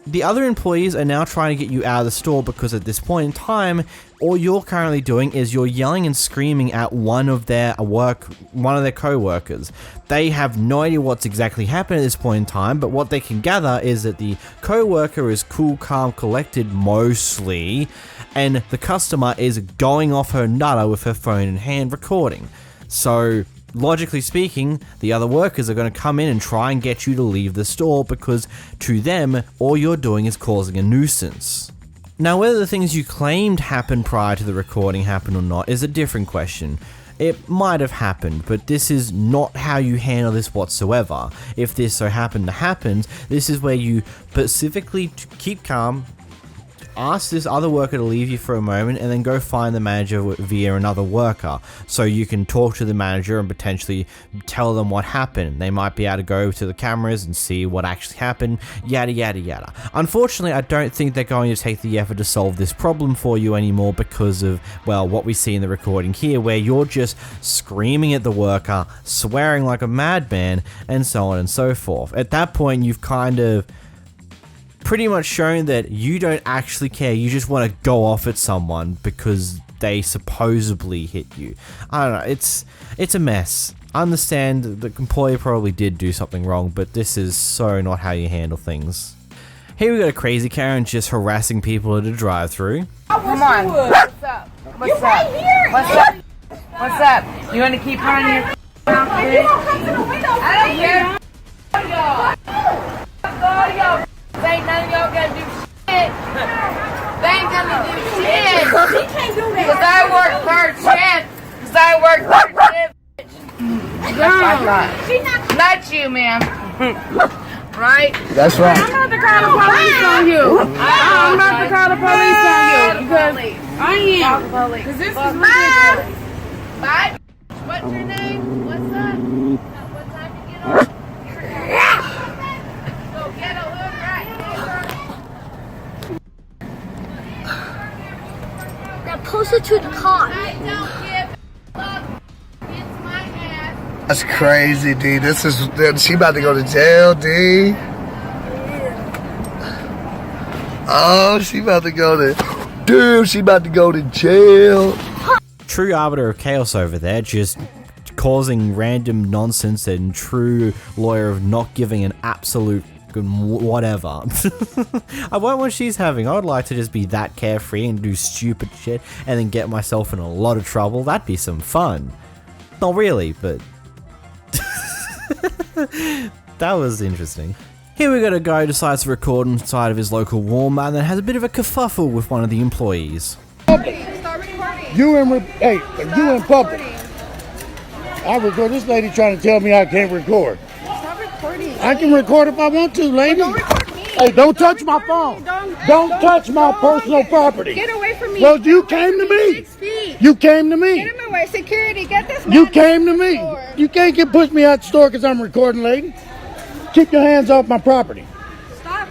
the other employees are now trying to get you out of the store because at this point in time, all you're currently doing is you're yelling and screaming at one of their co-workers. They have no idea what's exactly happened at this point in time, but what they can gather is that the co-worker is cool, calm, collected mostly, and the customer is going off her nutter with her phone in hand recording. So logically speaking, the other workers are going to come in and try and get you to leave the store because to them, all you're doing is causing a nuisance. Now, whether the things you claimed happened prior to the recording happened or not is a different question. It might have happened, but this is not how you handle this whatsoever. If this so happened to happen, this is where you specifically keep calm, ask this other worker to leave you for a moment, and then go find the manager via another worker so you can talk to the manager and potentially tell them what happened. They might be able to go to the cameras and see what actually happened, yada yada yada. Unfortunately, I don't think they're going to take the effort to solve this problem for you anymore because of, well, what we see in the recording here, where you're just screaming at the worker, swearing like a madman, and so on and so forth. At that point, you've kind of pretty much shown that you don't actually care. You just want to go off at someone because they supposedly hit you. I don't know. It's a mess. I understand the employee probably did do something wrong, but this is so not how you handle things. Here we got a crazy Karen just harassing people at a drive-thru.
Come on. What's up? What's up? What's up? What's up? You want to keep her in your outfit? You don't come to the window. I don't care. Ain't none of y'all gonna do shit. They ain't gonna do shit. She can't do that. Cause I work third shift. Not you, ma'am. Right? That's right. I'm about to call the police on you. I'm about to call the police on you because I am. Cause this is ridiculous. Bye. What's your name? What's up? What time you get on? Go get a hood right.
Now post it to the car.
That's crazy, D. She about to go to jail, D. Oh, she about to go to... Dude, she about to go to jail.
True arbiter of chaos over there, just causing random nonsense and true lawyer of not giving an absolute whatever. I want what she's having. I would like to just be that carefree and do stupid shit and then get myself in a lot of trouble. That'd be some fun. Not really, but that was interesting. Here we got a guy who decides to record inside of his local Walmart and then has a bit of a kerfuffle with one of the employees.
You in public. I record. This lady trying to tell me I can't record.
Stop recording.
I can record if I want to, lady.
Don't record me.
Hey, don't touch my phone. Don't touch my personal property.
Get away from me.
Well, you came to me.
6 feet.
You came to me.
Get in my way. Security, get this man.
You came to me. You can't push me out the store because I'm recording, lady. Keep your hands off my property.
Stop.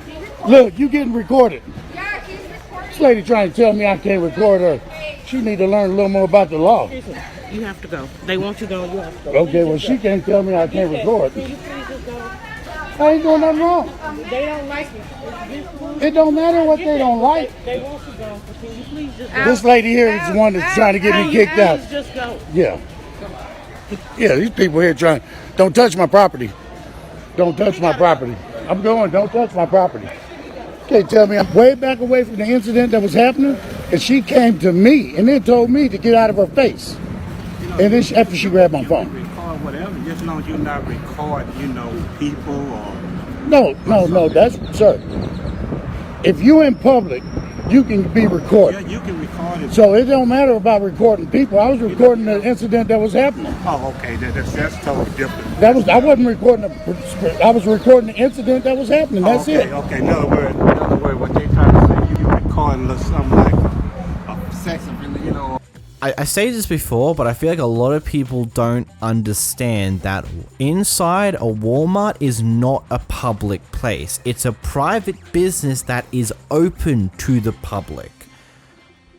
Look, you getting recorded.
Yeah, he's recording.
This lady trying to tell me I can't record her. She need to learn a little more about the law.
You have to go. They want you gone. You have to go.
Okay, well, she can't tell me I can't record.
Can you please just go?
I ain't doing nothing wrong.
They don't like it.
It don't matter what they don't like.
They want you gone. So can you please just go?
This lady here is the one that's trying to get me kicked out.
Just go.
Yeah. Yeah, these people here trying. Don't touch my property. Don't touch my property. I'm going. Don't touch my property. Can't tell me I'm way back away from the incident that was happening, and she came to me and then told me to get out of her face. And then after she grabbed my phone.
Record whatever, just as long as you're not recording, people or...
No, that's, sir. If you're in public, you can be recorded.
Yeah, you can record it.
So it don't matter about recording people. I was recording the incident that was happening.
Oh, okay, that's totally different.
I wasn't recording I was recording the incident that was happening. That's it.
Okay, in other words, what they trying to say, you recording something like a sex offender,
I say this before, but I feel like a lot of people don't understand that inside a Walmart is not a public place. It's a private business that is open to the public.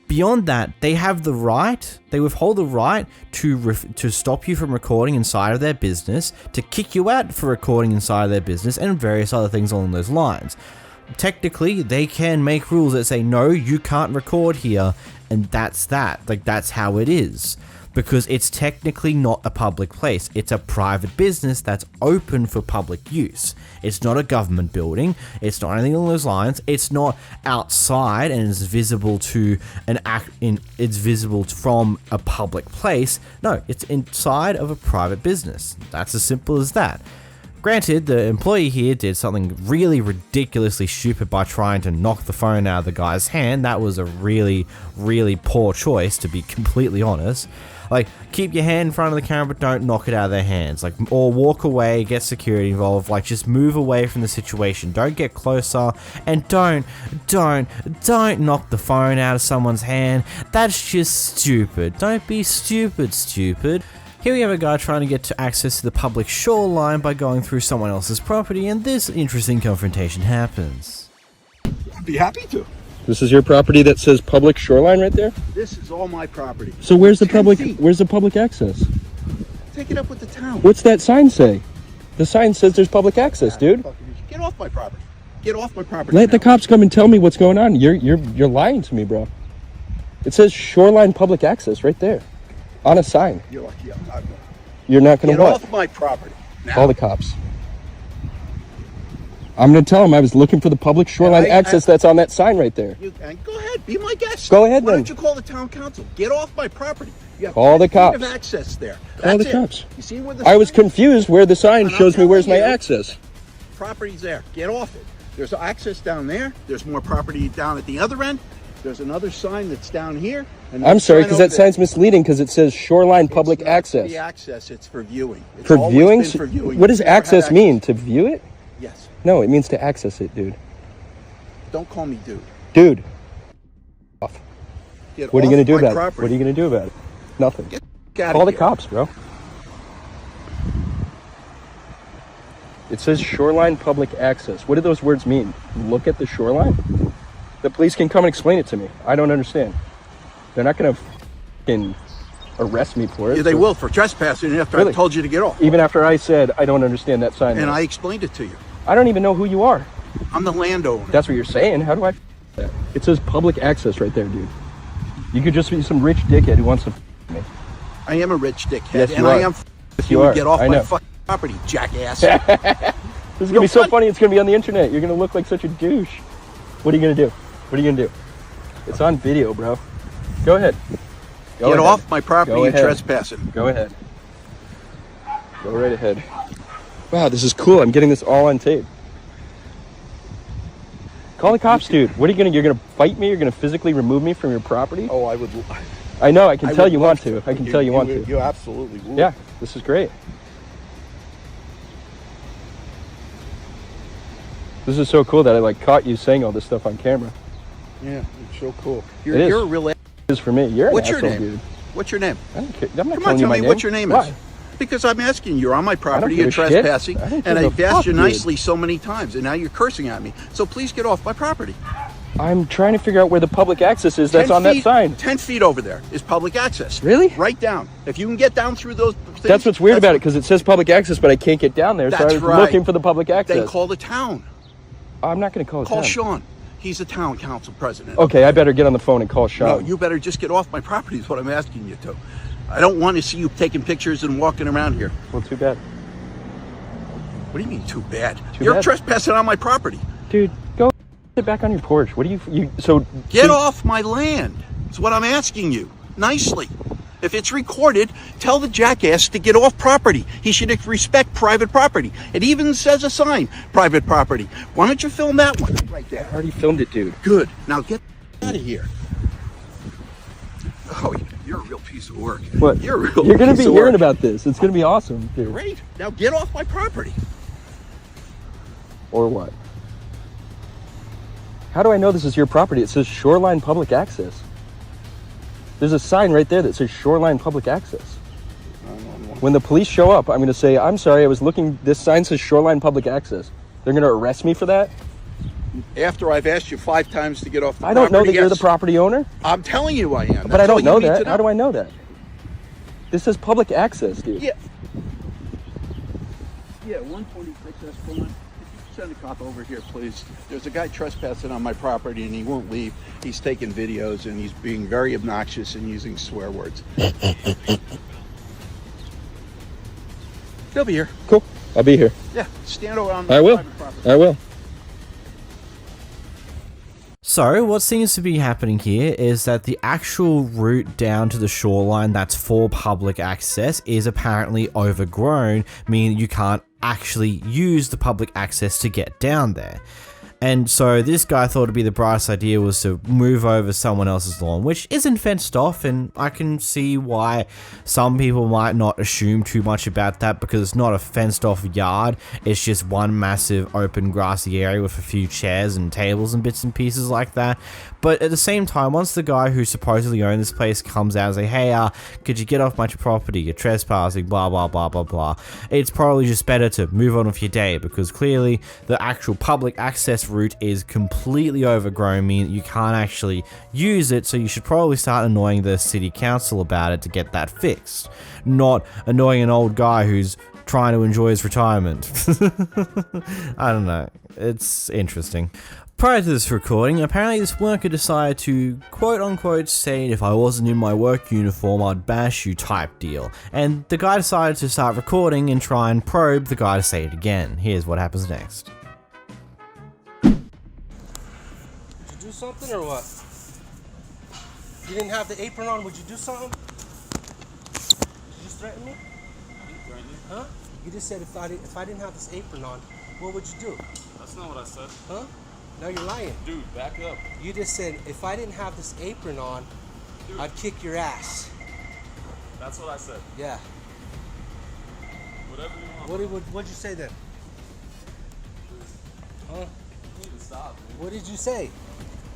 Beyond that, they have the right, they withhold the right to stop you from recording inside of their business, to kick you out for recording inside of their business, and various other things along those lines. Technically, they can make rules that say, no, you can't record here, and that's that. Like, that's how it is. Because it's technically not a public place. It's a private business that's open for public use. It's not a government building. It's not anything along those lines. It's not outside and is visible to it's visible from a public place. No, it's inside of a private business. That's as simple as that. Granted, the employee here did something really ridiculously stupid by trying to knock the phone out of the guy's hand. That was a really, really poor choice, to be completely honest. Like, keep your hand in front of the camera, but don't knock it out of their hands. Like, or walk away, get security involved. Like, just move away from the situation. Don't get closer, and don't knock the phone out of someone's hand. That's just stupid. Don't be stupid. Here we have a guy trying to get to access to the public shoreline by going through someone else's property, and this interesting confrontation happens.
I'd be happy to.
This is your property that says public shoreline right there?
This is all my property.
So where's the public access?
Take it up with the town.
What's that sign say? The sign says there's public access, dude.
Get off my property. Get off my property.
Let the cops come and tell me what's going on. You're lying to me, bro. It says shoreline public access right there. On a sign.
You're lucky I'm not going.
You're not going to what?
Get off my property. Now.
Call the cops. I'm going to tell them I was looking for the public shoreline access that's on that sign right there.
Go ahead, be my guest.
Go ahead,
Why
then.
don't you call the town council? Get off my property. You have
Call the
10 feet
cops.
of access there.
Call
That's
the
it.
cops.
You see where the
I was confused where the sign shows me where's my
you,
access.
Property's there. Get off it. There's access down there. There's more property down at the other end. There's another sign that's down here. And
I'm sorry, because that
sign
sign's misleading because it says shoreline public access.
The access, it's for viewing. It's
For
always
viewing?
been for viewing.
What does
You've never had
access mean? To view it?
Yes.
No, it means to access it, dude.
Don't call me dude.
Dude. Off.
Get
What are you
off
going to do
my
about it?
property.
What are you going to do about it? Nothing.
Get outta
Call the
here.
cops, bro. It says shoreline public access. What do those words mean? Look at the shoreline? The police can come and explain it to me. I don't understand. They're not going to fucking arrest me for it.
Yeah, they will for trespassing after
Really?
I told you to get off.
Even after I said I don't understand that sign.
And I explained it to you.
I don't even know who you are.
I'm the landowner.
That's what you're saying. How do I that? It says public access right there, dude. You could just be some rich dickhead who wants to me.
I am a rich dickhead.
Yes, you
and
are.
I am
Yes,
you
you are.
get off
I
my
know.
fucking property, jackass.
This is gonna be so funny. It's gonna be on the internet. You're gonna look like such a douche. What are you gonna do? What are you gonna do? It's on video, bro. Go ahead. Go
Get
ahead.
off my property
Go
and
ahead.
trespassing.
Go ahead. Go right ahead. Wow, this is cool. I'm getting this all on tape. Call the cops, dude. What are you gonna? You're gonna fight me? You're gonna physically remove me from your property?
Oh, I would.
I know. I can
I
tell
would
you
love
want to. I can tell you want to.
You absolutely would.
Yeah, this is great. This is so cool that I like caught you saying all this stuff on camera.
Yeah, it's so cool.
It is.
You're a real.
It is for me. You're an
What's your
asshole,
name?
dude.
What's your name?
I don't care. I'm not
Come on,
telling you
tell
my
me
name.
what your name
Why?
is. Because I'm asking you. You're on my property.
give
You're
a shit.
trespassing,
I don't
and
give
I've
a
asked
fuck,
you
dude.
nicely so many times, and now you're cursing at me. So please get off my property.
I'm trying to figure out where the public access is that's
10
on that
feet-
sign.
10 feet over there is public access.
Really?
Right down. If you can get down through those things.
That's what's weird about it because it says public access, but I can't get down there. So I
That's
was
right.
looking for the public access.
Then call the town.
I'm not going to call the
Call
town.
Sean. He's the town council president.
Okay, I better get on the phone and call Sean.
No, you better just get off my property is what I'm asking you to. I don't want to see you taking pictures and walking around here.
Well, too bad.
What do you mean too bad?
Too
You're
bad.
trespassing on my property.
Dude, go sit back on your porch. What do you so
Get
so-
off my land. That's what I'm asking you. Nicely. If it's recorded, tell the jackass to get off property. He should respect private property. It even says a sign, private property. Why don't you film that one? Right there.
I already filmed it, dude.
Good. Now get out of here. Oh, you're a real piece of work.
What?
You're a real
You're gonna
piece
be
of
hearing
work.
about this. It's gonna be awesome, dude.
Great. Now get off my property.
Or what? How do I know this is your property? It says shoreline public access. There's a sign right there that says shoreline public access. When the police show up, I'm going to say, I'm sorry, I was looking, this sign says shoreline public access. They're going to arrest me for that?
After I've asked you 5 times to get off the
I
property.
don't know that you're the
yes.
property owner.
I'm telling you I am.
But I
That's all
don't know
you need
that.
to
How do I know that? This is public access, dude.
Yeah. Yeah, 146 Esplanade. If you send a cop over here, please. There's a guy trespassing on my property and he won't leave. He's taking videos and he's being very obnoxious and using swear words. He'll be here.
Cool. I'll be here.
Yeah, stand over on
I will.
private property.
I will.
So, what seems to be happening here is that the actual route down to the shoreline that's for public access is apparently overgrown, meaning you can't actually use the public access to get down there. And so this guy thought it'd be the brightest idea was to move over someone else's lawn, which isn't fenced off, and I can see why some people might not assume too much about that because it's not a fenced off yard, it's just one massive open grassy area with a few chairs and tables and bits and pieces like that. But at the same time, once the guy who supposedly owned this place comes out and say, hey, could you get off my property, you're trespassing, blah blah blah blah blah, it's probably just better to move on with your day because clearly the actual public access route is completely overgrown, meaning you can't actually use it, so you should probably start annoying the city council about it to get that fixed, not annoying an old guy who's trying to enjoy his retirement. I don't know, it's interesting. Prior to this recording, apparently this worker decided to quote-unquote say if I wasn't in my work uniform I'd bash you type deal, and the guy decided to start recording and try and probe the guy to say it again. Here's what happens next.
Did you do something or what? You didn't have the apron on, would you do something? Did you just threaten me? Huh? You just said if I didn't have this apron on, what would you do?
That's not what I said.
Huh? Now you're lying.
Dude, back up.
You just said if I didn't have this apron on,
Dude.
I'd kick your ass.
That's what I said.
Yeah.
Whatever you want.
What'd you say then? Huh?
You need to stop, dude.
What did you say?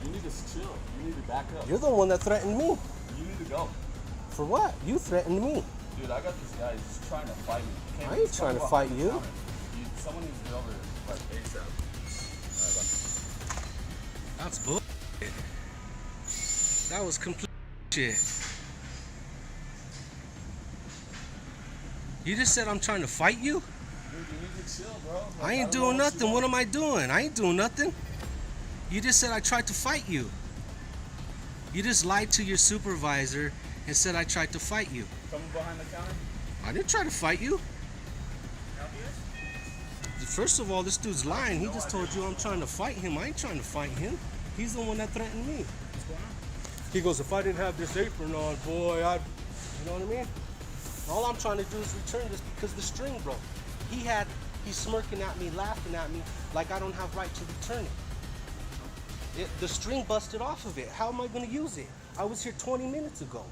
You need to chill. You need to back up.
You're the one that threatened me.
You need to go.
For what? You threatened me.
Dude, I got this guy. He's just trying to fight me.
I ain't trying to fight you.
Someone needs to get over here, like ASAP.
That's bull. That was complete shit. You just said I'm trying to fight you?
Dude, you need to chill, bro.
I ain't doing nothing. What am I doing? I ain't doing nothing. You just said I tried to fight you. You just lied to your supervisor and said I tried to fight you.
Coming behind the counter?
I didn't try to fight you. First of all, this dude's lying. He just told you I'm trying to fight him. I ain't trying to fight him. He's the one that threatened me.
What's going on?
He goes, if I didn't have this apron on, boy, I'd... You know what I mean? All I'm trying to do is return this because the string broke. He's smirking at me, laughing at me, like I don't have right to return it. The string busted off of it. How am I going to use it? I was here 20 minutes ago.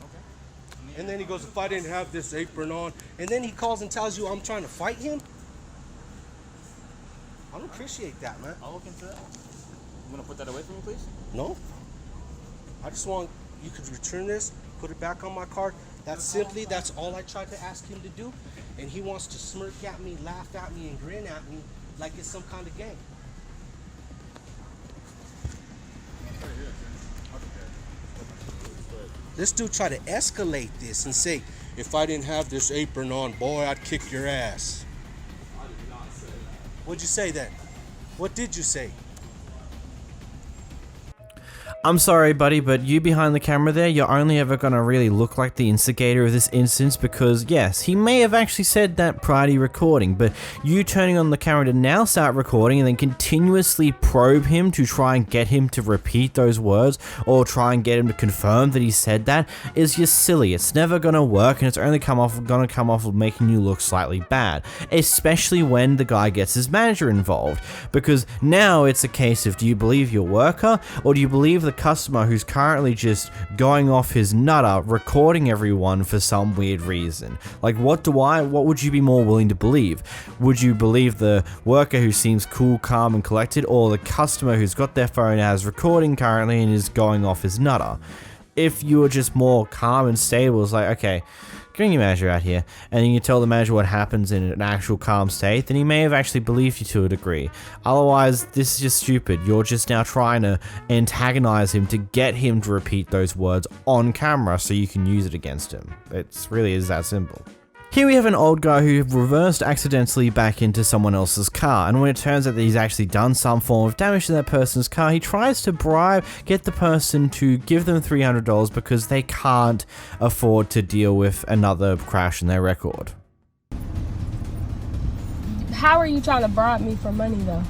Okay. And then he goes, if I didn't have this apron on, and then he calls and tells you I'm trying to fight him? I don't appreciate that, man.
I'll look into that. You want to put that away from me, please?
No. I just want you could return this, put it back on my card. That's all I tried to ask him to do. And he wants to smirk at me, laugh at me, and grin at me like it's some kind of game. This dude tried to escalate this and say, if I didn't have this apron on, boy, I'd kick your ass.
I did not say that.
What'd you say then? What did you say?
I'm sorry, buddy, but you behind the camera there, you're only ever gonna really look like the instigator of this instance because, yes, he may have actually said that prior to recording, but you turning on the camera to now start recording and then continuously probe him to try and get him to repeat those words or try and get him to confirm that he said that is just silly. It's never gonna work and it's only gonna come off of making you look slightly bad, especially when the guy gets his manager involved, because now it's a case of do you believe your worker or do you believe the customer who's currently just going off his nutter recording everyone for some weird reason. Like what would you be more willing to believe? Would you believe the worker who seems cool, calm and collected, or the customer who's got their phone as recording currently and is going off his nutter? if you were just more calm and stable, it's like, okay, bring your manager out here, and you tell the manager what happens in an actual calm state, then he may have actually believed you to a degree. Otherwise, this is just stupid. You're just now trying to antagonize him to get him to repeat those words on camera so you can use it against him. It really is that simple. Here we have an old guy who reversed accidentally back into someone else's car, and when it turns out that he's actually done some form of damage to that person's car, he tries to get the person to give them $300 because they can't afford to deal with another crash in their record.
How are you trying to bribe me for money, though?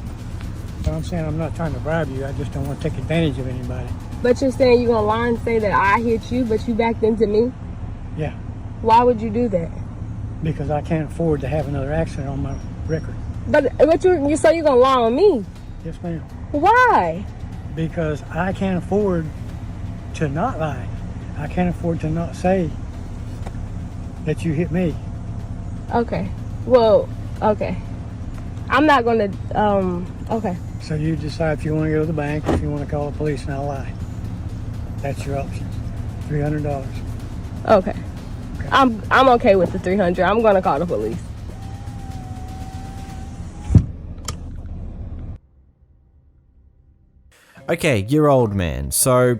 Well, I'm saying I'm not trying to bribe you. I just don't want to take advantage of anybody.
But you're saying you're going to lie and say that I hit you, but you backed into me?
Yeah.
Why would you do that?
Because I can't afford to have another accident on my record.
But you say you're going to lie on me?
Yes, ma'am.
Why?
Because I can't afford to not lie. I can't afford to not say that you hit me.
Okay. Well, okay. I'm not going to, okay.
So you decide if you want to go to the bank, if you want to call the police and I'll lie. That's your option. $300.
Okay. I'm okay with the 300. I'm gonna call the police.
Okay, you're old man, so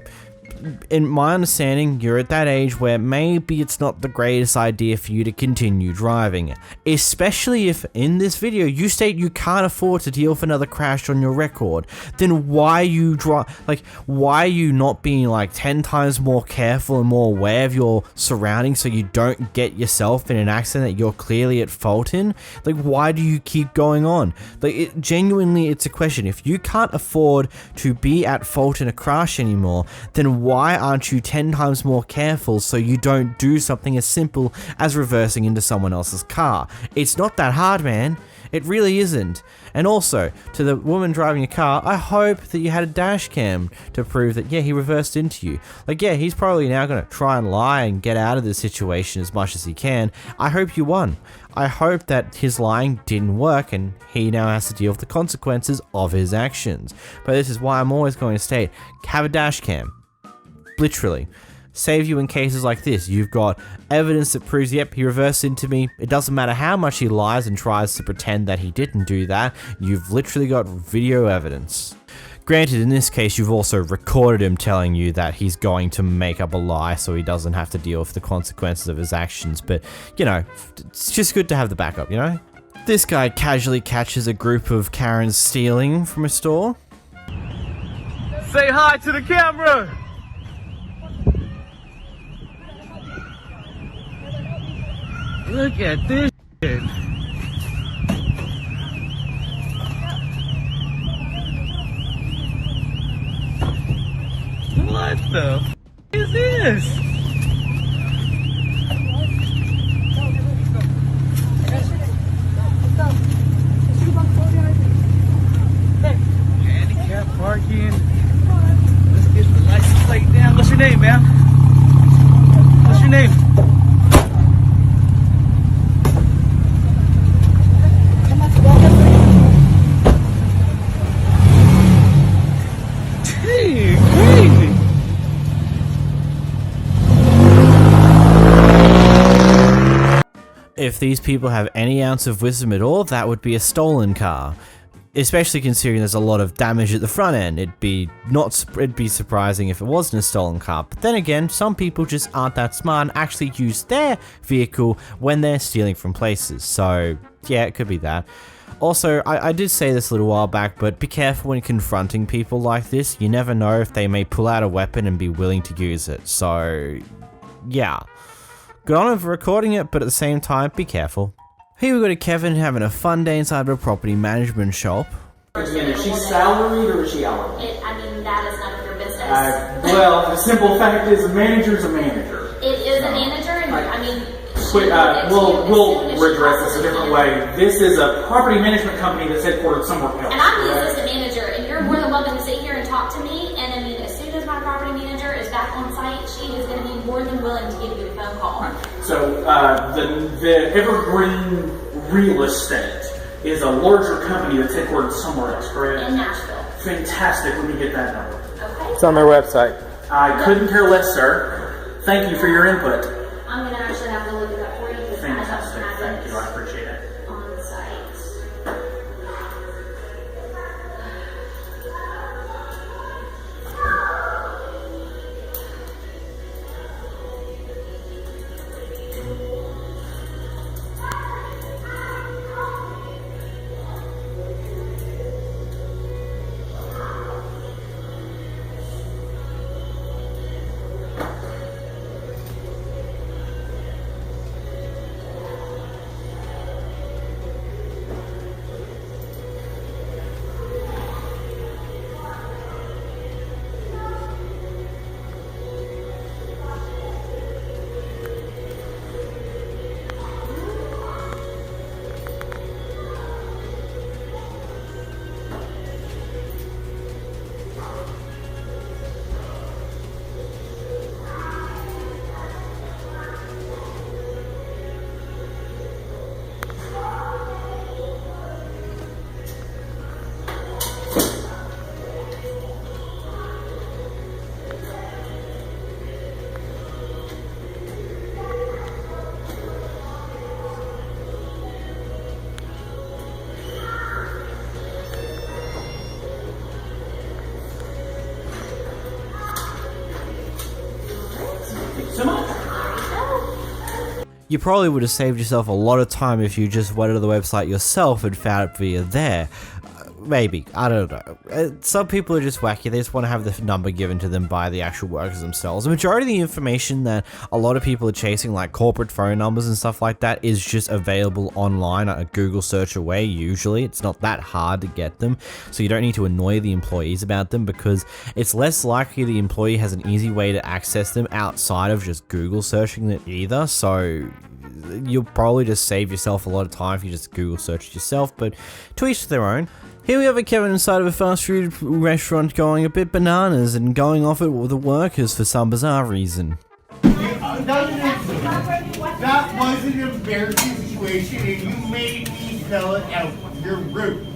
in my understanding, you're at that age where maybe it's not the greatest idea for you to continue driving. Especially if, in this video, you state you can't afford to deal with another crash on your record. Then why are you not being like 10 times more careful and more aware of your surroundings so you don't get yourself in an accident that you're clearly at fault in? Like, why do you keep going on? Like, genuinely, it's a question. If you can't afford to be at fault in a crash anymore, then why aren't you 10 times more careful so you don't do something as simple as reversing into someone else's car? It's not that hard, man. It really isn't. And also, to the woman driving a car, I hope that you had a dash cam to prove that, yeah, he reversed into you. Like, yeah, he's probably now going to try and lie and get out of this situation as much as he can. I hope you won. I hope that his lying didn't work and he now has to deal with the consequences of his actions. But this is why I'm always going to state, have a dash cam. Literally. Save you in cases like this. You've got evidence that proves, yep, he reversed into me. It doesn't matter how much he lies and tries to pretend that he didn't do that. You've literally got video evidence. Granted, in this case, you've also recorded him telling you that he's going to make up a lie so he doesn't have to deal with the consequences of his actions. But, you know, it's just good to have the backup, you know? This guy casually catches a group of Karens stealing from a store.
Say hi to the camera! Look at this shit. What the f is this? Handicap parking. Let's get the license plate down. What's your name, ma'am? What's your name?
If these people have any ounce of wisdom at all, that would be a stolen car. Especially considering there's a lot of damage at the front end. It'd be surprising if it wasn't a stolen car. But then again, some people just aren't that smart and actually use their vehicle when they're stealing from places. So yeah, it could be that. Also, I did say this a little while back, but be careful when confronting people like this. You never know if they may pull out a weapon and be willing to use it. So yeah. Good on him for recording it, but at the same time, be careful. Here we go to Kevin having a fun day inside of a property management shop.
Is she salaried or is she hourly?
I mean, that is none of your business.
Well, the simple fact is a manager's a manager.
It is a manager, and I mean...
We'll redress this a different way. This is a property management company that's headquartered somewhere else.
And I'm the assistant manager, and you're more than welcome to sit here and talk to me, and I mean, as soon as my property manager is back on site, she is going to be more than willing to give you a phone call.
So, the Evergreen Real Estate is a larger company that's headquartered somewhere else, correct?
In Nashville.
Fantastic. Let me get that number.
Okay.
It's on their website. I couldn't care less, sir. Thank you for your input.
I'm gonna actually have to look at that for you because
Fantastic. Thank you. I appreciate it.
on site.
You probably would have saved yourself a lot of time if you just went to the website yourself and found it via there. Maybe. I don't know. Some people are just wacky. They just want to have the number given to them by the actual workers themselves. The majority of the information that a lot of people are chasing, like corporate phone numbers and stuff like that, is just available online a Google search away, usually. It's not that hard to get them, so you don't need to annoy the employees about them because it's less likely the employee has an easy way to access them outside of just Google searching it either, so you'll probably just save yourself a lot of time if you just Google search it yourself, but to each their own. Here we have a Kevin inside of a fast food restaurant going a bit bananas and going off at the workers for some bizarre reason.
That was an embarrassing situation and you made me spell it out. You're rude.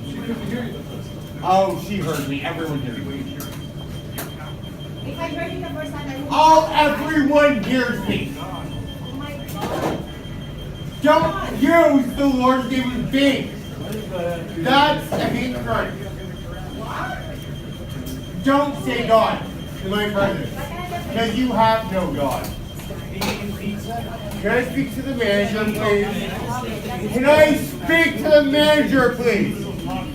Oh, she heard me. Everyone heard me.
If I heard you the first time,
Everyone hears me. Don't use the Lord's name in vain. That's a hate crime. Don't say God in my presence, because you have no God. Can I speak to the manager, please? Can I speak to the manager, please?
I'm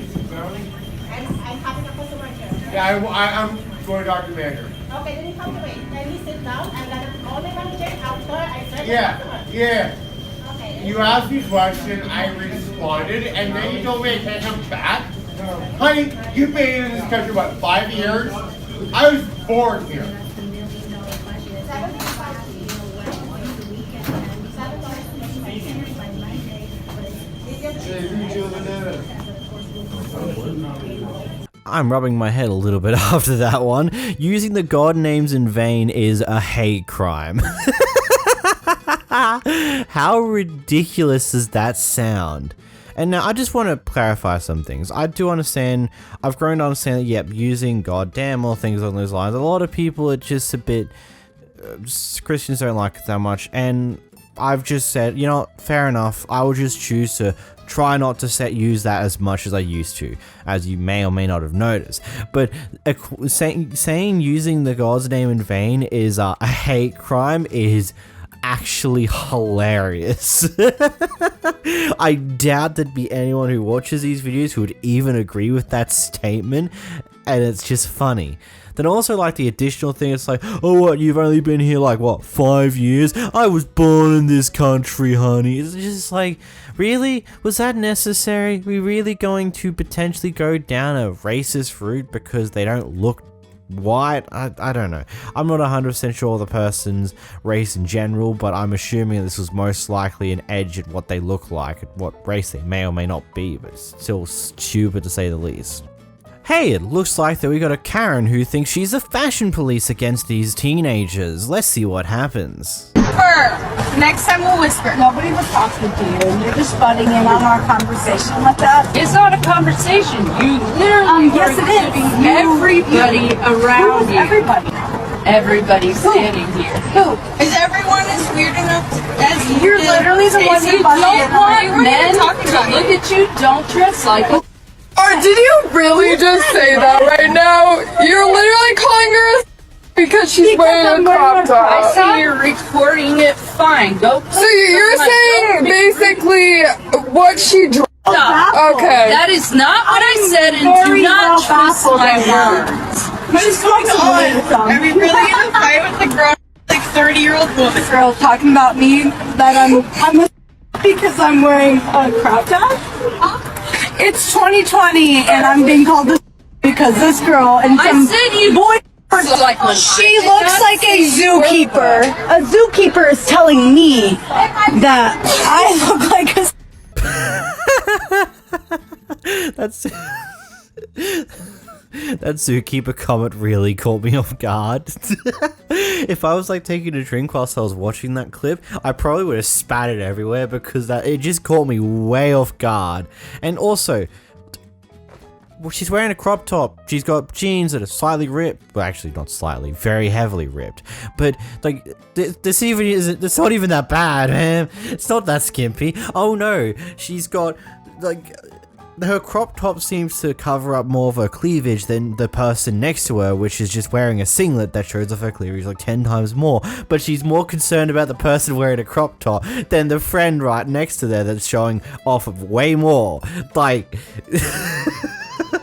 having a customer here.
Yeah, I'm going to talk to the manager.
Okay, then you come to me. Can you sit down and let all the manager after I said
Yeah. You asked me a question, I responded, and then you told me I can't come back? Honey, you've been in this country, what, 5 years? I was born here.
I'm rubbing my head a little bit after that one. Using the god names in vain is a hate crime. How ridiculous does that sound? And now I just want to clarify some things. I do understand, I've grown to understand that, yep, using goddamn or things along those lines, a lot of people are just a bit, Christians don't like it that much, and I've just said, you know, fair enough, I will just choose to try not to use that as much as I used to, as you may or may not have noticed. But saying using the God's name in vain is a hate crime is actually hilarious. I doubt there'd be anyone who watches these videos who would even agree with that statement, and it's just funny. Then also, like, the additional thing, it's like, oh, what, you've only been here, like, what, 5 years? I was born in this country, honey. It's just like, really? Was that necessary? Are we really going to potentially go down a racist route because they don't look white? I don't know. I'm not 100% sure the person's race in general, but I'm assuming this was most likely an edge at what they look like, at what race they may or may not be, but it's still stupid to say the least. Hey, it looks like that we got a Karen who thinks she's a fashion police against these teenagers. Let's see what happens.
Next time we'll whisper. Nobody was talking to you, and you're just butting in on our conversation like that. It's not a conversation. You literally yes, it is. Everybody around you. Everybody. everybody standing here. Who? Is everyone as weird enough as you? You're literally the one who don't want men to look at you. Don't dress like a.
Or did you really just say that right now? You're literally calling her a because she's wearing a crop top.
I see you're recording it. Fine, go.
So you're saying basically what she dropped. Okay.
That is not what I said, and do not twist my words.
What's going on? Are we really in a fight with the girl, like 30-year-old woman?
Girl talking about me that I'm a because I'm wearing a crop top. It's 2020 and I'm being called a because this girl and some boy. She looks like a zookeeper. A zookeeper is telling me that I look like a.
That's that zookeeper comment really caught me off guard. If I was like taking a drink whilst I was watching that clip, I probably would have spat it everywhere because it just caught me way off guard. And also, well, she's wearing a crop top. She's got jeans that are slightly ripped. Well, actually, not slightly, very heavily ripped. But like, this even isn't. It's not even that bad, man. It's not that skimpy. Oh no, she's got like. Her crop top seems to cover up more of her cleavage than the person next to her, which is just wearing a singlet that shows off her cleavage like 10 times more. But she's more concerned about the person wearing a crop top than the friend right next to there that's showing off way more. Like...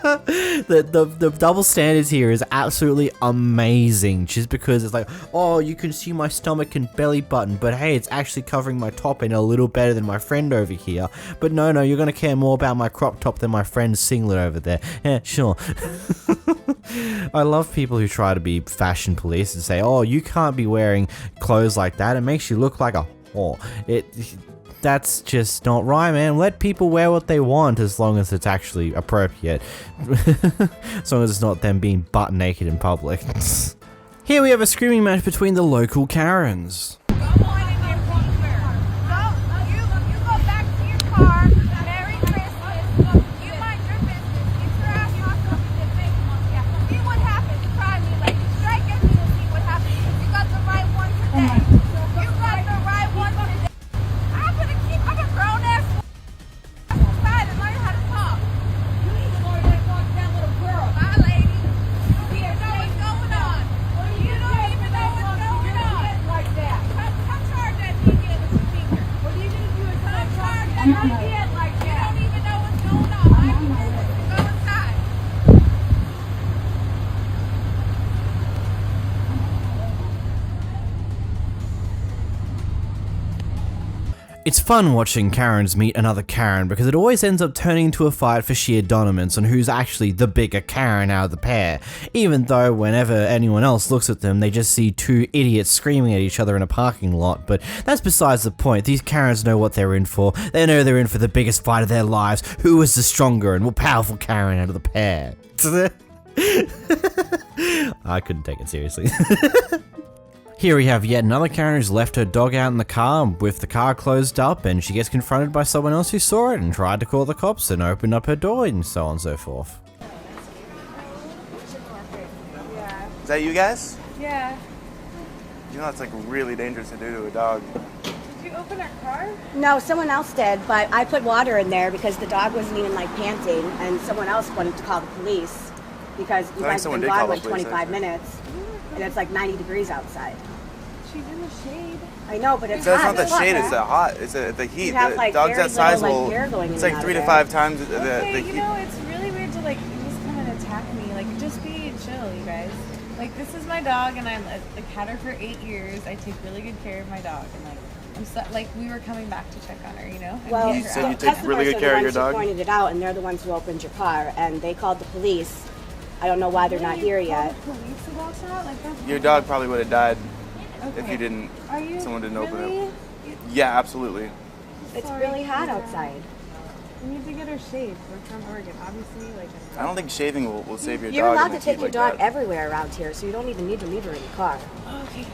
the double standards here is absolutely amazing, just because it's like, oh, you can see my stomach and belly button, but hey, it's actually covering my top end a little better than my friend over here. But no, you're gonna care more about my crop top than my friend's singlet over there. Yeah, sure. I love people who try to be fashion police and say, oh, you can't be wearing clothes like that, it makes you look like a whore. That's just not right, man. Let people wear what they want as long as it's actually appropriate. As long as it's not them being butt naked in public. Here we have a screaming match between the local Karens. It's fun watching Karens meet another Karen because it always ends up turning into a fight for sheer dominance on who's actually the bigger Karen out of the pair, even though whenever anyone else looks at them they just see two idiots screaming at each other in a parking lot. But that's besides the point. These Karens know what they're in for. They know they're in for the biggest fight of their lives. Who is the stronger and more powerful Karen out of the pair? I couldn't take it seriously. Here we have yet another Karen who's left her dog out in the car with the car closed up, and she gets confronted by someone else who saw it and tried to call the cops and opened up her door and so on and so forth.
Is that you guys?
Yeah.
You know that's like really dangerous to do to a dog.
Did you open our car?
No, someone else did, but I put water in there because the dog wasn't even like panting, and someone else wanted to call the police because you guys have been gone like 25 minutes, and it's like 90 degrees outside.
She's in the shade.
I know, but it's
so
hot.
It's not the shade, it's the hot. It's the heat.
You have,
the
like,
dogs
very
that size
little,
will.
like, hair going
It's
in and
like
out
3
of
to
there.
5 times the
Okay,
heat.
you know, it's really weird to like just come and attack me. Like, just be chill, you guys. Like, this is my dog, and I've had her for 8 years. I take really good care of my dog, and like, I'm so, like, we were coming back to check on her, you know. And
Well,
You said you take really good care of your dog?
Pointed it out, and they're the ones who opened your car, and they called the police. I don't know why they're not here yet.
The police about that? Like, that's
Your dog probably would have died if
Okay.
you didn't.
Are you
Someone didn't open
really?
it. Yeah, absolutely.
It's
Sorry
really
to
hot
hear that.
outside.
We need to get her shaved. We're from Oregon, obviously. Like,
I don't think shaving will save your
You're
dog.
allowed
in
to
the
take
heat
your
like
dog
that.
everywhere around here, so you don't even need to leave her in the car.
okay.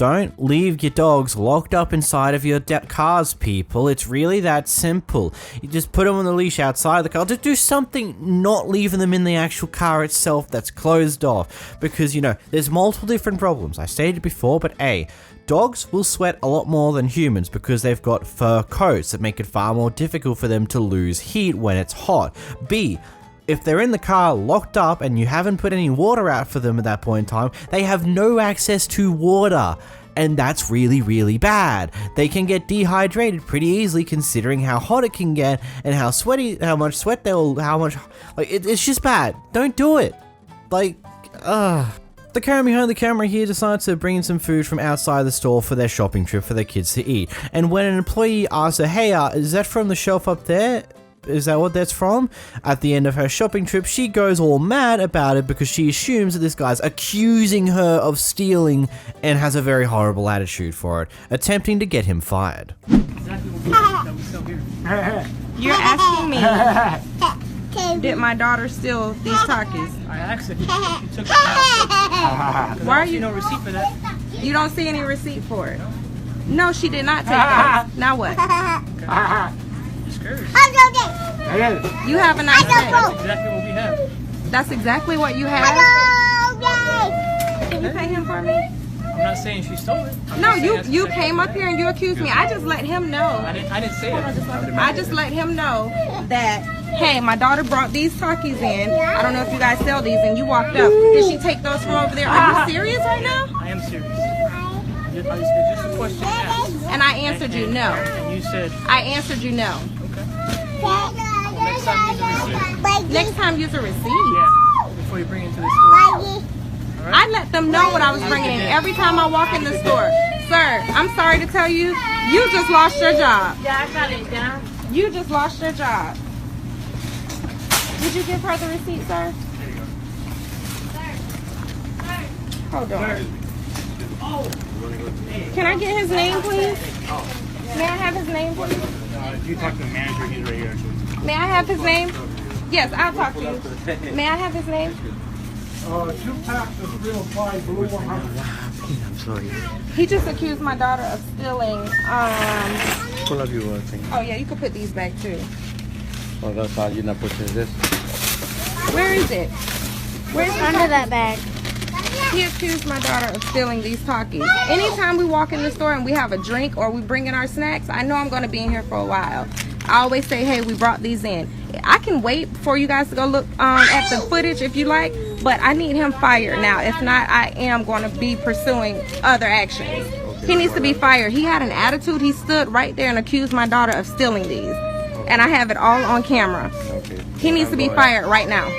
Don't leave your dogs locked up inside of your cars, people. It's really that simple. You just put them on the leash outside the car. Just do something, not leaving them in the actual car itself that's closed off. Because, you know, there's multiple different problems. I stated before, but A, dogs will sweat a lot more than humans because they've got fur coats that make it far more difficult for them to lose heat when it's hot. B, if they're in the car locked up and you haven't put any water out for them at that point in time, they have no access to water. And that's really, really bad. They can get dehydrated pretty easily considering how hot it can get and how much sweat it's just bad. Don't do it. The Karen behind the camera here decides to bring in some food from outside the store for their shopping trip for their kids to eat. And when an employee asks her, hey, is that from the shelf up there? Is that what that's from? At the end of her shopping trip, she goes all mad about it because she assumes that this guy's accusing her of stealing and has a very horrible attitude for it, attempting to get him fired.
You're asking me, did my daughter steal these Takis?
I asked if you took it out.
Why are you
no receipt for that?
You don't see any receipt for it? No, she did not take those. Now what? You have a nice day.
That's exactly what we have.
That's exactly what you have? Can you pay him for me?
I'm not saying she stole it.
No, you came up here and you accused me. I just let him know.
I didn't say it.
I just let him know that, hey, my daughter brought these Takis in. I don't know if you guys sell these, and you walked up. Did she take those from over there? Are you serious right now?
I am serious. It's just a question asked.
And I answered you no.
And you said...
I answered you no. Next time use a receipt.
Yeah, before you bring it to the store. Right?
I let them know what I was bringing in every time I walk in the store. Sir, I'm sorry to tell you, you just lost your job.
Yeah, I got it down.
You just lost your job. Did you give her the receipt, sir? Hold on. Can I get his name, please? May I have his name, please?
If you talk to the manager, he's right here.
May I have his name? Yes, I'll talk to you. May I have his name?
2 packs of real fine blue 100.
I'm sorry.
He just accused my daughter of stealing.
Pull up your thing.
Oh yeah, you could put these back too.
Oh, that's how you're not putting this.
Where is it? Where's
Under that bag.
He accused my daughter of stealing these Takis. Anytime we walk in the store and we have a drink or we bring in our snacks, I know I'm going to be in here for a while. I always say, hey, we brought these in. I can wait for you guys to go look at the footage if you like, but I need him fired now. If not, I am going to be pursuing other actions. He needs to be fired. He had an attitude. He stood right there and accused my daughter of stealing these. And I have it all on camera.
Okay.
He needs to be fired right now.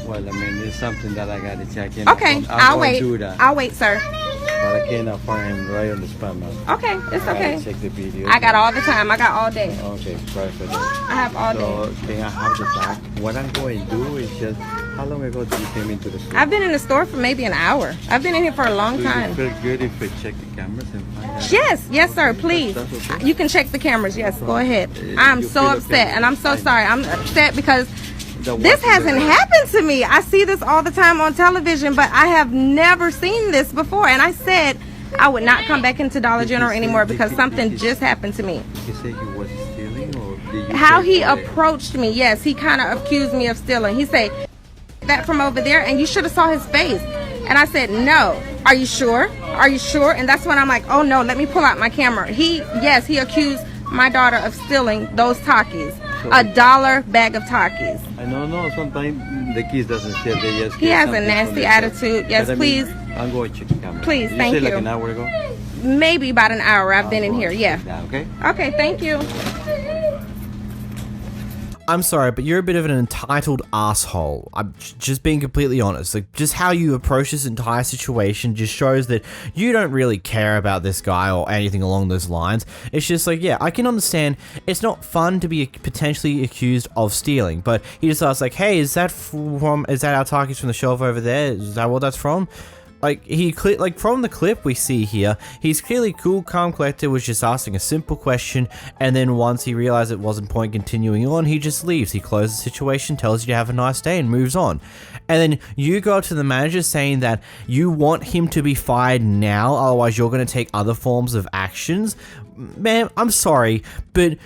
Well, I mean, it's something that I got to check in.
Okay, I'll wait.
Do that.
I'll wait, sir.
But I cannot find him right on the spot, man.
Okay, it's okay.
Check the video.
I got all the time. I got all day.
Okay, perfect.
I have all day.
So, can I have the bag? What I'm going to do is just, how long ago did you came into the store?
I've been in the store for maybe an hour. I've been in here for a long time.
Do you feel good if we check the cameras and find out?
Yes, sir, please.
That's okay.
You can check the cameras. Yes, go ahead. I'm so upset, and I'm so sorry. I'm upset because this hasn't happened to me. I see this all the time on television, but I have never seen this before. And I said I would not come back into Dollar General anymore because something just happened to me.
Did you say he was stealing, or did you
How he approached me, yes, he kind of accused me of stealing. He said that from over there, and you should have saw his face. And I said, no. Are you sure? Are you sure? And that's when I'm like, oh no, let me pull out my camera. He accused my daughter of stealing those Takis. $1 bag of Takis.
I know, sometimes the kids doesn't steal, they just
He has a nasty attitude. Yes, please.
I'm going to check the camera.
Please, thank you.
Like an hour ago?
Maybe about an hour I've been in here, yeah.
Okay.
Okay, thank you.
I'm sorry, but you're a bit of an entitled asshole. I'm just being completely honest. Like, just how you approach this entire situation just shows that you don't really care about this guy or anything along those lines. It's just like, yeah, I can understand it's not fun to be potentially accused of stealing, but he just asks like, hey, is that our Takis from the shelf over there? Is that what that's from? Like, like from the clip we see here, he's clearly cool, calm, collected, was just asking a simple question, and then once he realized it wasn't point continuing on, he just leaves. He closes the situation, tells you to have a nice day, and moves on. And then you go up to the manager saying that you want him to be fired now, otherwise you're going to take other forms of actions. Man, I'm sorry, but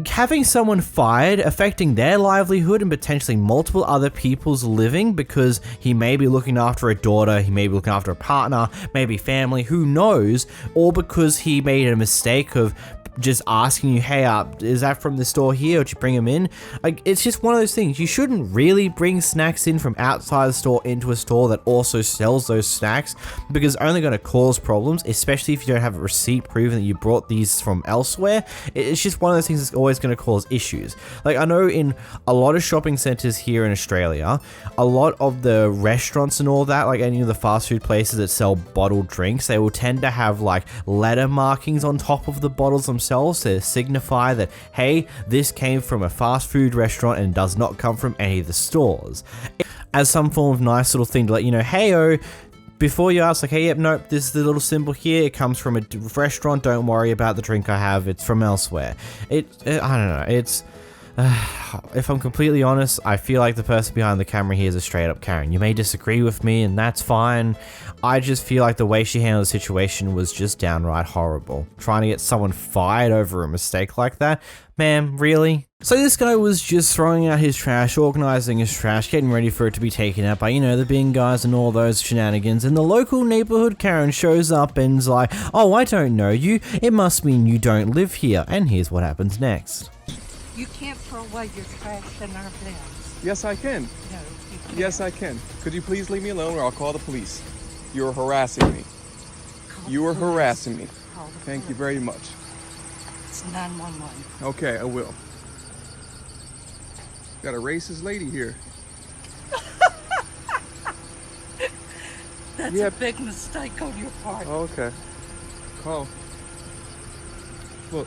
having someone fired, affecting their livelihood and potentially multiple other people's living because he may be looking after a daughter, he may be looking after a partner, maybe family, who knows, or because he made a mistake of just asking you, hey, is that from the store here, or did you bring them in? Like, it's just one of those things. You shouldn't really bring snacks in from outside the store into a store that also sells those snacks, because it's only going to cause problems, especially if you don't have a receipt proving that you brought these from elsewhere. It's just one of those things that's always going to cause issues. Like, I know in a lot of shopping centers here in Australia, a lot of the restaurants and all that, like any of the fast food places that sell bottled drinks, they will tend to have like letter markings on top of the bottles themselves to signify that, hey, this came from a fast food restaurant and does not come from any of the stores, as some form of nice little thing to let you know, hey, before you ask, like, hey, yep, nope, this is the little symbol here, it comes from a restaurant, don't worry about the drink I have, it's from elsewhere. I don't know, it's if I'm completely honest, I feel like the person behind the camera here is a straight up Karen. You may disagree with me, and that's fine. I just feel like the way she handled the situation was just downright horrible. Trying to get someone fired over a mistake like that? Ma'am, really? So this guy was just throwing out his trash, organizing his trash, getting ready for it to be taken out by, you know, the bin guys and all those shenanigans, and the local neighborhood Karen shows up and's like, oh, I don't know you, it must mean you don't live here, and here's what happens next.
You can't throw away your trash in our bins.
Yes, I can.
No, you can't.
Yes, I can. Could you please leave me alone or I'll call the police? You're harassing me. You are harassing me. Thank you very much.
It's 911.
Okay, I will. Got a racist lady here.
That's a big mistake on your part.
Okay. Call. Look.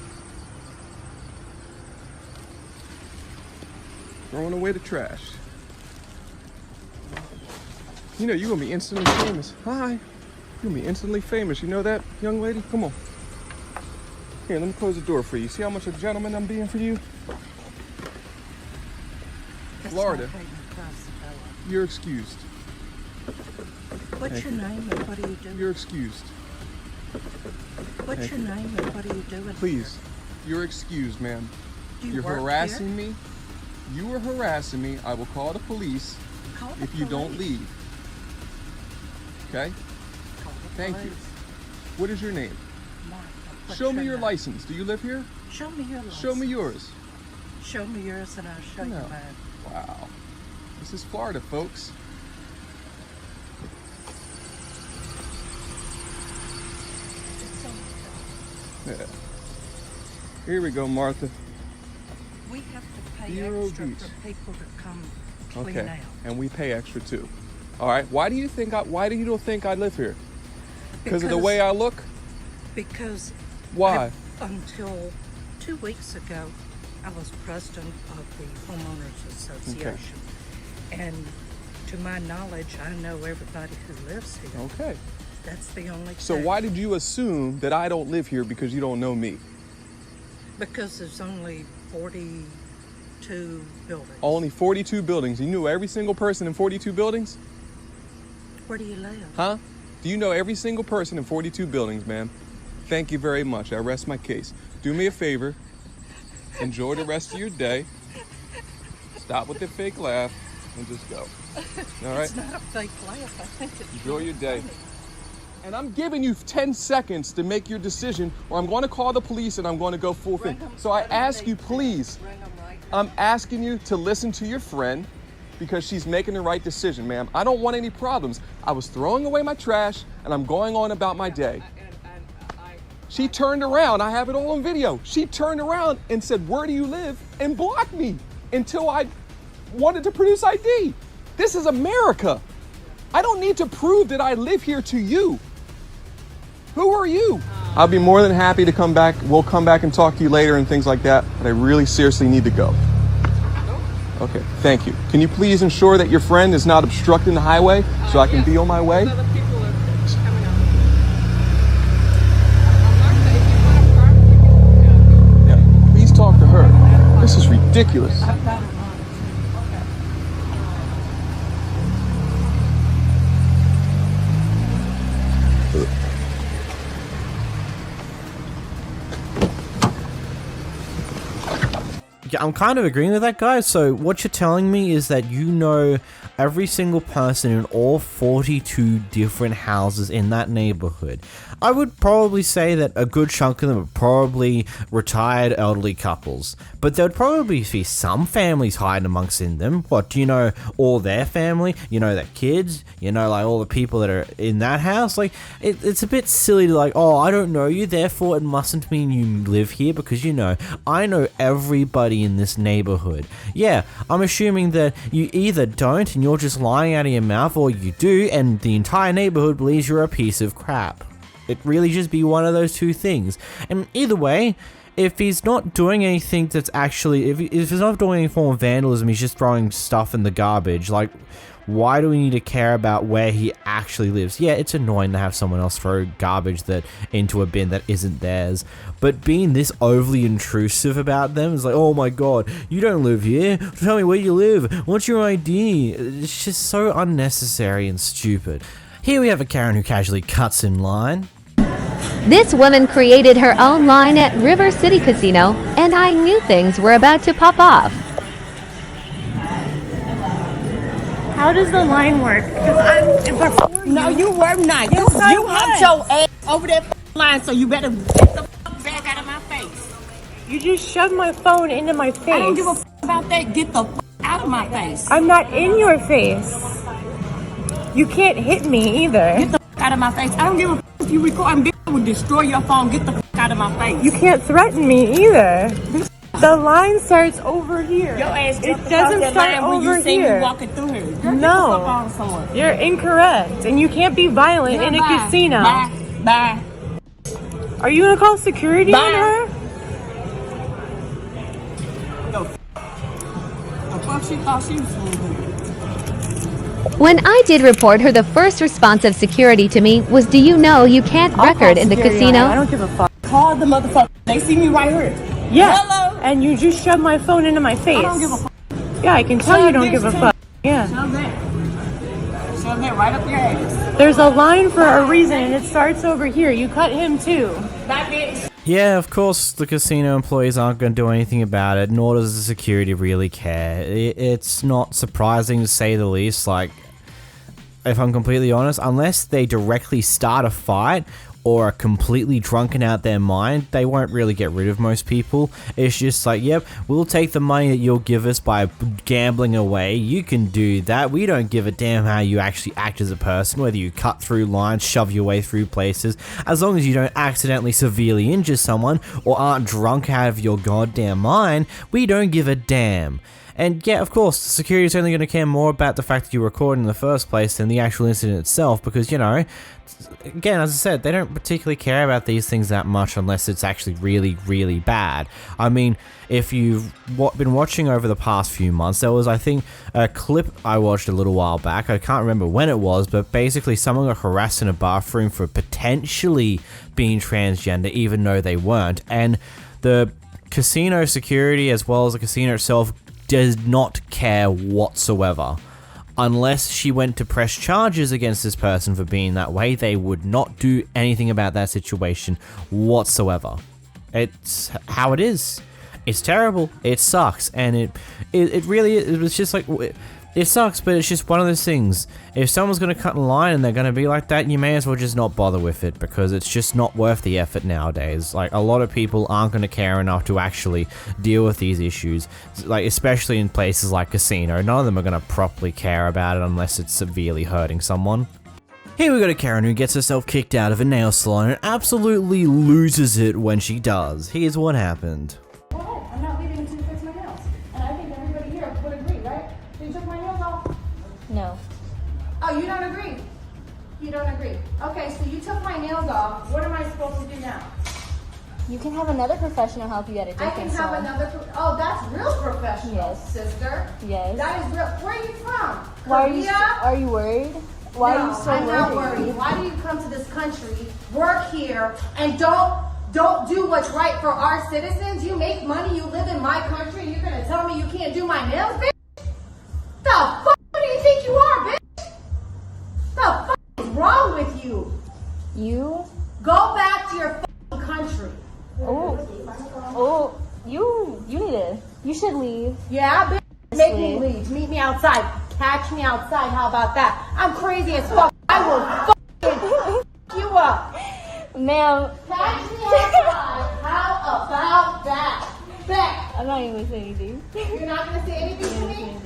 Throwing away the trash. You know, you're gonna be instantly famous. Hi. You're gonna be instantly famous. You know that, young lady? Come on. Here, let me close the door for you. See how much of a gentleman I'm being for you? Florida. You're excused.
What's your name and what do you do?
You're excused.
What's your name and what are you doing?
Please. You're excused, ma'am. You're harassing me. You are harassing me. I will call the police if you don't leave. Okay? Thank you. What is your name?
Martha.
Show me your license. Do you live here?
Show me your license.
Show me yours.
Show me yours and I'll show you mine.
Wow. This is Florida, folks. Yeah. Here we go, Martha.
We have to pay extra for people to come clean out.
And we pay extra too. All right. Why do you think why do you don't think I live here? Because of the way I look?
Because
why?
Until 2 weeks ago, I was president of the Homeowners Association. Okay. And to my knowledge, I know everybody who lives here.
Okay.
That's the only thing.
So why did you assume that I don't live here because you don't know me?
Because there's only 42 buildings.
Only 42 buildings. You knew every single person in 42 buildings?
Where do you live?
Huh? Do you know every single person in 42 buildings, ma'am? Thank you very much. I rest my case. Do me a favor. Enjoy the rest of your day. Stop with the fake laugh and just go. All right?
It's not a fake laugh. I think it's
enjoy your day.
Funny.
And I'm giving you 10 seconds to make your decision, or I'm going to call the police and I'm going to go full thing. So I ask you, please, I'm asking you to listen to your friend because she's making the right decision, ma'am. I don't want any problems. I was throwing away my trash and I'm going on about my day. She turned around, I have it all on video. She turned around and said, where do you live? And blocked me until I wanted to produce ID. This is America. I don't need to prove that I live here to you. Who are you? I'll be more than happy to come back. We'll come back and talk to you later and things like that, but I really seriously need to go. Okay, thank you. Can you please ensure that your friend is not obstructing the highway so I can be on my way? ridiculous.
Yeah, I'm kind of agreeing with that guy. So what you're telling me is that you know every single person in all 42 different houses in that neighborhood. I would probably say that a good chunk of them are probably retired elderly couples, but there would probably be some families hiding amongst in them. What, do you know all their family? You know their kids? You know, like, all the people that are in that house? Like, it's a bit silly to, like, oh, I don't know you, therefore it mustn't mean you live here, because, you know, I know everybody in this neighborhood. Yeah, I'm assuming that you either don't and you're just lying out of your mouth, or you do and the entire neighborhood believes you're a piece of crap. It really just be one of those two things. And either way, if he's not doing anything that's actually, if he's not doing any form of vandalism, he's just throwing stuff in the garbage, like, why do we need to care about where he actually lives? Yeah, it's annoying to have someone else throw garbage into a bin that isn't theirs, but being this overly intrusive about them is like, oh my god, you don't live here, tell me where you live, what's your ID? It's just so unnecessary and stupid. Here we have a Karen who casually cuts in line.
This woman created her own line at River City Casino, and I knew things were about to pop off.
How does the line work?
No, you were not. You humped your ass over that line, so you better get the back out of my face.
You just shoved my phone into my face.
I don't give a about that. Get the out of my face.
I'm not in your face. You can't hit me either.
Get the out of my face. I don't give a if you record. I will destroy your phone. Get the out of my face.
You can't threaten me either. The line starts over here.
Your ass
it doesn't start over
when you see
here.
me walking through here. Girl,
no, you're incorrect, and you can't be violent in a casino.
Bye.
Are you gonna call security on her?
The fuck she thought she was gonna do?
When I did report her, the first response of security to me was, do you know you can't record in the casino?
I don't give a fuck.
Call the motherfucker. They see me right here.
Yeah.
Hello?
And you just shoved my phone into my face.
I don't give a fuck.
Yeah, I can tell you don't give a fuck. Yeah.
Shove that right up your ass.
There's a line for a reason, and it starts over here. You cut him too.
That bitch.
Yeah, of course the casino employees aren't going to do anything about it, nor does the security really care. It's not surprising to say the least. Like, if I'm completely honest, unless they directly start a fight or are completely drunken out their mind, they won't really get rid of most people. It's just like, yep, we'll take the money that you'll give us by gambling away. You can do that. We don't give a damn how you actually act as a person, whether you cut through lines, shove your way through places, as long as you don't accidentally severely injure someone or aren't drunk out of your goddamn mind, we don't give a damn. And yeah, of course, the security is only going to care more about the fact that you recorded in the first place than the actual incident itself, because, you know, again, as I said, they don't particularly care about these things that much unless it's actually really, really bad. I mean, if you've been watching over the past few months, there was, I think, a clip I watched a little while back. I can't remember when it was, but basically someone got harassed in a bathroom for potentially being transgender, even though they weren't. And the casino security, as well as the casino itself, does not care whatsoever. Unless she went to press charges against this person for being that way, they would not do anything about that situation whatsoever. It's how it is. It's terrible. It sucks. And it really, it was just like, it sucks, but it's just one of those things. If someone's going to cut in line and they're going to be like that, you may as well just not bother with it, because it's just not worth the effort nowadays. Like, a lot of people aren't going to care enough to actually deal with these issues, like, especially in places like casino. None of them are going to properly care about it unless it's severely hurting someone. Here we got a Karen who gets herself kicked out of a nail salon and absolutely loses it when she does. Here's what happened.
I'm not leaving until you fix my nails. And I think everybody here would agree, right? You took my nails off?
No.
Oh, you don't agree? You don't agree. Okay, so you took my nails off. What am I supposed to do now?
You can have another professional help you at a different
I can have
salon.
another. Oh, that's real professional,
Yes.
sister.
Yes.
That is real. Where are you from?
Why
Korea?
are you worried? Why
no,
are you so
I'm
worried?
not worried. Why do you come to this country, work here, and don't don't do what's right for our citizens? You make money, you live in my country, and you're gonna tell me you can't do my nails, bitch? The fuck do you think you are, bitch? The fuck is wrong with you? You? Go back to your fucking country. You should leave. Yeah, bitch. Make me leave. Meet me outside. Catch me outside. How about that? I'm crazy as fuck. I will fucking you up. Ma'am. Catch me outside. How about that? Bet. I'm not even gonna say anything. You're not gonna say anything to me?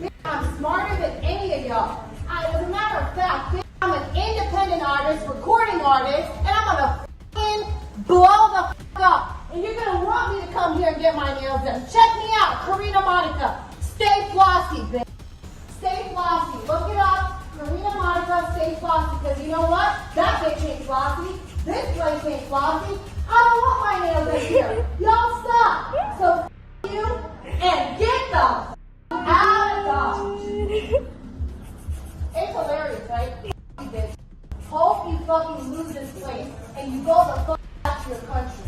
Bitch, I'm smarter than any of y'all. As a matter of fact, bitch, I'm an independent artist, recording artist, and I'm gonna fucking blow the fuck up. And you're gonna want me to come here and get my nails done. Check me out, Karina Monica. Stay flossy, bitch. Stay flossy. Look it up. Karina Monica, stay flossy. Because you know what? That bitch ain't flossy. This place ain't flossy. I don't want my nails in here. Y'all stop. So f you and get the f out of Dodge. It's hilarious, right? F bitch. Hope you fucking lose this place and you go the fuck back to your country.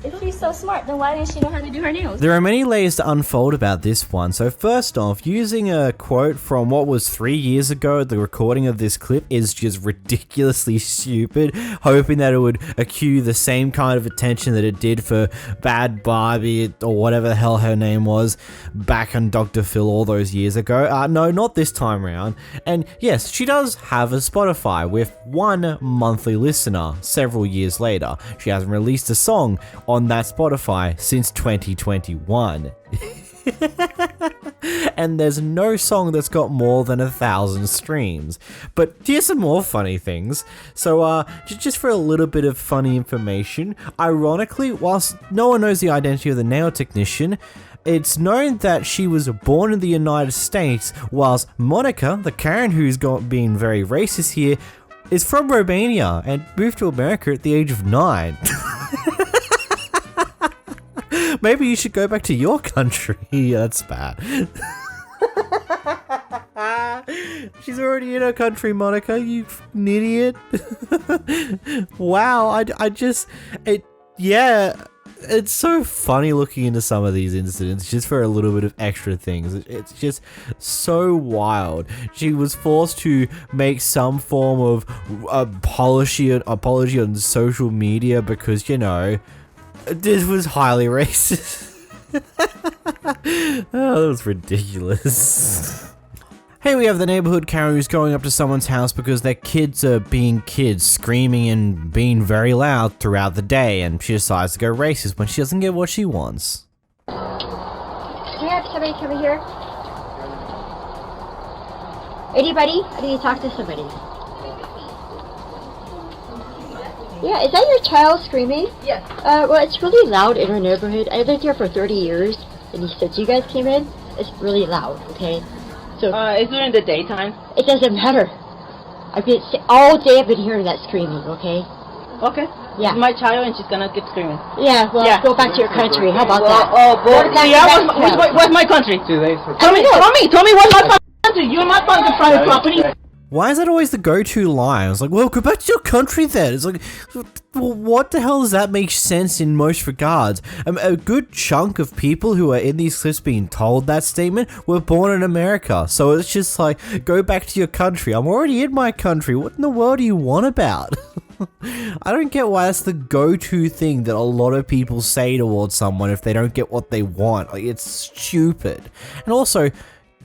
If she's so smart, then why didn't she know how to do her nails?
There are many layers to unfold about this one. So first off, using a quote from what was 3 years ago, the recording of this clip is just ridiculously stupid, hoping that it would accrue the same kind of attention that it did for Bad Barbie or whatever the hell her name was back on Dr. Phil all those years ago. No, not this time around. And yes, she does have a Spotify with 1 monthly listener several years later. She hasn't released a song on that Spotify since 2021. And there's no song that's got more than 1,000 streams. But here's some more funny things. So just for a little bit of funny information, ironically, whilst no one knows the identity of the nail technician, it's known that she was born in the United States, whilst Monica, the Karen who's being very racist here, is from Romania and moved to America at the age of 9. Maybe you should go back to your country. That's bad. She's already in her country, Monica, you f***ing idiot. Wow, it's so funny looking into some of these incidents just for a little bit of extra things. It's just so wild. She was forced to make some form of apology on social media because, you know, this was highly racist. Oh, that was ridiculous. Hey, we have the neighborhood Karen who's going up to someone's house because their kids are being kids, screaming and being very loud throughout the day, and she decides to go racist when she doesn't get what she wants.
Can I have somebody come here? Anybody? I need to talk to somebody. Yeah, is that your child screaming? Yes. Well, it's really loud in our neighborhood. I lived here for 30 years, and since you guys came in, it's really loud, okay? So, is it in the daytime? It doesn't matter. All day I've been hearing that screaming, okay? Okay. Yeah. It's my child and she's gonna keep screaming. Yeah, well, go back to your country. How about that? Oh, boy. What's my country? Tell me what's my country? You're not on the private property.
Why is that always the go-to line? It's like, well, go back to your country then. It's like, well, what the hell does that make sense in most regards? A good chunk of people who are in these clips being told that statement were born in America. So it's just like, go back to your country. I'm already in my country. What in the world do you want about? I don't get why that's the go-to thing that a lot of people say towards someone if they don't get what they want. Like, it's stupid. And also,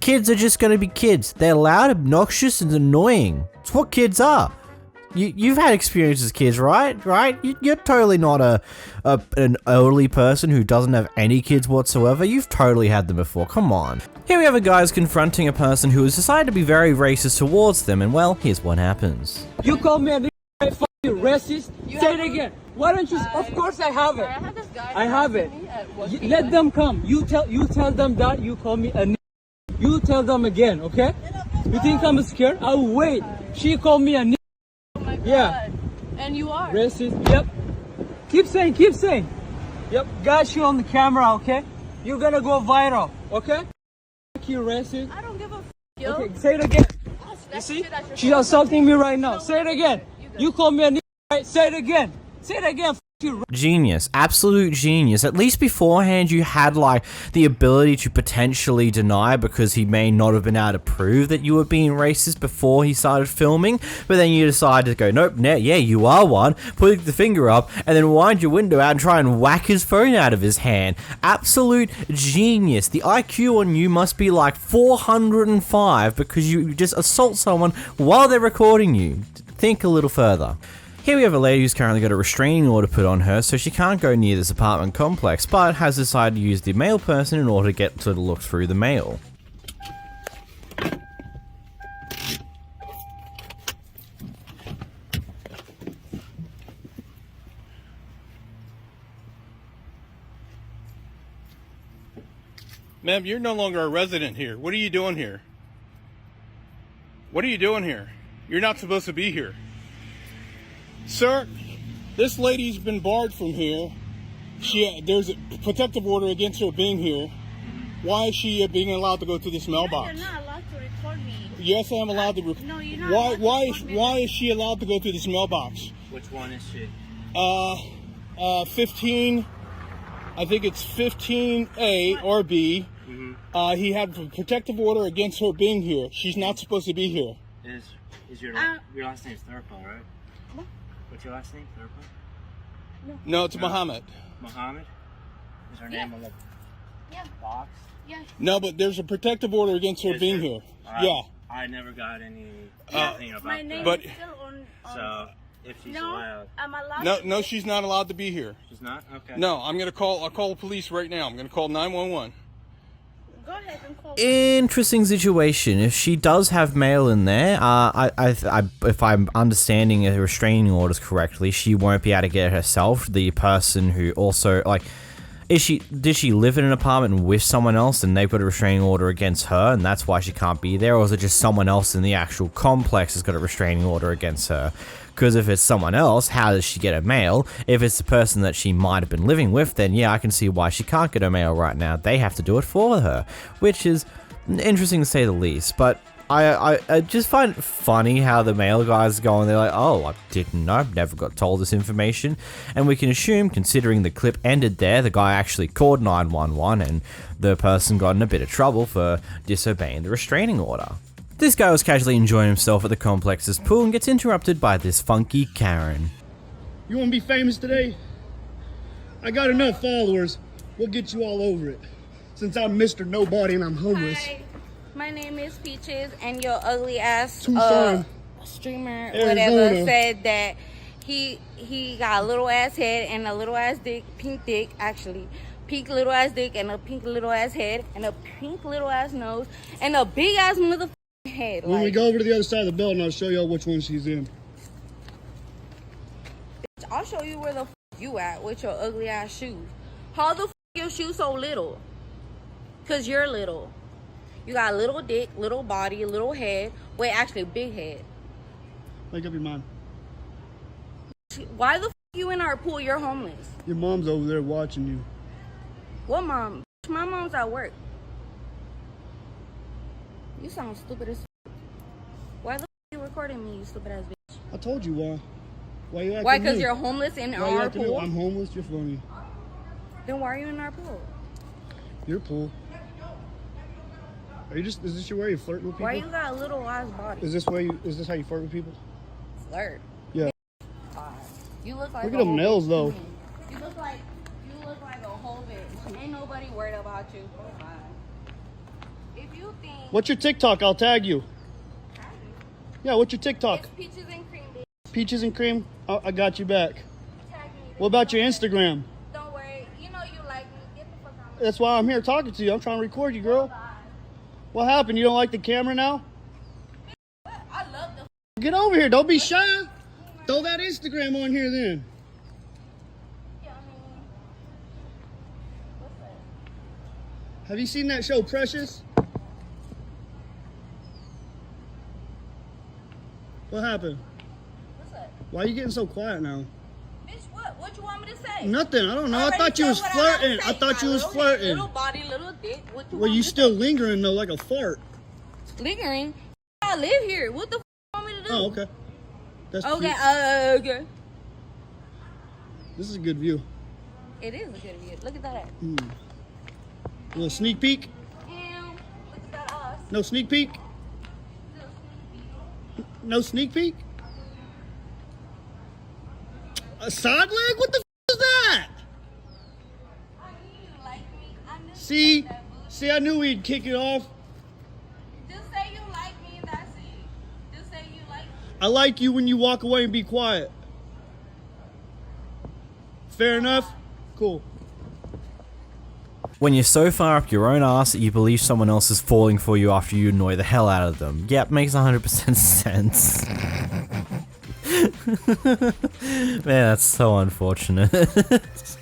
kids are just going to be kids. They're loud, obnoxious, and annoying. It's what kids are. You've had experiences as kids, right? You're totally not an elderly person who doesn't have any kids whatsoever. You've totally had them before. Come on. Here we have a guy who's confronting a person who has decided to be very racist towards them, and well, here's what happens.
You call me a fucking racist? Say it again. Why don't you? Of course I have it. I have it. Let them come. You tell them that you call me a. You tell them again, okay? You think I'm scared? I'll wait. She called me a n***. Oh my God. Yeah. And you are. Racist. Yep. Keep saying. Yep. Got you on the camera, okay? You're gonna go viral, okay? You racist. I don't give a f***, yo. Okay, say it again. You see? She's assaulting me right now. Say it again. You call me a nigga, right? Say it again. Say it again.
Genius, absolute genius. At least beforehand you had like the ability to potentially deny because he may not have been able to prove that you were being racist before he started filming, but then you decided to go, nope, yeah, you are one, put the finger up, and then wind your window out and try and whack his phone out of his hand. Absolute genius. The IQ on you must be like 405 because you just assault someone while they're recording you. Think a little further. Here we have a lady who's currently got a restraining order put on her, so she can't go near this apartment complex, but has decided to use the mail person in order to get to look through the mail.
Ma'am, you're no longer a resident here. What are you doing here? What are you doing here? You're not supposed to be here. Sir, this lady's been barred from here. There's a protective order against her being here. Why is she being allowed to go to this mailbox?
You're not allowed to record me.
Yes, I am allowed to record.
No, you're not.
Why is she allowed to go to this mailbox?
Which one is she?
15. I think it's 15A or B.
Mm-hmm.
He had a protective order against her being here. She's not supposed to be here.
Is your last name Thurpa, right?
What?
What's your last name, Thurpa?
No, it's Muhammad.
Muhammad? Is her name on the box?
Yeah.
No, but there's a protective order against her being here. Yeah.
I never got anything about
my name
But
is still on.
So, if she's allowed.
I'm allowed.
No, she's not allowed to be here.
She's not? Okay.
No, I'll call the police right now. I'm gonna call 911.
Go ahead and call.
Interesting situation. If she does have mail in there, if I'm understanding the restraining orders correctly, she won't be able to get it herself. The person who also did she live in an apartment with someone else and they've got a restraining order against her and that's why she can't be there, or is it just someone else in the actual complex has got a restraining order against her? Because if it's someone else, how does she get her mail? If it's the person that she might have been living with, then yeah, I can see why she can't get her mail right now. They have to do it for her, which is interesting to say the least. But I just find it funny how the mail guys go and they're like, oh, I didn't know, never got told this information. And we can assume, considering the clip ended there, the guy actually called 911 and the person got in a bit of trouble for disobeying the restraining order. This guy was casually enjoying himself at the complex's pool and gets interrupted by this funky Karen.
You want to be famous today? I got enough followers. We'll get you all over it. Since I'm Mr. Nobody and I'm homeless.
Hi, my name is Peaches, and your ugly ass streamer,
Arizona.
whatever, said that he got a little ass head and a little ass dick, pink dick actually. Pink little ass dick and a pink little ass head and a pink little ass nose and a big ass motherfucking head.
When we go over to the other side of the building, I'll show y'all which one she's in.
Bitch, I'll show you where the you at with your ugly ass shoes. How the your shoes so little? Cause you're little. You got a little dick, little body, little head. Wait, actually, big head.
Make up your mind.
Why the you in our pool? You're homeless.
Your mom's over there watching you.
What mom? My mom's at work. You sound stupid as Why the you recording me, you stupid ass bitch?
I told you why. Why you acting
Why? Because
new?
you're homeless in
Why you
our
acting new?
pool?
I'm homeless, you're funny.
Then why are you in our pool?
Your pool. Are you just, is this your way you flirt with people?
Why you got a little ass body?
Is this how you flirt with people?
Flirt?
Yeah.
You look like
Look at them nails though.
You look like a whole bitch. Ain't nobody worried about you. Bye. If you think
What's your TikTok? I'll tag you. Yeah, what's your TikTok?
it's peaches and cream, bitch.
Peaches and cream? I got you back.
Tag me.
What about your Instagram?
Don't worry. You know you like me. Get the fuck out.
That's why I'm here talking to you. I'm trying to record you, girl. What happened? You don't like the camera now?
I love the.
Get over here. Don't be shy. Throw that Instagram on here then. Have you seen that show Precious? What happened?
What's that?
Why are you getting so quiet now?
Bitch, what? What you want me to say?
Nothing. I don't know. I
already
thought you
said
was
what I gotta
flirting.
say.
I thought you was
Little head,
flirting.
Little body, little dick. What you
Well,
want
you
me
still
to
lingering though, like a fart.
say? Lingering? I live here. What the f want me to do?
Oh, okay.
That's
Okay,
cute.
okay.
This is a good view.
It is a good view. Look at that.
A little sneak peek.
Look at that us.
No sneak peek. No sneak peek. A side leg? What the is that? See, I knew we'd kick it off.
Just say you like me and that's it. Just say you like me.
I like you when you walk away and be quiet. Fair enough? Cool.
When you're so far up your own ass that you believe someone else is falling for you after you annoy the hell out of them. Yep, makes 100% sense. Man, that's so unfortunate. Just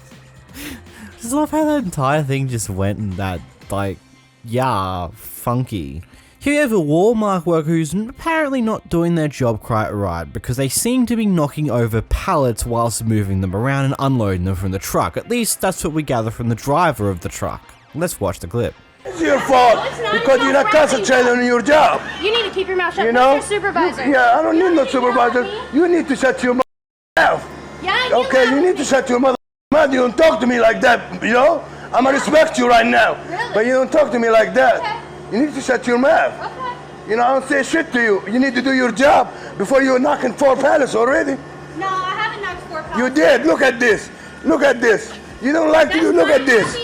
love how that entire thing just went in that, like, yeah, funky. Here you have a Walmart worker who's apparently not doing their job quite right because they seem to be knocking over pallets whilst moving them around and unloading them from the truck. At least that's what we gather from the driver of the truck. Let's watch the clip.
It's your fault because you're not concentrating on your job.
You need to keep your mouth shut.
You know?
Where's your supervisor?
Yeah, I don't need no supervisor. You need to shut your mouth.
Yeah,
okay, you need to shut your mouth. You don't talk to me like that, you know? I'm gonna respect you right now.
Really?
But you don't talk to me like that.
Okay.
You need to shut your mouth.
Okay.
You know, I don't say shit to you. You need to do your job before you're knocking 4 pallets already.
No, I haven't knocked 4 pallets.
You did. Look at this. Look at this. You don't like to do. Look at this.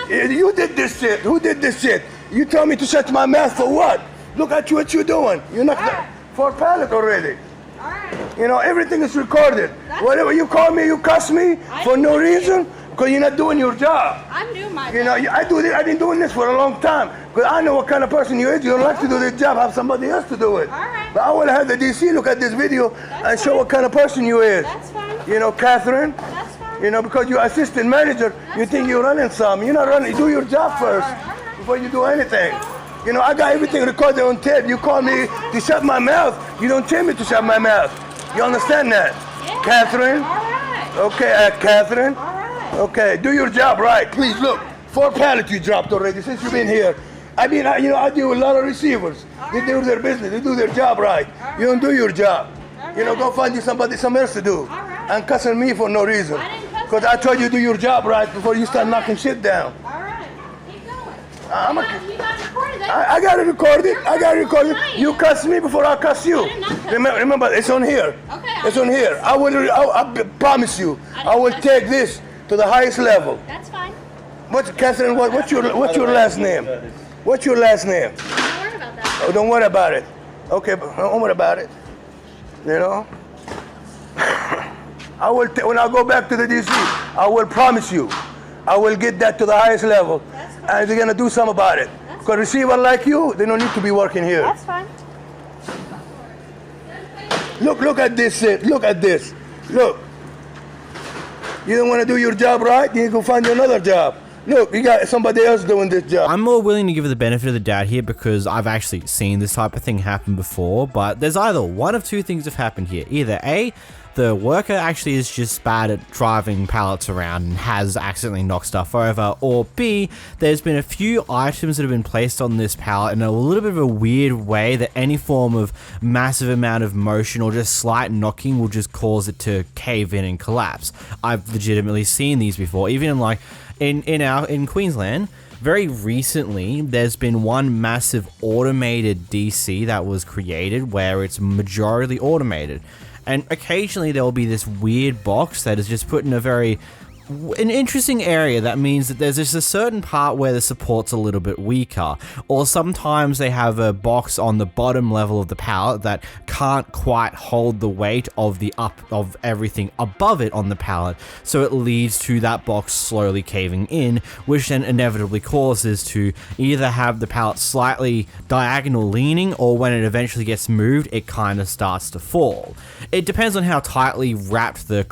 You did this shit. Who did this shit? You told me to shut my mouth for what? Look at you, what you're doing. You're knocked 4 pallets already.
All right.
You know, everything is recorded. Whatever you call me, you cuss me for no reason because you're not doing your job.
I'm doing my job.
You know, I've been doing this for a long time because I know what kind of person you is. You don't like to do this job, have somebody else to do it.
All right.
But I want to have the DC look at this video and show what kind of person you is.
That's fine.
You know, Catherine.
That's fine.
You know, because you're assistant manager, you think you're running some. You're not running. Do your job first before you do anything. You know, I got everything recorded on tape. You call me to shut my mouth. You don't tell me to shut my mouth. You understand that?
Yeah.
Catherine?
All right.
Okay, Catherine?
All right.
Okay, do your job right. Please, look. 4 pallets you dropped already since you've been here. I mean, you know, I deal with a lot of receivers. They do their business. They do their job right. You don't do your job. You know, go find you something else to do. And cussing me for no reason. Because I told you to do your job right before you start knocking shit down.
All right. Keep going.
You
got recorded.
I got it recorded. I got it recorded. You cuss me before I cuss you. Remember, it's on here.
Okay.
It's on here. I promise you, I will take this to the highest level.
That's fine.
Catherine, what's your last name? What's your last name?
Don't worry about that.
Oh, don't worry about it. Okay, but don't worry about it. You know? When I go back to the DC, I will promise you, I will get that to the highest level. And they're gonna do something about it. Because receiver like you, they don't need to be working here.
That's fine.
Look at this shit. Look at this. Look. You don't want to do your job right, you go find you another job. Look, you got somebody else doing this job.
I'm more willing to give it the benefit of the doubt here because I've actually seen this type of thing happen before, but there's either one of two things have happened here. Either A, the worker actually is just bad at driving pallets around and has accidentally knocked stuff over, or B, there's been a few items that have been placed on this pallet in a little bit of a weird way that any form of massive amount of motion or just slight knocking will just cause it to cave in and collapse. I've legitimately seen these before, even in Queensland. Very recently, there's been one massive automated DC that was created where it's majority automated. And occasionally there will be this weird box that is just put in an interesting area that means that there's just a certain part where the support's a little bit weaker, or sometimes they have a box on the bottom level of the pallet that can't quite hold the weight of of everything above it on the pallet, so it leads to that box slowly caving in, which then inevitably causes to either have the pallet slightly diagonal leaning, or when it eventually gets moved, it kind of starts to fall. It depends on how tightly wrapped the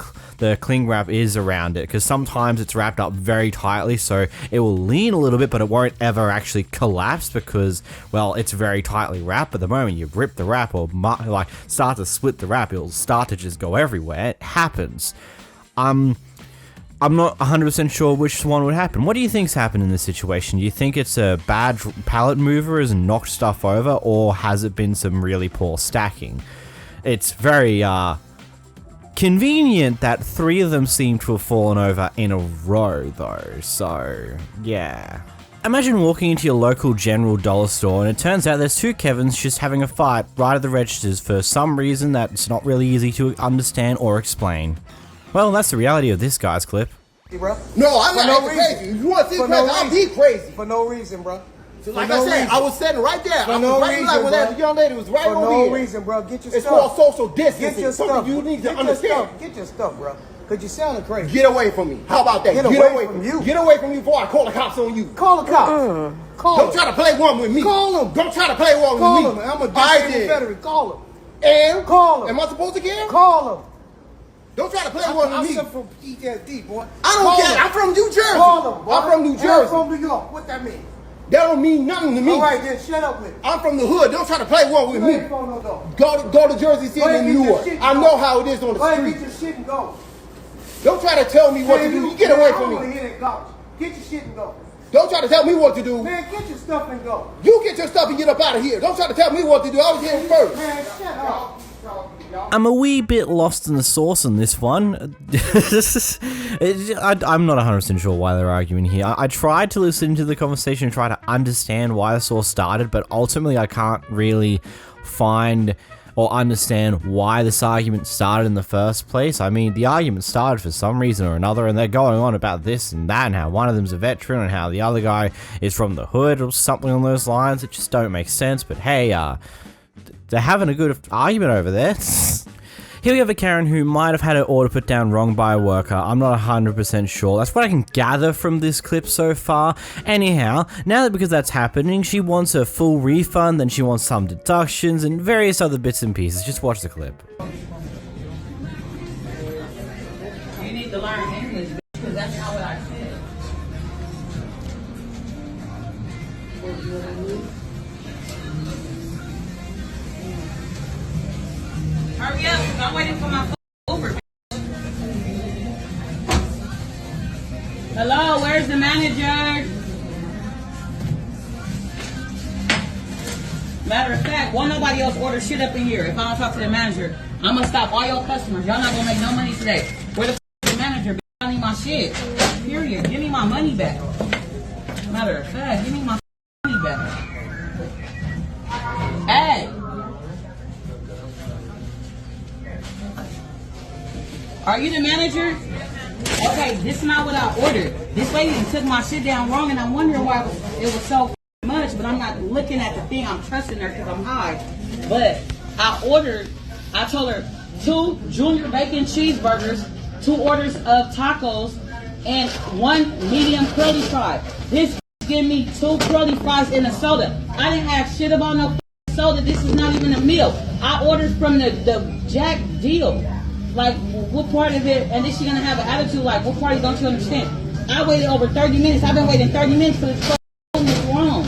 cling wrap is around it, because sometimes it's wrapped up very tightly, so it will lean a little bit, but it won't ever actually collapse because, well, it's very tightly wrapped. But the moment you rip the wrap or like start to split the wrap, it'll start to just go everywhere. It happens. I'm not 100% sure which one would happen. What do you think's happened in this situation? Do you think it's a bad pallet mover has knocked stuff over, or has it been some really poor stacking? It's very Convenient that 3 of them seem to have fallen over in a row though, so yeah. Imagine walking into your local general dollar store and it turns out there's 2 Kevins just having a fight right at the registers for some reason that's not really easy to understand or explain. Well, that's the reality of this guy's clip.
Bro.
No, I'm not crazy. If you want to see crazy, I'll be crazy.
For no reason, bro.
Like I said, I was sitting right there. I was right like when that young lady was right over here.
For no reason, bro. Get your stuff.
It's called social distancing.
Get your stuff.
You need to understand.
Get your stuff, bro. Cause you sounding crazy.
Get away from me. How about that?
Get away from you.
Get away from me before I call the cops on you.
Call the cops. Call
Don't try to play one with me.
Call them.
Don't try to play one with me.
I'm a Confederate. Call them.
And
call them.
Am I supposed to care?
Call them.
Don't try to play one with me.
I'm from PTSD, boy.
I don't care. I'm from New Jersey.
Call them, boy.
I'm from New Jersey.
I'm from New York. What that mean?
That don't mean nothing to me.
All right, then shut up with it.
I'm from the hood. Don't try to play one with me. Go to Jersey City and New York. I know how it is on the street.
Get your shit and go.
Don't try to tell me what to do. You get away from me.
Get your shit and go.
Don't try to tell me what to do.
Man, get your stuff and go.
You get your stuff and get up out of here. Don't try to tell me what to do. I was here first.
Man, shut up.
I'm a wee bit lost in the sauce on this one. I'm not 100% sure why they're arguing here. I tried to listen to the conversation and try to understand why this all started, but ultimately I can't really find or understand why this argument started in the first place. I mean, the argument started for some reason or another, and they're going on about this and that, and how one of them's a veteran, and how the other guy is from the hood, or something on those lines. It just don't make sense, but hey, they're having a good argument over there. Here we have a Karen who might have had her order put down wrong by a worker. I'm not 100% sure. That's what I can gather from this clip so far. Anyhow, now that because that's happening, she wants a full refund, then she wants some deductions, and various other bits and pieces. Just watch the clip.
You need to learn English, because that's not what I said. Hurry up, because I'm waiting for my Uber. Hello, where's the manager? Matter of fact, won't nobody else order shit up in here if I don't talk to the manager. I'm gonna stop all your customers. Y'all not gonna make no money today. Where the f is the manager? I need my shit. Period. Give me my money back. Matter of fact, give me my money back. Hey! Are you the manager? Okay, this is not what I ordered. This lady took my shit down wrong, and I'm wondering why it was so much, but I'm not looking at the thing. I'm trusting her because I'm high. But I told her 2 junior bacon cheeseburgers, 2 orders of tacos, and 1 medium curly fry. This give me 2 curly fries and a soda. I didn't have shit about no soda. This is not even a meal. I ordered from the Jack deal. Like, what part of it, and then she's gonna have an attitude like, what part don't you understand? I waited over 30 minutes. I've been waiting 30 minutes for this phone is wrong.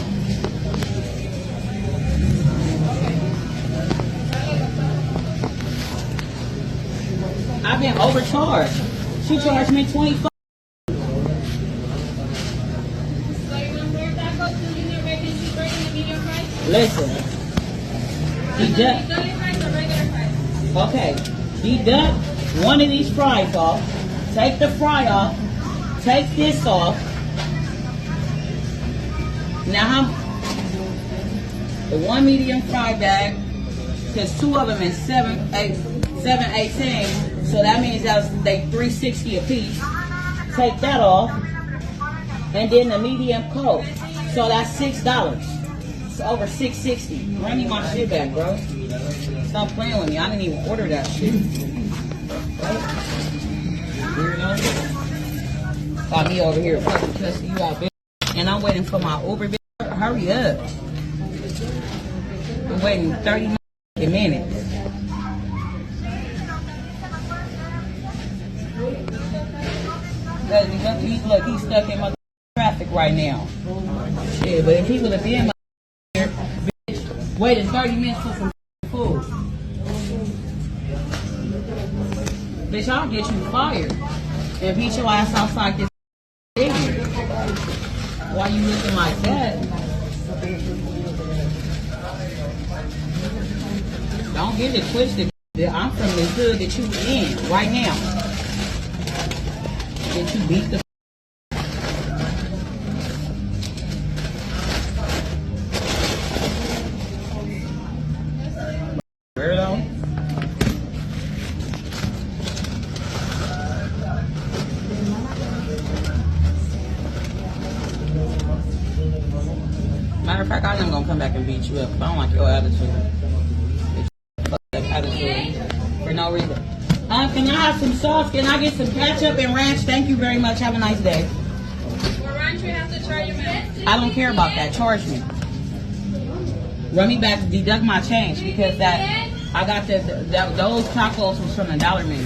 I've been overcharged. She charged me $25. Listen. Okay. Deduct 1 of these fries off. Take the fry off. Take this off. Now, the 1 medium fry bag, because 2 of them is $7.18, so that means that's like $3.60 a piece. Take that off, and then the medium Coke, so that's $6. It's over $6.60. Bring me my shit back, bro. Stop playing with me. I didn't even order that shit. Weirdo. Got me over here fucking cussing you out, bitch. And I'm waiting for my Uber, bitch. Hurry up. I'm waiting 30 minutes. Look, he's stuck in my traffic right now. Yeah, but if he would have been my here, bitch, waiting 30 minutes for some food. Bitch, I'll get you fired and beat your ass outside this area. Why you looking like that? Don't get it twisted. I'm from the hood that you in right now. That you beat the weirdo. Matter of fact, I am gonna come back and beat you up. I don't like your attitude. Attitude for no reason. Can I have some sauce? Can I get some ketchup and ranch? Thank you very much. Have a nice day.
What ranch you have to charge you, man?
I don't care about that. Charge me. Run me back, deduct my change because that I got those tacos was from the dollar menu,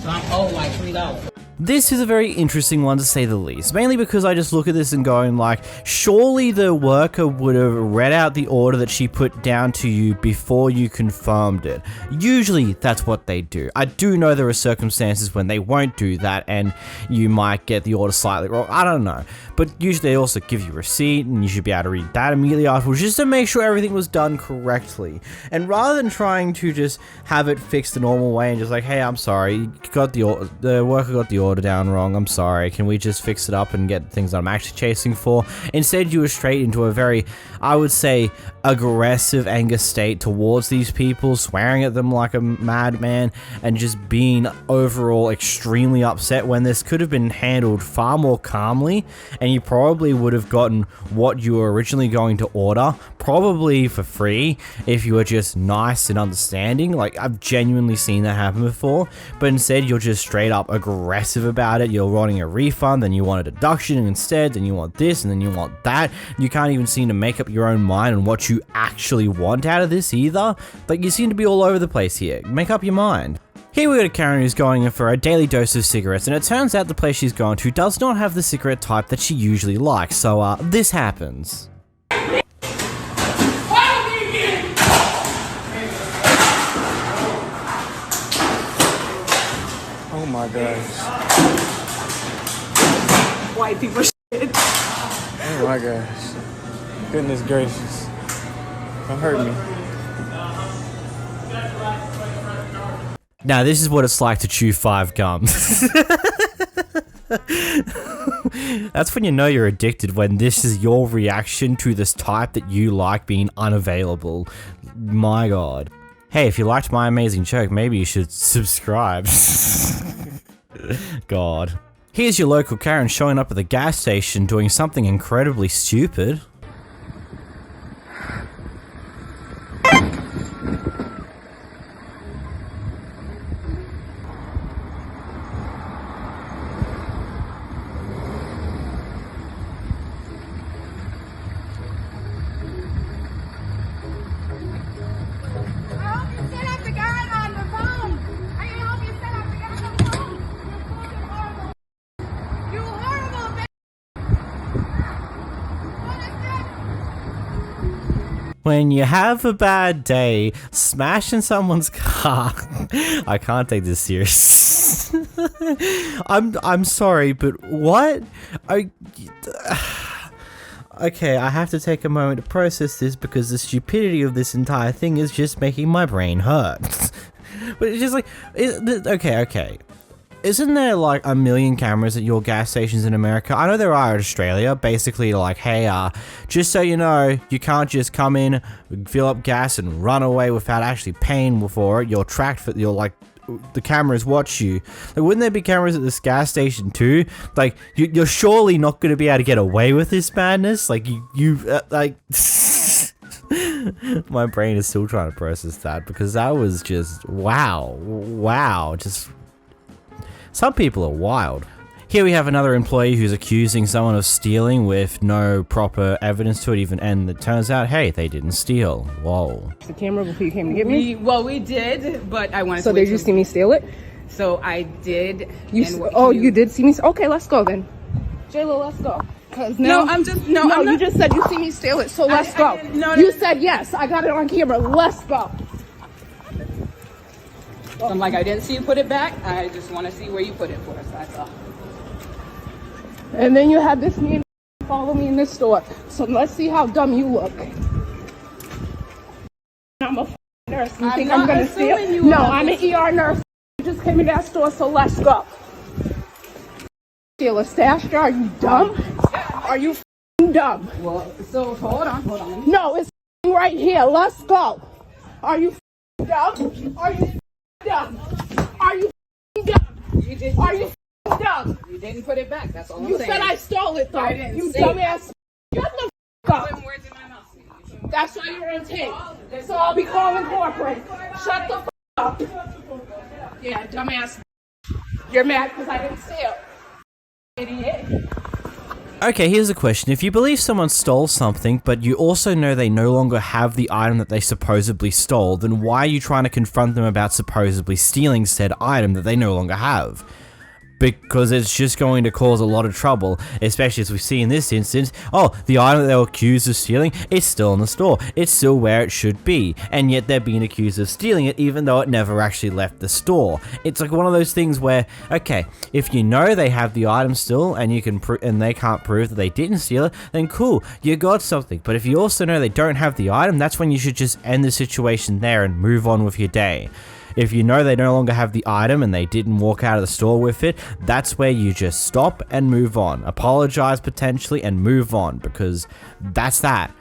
so I'm owed like $3.
This is a very interesting one to say the least, mainly because I just look at this and going like, surely the worker would have read out the order that she put down to you before you confirmed it. Usually that's what they do. I do know there are circumstances when they won't do that and you might get the order slightly wrong, I don't know. But usually they also give you a receipt and you should be able to read that immediately afterwards just to make sure everything was done correctly. And rather than trying to just have it fixed the normal way and just like, hey, I'm sorry, the worker got the order down wrong, I'm sorry, can we just fix it up and get things that I'm actually chasing for? Instead, you were straight into a very, I would say, aggressive anger state towards these people, swearing at them like a madman, and just being overall extremely upset when this could have been handled far more calmly, and you probably would have gotten what you were originally going to order, probably for free, if you were just nice and understanding. Like, I've genuinely seen that happen before, but instead you're just straight up aggressive about it. You're wanting a refund, then you want a deduction instead, then you want this, and then you want that. You can't even seem to make up your own mind on what you actually want out of this either. Like, you seem to be all over the place here. Make up your mind. Here we got a Karen who's going in for a daily dose of cigarettes, and it turns out the place she's going to does not have the cigarette type that she usually likes, so this happens.
Oh my gosh.
White people shit.
Oh my gosh. Goodness gracious. Don't hurt me.
Now, this is what it's like to chew 5 gums. That's when you know you're addicted, when this is your reaction to this type that you like being unavailable. My god. Hey, if you liked my amazing joke, maybe you should subscribe. God. Here's your local Karen showing up at the gas station doing something incredibly stupid. When you have a bad day, smashing someone's car. I can't take this serious. I'm sorry, but what? Okay, I have to take a moment to process this because the stupidity of this entire thing is just making my brain hurt. But it's just like, okay. Isn't there like a million cameras at your gas stations in America? I know there are in Australia, basically like, hey, just so you know, you can't just come in, fill up gas and run away without actually paying for it. You're tracked for, the cameras watch you. Like, wouldn't there be cameras at this gas station too? Like, you're surely not going to be able to get away with this madness. Like, like... My brain is still trying to process that because that was just, wow, just... Some people are wild. Here we have another employee who's accusing someone of stealing with no proper evidence to it even, and it turns out, hey, they didn't steal. Whoa.
The camera before you came to get me?
Well, we did, but I wanted to.
So did you see me steal it?
So I did.
You did see me? Okay, let's go then. J-Lo, let's go. You just said you see me steal it, so let's go. You said yes, I got it on camera, let's go.
I'm like, I didn't see you put it back. I just want to see where you put it for us. That's all.
And then you had this man follow me in this store. So let's see how dumb you look. I'm a nurse.
You think I'm gonna steal? No, I'm an ER nurse. You just came in that store, so let's go. Steal a stash jar? Are you dumb? Are you dumb?
Well, so hold on.
No, it's right here. Let's go. Are you dumb? Are you dumb? Are you dumb?
You did.
Are you dumb?
You didn't put it back. That's all I'm
You
saying.
said I stole it, though.
I didn't
You
say
dumbass. Shut the up.
Putting words in my mouth.
That's why you're on tape. So I'll be calling corporate. Shut the up. Yeah, dumbass. You're mad because I didn't steal. Idiot.
Okay, here's a question. If you believe someone stole something, but you also know they no longer have the item that they supposedly stole, then why are you trying to confront them about supposedly stealing said item that they no longer have? Because it's just going to cause a lot of trouble, especially as we see in this instance. Oh, the item that they were accused of stealing is still in the store. It's still where it should be, and yet they're being accused of stealing it even though it never actually left the store. It's like one of those things where, okay, if you know they have the item still and you can and they can't prove that they didn't steal it, then cool, you got something. But if you also know they don't have the item, that's when you should just end the situation there and move on with your day. If you know they no longer have the item and they didn't walk out of the store with it, that's where you just stop and move on. Apologize potentially and move on, because that's that.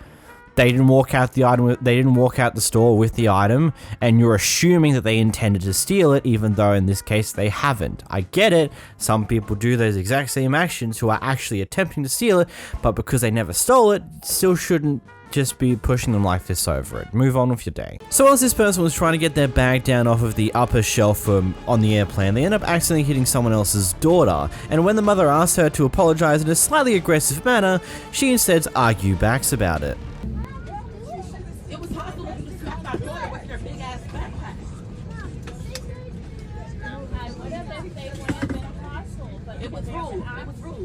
They didn't walk out the item. They didn't walk out the store with the item, and you're assuming that they intended to steal it, even though in this case they haven't. I get it. Some people do those exact same actions who are actually attempting to steal it, but because they never stole it, still shouldn't just be pushing them like this over it. Move on with your day. So as this person was trying to get their bag down off of the upper shelf on the airplane, they end up accidentally hitting someone else's daughter, and when the mother asked her to apologize in a slightly aggressive manner, she instead argues about it.
It was rude.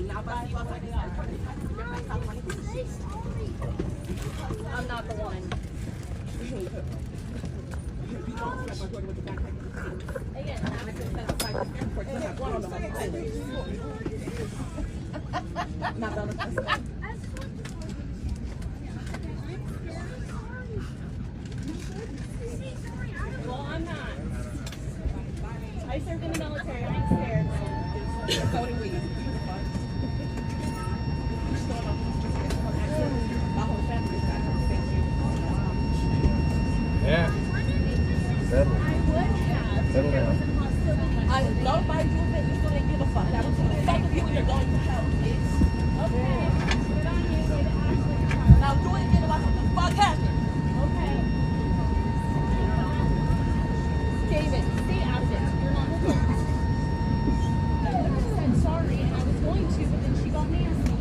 Now, I'm not the one. Well, I'm not. I served in the military. I ain't scared. So do we.
Yeah. Settle. Settle down.
I love my movement. You didn't give a fuck. That was the fuck of you. You're going to hell, bitch. Okay. Now do it again about what the fuck happened. Okay. David, stay out of it. You're not the I said sorry, and I was going to, but then she got nasty.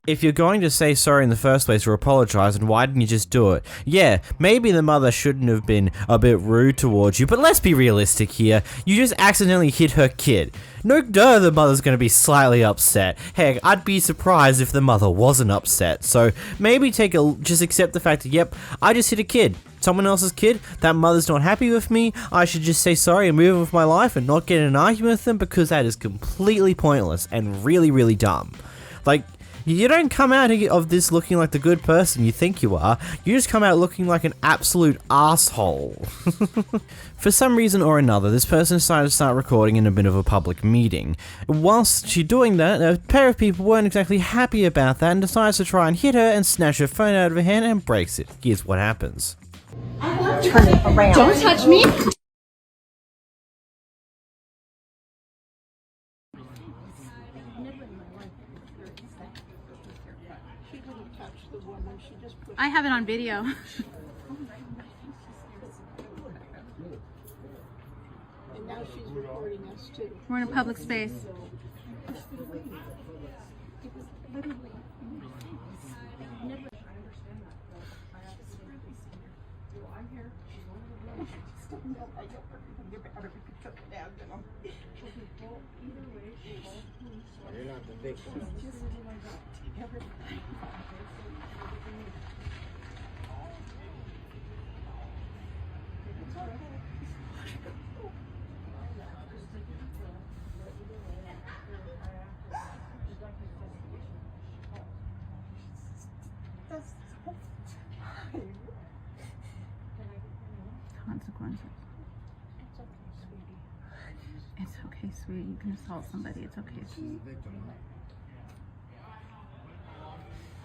If you're going to say sorry in the first place or apologize, then why didn't you just do it? Yeah, maybe the mother shouldn't have been a bit rude towards you, but let's be realistic here. You just accidentally hit her kid. No duh, the mother's gonna be slightly upset. Heck, I'd be surprised if the mother wasn't upset. So maybe just accept the fact that, yep, I just hit a kid. Someone else's kid, that mother's not happy with me, I should just say sorry and move on with my life and not get in an argument with them, because that is completely pointless and really, really dumb. Like, you don't come out of this looking like the good person you think you are, you just come out looking like an absolute asshole. For some reason or another, this person decided to start recording in a bit of a public meeting. Whilst she's doing that, a pair of people weren't exactly happy about that and decides to try and hit her and snatch her phone out of her hand and breaks it. Here's what happens.
Turn it around. Don't touch me.
I have it on video.
And now she's recording us too.
We're in a public space.
You're not the big one.
Consequences. It's okay, sweetie. You can assault somebody. It's okay, sweetie.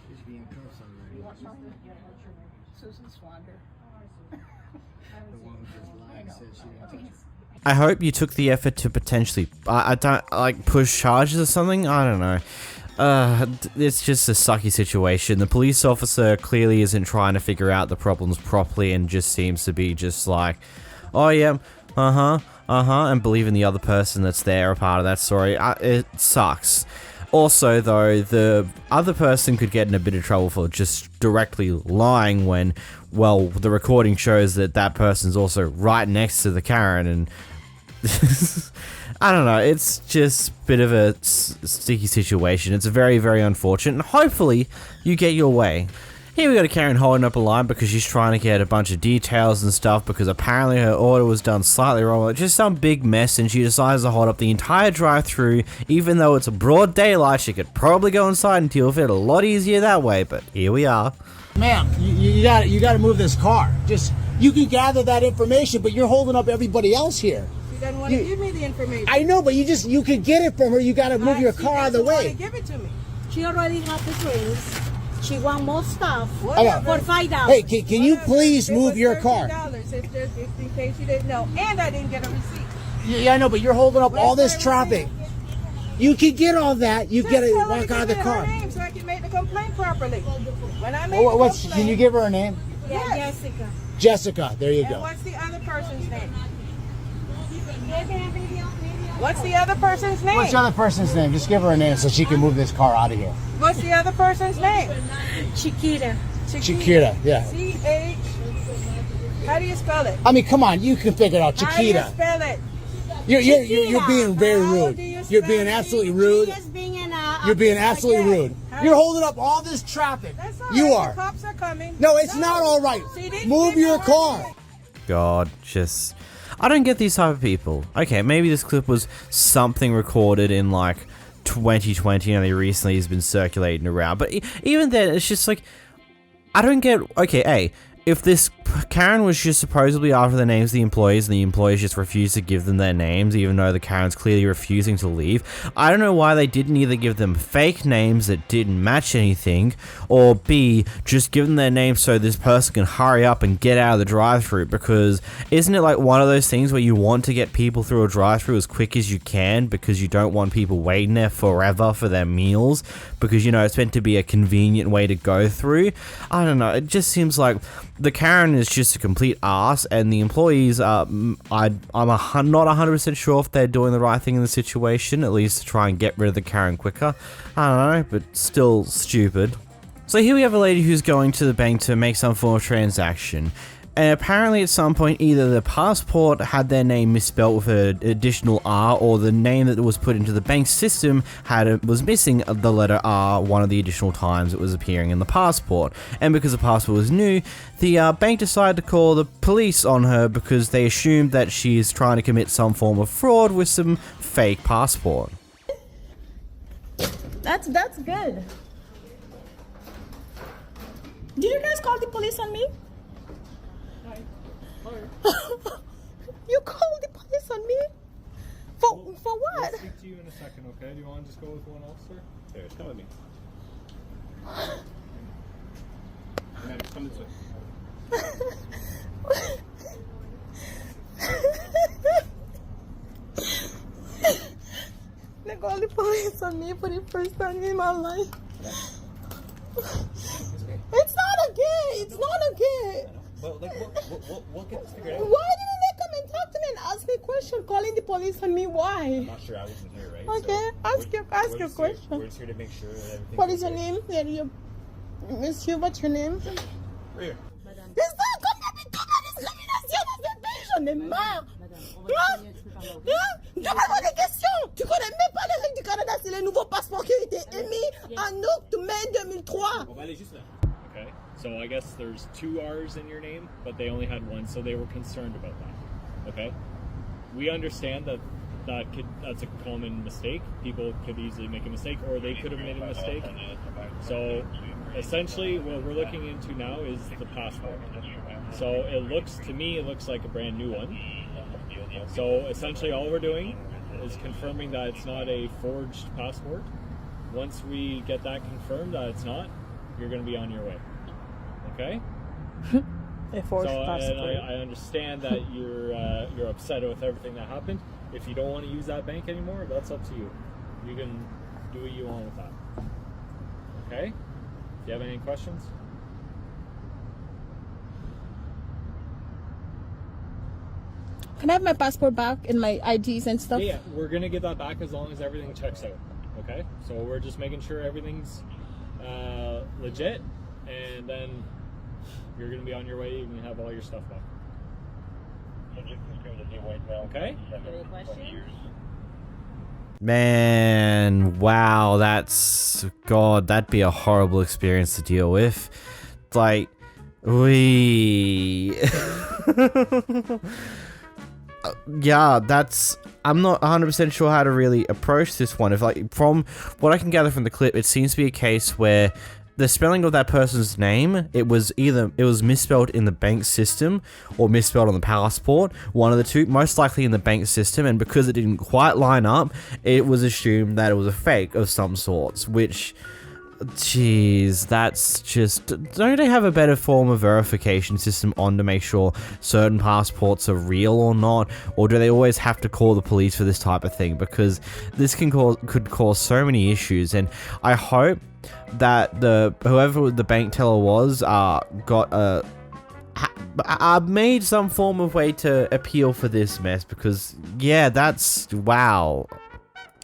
She's being cuffed already.
Susan Swander.
The one who just lied and said she didn't touch her.
I hope you took the effort to potentially, I don't, like, push charges or something? I don't know. It's just a sucky situation. The police officer clearly isn't trying to figure out the problems properly and just seems to be just like, oh yeah, and believing the other person that's there a part of that story. It sucks. Also, though, the other person could get in a bit of trouble for just directly lying when, well, the recording shows that that person's also right next to the Karen, and I don't know, it's just a bit of a sticky situation. It's very, very unfortunate, and hopefully you get your way. Here we got a Karen holding up a line because she's trying to get a bunch of details and stuff because apparently her order was done slightly wrong. It's just some big mess, and she decides to hold up the entire drive-thru. Even though it's a broad daylight, she could probably go inside and deal with it a lot easier that way, but here we are.
Ma'am, you gotta move this car. Just, you can gather that information, but you're holding up everybody else here.
She doesn't want to give me the information.
I know, but you can get it from her. You gotta move your car out of the way.
Give it to me.
She already had the drinks. She want more stuff for
Okay.
$5.
Hey, can you please move your car?
$13 if in case you didn't know, and I didn't get a receipt.
Yeah, I know, but you're holding up all this traffic. You can get all that. You gotta walk out of the car.
Her name so I can make the complaint properly. When I make the complaint.
Can you give her a name?
Yeah, Jessica.
Jessica. There you
And
go.
what's the other person's name? What's the other person's name?
What's the other person's name? Just give her a name so she can move this car out of here.
What's the other person's name?
Chiquita.
Chiquita, yeah.
C-H. How do you spell it?
I mean, come on, you can figure it out.
How do you
Chiquita.
spell it?
You're being very rude. You're being absolutely rude. You're being absolutely rude. You're holding up all this traffic. You are.
The cops are coming.
No, it's not all right. Move your car.
God, just... I don't get these type of people. Okay, maybe this clip was something recorded in, like, 2020 and recently has been circulating around. But even then, it's just like... I don't get... Okay, A, if this Karen was just supposedly after the names of the employees and the employees just refused to give them their names even though the Karen's clearly refusing to leave, I don't know why they didn't either give them fake names that didn't match anything, or B, just give them their names so this person can hurry up and get out of the drive-thru, because isn't it like one of those things where you want to get people through a drive-thru as quick as you can because you don't want people waiting there forever for their meals, because, you know, it's meant to be a convenient way to go through? I don't know, it just seems like the Karen is just a complete ass, and the employees are, I'm not 100% sure if they're doing the right thing in the situation, at least to try and get rid of the Karen quicker. I don't know, but still stupid. So here we have a lady who's going to the bank to make some form of transaction. And apparently at some point either the passport had their name misspelled with an additional R, or the name that was put into the bank system was missing the letter R one of the additional times it was appearing in the passport. And because the passport was new, the bank decided to call the police on her because they assumed that she's trying to commit some form of fraud with some fake passport.
That's good. Did you guys call the police on me? You called the police on me? For what?
I'll speak to you in a second, okay? Do you want to just go with one officer? Here, come with me. And then come this way.
They called the police on me for the first time in my life. It's not okay. It's not okay.
Well, like, we'll get this figured out.
Why didn't they come and talk to me and ask me a question, calling the police on me? Why?
I'm not sure, I wasn't here, right?
Okay,
So
ask your question.
We're just here to make sure that everything.
What is your name? Monsieur, what's your name?
Right here.
C'est ça, comme d'habitude, la discrimination dans ce pays, j'en ai marre. Demande-moi des questions. Tu connais même pas les règles du Canada, c'est le nouveau passeport qui a été émis en mai 2003.
On va aller juste là. Okay, so I guess there's 2 R's in your name, but they only had 1, so they were concerned about that. Okay, we understand that that's a common mistake. People could easily make a mistake, or they could have made a mistake. So essentially what we're looking into now is the passport. So it looks like a brand new one. So essentially all we're doing is confirming that it's not a forged passport. Once we get that confirmed that it's not, you're going to be on your way. Okay?
A forged passport.
And I understand that you're upset with everything that happened. If you don't want to use that bank anymore, that's up to you. You can do what you want with that. Okay? Do you have any questions?
Can I have my passport back and my IDs and stuff?
Yeah, we're gonna get that back as long as everything checks out. Okay, so we're just making sure everything's legit, and then you're gonna be on your way. You can have all your stuff back. Okay.
Any questions?
Man, wow, that'd be a horrible experience to deal with. Like, yeah, I'm not 100% sure how to really approach this one. From what I can gather from the clip, it seems to be a case where the spelling of that person's name, it was misspelled in the bank system or misspelled on the passport, one of the two, most likely in the bank system, and because it didn't quite line up, it was assumed that it was a fake of some sorts, which, jeez, that's just, don't they have a better form of verification system on to make sure certain passports are real or not, or do they always have to call the police for this type of thing? Because this could cause so many issues, and I hope that whoever the bank teller was made some form of way to appeal for this mess, because yeah, that's wow.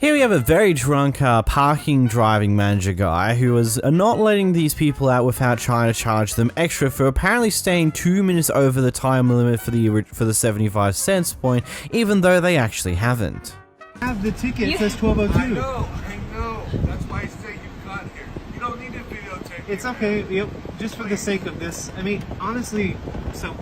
Here we have a very drunk parking driving manager guy who was not letting these people out without trying to charge them extra for apparently staying 2 minutes over the time limit for the 75 cents point, even though they actually haven't.
I have the ticket, it says 1202.
I know. That's why I say you got here. You don't need a videotape.
It's okay, yep, just for the sake of this. I mean, honestly, so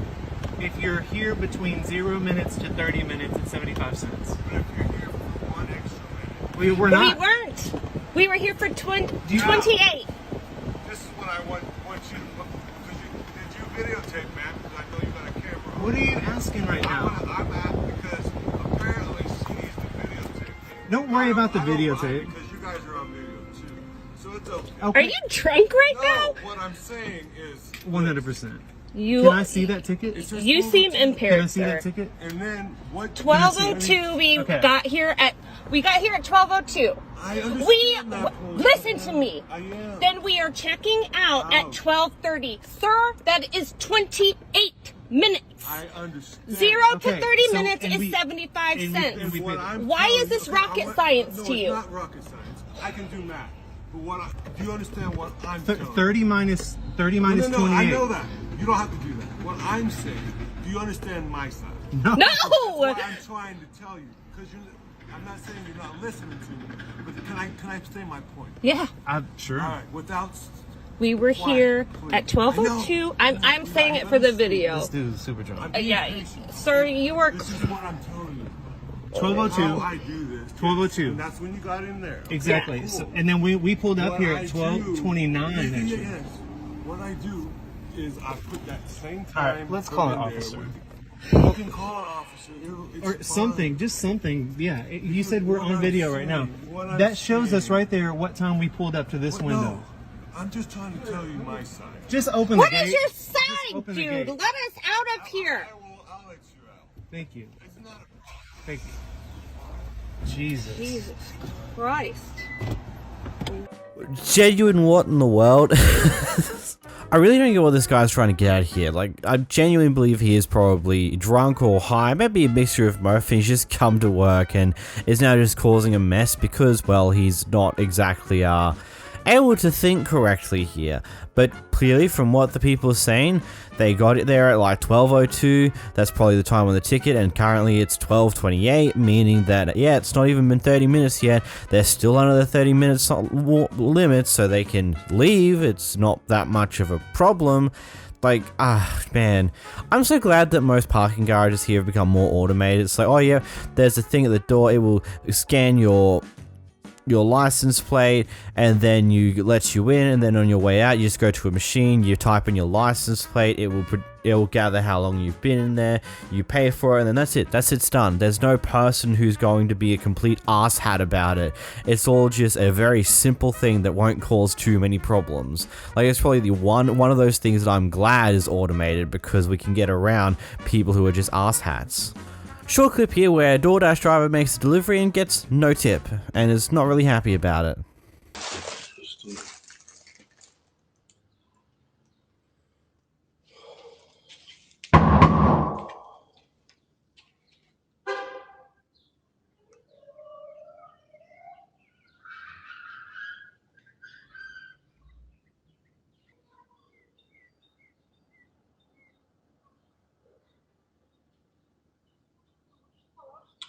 if you're here between 0 minutes to 30 minutes, it's 75 cents.
But if you're here for 1 extra minute.
We were not.
We weren't. We were here for 28.
This is what I want you to put. Did you videotape, man? Because I know you got a camera.
What are you asking right now?
I'm asking because apparently she needs to videotape.
Don't worry about the videotape.
Because you guys are on video too. So it's okay.
Are you drunk right now?
What I'm saying is
100%.
Can
I see that ticket?
You seem impaired,
Can I see that
sir.
ticket?
And then what?
12:02. We got here at 12:02.
I understand that point.
Listen to me.
I am.
Then we are checking out at 12:30, sir. That is 28 minutes.
I understand.
0 to 30 minutes is 75 cents. Why is this rocket science to you?
It's not rocket science. I can do math. But do you understand what I'm telling you?
30 minus 28.
No, I know that. You don't have to do that. What I'm saying, do you understand my side?
No.
That's what I'm trying to tell you. Because I'm not saying you're not listening to me, but can I say my point?
Yeah.
Sure.
All right, without...
We were here at 12:02. I'm saying it for the video.
This dude is super drunk.
Yeah, sir, you were...
This is what I'm telling you.
12:02.
How I do this.
12:02.
And that's when you got in there.
Exactly.
Yeah, cool.
So, and then we pulled up here at 12:29.
Yes. What I do is I put that same time.
All right, let's call an officer.
You can call an officer.
Or something, just something. Yeah, you said we're on video right now. That shows us right there what time we pulled up to this window.
No, I'm just trying to tell you my side.
Just open
What
the gate.
is your side, dude? Let us out of here.
I'll let you out.
Thank you.
It's not
Thank you. Jesus.
Jesus Christ.
Genuine what in the world? I really don't get what this guy's trying to get out here. Like, I genuinely believe he is probably drunk or high, maybe a mixture of both. He's just come to work and is now just causing a mess because, well, he's not exactly able to think correctly here. But clearly, from what the people are saying, they got it there at like 12:02. That's probably the time on the ticket, and currently it's 12:28, meaning that, yeah, it's not even been 30 minutes yet. They're still under the 30 minutes limit, so they can leave. It's not that much of a problem. Like, man, I'm so glad that most parking garages here have become more automated. It's like, oh yeah, there's a thing at the door, it will scan your license plate, and then lets you in, and then on your way out you just go to a machine, you type in your license plate, it will gather how long you've been in there, you pay for it, and then it's done. There's no person who's going to be a complete asshat about it. It's all just a very simple thing that won't cause too many problems. Like, it's probably the one of those things that I'm glad is automated, because we can get around people who are just asshats. Short clip here where a DoorDash driver makes a delivery and gets no tip, and is not really happy about it.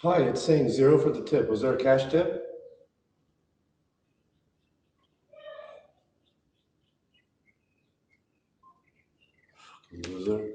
Hi, it's saying 0 for the tip. Was there a cash tip? Loser.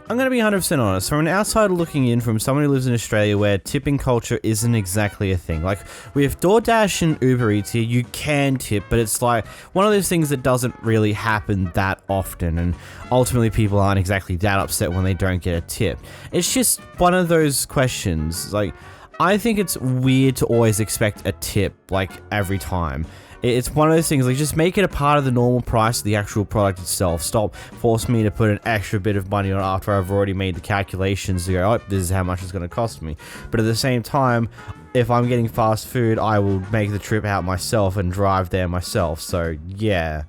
I'm going to be 100% honest, from an outsider looking in, from someone who lives in Australia where tipping culture isn't exactly a thing. Like, with DoorDash and Uber Eats here, you can tip, but it's like one of those things that doesn't really happen that often, and ultimately people aren't exactly that upset when they don't get a tip. It's just one of those questions. Like, I think it's weird to always expect a tip, like, every time. It's one of those things, like, just make it a part of the normal price of the actual product itself. Stop forcing me to put an extra bit of money on after I've already made the calculations to go, oh, this is how much it's going to cost me. But at the same time, if I'm getting fast food, I will make the trip out myself and drive there myself. So, yeah.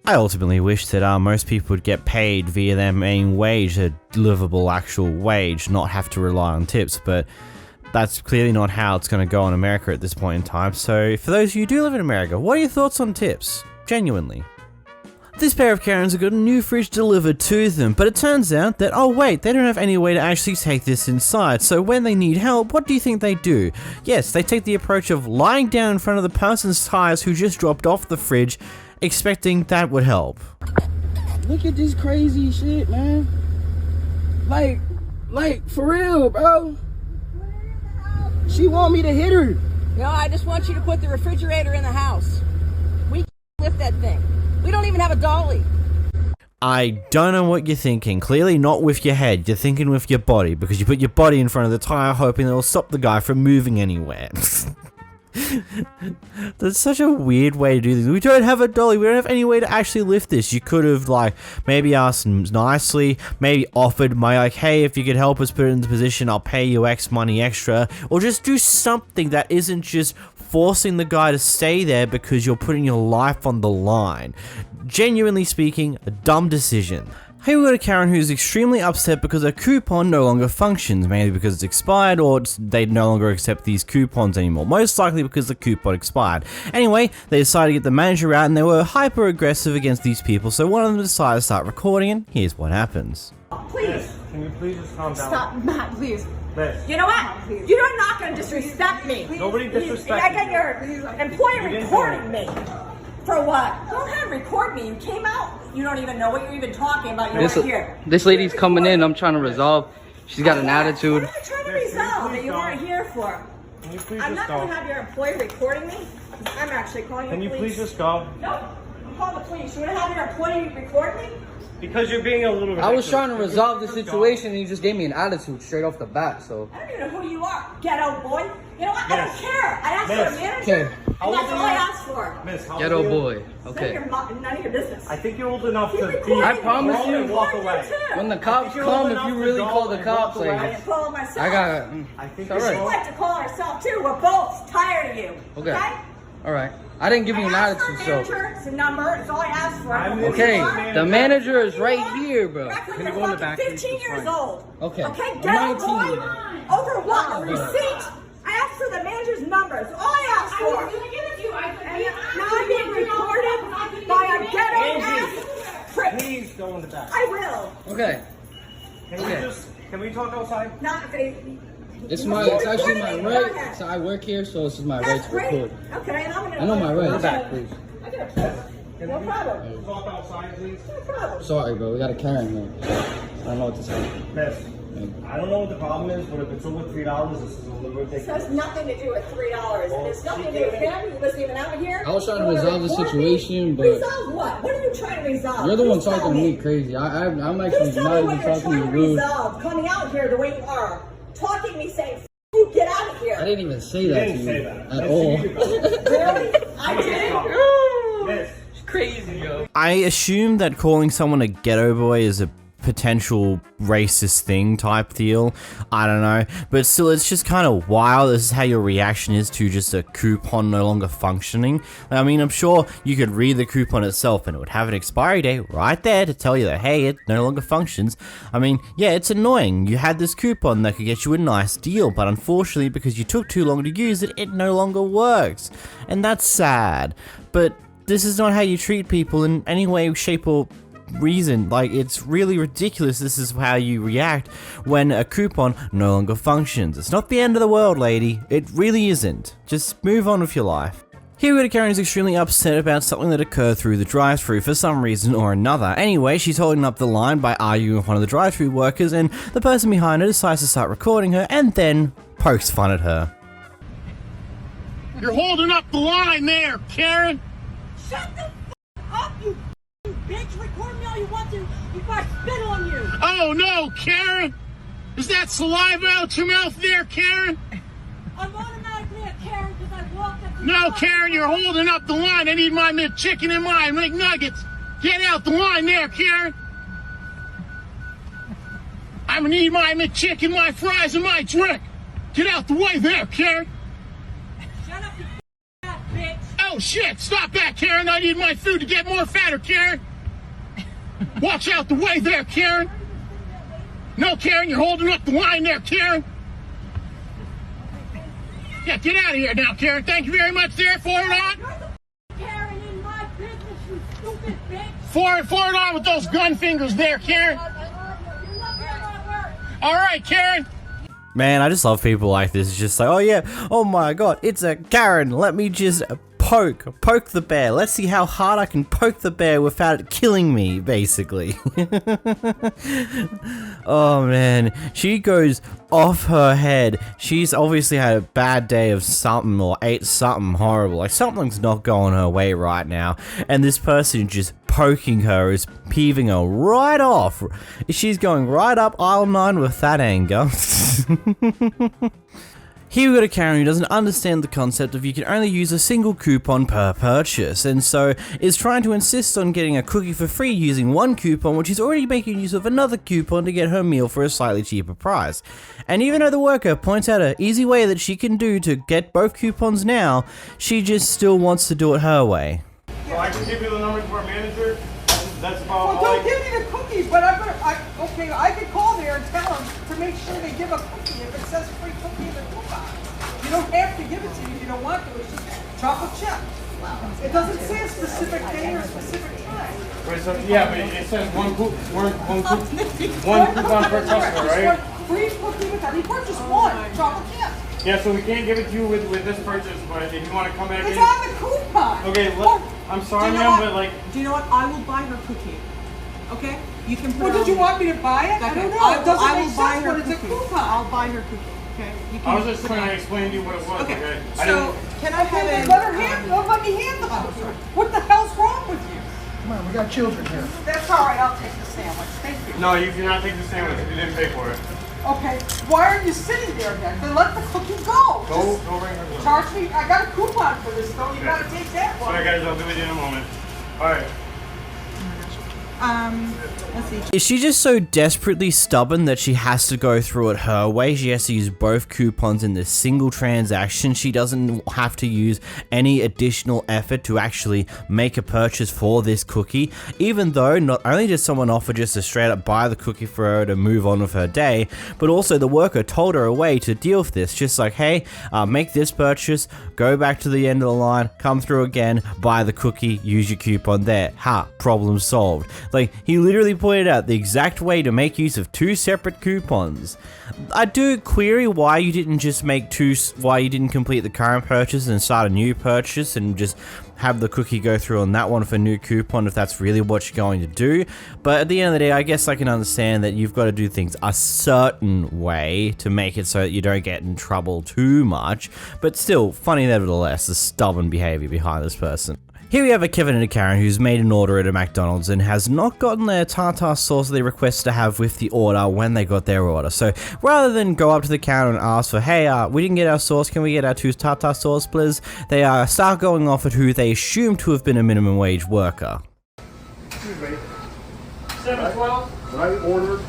I ultimately wish that most people would get paid via their main wage, a livable actual wage, not have to rely on tips, but that's clearly not how it's going to go in America at this point in time. So for those of you who do live in America, what are your thoughts on tips? Genuinely. This pair of Karens have got a new fridge delivered to them, but it turns out that, oh wait, they don't have any way to actually take this inside, so when they need help, what do you think they do? Yes, they take the approach of lying down in front of the person's tires who just dropped off the fridge, expecting that would help.
Look at this crazy shit, man. Like, for real, bro. She want me to hit her.
No, I just want you to put the refrigerator in the house. We can't lift that thing. We don't even have a dolly.
I don't know what you're thinking. Clearly not with your head. You're thinking with your body, because you put your body in front of the tire hoping it'll stop the guy from moving anywhere. That's such a weird way to do this. We don't have a dolly. We don't have any way to actually lift this. You could have, like, maybe asked nicely, maybe offered like, hey, if you could help us put it in the position, I'll pay you X money extra, or just do something that isn't just forcing the guy to stay there because you're putting your life on the line. Genuinely speaking, a dumb decision. Hey, we got a Karen who's extremely upset because her coupon no longer functions, mainly because it's expired or they no longer accept these coupons anymore. Most likely because the coupon expired. Anyway, they decided to get the manager out and they were hyper aggressive against these people, so one of them decided to start recording, and here's what happens.
Please.
Can you please just calm down?
Stop, Matt, please.
Liz.
You know what? You're not going to disrespect me.
Nobody disrespects
I got your employer recording me. For what? Go ahead, record me. You came out. You don't even know what you're even talking about. You're right here.
This lady's coming in. I'm trying to resolve. She's got an attitude.
What are you trying to resolve that you weren't here for?
Can you please
I'm
just
not going
go?
to have your employee recording me. I'm actually calling the
Can you
police.
please just go?
No, I'm calling the police. You want to have your employee record me?
Because you're being a little
I was
ridiculous.
trying to resolve the situation and you just gave me an attitude straight off the bat, so.
I don't even know who you are, ghetto boy. You know what? I
Miss.
don't care. I asked for a manager,
Okay.
and that's all I asked for.
Miss, how
Ghetto
old are you?
boy. Okay.
None of your business.
I think you're old enough to be.
I promise
grown
you,
and walk away.
when the cops
you're old
come, if
enough
you
to
really
go
call the
and
cops,
walk
like,
away.
I call myself.
I got.
I think
It's
She'd
alright.
like to call herself too. We're both tired of you.
Okay. Alright. I didn't give you an attitude, so.
It's a number. It's all I asked for. I don't know who
Okay,
you are.
the manager is right here, bro.
Can you go in the back? 15 years old.
Okay.
Okay,
I'm
ghetto
19.
boy. Over what? A receipt? I asked for the manager's number.
Okay.
Can we talk outside?
It's actually my right. So I work here, so it's my right to record.
Okay, and I'm gonna.
I know my rights.
Back,
please.
I get a no problem.
Talk outside, please.
No problem.
Sorry, bro. We got a Karen here. I don't know what to say.
Miss, I don't know what the problem is, but if it's over $3, this is a little ridiculous.
This has nothing to do with $3. And it's nothing to do with him. He wasn't even out here.
I was trying to resolve the situation, but
Resolve what? What are you trying to resolve?
you're the one
Please tell
talking to me crazy. I'm actually
Please tell
not
me
even
what you're
talking to
trying
you
to
rude.
resolve. Coming out here the way you are. Talking to me saying, F you, get out of here.
I didn't even say that to you at all.
Really? I did?
Crazy, yo.
I assume that calling someone a ghetto boy is a potential racist thing type deal. I don't know. But still, it's just kind of wild. This is how your reaction is to just a coupon no longer functioning. I mean, I'm sure you could read the coupon itself and it would have an expiry date right there to tell you that, hey, it no longer functions. I mean, yeah, it's annoying. You had this coupon that could get you a nice deal, but unfortunately, because you took too long to use it, it no longer works. And that's sad. But this is not how you treat people in any way, shape, or reason. Like, it's really ridiculous. This is how you react when a coupon no longer functions. It's not the end of the world, lady. It really isn't. Just move on with your life. Here we go, Karen is extremely upset about something that occurred through the drive-thru for some reason or another. Anyway, she's holding up the line by arguing with one of the drive-thru workers, and the person behind her decides to start recording her and then pokes fun at her.
You're holding up the line there, Karen.
Shut the up, you bitch. Record me all you want to before I spit on you.
Oh no, Karen! Is that saliva out your mouth there, Karen?
I'm automatically a Karen because I walked up to
No, Karen, you're holding up the line. I need my McChicken and my McNuggets. Get out the line there, Karen. I'm gonna need my McChicken, my fries, and my drink. Get out the way there, Karen.
Shut up, you fat bitch.
Oh shit, stop that, Karen. I need my food to get more fatter, Karen. Watch out the way there, Karen. No, Karen, you're holding up the line there, Karen. Yeah, get out of here now, Karen. Thank you very much there. Forward on.
Karen in my business, you stupid bitch.
Forward on with those gun fingers there, Karen. All right, Karen.
Man, I just love people like this. It's just like, oh yeah, oh my god, it's a Karen. Let me just poke the bear. Let's see how hard I can poke the bear without it killing me, basically. Oh man, she goes off her head. She's obviously had a bad day of something or ate something horrible. Like, something's not going her way right now. And this person just poking her is peeving her right off. She's going right up aisle 9 with that anger. Here we got a Karen who doesn't understand the concept of you can only use a single coupon per purchase, and so is trying to insist on getting a cookie for free using one coupon, which is already making use of another coupon to get her meal for a slightly cheaper price. And even though the worker points out an easy way that she can do to get both coupons now, she just still wants to do it her way.
So I can give you the number to our manager. That's about
well,
all
don't give me the cookies, but okay, I could call there and tell them to make sure they give a cookie if it says free cookie in the coupon. You don't have to give it to you if you don't want to. It's just chocolate chip. It doesn't say a specific day or a specific time.
Right, so yeah, but it says one coupon per customer, right?
Free cookie with that. He purchased one chocolate chip.
Yeah, so we can't give it to you with this purchase, but if you want to come back
It's
in.
on the coupon.
Okay, I'm sorry,
Do you know
ma'am,
what?
but like.
Do you know what? I will buy her cookie. Okay? You can put did you want me to buy it? I don't know. It doesn't make sense, but it's a coupon. I'll buy her cookie. Okay? You can
I was just trying to explain to you what it was. Okay.
So, can I have it? Let me hand the cookie. What the hell's wrong with you?
Come on, we got children here.
That's all right. I'll take the sandwich. Thank you.
No, you cannot take the sandwich. You didn't pay for it.
Okay. Why are you sitting there then? Then let the cookie go.
Go bring her.
Charge me. I got a coupon for this though. You gotta take that one.
Sorry guys, I'll be with you in a moment. All right.
Let's see.
Is she just so desperately stubborn that she has to go through it her way? She has to use both coupons in this single transaction. She doesn't have to use any additional effort to actually make a purchase for this cookie, even though not only did someone offer just to straight up buy the cookie for her to move on with her day, but also the worker told her a way to deal with this. Just like, hey, make this purchase, go back to the end of the line, come through again, buy the cookie, use your coupon there. Ha, problem solved. Like, he literally pointed out the exact way to make use of 2 separate coupons. I do query why you didn't just why you didn't complete the current purchase and start a new purchase and just have the cookie go through on that one for a new coupon if that's really what you're going to do. But at the end of the day, I guess I can understand that you've got to do things a certain way to make it so that you don't get in trouble too much. But still, funny nevertheless, the stubborn behavior behind this person. Here we have a Kevin and a Karen who's made an order at a McDonald's and has not gotten their tartar sauce they request to have with the order when they got their order. So rather than go up to the counter and ask for, hey, we didn't get our sauce, can we get our 2 tartar sauce, please? They start going off at who they assume to have been a minimum wage worker.
Excuse me. 712. When I ordered,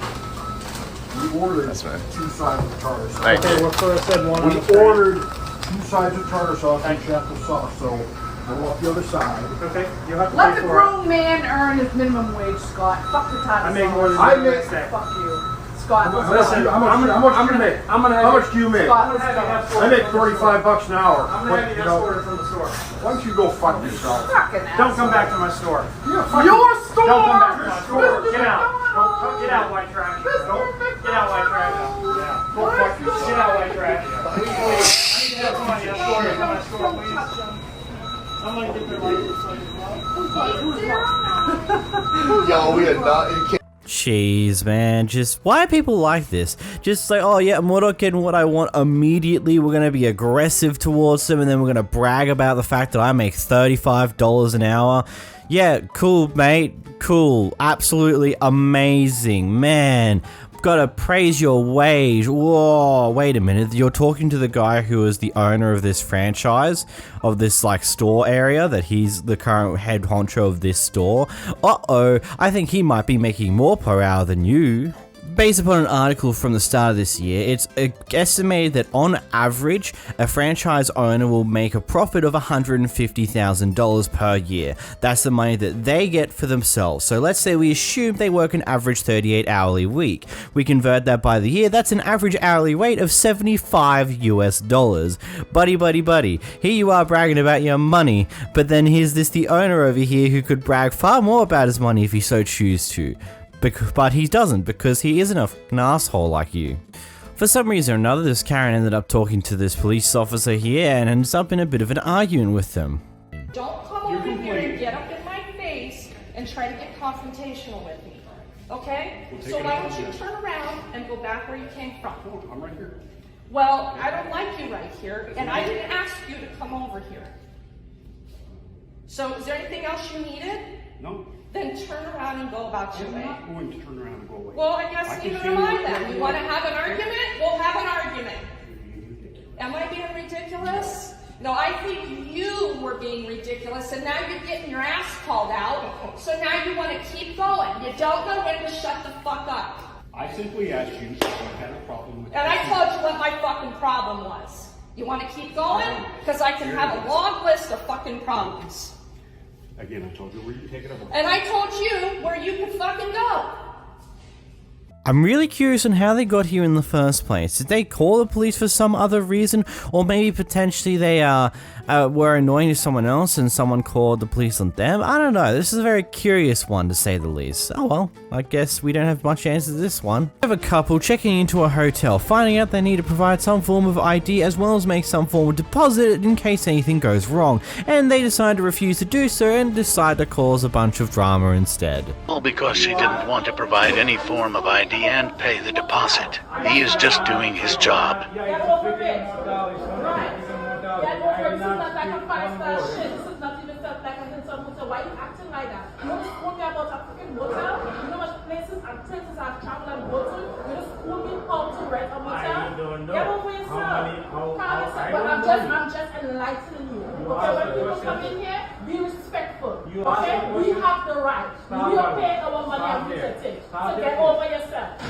we ordered 2 sides of tartar sauce.
Okay, well, first said one.
We ordered 2 sides of tartar sauce and chapel sauce, so we'll walk the other side.
Okay, you'll have to
Let
pay
the
for it.
grown man earn his minimum wage, Scott. Fuck the tartar
I make more than
I
you
make-
make.
Fuck you. Scott,
Listen,
how much do you make?
I'm gonna have
How much do you make?
Scott,
I'm gonna have you have
I make $35 an hour.
I'm
but,
gonna have you
you know,
escorted from the store.
why don't you go fuck yourself?
fucking
Don't come back to my store.
Your store!
Don't come back to my store.
Mr.
Get out.
McDonald!
Get out, white trash.
Mr.
Get out, white trash. Yeah. Go fuck yourself. Get out, white trash. Please, I need to have somebody escorted from my store, please. Somebody get their license plate.
Yo, we are not. You can't.
Jeez, man, just why are people like this? Just like, oh yeah, I'm not getting what I want immediately, we're gonna be aggressive towards them, and then we're gonna brag about the fact that I make $35 an hour. Yeah, cool, mate, cool, absolutely amazing, man. Gotta praise your wage. Whoa, wait a minute. You're talking to the guy who is the owner of this franchise, of this like store area, that he's the current head honcho of this store. Uh-oh, I think he might be making more per hour than you. Based upon an article from the start of this year, it's estimated that on average, a franchise owner will make a profit of $150,000 per year. That's the money that they get for themselves. So let's say we assume they work an average 38 hourly week. We convert that by the year, that's an average hourly rate of $75 US. Buddy. Here you are bragging about your money, but then here's the owner over here who could brag far more about his money if he so choose to. But he doesn't, because he isn't an asshole like you. For some reason or another, this Karen ended up talking to this police officer here and ends up in a bit of an argument with them.
Don't come over here and get up in my face and try to get confrontational with me. Okay? So why don't you turn around and go back where you came from?
I'm right here.
Well, I don't like you right here, and I didn't ask you to come over here. So is there anything else you needed?
No.
Then turn around and go about your way.
I'm not going to turn around and go away.
Well, I guess neither am I then. You want to have an argument? We'll have an argument. Am I being ridiculous? No, I think you were being ridiculous, and now you're getting your ass called out, so now you want to keep going. You don't know when to shut the fuck up.
I simply asked you if I had a problem with
And I told you what my fucking problem was. You want to keep going? Because I can have a long list of fucking problems.
Again, I told you where you take it over.
And I told you where you could fucking go.
I'm really curious on how they got here in the first place. Did they call the police for some other reason? Or maybe potentially they were annoying to someone else and someone called the police on them? I don't know. This is a very curious one, to say the least. Oh well, I guess we don't have much answer to this one. We have a couple checking into a hotel, finding out they need to provide some form of ID as well as make some form of deposit in case anything goes wrong. And they decide to refuse to do so and decide to cause a bunch of drama instead.
All because she didn't want to provide any form of ID and pay the deposit. He is just doing his job.
Get over it. Right. Get over it. This is not like a five-star shit. This is not even like a hotel. Why are you acting like that? You don't school me about a freaking motel. You know what places and places I've traveled and go to? You don't school me how to rent a motel. Get over yourself. But I'm just enlightening you. Okay, when people come in here, be respectful. Okay? We have the right. We are paying our money and we take it. So get over yourself.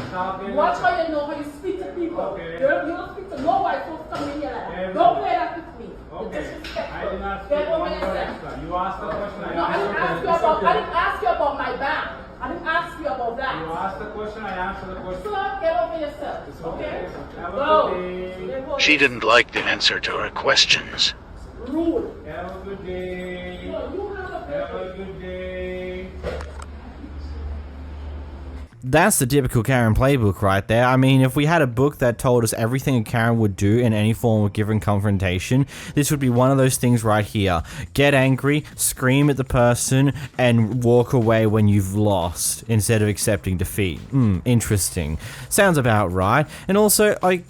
Watch how you know how you speak to people. You don't speak to no white folks coming in here like that. Don't play that with me. You're disrespectful. Get over yourself.
You asked the question.
No, I didn't ask you about my bag. I didn't ask you about that.
You asked the question, I answered the question.
So get over yourself. Okay?
Have a
Go.
good day.
She didn't like the answer to her questions.
Rude.
Have a good day. Have a good day.
That's the typical Karen playbook right there. I mean, if we had a book that told us everything a Karen would do in any form of given confrontation, this would be one of those things right here. Get angry, scream at the person, and walk away when you've lost instead of accepting defeat. Interesting. Sounds about right. And also, like,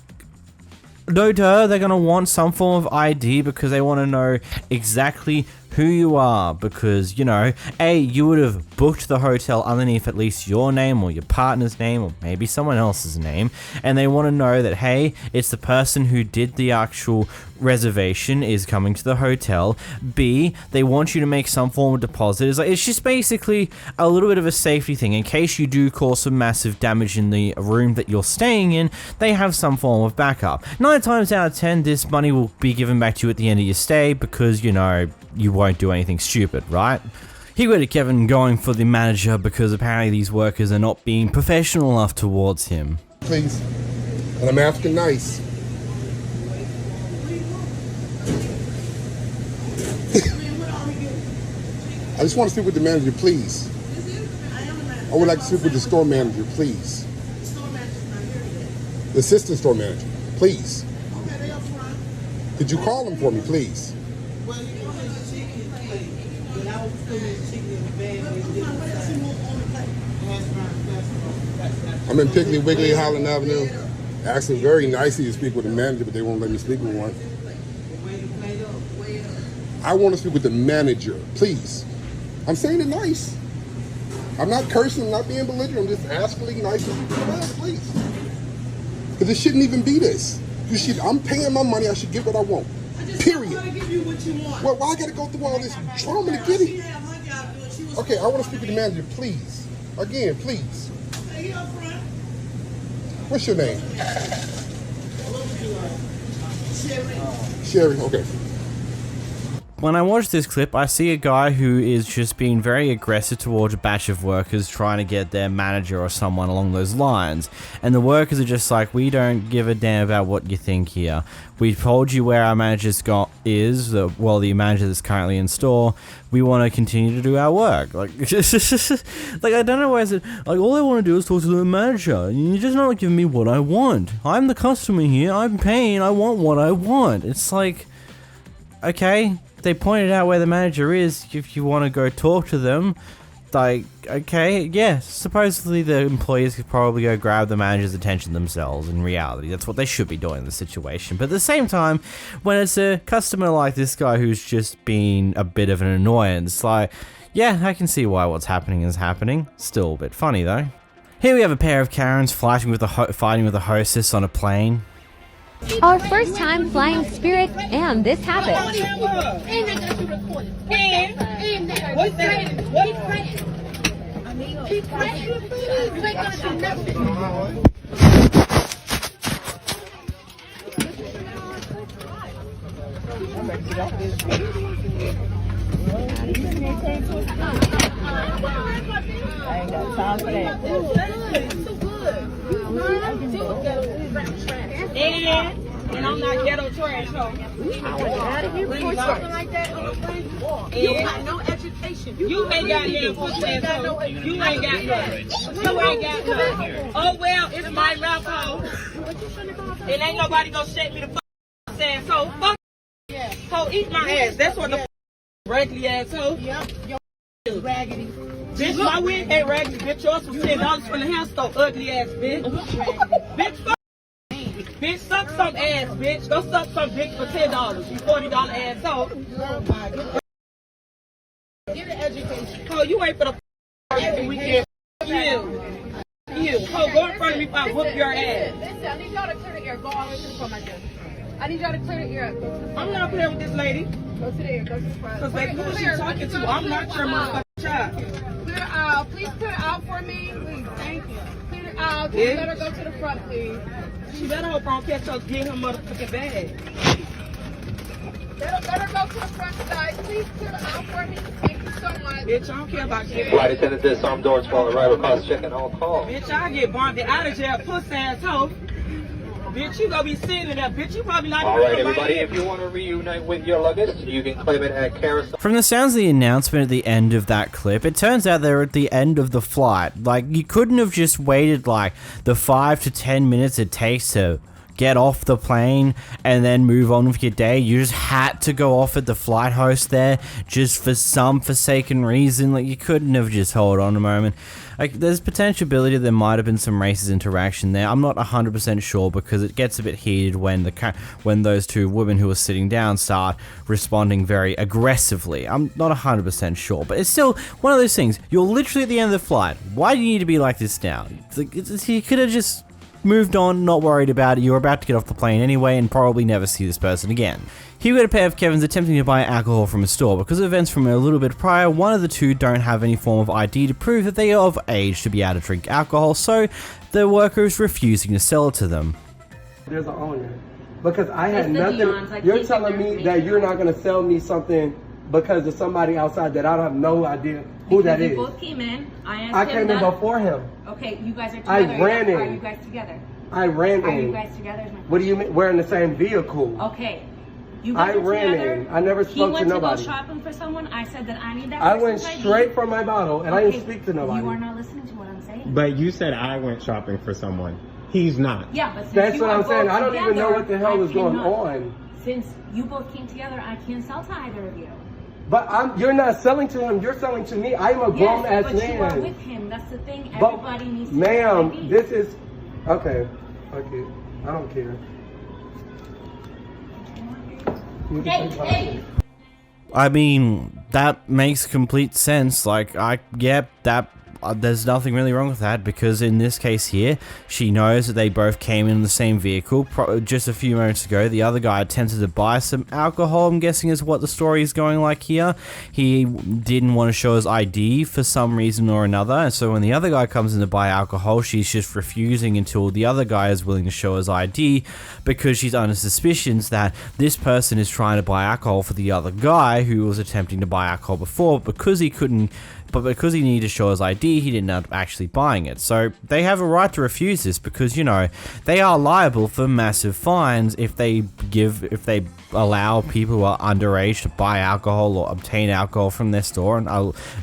no duh, they're gonna want some form of ID because they want to know exactly who you are, because, you know, A, you would have booked the hotel underneath at least your name or your partner's name or maybe someone else's name, and they want to know that, hey, it's the person who did the actual reservation is coming to the hotel. B, they want you to make some form of deposit. It's just basically a little bit of a safety thing. In case you do cause some massive damage in the room that you're staying in, they have some form of backup. 9 times out of 10, this money will be given back to you at the end of your stay because, you know, you won't do anything stupid, right? Here we go to Kevin going for the manager because apparently these workers are not being professional enough towards him.
Please. And I'm asking nice. I just want to speak with the manager, please. I would like to speak with the store manager, please. The assistant store manager, please. Could you call him for me, please? I'm in Piggly Wiggly, Highland Avenue. Asking very nicely to speak with the manager, but they won't let me speak with one. I want to speak with the manager, please. I'm saying it nice. I'm not cursing, I'm not being belligerent, I'm just asking nicely, please. Because it shouldn't even be this. I'm paying my money, I should get what I want. Period. Well, why I gotta go through all this trauma to get it? Okay, I want to speak with the manager, please. Again, please. What's your name? Sherry, okay.
When I watch this clip, I see a guy who is just being very aggressive towards a batch of workers trying to get their manager or someone along those lines. And the workers are just like, we don't give a damn about what you think here. We've told you where our manager is, the manager that's currently in store. We want to continue to do our work. Like, like I don't know why is it, like, all I want to do is talk to the manager. You're just not giving me what I want. I'm the customer here, I'm paying, I want what I want. It's like, okay. They pointed out where the manager is if you want to go talk to them. Like, okay, yeah, supposedly the employees could probably go grab the manager's attention themselves. In reality, that's what they should be doing in the situation. But at the same time, when it's a customer like this guy who's just been a bit of an annoyance, like, yeah, I can see why what's happening is happening. Still a bit funny though. Here we have a pair of Karens fighting with a hostess on a plane.
Our first time flying Spirit, and this happened.
What's that? Keep pressing, please. You ain't gonna do nothing. I ain't got time for that. And I'm not ghetto trash, so like that. You got no education. You ain't got no pussy. You ain't got none. You ain't got none. Oh well, it's my rap hole. And ain't nobody gonna shake me the fuck saying so. Fuck. So eat my ass. That's what the raggedy ass hoe. Yep. Raggedy. Bitch, my wig ain't raggedy. Bitch, yours was $10 from the hair store. Ugly ass bitch. Bitch, fuck. Bitch, suck some ass, bitch. Go suck some dick for $10. You $40 asshole. Get an education. Oh, you ain't for the weekend. You. Oh, go in front of me if I whoop your ass. Listen, I need y'all to clear the air. Go all the way to the front, my dear. I need y'all to clear the air. I'm not playing with this lady. Go to the air. Go to the front. Because like, who is she talking to? I'm not your motherfucking child. Clear the aisle. Please clear the aisle for me. Please, thank you. Clear the aisle. Yeah. Let her go to the front, please. She better hope I don't catch us getting her motherfucking bag. Let her go to the front, guys. Please clear the aisle for me. Thank you so much. Bitch, I don't care about getting.
Flight attendant, this armed doors fall arrival cost checking all calls.
Bitch, I get bonded out of jail, pussy asshole.
bitch. You gonna be sitting in there, bitch. You probably not
All
even
right,
gonna
everybody,
buy
if you want to reunite with your luggage, you can claim it at Carousel.
From the sounds of the announcement at the end of that clip, it turns out they're at the end of the flight. Like, you couldn't have just waited like the 5 to 10 minutes it takes to get off the plane and then move on with your day. You just had to go off at the flight host there just for some forsaken reason. Like, you couldn't have just hold on a moment. Like, there's potentiality there might have been some racist interaction there. I'm not 100% sure because it gets a bit heated when when those two women who are sitting down start responding very aggressively. I'm not 100% sure, but it's still one of those things. You're literally at the end of the flight. Why do you need to be like this now? You could have just moved on, not worried about it. You're about to get off the plane anyway and probably never see this person again. Here we got a pair of Kevins attempting to buy alcohol from a store. Because of events from a little bit prior, one of the two don't have any form of ID to prove that they are of age to be able to drink alcohol, so the worker is refusing to sell it to them.
There's an owner. Because I had nothing. You're telling me that you're not going to sell me something because of somebody outside that I don't have no idea who that is.
You both came in.
I came in before him.
Okay, you guys are together.
I ran in.
Are you guys together?
I ran in.
Are you guys together?
What do you mean? We're in the same vehicle.
Okay. You guys
I
are
ran
together.
in. I never spoke to nobody.
He went to go shopping for someone. I said that I need that.
I went
person's ID.
straight from my bottle and I didn't speak to nobody.
You are not listening to what I'm saying.
But you said I went shopping for someone. He's not.
Yeah, but since
That's
you
what
are
I'm saying.
both
I don't even know
together,
what the hell
I
is going
cannot.
on.
Since you both came together, I can't sell to either of you.
But you're not selling to him. You're selling to me. I'm a grown ass
but
man.
you are with him. That's the thing.
But,
Everybody needs to
ma'am,
have ID.
this is okay. Okay, I don't care.
I mean, that makes complete sense. Like, there's nothing really wrong with that because in this case here, she knows that they both came in the same vehicle. Just a few moments ago, the other guy attempted to buy some alcohol, I'm guessing is what the story is going like here. He didn't want to show his ID for some reason or another, and so when the other guy comes in to buy alcohol, she's just refusing until the other guy is willing to show his ID because she's under suspicions that this person is trying to buy alcohol for the other guy who was attempting to buy alcohol before because he couldn't. But because he needed to show his ID, he didn't end up actually buying it. So they have a right to refuse this because, you know, they are liable for massive fines if they allow people who are underage to buy alcohol or obtain alcohol from their store and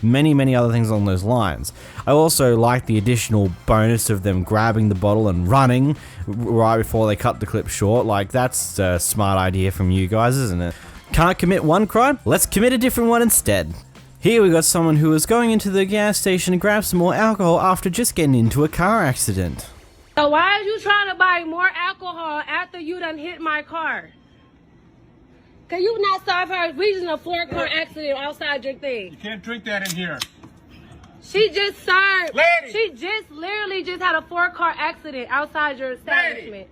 many other things along those lines. I also like the additional bonus of them grabbing the bottle and running right before they cut the clip short. Like, that's a smart idea from you guys, isn't it? Can't commit one crime? Let's commit a different one instead. Here we got someone who was going into the gas station to grab some more alcohol after just getting into a car accident.
So why are you trying to buy more alcohol after you done hit my car? Can you not stop her? We just in a 4-car accident outside your thing.
You can't drink that in here.
She just served.
Lady!
She just literally just had a 4-car accident outside your establishment.
Lady!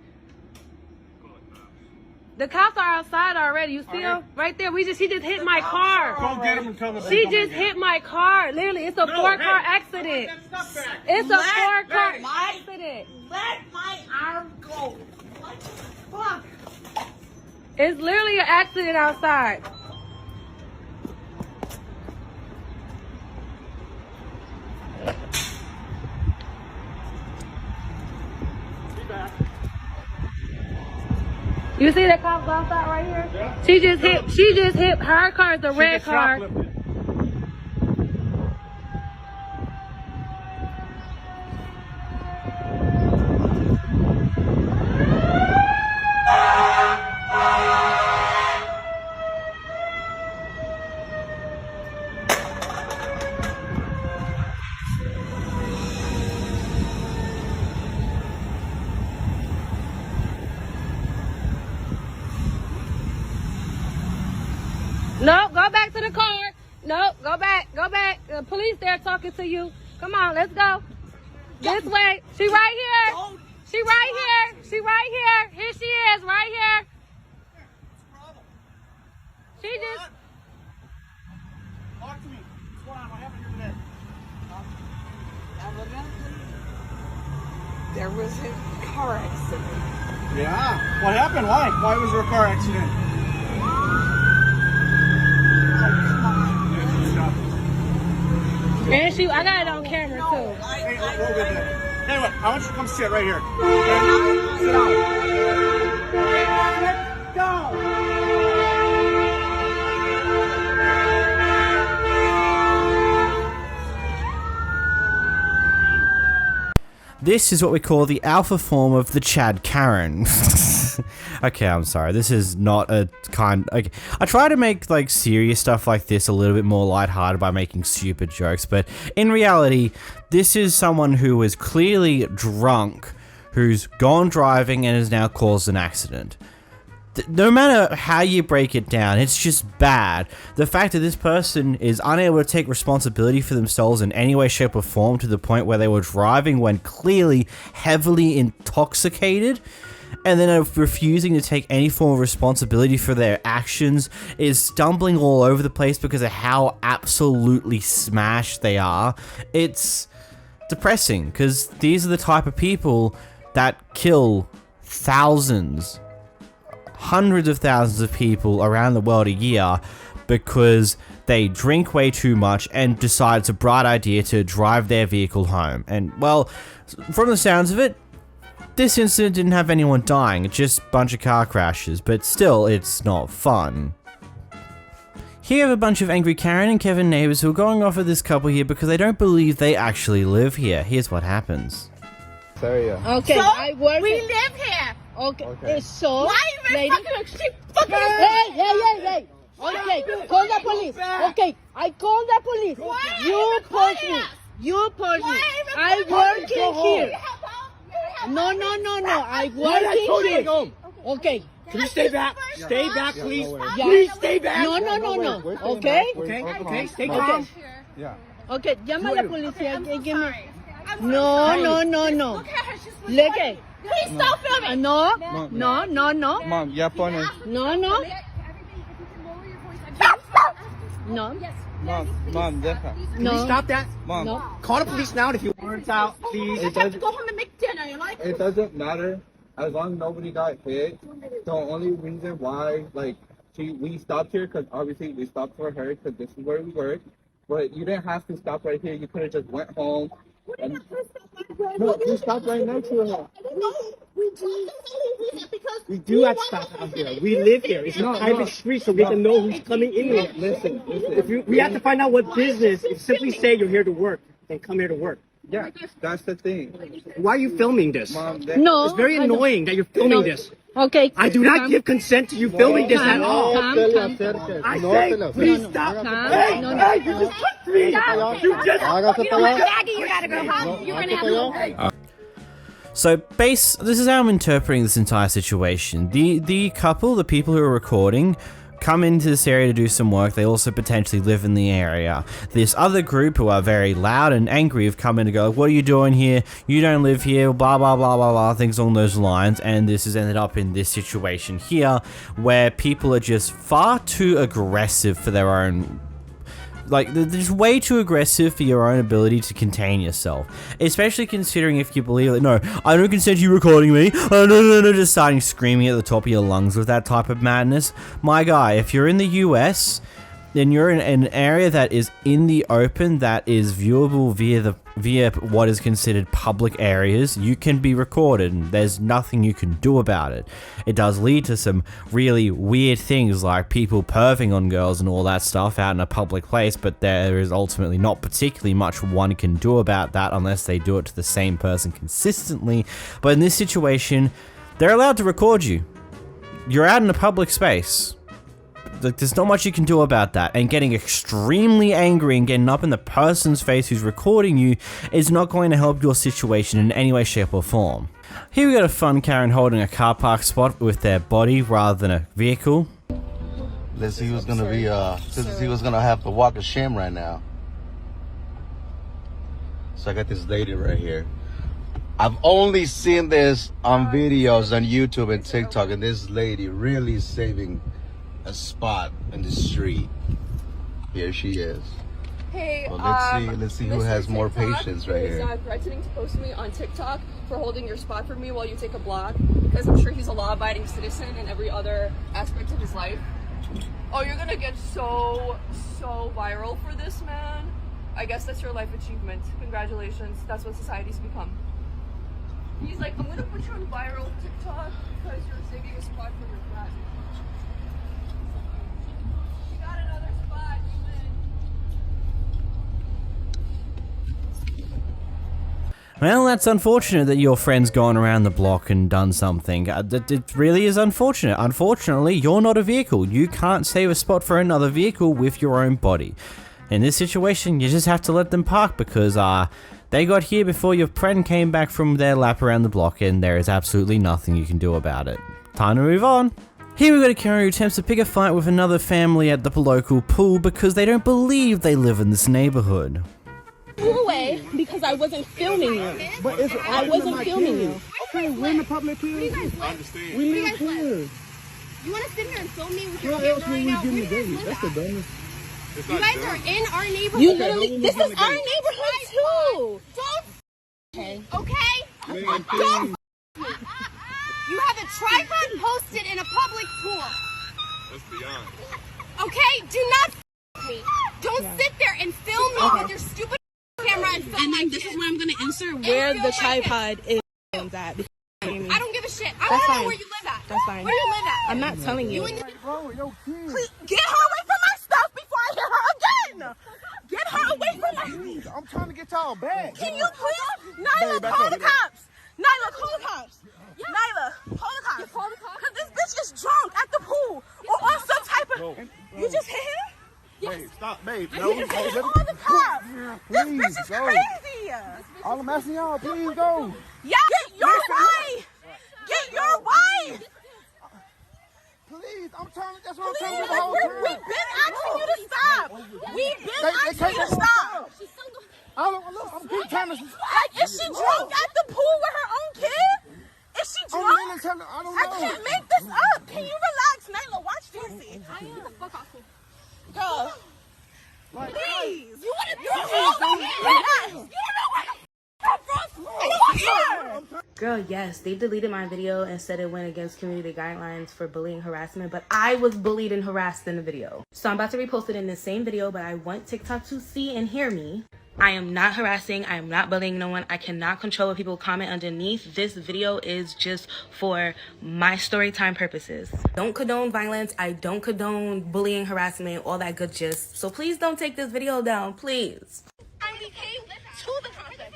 The cops are outside already. You see them? Right there. She just hit my car.
Go get him and come
She just hit my car. Literally, it's a 4-car accident. It's a 4-car accident.
Let my arm go. What the fuck?
It's literally an accident outside. You see the cops outside right here? Yeah. She just hit her car, the red car. No, go back to the car. No, go back. The police there talking to you. Come on, let's go. This way. She right here. She right here. She right here. Here she is, right here. She just...
Talk to me. What's going on? What happened here today?
Evidently, there was a car accident.
Yeah. What happened? Why? Why was there a car accident?
And I got it on camera too.
Hey, Tell you what, I want you to come sit right here. Okay? Sit down. Sit down.
This is what we call the alpha form of the Chad Karen. Okay, I'm sorry. This is not a kind... Okay, I try to make, like, serious stuff like this a little bit more lighthearted by making stupid jokes, but in reality, this is someone who is clearly drunk, who's gone driving and has now caused an accident. No matter how you break it down, it's just bad. The fact that this person is unable to take responsibility for themselves in any way, shape, or form to the point where they were driving when clearly heavily intoxicated, and then are refusing to take any form of responsibility for their actions, is stumbling all over the place because of how absolutely smashed they are. It's depressing, because these are the type of people that kill thousands, hundreds of thousands of people around the world a year because they drink way too much and decide it's a bright idea to drive their vehicle home. And, well, from the sounds of it, this incident didn't have anyone dying, it's just a bunch of car crashes, but still, it's not fun. Here you have a bunch of angry Karen and Kevin neighbors who are going off at this couple here because they don't believe they actually live here. Here's what happens.
Okay,
So,
I work.
we live here.
Okay.
So,
Why
you
lady?
fucking
Hey! Okay, call the police. Okay, I call the police. You push me. You push me. I working here. No. I working here. Okay.
Can you stay back? Stay back, please.
Yeah.
Please stay back.
No. Okay.
Okay. Stay calm.
Yeah. Okay, llama a la policía. Give me.
I'm
No.
Look at her, she's
Look at.
Please stop filming.
No.
Mom, ya pones.
No. No.
Mom, deja.
Can you stop that?
Mom.
No.
Call the police now if you want out, please.
I have to go home and make dinner, you like?
It doesn't matter as long as nobody got hit. The only reason why, like, we stopped here because obviously we stopped for her because this is where we work. But you didn't have to stop right here. You could have just went home. And no, you stopped right next to her.
We do have to stop out here. We live here. It's a private street, so we can know who's coming in here.
Listen.
If we have to find out what business. If simply say you're here to work, then come here to work.
Yeah, that's the thing.
Why are you filming this?
Mom,
No.
It's very annoying that you're filming this.
Okay.
I do not give consent to you filming this at all.
Come.
I say, please stop. Hey, you just touched me. You just.
Maggie, you gotta go home. You're gonna have to.
So, this is how I'm interpreting this entire situation. The couple, the people who are recording, come into this area to do some work. They also potentially live in the area. This other group, who are very loud and angry, have come in to go, what are you doing here? You don't live here, blah, blah, blah, blah, blah, things along those lines. And this has ended up in this situation here, where people are just far too aggressive for their own... Like, they're just way too aggressive for your own ability to contain yourself. Especially considering if you believe that, no, I don't consent to you recording me. Oh, no, just starting screaming at the top of your lungs with that type of madness. My guy, if you're in the US, then you're in an area that is in the open, that is viewable via what is considered public areas. You can be recorded, and there's nothing you can do about it. It does lead to some really weird things like people perving on girls and all that stuff out in a public place, but there is ultimately not particularly much one can do about that unless they do it to the same person consistently. But in this situation, they're allowed to record you. You're out in a public space. There's not much you can do about that, and getting extremely angry and getting up in the person's face who's recording you is not going to help your situation in any way, shape, or form. Here we got a fun Karen holding a car park spot with their body rather than a vehicle.
Let's see who's gonna be, since he was gonna have to walk of shame right now. So I got this lady right here. I've only seen this on videos on YouTube and TikTok, and this lady really saving a spot in the street. Here she is.
Hey,
well, let's see who has more patience right here.
Threatening to post me on TikTok for holding your spot for me while you take a vlog, because I'm sure he's a law-abiding citizen in every other aspect of his life. Oh, you're gonna get so viral for this, man. I guess that's your life achievement. Congratulations. That's what society's become. He's like, I'm gonna put you on viral TikTok because you're saving a spot for your class. You got another spot, you win.
Well, that's unfortunate that your friend's gone around the block and done something. It really is unfortunate. Unfortunately, you're not a vehicle. You can't save a spot for another vehicle with your own body. In this situation, you just have to let them park because they got here before your friend came back from their lap around the block, and there is absolutely nothing you can do about it. Time to move on. Here we've got a Karen who attempts to pick a fight with another family at the local pool because they don't believe they live in this neighborhood.
Away because I wasn't filming you.
But it's
I wasn't filming you.
Okay, we're in the public here.
Where do you guys live?
We live here.
You want to sit here and film me with your
Where else
camera
would
right
we
now?
give
Where
you
do you
daily?
guys
That's the
live at?
dumbest.
You guys are in our neighborhood.
You
literally, this is our neighborhood too. Don't. Okay. Don't. You have a tripod posted in a public pool.
That's beyond.
Okay, do not me. Don't sit there and film me with your stupid camera and film. And then this is where I'm gonna insert where the tripod is at. I don't give a shit. I want to know where you live at. That's fine. Where do you live at? I'm not telling you. Please get her away from my stuff before I hit her again. Get her away from my.
I'm trying to get y'all back.
Can you please, Nyla, call the cops. Nyla, call the cops. Nyla, call the cops. Cause this bitch is drunk at the pool or on some type of. You just hit him?
Babe, stop, babe.
No, you just hit all the cops. This bitch is crazy.
All I'm asking y'all, please go.
Yeah, get your wife. Get your wife.
Please, I'm trying to. That's what I'm trying to do the whole
We've
time.
been asking you to stop. We've been asking you to stop.
I'm keep trying to.
Like, is she drunk at the pool with her own kid? Is she drunk?
I don't know.
I can't make this up. Can you relax, Nyla? Watch Fancy. I am the fuck off. Girl, please. You want to You don't know where
Girl, yes, they deleted my video and said it went against community guidelines for bullying harassment, but I was bullied and harassed in the video. So I'm about to repost it in the same video, but I want TikTok to see and hear me. I am not harassing, I am not bullying no one. I cannot control what people comment underneath. This video is just for my story time purposes. Don't condone violence, I don't condone bullying, harassment, all that good gist. So please don't take this video down, please.
We came to the concept.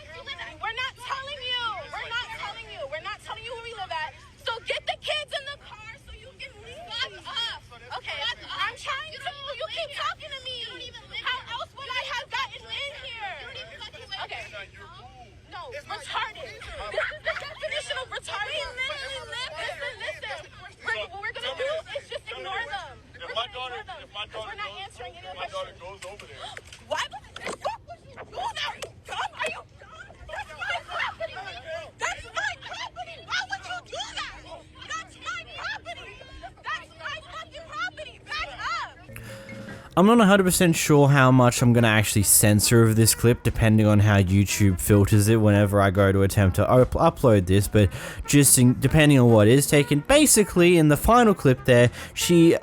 We're not telling you. We're not telling you. We're not telling you where we live at. So get the kids in the car so you can leave. Fuck up. Okay. I'm trying to. You keep talking to me. How else would I have gotten in here? Okay. No, retarded. This is the definition of retarded. Listen. What we're gonna do is just ignore them. If my daughter
goes over there.
Why the fuck would you do that? Are you dumb? Are you dumb? That's my property. That's my property. Why would you do that? That's my property. That's my fucking property. Back up.
I'm not 100% sure how much I'm going to actually censor of this clip depending on how YouTube filters it whenever I go to attempt to upload this, but just depending on what is taken. Basically, in the final clip there, she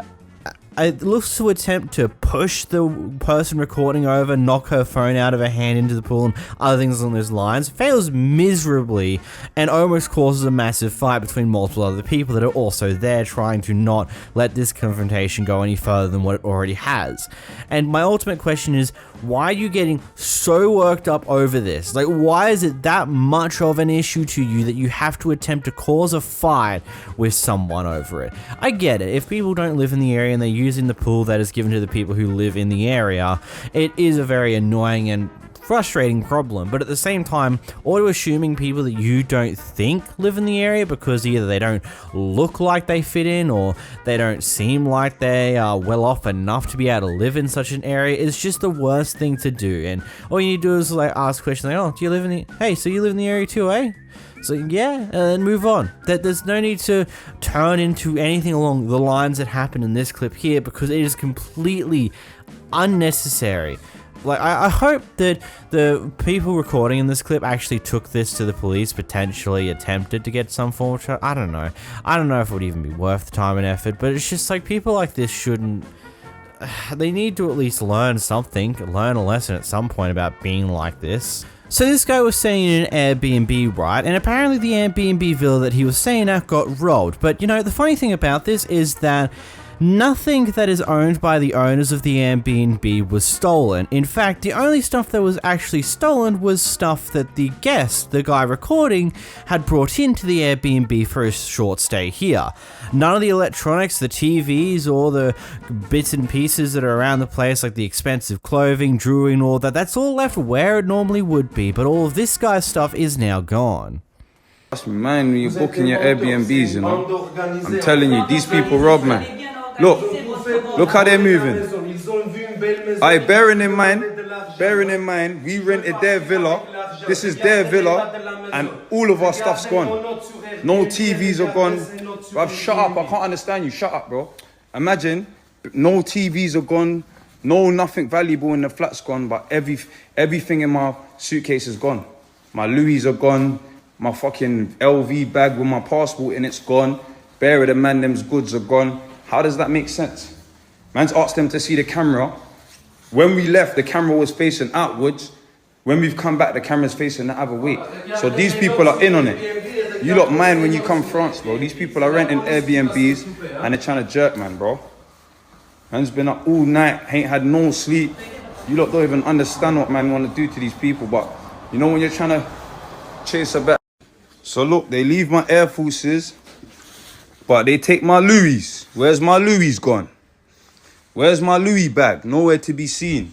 looks to attempt to push the person recording over, knock her phone out of her hand into the pool, and other things along those lines. Fails miserably and almost causes a massive fight between multiple other people that are also there trying to not let this confrontation go any further than what it already has. And my ultimate question is, why are you getting so worked up over this? Like, why is it that much of an issue to you that you have to attempt to cause a fight with someone over it? I get it. If people don't live in the area and they're using the pool that is given to the people who live in the area, it is a very annoying and frustrating problem, but at the same time, auto assuming people that you don't think live in the area because either they don't look like they fit in or they don't seem like they are well off enough to be able to live in such an area is just the worst thing to do. And all you need to do is like ask questions like, oh, do you live in the, hey, so you live in the area too, eh? So yeah, and then move on. There's no need to turn into anything along the lines that happened in this clip here because it is completely unnecessary. Like, I hope that the people recording in this clip actually took this to the police, potentially attempted to get some form of I don't know. I don't know if it would even be worth the time and effort, but it's just like people like this shouldn't... They need to at least learn something, learn a lesson at some point about being like this. So this guy was staying in an Airbnb, right? And apparently the Airbnb villa that he was staying at got robbed. But you know, the funny thing about this is that nothing that is owned by the owners of the Airbnb was stolen. In fact, the only stuff that was actually stolen was stuff that the guest, the guy recording, had brought into the Airbnb for a short stay here. None of the electronics, the TVs, or the bits and pieces that are around the place, like the expensive clothing, jewelry, and all that, that's all left where it normally would be, but all of this guy's stuff is now gone.
Man, when you're booking your Airbnbs, you know, I'm telling you, these people rob, man. Look how they're moving. Bearing in mind, we rented their villa. This is their villa, and all of our stuff's gone. No TVs are gone. Bruv, shut up. I can't understand you. Shut up, bro. Imagine, no TVs are gone. No, nothing valuable in the flat's gone, but everything in my suitcase is gone. My Louis are gone. My fucking LV bag with my passport in it's gone. Bear the man, them's goods are gone. How does that make sense? Man's asked them to see the camera. When we left, the camera was facing outwards. When we've come back, the camera's facing the other way. So these people are in on it. You lot mind when you come France, bro. These people are renting Airbnbs and they're trying to jerk, man, bro. Man's been up all night, ain't had no sleep. You lot don't even understand what man want to do to these people, but you know when you're trying to chase a bet. So look, they leave my Air Forces, but they take my Louis. Where's my Louis gone? Where's my Louis bag? Nowhere to be seen.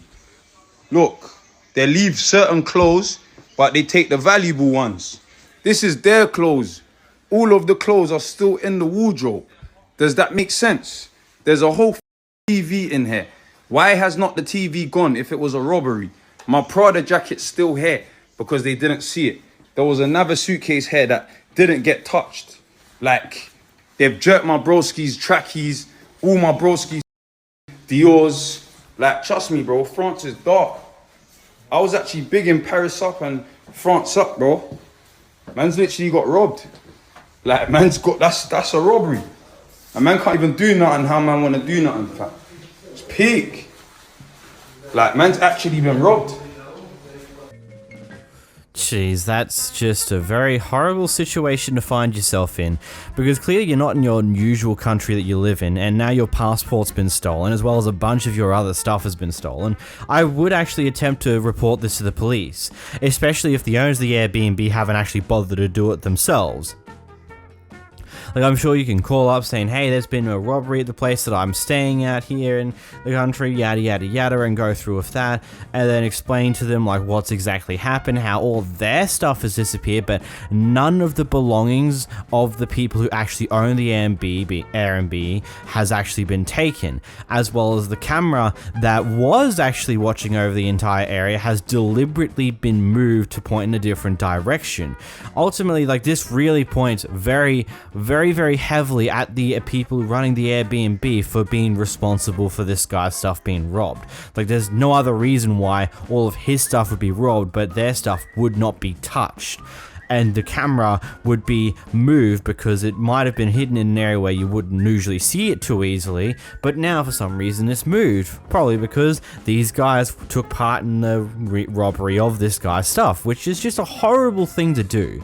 Look, they leave certain clothes, but they take the valuable ones. This is their clothes. All of the clothes are still in the wardrobe. Does that make sense? There's a whole TV in here. Why has not the TV gone if it was a robbery? My Prada jacket's still here because they didn't see it. There was another suitcase here that didn't get touched. Like, they've jerked my broski's trackies, all my broski's Dior's. Like, trust me, bro, France is dark. I was actually big in Paris up and France up, bro. Man's literally got robbed. Like, man's got, that's a robbery. A man can't even do nothing how man want to do nothing, fam. It's peak. Like, man's actually been robbed.
Jeez, that's just a very horrible situation to find yourself in, because clearly you're not in your usual country that you live in, and now your passport's been stolen, as well as a bunch of your other stuff has been stolen. I would actually attempt to report this to the police, especially if the owners of the Airbnb haven't actually bothered to do it themselves. Like, I'm sure you can call up saying, hey, there's been a robbery at the place that I'm staying at here in the country, yada yada yada, and go through with that, and then explain to them like what's exactly happened, how all their stuff has disappeared, but none of the belongings of the people who actually own the Airbnb has actually been taken, as well as the camera that was actually watching over the entire area has deliberately been moved to point in a different direction. Ultimately, like, this really points very heavily at the people running the Airbnb for being responsible for this guy's stuff being robbed. Like, there's no other reason why all of his stuff would be robbed, but their stuff would not be touched. And the camera would be moved because it might have been hidden in an area where you wouldn't usually see it too easily, but now for some reason it's moved. Probably because these guys took part in the robbery of this guy's stuff, which is just a horrible thing to do.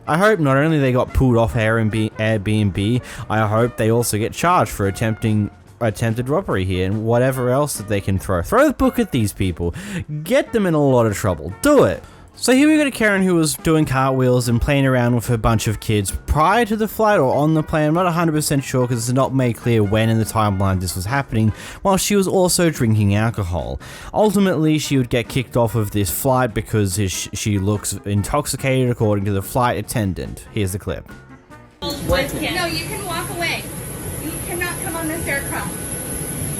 I hope not only they got pulled off Airbnb, I hope they also get charged for attempted robbery here and whatever else that they can throw. Throw the book at these people. Get them in a lot of trouble. Do it. So here we got a Karen who was doing cartwheels and playing around with a bunch of kids prior to the flight or on the plane. I'm not 100% sure because it's not made clear when in the timeline this was happening, while she was also drinking alcohol. Ultimately, she would get kicked off of this flight because she looks intoxicated according to the flight attendant. Here's the clip.
No, you can walk away. You cannot come on this aircraft.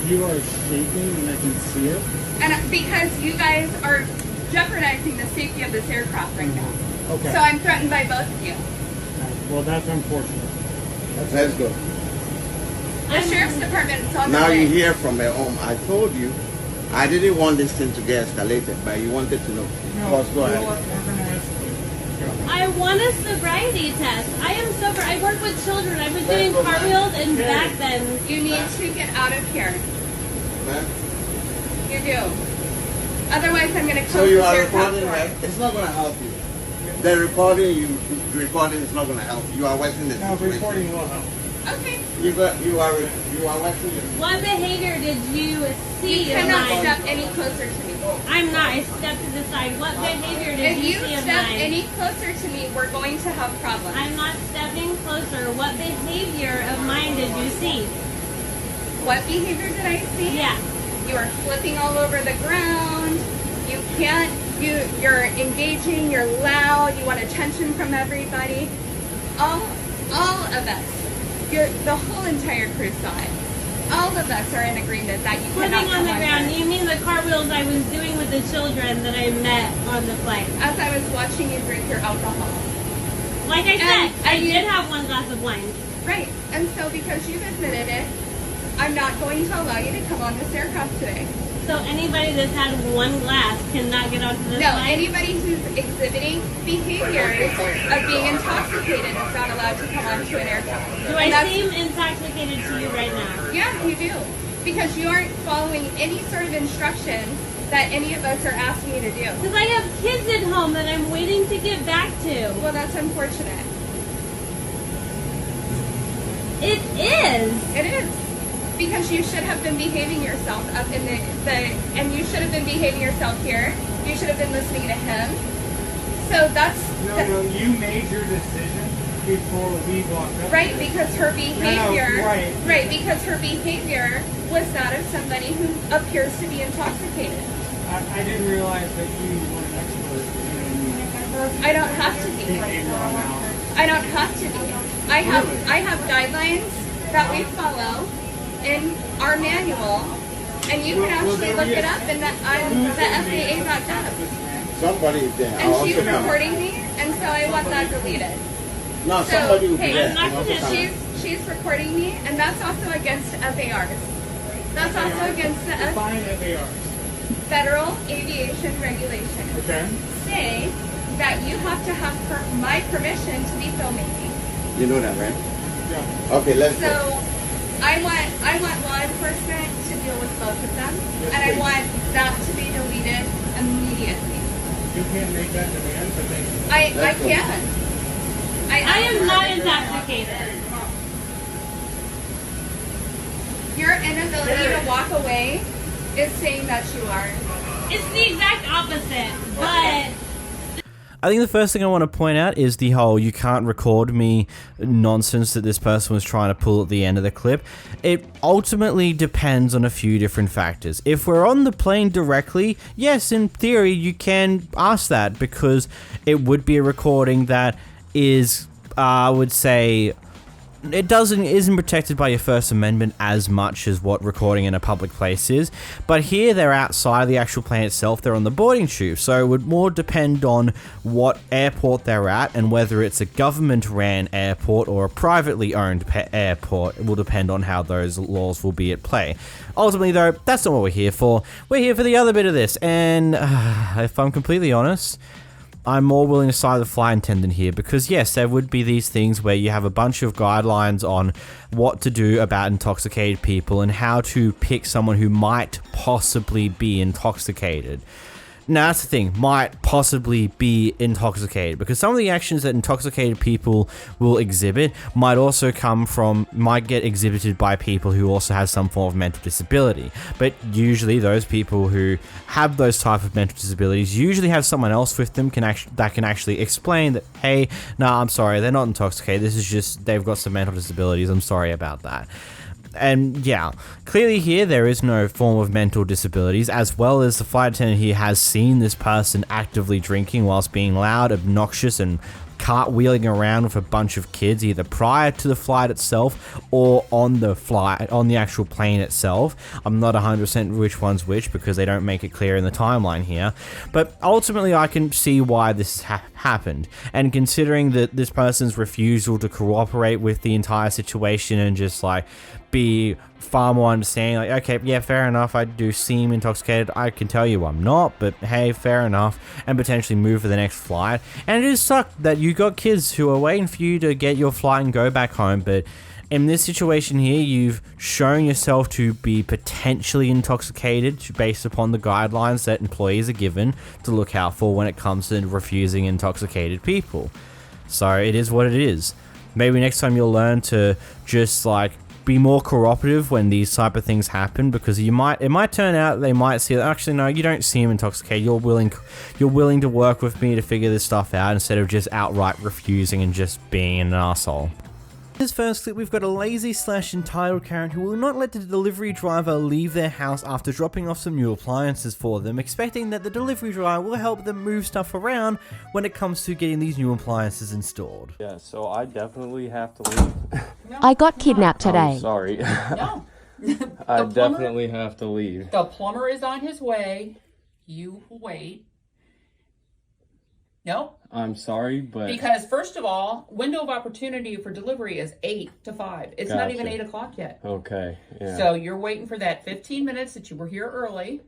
You are shaking and I can see it.
And because you guys are jeopardizing the safety of this aircraft right now.
Okay.
So I'm threatened by both of you.
Well, that's unfortunate.
Let's go.
The sheriff's department is on the
Now
way.
you hear from her home. I told you, I didn't want this thing to get escalated, but you wanted to know. Let's go ahead.
I want a sobriety test. I am sober. I work with children. I've been doing cartwheels and back bends.
You need to get out of here. You do. Otherwise, I'm going to
So
close
you
this
are
aircraft
recording,
door.
right? It's not going to help you. The recording is not going to help. You are wasting the situation.
No, recording will help.
Okay.
You are wasting your.
What behavior did you see?
You cannot step any closer to me.
I'm not. I stepped to the side. What behavior did
If
you
you
see of
step
mine?
any closer to me, we're going to have problems.
I'm not stepping closer. What behavior of mine did you see?
What behavior did I see?
Yeah.
You are flipping all over the ground. You can't. You're engaging. You're loud. You want attention from everybody. All of us. The whole entire crew saw it. All of us are in agreement that you
Flipping
cannot
on the
come
ground.
here.
You mean the cartwheels I was doing with the children that I met on the flight?
As I was watching you drink your alcohol.
Like I said, I
you
did have one glass of wine.
Right. And so because you've admitted it, I'm not going to allow you to come on this aircraft today.
So anybody that's had one glass cannot get onto this
No,
flight?
anybody who's exhibiting behaviors of being intoxicated is not allowed to come onto an aircraft.
Do I seem intoxicated to you right now?
Yeah, you do. Because you aren't following any sort of instructions that any of us are asking you to do.
Because I have kids at home that I'm waiting to get back to.
Well, that's unfortunate.
It is.
It is. Because you should have been behaving yourself up in and you should have been behaving yourself here. You should have been listening to him. So that's...
No, you made your decision before we walked up.
Right, because her behavior...
No,
right, because her behavior was that of somebody who appears to be intoxicated.
I didn't realize that you were an expert in...
I don't have to be. I don't have to be. I have guidelines that we follow in our manual, and you can actually look it up and on the FAA.gov.
Somebody is there.
And she's recording me, and so I want that deleted.
No, somebody will be
hey,
there.
she's recording me, and that's also against FARs. That's also against the
Define FARs.
Federal Aviation Regulations.
Okay.
Say that you have to have my permission to be filming me.
You know that, right?
Yeah.
Okay, let's
So
go.
I want law enforcement to deal with both of them, and I want that to be deleted immediately.
You can't make that demand, but they...
I can.
I am not intoxicated.
Your inability to walk away is saying that you are.
It's the exact opposite, but...
I think the first thing I want to point out is the whole "you can't record me" nonsense that this person was trying to pull at the end of the clip. It ultimately depends on a few different factors. If we're on the plane directly, yes, in theory, you can ask that because it would be a recording that is, I would say, it isn't protected by your First Amendment as much as what recording in a public place is, but here they're outside of the actual plane itself, they're on the boarding tube, so it would more depend on what airport they're at and whether it's a government-ran airport or a privately owned airport. It will depend on how those laws will be at play. Ultimately, though, that's not what we're here for. We're here for the other bit of this, and if I'm completely honest, I'm more willing to side with the flight attendant here because yes, there would be these things where you have a bunch of guidelines on what to do about intoxicated people and how to pick someone who might possibly be intoxicated. Now that's the thing, might possibly be intoxicated, because some of the actions that intoxicated people will exhibit might get exhibited by people who also have some form of mental disability. But usually those people who have those type of mental disabilities usually have someone else with them that can actually explain that, hey, no, I'm sorry, they're not intoxicated, this is just, they've got some mental disabilities, I'm sorry about that. And yeah, clearly here there is no form of mental disabilities, as well as the flight attendant here has seen this person actively drinking whilst being loud, obnoxious, and cartwheeling around with a bunch of kids, either prior to the flight itself or on the actual plane itself. I'm not 100% which one's which because they don't make it clear in the timeline here, but ultimately I can see why this happened, and considering that this person's refusal to cooperate with the entire situation and just like be far more understanding, like, okay, yeah, fair enough, I do seem intoxicated, I can tell you I'm not, but hey, fair enough, and potentially move for the next flight. And it is sucked that you got kids who are waiting for you to get your flight and go back home, but In this situation here, you've shown yourself to be potentially intoxicated based upon the guidelines that employees are given to look out for when it comes to refusing intoxicated people. So it is what it is. Maybe next time you'll learn to just like be more cooperative when these type of things happen, because it might turn out they might see that actually no, you don't seem intoxicated. You're willing to work with me to figure this stuff out instead of just outright refusing and just being an asshole. In this first clip, we've got a lazy / entitled Karen who will not let the delivery driver leave their house after dropping off some new appliances for them, expecting that the delivery driver will help them move stuff around when it comes to getting these new appliances installed.
Yeah, so I definitely have to leave.
I got kidnapped today.
I'm sorry.
No.
I definitely have to leave.
The plumber is on his way. You wait. No.
I'm sorry, but...
Because, first of all, window of opportunity for delivery is 8 to 5. It's not even 8 o'clock yet.
Okay, yeah.
So you're waiting for that 15 minutes that you were here early.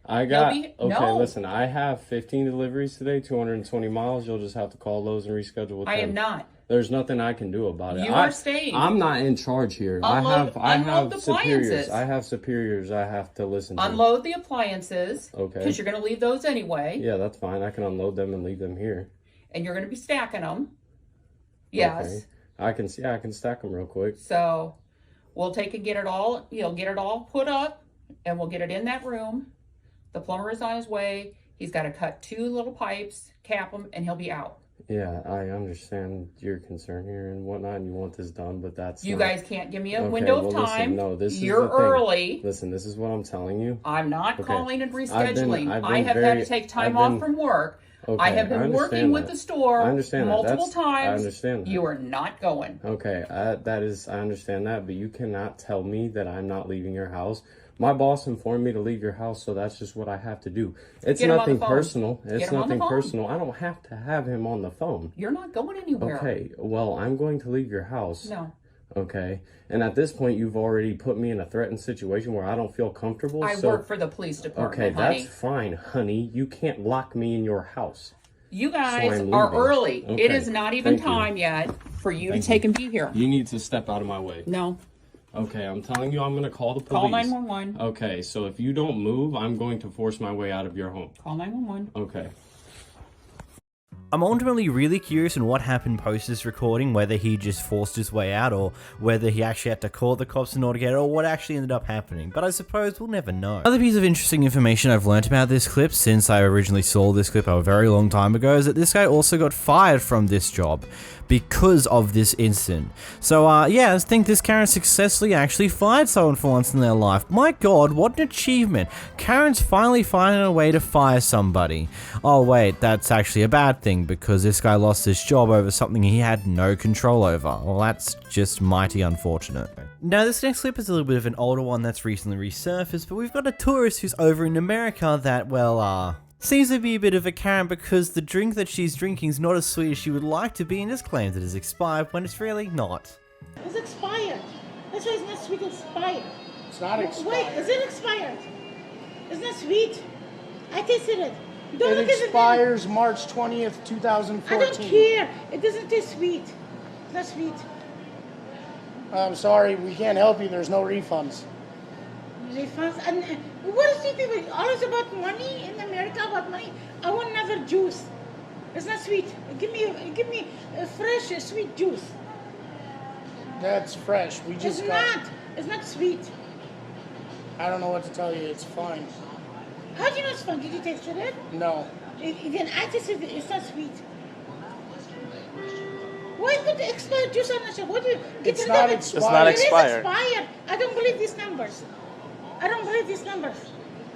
Listen, I have 15 deliveries today, 220 miles. You'll just have to call those and reschedule with them.
I am not.
There's nothing I can do about it.
You are staying.
I'm not in charge here. I have superiors. I have superiors I have to listen to.
Unload the appliances.
Okay.
Because you're going to leave those anyway.
Yeah, that's fine. I can unload them and leave them here.
And you're going to be stacking them. Yes.
Okay. I can stack them real quick.
So we'll take and get it all put up, and we'll get it in that room. The plumber is on his way. He's got to cut 2 little pipes, cap them, and he'll be out.
Yeah, I understand your concern here and whatnot, and you want this done, but that's
you guys can't give me a window of time.
Listen, no, this
you're
is the thing.
Early.
Listen, this is what I'm telling you.
I'm not calling and rescheduling.
I've been
I have had to take time off from work.
Okay,
I have been working with the store multiple times.
I understand that.
You are not going.
Okay, I understand that, but you cannot tell me that I'm not leaving your house. My boss informed me to leave your house, so that's just what I have to do. It's nothing personal. It's nothing personal. I don't have to have him on the phone.
You're not going anywhere.
Okay, well, I'm going to leave your house.
No.
Okay, and at this point, you've already put me in a threatened situation where I don't feel comfortable.
I work for the police department,
Okay, that's fine, honey. You can't lock me in your house.
You guys are early.
Okay.
It is not even time yet for you to take and be here.
You need to step out of my way.
No.
Okay, I'm telling you I'm going to call the police.
Call 911.
Okay, so if you don't move, I'm going to force my way out of your home.
Call 911.
Okay.
I'm ultimately really curious on what happened post this recording, whether he just forced his way out or whether he actually had to call the cops in order to get it, or what actually ended up happening, but I suppose we'll never know. Another piece of interesting information I've learnt about this clip since I originally saw this clip a very long time ago is that this guy also got fired from this job because of this incident. So yeah, I think this Karen successfully actually fired someone for once in their life. My god, what an achievement. Karen's finally finding a way to fire somebody. Oh wait, that's actually a bad thing because this guy lost his job over something he had no control over. Well, that's just mighty unfortunate. Now this next clip is a little bit of an older one that's recently resurfaced, but we've got a tourist who's over in America that, well, seems to be a bit of a Karen because the drink that she's drinking is not as sweet as she would like to be and just claims it is expired when it's really not.
It's expired. That's why it's not sweet, expired.
It's not expired.
Wait, is it expired? It's not sweet. I tasted it. Don't
it
look at
expires March 20th, 2014.
I don't care. It doesn't taste sweet. It's not sweet.
I'm sorry, we can't help you. There's no refunds.
Refunds? And what is it? Always about money in America, about money. I want another juice. It's not sweet. Give me a fresh, sweet juice.
That's fresh. We just
It's not sweet.
I don't know what to tell you. It's fine.
How do you know it's fine? Did you taste it?
No.
Then I tasted it. It's not sweet. Why put the expired juice on the shelf? What do you get
it's not expired.
It's not expired. It is expired. I don't believe these numbers. I don't believe these numbers.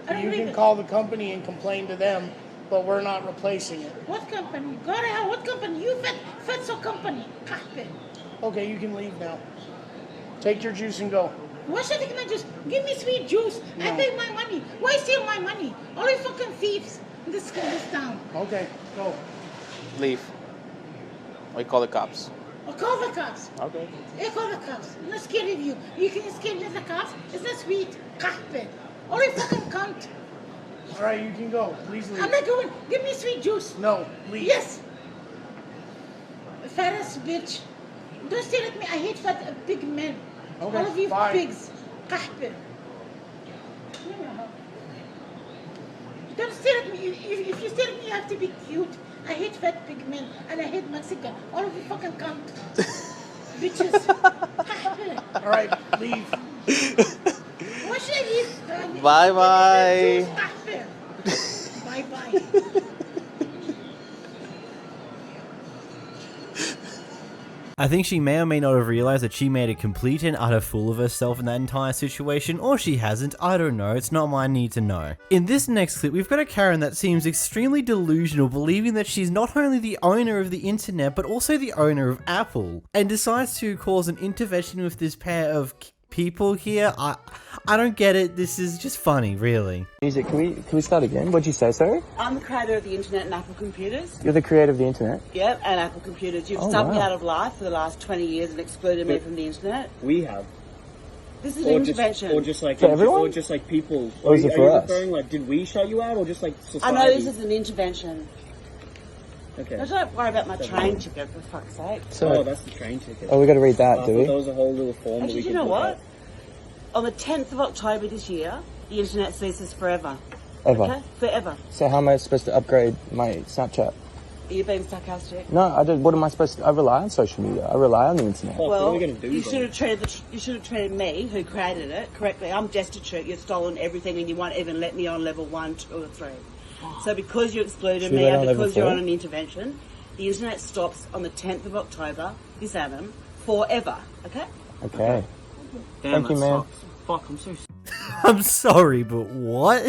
You can call the company and complain to them, but we're not replacing it.
What company? Go to hell. What company? You Fetso company.
Okay, you can leave now. Take your juice and go.
Why should I take my juice? Give me sweet juice. No. I pay my money. Why steal my money? All you fucking thieves in this town.
Okay, go.
Leave. Or you call the cops.
Or call the cops.
Okay.
Yeah, call the cops. I'm not scared of you. You can escape the cops. It's not sweet. All you fucking cunt.
All right, you can go. Please leave.
I'm not going. Give me sweet juice.
No, leave.
Yes. Fattest bitch.
Don't stare at me. I hate fat big men.
Okay,
All of you
fine.
pigs. Kahpe. Don't stare at me. If you stare at me, you have to be cute. I hate fat big men and I hate Mexican. All of you fucking cunt. Bitches.
All right, leave.
Why should I leave?
Bye-bye.
Bye-bye.
I think she may or may not have realized that she made a complete and utter fool of herself in that entire situation, or she hasn't, I don't know, it's not my need to know. In this next clip, we've got a Karen that seems extremely delusional, believing that she's not only the owner of the internet, but also the owner of Apple, and decides to cause an intervention with this pair of people here. I don't get it. This is just funny, really.
Music, can we start again? What'd you say, sorry?
I'm the creator of the internet and Apple computers.
You're the creator of the internet?
Yep, and Apple computers. You've subbed me out of life for the last 20 years and excluded me from the internet.
We have.
This is an intervention.
Or just like
For everyone?
or just like people.
Or is it
are
for
you
us?
referring like did we shut you out or just like
I
society?
know this is an intervention.
Okay.
Now, don't worry about my train ticket, for fuck's sake.
So-
that's the train ticket.
Oh, we gotta read that, do we?
There was a whole little form that
Actually,
we
do
could
you know
put
what?
up.
On the 10th of October this year, the internet ceases forever.
Ever.
Okay? Forever.
So how am I supposed to upgrade my Snapchat?
Are you being sarcastic?
No, what am I supposed to, I rely on social media. I rely on the internet.
Well, you should have treated me, who created it, correctly. I'm destitute. You've stolen everything, and you won't even let me on level 1, 2, or 3. So because you excluded
Should we
me
let
and
on level
because you're
4?
on an intervention, the internet stops on the 10th of October, this Adam, forever. Okay?
Okay.
Damn,
Thank you,
that
man.
sucks. Fuck, I'm so.
I'm sorry, but what?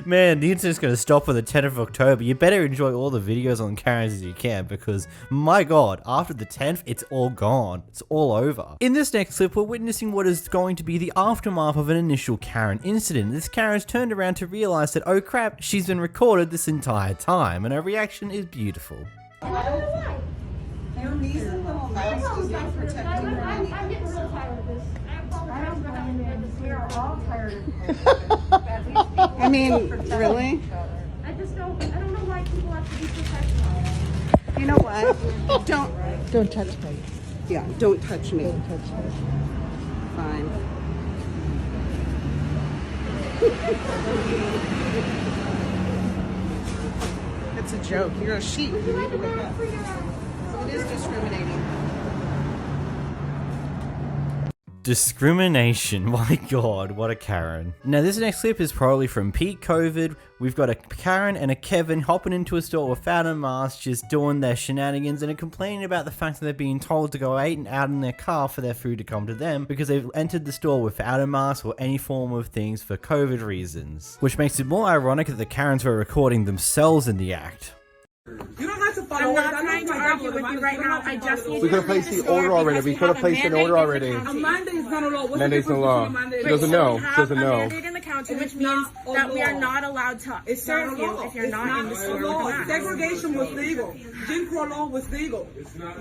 Man, the internet's gonna stop on the 10th of October. You better enjoy all the videos on Karens as you can, because, my god, after the 10th, it's all gone. It's all over. In this next clip, we're witnessing what is going to be the aftermath of an initial Karen incident. This Karen's turned around to realize that, oh crap, she's been recorded this entire time, and her reaction is beautiful.
Your knees and little knives does not protect you.
I'm getting so tired of this. We are all tired of
I mean, really?
I don't know why people have to be professional.
You know what? Don't touch me. Yeah, don't touch me. Don't touch me. Fine. It's a joke. You're a sheep. You need to wake up. It is discriminating.
Discrimination, my god, what a Karen. Now this next clip is probably from peak COVID. We've got a Karen and a Kevin hopping into a store without a mask, just doing their shenanigans and are complaining about the fact that they're being told to go out in their car for their food to come to them because they've entered the store without a mask or any form of things for COVID reasons. Which makes it more ironic that the Karens were recording themselves in the act.
You don't have to follow.
I'm not trying to argue with you right now. I just need
We could have placed the order already. We could have placed an order already.
A mandate is not a law. What's
Mandate's
the
no
difference
law.
between a mandate
She
and a
doesn't
law?
know. She doesn't
a
know.
mandate in the county, which
It's
means
not a
that we are
law.
not allowed to
It's
serve
not a
you
law.
if you're
It's
not in the
a
store with a
law.
mask.
Segregation was legal. Jim Crow law was legal.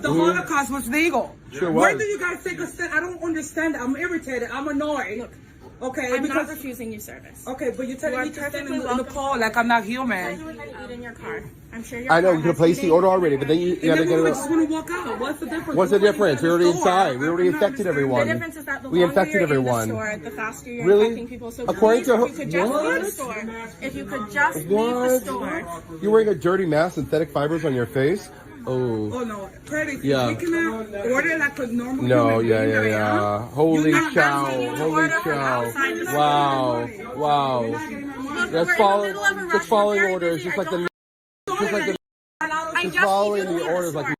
The Holocaust was legal.
Sure
Where
was.
do you guys take a stand? I don't understand that. I'm irritated. I'm annoyed.
Look,
Okay,
I'm
because
not refusing you service.
okay, but you're telling
You
me
are
to stand
perfectly
in the
welcome.
car like I'm not human.
Eat in your car. I'm sure your
I know,
car
we could have
has
placed the
heating.
order already, but then you
And
gotta
then
get
we
it.
just want to walk out. What's the difference?
What's the difference? We're already
We're
inside. We already
I'm not
infected
understanding.
everyone.
The difference is that the
We
longer
infected
you're
everyone.
in the store, the faster you're
Really?
infecting people. So
According
please,
to
if you could just leave the store. If you could just leave the
What?
store.
You're wearing a dirty mask, synthetic fibers on your face? Oh.
Oh no, credit.
Yeah.
We cannot order like a normal
No,
human
yeah,
being
yeah,
right now.
yeah. Holy
You're not
cow.
asking you to
Holy
order from
cow.
outside the store.
Wow. Wow.
Look,
That's
we're in the
following,
middle of a rush.
just following
We're very
orders,
busy.
just
I
like
don't
the,
have-
just like the,
I
just
just
following
need you to
the
leave
orders
the
like.
store.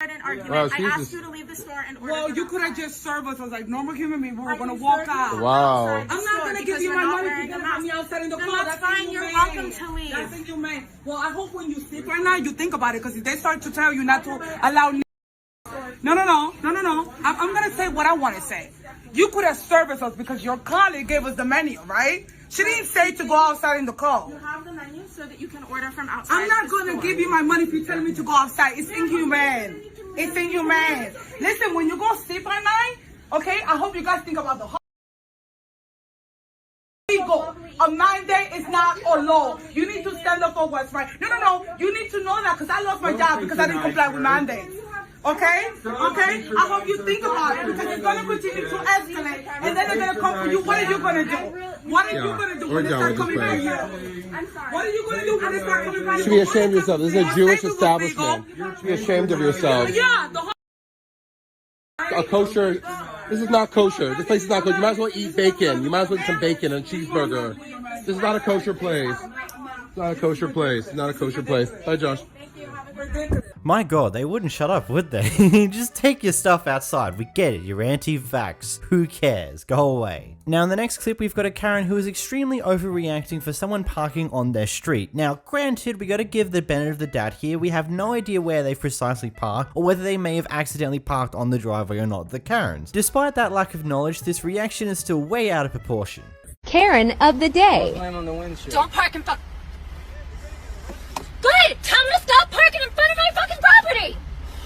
An argument.
Oh,
I
Jesus.
asked you to leave the store and order.
Well, you could have just served us as like normal human beings. We were gonna walk out.
Wow.
I'm not gonna give you my money if you're gonna have me outside in the
Then
car.
that's fine. You're welcome to leave.
That's inhumane. Well, I hope when you sleep right now, you think about it, because if they start to tell you not to allow. No. I'm gonna say what I want to say. You could have serviced us because your colleague gave us the menu, right? She didn't say to go outside in the car.
You have the menu so that you can order from outside.
I'm not
the
gonna
store.
give you my money if you're telling me to go outside. It's inhumane. It's inhumane. Listen, when you go sleep at night, okay, I hope you guys think about the legal. A mandate is not a law. You need to stand up for what's right. No. You need to know that, because I lost my job because I didn't comply with mandates. Okay? Okay? I hope you think about it because it's going to continue to escalate and then they're going to come for you. What are you going to do? What are you going to do when they start coming for you? I'm sorry. What are you going to do when they start coming for you?
You should be ashamed of yourself. This is a Jewish establishment. You should be ashamed of yourself.
Yeah, the whole...
A kosher. This is not kosher. This place is not kosher. You might as well eat bacon. You might as well eat some bacon and a cheeseburger. This is not a kosher place. It's not a kosher place. Not a kosher place. Bye, Josh.
My god, they wouldn't shut up, would they? Just take your stuff outside. We get it, you're anti-vax. Who cares? Go away. Now in the next clip we've got a Karen who is extremely overreacting for someone parking on their street. Now granted, we gotta give the benefit of the doubt here. We have no idea where they precisely parked or whether they may have accidentally parked on the driveway or not, the Karens. Despite that lack of knowledge, this reaction is still way out of proportion.
Karen of the day.
Don't park in fuck. Good! Tell them to stop parking in front of my fucking property!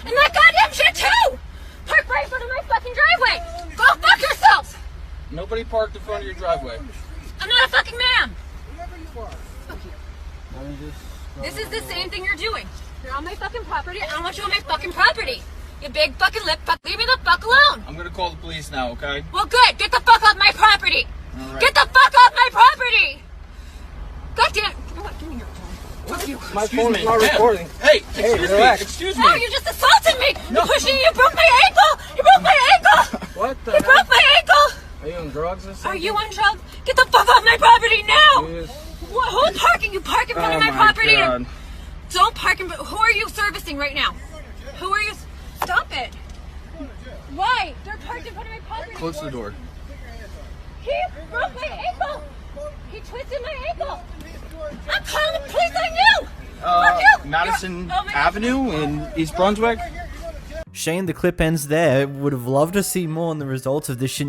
And that goddamn shit too! Park right in front of my fucking driveway! Go fuck yourselves!
Nobody parked in front of your driveway.
I'm not a fucking man! This is the same thing you're doing. You're on my fucking property. I don't want you on my fucking property. You big fucking lip fuck. Leave me the fuck alone!
I'm gonna call the police now, okay?
Well good! Get the fuck off my property!
Right.
Get the fuck off my property! Goddamn! You know what? Give me your phone. Fuck you.
My phone is not recording. Hey, excuse me.
No, you just assaulted me! No. You pushing me, you broke my ankle! You broke my ankle!
What the
You broke my ankle!
Are you on drugs or something?
Are you on drugs? Get the fuck off my property now!
Yes.
What, who's parking? You park in front of my property.
God.
Don't park in. Who are you servicing right now? Who are you? Stop it! Why? They're parked in front of my property.
Close the door.
He broke my ankle. He twisted my ankle. I'm calling the police on you. Fuck you.
Madison Avenue in East Brunswick.
Shane, the clip ends there. Would have loved to see more on the results of this shenanigans.